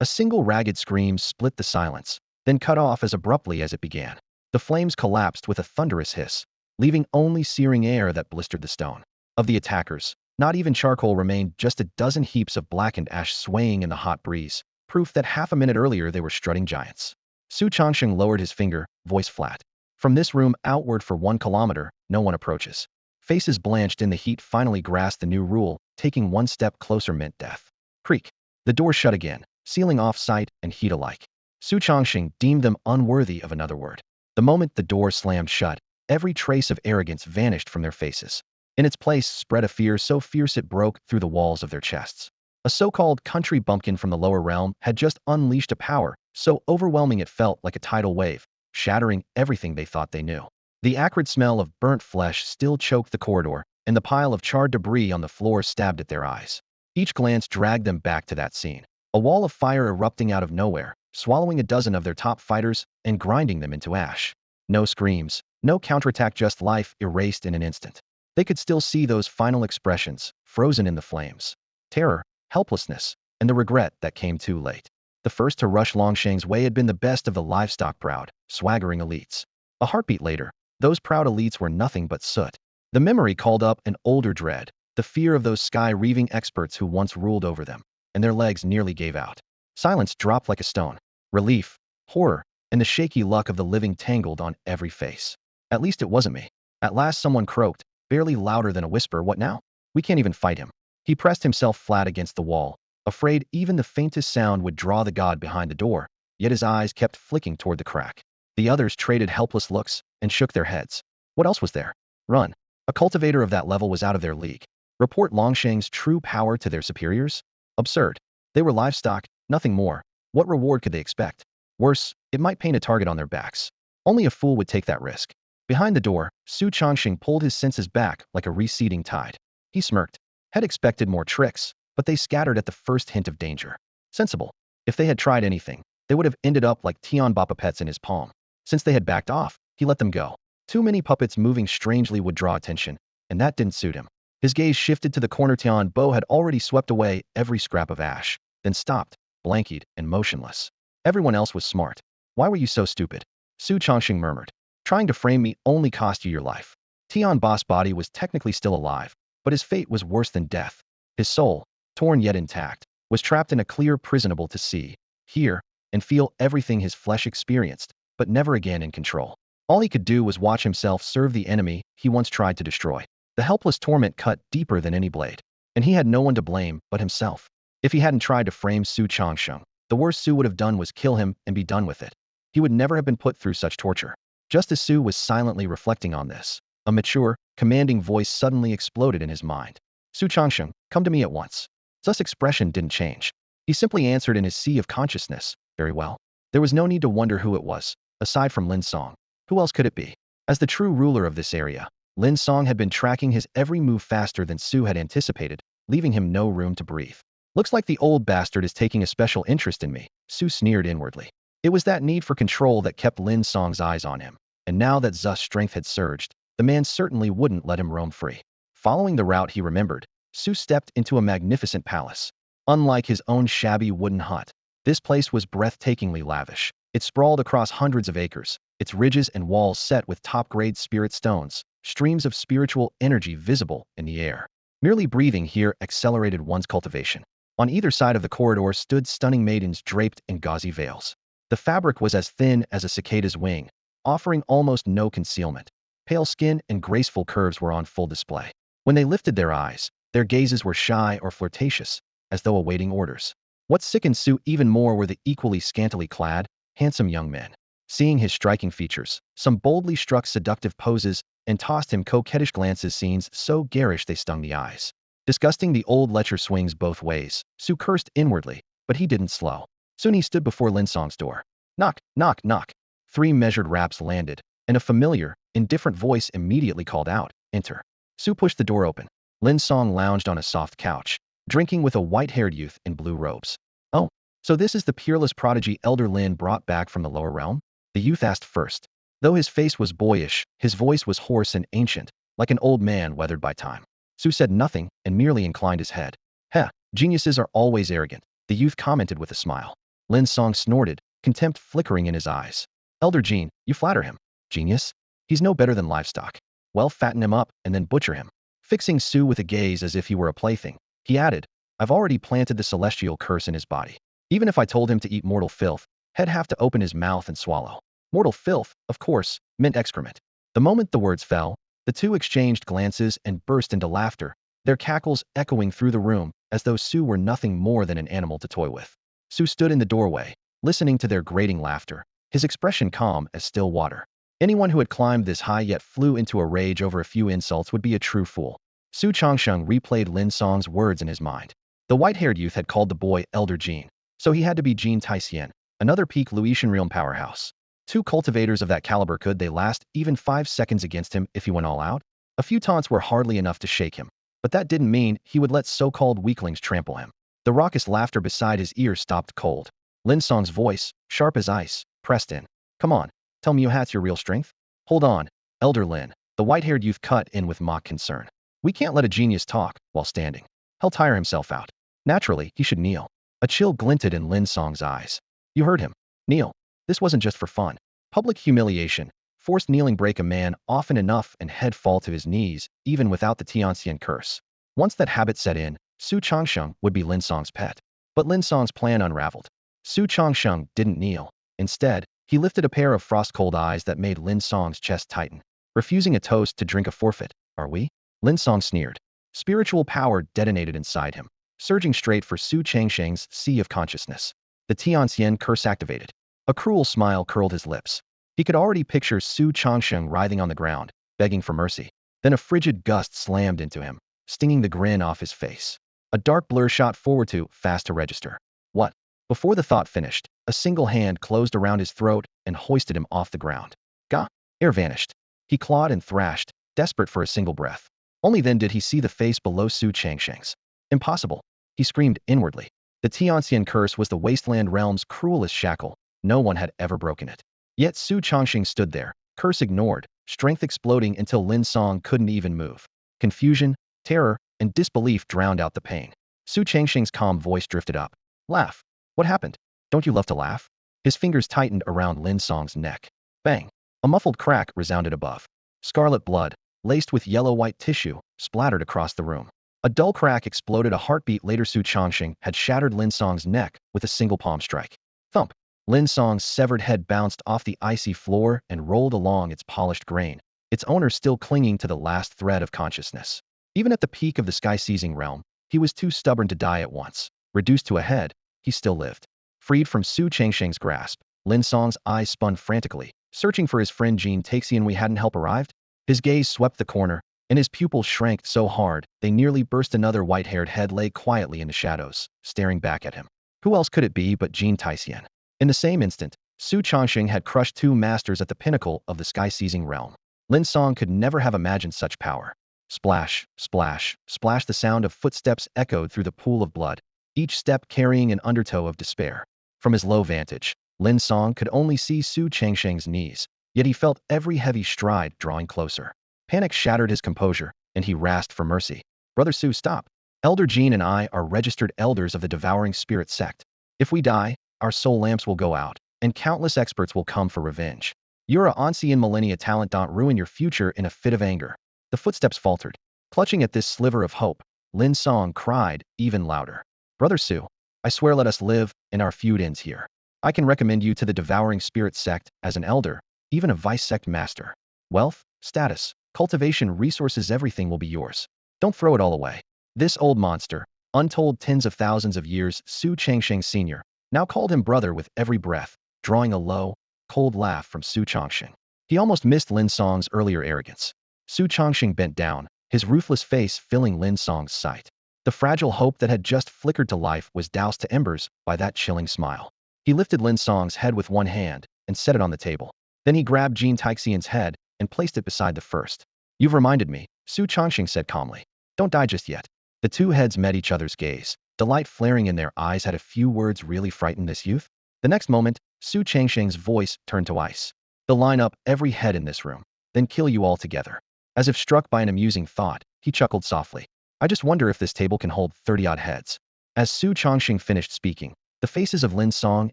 A single ragged scream split the silence, then cut off as abruptly as it began. The flames collapsed with a thunderous hiss, leaving only searing air that blistered the stone. Of the attackers, not even charcoal remained, just a dozen heaps of blackened ash swaying in the hot breeze, proof that half a minute earlier they were strutting giants. Su Changsheng lowered his finger, voice flat. From this room outward for 1 kilometer, no one approaches. Faces blanched in the heat finally grasped the new rule, taking one step closer meant death. Creak. The door shut again, sealing off sight and heat alike. Su Changsheng deemed them unworthy of another word. The moment the door slammed shut, every trace of arrogance vanished from their faces. In its place spread a fear so fierce it broke through the walls of their chests. A so-called country bumpkin from the lower realm had just unleashed a power so overwhelming it felt like a tidal wave, shattering everything they thought they knew. The acrid smell of burnt flesh still choked the corridor, and the pile of charred debris on the floor stabbed at their eyes. Each glance dragged them back to that scene. A wall of fire erupting out of nowhere, swallowing a dozen of their top fighters and grinding them into ash. No screams, no counterattack, just life erased in an instant. They could still see those final expressions, frozen in the flames. Terror, helplessness, and the regret that came too late. The first to rush Longsheng's way had been the best of the livestock-proud, swaggering elites. A heartbeat later, those proud elites were nothing but soot. The memory called up an older dread, the fear of those sky-reaving experts who once ruled over them, and their legs nearly gave out. Silence dropped like a stone. Relief, horror, and the shaky luck of the living tangled on every face. At least it wasn't me. At last someone croaked, barely louder than a whisper, "What now? We can't even fight him." He pressed himself flat against the wall, afraid even the faintest sound would draw the god behind the door, yet his eyes kept flicking toward the crack. The others traded helpless looks and shook their heads. What else was there? Run. A cultivator of that level was out of their league. Report Longsheng's true power to their superiors? Absurd. They were livestock, nothing more. What reward could they expect? Worse, it might paint a target on their backs. Only a fool would take that risk. Behind the door, Su Changsheng pulled his senses back like a receding tide. He smirked. Had expected more tricks, but they scattered at the first hint of danger. Sensible. If they had tried anything, they would have ended up like Tian Bapapets in his palm. Since they had backed off, he let them go. Too many puppets moving strangely would draw attention, and that didn't suit him. His gaze shifted to the corner. Tian Bo had already swept away every scrap of ash, then stopped, blanketed and motionless. Everyone else was smart. Why were you so stupid? Su Changsheng murmured. Trying to frame me only cost you your life. Tian Bo's body was technically still alive, but his fate was worse than death. His soul, torn yet intact, was trapped in a clear prison able to see, hear, and feel everything his flesh experienced, but never again in control. All he could do was watch himself serve the enemy he once tried to destroy. The helpless torment cut deeper than any blade, and he had no one to blame but himself. If he hadn't tried to frame Su Changsheng, the worst Su would have done was kill him and be done with it. He would never have been put through such torture. Just as Su was silently reflecting on this, a mature, commanding voice suddenly exploded in his mind. Su Changsheng, come to me at once. Zu's expression didn't change. He simply answered in his sea of consciousness, very well. There was no need to wonder who it was, aside from Lin Song. Who else could it be? As the true ruler of this area, Lin Song had been tracking his every move faster than Su had anticipated, leaving him no room to breathe. Looks like the old bastard is taking a special interest in me, Su sneered inwardly. It was that need for control that kept Lin Song's eyes on him, and now that Zu's strength had surged, the man certainly wouldn't let him roam free. Following the route he remembered, Su stepped into a magnificent palace. Unlike his own shabby wooden hut, this place was breathtakingly lavish. It sprawled across hundreds of acres, its ridges and walls set with top-grade spirit stones, streams of spiritual energy visible in the air. Merely breathing here accelerated one's cultivation. On either side of the corridor stood stunning maidens draped in gauzy veils. The fabric was as thin as a cicada's wing, offering almost no concealment. Pale skin and graceful curves were on full display. When they lifted their eyes, their gazes were shy or flirtatious, as though awaiting orders. What sickened Su even more were the equally scantily clad, handsome young men. Seeing his striking features, some boldly struck seductive poses and tossed him coquettish glances, scenes so garish they stung the eyes. Disgusting, the old lecher swings both ways. Su cursed inwardly, but he didn't slow. Soon he stood before Lin Song's door. Knock, knock, knock. 3 measured raps landed, and a familiar, indifferent voice immediately called out, "Enter." Su pushed the door open. Lin Song lounged on a soft couch, drinking with a white-haired youth in blue robes. "Oh, so this is the peerless prodigy Elder Lin brought back from the lower realm?" The youth asked first. Though his face was boyish, his voice was hoarse and ancient, like an old man weathered by time. Su said nothing and merely inclined his head. "Heh, geniuses are always arrogant," the youth commented with a smile. Lin Song snorted, contempt flickering in his eyes. "Elder Jean, you flatter him. Genius? He's no better than livestock. Well, fatten him up and then butcher him." Fixing Su with a gaze as if he were a plaything, he added, "I've already planted the celestial curse in his body. Even if I told him to eat mortal filth, he'd have to open his mouth and swallow. Mortal filth, of course, meant excrement. The moment the words fell, the two exchanged glances and burst into laughter, their cackles echoing through the room as though Sue were nothing more than an animal to toy with. Sue stood in the doorway, listening to their grating laughter, his expression calm as still water. Anyone who had climbed this high yet flew into a rage over a few insults would be a true fool. Su Changsheng replayed Lin Song's words in his mind. The white-haired youth had called the boy Elder Jean, so he had to be Jean Taisien, another peak Luitian realm powerhouse. Two cultivators of that caliber, could they last even 5 seconds against him if he went all out? A few taunts were hardly enough to shake him, but that didn't mean he would let so-called weaklings trample him. The raucous laughter beside his ear stopped cold. Lin Song's voice, sharp as ice, pressed in. Come on, tell me that's your real strength? Hold on, Elder Lin, the white-haired youth cut in with mock concern. We can't let a genius talk while standing. He'll tire himself out. Naturally, he should kneel. A chill glinted in Lin Song's eyes. You heard him. Kneel. This wasn't just for fun. Public humiliation. Forced kneeling break a man often enough and head fall to his knees, even without the Tianxian curse. Once that habit set in, Su Changsheng would be Lin Song's pet. But Lin Song's plan unraveled. Su Changsheng didn't kneel. Instead, he lifted a pair of frost-cold eyes that made Lin Song's chest tighten. Refusing a toast to drink a forfeit, are we? Lin Song sneered. Spiritual power detonated inside him, surging straight for Su Changsheng's sea of consciousness. The Tianxian curse activated. A cruel smile curled his lips. He could already picture Su Changsheng writhing on the ground, begging for mercy. Then a frigid gust slammed into him, stinging the grin off his face. A dark blur shot forward too fast to register. What? Before the thought finished, a single hand closed around his throat and hoisted him off the ground. Gah! Air vanished. He clawed and thrashed, desperate for a single breath. Only then did he see the face below Su Changsheng's. Impossible! He screamed inwardly. The Tianxian curse was the wasteland realm's cruelest shackle. No one had ever broken it. Yet Su Changsheng stood there, curse ignored, strength exploding until Lin Song couldn't even move. Confusion, terror, and disbelief drowned out the pain. Su Changsheng's calm voice drifted up. Laugh. What happened? Don't you love to laugh? His fingers tightened around Lin Song's neck. Bang! A muffled crack resounded above. Scarlet blood, laced with yellow-white tissue, splattered across the room. A dull crack exploded a heartbeat later. Su Changsheng had shattered Lin Song's neck with a single palm strike. Thump! Lin Song's severed head bounced off the icy floor and rolled along its polished grain, its owner still clinging to the last thread of consciousness. Even at the peak of the sky-seizing realm, he was too stubborn to die at once. Reduced to a head, he still lived. Freed from Su Changsheng's grasp, Lin Song's eyes spun frantically, searching for his friend Jean Taxian. We hadn't help arrived? His gaze swept the corner, and his pupils shrank so hard they nearly burst. Another white-haired head lay quietly in the shadows, staring back at him. Who else could it be but Jean Taxian? In the same instant, Su Changsheng had crushed two masters at the pinnacle of the sky-seizing realm. Lin Song could never have imagined such power. Splash, splash, splash. The sound of footsteps echoed through the pool of blood, each step carrying an undertow of despair. From his low vantage, Lin Song could only see Su Changsheng's knees, yet he felt every heavy stride drawing closer. Panic shattered his composure, and he rasped for mercy. Brother Su, stop. Elder Jean and I are registered elders of the Devouring Spirit sect. If we die, our soul lamps will go out, and countless experts will come for revenge. You're a ancien millennia talent. Don't ruin your future in a fit of anger. The footsteps faltered. Clutching at this sliver of hope, Lin Song cried, even louder. Brother Su, I swear let us live, and our feud ends here. I can recommend you to the Devouring Spirit sect as an elder, even a vice sect master. Wealth, status, cultivation, resources, everything will be yours. Don't throw it all away. This old monster, untold tens of thousands of years, Su Changsheng Sr., now called him brother with every breath, drawing a low, cold laugh from Su Changsheng. He almost missed Lin Song's earlier arrogance. Su Changsheng bent down, his ruthless face filling Lin Song's sight. The fragile hope that had just flickered to life was doused to embers by that chilling smile. He lifted Lin Song's head with one hand and set it on the table. Then he grabbed Jean Taixian's head and placed it beside the first. You've reminded me, Su Changsheng said calmly. Don't die just yet. The two heads met each other's gaze, delight flaring in their eyes. Had a few words really frightened this youth? The next moment, Su Changsheng's voice turned to ice. They'll line up every head in this room, then kill you all together. As if struck by an amusing thought, he chuckled softly. I just wonder if this table can hold 30-odd heads. As Su Changsheng finished speaking, the faces of Lin Song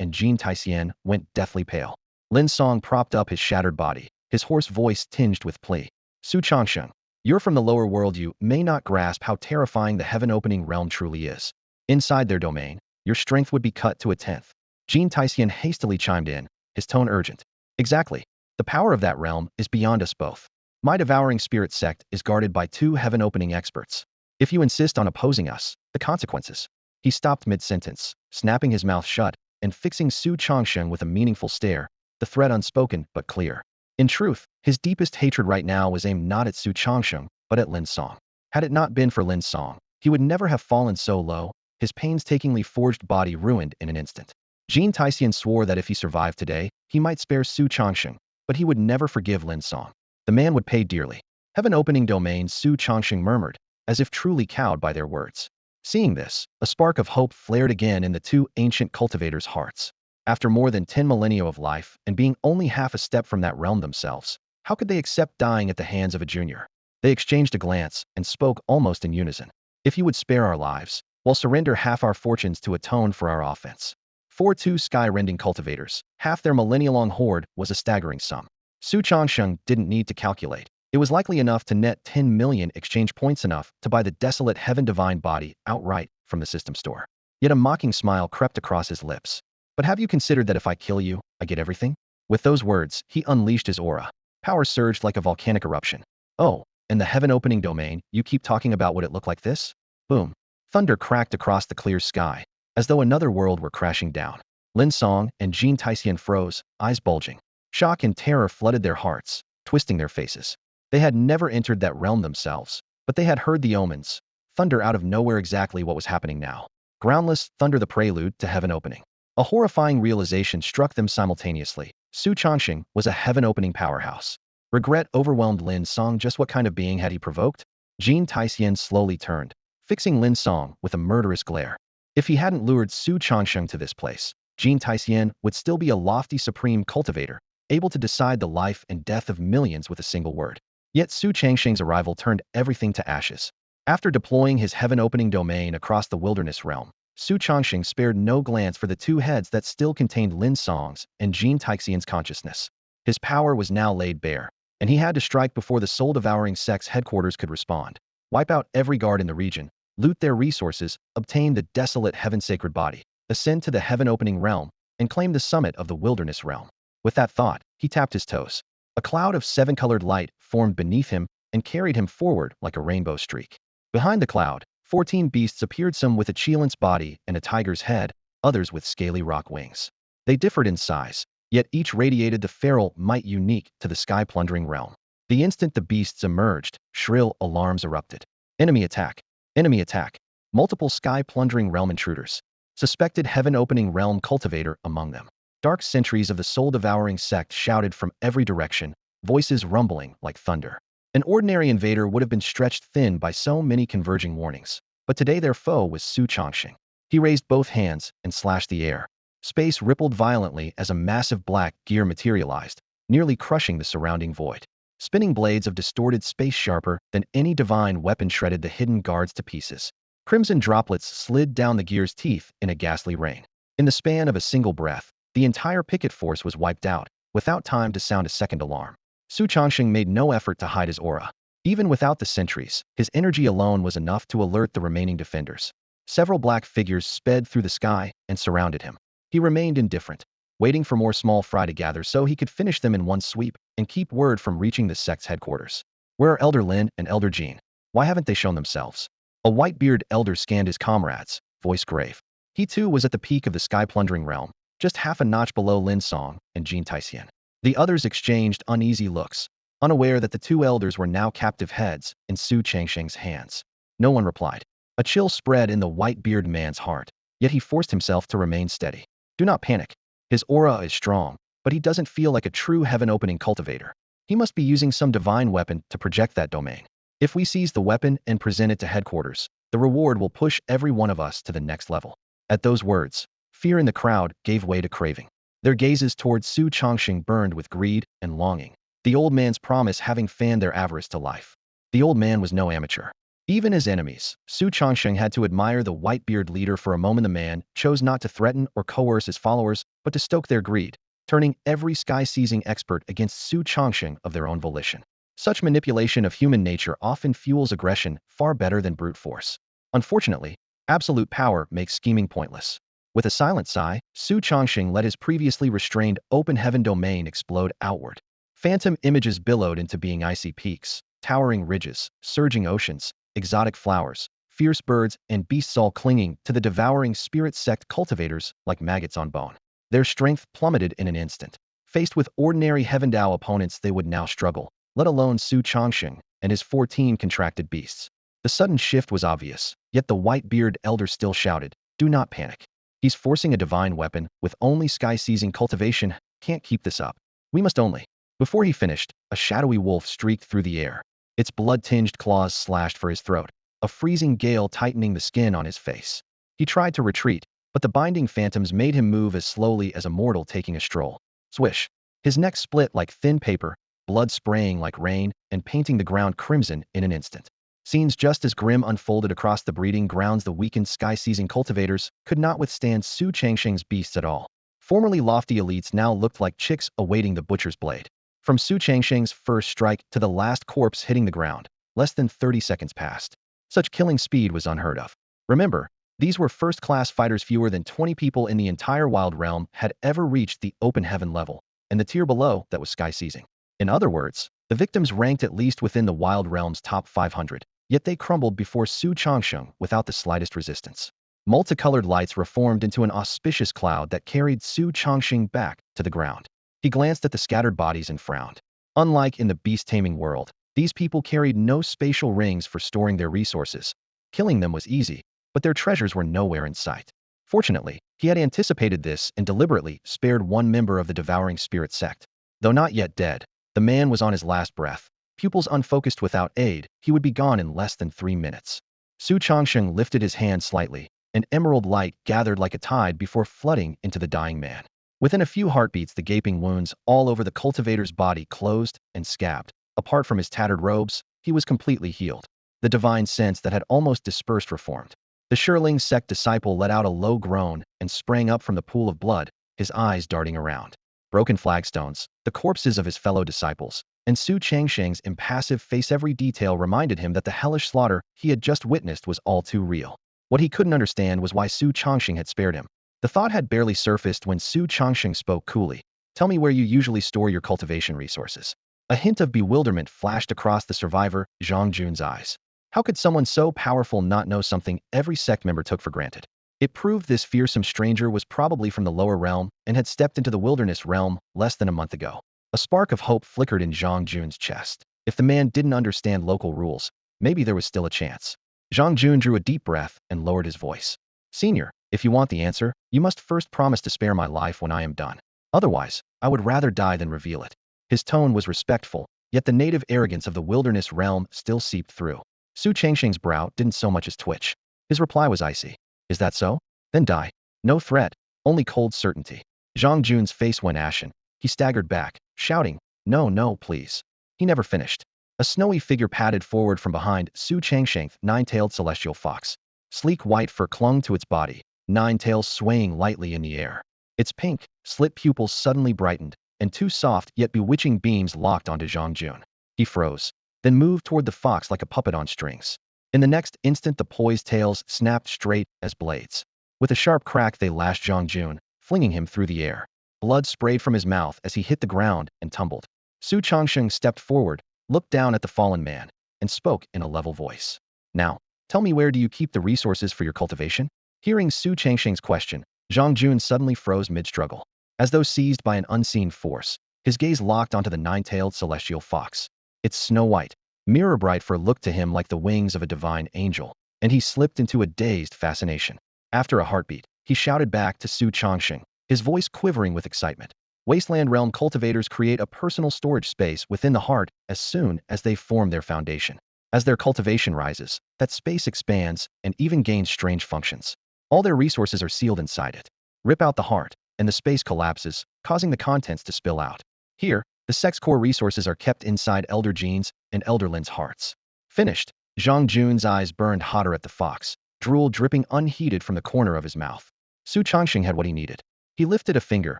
and Jean Taisien went deathly pale. Lin Song propped up his shattered body, his hoarse voice tinged with plea. Su Changsheng, you're from the lower world. You may not grasp how terrifying the heaven-opening realm truly is. Inside their domain, your strength would be cut to a tenth. Jean Taixian hastily chimed in, his tone urgent. Exactly. The power of that realm is beyond us both. My devouring spirit sect is guarded by 2 heaven-opening experts. If you insist on opposing us, the consequences. He stopped mid-sentence, snapping his mouth shut, and fixing Su Changsheng with a meaningful stare, the threat unspoken but clear. In truth, his deepest hatred right now was aimed not at Su Changsheng, but at Lin Song. Had it not been for Lin Song, he would never have fallen so low, his painstakingly forged body ruined in an instant. Jean Taixian swore that if he survived today, he might spare Su Changsheng, but he would never forgive Lin Song. The man would pay dearly. Heaven-opening domain, Su Changsheng murmured, as if truly cowed by their words. Seeing this, a spark of hope flared again in the 2 ancient cultivators' hearts. After more than 10 millennia of life, and being only half a step from that realm themselves, how could they accept dying at the hands of a junior? They exchanged a glance, and spoke almost in unison. If you would spare our lives, we'll surrender half our fortunes to atone for our offense. For 2 sky-rending cultivators, half their millennia-long hoard was a staggering sum. Su Changsheng didn't need to calculate. It was likely enough to net 10 million exchange points, enough to buy the desolate heaven divine body outright from the system store. Yet a mocking smile crept across his lips. But have you considered that if I kill you, I get everything? With those words, he unleashed his aura. Power surged like a volcanic eruption. Oh, and the heaven-opening domain, you keep talking about would it look like this? Boom. Thunder cracked across the clear sky, as though another world were crashing down. Lin Song and Jean Taixian froze, eyes bulging. Shock and terror flooded their hearts, twisting their faces. They had never entered that realm themselves, but they had heard the omens. Thunder out of nowhere, exactly what was happening now. Groundless thunder, the prelude to heaven opening. A horrifying realization struck them simultaneously. Su Changsheng was a heaven-opening powerhouse. Regret overwhelmed Lin Song. Just what kind of being had he provoked? Jean Taixian slowly turned, fixing Lin Song with a murderous glare. If he hadn't lured Su Changsheng to this place, Jean Taixian would still be a lofty supreme cultivator, able to decide the life and death of millions with a single word. Yet Su Changsheng's arrival turned everything to ashes. After deploying his heaven-opening domain across the wilderness realm, Su Changsheng spared no glance for the 2 heads that still contained Lin Song's and Jean Taixian's consciousness. His power was now laid bare, and he had to strike before the soul-devouring sect's headquarters could respond. Wipe out every guard in the region, loot their resources, obtain the desolate heaven-sacred body, ascend to the heaven-opening realm, and claim the summit of the wilderness realm. With that thought, he tapped his toes. A cloud of 7-colored light formed beneath him and carried him forward like a rainbow streak. Behind the cloud, 14 beasts appeared, some with a cheilant's body and a tiger's head, others with scaly rock wings. They differed in size, yet each radiated the feral might unique to the sky-plundering realm. The instant the beasts emerged, shrill alarms erupted. Enemy attack! Enemy attack! Multiple sky-plundering realm intruders. Suspected heaven-opening realm cultivator among them. Dark sentries of the soul-devouring sect shouted from every direction, voices rumbling like thunder. An ordinary invader would have been stretched thin by so many converging warnings. But today their foe was Su Changsheng. He raised both hands and slashed the air. Space rippled violently as a massive black gear materialized, nearly crushing the surrounding void. Spinning blades of distorted space sharper than any divine weapon shredded the hidden guards to pieces. Crimson droplets slid down the gear's teeth in a ghastly rain. In the span of a single breath, the entire picket force was wiped out, without time to sound a second alarm. Su Changsheng made no effort to hide his aura. Even without the sentries, his energy alone was enough to alert the remaining defenders. Several black figures sped through the sky and surrounded him. He remained indifferent, waiting for more small fry to gather so he could finish them in one sweep and keep word from reaching the sect's headquarters. Where are Elder Lin and Elder Jean? Why haven't they shown themselves? A white-bearded elder scanned his comrades, voice grave. He too was at the peak of the sky-plundering realm, just half a notch below Lin Song and Jean Taixian. The others exchanged uneasy looks, unaware that the 2 elders were now captive heads in Su Changsheng's hands. No one replied. A chill spread in the white-bearded man's heart, yet he forced himself to remain steady. Do not panic. His aura is strong, but he doesn't feel like a true heaven-opening cultivator. He must be using some divine weapon to project that domain. If we seize the weapon and present it to headquarters, the reward will push every one of us to the next level. At those words, fear in the crowd gave way to craving. Their gazes toward Su Changsheng burned with greed and longing, the old man's promise having fanned their avarice to life. The old man was no amateur. Even as enemies, Su Changsheng had to admire the white-bearded leader for a moment. The man chose not to threaten or coerce his followers, but to stoke their greed, turning every sky-seizing expert against Su Changsheng of their own volition. Such manipulation of human nature often fuels aggression far better than brute force. Unfortunately, absolute power makes scheming pointless. With a silent sigh, Su Chongqing let his previously restrained open heaven domain explode outward. Phantom images billowed into being: icy peaks, towering ridges, surging oceans, exotic flowers, fierce birds, and beasts, all clinging to the devouring spirit sect cultivators like maggots on bone. Their strength plummeted in an instant. Faced with ordinary Heavendao opponents, they would now struggle, let alone Su Chongqing and his 14 contracted beasts. The sudden shift was obvious, yet the white-bearded elder still shouted, "Do not panic. He's forcing a divine weapon with only sky-seizing cultivation. Can't keep this up. We must only." Before he finished, a shadowy wolf streaked through the air. Its blood-tinged claws slashed for his throat, a freezing gale tightening the skin on his face. He tried to retreat, but the binding phantoms made him move as slowly as a mortal taking a stroll. Swish! His neck split like thin paper, blood spraying like rain and painting the ground crimson in an instant. Scenes just as grim unfolded across the breeding grounds. The weakened sky-seizing cultivators could not withstand Su Changsheng's beasts at all. Formerly lofty elites now looked like chicks awaiting the butcher's blade. From Su Changsheng's first strike to the last corpse hitting the ground, less than 30 seconds passed. Such killing speed was unheard of. Remember, these were first-class fighters. Fewer than 20 people in the entire Wild Realm had ever reached the open heaven level, and the tier below that was sky-seizing. In other words, the victims ranked at least within the Wild Realm's top 500, yet they crumbled before Su Chongqing without the slightest resistance. Multicolored lights reformed into an auspicious cloud that carried Su Chongqing back to the ground. He glanced at the scattered bodies and frowned. Unlike in the beast-taming world, these people carried no spatial rings for storing their resources. Killing them was easy, but their treasures were nowhere in sight. Fortunately, he had anticipated this and deliberately spared one member of the devouring spirit sect. Though not yet dead, the man was on his last breath. Pupils unfocused without aid, he would be gone in less than 3 minutes. Su Chongqing lifted his hand slightly. An emerald light gathered like a tide before flooding into the dying man. Within a few heartbeats, the gaping wounds all over the cultivator's body closed and scabbed. Apart from his tattered robes, he was completely healed. The divine sense that had almost dispersed reformed. The Shurling sect disciple let out a low groan and sprang up from the pool of blood, his eyes darting around. Broken flagstones, the corpses of his fellow disciples, and Su Changsheng's impassive face. Every detail reminded him that the hellish slaughter he had just witnessed was all too real. What he couldn't understand was why Su Chongqing had spared him. The thought had barely surfaced when Su Chongqing spoke coolly. "Tell me where you usually store your cultivation resources." A hint of bewilderment flashed across the survivor, Zhang Jun's eyes. How could someone so powerful not know something every sect member took for granted? It proved this fearsome stranger was probably from the lower realm and had stepped into the wilderness realm less than a month ago. A spark of hope flickered in Zhang Jun's chest. If the man didn't understand local rules, maybe there was still a chance. Zhang Jun drew a deep breath and lowered his voice. "Senior, if you want the answer, you must first promise to spare my life when I am done. Otherwise, I would rather die than reveal it." His tone was respectful, yet the native arrogance of the wilderness realm still seeped through. Su Changsheng's brow didn't so much as twitch. His reply was icy. "Is that so? Then die." No threat, only cold certainty. Zhang Jun's face went ashen. He staggered back, shouting, "No, no, please." He never finished. A snowy figure padded forward from behind Su Changsheng's nine-tailed celestial fox. Sleek white fur clung to its body, 9 tails swaying lightly in the air. Its pink, slit pupils suddenly brightened, and 2 soft yet bewitching beams locked onto Zhang Jun. He froze, then moved toward the fox like a puppet on strings. In the next instant, the poised tails snapped straight as blades. With a sharp crack, they lashed Zhang Jun, flinging him through the air. Blood sprayed from his mouth as he hit the ground and tumbled. Su Chongqing stepped forward, looked down at the fallen man, and spoke in a level voice. "Now, tell me, where do you keep the resources for your cultivation?" Hearing Su Changsheng's question, Zhang Jun suddenly froze mid-struggle. As though seized by an unseen force, his gaze locked onto the 9-tailed celestial fox. Its snow-white, mirror-bright fur looked to him like the wings of a divine angel, and he slipped into a dazed fascination. After a heartbeat, he shouted back to Su Chongqing, his voice quivering with excitement. "Wasteland realm cultivators create a personal storage space within the heart as soon as they form their foundation. As their cultivation rises, that space expands and even gains strange functions. All their resources are sealed inside it. Rip out the heart, and the space collapses, causing the contents to spill out. Here, the sect's core resources are kept inside Elder Gene's and Elderlin's hearts." Finished, Zhang Jun's eyes burned hotter at the fox, drool dripping unheeded from the corner of his mouth. Su Chongqing had what he needed. He lifted a finger.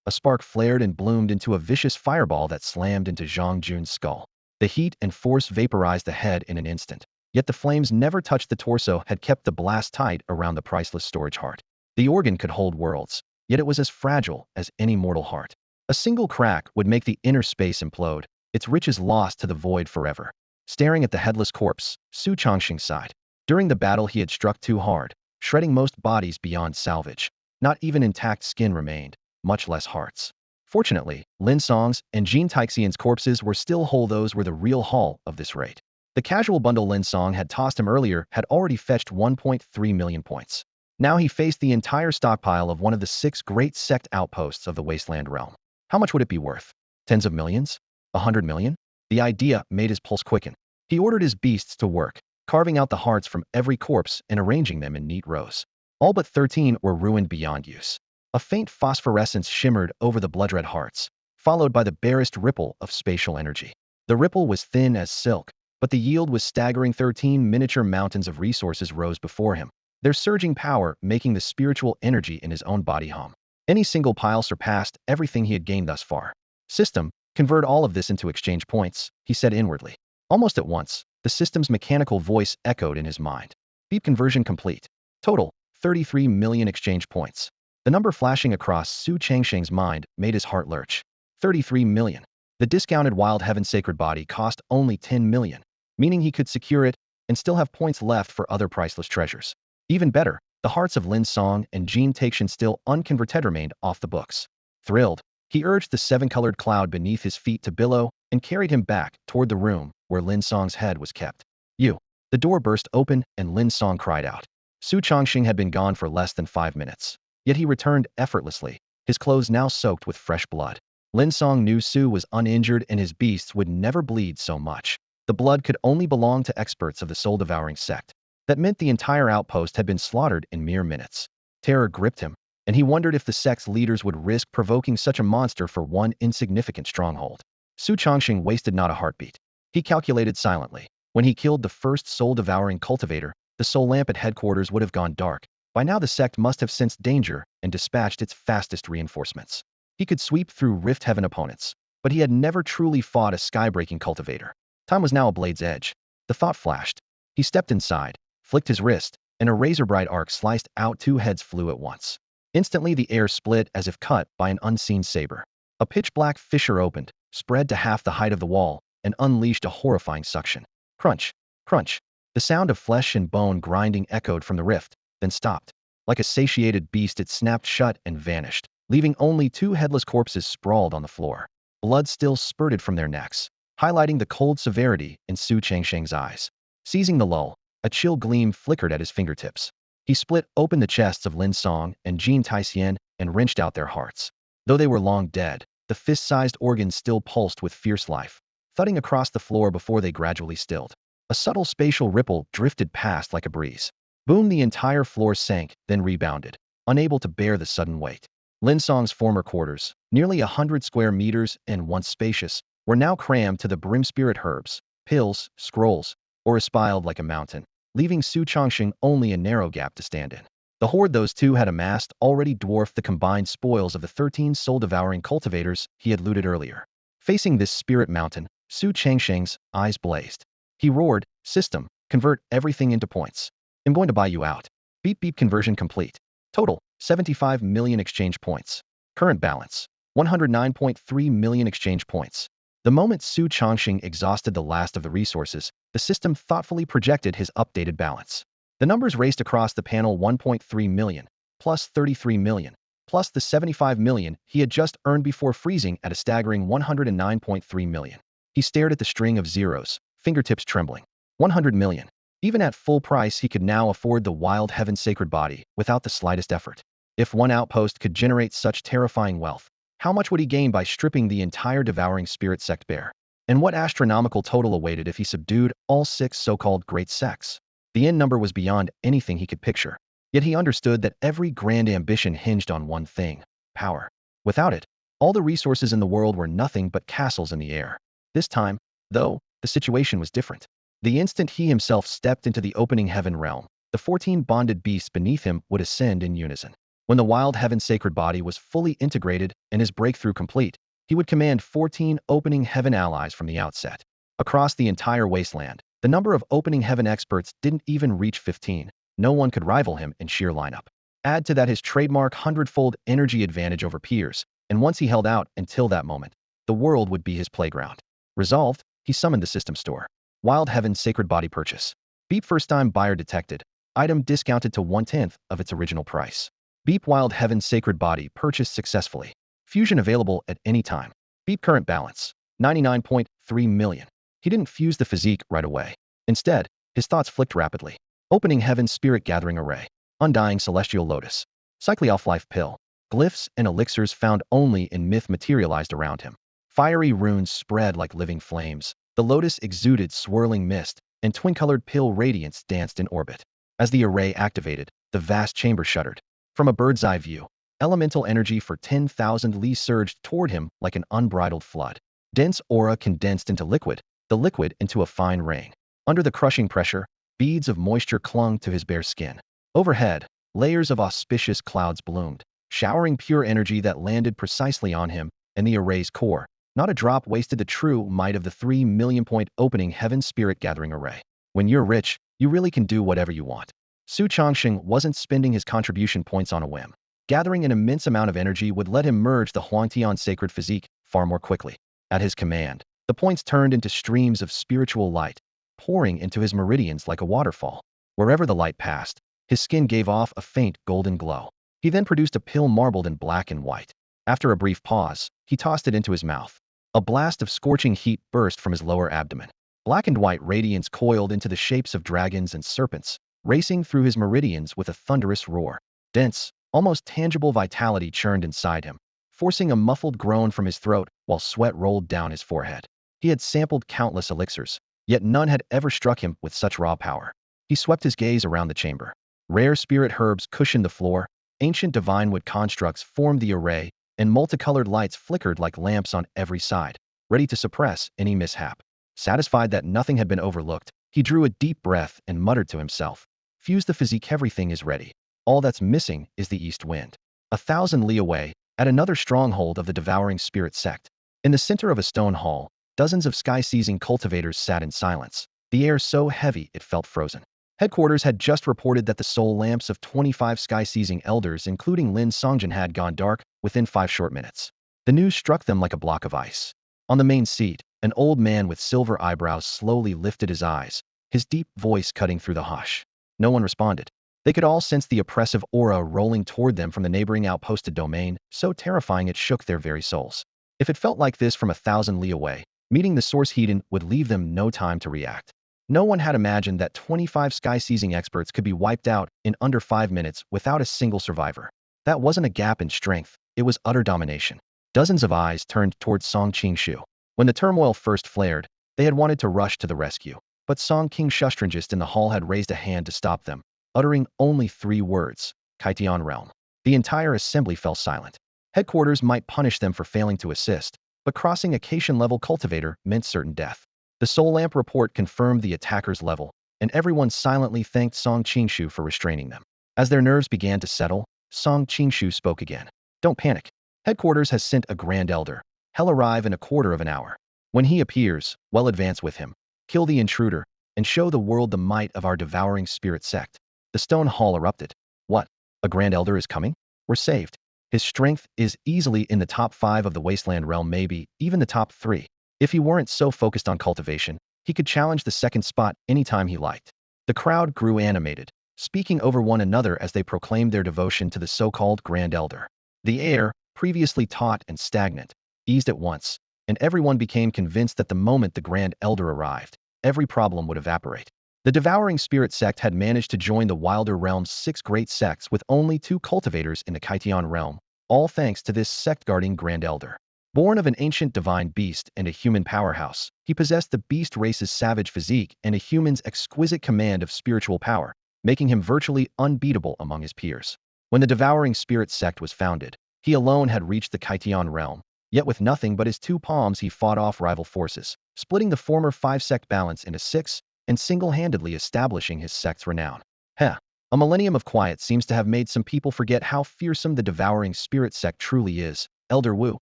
A spark flared and bloomed into a vicious fireball that slammed into Zhang Jun's skull. The heat and force vaporized the head in an instant. Yet the flames never touched the torso, had kept the blast tight around the priceless storage heart. The organ could hold worlds, yet it was as fragile as any mortal heart. A single crack would make the inner space implode, its riches lost to the void forever. Staring at the headless corpse, Su Chongxing sighed. During the battle he had struck too hard, shredding most bodies beyond salvage. Not even intact skin remained, much less hearts. Fortunately, Lin Song's and Jin Taixian's corpses were still whole. Those were the real haul of this raid. The casual bundle Lin Song had tossed him earlier had already fetched 1.3 million points. Now he faced the entire stockpile of one of the 6 great sect outposts of the Wasteland realm. How much would it be worth? Tens of millions? 100 million? The idea made his pulse quicken. He ordered his beasts to work, carving out the hearts from every corpse and arranging them in neat rows. All but 13 were ruined beyond use. A faint phosphorescence shimmered over the blood-red hearts, followed by the barest ripple of spatial energy. The ripple was thin as silk, but the yield was staggering. 13 miniature mountains of resources rose before him, their surging power making the spiritual energy in his own body hum. Any single pile surpassed everything he had gained thus far. System, convert all of this into exchange points, he said inwardly. Almost at once, the system's mechanical voice echoed in his mind. Beep conversion complete. Total, 33 million exchange points. The number flashing across Su Changsheng's mind made his heart lurch. 33 million. The discounted Wild Heaven Sacred Body cost only 10 million, meaning he could secure it and still have points left for other priceless treasures. Even better, the hearts of Lin Song and Jin Taixian still unconverted remained off the books. Thrilled, he urged the 7-colored cloud beneath his feet to billow and carried him back toward the room where Lin Song's head was kept. You. The door burst open and Lin Song cried out. Su Chongxing had been gone for less than 5 minutes. Yet he returned effortlessly, his clothes now soaked with fresh blood. Lin Song knew Su was uninjured and his beasts would never bleed so much. The blood could only belong to experts of the soul-devouring sect. That meant the entire outpost had been slaughtered in mere minutes. Terror gripped him, and he wondered if the sect's leaders would risk provoking such a monster for one insignificant stronghold. Su Chongxing wasted not a heartbeat. He calculated silently. When he killed the first soul-devouring cultivator, the soul lamp at headquarters would have gone dark. By now the sect must have sensed danger and dispatched its fastest reinforcements. He could sweep through Rift Heaven opponents, but he had never truly fought a sky-breaking cultivator. Time was now a blade's edge. The thought flashed. He stepped inside, flicked his wrist, and a razor-bright arc sliced out. 2 heads flew at once. Instantly the air split as if cut by an unseen saber. A pitch-black fissure opened, spread to half the height of the wall, and unleashed a horrifying suction. Crunch, crunch. The sound of flesh and bone grinding echoed from the rift, then stopped. Like a satiated beast it snapped shut and vanished, leaving only 2 headless corpses sprawled on the floor. Blood still spurted from their necks, highlighting the cold severity in Su Changsheng's eyes. Seizing the lull, a chill gleam flickered at his fingertips. He split open the chests of Lin Song and Jin Taixian and wrenched out their hearts. Though they were long dead, the fist-sized organs still pulsed with fierce life, thudding across the floor before they gradually stilled. A subtle spatial ripple drifted past like a breeze. Boom, the entire floor sank, then rebounded, unable to bear the sudden weight. Lin Song's former quarters, nearly 100 square meters and once spacious, were now crammed to the brim. Spirit herbs, pills, scrolls, or espialed like a mountain, leaving Su Chongxing only a narrow gap to stand in. The hoard those two had amassed already dwarfed the combined spoils of the 13 soul-devouring cultivators he had looted earlier. Facing this spirit mountain, Su Changsheng's eyes blazed. He roared, "System, convert everything into points. I'm going to buy you out." Beep beep conversion complete. Total, 75 million exchange points. Current balance, 109.3 million exchange points. The moment Su Chongxing exhausted the last of the resources, the system thoughtfully projected his updated balance. The numbers raced across the panel: 1.3 million, plus 33 million, plus the 75 million he had just earned before freezing at a staggering 109.3 million. He stared at the string of zeros, fingertips trembling. 100 million. Even at full price he could now afford the Wild Heaven Sacred Body without the slightest effort. If one outpost could generate such terrifying wealth, how much would he gain by stripping the entire devouring spirit sect bare? And what astronomical total awaited if he subdued all 6 so-called great sects? The end number was beyond anything he could picture. Yet he understood that every grand ambition hinged on one thing: power. Without it, all the resources in the world were nothing but castles in the air. This time, though, the situation was different. The instant he himself stepped into the opening heaven realm, the 14 bonded beasts beneath him would ascend in unison. When the Wild Heaven Sacred Body was fully integrated and his breakthrough complete, he would command 14 opening heaven allies from the outset. Across the entire wasteland, the number of opening heaven experts didn't even reach 15. No one could rival him in sheer lineup. Add to that his trademark hundredfold energy advantage over peers, and once he held out until that moment, the world would be his playground. Resolved, he summoned the system store. Wild Heaven Sacred Body Purchase. Beep first time buyer detected. Item discounted to 1/10 of its original price. Beep Wild Heaven Sacred Body purchased successfully. Fusion available at any time. Beep current balance. 99.3 million. He didn't fuse the physique right away. Instead, his thoughts flicked rapidly. Opening Heaven Spirit Gathering Array. Undying Celestial Lotus. Cycly Off-Life Pill. Glyphs and elixirs found only in myth materialized around him. Fiery runes spread like living flames. The lotus exuded swirling mist, and twin-colored pill radiance danced in orbit. As the array activated, the vast chamber shuddered. From a bird's eye view, elemental energy for 10,000 li surged toward him like an unbridled flood. Dense aura condensed into liquid, the liquid into a fine rain. Under the crushing pressure, beads of moisture clung to his bare skin. Overhead, layers of auspicious clouds bloomed, showering pure energy that landed precisely on him and the array's core. Not a drop wasted the true might of the 3 million point opening Heaven Spirit Gathering Array. When you're rich, you really can do whatever you want. Su Changsheng wasn't spending his contribution points on a whim. Gathering an immense amount of energy would let him merge the Huangtian sacred physique far more quickly. At his command, the points turned into streams of spiritual light, pouring into his meridians like a waterfall. Wherever the light passed, his skin gave off a faint golden glow. He then produced a pill marbled in black and white. After a brief pause, he tossed it into his mouth. A blast of scorching heat burst from his lower abdomen. Black and white radiance coiled into the shapes of dragons and serpents, racing through his meridians with a thunderous roar. Dense, almost tangible vitality churned inside him, forcing a muffled groan from his throat while sweat rolled down his forehead. He had sampled countless elixirs, yet none had ever struck him with such raw power. He swept his gaze around the chamber. Rare spirit herbs cushioned the floor, ancient divine wood constructs formed the array, and multicolored lights flickered like lamps on every side, ready to suppress any mishap. Satisfied that nothing had been overlooked, he drew a deep breath and muttered to himself, "Fuse the physique, everything is ready. All that's missing is the east wind." 1,000 li away, at another stronghold of the devouring spirit sect. In the center of a stone hall, dozens of sky-seizing cultivators sat in silence, the air so heavy it felt frozen. Headquarters had just reported that the soul lamps of 25 sky-seizing elders, including Lin Songjin, had gone dark within 5 short minutes. The news struck them like a block of ice. On the main seat, an old man with silver eyebrows slowly lifted his eyes, his deep voice cutting through the hush. No one responded. They could all sense the oppressive aura rolling toward them from the neighboring outposted domain, so terrifying it shook their very souls. If it felt like this from 1,000 li away, meeting the source Hedon would leave them no time to react. No one had imagined that 25 sky-seizing experts could be wiped out in under 5 minutes without a single survivor. That wasn't a gap in strength, it was utter domination. Dozens of eyes turned towards Song Qingshu. When the turmoil first flared, they had wanted to rush to the rescue. But Song King Shustrangist in the hall had raised a hand to stop them, uttering only 3 words, Kaitian Realm. The entire assembly fell silent. Headquarters might punish them for failing to assist, but crossing a Cation-level cultivator meant certain death. The Soul Lamp report confirmed the attacker's level, and everyone silently thanked Song Qingshu for restraining them. As their nerves began to settle, Song Qingshu spoke again. "Don't panic. Headquarters has sent a Grand Elder. He'll arrive in a quarter of an hour. When he appears, well advance with him. Kill the intruder, and show the world the might of our devouring spirit sect." The stone hall erupted. "What? A Grand Elder is coming? We're saved. His strength is easily in the top 5 of the Wasteland realm, maybe even the top 3. If he weren't so focused on cultivation, he could challenge the second spot anytime he liked." The crowd grew animated, speaking over one another as they proclaimed their devotion to the so-called Grand Elder. The air, previously taut and stagnant, eased at once, and everyone became convinced that the moment the Grand Elder arrived, every problem would evaporate. The devouring spirit sect had managed to join the wilder realm's 6 great sects with only 2 cultivators in the Kaitian realm, all thanks to this sect-guarding Grand Elder. Born of an ancient divine beast and a human powerhouse, he possessed the beast race's savage physique and a human's exquisite command of spiritual power, making him virtually unbeatable among his peers. When the devouring spirit sect was founded, he alone had reached the Kaitian realm, yet with nothing but his 2 palms he fought off rival forces, splitting the former 5-sect balance into 6, and single-handedly establishing his sect's renown. A millennium of quiet seems to have made some people forget how fearsome the devouring spirit sect truly is. Elder Wu,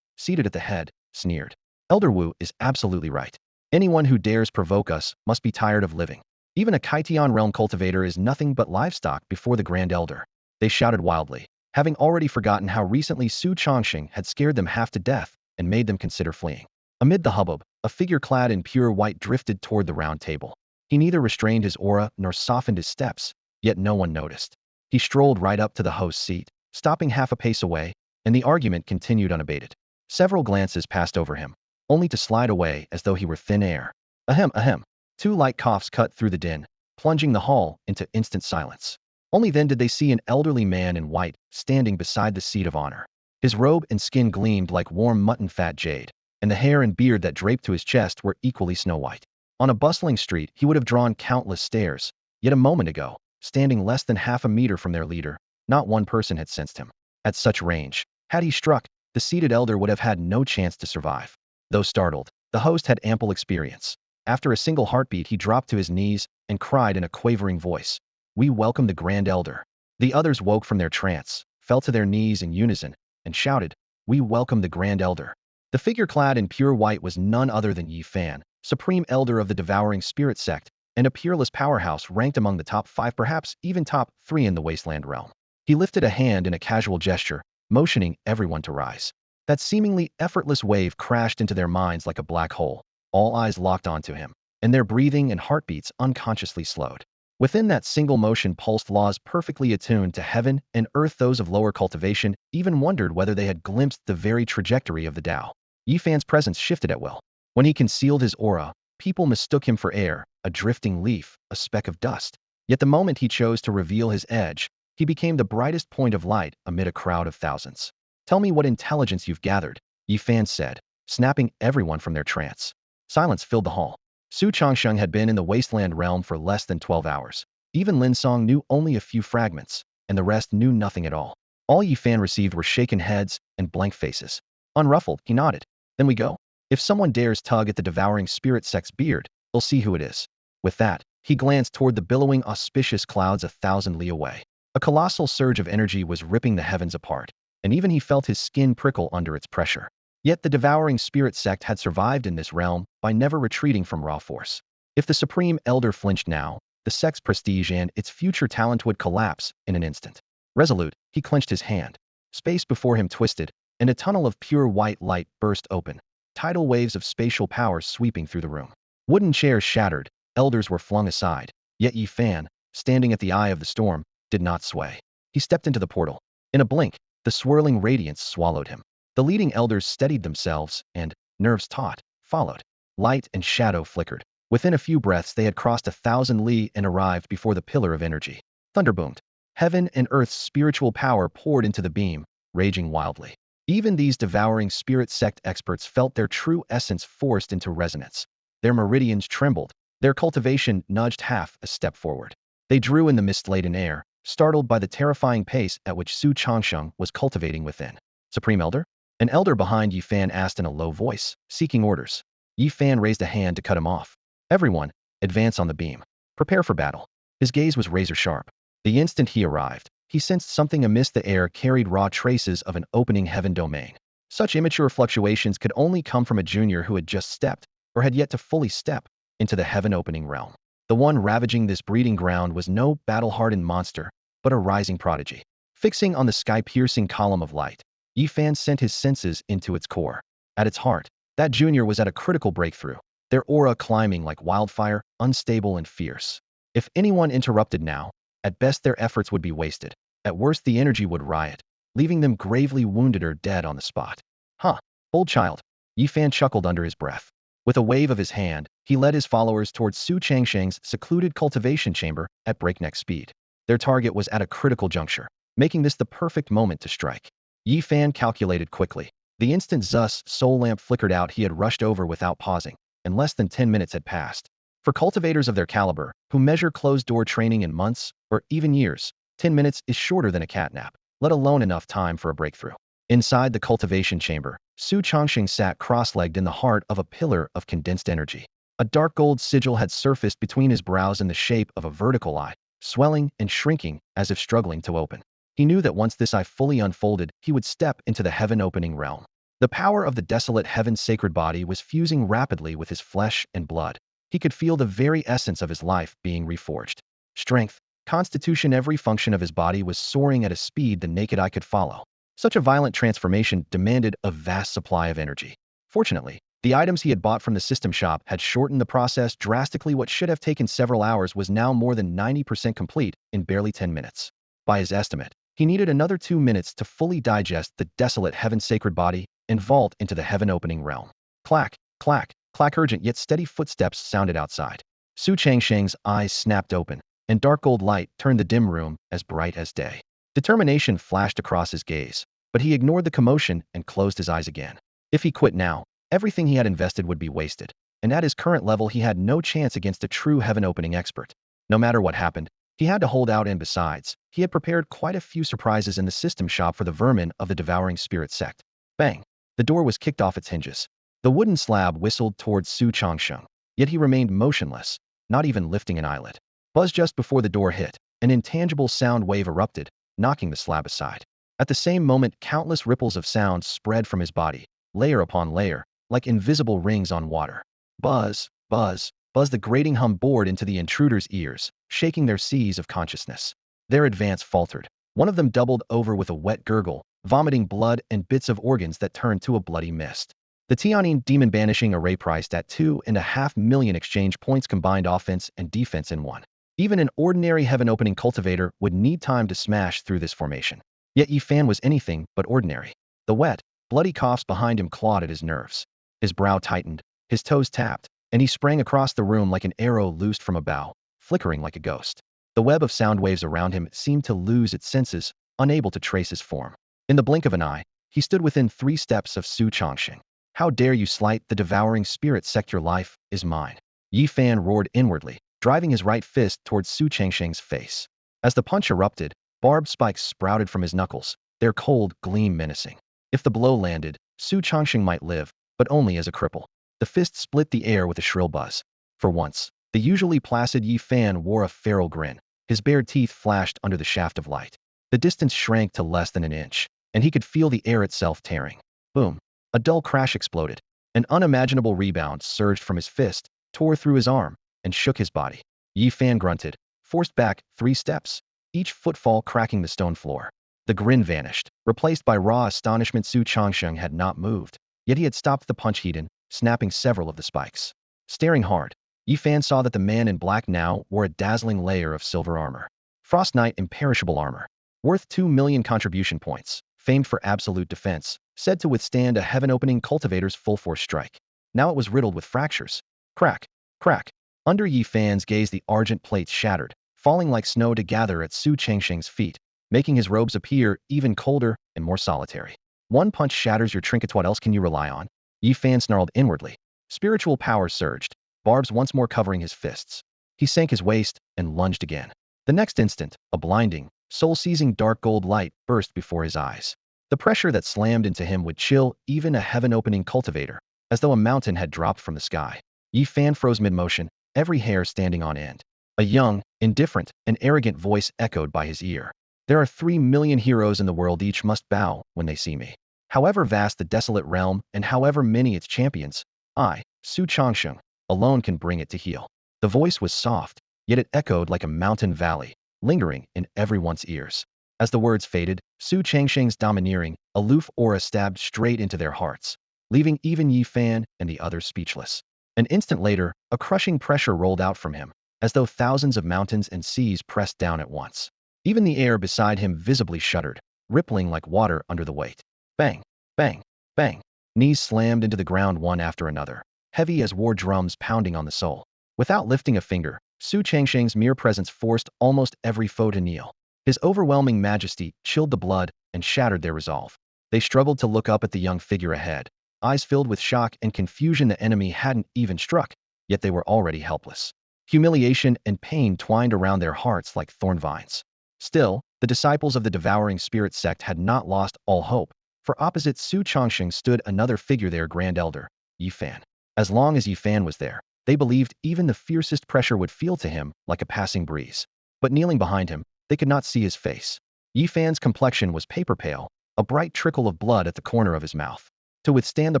seated at the head, sneered. Elder Wu is absolutely right. Anyone who dares provoke us must be tired of living. Even a Kaitian realm cultivator is nothing but livestock before the Grand Elder. They shouted wildly, having already forgotten how recently Su Chongxing had scared them half to death and made them consider fleeing. Amid the hubbub, a figure clad in pure white drifted toward the round table. He neither restrained his aura nor softened his steps, yet no one noticed. He strolled right up to the host's seat, stopping half a pace away, and the argument continued unabated. Several glances passed over him, only to slide away as though he were thin air. Ahem, ahem. Two light coughs cut through the din, plunging the hall into instant silence. Only then did they see an elderly man in white standing beside the seat of honor. His robe and skin gleamed like warm mutton fat jade, and the hair and beard that draped to his chest were equally snow-white. On a bustling street, he would have drawn countless stares, yet a moment ago, standing less than half a meter from their leader, not one person had sensed him. At such range, had he struck, the seated elder would have had no chance to survive. Though startled, the host had ample experience. After a single heartbeat, he dropped to his knees and cried in a quavering voice, "We welcome the Grand Elder." The others woke from their trance, fell to their knees in unison, and shouted, "We welcome the Grand Elder." The figure clad in pure white was none other than Yi Fan, Supreme Elder of the Devouring Spirit Sect, and a peerless powerhouse ranked among the top 5, perhaps even top 3 in the Wasteland realm. He lifted a hand in a casual gesture, motioning everyone to rise. That seemingly effortless wave crashed into their minds like a black hole. All eyes locked onto him, and their breathing and heartbeats unconsciously slowed. Within that single motion pulsed laws perfectly attuned to heaven and earth. Those of lower cultivation even wondered whether they had glimpsed the very trajectory of the Tao. Yi Fan's presence shifted at will. When he concealed his aura, people mistook him for air, a drifting leaf, a speck of dust. Yet the moment he chose to reveal his edge, he became the brightest point of light amid a crowd of thousands. "Tell me what intelligence you've gathered," Yi Fan said, snapping everyone from their trance. Silence filled the hall. Su Chongsheng had been in the Wasteland realm for less than 12 hours. Even Lin Song knew only a few fragments, and the rest knew nothing at all. All Yi Fan received were shaken heads and blank faces. Unruffled, he nodded. "Then we go. If someone dares tug at the Devouring Spirit Sect's beard, they'll see who it is." With that, he glanced toward the billowing auspicious clouds 1,000 li away. A colossal surge of energy was ripping the heavens apart, and even he felt his skin prickle under its pressure. Yet the Devouring Spirit Sect had survived in this realm by never retreating from raw force. If the Supreme Elder flinched now, the sect's prestige and its future talent would collapse in an instant. Resolute, he clenched his hand. Space before him twisted, and a tunnel of pure white light burst open, tidal waves of spatial power sweeping through the room. Wooden chairs shattered, elders were flung aside, yet Yi Fan, standing at the eye of the storm, did not sway. He stepped into the portal. In a blink, the swirling radiance swallowed him. The leading elders steadied themselves and, nerves taut, followed. Light and shadow flickered. Within a few breaths they had crossed 1,000 li and arrived before the pillar of energy. Thunder boomed. Heaven and earth's spiritual power poured into the beam, raging wildly. Even these Devouring Spirit Sect experts felt their true essence forced into resonance. Their meridians trembled, their cultivation nudged half a step forward. They drew in the mist-laden air, startled by the terrifying pace at which Su Chongsheng was cultivating within. "Supreme Elder?" An elder behind Yi Fan asked in a low voice, seeking orders. Yi Fan raised a hand to cut him off. "Everyone, advance on the beam. Prepare for battle." His gaze was razor-sharp. The instant he arrived, he sensed something amidst the air carried raw traces of an opening heaven domain. Such immature fluctuations could only come from a junior who had just stepped, or had yet to fully step, into the heaven-opening realm. The one ravaging this breeding ground was no battle-hardened monster, but a rising prodigy. Fixing on the sky-piercing column of light, Yi Fan sent his senses into its core. At its heart, that junior was at a critical breakthrough, their aura climbing like wildfire, unstable and fierce. If anyone interrupted now, at best their efforts would be wasted. At worst the energy would riot, leaving them gravely wounded or dead on the spot. "Huh, old child," Yi Fan chuckled under his breath. With a wave of his hand, he led his followers towards Su Changsheng's secluded cultivation chamber at breakneck speed. Their target was at a critical juncture, making this the perfect moment to strike. Yi Fan calculated quickly. The instant Zeus' soul lamp flickered out, he had rushed over without pausing, and less than 10 minutes had passed. For cultivators of their caliber, who measure closed-door training in months, or even years, 10 minutes is shorter than a catnap, let alone enough time for a breakthrough. Inside the cultivation chamber, Su Chongxing sat cross-legged in the heart of a pillar of condensed energy. A dark gold sigil had surfaced between his brows in the shape of a vertical eye, swelling and shrinking as if struggling to open. He knew that once this eye fully unfolded, he would step into the heaven-opening realm. The power of the desolate heaven's sacred body was fusing rapidly with his flesh and blood. He could feel the very essence of his life being reforged. Strength, constitution, every function of his body was soaring at a speed the naked eye could follow. Such a violent transformation demanded a vast supply of energy. Fortunately, the items he had bought from the system shop had shortened the process drastically. What should have taken several hours was now more than 90% complete in barely 10 minutes. By his estimate, he needed another 2 minutes to fully digest the desolate heaven-sacred body and vault into the heaven-opening realm. Clack, clack, clack. Urgent yet steady footsteps sounded outside. Su Changsheng's eyes snapped open, and dark gold light turned the dim room as bright as day. Determination flashed across his gaze, but he ignored the commotion and closed his eyes again. If he quit now, everything he had invested would be wasted, and at his current level he had no chance against a true heaven-opening expert. No matter what happened, he had to hold out, and besides, he had prepared quite a few surprises in the system shop for the vermin of the devouring spirit sect. Bang! The door was kicked off its hinges. The wooden slab whistled towards Su Changsheng, yet he remained motionless, not even lifting an eyelid. Buzz! Just before the door hit, an intangible sound wave erupted, knocking the slab aside. At the same moment, countless ripples of sound spread from his body, layer upon layer, like invisible rings on water. Buzz, buzz, buzz. The grating hum bored into the intruder's ears, shaking their seas of consciousness. Their advance faltered. One of them doubled over with a wet gurgle, vomiting blood and bits of organs that turned to a bloody mist. The Tianyin demon banishing array priced at 2.5 million exchange points combined offense and defense in one. Even an ordinary heaven-opening cultivator would need time to smash through this formation. Yet Yi Fan was anything but ordinary. The wet, bloody coughs behind him clawed at his nerves. His brow tightened, his toes tapped, and he sprang across the room like an arrow loosed from a bow, flickering like a ghost. The web of sound waves around him seemed to lose its senses, unable to trace his form. In the blink of an eye, he stood within 3 steps of Su Changsheng. How dare you slight the devouring spirit sect? Your life is mine. Yi Fan roared inwardly, driving his right fist towards Su Changsheng's face. As the punch erupted, barbed spikes sprouted from his knuckles, their cold gleam menacing. If the blow landed, Su Changsheng might live, but only as a cripple. The fist split the air with a shrill buzz. For once, the usually placid Yi Fan wore a feral grin. His bared teeth flashed under the shaft of light. The distance shrank to less than an inch, and he could feel the air itself tearing. Boom! A dull crash exploded. An unimaginable rebound surged from his fist, tore through his arm, and shook his body. Yi Fan grunted, forced back 3 steps, each footfall cracking the stone floor. The grin vanished, replaced by raw astonishment. Su Changsheng had not moved, yet he had stopped the punch heat in, snapping several of the spikes. Staring hard, Yi Fan saw that the man in black now wore a dazzling layer of silver armor. Frost Knight imperishable armor, worth 2 million contribution points, famed for absolute defense, said to withstand a heaven-opening cultivator's full-force strike. Now it was riddled with fractures. Crack, crack. Under Yi Fan's gaze the argent plates shattered, falling like snow to gather at Su Changsheng's feet, making his robes appear even colder and more solitary. One punch shatters your trinkets. What else can you rely on? Yi Fan snarled inwardly. Spiritual power surged, barbs once more covering his fists. He sank his waist and lunged again. The next instant, a blinding, soul-seizing dark gold light burst before his eyes. The pressure that slammed into him would chill even a heaven-opening cultivator, as though a mountain had dropped from the sky. Yi Fan froze mid-motion, every hair standing on end. A young, indifferent, and arrogant voice echoed by his ear. There are 3 million heroes in the world, each must bow when they see me. However vast the desolate realm and however many its champions, I, Su Changsheng, alone can bring it to heel. The voice was soft, yet it echoed like a mountain valley, lingering in everyone's ears. As the words faded, Su Changsheng's domineering, aloof aura stabbed straight into their hearts, leaving even Yi Fan and the others speechless. An instant later, a crushing pressure rolled out from him, as though thousands of mountains and seas pressed down at once. Even the air beside him visibly shuddered, rippling like water under the weight. Bang, bang, bang. Knees slammed into the ground one after another, heavy as war drums pounding on the soul. Without lifting a finger, Su Changsheng's mere presence forced almost every foe to kneel. His overwhelming majesty chilled the blood and shattered their resolve. They struggled to look up at the young figure ahead, eyes filled with shock and confusion. The enemy hadn't even struck, yet they were already helpless. Humiliation and pain twined around their hearts like thorn vines. Still, the disciples of the devouring spirit sect had not lost all hope, for opposite Su Changsheng stood another figure, their grand elder, Yi Fan. As long as Yi Fan was there, they believed even the fiercest pressure would feel to him like a passing breeze. But kneeling behind him, they could not see his face. Yi Fan's complexion was paper pale, a bright trickle of blood at the corner of his mouth. To withstand the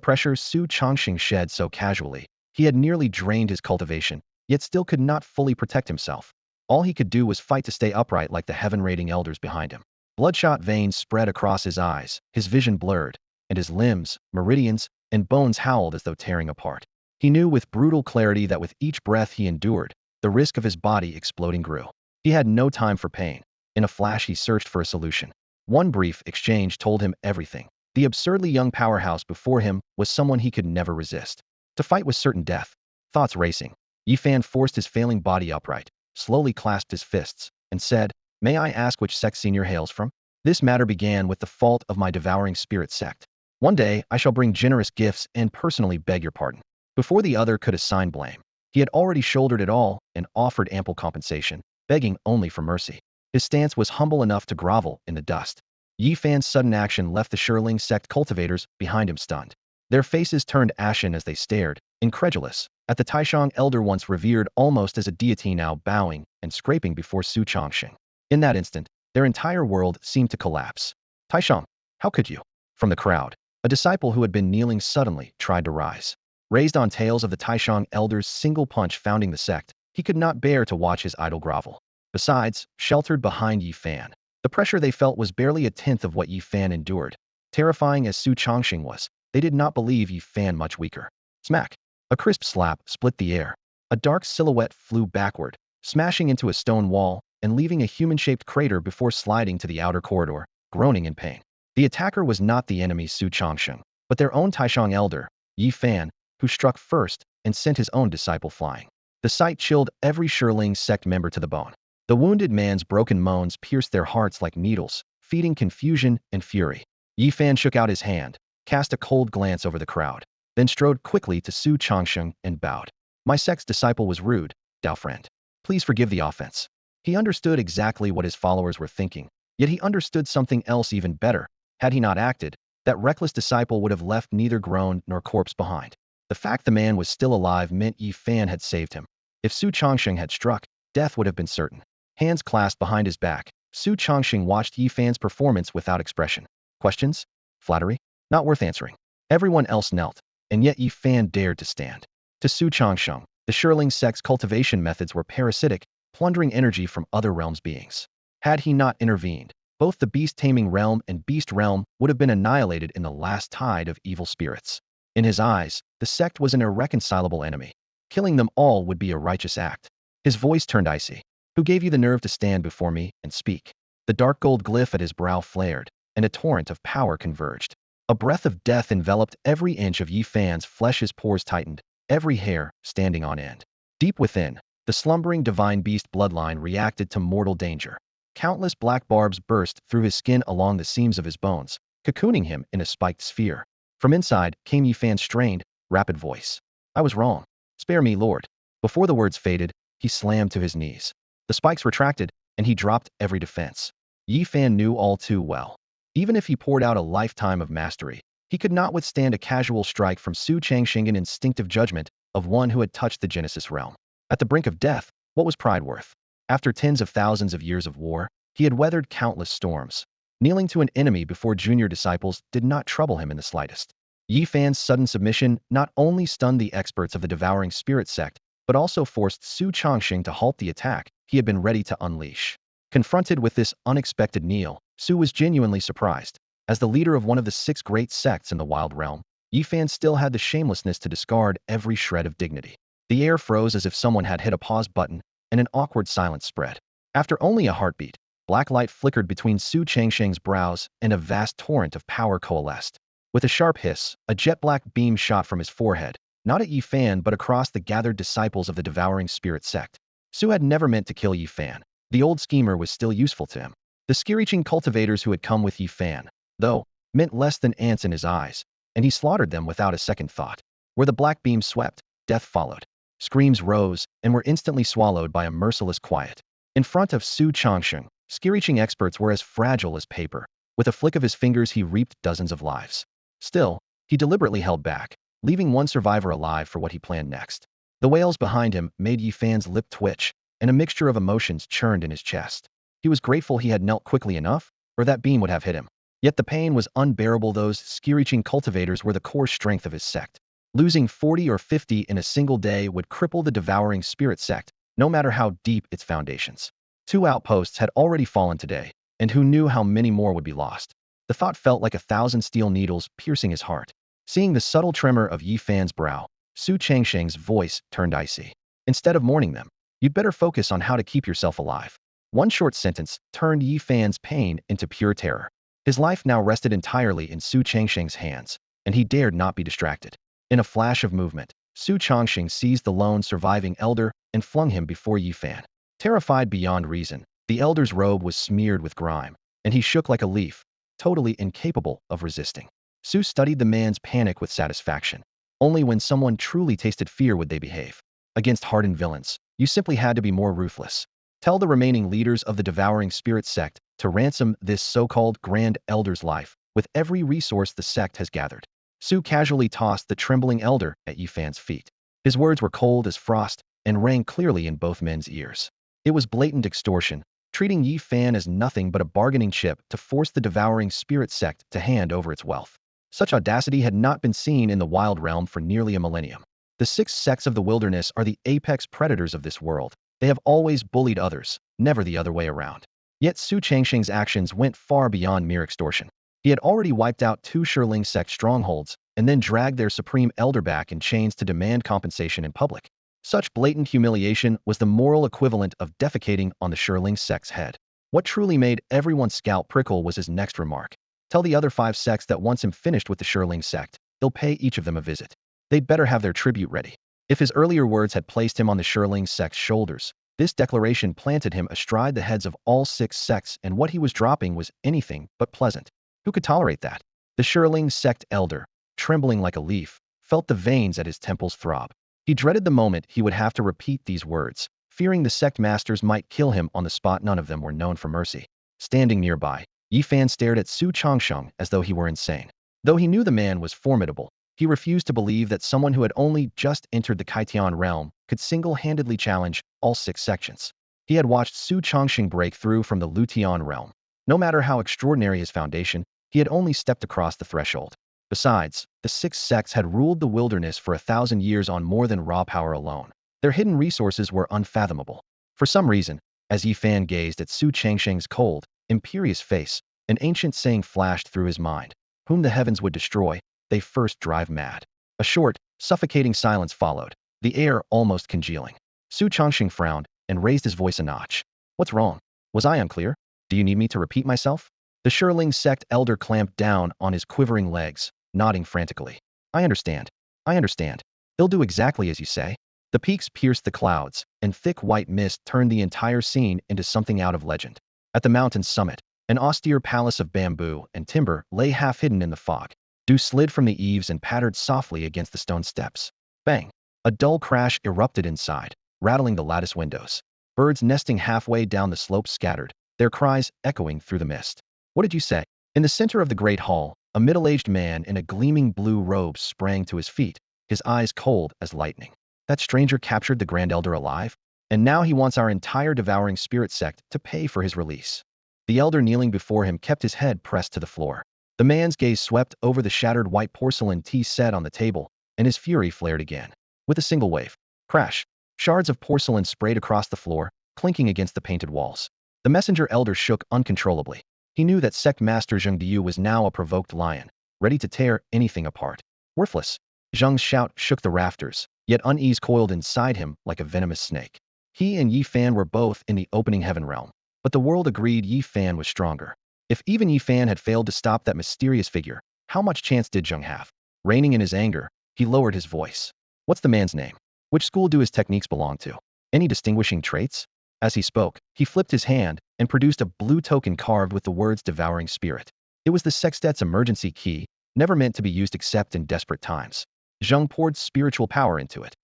pressure Su Changsheng shed so casually, he had nearly drained his cultivation, yet still could not fully protect himself. All he could do was fight to stay upright like the heaven-rating elders behind him. Bloodshot veins spread across his eyes, his vision blurred, and his limbs, meridians, and bones howled as though tearing apart. He knew with brutal clarity that with each breath he endured, the risk of his body exploding grew. He had no time for pain. In a flash he searched for a solution. One brief exchange told him everything. The absurdly young powerhouse before him was someone he could never resist. To fight was certain death. Thoughts racing, Yifan forced his failing body upright, slowly clasped his fists, and said, "May I ask which sect Senior hails from? This matter began with the fault of my devouring spirit sect. One day I shall bring generous gifts and personally beg your pardon." Before the other could assign blame, he had already shouldered it all and offered ample compensation, begging only for mercy. His stance was humble enough to grovel in the dust. Yifan's sudden action left the Shirling sect cultivators behind him stunned. Their faces turned ashen as they stared, incredulous, at the Taishang elder once revered almost as a deity now bowing and scraping before Su Chongqing. In that instant, their entire world seemed to collapse. "Taishang, how could you?" From the crowd, a disciple who had been kneeling suddenly tried to rise. Raised on tales of the Taishang elder's single punch founding the sect, he could not bear to watch his idol grovel. Besides, sheltered behind Yifan, the pressure they felt was barely a tenth of what Yifan endured. Terrifying as Su Chongqing was, they did not believe Yifan much weaker. Smack! A crisp slap split the air. A dark silhouette flew backward, smashing into a stone wall and leaving a human-shaped crater before sliding to the outer corridor, groaning in pain. The attacker was not the enemy Su Chongqing, but their own Taishang elder, Yifan, who struck first and sent his own disciple flying. The sight chilled every Shirling sect member to the bone. The wounded man's broken moans pierced their hearts like needles, feeding confusion and fury. Yifan shook out his hand, cast a cold glance over the crowd, then strode quickly to Su Chongqing and bowed. "My sect's disciple was rude, Dao friend. Please forgive the offense." He understood exactly what his followers were thinking, yet he understood something else even better. Had he not acted, that reckless disciple would have left neither groan nor corpse behind. The fact the man was still alive meant Yifan had saved him. If Su Chongqing had struck, death would have been certain. Hands clasped behind his back, Su Chongqing watched Yifan's performance without expression. Questions? Flattery? Not worth answering. Everyone else knelt, and yet Yifan dared to stand. To Su Chongqing, the Shirling sect's cultivation methods were parasitic, plundering energy from other realms' beings. Had he not intervened, both the beast-taming realm and beast realm would have been annihilated in the last tide of evil spirits. In his eyes, the sect was an irreconcilable enemy. Killing them all would be a righteous act. His voice turned icy. "Who gave you the nerve to stand before me and speak?" The dark gold glyph at his brow flared, and a torrent of power converged. A breath of death enveloped every inch of Yifan's flesh. His pores tightened, every hair standing on end. Deep within, the slumbering divine beast bloodline reacted to mortal danger. Countless black barbs burst through his skin along the seams of his bones, cocooning him in a spiked sphere. From inside came Yifan's strained, rapid voice. "I was wrong. Spare me, Lord." Before the words faded, he slammed to his knees. The spikes retracted, and he dropped every defense. Yifan knew all too well. Even if he poured out a lifetime of mastery, he could not withstand a casual strike from Su Chongqing, an instinctive judgment of one who had touched the Genesis realm. At the brink of death, what was pride worth? After tens of thousands of years of war, he had weathered countless storms. Kneeling to an enemy before junior disciples did not trouble him in the slightest. Yifan's sudden submission not only stunned the experts of the devouring spirit sect, but also forced Su Chongqing to halt the attack he had been ready to unleash. Confronted with this unexpected kneel, Su was genuinely surprised. As the leader of one of the 6 great sects in the Wild Realm, Yifan still had the shamelessness to discard every shred of dignity. The air froze as if someone had hit a pause button, and an awkward silence spread. After only a heartbeat, black light flickered between Su Chongqing's brows, and a vast torrent of power coalesced. With a sharp hiss, a jet-black beam shot from his forehead, not at Yifan but across the gathered disciples of the devouring spirit sect. Su had never meant to kill Yifan. The old schemer was still useful to him. The screeching cultivators who had come with Yifan, though, meant less than ants in his eyes, and he slaughtered them without a second thought. Where the black beam swept, death followed. Screams rose and were instantly swallowed by a merciless quiet. In front of Su Chongqing, screeching experts were as fragile as paper. With a flick of his fingers he reaped dozens of lives. Still, he deliberately held back, leaving one survivor alive for what he planned next. The wails behind him made Yifan's lip twitch, and a mixture of emotions churned in his chest. He was grateful he had knelt quickly enough, or that beam would have hit him. Yet the pain was unbearable. Those screeching cultivators were the core strength of his sect. Losing 40 or 50 in a single day would cripple the devouring spirit sect, no matter how deep its foundations. 2 outposts had already fallen today, and who knew how many more would be lost? The thought felt like 1,000 steel needles piercing his heart. Seeing the subtle tremor of Yi Fan's brow, Su Changsheng's voice turned icy. Instead of mourning them, you'd better focus on how to keep yourself alive. One short sentence turned Yi Fan's pain into pure terror. His life now rested entirely in Su Changsheng's hands, and he dared not be distracted. In a flash of movement, Su Changsheng seized the lone surviving elder and flung him before Yi Fan. Terrified beyond reason, the elder's robe was smeared with grime, and he shook like a leaf, totally incapable of resisting. Su studied the man's panic with satisfaction. Only when someone truly tasted fear would they behave. Against hardened villains, you simply had to be more ruthless. Tell the remaining leaders of the Devouring Spirit sect to ransom this so-called Grand Elder's life with every resource the sect has gathered. Su casually tossed the trembling elder at Yi Fan's feet. His words were cold as frost and rang clearly in both men's ears. It was blatant extortion, treating Yi Fan as nothing but a bargaining chip to force the Devouring Spirit sect to hand over its wealth. Such audacity had not been seen in the wild realm for nearly a millennium. The 6 sects of the wilderness are the apex predators of this world. They have always bullied others, never the other way around. Yet Su Changsheng's actions went far beyond mere extortion. He had already wiped out 2 Shiling sect strongholds and then dragged their supreme elder back in chains to demand compensation in public. Such blatant humiliation was the moral equivalent of defecating on the Shiling sect's head. What truly made everyone's scalp prickle was his next remark. Tell the other 5 sects that once I'm finished with the Shiling sect, he'll pay each of them a visit. They'd better have their tribute ready. If his earlier words had placed him on the Shiling sect's shoulders, this declaration planted him astride the heads of all 6 sects, and what he was dropping was anything but pleasant. Who could tolerate that? The Shiling sect elder, trembling like a leaf, felt the veins at his temples throb. He dreaded the moment he would have to repeat these words, fearing the sect masters might kill him on the spot. None of them were known for mercy. Standing nearby, Yi Fan stared at Su Changsheng as though he were insane. Though he knew the man was formidable, he refused to believe that someone who had only just entered the Kaitian realm could single-handedly challenge all 6 sections. He had watched Su Changsheng break through from the Lutian realm. No matter how extraordinary his foundation, he had only stepped across the threshold. Besides, the 6 sects had ruled the wilderness for 1,000 years on more than raw power alone. Their hidden resources were unfathomable. For some reason, as Yi Fan gazed at Su Changsheng's cold, imperious face, an ancient saying flashed through his mind. Whom the heavens would destroy, they first drive mad. A short, suffocating silence followed, the air almost congealing. Su Changsheng frowned and raised his voice a notch. What's wrong? Was I unclear? Do you need me to repeat myself? The Shiling sect elder clamped down on his quivering legs, nodding frantically. I understand. I understand. He'll do exactly as you say. The peaks pierced the clouds, and thick white mist turned the entire scene into something out of legend. At the mountain's summit, an austere palace of bamboo and timber lay half hidden in the fog. Dew slid from the eaves and pattered softly against the stone steps. Bang! A dull crash erupted inside, rattling the lattice windows. Birds nesting halfway down the slope scattered, their cries echoing through the mist. What did you say? In the center of the great hall, a middle-aged man in a gleaming blue robe sprang to his feet, his eyes cold as lightning. That stranger captured the Grand Elder alive, and now he wants our entire Devouring Spirit sect to pay for his release. The elder kneeling before him kept his head pressed to the floor. The man's gaze swept over the shattered white porcelain tea set on the table, and his fury flared again. With a single wave, crash, shards of porcelain sprayed across the floor, clinking against the painted walls. The messenger elder shook uncontrollably. He knew that sect master Zheng Diyu was now a provoked lion, ready to tear anything apart. Worthless. Zheng's shout shook the rafters, yet unease coiled inside him like a venomous snake. He and Yi Fan were both in the opening heaven realm, but the world agreed Yi Fan was stronger. If even Yi Fan had failed to stop that mysterious figure, how much chance did Zheng have? Reining in his anger, he lowered his voice. What's the man's name? Which school do his techniques belong to? Any distinguishing traits? As he spoke, he flipped his hand and produced a blue token carved with the words Devouring Spirit. It was the sextet's emergency key, never meant to be used except in desperate times. Zheng poured spiritual power into it.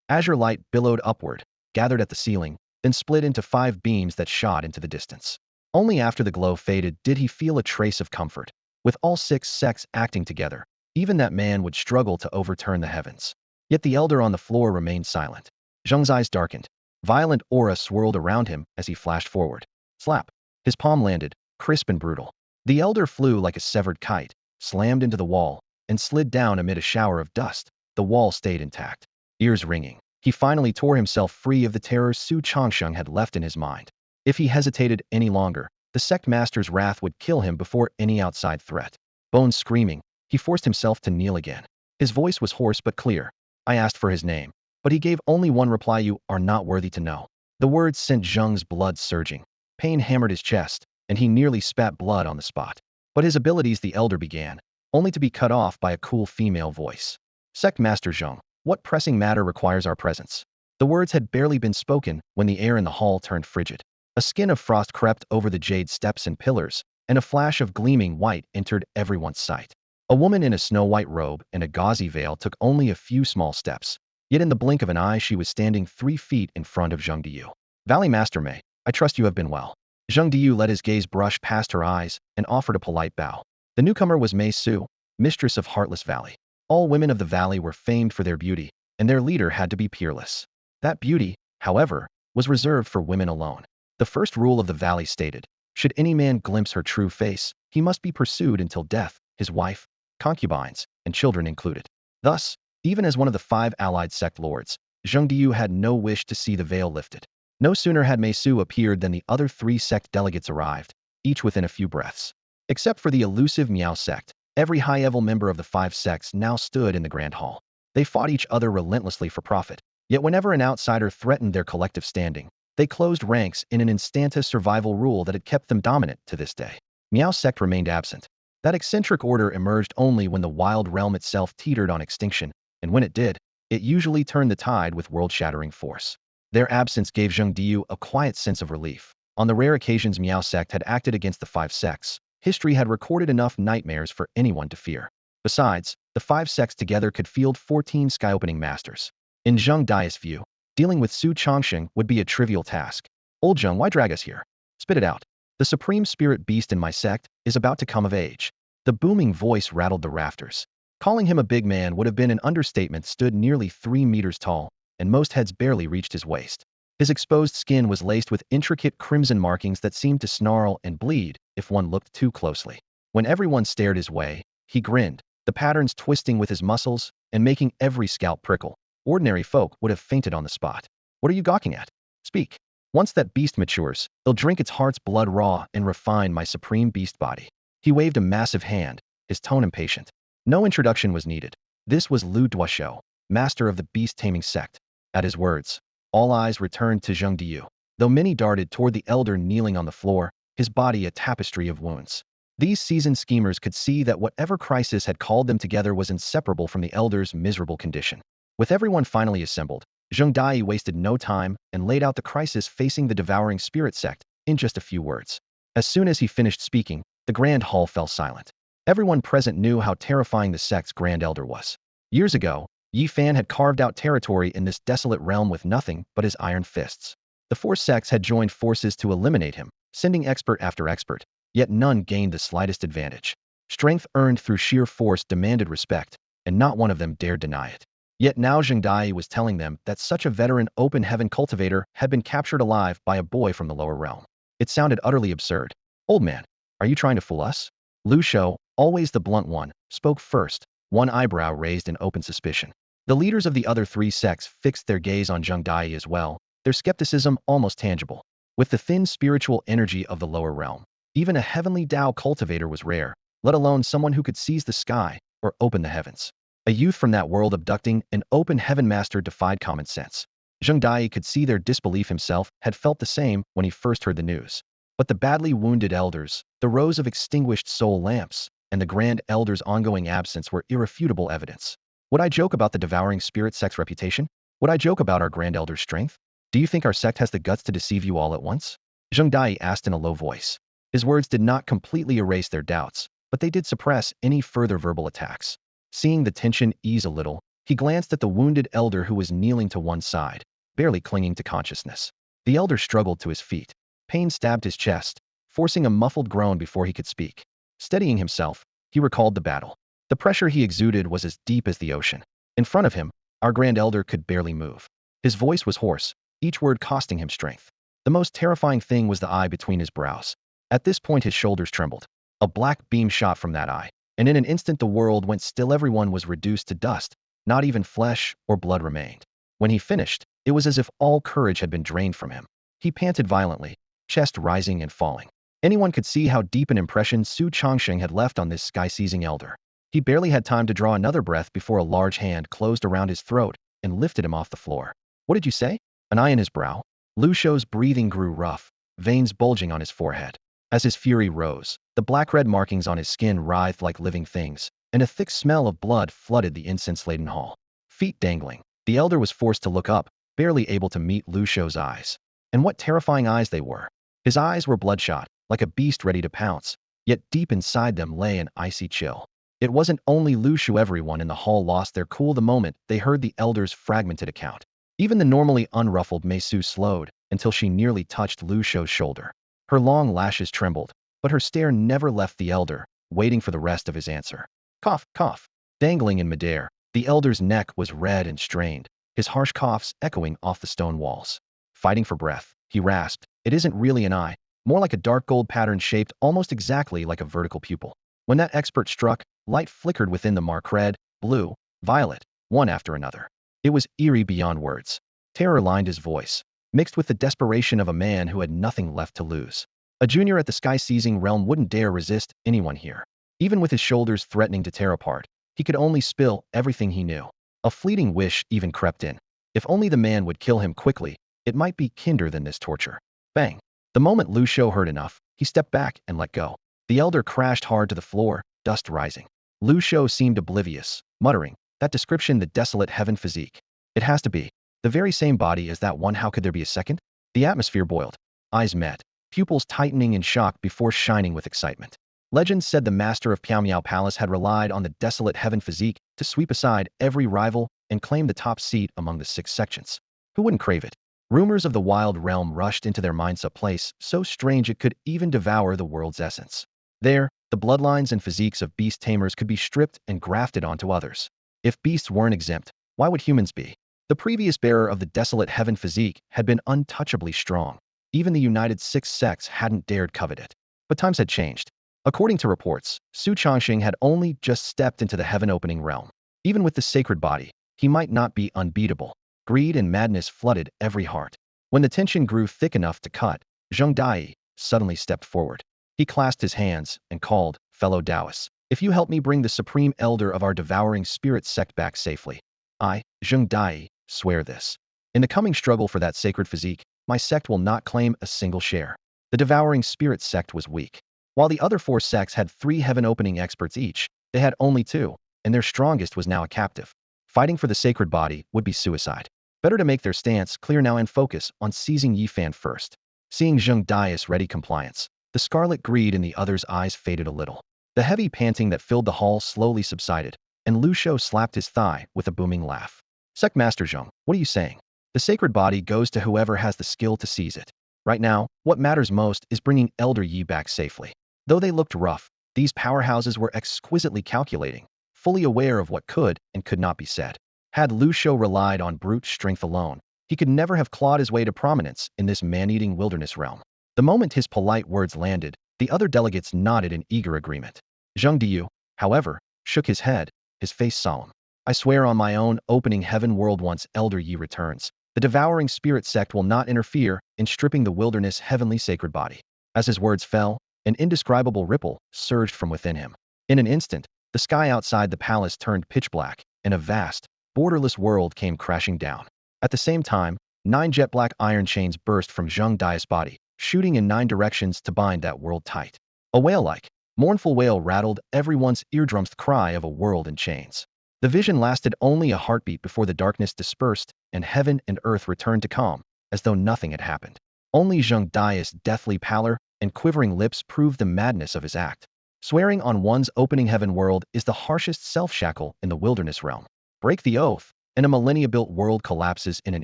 Azure light billowed upward, gathered at the ceiling, then split into 5 beams that shot into the distance. Only after the glow faded did he feel a trace of comfort. With all 6 sects acting together, even that man would struggle to overturn the heavens. Yet the elder on the floor remained silent. Zheng's eyes darkened. Violent aura swirled around him as he flashed forward. Slap! His palm landed, crisp and brutal. The elder flew like a severed kite, slammed into the wall, and slid down amid a shower of dust. The wall stayed intact. Ears ringing. He finally tore himself free of the terror Su Changsheng had left in his mind. If he hesitated any longer, the sect master's wrath would kill him before any outside threat. Bones screaming, he forced himself to kneel again. His voice was hoarse but clear. I asked for his name, but he gave only one reply: you are not worthy to know. The words sent Zheng's blood surging. Pain hammered his chest, and he nearly spat blood on the spot. But his abilities, the elder began, only to be cut off by a cool female voice. Sect Master Zheng, what pressing matter requires our presence? The words had barely been spoken when the air in the hall turned frigid. A skin of frost crept over the jade steps and pillars, and a flash of gleaming white entered everyone's sight. A woman in a snow-white robe and a gauzy veil took only a few small steps. Yet in the blink of an eye she was standing 3 feet in front of Zheng Diyu. Valley Master Mei, I trust you have been well. Zheng Diyu let his gaze brush past her eyes and offered a polite bow. The newcomer was Mei Su, mistress of Heartless Valley. All women of the valley were famed for their beauty, and their leader had to be peerless. That beauty, however, was reserved for women alone. The first rule of the valley stated, should any man glimpse her true face, he must be pursued until death, his wife, concubines, and children included. Thus, even as one of the 5 allied sect lords, Zheng Diyu had no wish to see the veil lifted. No sooner had Mei Su appeared than the other 3 sect delegates arrived, each within a few breaths. Except for the elusive Miao sect, every high-level member of the 5 sects now stood in the grand hall. They fought each other relentlessly for profit, yet whenever an outsider threatened their collective standing, they closed ranks in an instantaneous survival rule that had kept them dominant to this day. Miao sect remained absent. That eccentric order emerged only when the wild realm itself teetered on extinction, and when it did, it usually turned the tide with world-shattering force. Their absence gave Zheng Diyu a quiet sense of relief. On the rare occasions Miao sect had acted against the 5 sects, history had recorded enough nightmares for anyone to fear. Besides, the 5 sects together could field 14 sky-opening masters. In Zheng Di's view, dealing with Su Changsheng would be a trivial task. Old Zheng, why drag us here? Spit it out. The supreme spirit beast in my sect is about to come of age. The booming voice rattled the rafters. Calling him a big man would have been an understatement. Stood nearly 3 meters tall, and most heads barely reached his waist. His exposed skin was laced with intricate crimson markings that seemed to snarl and bleed if one looked too closely. When everyone stared his way, he grinned, the patterns twisting with his muscles and making every scalp prickle. Ordinary folk would have fainted on the spot. What are you gawking at? Speak. Once that beast matures, it'll drink its heart's blood raw and refine my supreme beast body. He waved a massive hand, his tone impatient. No introduction was needed. This was Lu Duoshou, master of the beast-taming sect. At his words, all eyes returned to Zheng Diyu. Though many darted toward the elder kneeling on the floor, his body a tapestry of wounds. These seasoned schemers could see that whatever crisis had called them together was inseparable from the elder's miserable condition. With everyone finally assembled, Zheng Diyu wasted no time and laid out the crisis facing the devouring spirit sect in just a few words. As soon as he finished speaking, the grand hall fell silent. Everyone present knew how terrifying the sect's grand elder was. Years ago, Yi Fan had carved out territory in this desolate realm with nothing but his iron fists. The 4 sects had joined forces to eliminate him, sending expert after expert, yet none gained the slightest advantage. Strength earned through sheer force demanded respect, and not one of them dared deny it. Yet now Zheng Diyu was telling them that such a veteran open heaven cultivator had been captured alive by a boy from the lower realm. It sounded utterly absurd. Old man, are you trying to fool us? Lu Shou, always the blunt one, spoke first, one eyebrow raised in open suspicion. The leaders of the other 3 sects fixed their gaze on Zheng Diyu as well, their skepticism almost tangible. With the thin spiritual energy of the lower realm, even a heavenly Tao cultivator was rare, let alone someone who could seize the sky or open the heavens. A youth from that world abducting an open heaven master defied common sense. Zheng Diyu could see their disbelief. Himself had felt the same when he first heard the news. But the badly wounded elders, the rows of extinguished soul lamps, and the grand elder's ongoing absence were irrefutable evidence. Would I joke about the devouring spirit sect's reputation? Would I joke about our grand elder's strength? Do you think our sect has the guts to deceive you all at once? Zheng Diyu asked in a low voice. His words did not completely erase their doubts, but they did suppress any further verbal attacks. Seeing the tension ease a little, he glanced at the wounded elder who was kneeling to one side, barely clinging to consciousness. The elder struggled to his feet. Pain stabbed his chest, forcing a muffled groan before he could speak. Steadying himself, he recalled the battle. The pressure he exuded was as deep as the ocean. In front of him, our grand elder could barely move. His voice was hoarse, each word costing him strength. The most terrifying thing was the eye between his brows. At this point his shoulders trembled. A black beam shot from that eye, and in an instant the world went still. Everyone was reduced to dust. Not even flesh or blood remained. When he finished, it was as if all courage had been drained from him. He panted violently, chest rising and falling. Anyone could see how deep an impression Su Changsheng had left on this sky-seizing elder. He barely had time to draw another breath before a large hand closed around his throat and lifted him off the floor. What did you say? An eye in his brow. Lu Shou's breathing grew rough, veins bulging on his forehead. As his fury rose, the black-red markings on his skin writhed like living things, and a thick smell of blood flooded the incense-laden hall. Feet dangling, the elder was forced to look up, barely able to meet Lu Shou's eyes. And what terrifying eyes they were. His eyes were bloodshot, like a beast ready to pounce, yet deep inside them lay an icy chill. It wasn't only Lu Shou. Everyone in the hall lost their cool the moment they heard the elder's fragmented account. Even the normally unruffled Mei Su slowed until she nearly touched Lu Shou's shoulder. Her long lashes trembled, but her stare never left the elder, waiting for the rest of his answer. Cough, cough. Dangling in midair, the elder's neck was red and strained, his harsh coughs echoing off the stone walls. Fighting for breath, he rasped, "It isn't really an eye, more like a dark gold pattern shaped almost exactly like a vertical pupil." When that expert struck, light flickered within the mark: red, blue, violet, one after another. It was eerie beyond words. Terror lined his voice, mixed with the desperation of a man who had nothing left to lose. A junior at the sky-seizing realm wouldn't dare resist anyone here. Even with his shoulders threatening to tear apart, he could only spill everything he knew. A fleeting wish even crept in. If only the man would kill him quickly, it might be kinder than this torture. Bang! The moment Lu Shou heard enough, he stepped back and let go. The elder crashed hard to the floor, dust rising. Lu Shou seemed oblivious, muttering, "That description, the desolate heaven physique. It has to be the very same body as that one. How could there be a second?" The atmosphere boiled. Eyes met, pupils tightening in shock before shining with excitement. Legend said the master of Piaomiao Palace had relied on the desolate heaven physique to sweep aside every rival and claim the top seat among the 6 sections. Who wouldn't crave it? Rumors of the wild realm rushed into their minds, a place so strange it could even devour the world's essence. There, the bloodlines and physiques of beast tamers could be stripped and grafted onto others. If beasts weren't exempt, why would humans be? The previous bearer of the desolate heaven physique had been untouchably strong. Even the United Six Sects hadn't dared covet it. But times had changed. According to reports, Su Changxing had only just stepped into the heaven-opening realm. Even with the sacred body, he might not be unbeatable. Greed and madness flooded every heart. When the tension grew thick enough to cut, Zheng Dai suddenly stepped forward. He clasped his hands and called, "Fellow Taoists, if you help me bring the supreme elder of our devouring spirit sect back safely, I, Zheng Dai, swear this. In the coming struggle for that sacred physique, my sect will not claim a single share." The devouring spirit sect was weak. While the other 4 sects had 3 heaven-opening experts each, they had only 2, and their strongest was now a captive. Fighting for the sacred body would be suicide. Better to make their stance clear now and focus on seizing Yifan first. Seeing Zheng Dai's ready compliance, the scarlet greed in the other's eyes faded a little. The heavy panting that filled the hall slowly subsided, and Lu Shou slapped his thigh with a booming laugh. "Sect Master Zheng, what are you saying? The sacred body goes to whoever has the skill to seize it. Right now, what matters most is bringing Elder Yi back safely." Though they looked rough, these powerhouses were exquisitely calculating, fully aware of what could and could not be said. Had Lu Shou relied on brute strength alone, he could never have clawed his way to prominence in this man-eating wilderness realm. The moment his polite words landed, the other delegates nodded in eager agreement. Zheng Diyu, however, shook his head, his face solemn. "I swear on my own opening heaven world, once Elder Yi returns, the devouring spirit sect will not interfere in stripping the wilderness heavenly sacred body." As his words fell, an indescribable ripple surged from within him. In an instant, the sky outside the palace turned pitch black, and a vast, borderless world came crashing down. At the same time, 9 jet-black iron chains burst from Zheng Dai's body, shooting in 9 directions to bind that world tight. A wail-like, mournful wail rattled everyone's eardrums, the cry of a world in chains. The vision lasted only a heartbeat before the darkness dispersed and heaven and earth returned to calm, as though nothing had happened. Only Zheng Dai's deathly pallor and quivering lips proved the madness of his act. Swearing on one's opening heaven world is the harshest self-shackle in the wilderness realm. Break the oath, and a millennia-built world collapses in an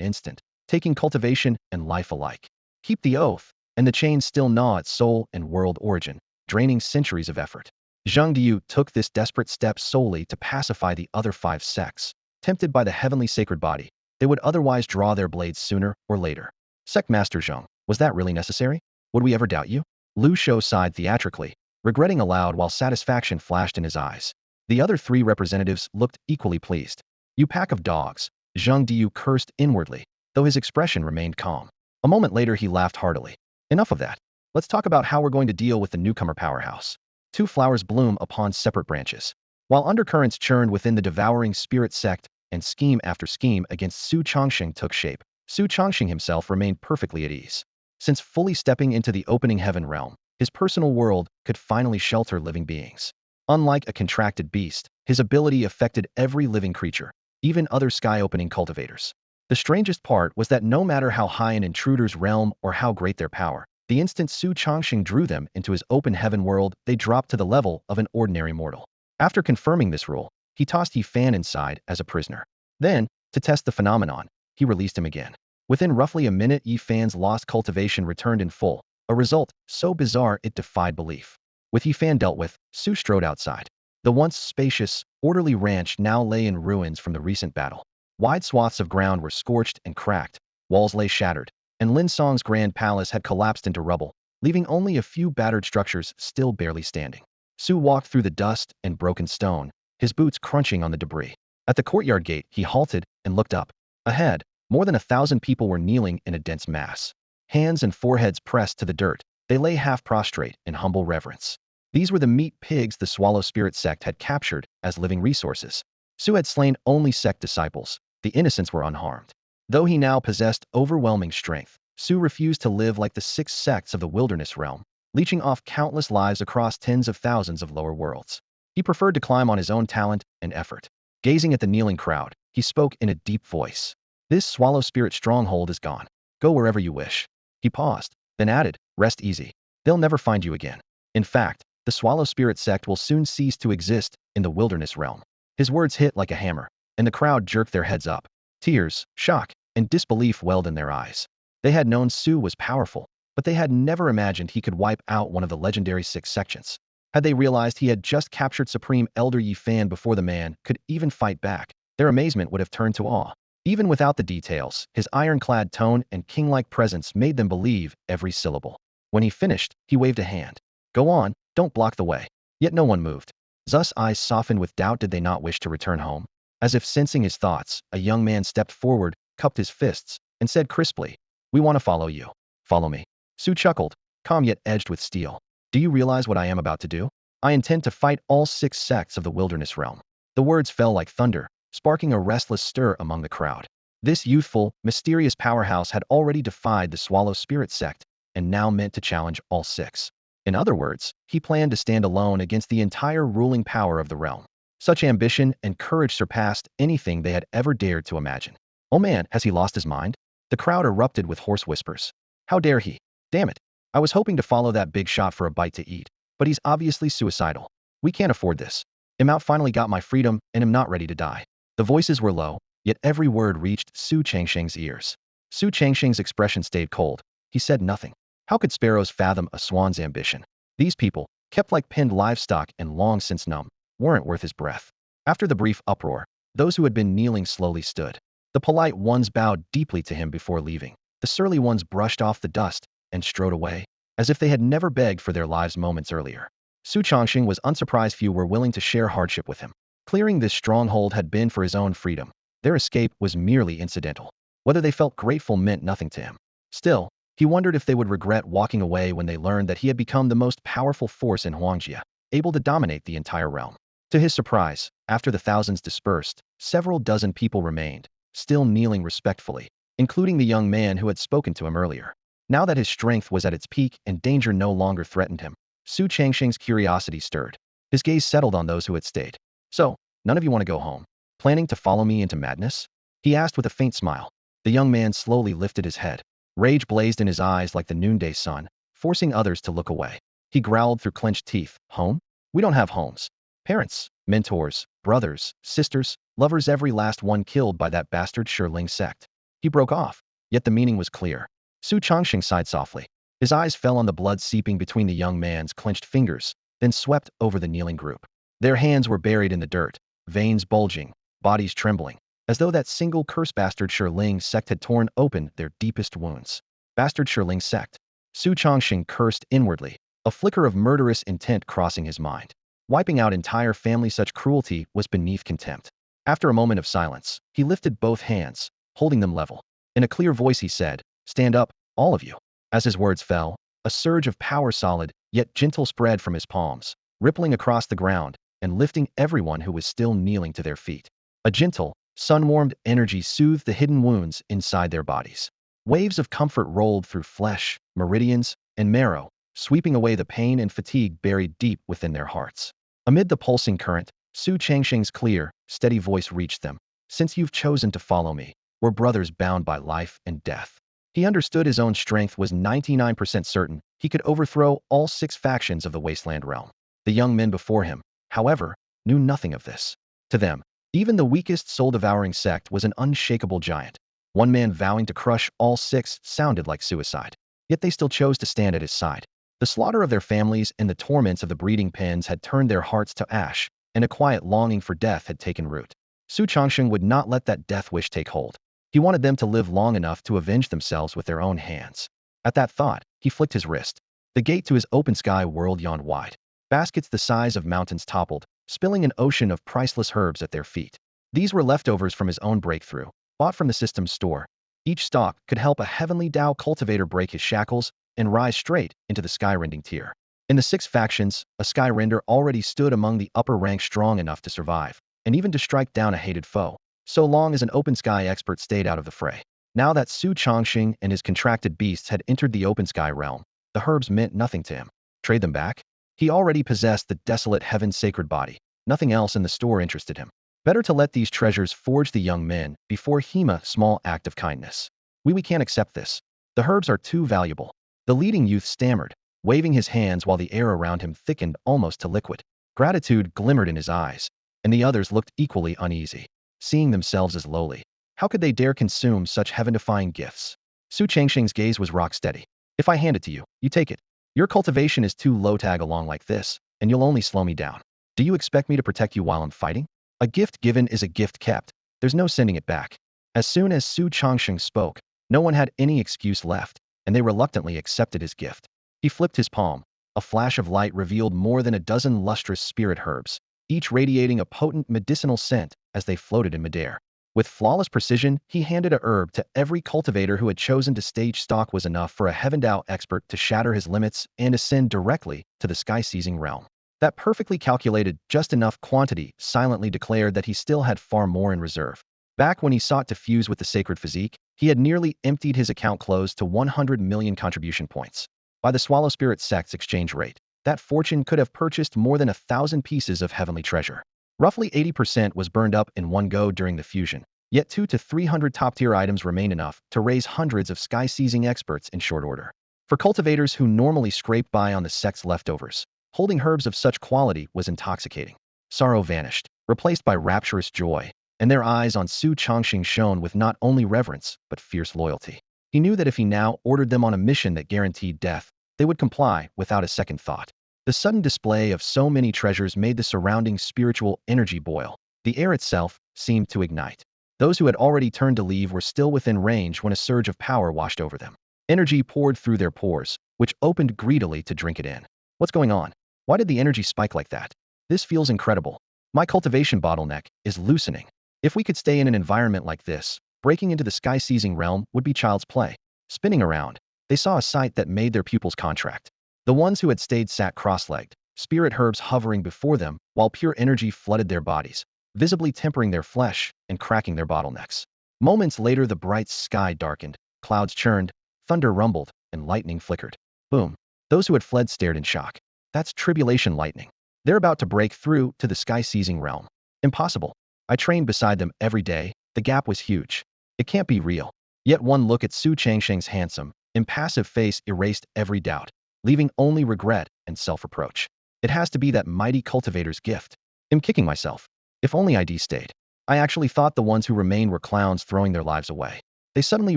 instant, taking cultivation and life alike. Keep the oath, and the chains still gnaw at soul and world origin, draining centuries of effort. Zheng Diyu took this desperate step solely to pacify the other 5 sects. Tempted by the heavenly sacred body, they would otherwise draw their blades sooner or later. "Sect Master Zheng, was that really necessary? Would we ever doubt you?" Lu Shou sighed theatrically, regretting aloud while satisfaction flashed in his eyes. The other 3 representatives looked equally pleased. "You pack of dogs, Zhang Diyu cursed inwardly, though his expression remained calm. A moment later he laughed heartily. Enough of that. Let's talk about how we're going to deal with the newcomer powerhouse. Two flowers bloom upon separate branches. While undercurrents churned within the devouring spirit sect, and scheme after scheme against Su Chongxing took shape, Su Chongxing himself remained perfectly at ease. Since fully stepping into the opening heaven realm, his personal world could finally shelter living beings. Unlike a contracted beast, his ability affected every living creature, even other sky-opening cultivators. The strangest part was that no matter how high an intruder's realm or how great their power, the instant Su Chongxing drew them into his open heaven world, they dropped to the level of an ordinary mortal. After confirming this rule, he tossed Yi Fan inside as a prisoner. Then, to test the phenomenon, he released him again. Within roughly a minute, Yi Fan's lost cultivation returned in full, a result so bizarre it defied belief. With Yi Fan dealt with, Su strode outside. The once spacious, orderly ranch now lay in ruins from the recent battle. Wide swaths of ground were scorched and cracked, walls lay shattered, and Lin Song's grand palace had collapsed into rubble, leaving only a few battered structures still barely standing. Su walked through the dust and broken stone, his boots crunching on the debris. At the courtyard gate, he halted and looked up. Ahead, more than 1,000 people were kneeling in a dense mass. Hands and foreheads pressed to the dirt, they lay half prostrate in humble reverence. These were the meat pigs the Swallow Spirit sect had captured as living resources. Su had slain only sect disciples. The innocents were unharmed. Though he now possessed overwhelming strength, Su refused to live like the 6 sects of the wilderness realm, leeching off countless lives across tens of thousands of lower worlds. He preferred to climb on his own talent and effort. Gazing at the kneeling crowd, he spoke in a deep voice. This Swallow Spirit stronghold is gone. Go wherever you wish. He paused, then added, rest easy. They'll never find you again. In fact, the Swallow Spirit sect will soon cease to exist in the wilderness realm. His words hit like a hammer, and the crowd jerked their heads up. Tears, shock, and disbelief welled in their eyes. They had known Su was powerful, but they had never imagined he could wipe out one of the legendary 6 sections. Had they realized he had just captured Supreme Elder Yi Fan before the man could even fight back, their amazement would have turned to awe. Even without the details, his ironclad tone and king-like presence made them believe every syllable. When he finished, he waved a hand. Go on, don't block the way. Yet no one moved. Zu's eyes softened with doubt. Did they not wish to return home? As if sensing his thoughts, a young man stepped forward, cupped his fists, and said crisply, we want to follow you. Follow me. Su chuckled, calm yet edged with steel. Do you realize what I am about to do? I intend to fight all 6 sects of the wilderness realm. The words fell like thunder, sparking a restless stir among the crowd. This youthful, mysterious powerhouse had already defied the Swallow Spirit sect, and now meant to challenge all 6. In other words, he planned to stand alone against the entire ruling power of the realm. Such ambition and courage surpassed anything they had ever dared to imagine. Oh man, has he lost his mind? The crowd erupted with hoarse whispers. How dare he? Damn it. I was hoping to follow that big shot for a bite to eat, but he's obviously suicidal. We can't afford this. Out finally got my freedom and am not ready to die. The voices were low, yet every word reached Su Changsheng's ears. Su Changsheng's expression stayed cold. He said nothing. How could sparrows fathom a swan's ambition? These people, kept like pinned livestock and long since numb, weren't worth his breath. After the brief uproar, those who had been kneeling slowly stood. The polite ones bowed deeply to him before leaving. The surly ones brushed off the dust and strode away, as if they had never begged for their lives moments earlier. Su Chongxing was unsurprised few were willing to share hardship with him. Clearing this stronghold had been for his own freedom. Their escape was merely incidental. Whether they felt grateful meant nothing to him. Still, he wondered if they would regret walking away when they learned that he had become the most powerful force in Huangjia, able to dominate the entire realm. To his surprise, after the thousands dispersed, several dozen people remained, still kneeling respectfully, including the young man who had spoken to him earlier. Now that his strength was at its peak and danger no longer threatened him, Su Changsheng's curiosity stirred. His gaze settled on those who had stayed. So, none of you want to go home? Planning to follow me into madness? He asked with a faint smile. The young man slowly lifted his head. Rage blazed in his eyes like the noonday sun, forcing others to look away. He growled through clenched teeth. Home? We don't have homes. Parents, mentors, brothers, sisters, lovers, every last one killed by that bastard Shirling sect. He broke off, yet the meaning was clear. Su Chongxing sighed softly. His eyes fell on the blood seeping between the young man's clenched fingers, then swept over the kneeling group. Their hands were buried in the dirt, veins bulging, bodies trembling, as though that single cursed bastard Shirling sect had torn open their deepest wounds. Bastard Shirling sect. Su Chongxing cursed inwardly, a flicker of murderous intent crossing his mind. Wiping out entire family, such cruelty was beneath contempt. After a moment of silence, he lifted both hands, holding them level. In a clear voice he said, "Stand up, all of you." As his words fell, a surge of power, solid, yet gentle, spread from his palms, rippling across the ground and lifting everyone who was still kneeling to their feet. A gentle, sun-warmed energy soothed the hidden wounds inside their bodies. Waves of comfort rolled through flesh, meridians, and marrow, sweeping away the pain and fatigue buried deep within their hearts. Amid the pulsing current, Su Changsheng's clear, steady voice reached them. "Since you've chosen to follow me, we're brothers bound by life and death." He understood his own strength was 99% certain he could overthrow all 6 factions of the Wasteland realm. The young men before him, however, knew nothing of this. To them, even the weakest soul-devouring sect was an unshakable giant. One man vowing to crush all 6 sounded like suicide. Yet they still chose to stand at his side. The slaughter of their families and the torments of the breeding pens had turned their hearts to ash, and a quiet longing for death had taken root. Su Changsheng would not let that death wish take hold. He wanted them to live long enough to avenge themselves with their own hands. At that thought, he flicked his wrist. The gate to his open sky world yawned wide. Baskets the size of mountains toppled, spilling an ocean of priceless herbs at their feet. These were leftovers from his own breakthrough, bought from the system's store. Each stalk could help a heavenly Tao cultivator break his shackles and rise straight into the skyrending tier. In the 6 factions, a skyrender already stood among the upper ranks, strong enough to survive, and even to strike down a hated foe, so long as an open sky expert stayed out of the fray. Now that Su Changsheng and his contracted beasts had entered the open sky realm, the herbs meant nothing to him. Trade them back? He already possessed the desolate heaven's sacred body. Nothing else in the store interested him. Better to let these treasures forge the young men before Hema. Small act of kindness. We can't accept this. The herbs are too valuable. The leading youth stammered, waving his hands while the air around him thickened almost to liquid. Gratitude glimmered in his eyes, and the others looked equally uneasy, seeing themselves as lowly. How could they dare consume such heaven-defying gifts? Su Changsheng's gaze was rock steady. "If I hand it to you, you take it. Your cultivation is too low. Tag along like this, and you'll only slow me down. Do you expect me to protect you while I'm fighting? A gift given is a gift kept. There's no sending it back." As soon as Su Changsheng spoke, no one had any excuse left, and they reluctantly accepted his gift. He flipped his palm. A flash of light revealed more than a dozen lustrous spirit herbs, each radiating a potent medicinal scent as they floated in midair. With flawless precision, he handed a herb to every cultivator who had chosen to stage stock. Was enough for a Heaven Dao expert to shatter his limits and ascend directly to the sky-seizing realm. That perfectly calculated, just enough quantity silently declared that he still had far more in reserve. Back when he sought to fuse with the sacred physique, he had nearly emptied his account close to 100 million contribution points. By the Swallow Spirit sect's exchange rate, that fortune could have purchased more than 1,000 pieces of heavenly treasure. Roughly 80% was burned up in one go during the fusion, yet 200 to 300 top-tier items remained enough to raise hundreds of sky-seizing experts in short order. For cultivators who normally scrape by on the sect's leftovers, holding herbs of such quality was intoxicating. Sorrow vanished, replaced by rapturous joy, and their eyes on Su Changsheng shone with not only reverence, but fierce loyalty. He knew that if he now ordered them on a mission that guaranteed death, they would comply without a second thought. The sudden display of so many treasures made the surrounding spiritual energy boil. The air itself seemed to ignite. Those who had already turned to leave were still within range when a surge of power washed over them. Energy poured through their pores, which opened greedily to drink it in. What's going on? Why did the energy spike like that? This feels incredible. My cultivation bottleneck is loosening. If we could stay in an environment like this, breaking into the sky-seizing realm would be child's play. Spinning around, they saw a sight that made their pupils contract. The ones who had stayed sat cross-legged, spirit herbs hovering before them, while pure energy flooded their bodies, visibly tempering their flesh and cracking their bottlenecks. Moments later, the bright sky darkened, clouds churned, thunder rumbled, and lightning flickered. Boom. Those who had fled stared in shock. That's tribulation lightning. They're about to break through to the sky-seizing realm. Impossible. I trained beside them every day. The gap was huge. It can't be real. Yet one look at Su Changsheng's handsome, impassive face erased every doubt, leaving only regret and self-reproach. It has to be that mighty cultivator's gift. I'm kicking myself. If only ID stayed. I actually thought the ones who remained were clowns throwing their lives away. They suddenly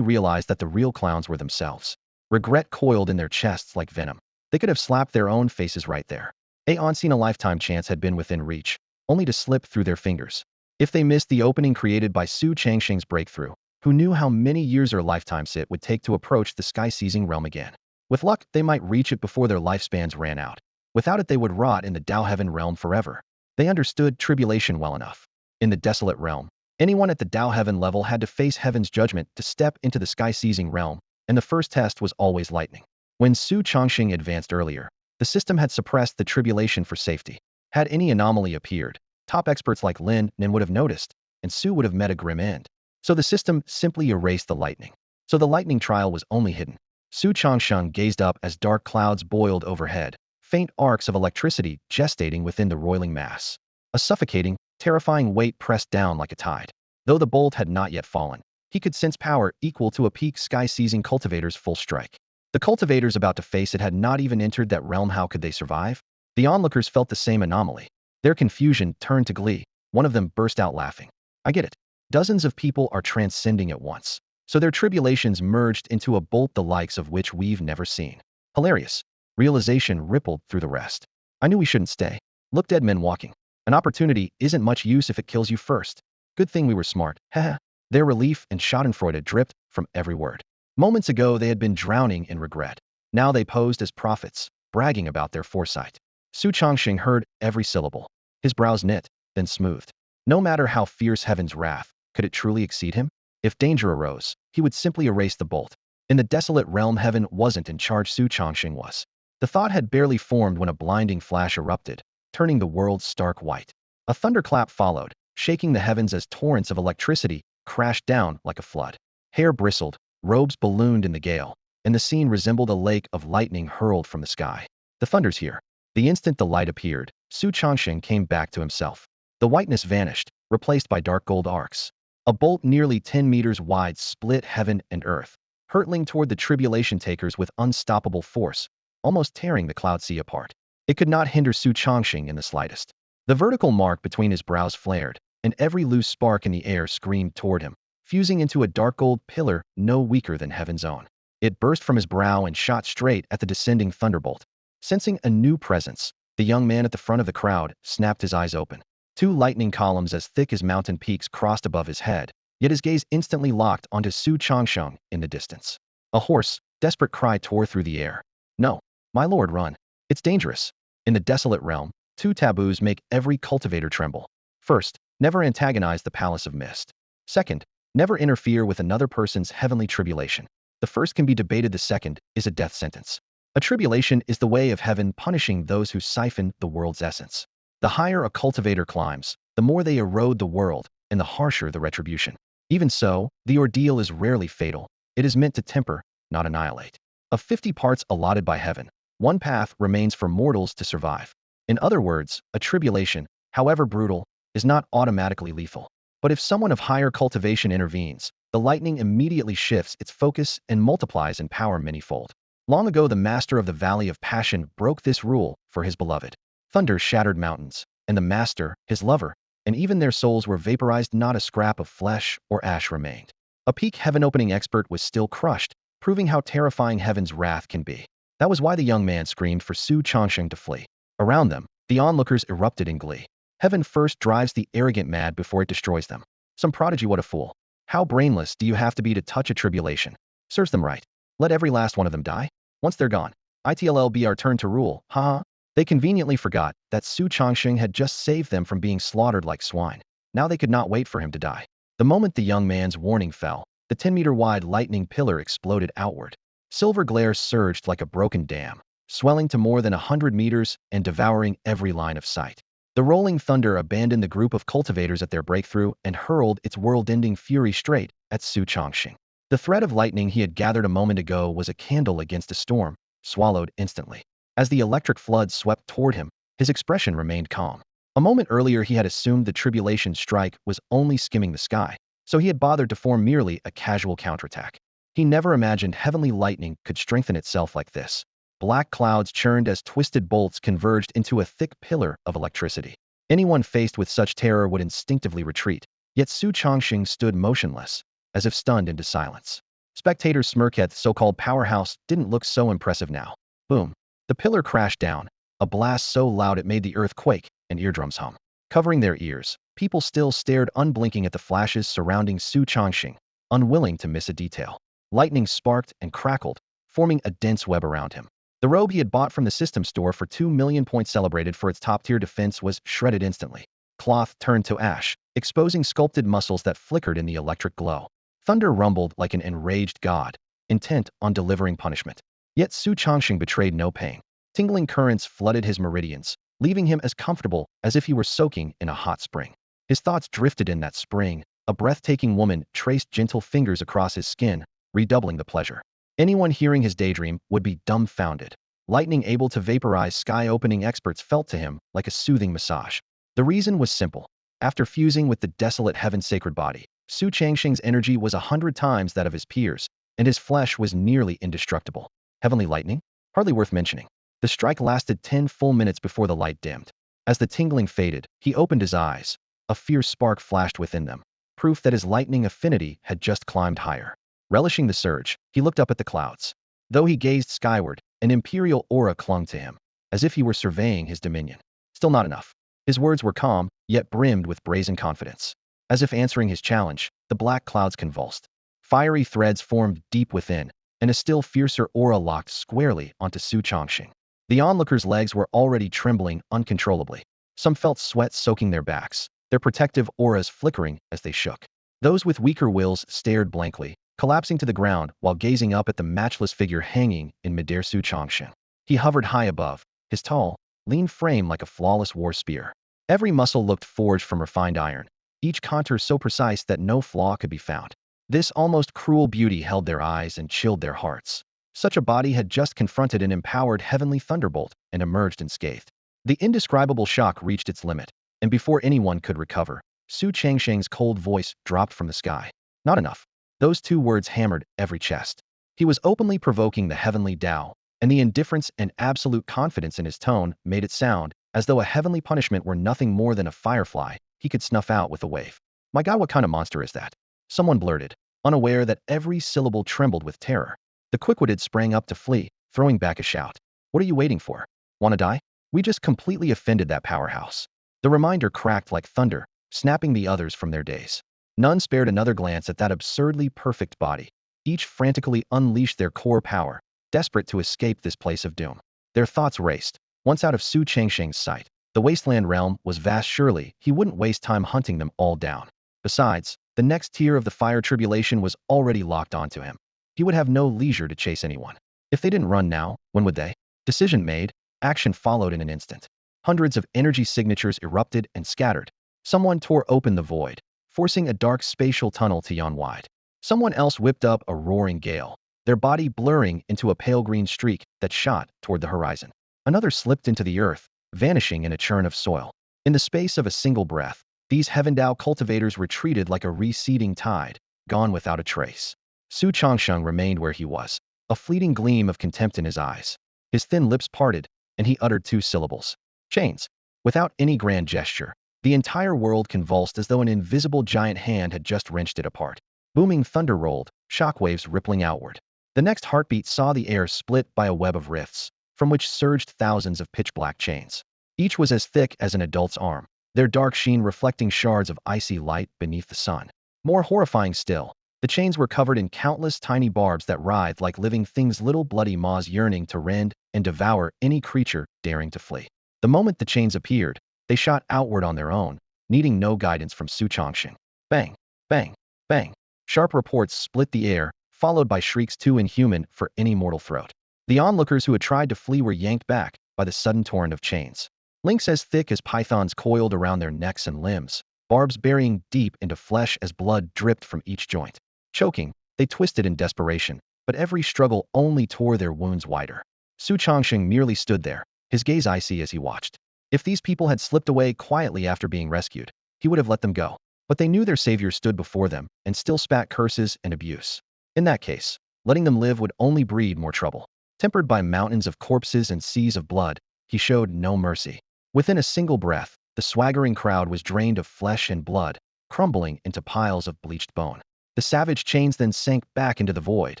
realized that the real clowns were themselves. Regret coiled in their chests like venom. They could have slapped their own faces right there. A once-in-a-lifetime chance had been within reach, only to slip through their fingers. If they missed the opening created by Su Changsheng's breakthrough, who knew how many years or lifetimes it would take to approach the sky-seizing realm again? With luck, they might reach it before their lifespans ran out. Without it, they would rot in the Tao Heaven realm forever. They understood tribulation well enough. In the desolate realm, anyone at the Dao Heaven level had to face heaven's judgment to step into the sky-seizing realm, and the first test was always lightning. When Su Chongxing advanced earlier, the system had suppressed the tribulation for safety. Had any anomaly appeared, top experts like Lin Nin would have noticed, and Su would have met a grim end. So the system simply erased the lightning. So the lightning trial was only hidden. Su Chongsheng gazed up as dark clouds boiled overhead, faint arcs of electricity gestating within the roiling mass. A suffocating, terrifying weight pressed down like a tide. Though the bolt had not yet fallen, he could sense power equal to a peak sky-seizing cultivator's full strike. The cultivators about to face it had not even entered that realm. How could they survive? The onlookers felt the same anomaly. Their confusion turned to glee. One of them burst out laughing. I get it. Dozens of people are transcending at once. So their tribulations merged into a bolt the likes of which we've never seen. Hilarious. Realization rippled through the rest. I knew we shouldn't stay. Look, dead men walking. An opportunity isn't much use if it kills you first. Good thing we were smart. Haha. Their relief and schadenfreude dripped from every word. Moments ago they had been drowning in regret. Now they posed as prophets, bragging about their foresight. Su Chongxing heard every syllable. His brows knit, then smoothed. No matter how fierce heaven's wrath, could it truly exceed him? If danger arose, he would simply erase the bolt. In the desolate realm, heaven wasn't in charge, Su Chongxing was. The thought had barely formed when a blinding flash erupted, turning the world stark white. A thunderclap followed, shaking the heavens as torrents of electricity crashed down like a flood. Hair bristled, robes ballooned in the gale, and the scene resembled a lake of lightning hurled from the sky. The thunder's here. The instant the light appeared, Su Chongxing came back to himself. The whiteness vanished, replaced by dark gold arcs. A bolt nearly 10 meters wide split heaven and earth, hurtling toward the tribulation takers with unstoppable force, almost tearing the cloud sea apart. It could not hinder Su Chongxing in the slightest. The vertical mark between his brows flared, and every loose spark in the air screamed toward him, fusing into a dark gold pillar no weaker than heaven's own. It burst from his brow and shot straight at the descending thunderbolt. Sensing a new presence, the young man at the front of the crowd snapped his eyes open. Two lightning columns as thick as mountain peaks crossed above his head, yet his gaze instantly locked onto Su Chongsheng in the distance. A hoarse, desperate cry tore through the air. No, my lord, run. It's dangerous. In the desolate realm, two taboos make every cultivator tremble. First, never antagonize the palace of mist. Second, never interfere with another person's heavenly tribulation. The first can be debated, the second is a death sentence. A tribulation is the way of heaven punishing those who siphon the world's essence. The higher a cultivator climbs, the more they erode the world, and the harsher the retribution. Even so, the ordeal is rarely fatal. It is meant to temper, not annihilate. Of 50 parts allotted by heaven, one path remains for mortals to survive. In other words, a tribulation, however brutal, is not automatically lethal. But if someone of higher cultivation intervenes, the lightning immediately shifts its focus and multiplies in power manyfold. Long ago, the master of the Valley of Passion broke this rule for his beloved. Thunder shattered mountains, and the master, his lover, and even their souls were vaporized. Not a scrap of flesh or ash remained. A peak heaven-opening expert was still crushed, proving how terrifying heaven's wrath can be. That was why the young man screamed for Su Chongsheng to flee. Around them, the onlookers erupted in glee. Heaven first drives the arrogant mad before it destroys them. Some prodigy, what a fool. How brainless do you have to be to touch a tribulation? Serves them right. Let every last one of them die. Once they're gone, it'll be our turn to rule, haha. They conveniently forgot that Su Chongxing had just saved them from being slaughtered like swine. Now they could not wait for him to die. The moment the young man's warning fell, the 10-meter-wide lightning pillar exploded outward. Silver glare surged like a broken dam, swelling to more than 100 meters and devouring every line of sight. The rolling thunder abandoned the group of cultivators at their breakthrough and hurled its world-ending fury straight at Su Chongxing. The thread of lightning he had gathered a moment ago was a candle against a storm, swallowed instantly. As the electric flood swept toward him, his expression remained calm. A moment earlier he had assumed the tribulation strike was only skimming the sky, so he had bothered to form merely a casual counterattack. He never imagined heavenly lightning could strengthen itself like this. Black clouds churned as twisted bolts converged into a thick pillar of electricity. Anyone faced with such terror would instinctively retreat, yet Su Chongxing stood motionless, as if stunned into silence. Spectators smirked at the so-called powerhouse didn't look so impressive now. Boom. The pillar crashed down, a blast so loud it made the earth quake and eardrums hum. Covering their ears, people still stared unblinking at the flashes surrounding Su Chongxing, unwilling to miss a detail. Lightning sparked and crackled, forming a dense web around him. The robe he had bought from the system store for 2 million points, celebrated for its top-tier defense, was shredded instantly. Cloth turned to ash, exposing sculpted muscles that flickered in the electric glow. Thunder rumbled like an enraged god, intent on delivering punishment. Yet Su Changxing betrayed no pain. Tingling currents flooded his meridians, leaving him as comfortable as if he were soaking in a hot spring. His thoughts drifted in that spring. A breathtaking woman traced gentle fingers across his skin, redoubling the pleasure. Anyone hearing his daydream would be dumbfounded. Lightning able to vaporize sky-opening experts felt to him like a soothing massage. The reason was simple. After fusing with the desolate heaven's sacred body, Su Changxing's energy was 100 times that of his peers, and his flesh was nearly indestructible. Heavenly lightning? Hardly worth mentioning. The strike lasted 10 full minutes before the light dimmed. As the tingling faded, he opened his eyes. A fierce spark flashed within them, proof that his lightning affinity had just climbed higher. Relishing the surge, he looked up at the clouds. Though he gazed skyward, an imperial aura clung to him, as if he were surveying his dominion. Still not enough. His words were calm, yet brimmed with brazen confidence. As if answering his challenge, the black clouds convulsed. Fiery threads formed deep within, and a still fiercer aura locked squarely onto Su Changxing. The onlookers' legs were already trembling uncontrollably. Some felt sweat soaking their backs, their protective auras flickering as they shook. Those with weaker wills stared blankly, collapsing to the ground while gazing up at the matchless figure hanging in midair. Su Changxing. He hovered high above, his tall, lean frame like a flawless war spear. Every muscle looked forged from refined iron, each contour so precise that no flaw could be found. This almost cruel beauty held their eyes and chilled their hearts. Such a body had just confronted an empowered heavenly thunderbolt and emerged unscathed. The indescribable shock reached its limit, and before anyone could recover, Su Changxing's cold voice dropped from the sky. Not enough. Those two words hammered every chest. He was openly provoking the heavenly Tao, and the indifference and absolute confidence in his tone made it sound as though a heavenly punishment were nothing more than a firefly he could snuff out with a wave. My God, what kind of monster is that? Someone blurted, unaware that every syllable trembled with terror. The quick-witted sprang up to flee, throwing back a shout. What are you waiting for? Wanna die? We just completely offended that powerhouse. The reminder cracked like thunder, snapping the others from their daze. None spared another glance at that absurdly perfect body. Each frantically unleashed their core power, desperate to escape this place of doom. Their thoughts raced. Once out of Su Changxing's sight, the wasteland realm was vast. Surely he wouldn't waste time hunting them all down. Besides, the next tier of the fire tribulation was already locked onto him. He would have no leisure to chase anyone. If they didn't run now, when would they? Decision made, action followed in an instant. Hundreds of energy signatures erupted and scattered. Someone tore open the void, forcing a dark spatial tunnel to yawn wide. Someone else whipped up a roaring gale, their body blurring into a pale green streak that shot toward the horizon. Another slipped into the earth, vanishing in a churn of soil. In the space of a single breath, these Heavendao cultivators retreated like a receding tide, gone without a trace. Su Changxing remained where he was, a fleeting gleam of contempt in his eyes. His thin lips parted, and he uttered two syllables. Chains. Without any grand gesture, the entire world convulsed as though an invisible giant hand had just wrenched it apart. Booming thunder rolled, shockwaves rippling outward. The next heartbeat saw the air split by a web of rifts, from which surged thousands of pitch-black chains. Each was as thick as an adult's arm, their dark sheen reflecting shards of icy light beneath the sun. More horrifying still, the chains were covered in countless tiny barbs that writhed like living things, little bloody maws yearning to rend and devour any creature daring to flee. The moment the chains appeared, they shot outward on their own, needing no guidance from Su Changxing. Bang, bang, bang. Sharp reports split the air, followed by shrieks too inhuman for any mortal throat. The onlookers who had tried to flee were yanked back by the sudden torrent of chains. Links as thick as pythons coiled around their necks and limbs, barbs burying deep into flesh as blood dripped from each joint. Choking, they twisted in desperation, but every struggle only tore their wounds wider. Su Changxing merely stood there, his gaze icy as he watched. If these people had slipped away quietly after being rescued, he would have let them go. But they knew their savior stood before them and still spat curses and abuse. In that case, letting them live would only breed more trouble. Tempered by mountains of corpses and seas of blood, he showed no mercy. Within a single breath, the swaggering crowd was drained of flesh and blood, crumbling into piles of bleached bone. The savage chains then sank back into the void,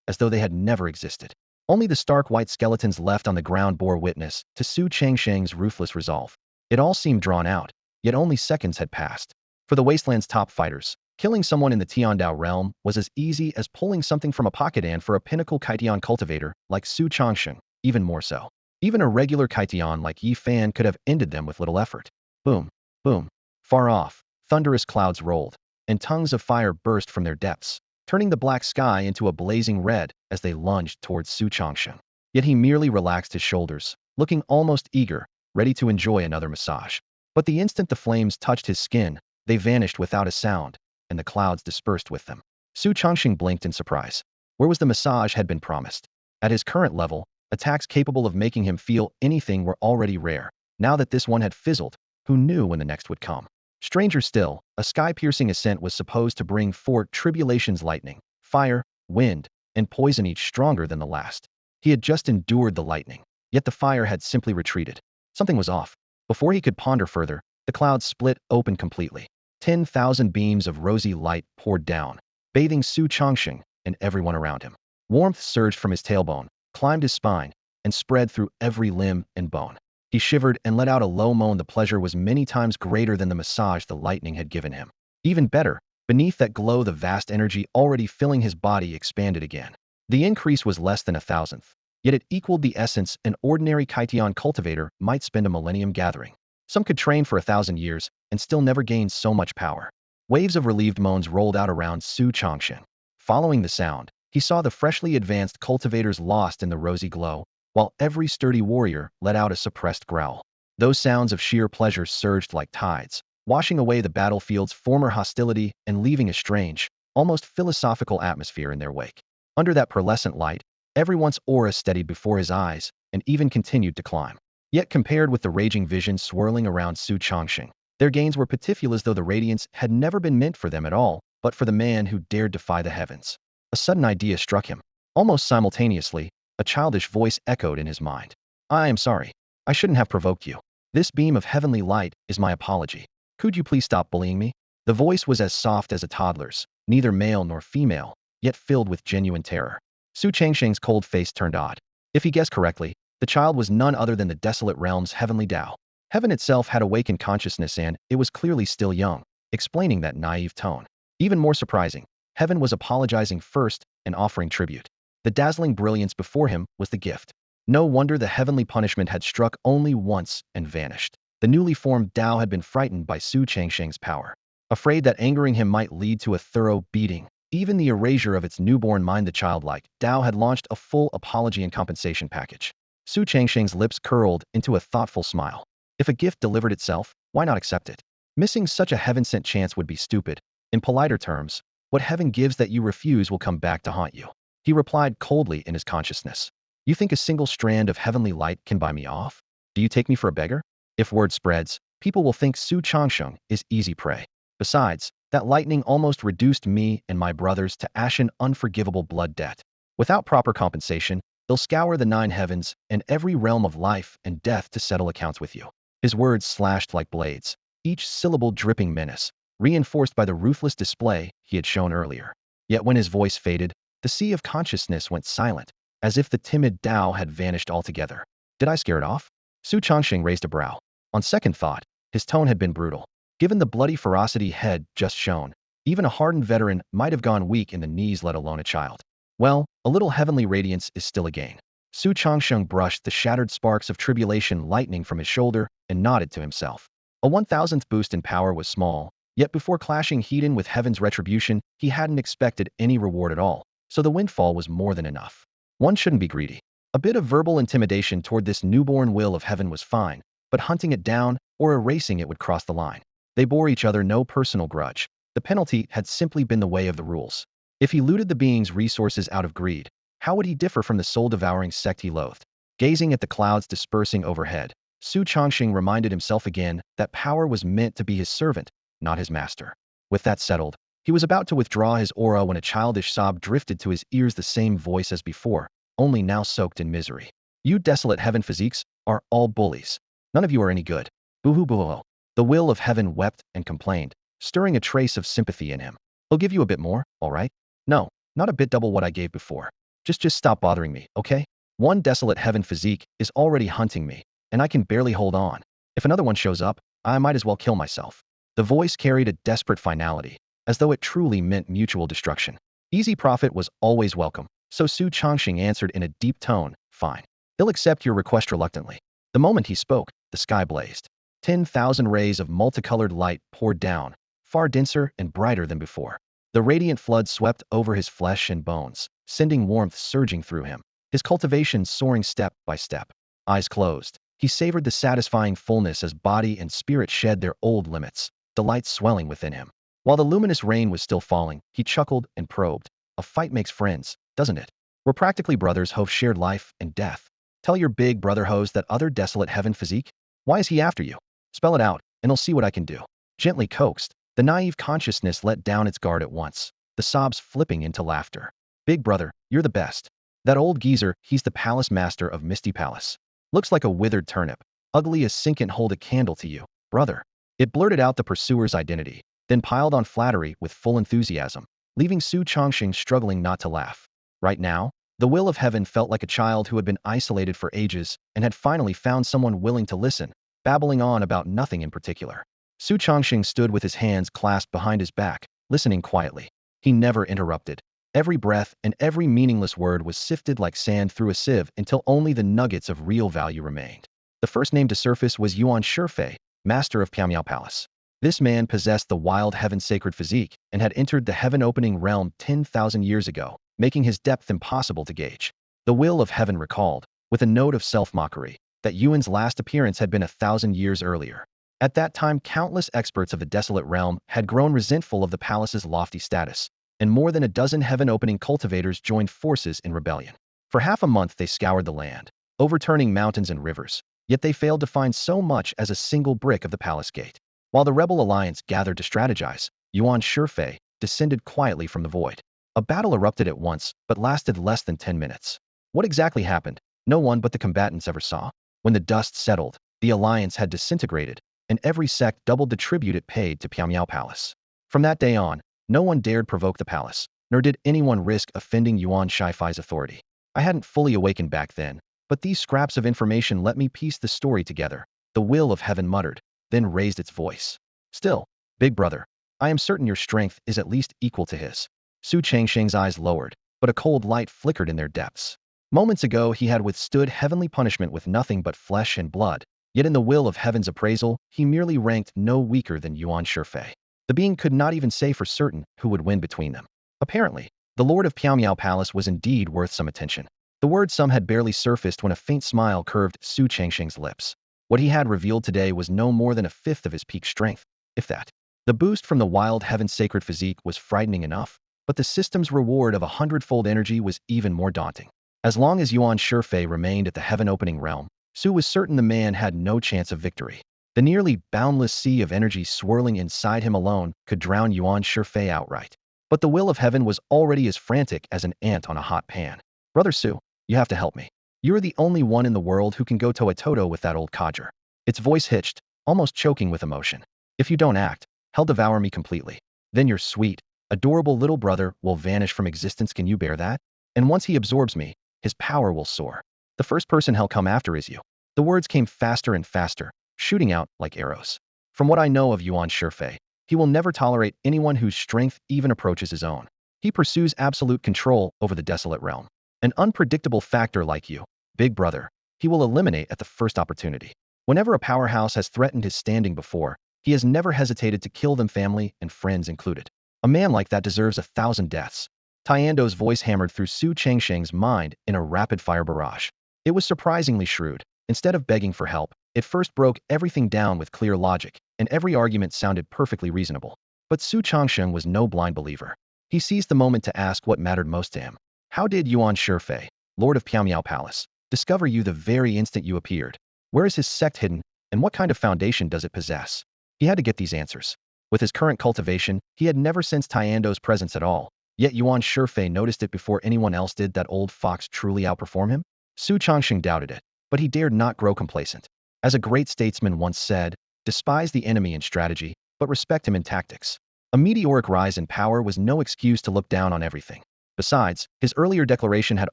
as though they had never existed. Only the stark white skeletons left on the ground bore witness to Su Changxing's ruthless resolve. It all seemed drawn out, yet only seconds had passed. For the wasteland's top fighters, killing someone in the Tiandao realm was as easy as pulling something from a pocket, and for a pinnacle Kaitian cultivator like Su Changxing, even more so. Even a regular Kaitian like Yi Fan could have ended them with little effort. Boom, boom. Far off, Thunderous clouds rolled, and tongues of fire burst from their depths, turning the black sky into a blazing red as they lunged towards Su Changsheng. Yet he merely relaxed his shoulders, looking almost eager, ready to enjoy another massage. But the instant the flames touched his skin, they vanished without a sound, and the clouds dispersed with them. Su Changsheng blinked in surprise. Where was the massage had been promised? At his current level, attacks capable of making him feel anything were already rare. Now that this one had fizzled, who knew when the next would come? Stranger still, a sky-piercing ascent was supposed to bring four tribulations: lightning, fire, wind, and poison, each stronger than the last. He had just endured the lightning, yet the fire had simply retreated. Something was off. Before he could ponder further, the clouds split open completely. 10,000 beams of rosy light poured down, bathing Su Changsheng and everyone around him. Warmth surged from his tailbone, climbed his spine, and spread through every limb and bone. He shivered and let out a low moan. The pleasure was many times greater than the massage the lightning had given him. Even better, beneath that glow, the vast energy already filling his body expanded again. The increase was less than 1,000th, yet it equaled the essence an ordinary Kaitian cultivator might spend a millennium gathering. Some could train for 1,000 years and still never gain so much power. Waves of relieved moans rolled out around Su Changsheng. Following the sound, he saw the freshly advanced cultivators lost in the rosy glow, while every sturdy warrior let out a suppressed growl. Those sounds of sheer pleasure surged like tides, washing away the battlefield's former hostility and leaving a strange, almost philosophical atmosphere in their wake. Under that pearlescent light, everyone's aura steadied before his eyes and even continued to climb. Yet compared with the raging vision swirling around Su Changsheng, their gains were pitiful, as though the radiance had never been meant for them at all, but for the man who dared defy the heavens. A sudden idea struck him. Almost simultaneously, a childish voice echoed in his mind. I am sorry. I shouldn't have provoked you. This beam of heavenly light is my apology. Could you please stop bullying me? The voice was as soft as a toddler's, neither male nor female, yet filled with genuine terror. Su Changsheng's cold face turned odd. If he guessed correctly, the child was none other than the desolate realm's heavenly Tao. Heaven itself had awakened consciousness, and it was clearly still young, explaining that naive tone. Even more surprising, heaven was apologizing first and offering tribute. The dazzling brilliance before him was the gift. No wonder the heavenly punishment had struck only once and vanished. The newly formed Tao had been frightened by Su Changsheng's power, afraid that angering him might lead to a thorough beating, even the erasure of its newborn mind. The childlike Tao had launched a full apology and compensation package. Su Changsheng's lips curled into a thoughtful smile. If a gift delivered itself, why not accept it? Missing such a heaven-sent chance would be stupid. In politer terms, what heaven gives that you refuse will come back to haunt you. He replied coldly in his consciousness. You think a single strand of heavenly light can buy me off? Do you take me for a beggar? If word spreads, people will think Su Changsheng is easy prey. Besides, that lightning almost reduced me and my brothers to ashen, unforgivable blood debt. Without proper compensation, they'll scour the 9 heavens and every realm of life and death to settle accounts with you. His words slashed like blades, each syllable dripping menace, reinforced by the ruthless display he had shown earlier. Yet when his voice faded, the sea of consciousness went silent, as if the timid Tao had vanished altogether. Did I scare it off? Su Changsheng raised a brow. On second thought, his tone had been brutal. Given the bloody ferocity he had just shown, even a hardened veteran might have gone weak in the knees, let alone a child. Well, a little heavenly radiance is still a gain. Su Changsheng brushed the shattered sparks of tribulation lightning from his shoulder and nodded to himself. A 1,000th boost in power was small, yet before clashing heat-in with heaven's retribution, he hadn't expected any reward at all, so the windfall was more than enough. One shouldn't be greedy. A bit of verbal intimidation toward this newborn will of heaven was fine, but hunting it down or erasing it would cross the line. They bore each other no personal grudge. The penalty had simply been the way of the rules. If he looted the being's resources out of greed, how would he differ from the soul-devouring sect he loathed? Gazing at the clouds dispersing overhead, Su Changsheng reminded himself again that power was meant to be his servant, not his master. With that settled, he was about to withdraw his aura when a childish sob drifted to his ears, the same voice as before, only now soaked in misery. You desolate heaven physiques are all bullies. None of you are any good. Boo-hoo boo-hoo. The will of heaven wept and complained, stirring a trace of sympathy in him. I'll give you a bit more, all right? No, not a bit, double what I gave before. Just stop bothering me, okay? One desolate heaven physique is already hunting me, and I can barely hold on. If another one shows up, I might as well kill myself. The voice carried a desperate finality, as though it truly meant mutual destruction. Easy profit was always welcome, so Su Changsheng answered in a deep tone, fine. He'll accept your request reluctantly. The moment he spoke, the sky blazed. 10,000 rays of multicolored light poured down, far denser and brighter than before. The radiant flood swept over his flesh and bones, sending warmth surging through him, his cultivation soaring step by step. Eyes closed, he savored the satisfying fullness as body and spirit shed their old limits, delight swelling within him. While the luminous rain was still falling, he chuckled and probed. A fight makes friends, doesn't it? We're practically brothers who've shared life and death. Tell your big brother hoes that other desolate heaven physique? Why is he after you? Spell it out, and I'll see what I can do. Gently coaxed, the naive consciousness let down its guard at once, the sobs flipping into laughter. Big brother, you're the best. That old geezer, he's the palace master of Misty Palace. Looks like a withered turnip, ugly as sink and hold a candle to you, brother. It blurted out the pursuer's identity, then piled on flattery with full enthusiasm, leaving Su Chongqing struggling not to laugh. Right now, the will of heaven felt like a child who had been isolated for ages and had finally found someone willing to listen, babbling on about nothing in particular. Su Chongqing stood with his hands clasped behind his back, listening quietly. He never interrupted. Every breath and every meaningless word was sifted like sand through a sieve until only the nuggets of real value remained. The first name to surface was Yuan Shifei, master of Pyamiao Palace. This man possessed the wild heaven-sacred physique and had entered the heaven-opening realm 10,000 years ago, making his depth impossible to gauge. The will of heaven recalled, with a note of self-mockery, that Yuan's last appearance had been 1,000 years earlier. At that time, countless experts of the desolate realm had grown resentful of the palace's lofty status, and more than a dozen heaven-opening cultivators joined forces in rebellion. For half a month they scoured the land, overturning mountains and rivers, yet they failed to find so much as a single brick of the palace gate. While the rebel alliance gathered to strategize, Yuan Shifei descended quietly from the void. A battle erupted at once, but lasted less than 10 minutes. What exactly happened? No one but the combatants ever saw. When the dust settled, the alliance had disintegrated, and every sect doubled the tribute it paid to Pyamiao Palace. From that day on, no one dared provoke the palace, nor did anyone risk offending Yuan Shifei's authority. I hadn't fully awakened back then, but these scraps of information let me piece the story together. The will of heaven muttered, then raised its voice. Still, big brother, I am certain your strength is at least equal to his. Su Changsheng's eyes lowered, but a cold light flickered in their depths. Moments ago he had withstood heavenly punishment with nothing but flesh and blood, yet in the will of heaven's appraisal, he merely ranked no weaker than Yuan Shifei. The being could not even say for certain who would win between them. Apparently, the lord of Pyamiao Palace was indeed worth some attention. The word some had barely surfaced when a faint smile curved Su Changsheng's lips. What he had revealed today was no more than a fifth of his peak strength, if that. The boost from the wild heaven's sacred physique was frightening enough, but the system's reward of 100-fold energy was even more daunting. As long as Yuan Shifei remained at the heaven-opening realm, Su was certain the man had no chance of victory. The nearly boundless sea of energy swirling inside him alone could drown Yuan Shifei outright. But the will of heaven was already as frantic as an ant on a hot pan. Brother Su, you have to help me. You're the only one in the world who can go toe-a-toe with that old codger. Its voice hitched, almost choking with emotion. If you don't act, he'll devour me completely. Then your sweet, adorable little brother will vanish from existence. Can you bear that? And once he absorbs me, his power will soar. The first person he'll come after is you. The words came faster and faster, shooting out like arrows. From what I know of Yuan Shifei, he will never tolerate anyone whose strength even approaches his own. He pursues absolute control over the desolate realm. An unpredictable factor like you, big brother, he will eliminate at the first opportunity. Whenever a powerhouse has threatened his standing before, he has never hesitated to kill them, family and friends included. A man like that deserves 1,000 deaths. Tiando's voice hammered through Su Changsheng's mind in a rapid-fire barrage. It was surprisingly shrewd. Instead of begging for help, it first broke everything down with clear logic, and every argument sounded perfectly reasonable. But Su Changsheng was no blind believer. He seized the moment to ask what mattered most to him. How did Yuan Shifei, lord of Pyamiao Palace, discover you the very instant you appeared? Where is his sect hidden, and what kind of foundation does it possess? He had to get these answers. With his current cultivation, he had never sensed Tiando's presence at all, yet Yuan Shifei noticed it before anyone else did. That old fox truly outperform him? Su Changsheng doubted it, but he dared not grow complacent. As a great statesman once said, despise the enemy in strategy, but respect him in tactics. A meteoric rise in power was no excuse to look down on everything. Besides, his earlier declaration had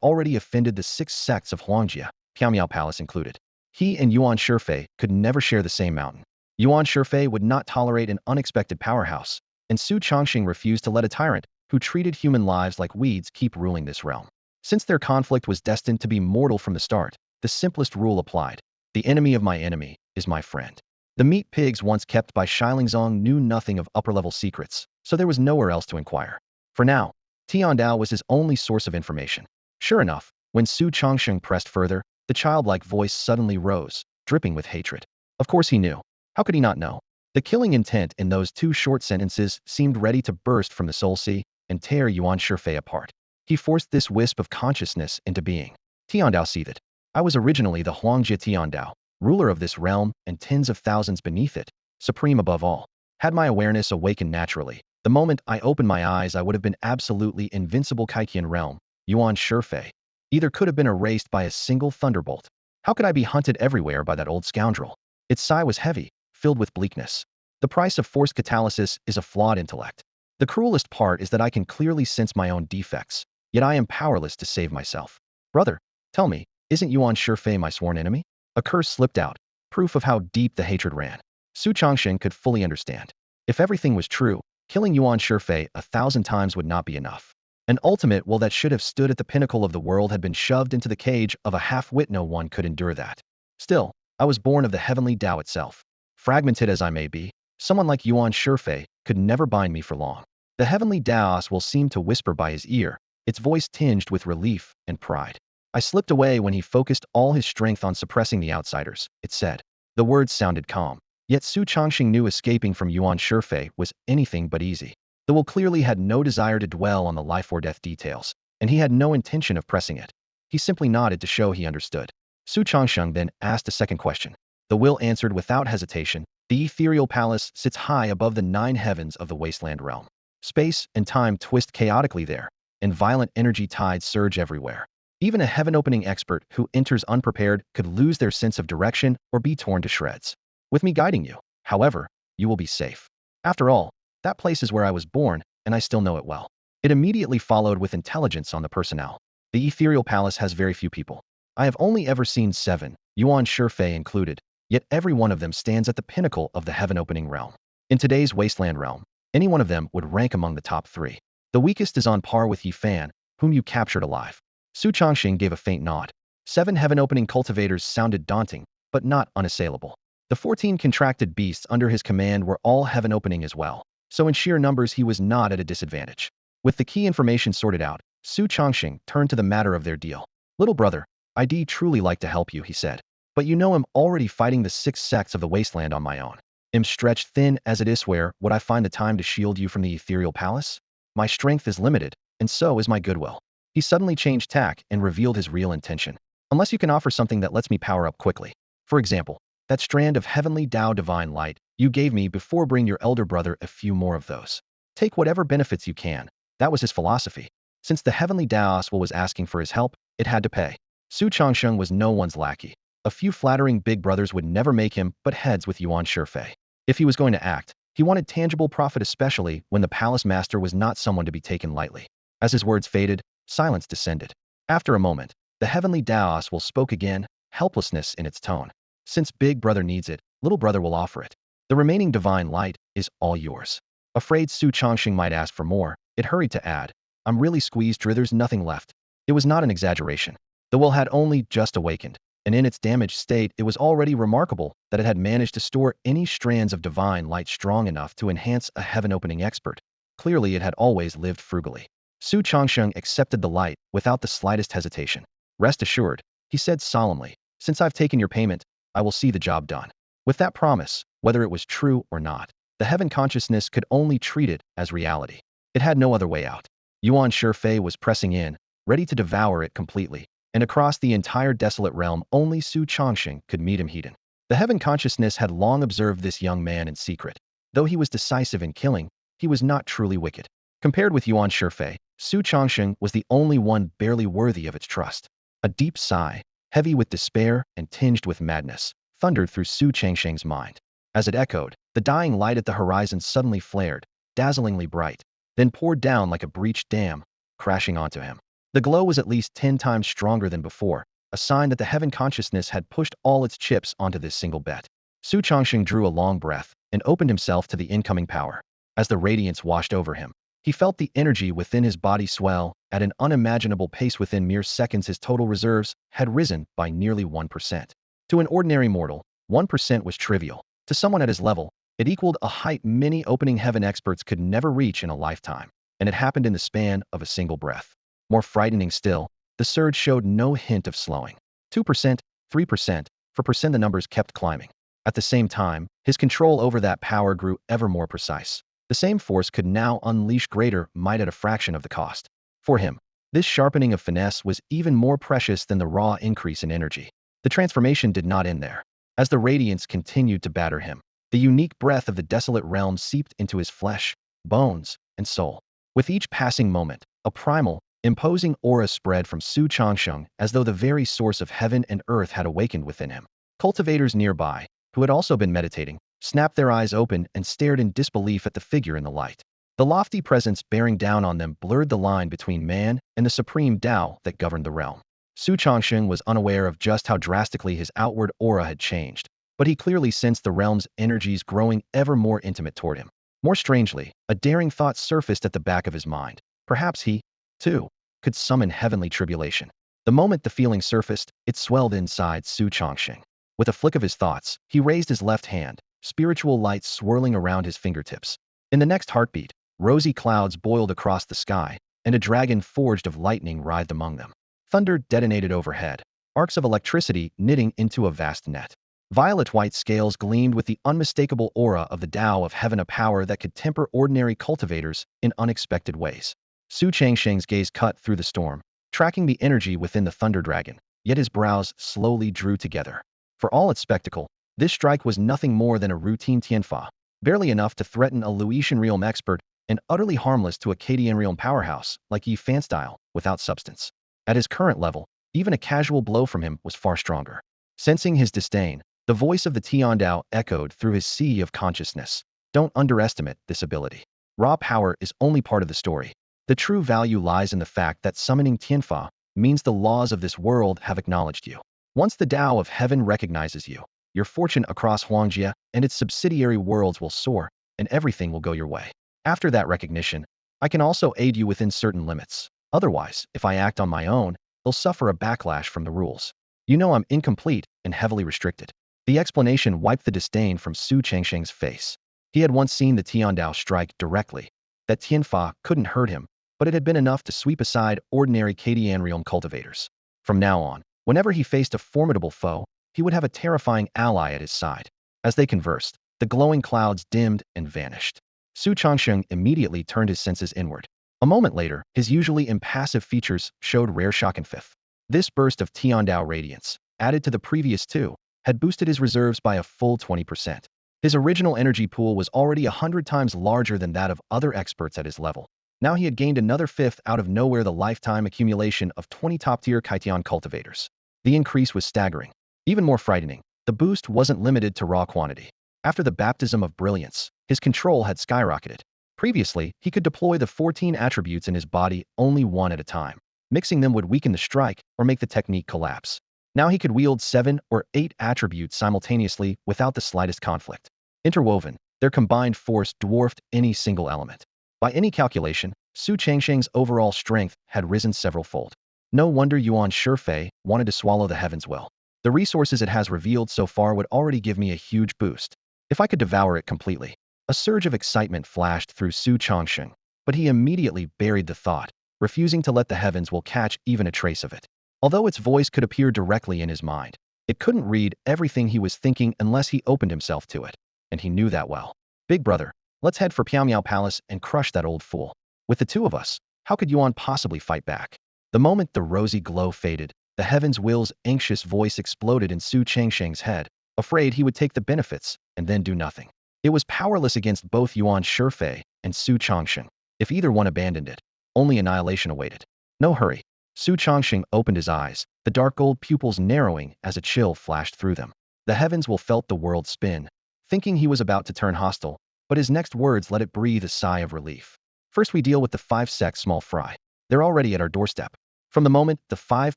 already offended the 6 sects of Huangjia, Pyamiao Palace included. He and Yuan Shifei could never share the same mountain. Yuan Shifei would not tolerate an unexpected powerhouse, and Su Changsheng refused to let a tyrant who treated human lives like weeds keep ruling this realm. Since their conflict was destined to be mortal from the start, the simplest rule applied. The enemy of my enemy is my friend. The meat pigs once kept by Shilingzong knew nothing of upper-level secrets, so there was nowhere else to inquire. For now, Tiandao was his only source of information. Sure enough, when Su Chongsheng pressed further, the childlike voice suddenly rose, dripping with hatred. Of course he knew. How could he not know? The killing intent in those two short sentences seemed ready to burst from the soul sea and tear Yuan Shifei apart. He forced this wisp of consciousness into being. Tiandao seethed. I was originally the Huangjie Tiandao, ruler of this realm and tens of thousands beneath it, supreme above all. Had my awareness awakened naturally, the moment I opened my eyes I would have been absolutely invincible. Kaikian realm, Yuan Shifei, either could have been erased by a single thunderbolt. How could I be hunted everywhere by that old scoundrel? Its sigh was heavy, filled with bleakness. The price of forced catalysis is a flawed intellect. The cruelest part is that I can clearly sense my own defects, yet I am powerless to save myself. Brother, tell me, isn't Yuan Shifei my sworn enemy? A curse slipped out, proof of how deep the hatred ran. Su Chongsheng could fully understand. If everything was true, killing Yuan Shifei 1,000 times would not be enough. An ultimate will that should have stood at the pinnacle of the world had been shoved into the cage of a half-wit. No one could endure that. Still, I was born of the heavenly Tao itself. Fragmented as I may be, someone like Yuan Shifei could never bind me for long. The heavenly Taos will seem to whisper by his ear, its voice tinged with relief and pride. I slipped away when he focused all his strength on suppressing the outsiders, it said. The words sounded calm. Yet Su Chongsheng knew escaping from Yuan Shifei was anything but easy. The will clearly had no desire to dwell on the life or death details, and he had no intention of pressing it. He simply nodded to show he understood. Su Chongsheng then asked a second question. The will answered without hesitation. The ethereal palace sits high above the 9 heavens of the wasteland realm. Space and time twist chaotically there, and violent energy tides surge everywhere. Even a heaven-opening expert who enters unprepared could lose their sense of direction or be torn to shreds. With me guiding you, however, you will be safe. After all, that place is where I was born, and I still know it well. It immediately followed with intelligence on the personnel. The ethereal palace has very few people. I have only ever seen 7, Yuan Shifei included, yet every one of them stands at the pinnacle of the heaven-opening realm. In today's wasteland realm, any one of them would rank among the top 3. The weakest is on par with Yi Fan, whom you captured alive. Su Chongsheng gave a faint nod. 7 heaven-opening cultivators sounded daunting, but not unassailable. The 14 contracted beasts under his command were all heaven-opening as well, so in sheer numbers he was not at a disadvantage. With the key information sorted out, Su Chongsheng turned to the matter of their deal. Little brother, I'd truly like to help you, he said. But you know I'm already fighting the 6 sects of the wasteland on my own. Am stretched thin as it is. Where would I find the time to shield you from the ethereal palace? My strength is limited, and so is my goodwill. He suddenly changed tack and revealed his real intention. Unless you can offer something that lets me power up quickly. For example, that strand of heavenly Tao divine light you gave me before. Bring your elder brother a few more of those. Take whatever benefits you can. That was his philosophy. Since the heavenly Taos was asking for his help, it had to pay. Su Chongsheng was no one's lackey. A few flattering big brothers would never make him butt heads with Yuan Shifei. If he was going to act, he wanted tangible profit, especially when the palace master was not someone to be taken lightly. As his words faded, silence descended. After a moment, the heavenly Taos spoke again, helplessness in its tone. Since big brother needs it, little brother will offer it. The remaining divine light is all yours. Afraid Su Chongsheng might ask for more, it hurried to add, I'm really squeezed. There's nothing left. It was not an exaggeration. The will had only just awakened, and in its damaged state it was already remarkable that it had managed to store any strands of divine light strong enough to enhance a heaven-opening expert. Clearly it had always lived frugally. Su Chongsheng accepted the light without the slightest hesitation. Rest assured, he said solemnly, since I've taken your payment, I will see the job done. With that promise, whether it was true or not, the heaven consciousness could only treat it as reality. It had no other way out. Yuan Shifei was pressing in, ready to devour it completely, and across the entire desolate realm only Su Chongsheng could meet him hidden. The heaven consciousness had long observed this young man in secret. Though he was decisive in killing, he was not truly wicked. Compared with Yuan Shifei, Su Chongsheng was the only one barely worthy of its trust. A deep sigh, heavy with despair and tinged with madness, thundered through Su Chongsheng's mind. As it echoed, the dying light at the horizon suddenly flared, dazzlingly bright, then poured down like a breached dam, crashing onto him. The glow was at least 10 times stronger than before, a sign that the heaven consciousness had pushed all its chips onto this single bet. Su Chongsheng drew a long breath and opened himself to the incoming power. As the radiance washed over him, he felt the energy within his body swell at an unimaginable pace. Within mere seconds his total reserves had risen by nearly 1%. To an ordinary mortal, 1% was trivial. To someone at his level, it equaled a height many opening heaven experts could never reach in a lifetime, and it happened in the span of a single breath. More frightening still, the surge showed no hint of slowing. 2%, 3%, 4% the numbers kept climbing. At the same time, his control over that power grew ever more precise. The same force could now unleash greater might at a fraction of the cost. For him, this sharpening of finesse was even more precious than the raw increase in energy. The transformation did not end there. As the radiance continued to batter him, the unique breath of the desolate realm seeped into his flesh, bones, and soul. With each passing moment, a primal, imposing aura spread from Su Changsheng as though the very source of heaven and earth had awakened within him. Cultivators nearby, who had also been meditating, snapped their eyes open and stared in disbelief at the figure in the light. The lofty presence bearing down on them blurred the line between man and the supreme Tao that governed the realm. Su Changsheng was unaware of just how drastically his outward aura had changed, but he clearly sensed the realm's energies growing ever more intimate toward him. More strangely, a daring thought surfaced at the back of his mind. Perhaps he, too, could summon heavenly tribulation. The moment the feeling surfaced, it swelled inside Su Changsheng. With a flick of his thoughts, he raised his left hand, spiritual light swirling around his fingertips. In the next heartbeat, rosy clouds boiled across the sky, and a dragon forged of lightning writhed among them. Thunder detonated overhead, arcs of electricity knitting into a vast net. Violet-white scales gleamed with the unmistakable aura of the Tao of heaven, a power that could temper ordinary cultivators in unexpected ways. Su Changsheng's gaze cut through the storm, tracking the energy within the thunder dragon, yet his brows slowly drew together. For all its spectacle, this strike was nothing more than a routine tianfa, barely enough to threaten a Luotian realm expert and utterly harmless to a Cadian realm powerhouse like Yi Fanstyle without substance. At his current level, even a casual blow from him was far stronger. Sensing his disdain, the voice of the Tiandao echoed through his sea of consciousness. Don't underestimate this ability. Raw power is only part of the story. The true value lies in the fact that summoning Tianfa means the laws of this world have acknowledged you. Once the Tao of heaven recognizes you, your fortune across Huangjia and its subsidiary worlds will soar, and everything will go your way. After that recognition, I can also aid you within certain limits. Otherwise, if I act on my own, I'll suffer a backlash from the rules. You know I'm incomplete and heavily restricted. The explanation wiped the disdain from Su Changsheng's face. He had once seen the Tiandao strike directly. That Tianfa couldn't hurt him, but it had been enough to sweep aside ordinary Cadian realm cultivators. From now on, whenever he faced a formidable foe, he would have a terrifying ally at his side. As they conversed, the glowing clouds dimmed and vanished. Su Changsheng immediately turned his senses inward. A moment later, his usually impassive features showed rare shock and fifth. This burst of Tiandao radiance, added to the previous two, had boosted his reserves by a full 20%. His original energy pool was already 100 times larger than that of other experts at his level. Now he had gained another fifth out of nowhere, the lifetime accumulation of 20 top-tier Kaitian cultivators. The increase was staggering. Even more frightening, the boost wasn't limited to raw quantity. After the baptism of brilliance, his control had skyrocketed. Previously, he could deploy the 14 attributes in his body only one at a time. Mixing them would weaken the strike or make the technique collapse. Now he could wield 7 or 8 attributes simultaneously without the slightest conflict. Interwoven, their combined force dwarfed any single element. By any calculation, Su Changsheng's overall strength had risen several-fold. No wonder Yuan Shifei wanted to swallow the heavens well. The resources it has revealed so far would already give me a huge boost. If I could devour it completely. A surge of excitement flashed through Su Changsheng, but he immediately buried the thought, refusing to let the heavens will catch even a trace of it. Although its voice could appear directly in his mind, it couldn't read everything he was thinking unless he opened himself to it, and he knew that well. Big brother, let's head for Piaomiao Palace and crush that old fool. With the two of us, how could Yuan possibly fight back? The moment the rosy glow faded, the heavens will's anxious voice exploded in Su Changsheng's head, afraid he would take the benefits and then do nothing. It was powerless against both Yuan Shifei and Su Changsheng. If either one abandoned it, only annihilation awaited. No hurry. Su Changsheng opened his eyes, the dark gold pupils narrowing as a chill flashed through them. The heavens will felt the world spin, thinking he was about to turn hostile, but his next words let it breathe a sigh of relief. First we deal with the 5 sects small fry. They're already at our doorstep. From the moment the 5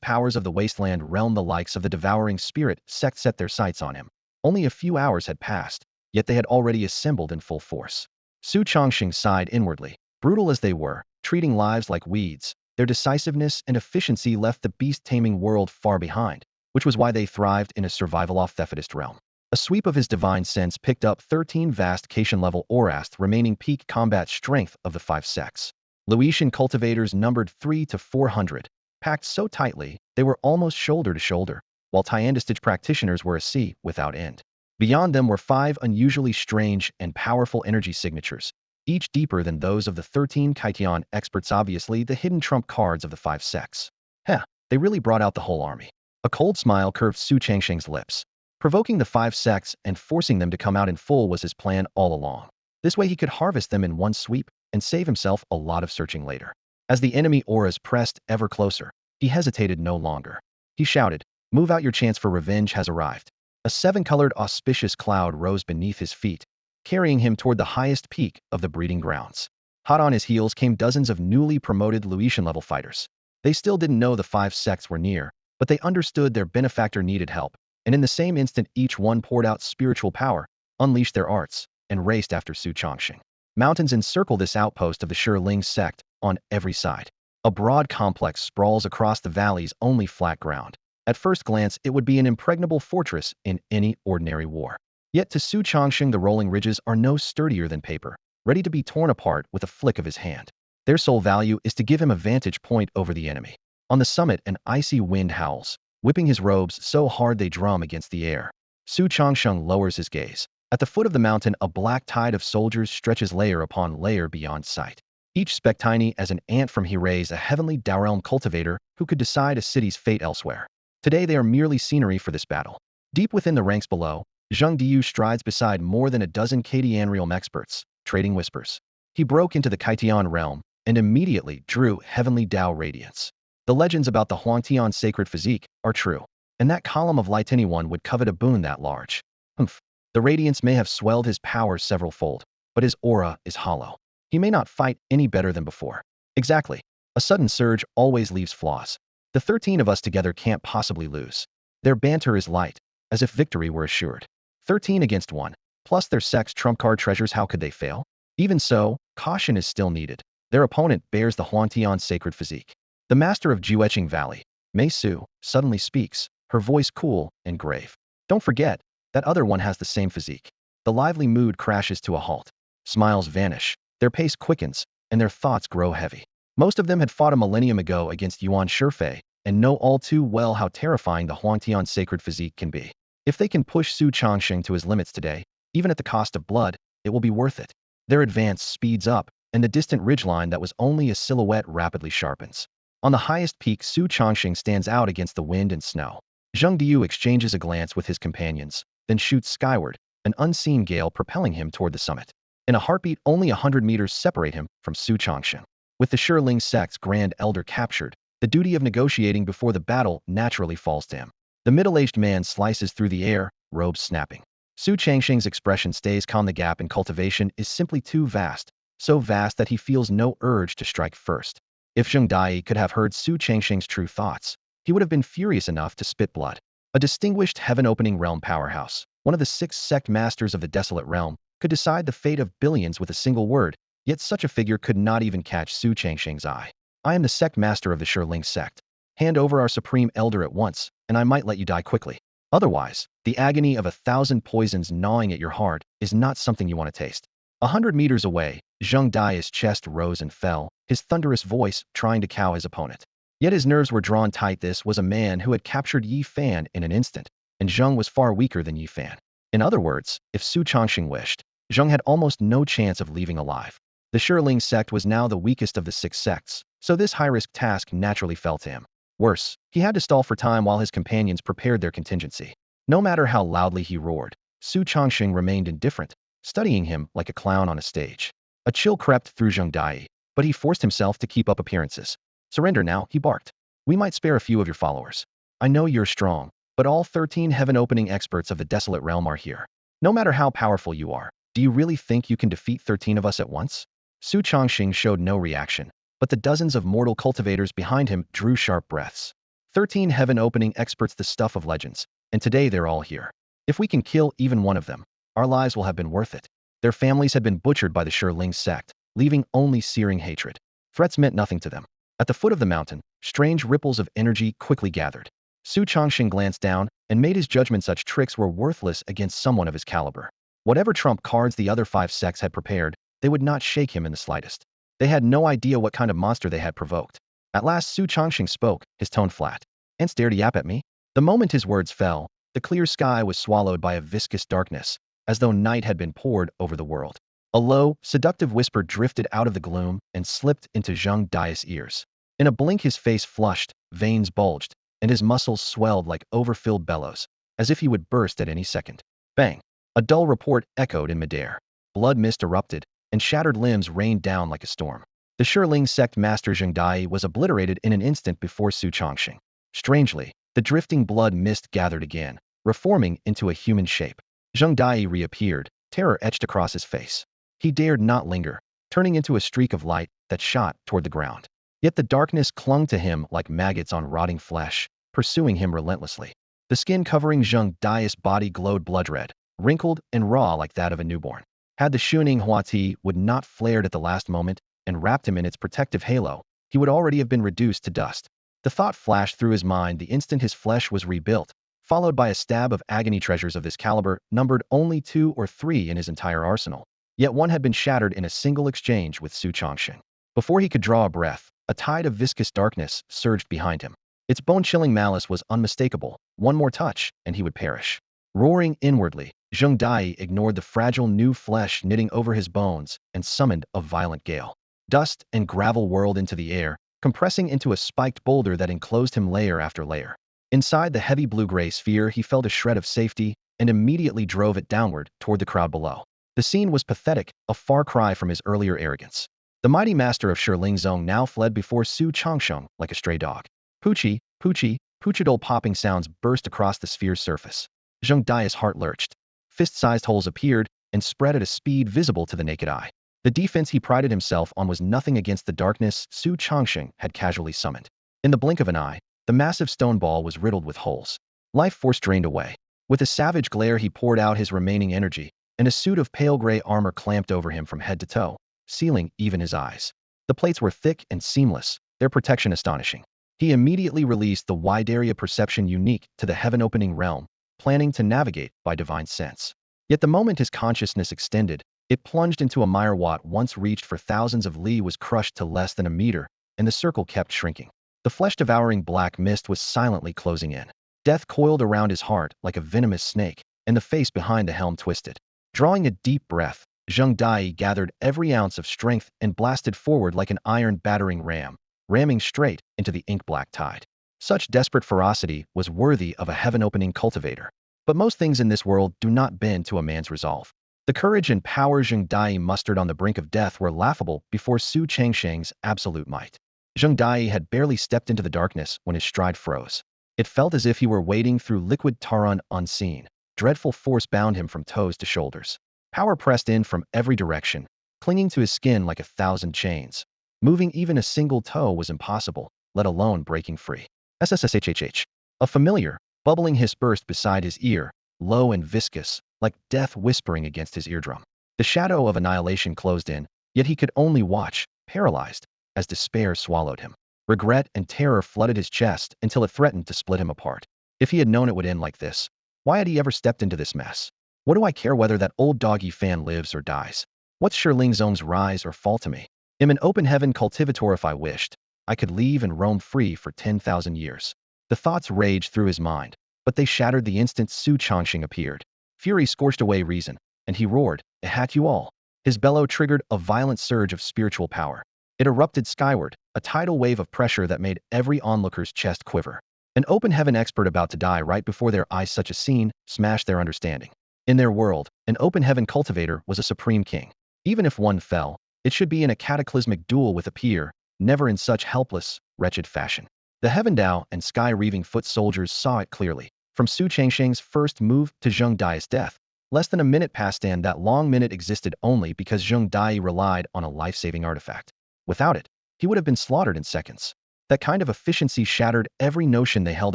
powers of the wasteland realm, the likes of the devouring spirit sect set their sights on him. Only a few hours had passed, yet they had already assembled in full force. Su Changsheng sighed inwardly. Brutal as they were, treating lives like weeds, their decisiveness and efficiency left the beast-taming world far behind, which was why they thrived in a survival-off defeatist realm. A sweep of his divine sense picked up 13 vast Cation-level Orasth remaining peak combat strength of the five sects. Luitian cultivators numbered 3 to 400, packed so tightly they were almost shoulder to shoulder, while Tyandistage practitioners were a sea without end. Beyond them were 5 unusually strange and powerful energy signatures, each deeper than those of the 13 Kaition experts, obviously the hidden trump cards of the five sects. Heh, they really brought out the whole army. A cold smile curved Su Changsheng's lips. Provoking the five sects and forcing them to come out in full was his plan all along. This way he could harvest them in one sweep and save himself a lot of searching later. As the enemy auras pressed ever closer, he hesitated no longer. He shouted, "Move out, your chance for revenge has arrived." A seven-colored auspicious cloud rose beneath his feet, carrying him toward the highest peak of the breeding grounds. Hot on his heels came dozens of newly promoted Luitian-level fighters. They still didn't know the five sects were near, but they understood their benefactor needed help, and in the same instant each one poured out spiritual power, unleashed their arts, and raced after Su Changsheng. Mountains encircle this outpost of the Shiling sect on every side. A broad complex sprawls across the valley's only flat ground. At first glance, it would be an impregnable fortress in any ordinary war. Yet to Su Changsheng, the rolling ridges are no sturdier than paper, ready to be torn apart with a flick of his hand. Their sole value is to give him a vantage point over the enemy. On the summit, an icy wind howls, whipping his robes so hard they drum against the air. Su Changsheng lowers his gaze. At the foot of the mountain, a black tide of soldiers stretches layer upon layer beyond sight. Each speck tiny as an ant from Hiray's, a heavenly Daorealm cultivator who could decide a city's fate elsewhere. Today they are merely scenery for this battle. Deep within the ranks below, Zheng Diyu strides beside more than a dozen Kadian realm experts, trading whispers. He broke into the Kaitian realm and immediately drew heavenly Dao radiance. The legends about the Huangtian sacred physique are true, and that column of light, anyone would covet a boon that large. Humph. The radiance may have swelled his power several-fold, but his aura is hollow. He may not fight any better than before. Exactly. A sudden surge always leaves flaws. The 13 of us together can't possibly lose. Their banter is light, as if victory were assured. 13 against 1, plus their sex trump card treasures, how could they fail? Even so, caution is still needed. Their opponent bears the Huangtian sacred physique. The master of Jueching Valley, Mei Su, suddenly speaks, her voice cool and grave. Don't forget, that other one has the same physique. The lively mood crashes to a halt. Smiles vanish, their pace quickens, and their thoughts grow heavy. Most of them had fought a millennium ago against Yuan Shifei, and know all too well how terrifying the Huangtian sacred physique can be. If they can push Su Changsheng to his limits today, even at the cost of blood, it will be worth it. Their advance speeds up, and the distant ridgeline that was only a silhouette rapidly sharpens. On the highest peak, Su Changsheng stands out against the wind and snow. Zheng Diyu exchanges a glance with his companions, then shoots skyward, an unseen gale propelling him toward the summit. In a heartbeat, only 100 meters separate him from Su Changsheng. With the Shiling sect's Grand Elder captured, the duty of negotiating before the battle naturally falls to him. The middle-aged man slices through the air, robes snapping. Su Changsheng's expression stays calm. The gap in cultivation is simply too vast, so vast that he feels no urge to strike first. If Zheng Dai could have heard Su Changsheng's true thoughts, he would have been furious enough to spit blood. A distinguished heaven-opening realm powerhouse, one of the 6 sect masters of the desolate realm, could decide the fate of billions with a single word, yet such a figure could not even catch Su Changsheng's eye. I am the sect master of the Shiling sect. Hand over our supreme elder at once, and I might let you die quickly. Otherwise, the agony of 1,000 poisons gnawing at your heart is not something you want to taste. 100 meters away, Zheng Dai's chest rose and fell, his thunderous voice trying to cow his opponent. Yet his nerves were drawn tight. This was a man who had captured Yi Fan in an instant, and Zheng was far weaker than Yi Fan. In other words, if Su Changsheng wished, Zheng had almost no chance of leaving alive. The Shiling sect was now the weakest of the 6 sects, so this high-risk task naturally fell to him. Worse, he had to stall for time while his companions prepared their contingency. No matter how loudly he roared, Su Changsheng remained indifferent, studying him like a clown on a stage. A chill crept through Zheng Dai, but he forced himself to keep up appearances. Surrender now, he barked. We might spare a few of your followers. I know you're strong, but all 13 heaven-opening experts of the desolate realm are here. No matter how powerful you are, do you really think you can defeat 13 of us at once? Su Changsheng showed no reaction, but the dozens of mortal cultivators behind him drew sharp breaths. 13 heaven-opening experts, the stuff of legends, and today they're all here. If we can kill even one of them, our lives will have been worth it. Their families had been butchered by the Shiling sect, leaving only searing hatred. Threats meant nothing to them. At the foot of the mountain, strange ripples of energy quickly gathered. Su Chongxing glanced down and made his judgment such tricks were worthless against someone of his caliber. Whatever trump cards the other 5 sects had prepared, they would not shake him in the slightest. They had no idea what kind of monster they had provoked. At last Su Chongxing spoke, his tone flat. "And stare to yap at me?" The moment his words fell, the clear sky was swallowed by a viscous darkness, as though night had been poured over the world. A low, seductive whisper drifted out of the gloom and slipped into Zheng Dai's ears. In a blink his face flushed, veins bulged, and his muscles swelled like overfilled bellows, as if he would burst at any second. Bang! A dull report echoed in midair. Blood mist erupted, and shattered limbs rained down like a storm. The Shiling sect master Zheng Dai was obliterated in an instant before Su Chongxing. Strangely, the drifting blood mist gathered again, reforming into a human shape. Zheng Dai reappeared, terror etched across his face. He dared not linger, turning into a streak of light that shot toward the ground. Yet the darkness clung to him like maggots on rotting flesh, pursuing him relentlessly. The skin covering Zheng Dai's body glowed blood red, wrinkled and raw like that of a newborn. Had the Shuning Huati would not flared at the last moment and wrapped him in its protective halo, he would already have been reduced to dust. The thought flashed through his mind the instant his flesh was rebuilt, followed by a stab of agony. Treasures of this caliber numbered only 2 or 3 in his entire arsenal. Yet one had been shattered in a single exchange with Su Chongxing. Before he could draw a breath, a tide of viscous darkness surged behind him. Its bone-chilling malice was unmistakable. One more touch, and he would perish. Roaring inwardly, Zheng Dai ignored the fragile new flesh knitting over his bones and summoned a violent gale. Dust and gravel whirled into the air, compressing into a spiked boulder that enclosed him layer after layer. Inside the heavy blue-gray sphere he felt a shred of safety and immediately drove it downward toward the crowd below. The scene was pathetic, a far cry from his earlier arrogance. The mighty master of Shiling Zong now fled before Su Chongxing like a stray dog. Poochie, Poochie, Poochidole popping sounds burst across the sphere's surface. Zheng Dai's heart lurched. Fist-sized holes appeared and spread at a speed visible to the naked eye. The defense he prided himself on was nothing against the darkness Su Chongxing had casually summoned. In the blink of an eye, the massive stone ball was riddled with holes. Life force drained away. With a savage glare he poured out his remaining energy, and a suit of pale gray armor clamped over him from head to toe, sealing even his eyes. The plates were thick and seamless, their protection astonishing. He immediately released the wide area perception unique to the heaven-opening realm, planning to navigate by divine sense. Yet the moment his consciousness extended, it plunged into a mire. What once reached for thousands of li was crushed to less than a meter, and the circle kept shrinking. The flesh-devouring black mist was silently closing in. Death coiled around his heart like a venomous snake, and the face behind the helm twisted. Drawing a deep breath, Zheng Dai gathered every ounce of strength and blasted forward like an iron battering ram, ramming straight into the ink-black tide. Such desperate ferocity was worthy of a heaven-opening cultivator. But most things in this world do not bend to a man's resolve. The courage and power Zheng Dai mustered on the brink of death were laughable before Su Chongxing's absolute might. Zheng Dai had barely stepped into the darkness when his stride froze. It felt as if he were wading through liquid Taran unseen. Dreadful force bound him from toes to shoulders. Power pressed in from every direction, clinging to his skin like 1,000 chains. Moving even a single toe was impossible, let alone breaking free. SSSHHH. A familiar, bubbling hiss burst beside his ear, low and viscous, like death whispering against his eardrum. The shadow of annihilation closed in, yet he could only watch, paralyzed, as despair swallowed him. Regret and terror flooded his chest until it threatened to split him apart. If he had known it would end like this, why had he ever stepped into this mess? What do I care whether that old doggy fan lives or dies? What's Shiling Zong's rise or fall to me? I'm an open heaven cultivator. If I wished, I could leave and roam free for 10,000 years. The thoughts raged through his mind, but they shattered the instant Su Chongxing appeared. Fury scorched away reason, and he roared, "I hack you all." His bellow triggered a violent surge of spiritual power. It erupted skyward, a tidal wave of pressure that made every onlooker's chest quiver. An open heaven expert about to die right before their eyes. Such a scene smashed their understanding. In their world, an open heaven cultivator was a supreme king. Even if one fell, it should be in a cataclysmic duel with a peer, never in such helpless, wretched fashion. The Heaven Dao and sky-reaving foot soldiers saw it clearly. From Su Chongxing's first move to Zheng Dai's death, less than a minute passed, and that long minute existed only because Zheng Dai relied on a life-saving artifact. Without it, he would have been slaughtered in seconds. That kind of efficiency shattered every notion they held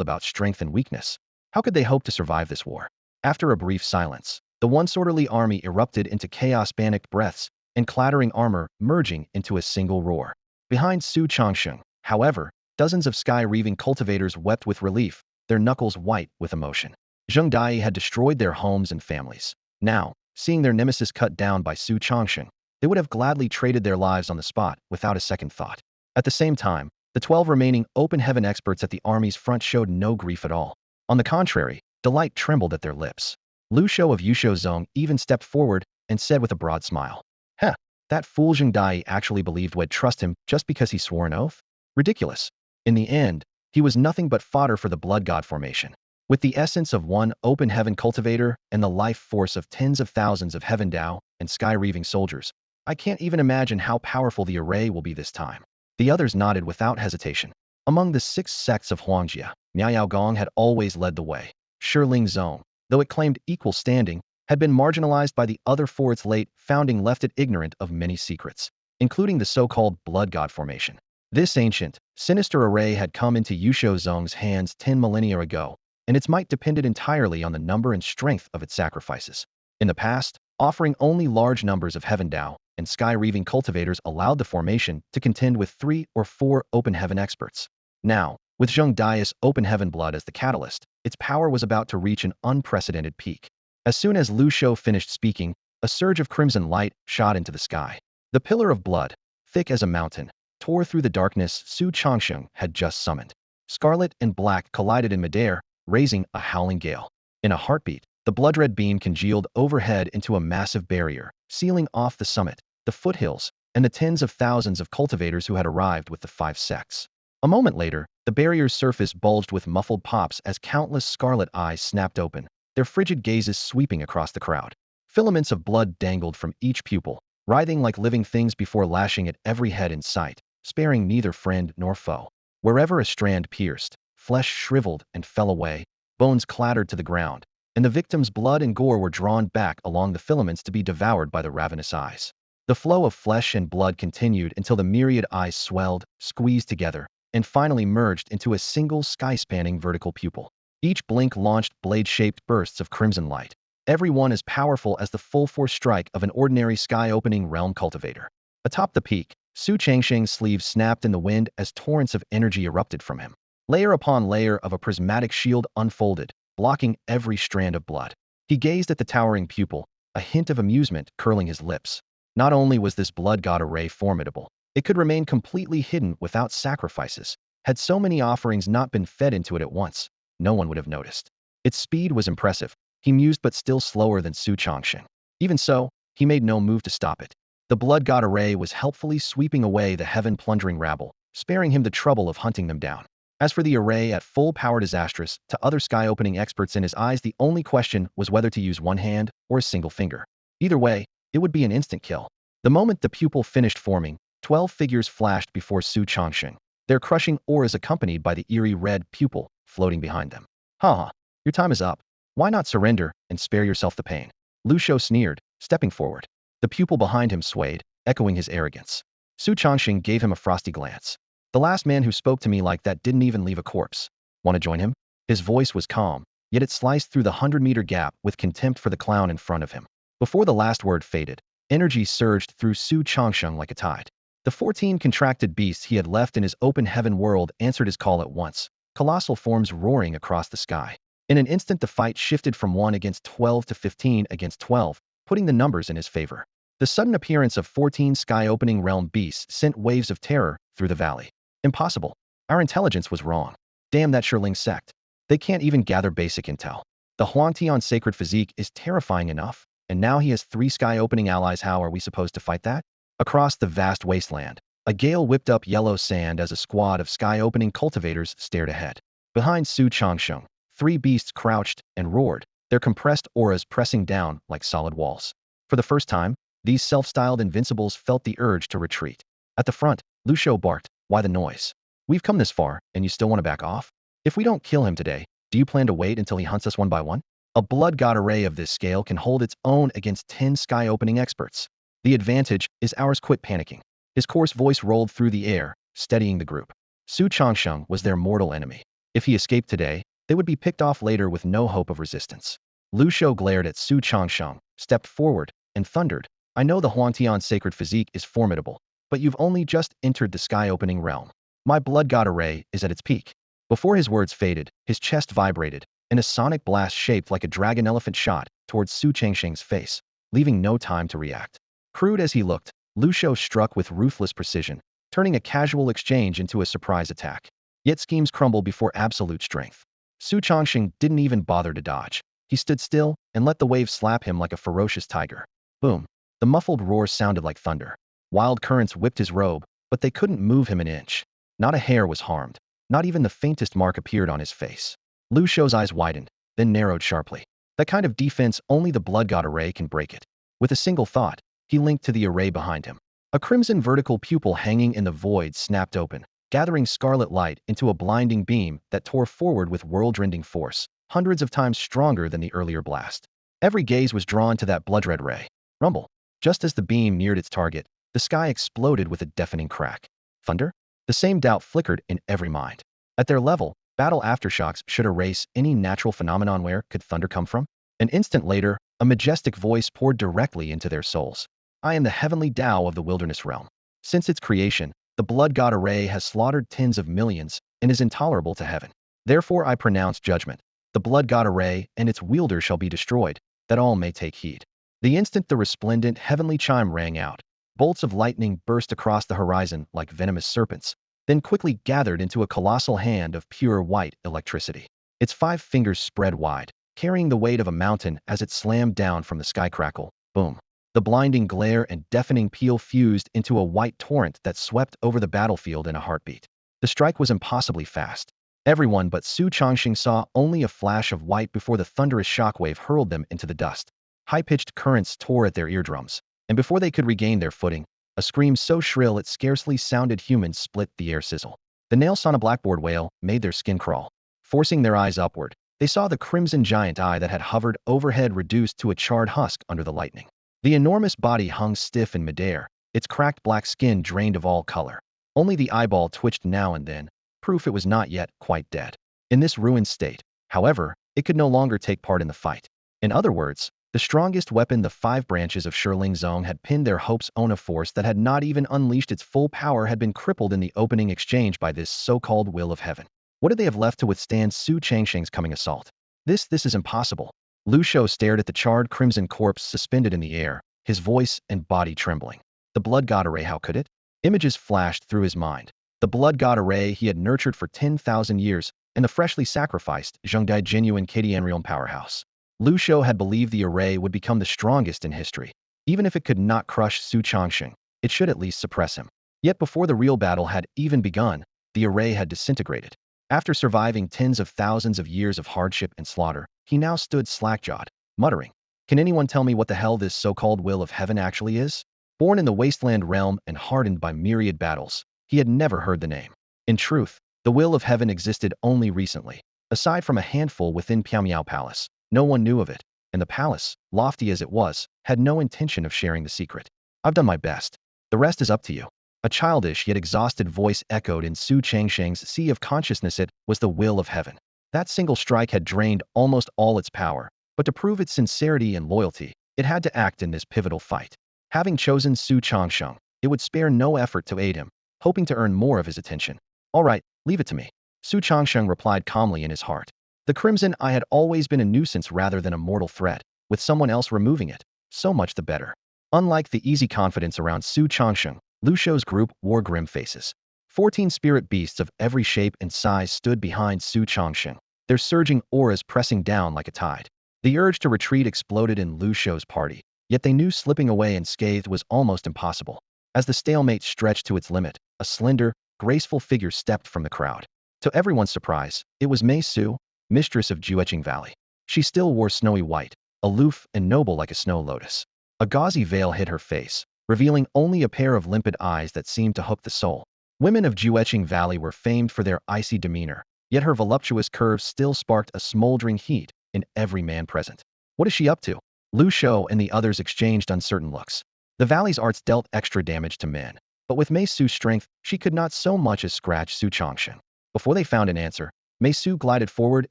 about strength and weakness. How could they hope to survive this war? After a brief silence, the once-orderly army erupted into chaos, panicked breaths, and clattering armor merging into a single roar. Behind Su Chongxing, however, dozens of sky-reaving cultivators wept with relief, their knuckles white with emotion. Zheng Dai had destroyed their homes and families. Now, seeing their nemesis cut down by Su Changsheng, they would have gladly traded their lives on the spot without a second thought. At the same time, the 12 remaining open heaven experts at the army's front showed no grief at all. On the contrary, delight trembled at their lips. Lu Shou of Yusho Zong even stepped forward and said with a broad smile, "Heh, that fool Zheng Dai actually believed we'd trust him just because he swore an oath? Ridiculous." In the end, he was nothing but fodder for the blood god formation. With the essence of one open heaven cultivator and the life force of tens of thousands of heaven Dao and sky-reaving soldiers, I can't even imagine how powerful the array will be this time. The others nodded without hesitation. Among the 6 sects of Huangjia, Miao Gong had always led the way. Shiling Zone, though it claimed equal standing, had been marginalized by the other 4. Its late founding left it ignorant of many secrets, including the so-called blood god formation. This ancient, sinister array had come into Yusho Zong's hands 10 millennia ago, and its might depended entirely on the number and strength of its sacrifices. In the past, offering only large numbers of heaven Dao and sky-reaving cultivators allowed the formation to contend with 3 or 4 open heaven experts. Now, with Zheng Dai's open heaven blood as the catalyst, its power was about to reach an unprecedented peak. As soon as Lu Shou finished speaking, a surge of crimson light shot into the sky. The pillar of blood, thick as a mountain, tore through the darkness Su Changsheng had just summoned. Scarlet and black collided in midair, raising a howling gale. In a heartbeat, the blood-red beam congealed overhead into a massive barrier, sealing off the summit, the foothills, and the tens of thousands of cultivators who had arrived with the 5 sects. A moment later, the barrier's surface bulged with muffled pops as countless scarlet eyes snapped open, their frigid gazes sweeping across the crowd. Filaments of blood dangled from each pupil, writhing like living things before lashing at every head in sight, sparing neither friend nor foe. Wherever a strand pierced, flesh shriveled and fell away, bones clattered to the ground, and the victim's blood and gore were drawn back along the filaments to be devoured by the ravenous eyes. The flow of flesh and blood continued until the myriad eyes swelled, squeezed together, and finally merged into a single sky-spanning vertical pupil. Each blink launched blade-shaped bursts of crimson light, every one as powerful as the full-force strike of an ordinary sky-opening realm cultivator. Atop the peak, Su Changsheng's sleeve snapped in the wind as torrents of energy erupted from him. Layer upon layer of a prismatic shield unfolded, blocking every strand of blood. He gazed at the towering pupil, a hint of amusement curling his lips. Not only was this blood god array formidable, it could remain completely hidden without sacrifices. Had so many offerings not been fed into it at once, no one would have noticed. Its speed was impressive, he mused, but still slower than Su Changsheng. Even so, he made no move to stop it. The blood god array was helpfully sweeping away the heaven-plundering rabble, sparing him the trouble of hunting them down. As for the array at full power, disastrous to other sky-opening experts in his eyes, the only question was whether to use one hand or a single finger. Either way, it would be an instant kill. The moment the pupil finished forming, 12 figures flashed before Su Changsheng, their crushing auras accompanied by the eerie red pupil floating behind them. "Ha, your time is up. Why not surrender and spare yourself the pain?" Lu Shou sneered, stepping forward. The pupil behind him swayed, echoing his arrogance. Su Changsheng gave him a frosty glance. "The last man who spoke to me like that didn't even leave a corpse. Want to join him?" His voice was calm, yet it sliced through the 100-meter gap with contempt for the clown in front of him. Before the last word faded, energy surged through Su Changsheng like a tide. The 14 contracted beasts he had left in his open heaven world answered his call at once, colossal forms roaring across the sky. In an instant, the fight shifted from 1 against 12 to 15 against 12, putting the numbers in his favor. The sudden appearance of 14 sky-opening realm beasts sent waves of terror through the valley. Impossible. Our intelligence was wrong. Damn that Shiling sect. They can't even gather basic intel. The Huangtian sacred physique is terrifying enough, and now he has 3 sky-opening allies. How are we supposed to fight that? Across the vast wasteland, a gale whipped up yellow sand as a squad of sky-opening cultivators stared ahead. Behind Su Changsheng, 3 beasts crouched and roared, their compressed auras pressing down like solid walls. For the first time, these self-styled invincibles felt the urge to retreat. At the front, Lu Shou barked, "Why the noise? We've come this far, and you still want to back off? If we don't kill him today, do you plan to wait until he hunts us one by one?" A blood god array of this scale can hold its own against 10 sky-opening experts. The advantage is ours. Quit panicking. His coarse voice rolled through the air, steadying the group. Su Changsheng was their mortal enemy. If he escaped today, they would be picked off later with no hope of resistance. Lu Shou glared at Su Changsheng, stepped forward, and thundered, "I know the Huangtian sacred physique is formidable, but you've only just entered the sky-opening realm. My blood god array is at its peak. Before his words faded, his chest vibrated, and a sonic blast shaped like a dragon elephant shot towards Su Changsheng's face, leaving no time to react. Crude as he looked, Lu Shou struck with ruthless precision, turning a casual exchange into a surprise attack. Yet schemes crumble before absolute strength. Su Changsheng didn't even bother to dodge. He stood still and let the wave slap him like a ferocious tiger. Boom. The muffled roar sounded like thunder. Wild currents whipped his robe, but they couldn't move him an inch. Not a hair was harmed. Not even the faintest mark appeared on his face. Lu Shou's eyes widened, then narrowed sharply. That kind of defense, only the blood god array can break it. With a single thought, he linked to the array behind him. A crimson vertical pupil hanging in the void snapped open, gathering scarlet light into a blinding beam that tore forward with world-rending force, hundreds of times stronger than the earlier blast. Every gaze was drawn to that blood-red ray. Rumble. Just as the beam neared its target, the sky exploded with a deafening crack. Thunder? The same doubt flickered in every mind. At their level, battle aftershocks should erase any natural phenomenon. Where could thunder come from? An instant later, a majestic voice poured directly into their souls. I am the heavenly Tao of the wilderness realm. Since its creation, the blood god array has slaughtered tens of millions and is intolerable to heaven. Therefore I pronounce judgment. The blood god array and its wielder shall be destroyed, that all may take heed. The instant the resplendent heavenly chime rang out, bolts of lightning burst across the horizon like venomous serpents, then quickly gathered into a colossal hand of pure white electricity. Its 5 fingers spread wide, carrying the weight of a mountain as it slammed down from the sky. Crackle. Boom. The blinding glare and deafening peal fused into a white torrent that swept over the battlefield in a heartbeat. The strike was impossibly fast. Everyone but Su Changsheng saw only a flash of white before the thunderous shockwave hurled them into the dust. High-pitched currents tore at their eardrums, and before they could regain their footing, a scream so shrill it scarcely sounded human split the air. Sizzle. The nails on a blackboard wail made their skin crawl. Forcing their eyes upward, they saw the crimson giant eye that had hovered overhead reduced to a charred husk under the lightning. The enormous body hung stiff in midair, its cracked black skin drained of all color. Only the eyeball twitched now and then, proof it was not yet quite dead. In this ruined state, however, it could no longer take part in the fight. In other words, the strongest weapon, the 5 branches of Shirling Zong, had pinned their hopes on. A force that had not even unleashed its full power had been crippled in the opening exchange by this so-called will of heaven. What did they have left to withstand Su Changsheng's coming assault? This is impossible. Lu Shou stared at the charred crimson corpse suspended in the air, his voice and body trembling. The blood god array, how could it? Images flashed through his mind. The blood god array he had nurtured for 10,000 years, and the freshly sacrificed Zhengdai genuine Kadianrion powerhouse. Lu Shou had believed the array would become the strongest in history. Even if it could not crush Su Changsheng, it should at least suppress him. Yet before the real battle had even begun, the array had disintegrated. After surviving tens of thousands of years of hardship and slaughter, he now stood slack-jawed, muttering, "Can anyone tell me what the hell this so-called will of heaven actually is?" Born in the wasteland realm and hardened by myriad battles, he had never heard the name. In truth, the will of heaven existed only recently. Aside from a handful within Piamiao Palace, no one knew of it, and the palace, lofty as it was, had no intention of sharing the secret. I've done my best. The rest is up to you. A childish yet exhausted voice echoed in Su Changsheng's sea of consciousness. It was the will of heaven. That single strike had drained almost all its power, but to prove its sincerity and loyalty, it had to act in this pivotal fight. Having chosen Su Changsheng, it would spare no effort to aid him, hoping to earn more of his attention. All right, leave it to me. Su Changsheng replied calmly in his heart. The crimson eye had always been a nuisance rather than a mortal threat. With someone else removing it, so much the better. Unlike the easy confidence around Su Changsheng, Lu Shou's group wore grim faces. 14 spirit beasts of every shape and size stood behind Su Changsheng, their surging auras pressing down like a tide. The urge to retreat exploded in Lu Shou's party, yet they knew slipping away unscathed was almost impossible. As the stalemate stretched to its limit, a slender, graceful figure stepped from the crowd. To everyone's surprise, it was Mei Su, mistress of Jueching Valley. She still wore snowy white, aloof and noble like a snow lotus. A gauzy veil hid her face, revealing only a pair of limpid eyes that seemed to hook the soul. Women of Jueching Valley were famed for their icy demeanor, yet her voluptuous curves still sparked a smoldering heat in every man present. What is she up to? Lu Shou and the others exchanged uncertain looks. The valley's arts dealt extra damage to men, but with Mei Su's strength, she could not so much as scratch Su Changsheng. Before they found an answer, Mei Su glided forward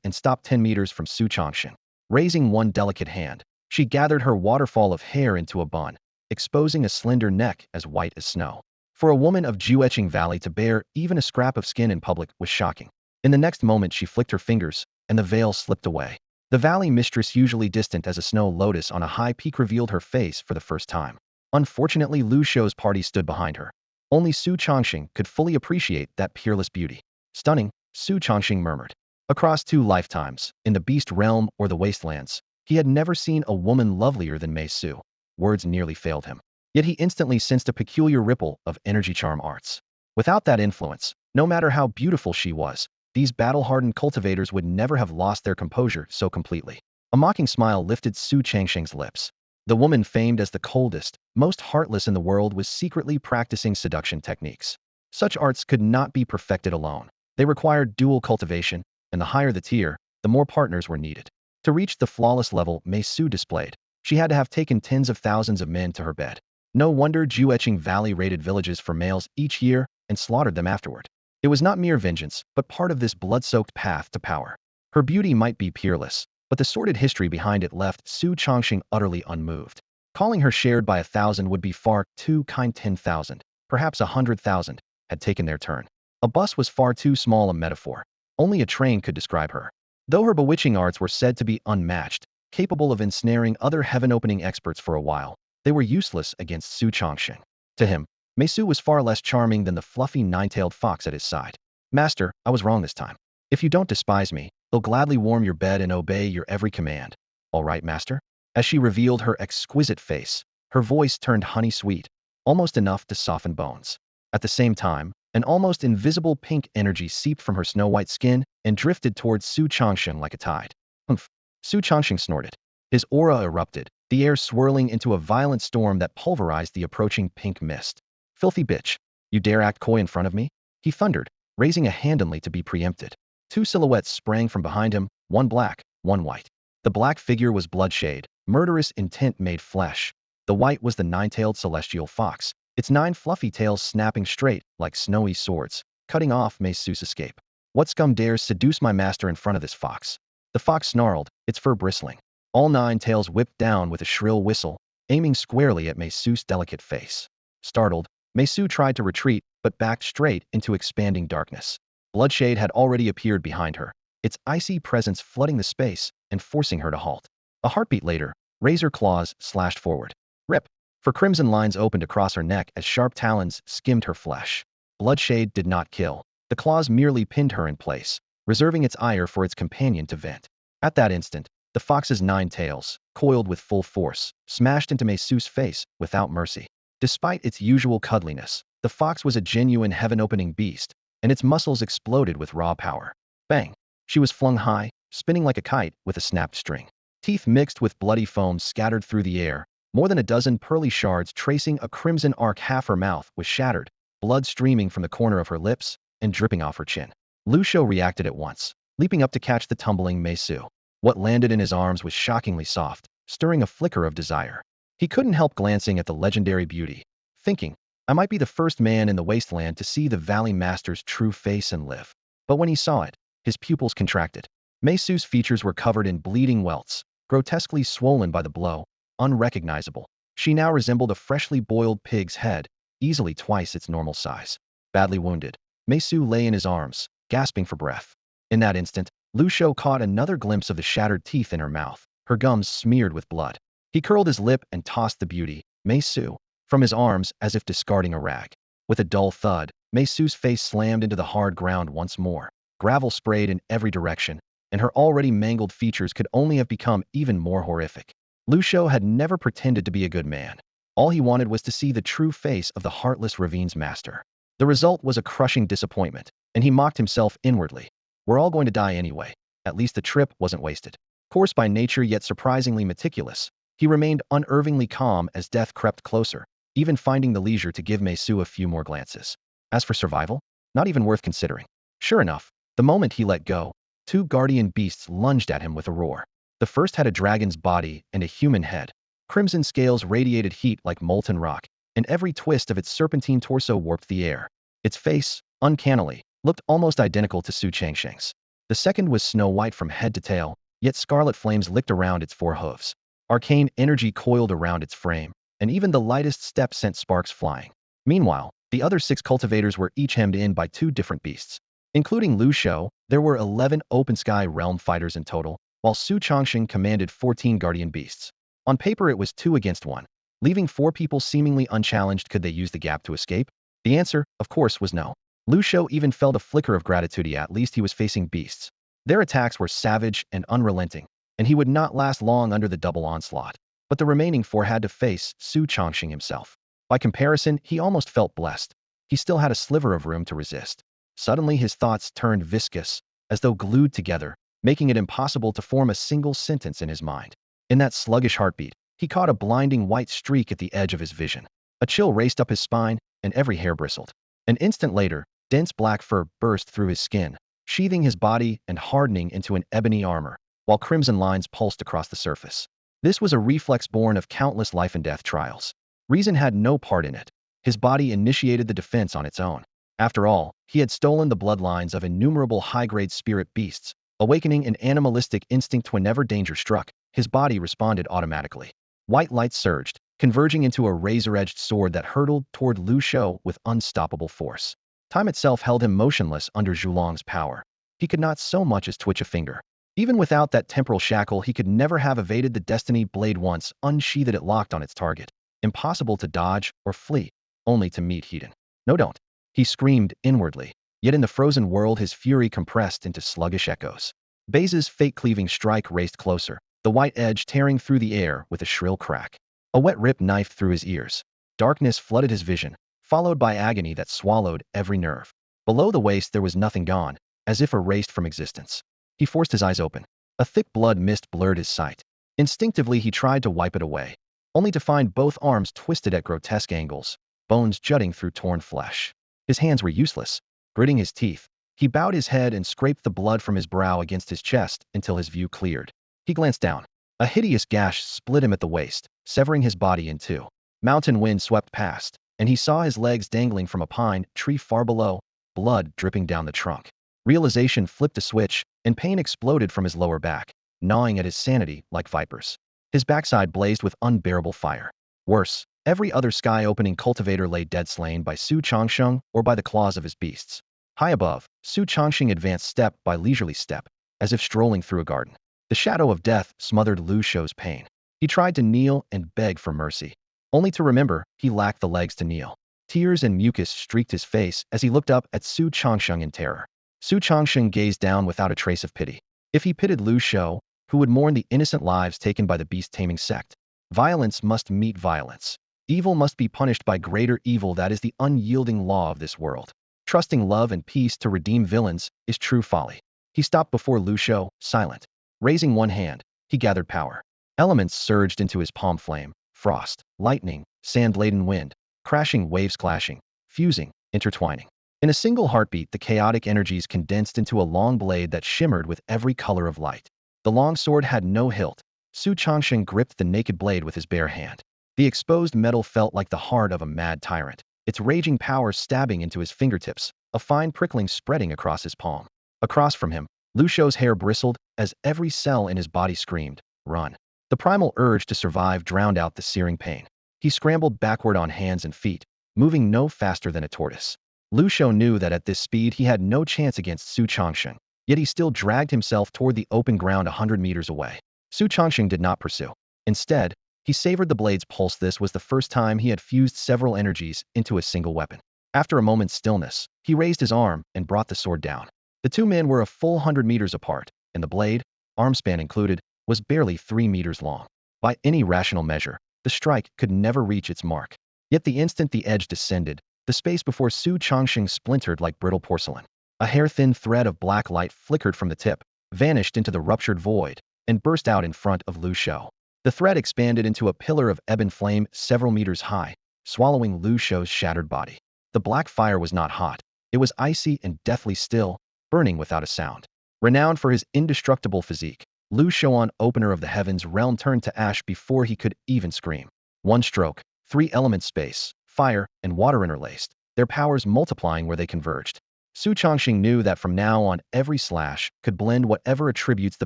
and stopped 10 meters from Su Changsheng. Raising one delicate hand, she gathered her waterfall of hair into a bun, exposing a slender neck as white as snow. For a woman of Jueching Valley to bear even a scrap of skin in public was shocking. In the next moment she flicked her fingers, and the veil slipped away. The valley mistress, usually distant as a snow lotus on a high peak, revealed her face for the first time. Unfortunately, Lu Shou's party stood behind her. Only Su Chongqing could fully appreciate that peerless beauty. Stunning, Su Chongqing murmured. Across 2 lifetimes, in the beast realm or the wastelands, he had never seen a woman lovelier than Mei Su. Words nearly failed him. Yet he instantly sensed a peculiar ripple of energy charm arts. Without that influence, no matter how beautiful she was, these battle-hardened cultivators would never have lost their composure so completely. A mocking smile lifted Su Changsheng's lips. The woman famed as the coldest, most heartless in the world was secretly practicing seduction techniques. Such arts could not be perfected alone. They required dual cultivation, and the higher the tier, the more partners were needed. To reach the flawless level Mei Su displayed, she had to have taken tens of thousands of men to her bed. No wonder Jueching Valley raided villages for males each year and slaughtered them afterward. It was not mere vengeance, but part of this blood-soaked path to power. Her beauty might be peerless, but the sordid history behind it left Su Chongqing utterly unmoved. Calling her shared by 1,000 would be far too kind. 10,000, perhaps 100,000, had taken their turn. A bus was far too small a metaphor. Only a train could describe her. Though her bewitching arts were said to be unmatched, capable of ensnaring other heaven-opening experts for a while, they were useless against Su Chongqing. To him, Mei Su was far less charming than the fluffy nine-tailed fox at his side. Master, I was wrong this time. If you don't despise me, I'll gladly warm your bed and obey your every command. All right, master? As she revealed her exquisite face, her voice turned honey-sweet, almost enough to soften bones. At the same time, an almost invisible pink energy seeped from her snow-white skin and drifted towards Su Chongqing like a tide. Humph! Su Chongqing snorted. His aura erupted, the air swirling into a violent storm that pulverized the approaching pink mist. Filthy bitch! You dare act coy in front of me? He thundered, raising a hand only to be preempted. 2 silhouettes sprang from behind him, one black, one white. The black figure was bloodshade, murderous intent made flesh. The white was the nine-tailed celestial fox, its 9 fluffy tails snapping straight like snowy swords, cutting off Mei Su's escape. What scum dares seduce my master in front of this fox? The fox snarled, its fur bristling. All 9 tails whipped down with a shrill whistle, aiming squarely at Mei Su's delicate face. Startled, Mei Su tried to retreat, but backed straight into expanding darkness. Bloodshade had already appeared behind her, its icy presence flooding the space and forcing her to halt. A heartbeat later, razor claws slashed forward. Rip! For crimson lines opened across her neck as sharp talons skimmed her flesh. Bloodshade did not kill. The claws merely pinned her in place, reserving its ire for its companion to vent. At that instant, the fox's 9 tails, coiled with full force, smashed into Mei Su's face without mercy. Despite its usual cuddliness, the fox was a genuine heaven-opening beast, and its muscles exploded with raw power. Bang! She was flung high, spinning like a kite with a snapped string. Teeth mixed with bloody foam scattered through the air, more than a dozen pearly shards tracing a crimson arc. Half her mouth was shattered, blood streaming from the corner of her lips and dripping off her chin. Lu Shou reacted at once, leaping up to catch the tumbling Mei Su. What landed in his arms was shockingly soft, stirring a flicker of desire. He couldn't help glancing at the legendary beauty, thinking, I might be the first man in the wasteland to see the Valley Master's true face and live. But when he saw it, his pupils contracted. Mei Su's features were covered in bleeding welts, grotesquely swollen by the blow, unrecognizable. She now resembled a freshly boiled pig's head, easily twice its normal size. Badly wounded, Mei Su lay in his arms, gasping for breath. In that instant, Lu Shou caught another glimpse of the shattered teeth in her mouth, her gums smeared with blood. He curled his lip and tossed the beauty, Mei Su, from his arms as if discarding a rag. With a dull thud, Mei Su's face slammed into the hard ground once more. Gravel sprayed in every direction, and her already mangled features could only have become even more horrific. Lu Shou had never pretended to be a good man. All he wanted was to see the true face of the heartless Ravine's master. The result was a crushing disappointment, and he mocked himself inwardly. We're all going to die anyway. At least the trip wasn't wasted. Coarse by nature yet surprisingly meticulous, he remained unervingly calm as death crept closer, even finding the leisure to give Mei Su a few more glances. As for survival, not even worth considering. Sure enough, the moment he let go, 2 guardian beasts lunged at him with a roar. The first had a dragon's body and a human head. Crimson scales radiated heat like molten rock, and every twist of its serpentine torso warped the air. Its face, uncannily, looked almost identical to Su Changsheng's. The second was snow white from head to tail, yet scarlet flames licked around its 4 hooves. Arcane energy coiled around its frame, and even the lightest step sent sparks flying. Meanwhile, the other 6 cultivators were each hemmed in by 2 different beasts. Including Lu Shou, there were 11 open sky realm fighters in total, while Su Chongxing commanded 14 guardian beasts. On paper it was 2 against 1, leaving 4 people seemingly unchallenged. Could they use the gap to escape? The answer, of course, was no. Lu Shou even felt a flicker of gratitude. At least he was facing beasts. Their attacks were savage and unrelenting, and he would not last long under the double onslaught. But the remaining 4 had to face Su Chongxing himself. By comparison, he almost felt blessed. He still had a sliver of room to resist. Suddenly his thoughts turned viscous, as though glued together, making it impossible to form a single sentence in his mind. In that sluggish heartbeat, he caught a blinding white streak at the edge of his vision. A chill raced up his spine, and every hair bristled. An instant later, dense black fur burst through his skin, sheathing his body and hardening into an ebony armor, while crimson lines pulsed across the surface. This was a reflex born of countless life and death trials. Reason had no part in it. His body initiated the defense on its own. After all, he had stolen the bloodlines of innumerable high-grade spirit beasts, awakening an animalistic instinct whenever danger struck. His body responded automatically. White light surged, converging into a razor-edged sword that hurtled toward Lu Shou with unstoppable force. Time itself held him motionless under Zhulong's power. He could not so much as twitch a finger. Even without that temporal shackle, he could never have evaded the destiny blade. Once unsheathed, it locked on its target. Impossible to dodge or flee, only to meet Hedon. No, don't! He screamed inwardly. Yet in the frozen world his fury compressed into sluggish echoes. Baze's fate-cleaving strike raced closer, the white edge tearing through the air with a shrill crack. A wet rip knifed through his ears. Darkness flooded his vision, followed by agony that swallowed every nerve. Below the waist there was nothing, gone, as if erased from existence. He forced his eyes open. A thick blood mist blurred his sight. Instinctively he tried to wipe it away, only to find both arms twisted at grotesque angles, bones jutting through torn flesh. His hands were useless. Gritting his teeth, he bowed his head and scraped the blood from his brow against his chest until his view cleared. He glanced down. A hideous gash split him at the waist, severing his body in two. Mountain wind swept past, and he saw his legs dangling from a pine tree far below, blood dripping down the trunk. Realization flipped a switch, and pain exploded from his lower back, gnawing at his sanity like vipers. His backside blazed with unbearable fire. Worse, every other sky-opening cultivator lay dead, slain by Su Chongxing or by the claws of his beasts. High above, Su Chongxing advanced step by leisurely step, as if strolling through a garden. The shadow of death smothered Lu Shou's pain. He tried to kneel and beg for mercy, only to remember he lacked the legs to kneel. Tears and mucus streaked his face as he looked up at Su Chongxing in terror. Su Chongxing gazed down without a trace of pity. If he pitied Lu Shou, who would mourn the innocent lives taken by the beast-taming sect, violence must meet violence. Evil must be punished by greater evil. That is the unyielding law of this world. Trusting love and peace to redeem villains is true folly. He stopped before Lu Shou, silent. Raising one hand, he gathered power. Elements surged into his palm: flame, frost, lightning, sand-laden wind, crashing waves clashing, fusing, intertwining. In a single heartbeat, the chaotic energies condensed into a long blade that shimmered with every color of light. The long sword had no hilt. Su Chongxing gripped the naked blade with his bare hand. The exposed metal felt like the heart of a mad tyrant, its raging power stabbing into his fingertips, a fine prickling spreading across his palm. Across from him, Lu Shou's hair bristled as every cell in his body screamed, "Run!" The primal urge to survive drowned out the searing pain. He scrambled backward on hands and feet, moving no faster than a tortoise. Lu Shou knew that at this speed he had no chance against Su Chongxing, yet he still dragged himself toward the open ground 100 meters away. Su Chongxing did not pursue. Instead, he savored the blade's pulse. This was the first time he had fused several energies into a single weapon. After a moment's stillness, he raised his arm and brought the sword down. The two men were a full 100 meters apart, and the blade, armspan included, was barely 3 meters long. By any rational measure, the strike could never reach its mark. Yet the instant the edge descended, the space before Su Chongxing splintered like brittle porcelain. A hair-thin thread of black light flickered from the tip, vanished into the ruptured void, and burst out in front of Lu Shou. The thread expanded into a pillar of ebon flame several meters high, swallowing Lu Shou's shattered body. The black fire was not hot. It was icy and deathly still, burning without a sound. Renowned for his indestructible physique, Lu Shou, opener of the heavens realm, turned to ash before he could even scream. One stroke, 3 elements: space, fire, and water interlaced, their powers multiplying where they converged. Su Chongxing knew that from now on every slash could blend whatever attributes the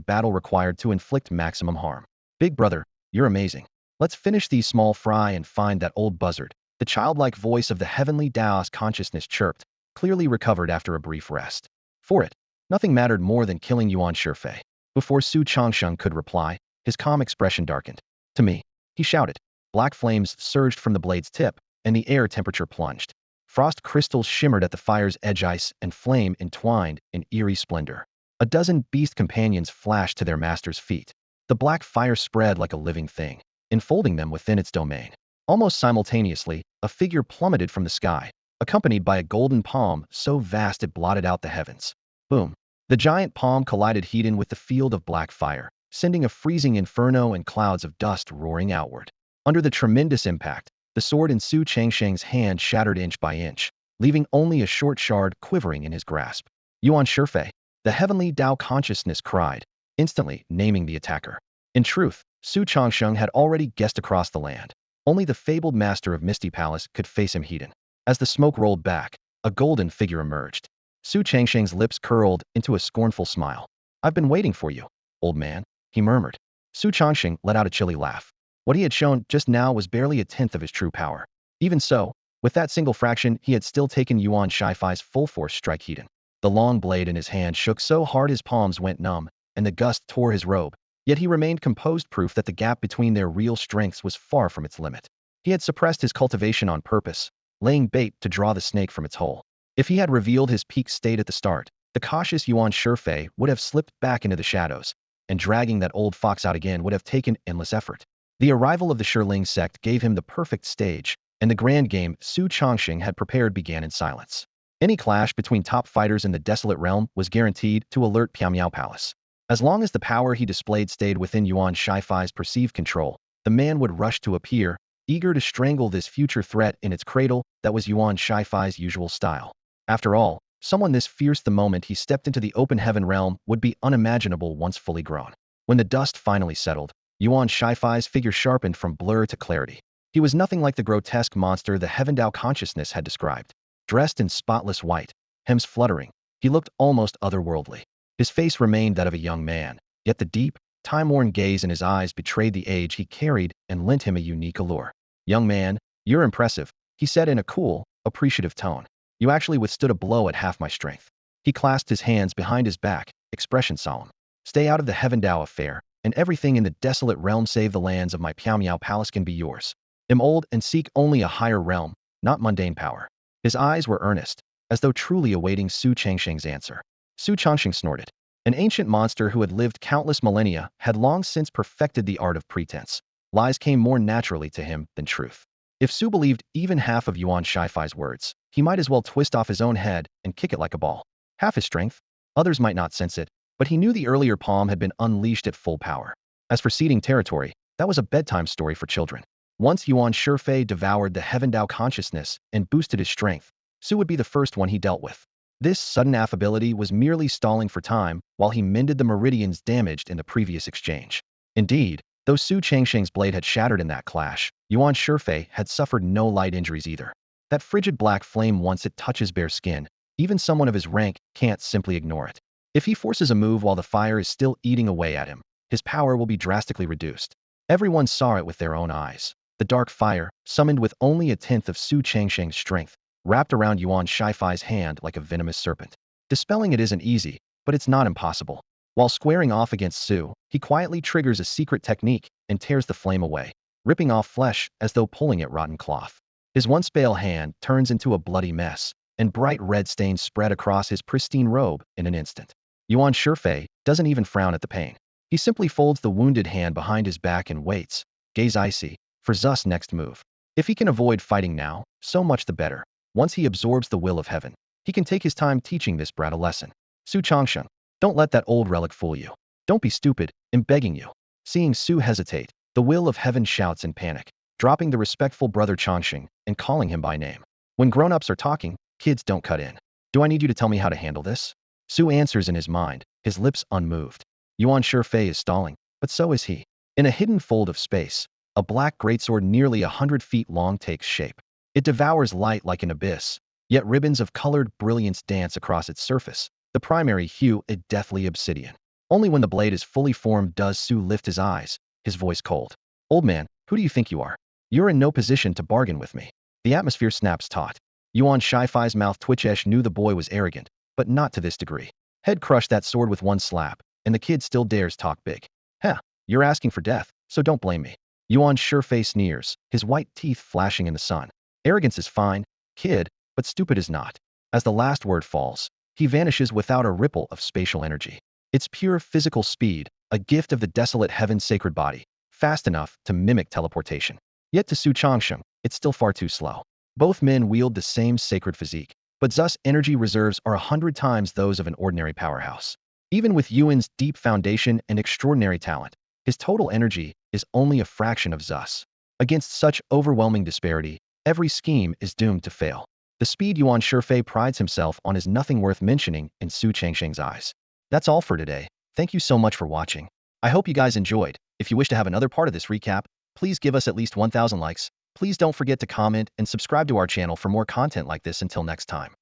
battle required to inflict maximum harm. "Big brother, you're amazing. Let's finish these small fry and find that old buzzard," the childlike voice of the heavenly Taoist consciousness chirped, clearly recovered after a brief rest. For it, nothing mattered more than killing Yuan Shifei. Before Su Changsheng could reply, his calm expression darkened. To me, he shouted. Black flames surged from the blade's tip, and the air temperature plunged. Frost crystals shimmered at the fire's edge, ice and flame entwined in eerie splendor. A dozen beast companions flashed to their master's feet. The black fire spread like a living thing, enfolding them within its domain. Almost simultaneously, a figure plummeted from the sky, accompanied by a golden palm so vast it blotted out the heavens. Boom! The giant palm collided head-on with the field of black fire, sending a freezing inferno and clouds of dust roaring outward. Under the tremendous impact, the sword in Su Changsheng's hand shattered inch by inch, leaving only a short shard quivering in his grasp. Yuan Shifei, the heavenly Tao consciousness cried, instantly naming the attacker. In truth, Su Changsheng had already guessed across the land. Only the fabled master of Misty Palace could face him head-on. As the smoke rolled back, a golden figure emerged. Su Changsheng's lips curled into a scornful smile. I've been waiting for you, old man, he murmured. Su Changsheng let out a chilly laugh. What he had shown just now was barely a tenth of his true power. Even so, with that single fraction, he had still taken Yuan Shifei's full force strike head-on. The long blade in his hand shook so hard his palms went numb, and the gust tore his robe, yet he remained composed, proof that the gap between their real strengths was far from its limit. He had suppressed his cultivation on purpose, laying bait to draw the snake from its hole. If he had revealed his peak state at the start, the cautious Yuan Shifei would have slipped back into the shadows, and dragging that old fox out again would have taken endless effort. The arrival of the Shiling sect gave him the perfect stage, and the grand game Su Changsheng had prepared began in silence. Any clash between top fighters in the desolate realm was guaranteed to alert Pyamiao Palace. As long as the power he displayed stayed within Yuan Shifei's perceived control, the man would rush to appear, eager to strangle this future threat in its cradle. That was Yuan Shifei's usual style. After all, someone this fierce the moment he stepped into the open heaven realm would be unimaginable once fully grown. When the dust finally settled, Yuan Shifei's figure sharpened from blur to clarity. He was nothing like the grotesque monster the Heaven Tao consciousness had described. Dressed in spotless white, hems fluttering, he looked almost otherworldly. His face remained that of a young man, yet the deep, time-worn gaze in his eyes betrayed the age he carried and lent him a unique allure. Young man, you're impressive, he said in a cool, appreciative tone. You actually withstood a blow at half my strength. He clasped his hands behind his back, expression solemn. Stay out of the Heaven Tao affair, and everything in the desolate realm save the lands of my Pyamiao Palace can be yours. Am old and seek only a higher realm, not mundane power. His eyes were earnest, as though truly awaiting Su Changsheng's answer. Su Changsheng snorted. An ancient monster who had lived countless millennia had long since perfected the art of pretense. Lies came more naturally to him than truth. If Su believed even half of Yuan Shifei's words, he might as well twist off his own head and kick it like a ball. Half his strength? Others might not sense it, but he knew the earlier palm had been unleashed at full power. As for ceding territory, that was a bedtime story for children. Once Yuan Shifei devoured the Heaven Tao consciousness and boosted his strength, Su would be the first one he dealt with. This sudden affability was merely stalling for time while he mended the meridians damaged in the previous exchange. Indeed, though Su Changsheng's blade had shattered in that clash, Yuan Shifei had suffered no light injuries either. That frigid black flame, once it touches bare skin, even someone of his rank can't simply ignore it. If he forces a move while the fire is still eating away at him, his power will be drastically reduced. Everyone saw it with their own eyes. The dark fire, summoned with only a tenth of Su Changsheng's strength, wrapped around Yuan Shifei's hand like a venomous serpent. Dispelling it isn't easy, but it's not impossible. While squaring off against Su, he quietly triggers a secret technique and tears the flame away, ripping off flesh as though pulling at rotten cloth. His once pale hand turns into a bloody mess, and bright red stains spread across his pristine robe in an instant. Yuan Shifei doesn't even frown at the pain. He simply folds the wounded hand behind his back and waits, gaze icy, for Zu's next move. If he can avoid fighting now, so much the better. Once he absorbs the will of heaven, he can take his time teaching this brat a lesson. Su Changsheng, don't let that old relic fool you. Don't be stupid, I'm begging you. Seeing Su hesitate, the will of heaven shouts in panic, dropping the respectful brother Changsheng and calling him by name. When grown-ups are talking, kids don't cut in. Do I need you to tell me how to handle this? Su answers in his mind, his lips unmoved. Yuan Shifei is stalling, but so is he. In a hidden fold of space, a black greatsword nearly 100 feet long takes shape. It devours light like an abyss, yet ribbons of colored brilliance dance across its surface, the primary hue a deathly obsidian. Only when the blade is fully formed does Su lift his eyes, his voice cold. Old man, who do you think you are? You're in no position to bargain with me. The atmosphere snaps taut. Yuan Shifei's mouth twitches, knew the boy was arrogant, but not to this degree. Head crushed that sword with one slap, and the kid still dares talk big. Heh, you're asking for death, so don't blame me. Yuan's sure face sneers, his white teeth flashing in the sun. Arrogance is fine, kid, but stupid is not. As the last word falls, he vanishes without a ripple of spatial energy. It's pure physical speed, a gift of the desolate heaven's sacred body, fast enough to mimic teleportation. Yet to Su Changsheng, it's still far too slow. Both men wield the same sacred physique, but Zu's energy reserves are 100 times those of an ordinary powerhouse. Even with Yuan's deep foundation and extraordinary talent, his total energy is only a fraction of Zu's. Against such overwhelming disparity, every scheme is doomed to fail. The speed Yuan Shifei prides himself on is nothing worth mentioning in Su Changsheng's eyes. That's all for today. Thank you so much for watching. I hope you guys enjoyed. If you wish to have another part of this recap, please give us at least 1,000 likes. Please don't forget to comment and subscribe to our channel for more content like this. Until next time.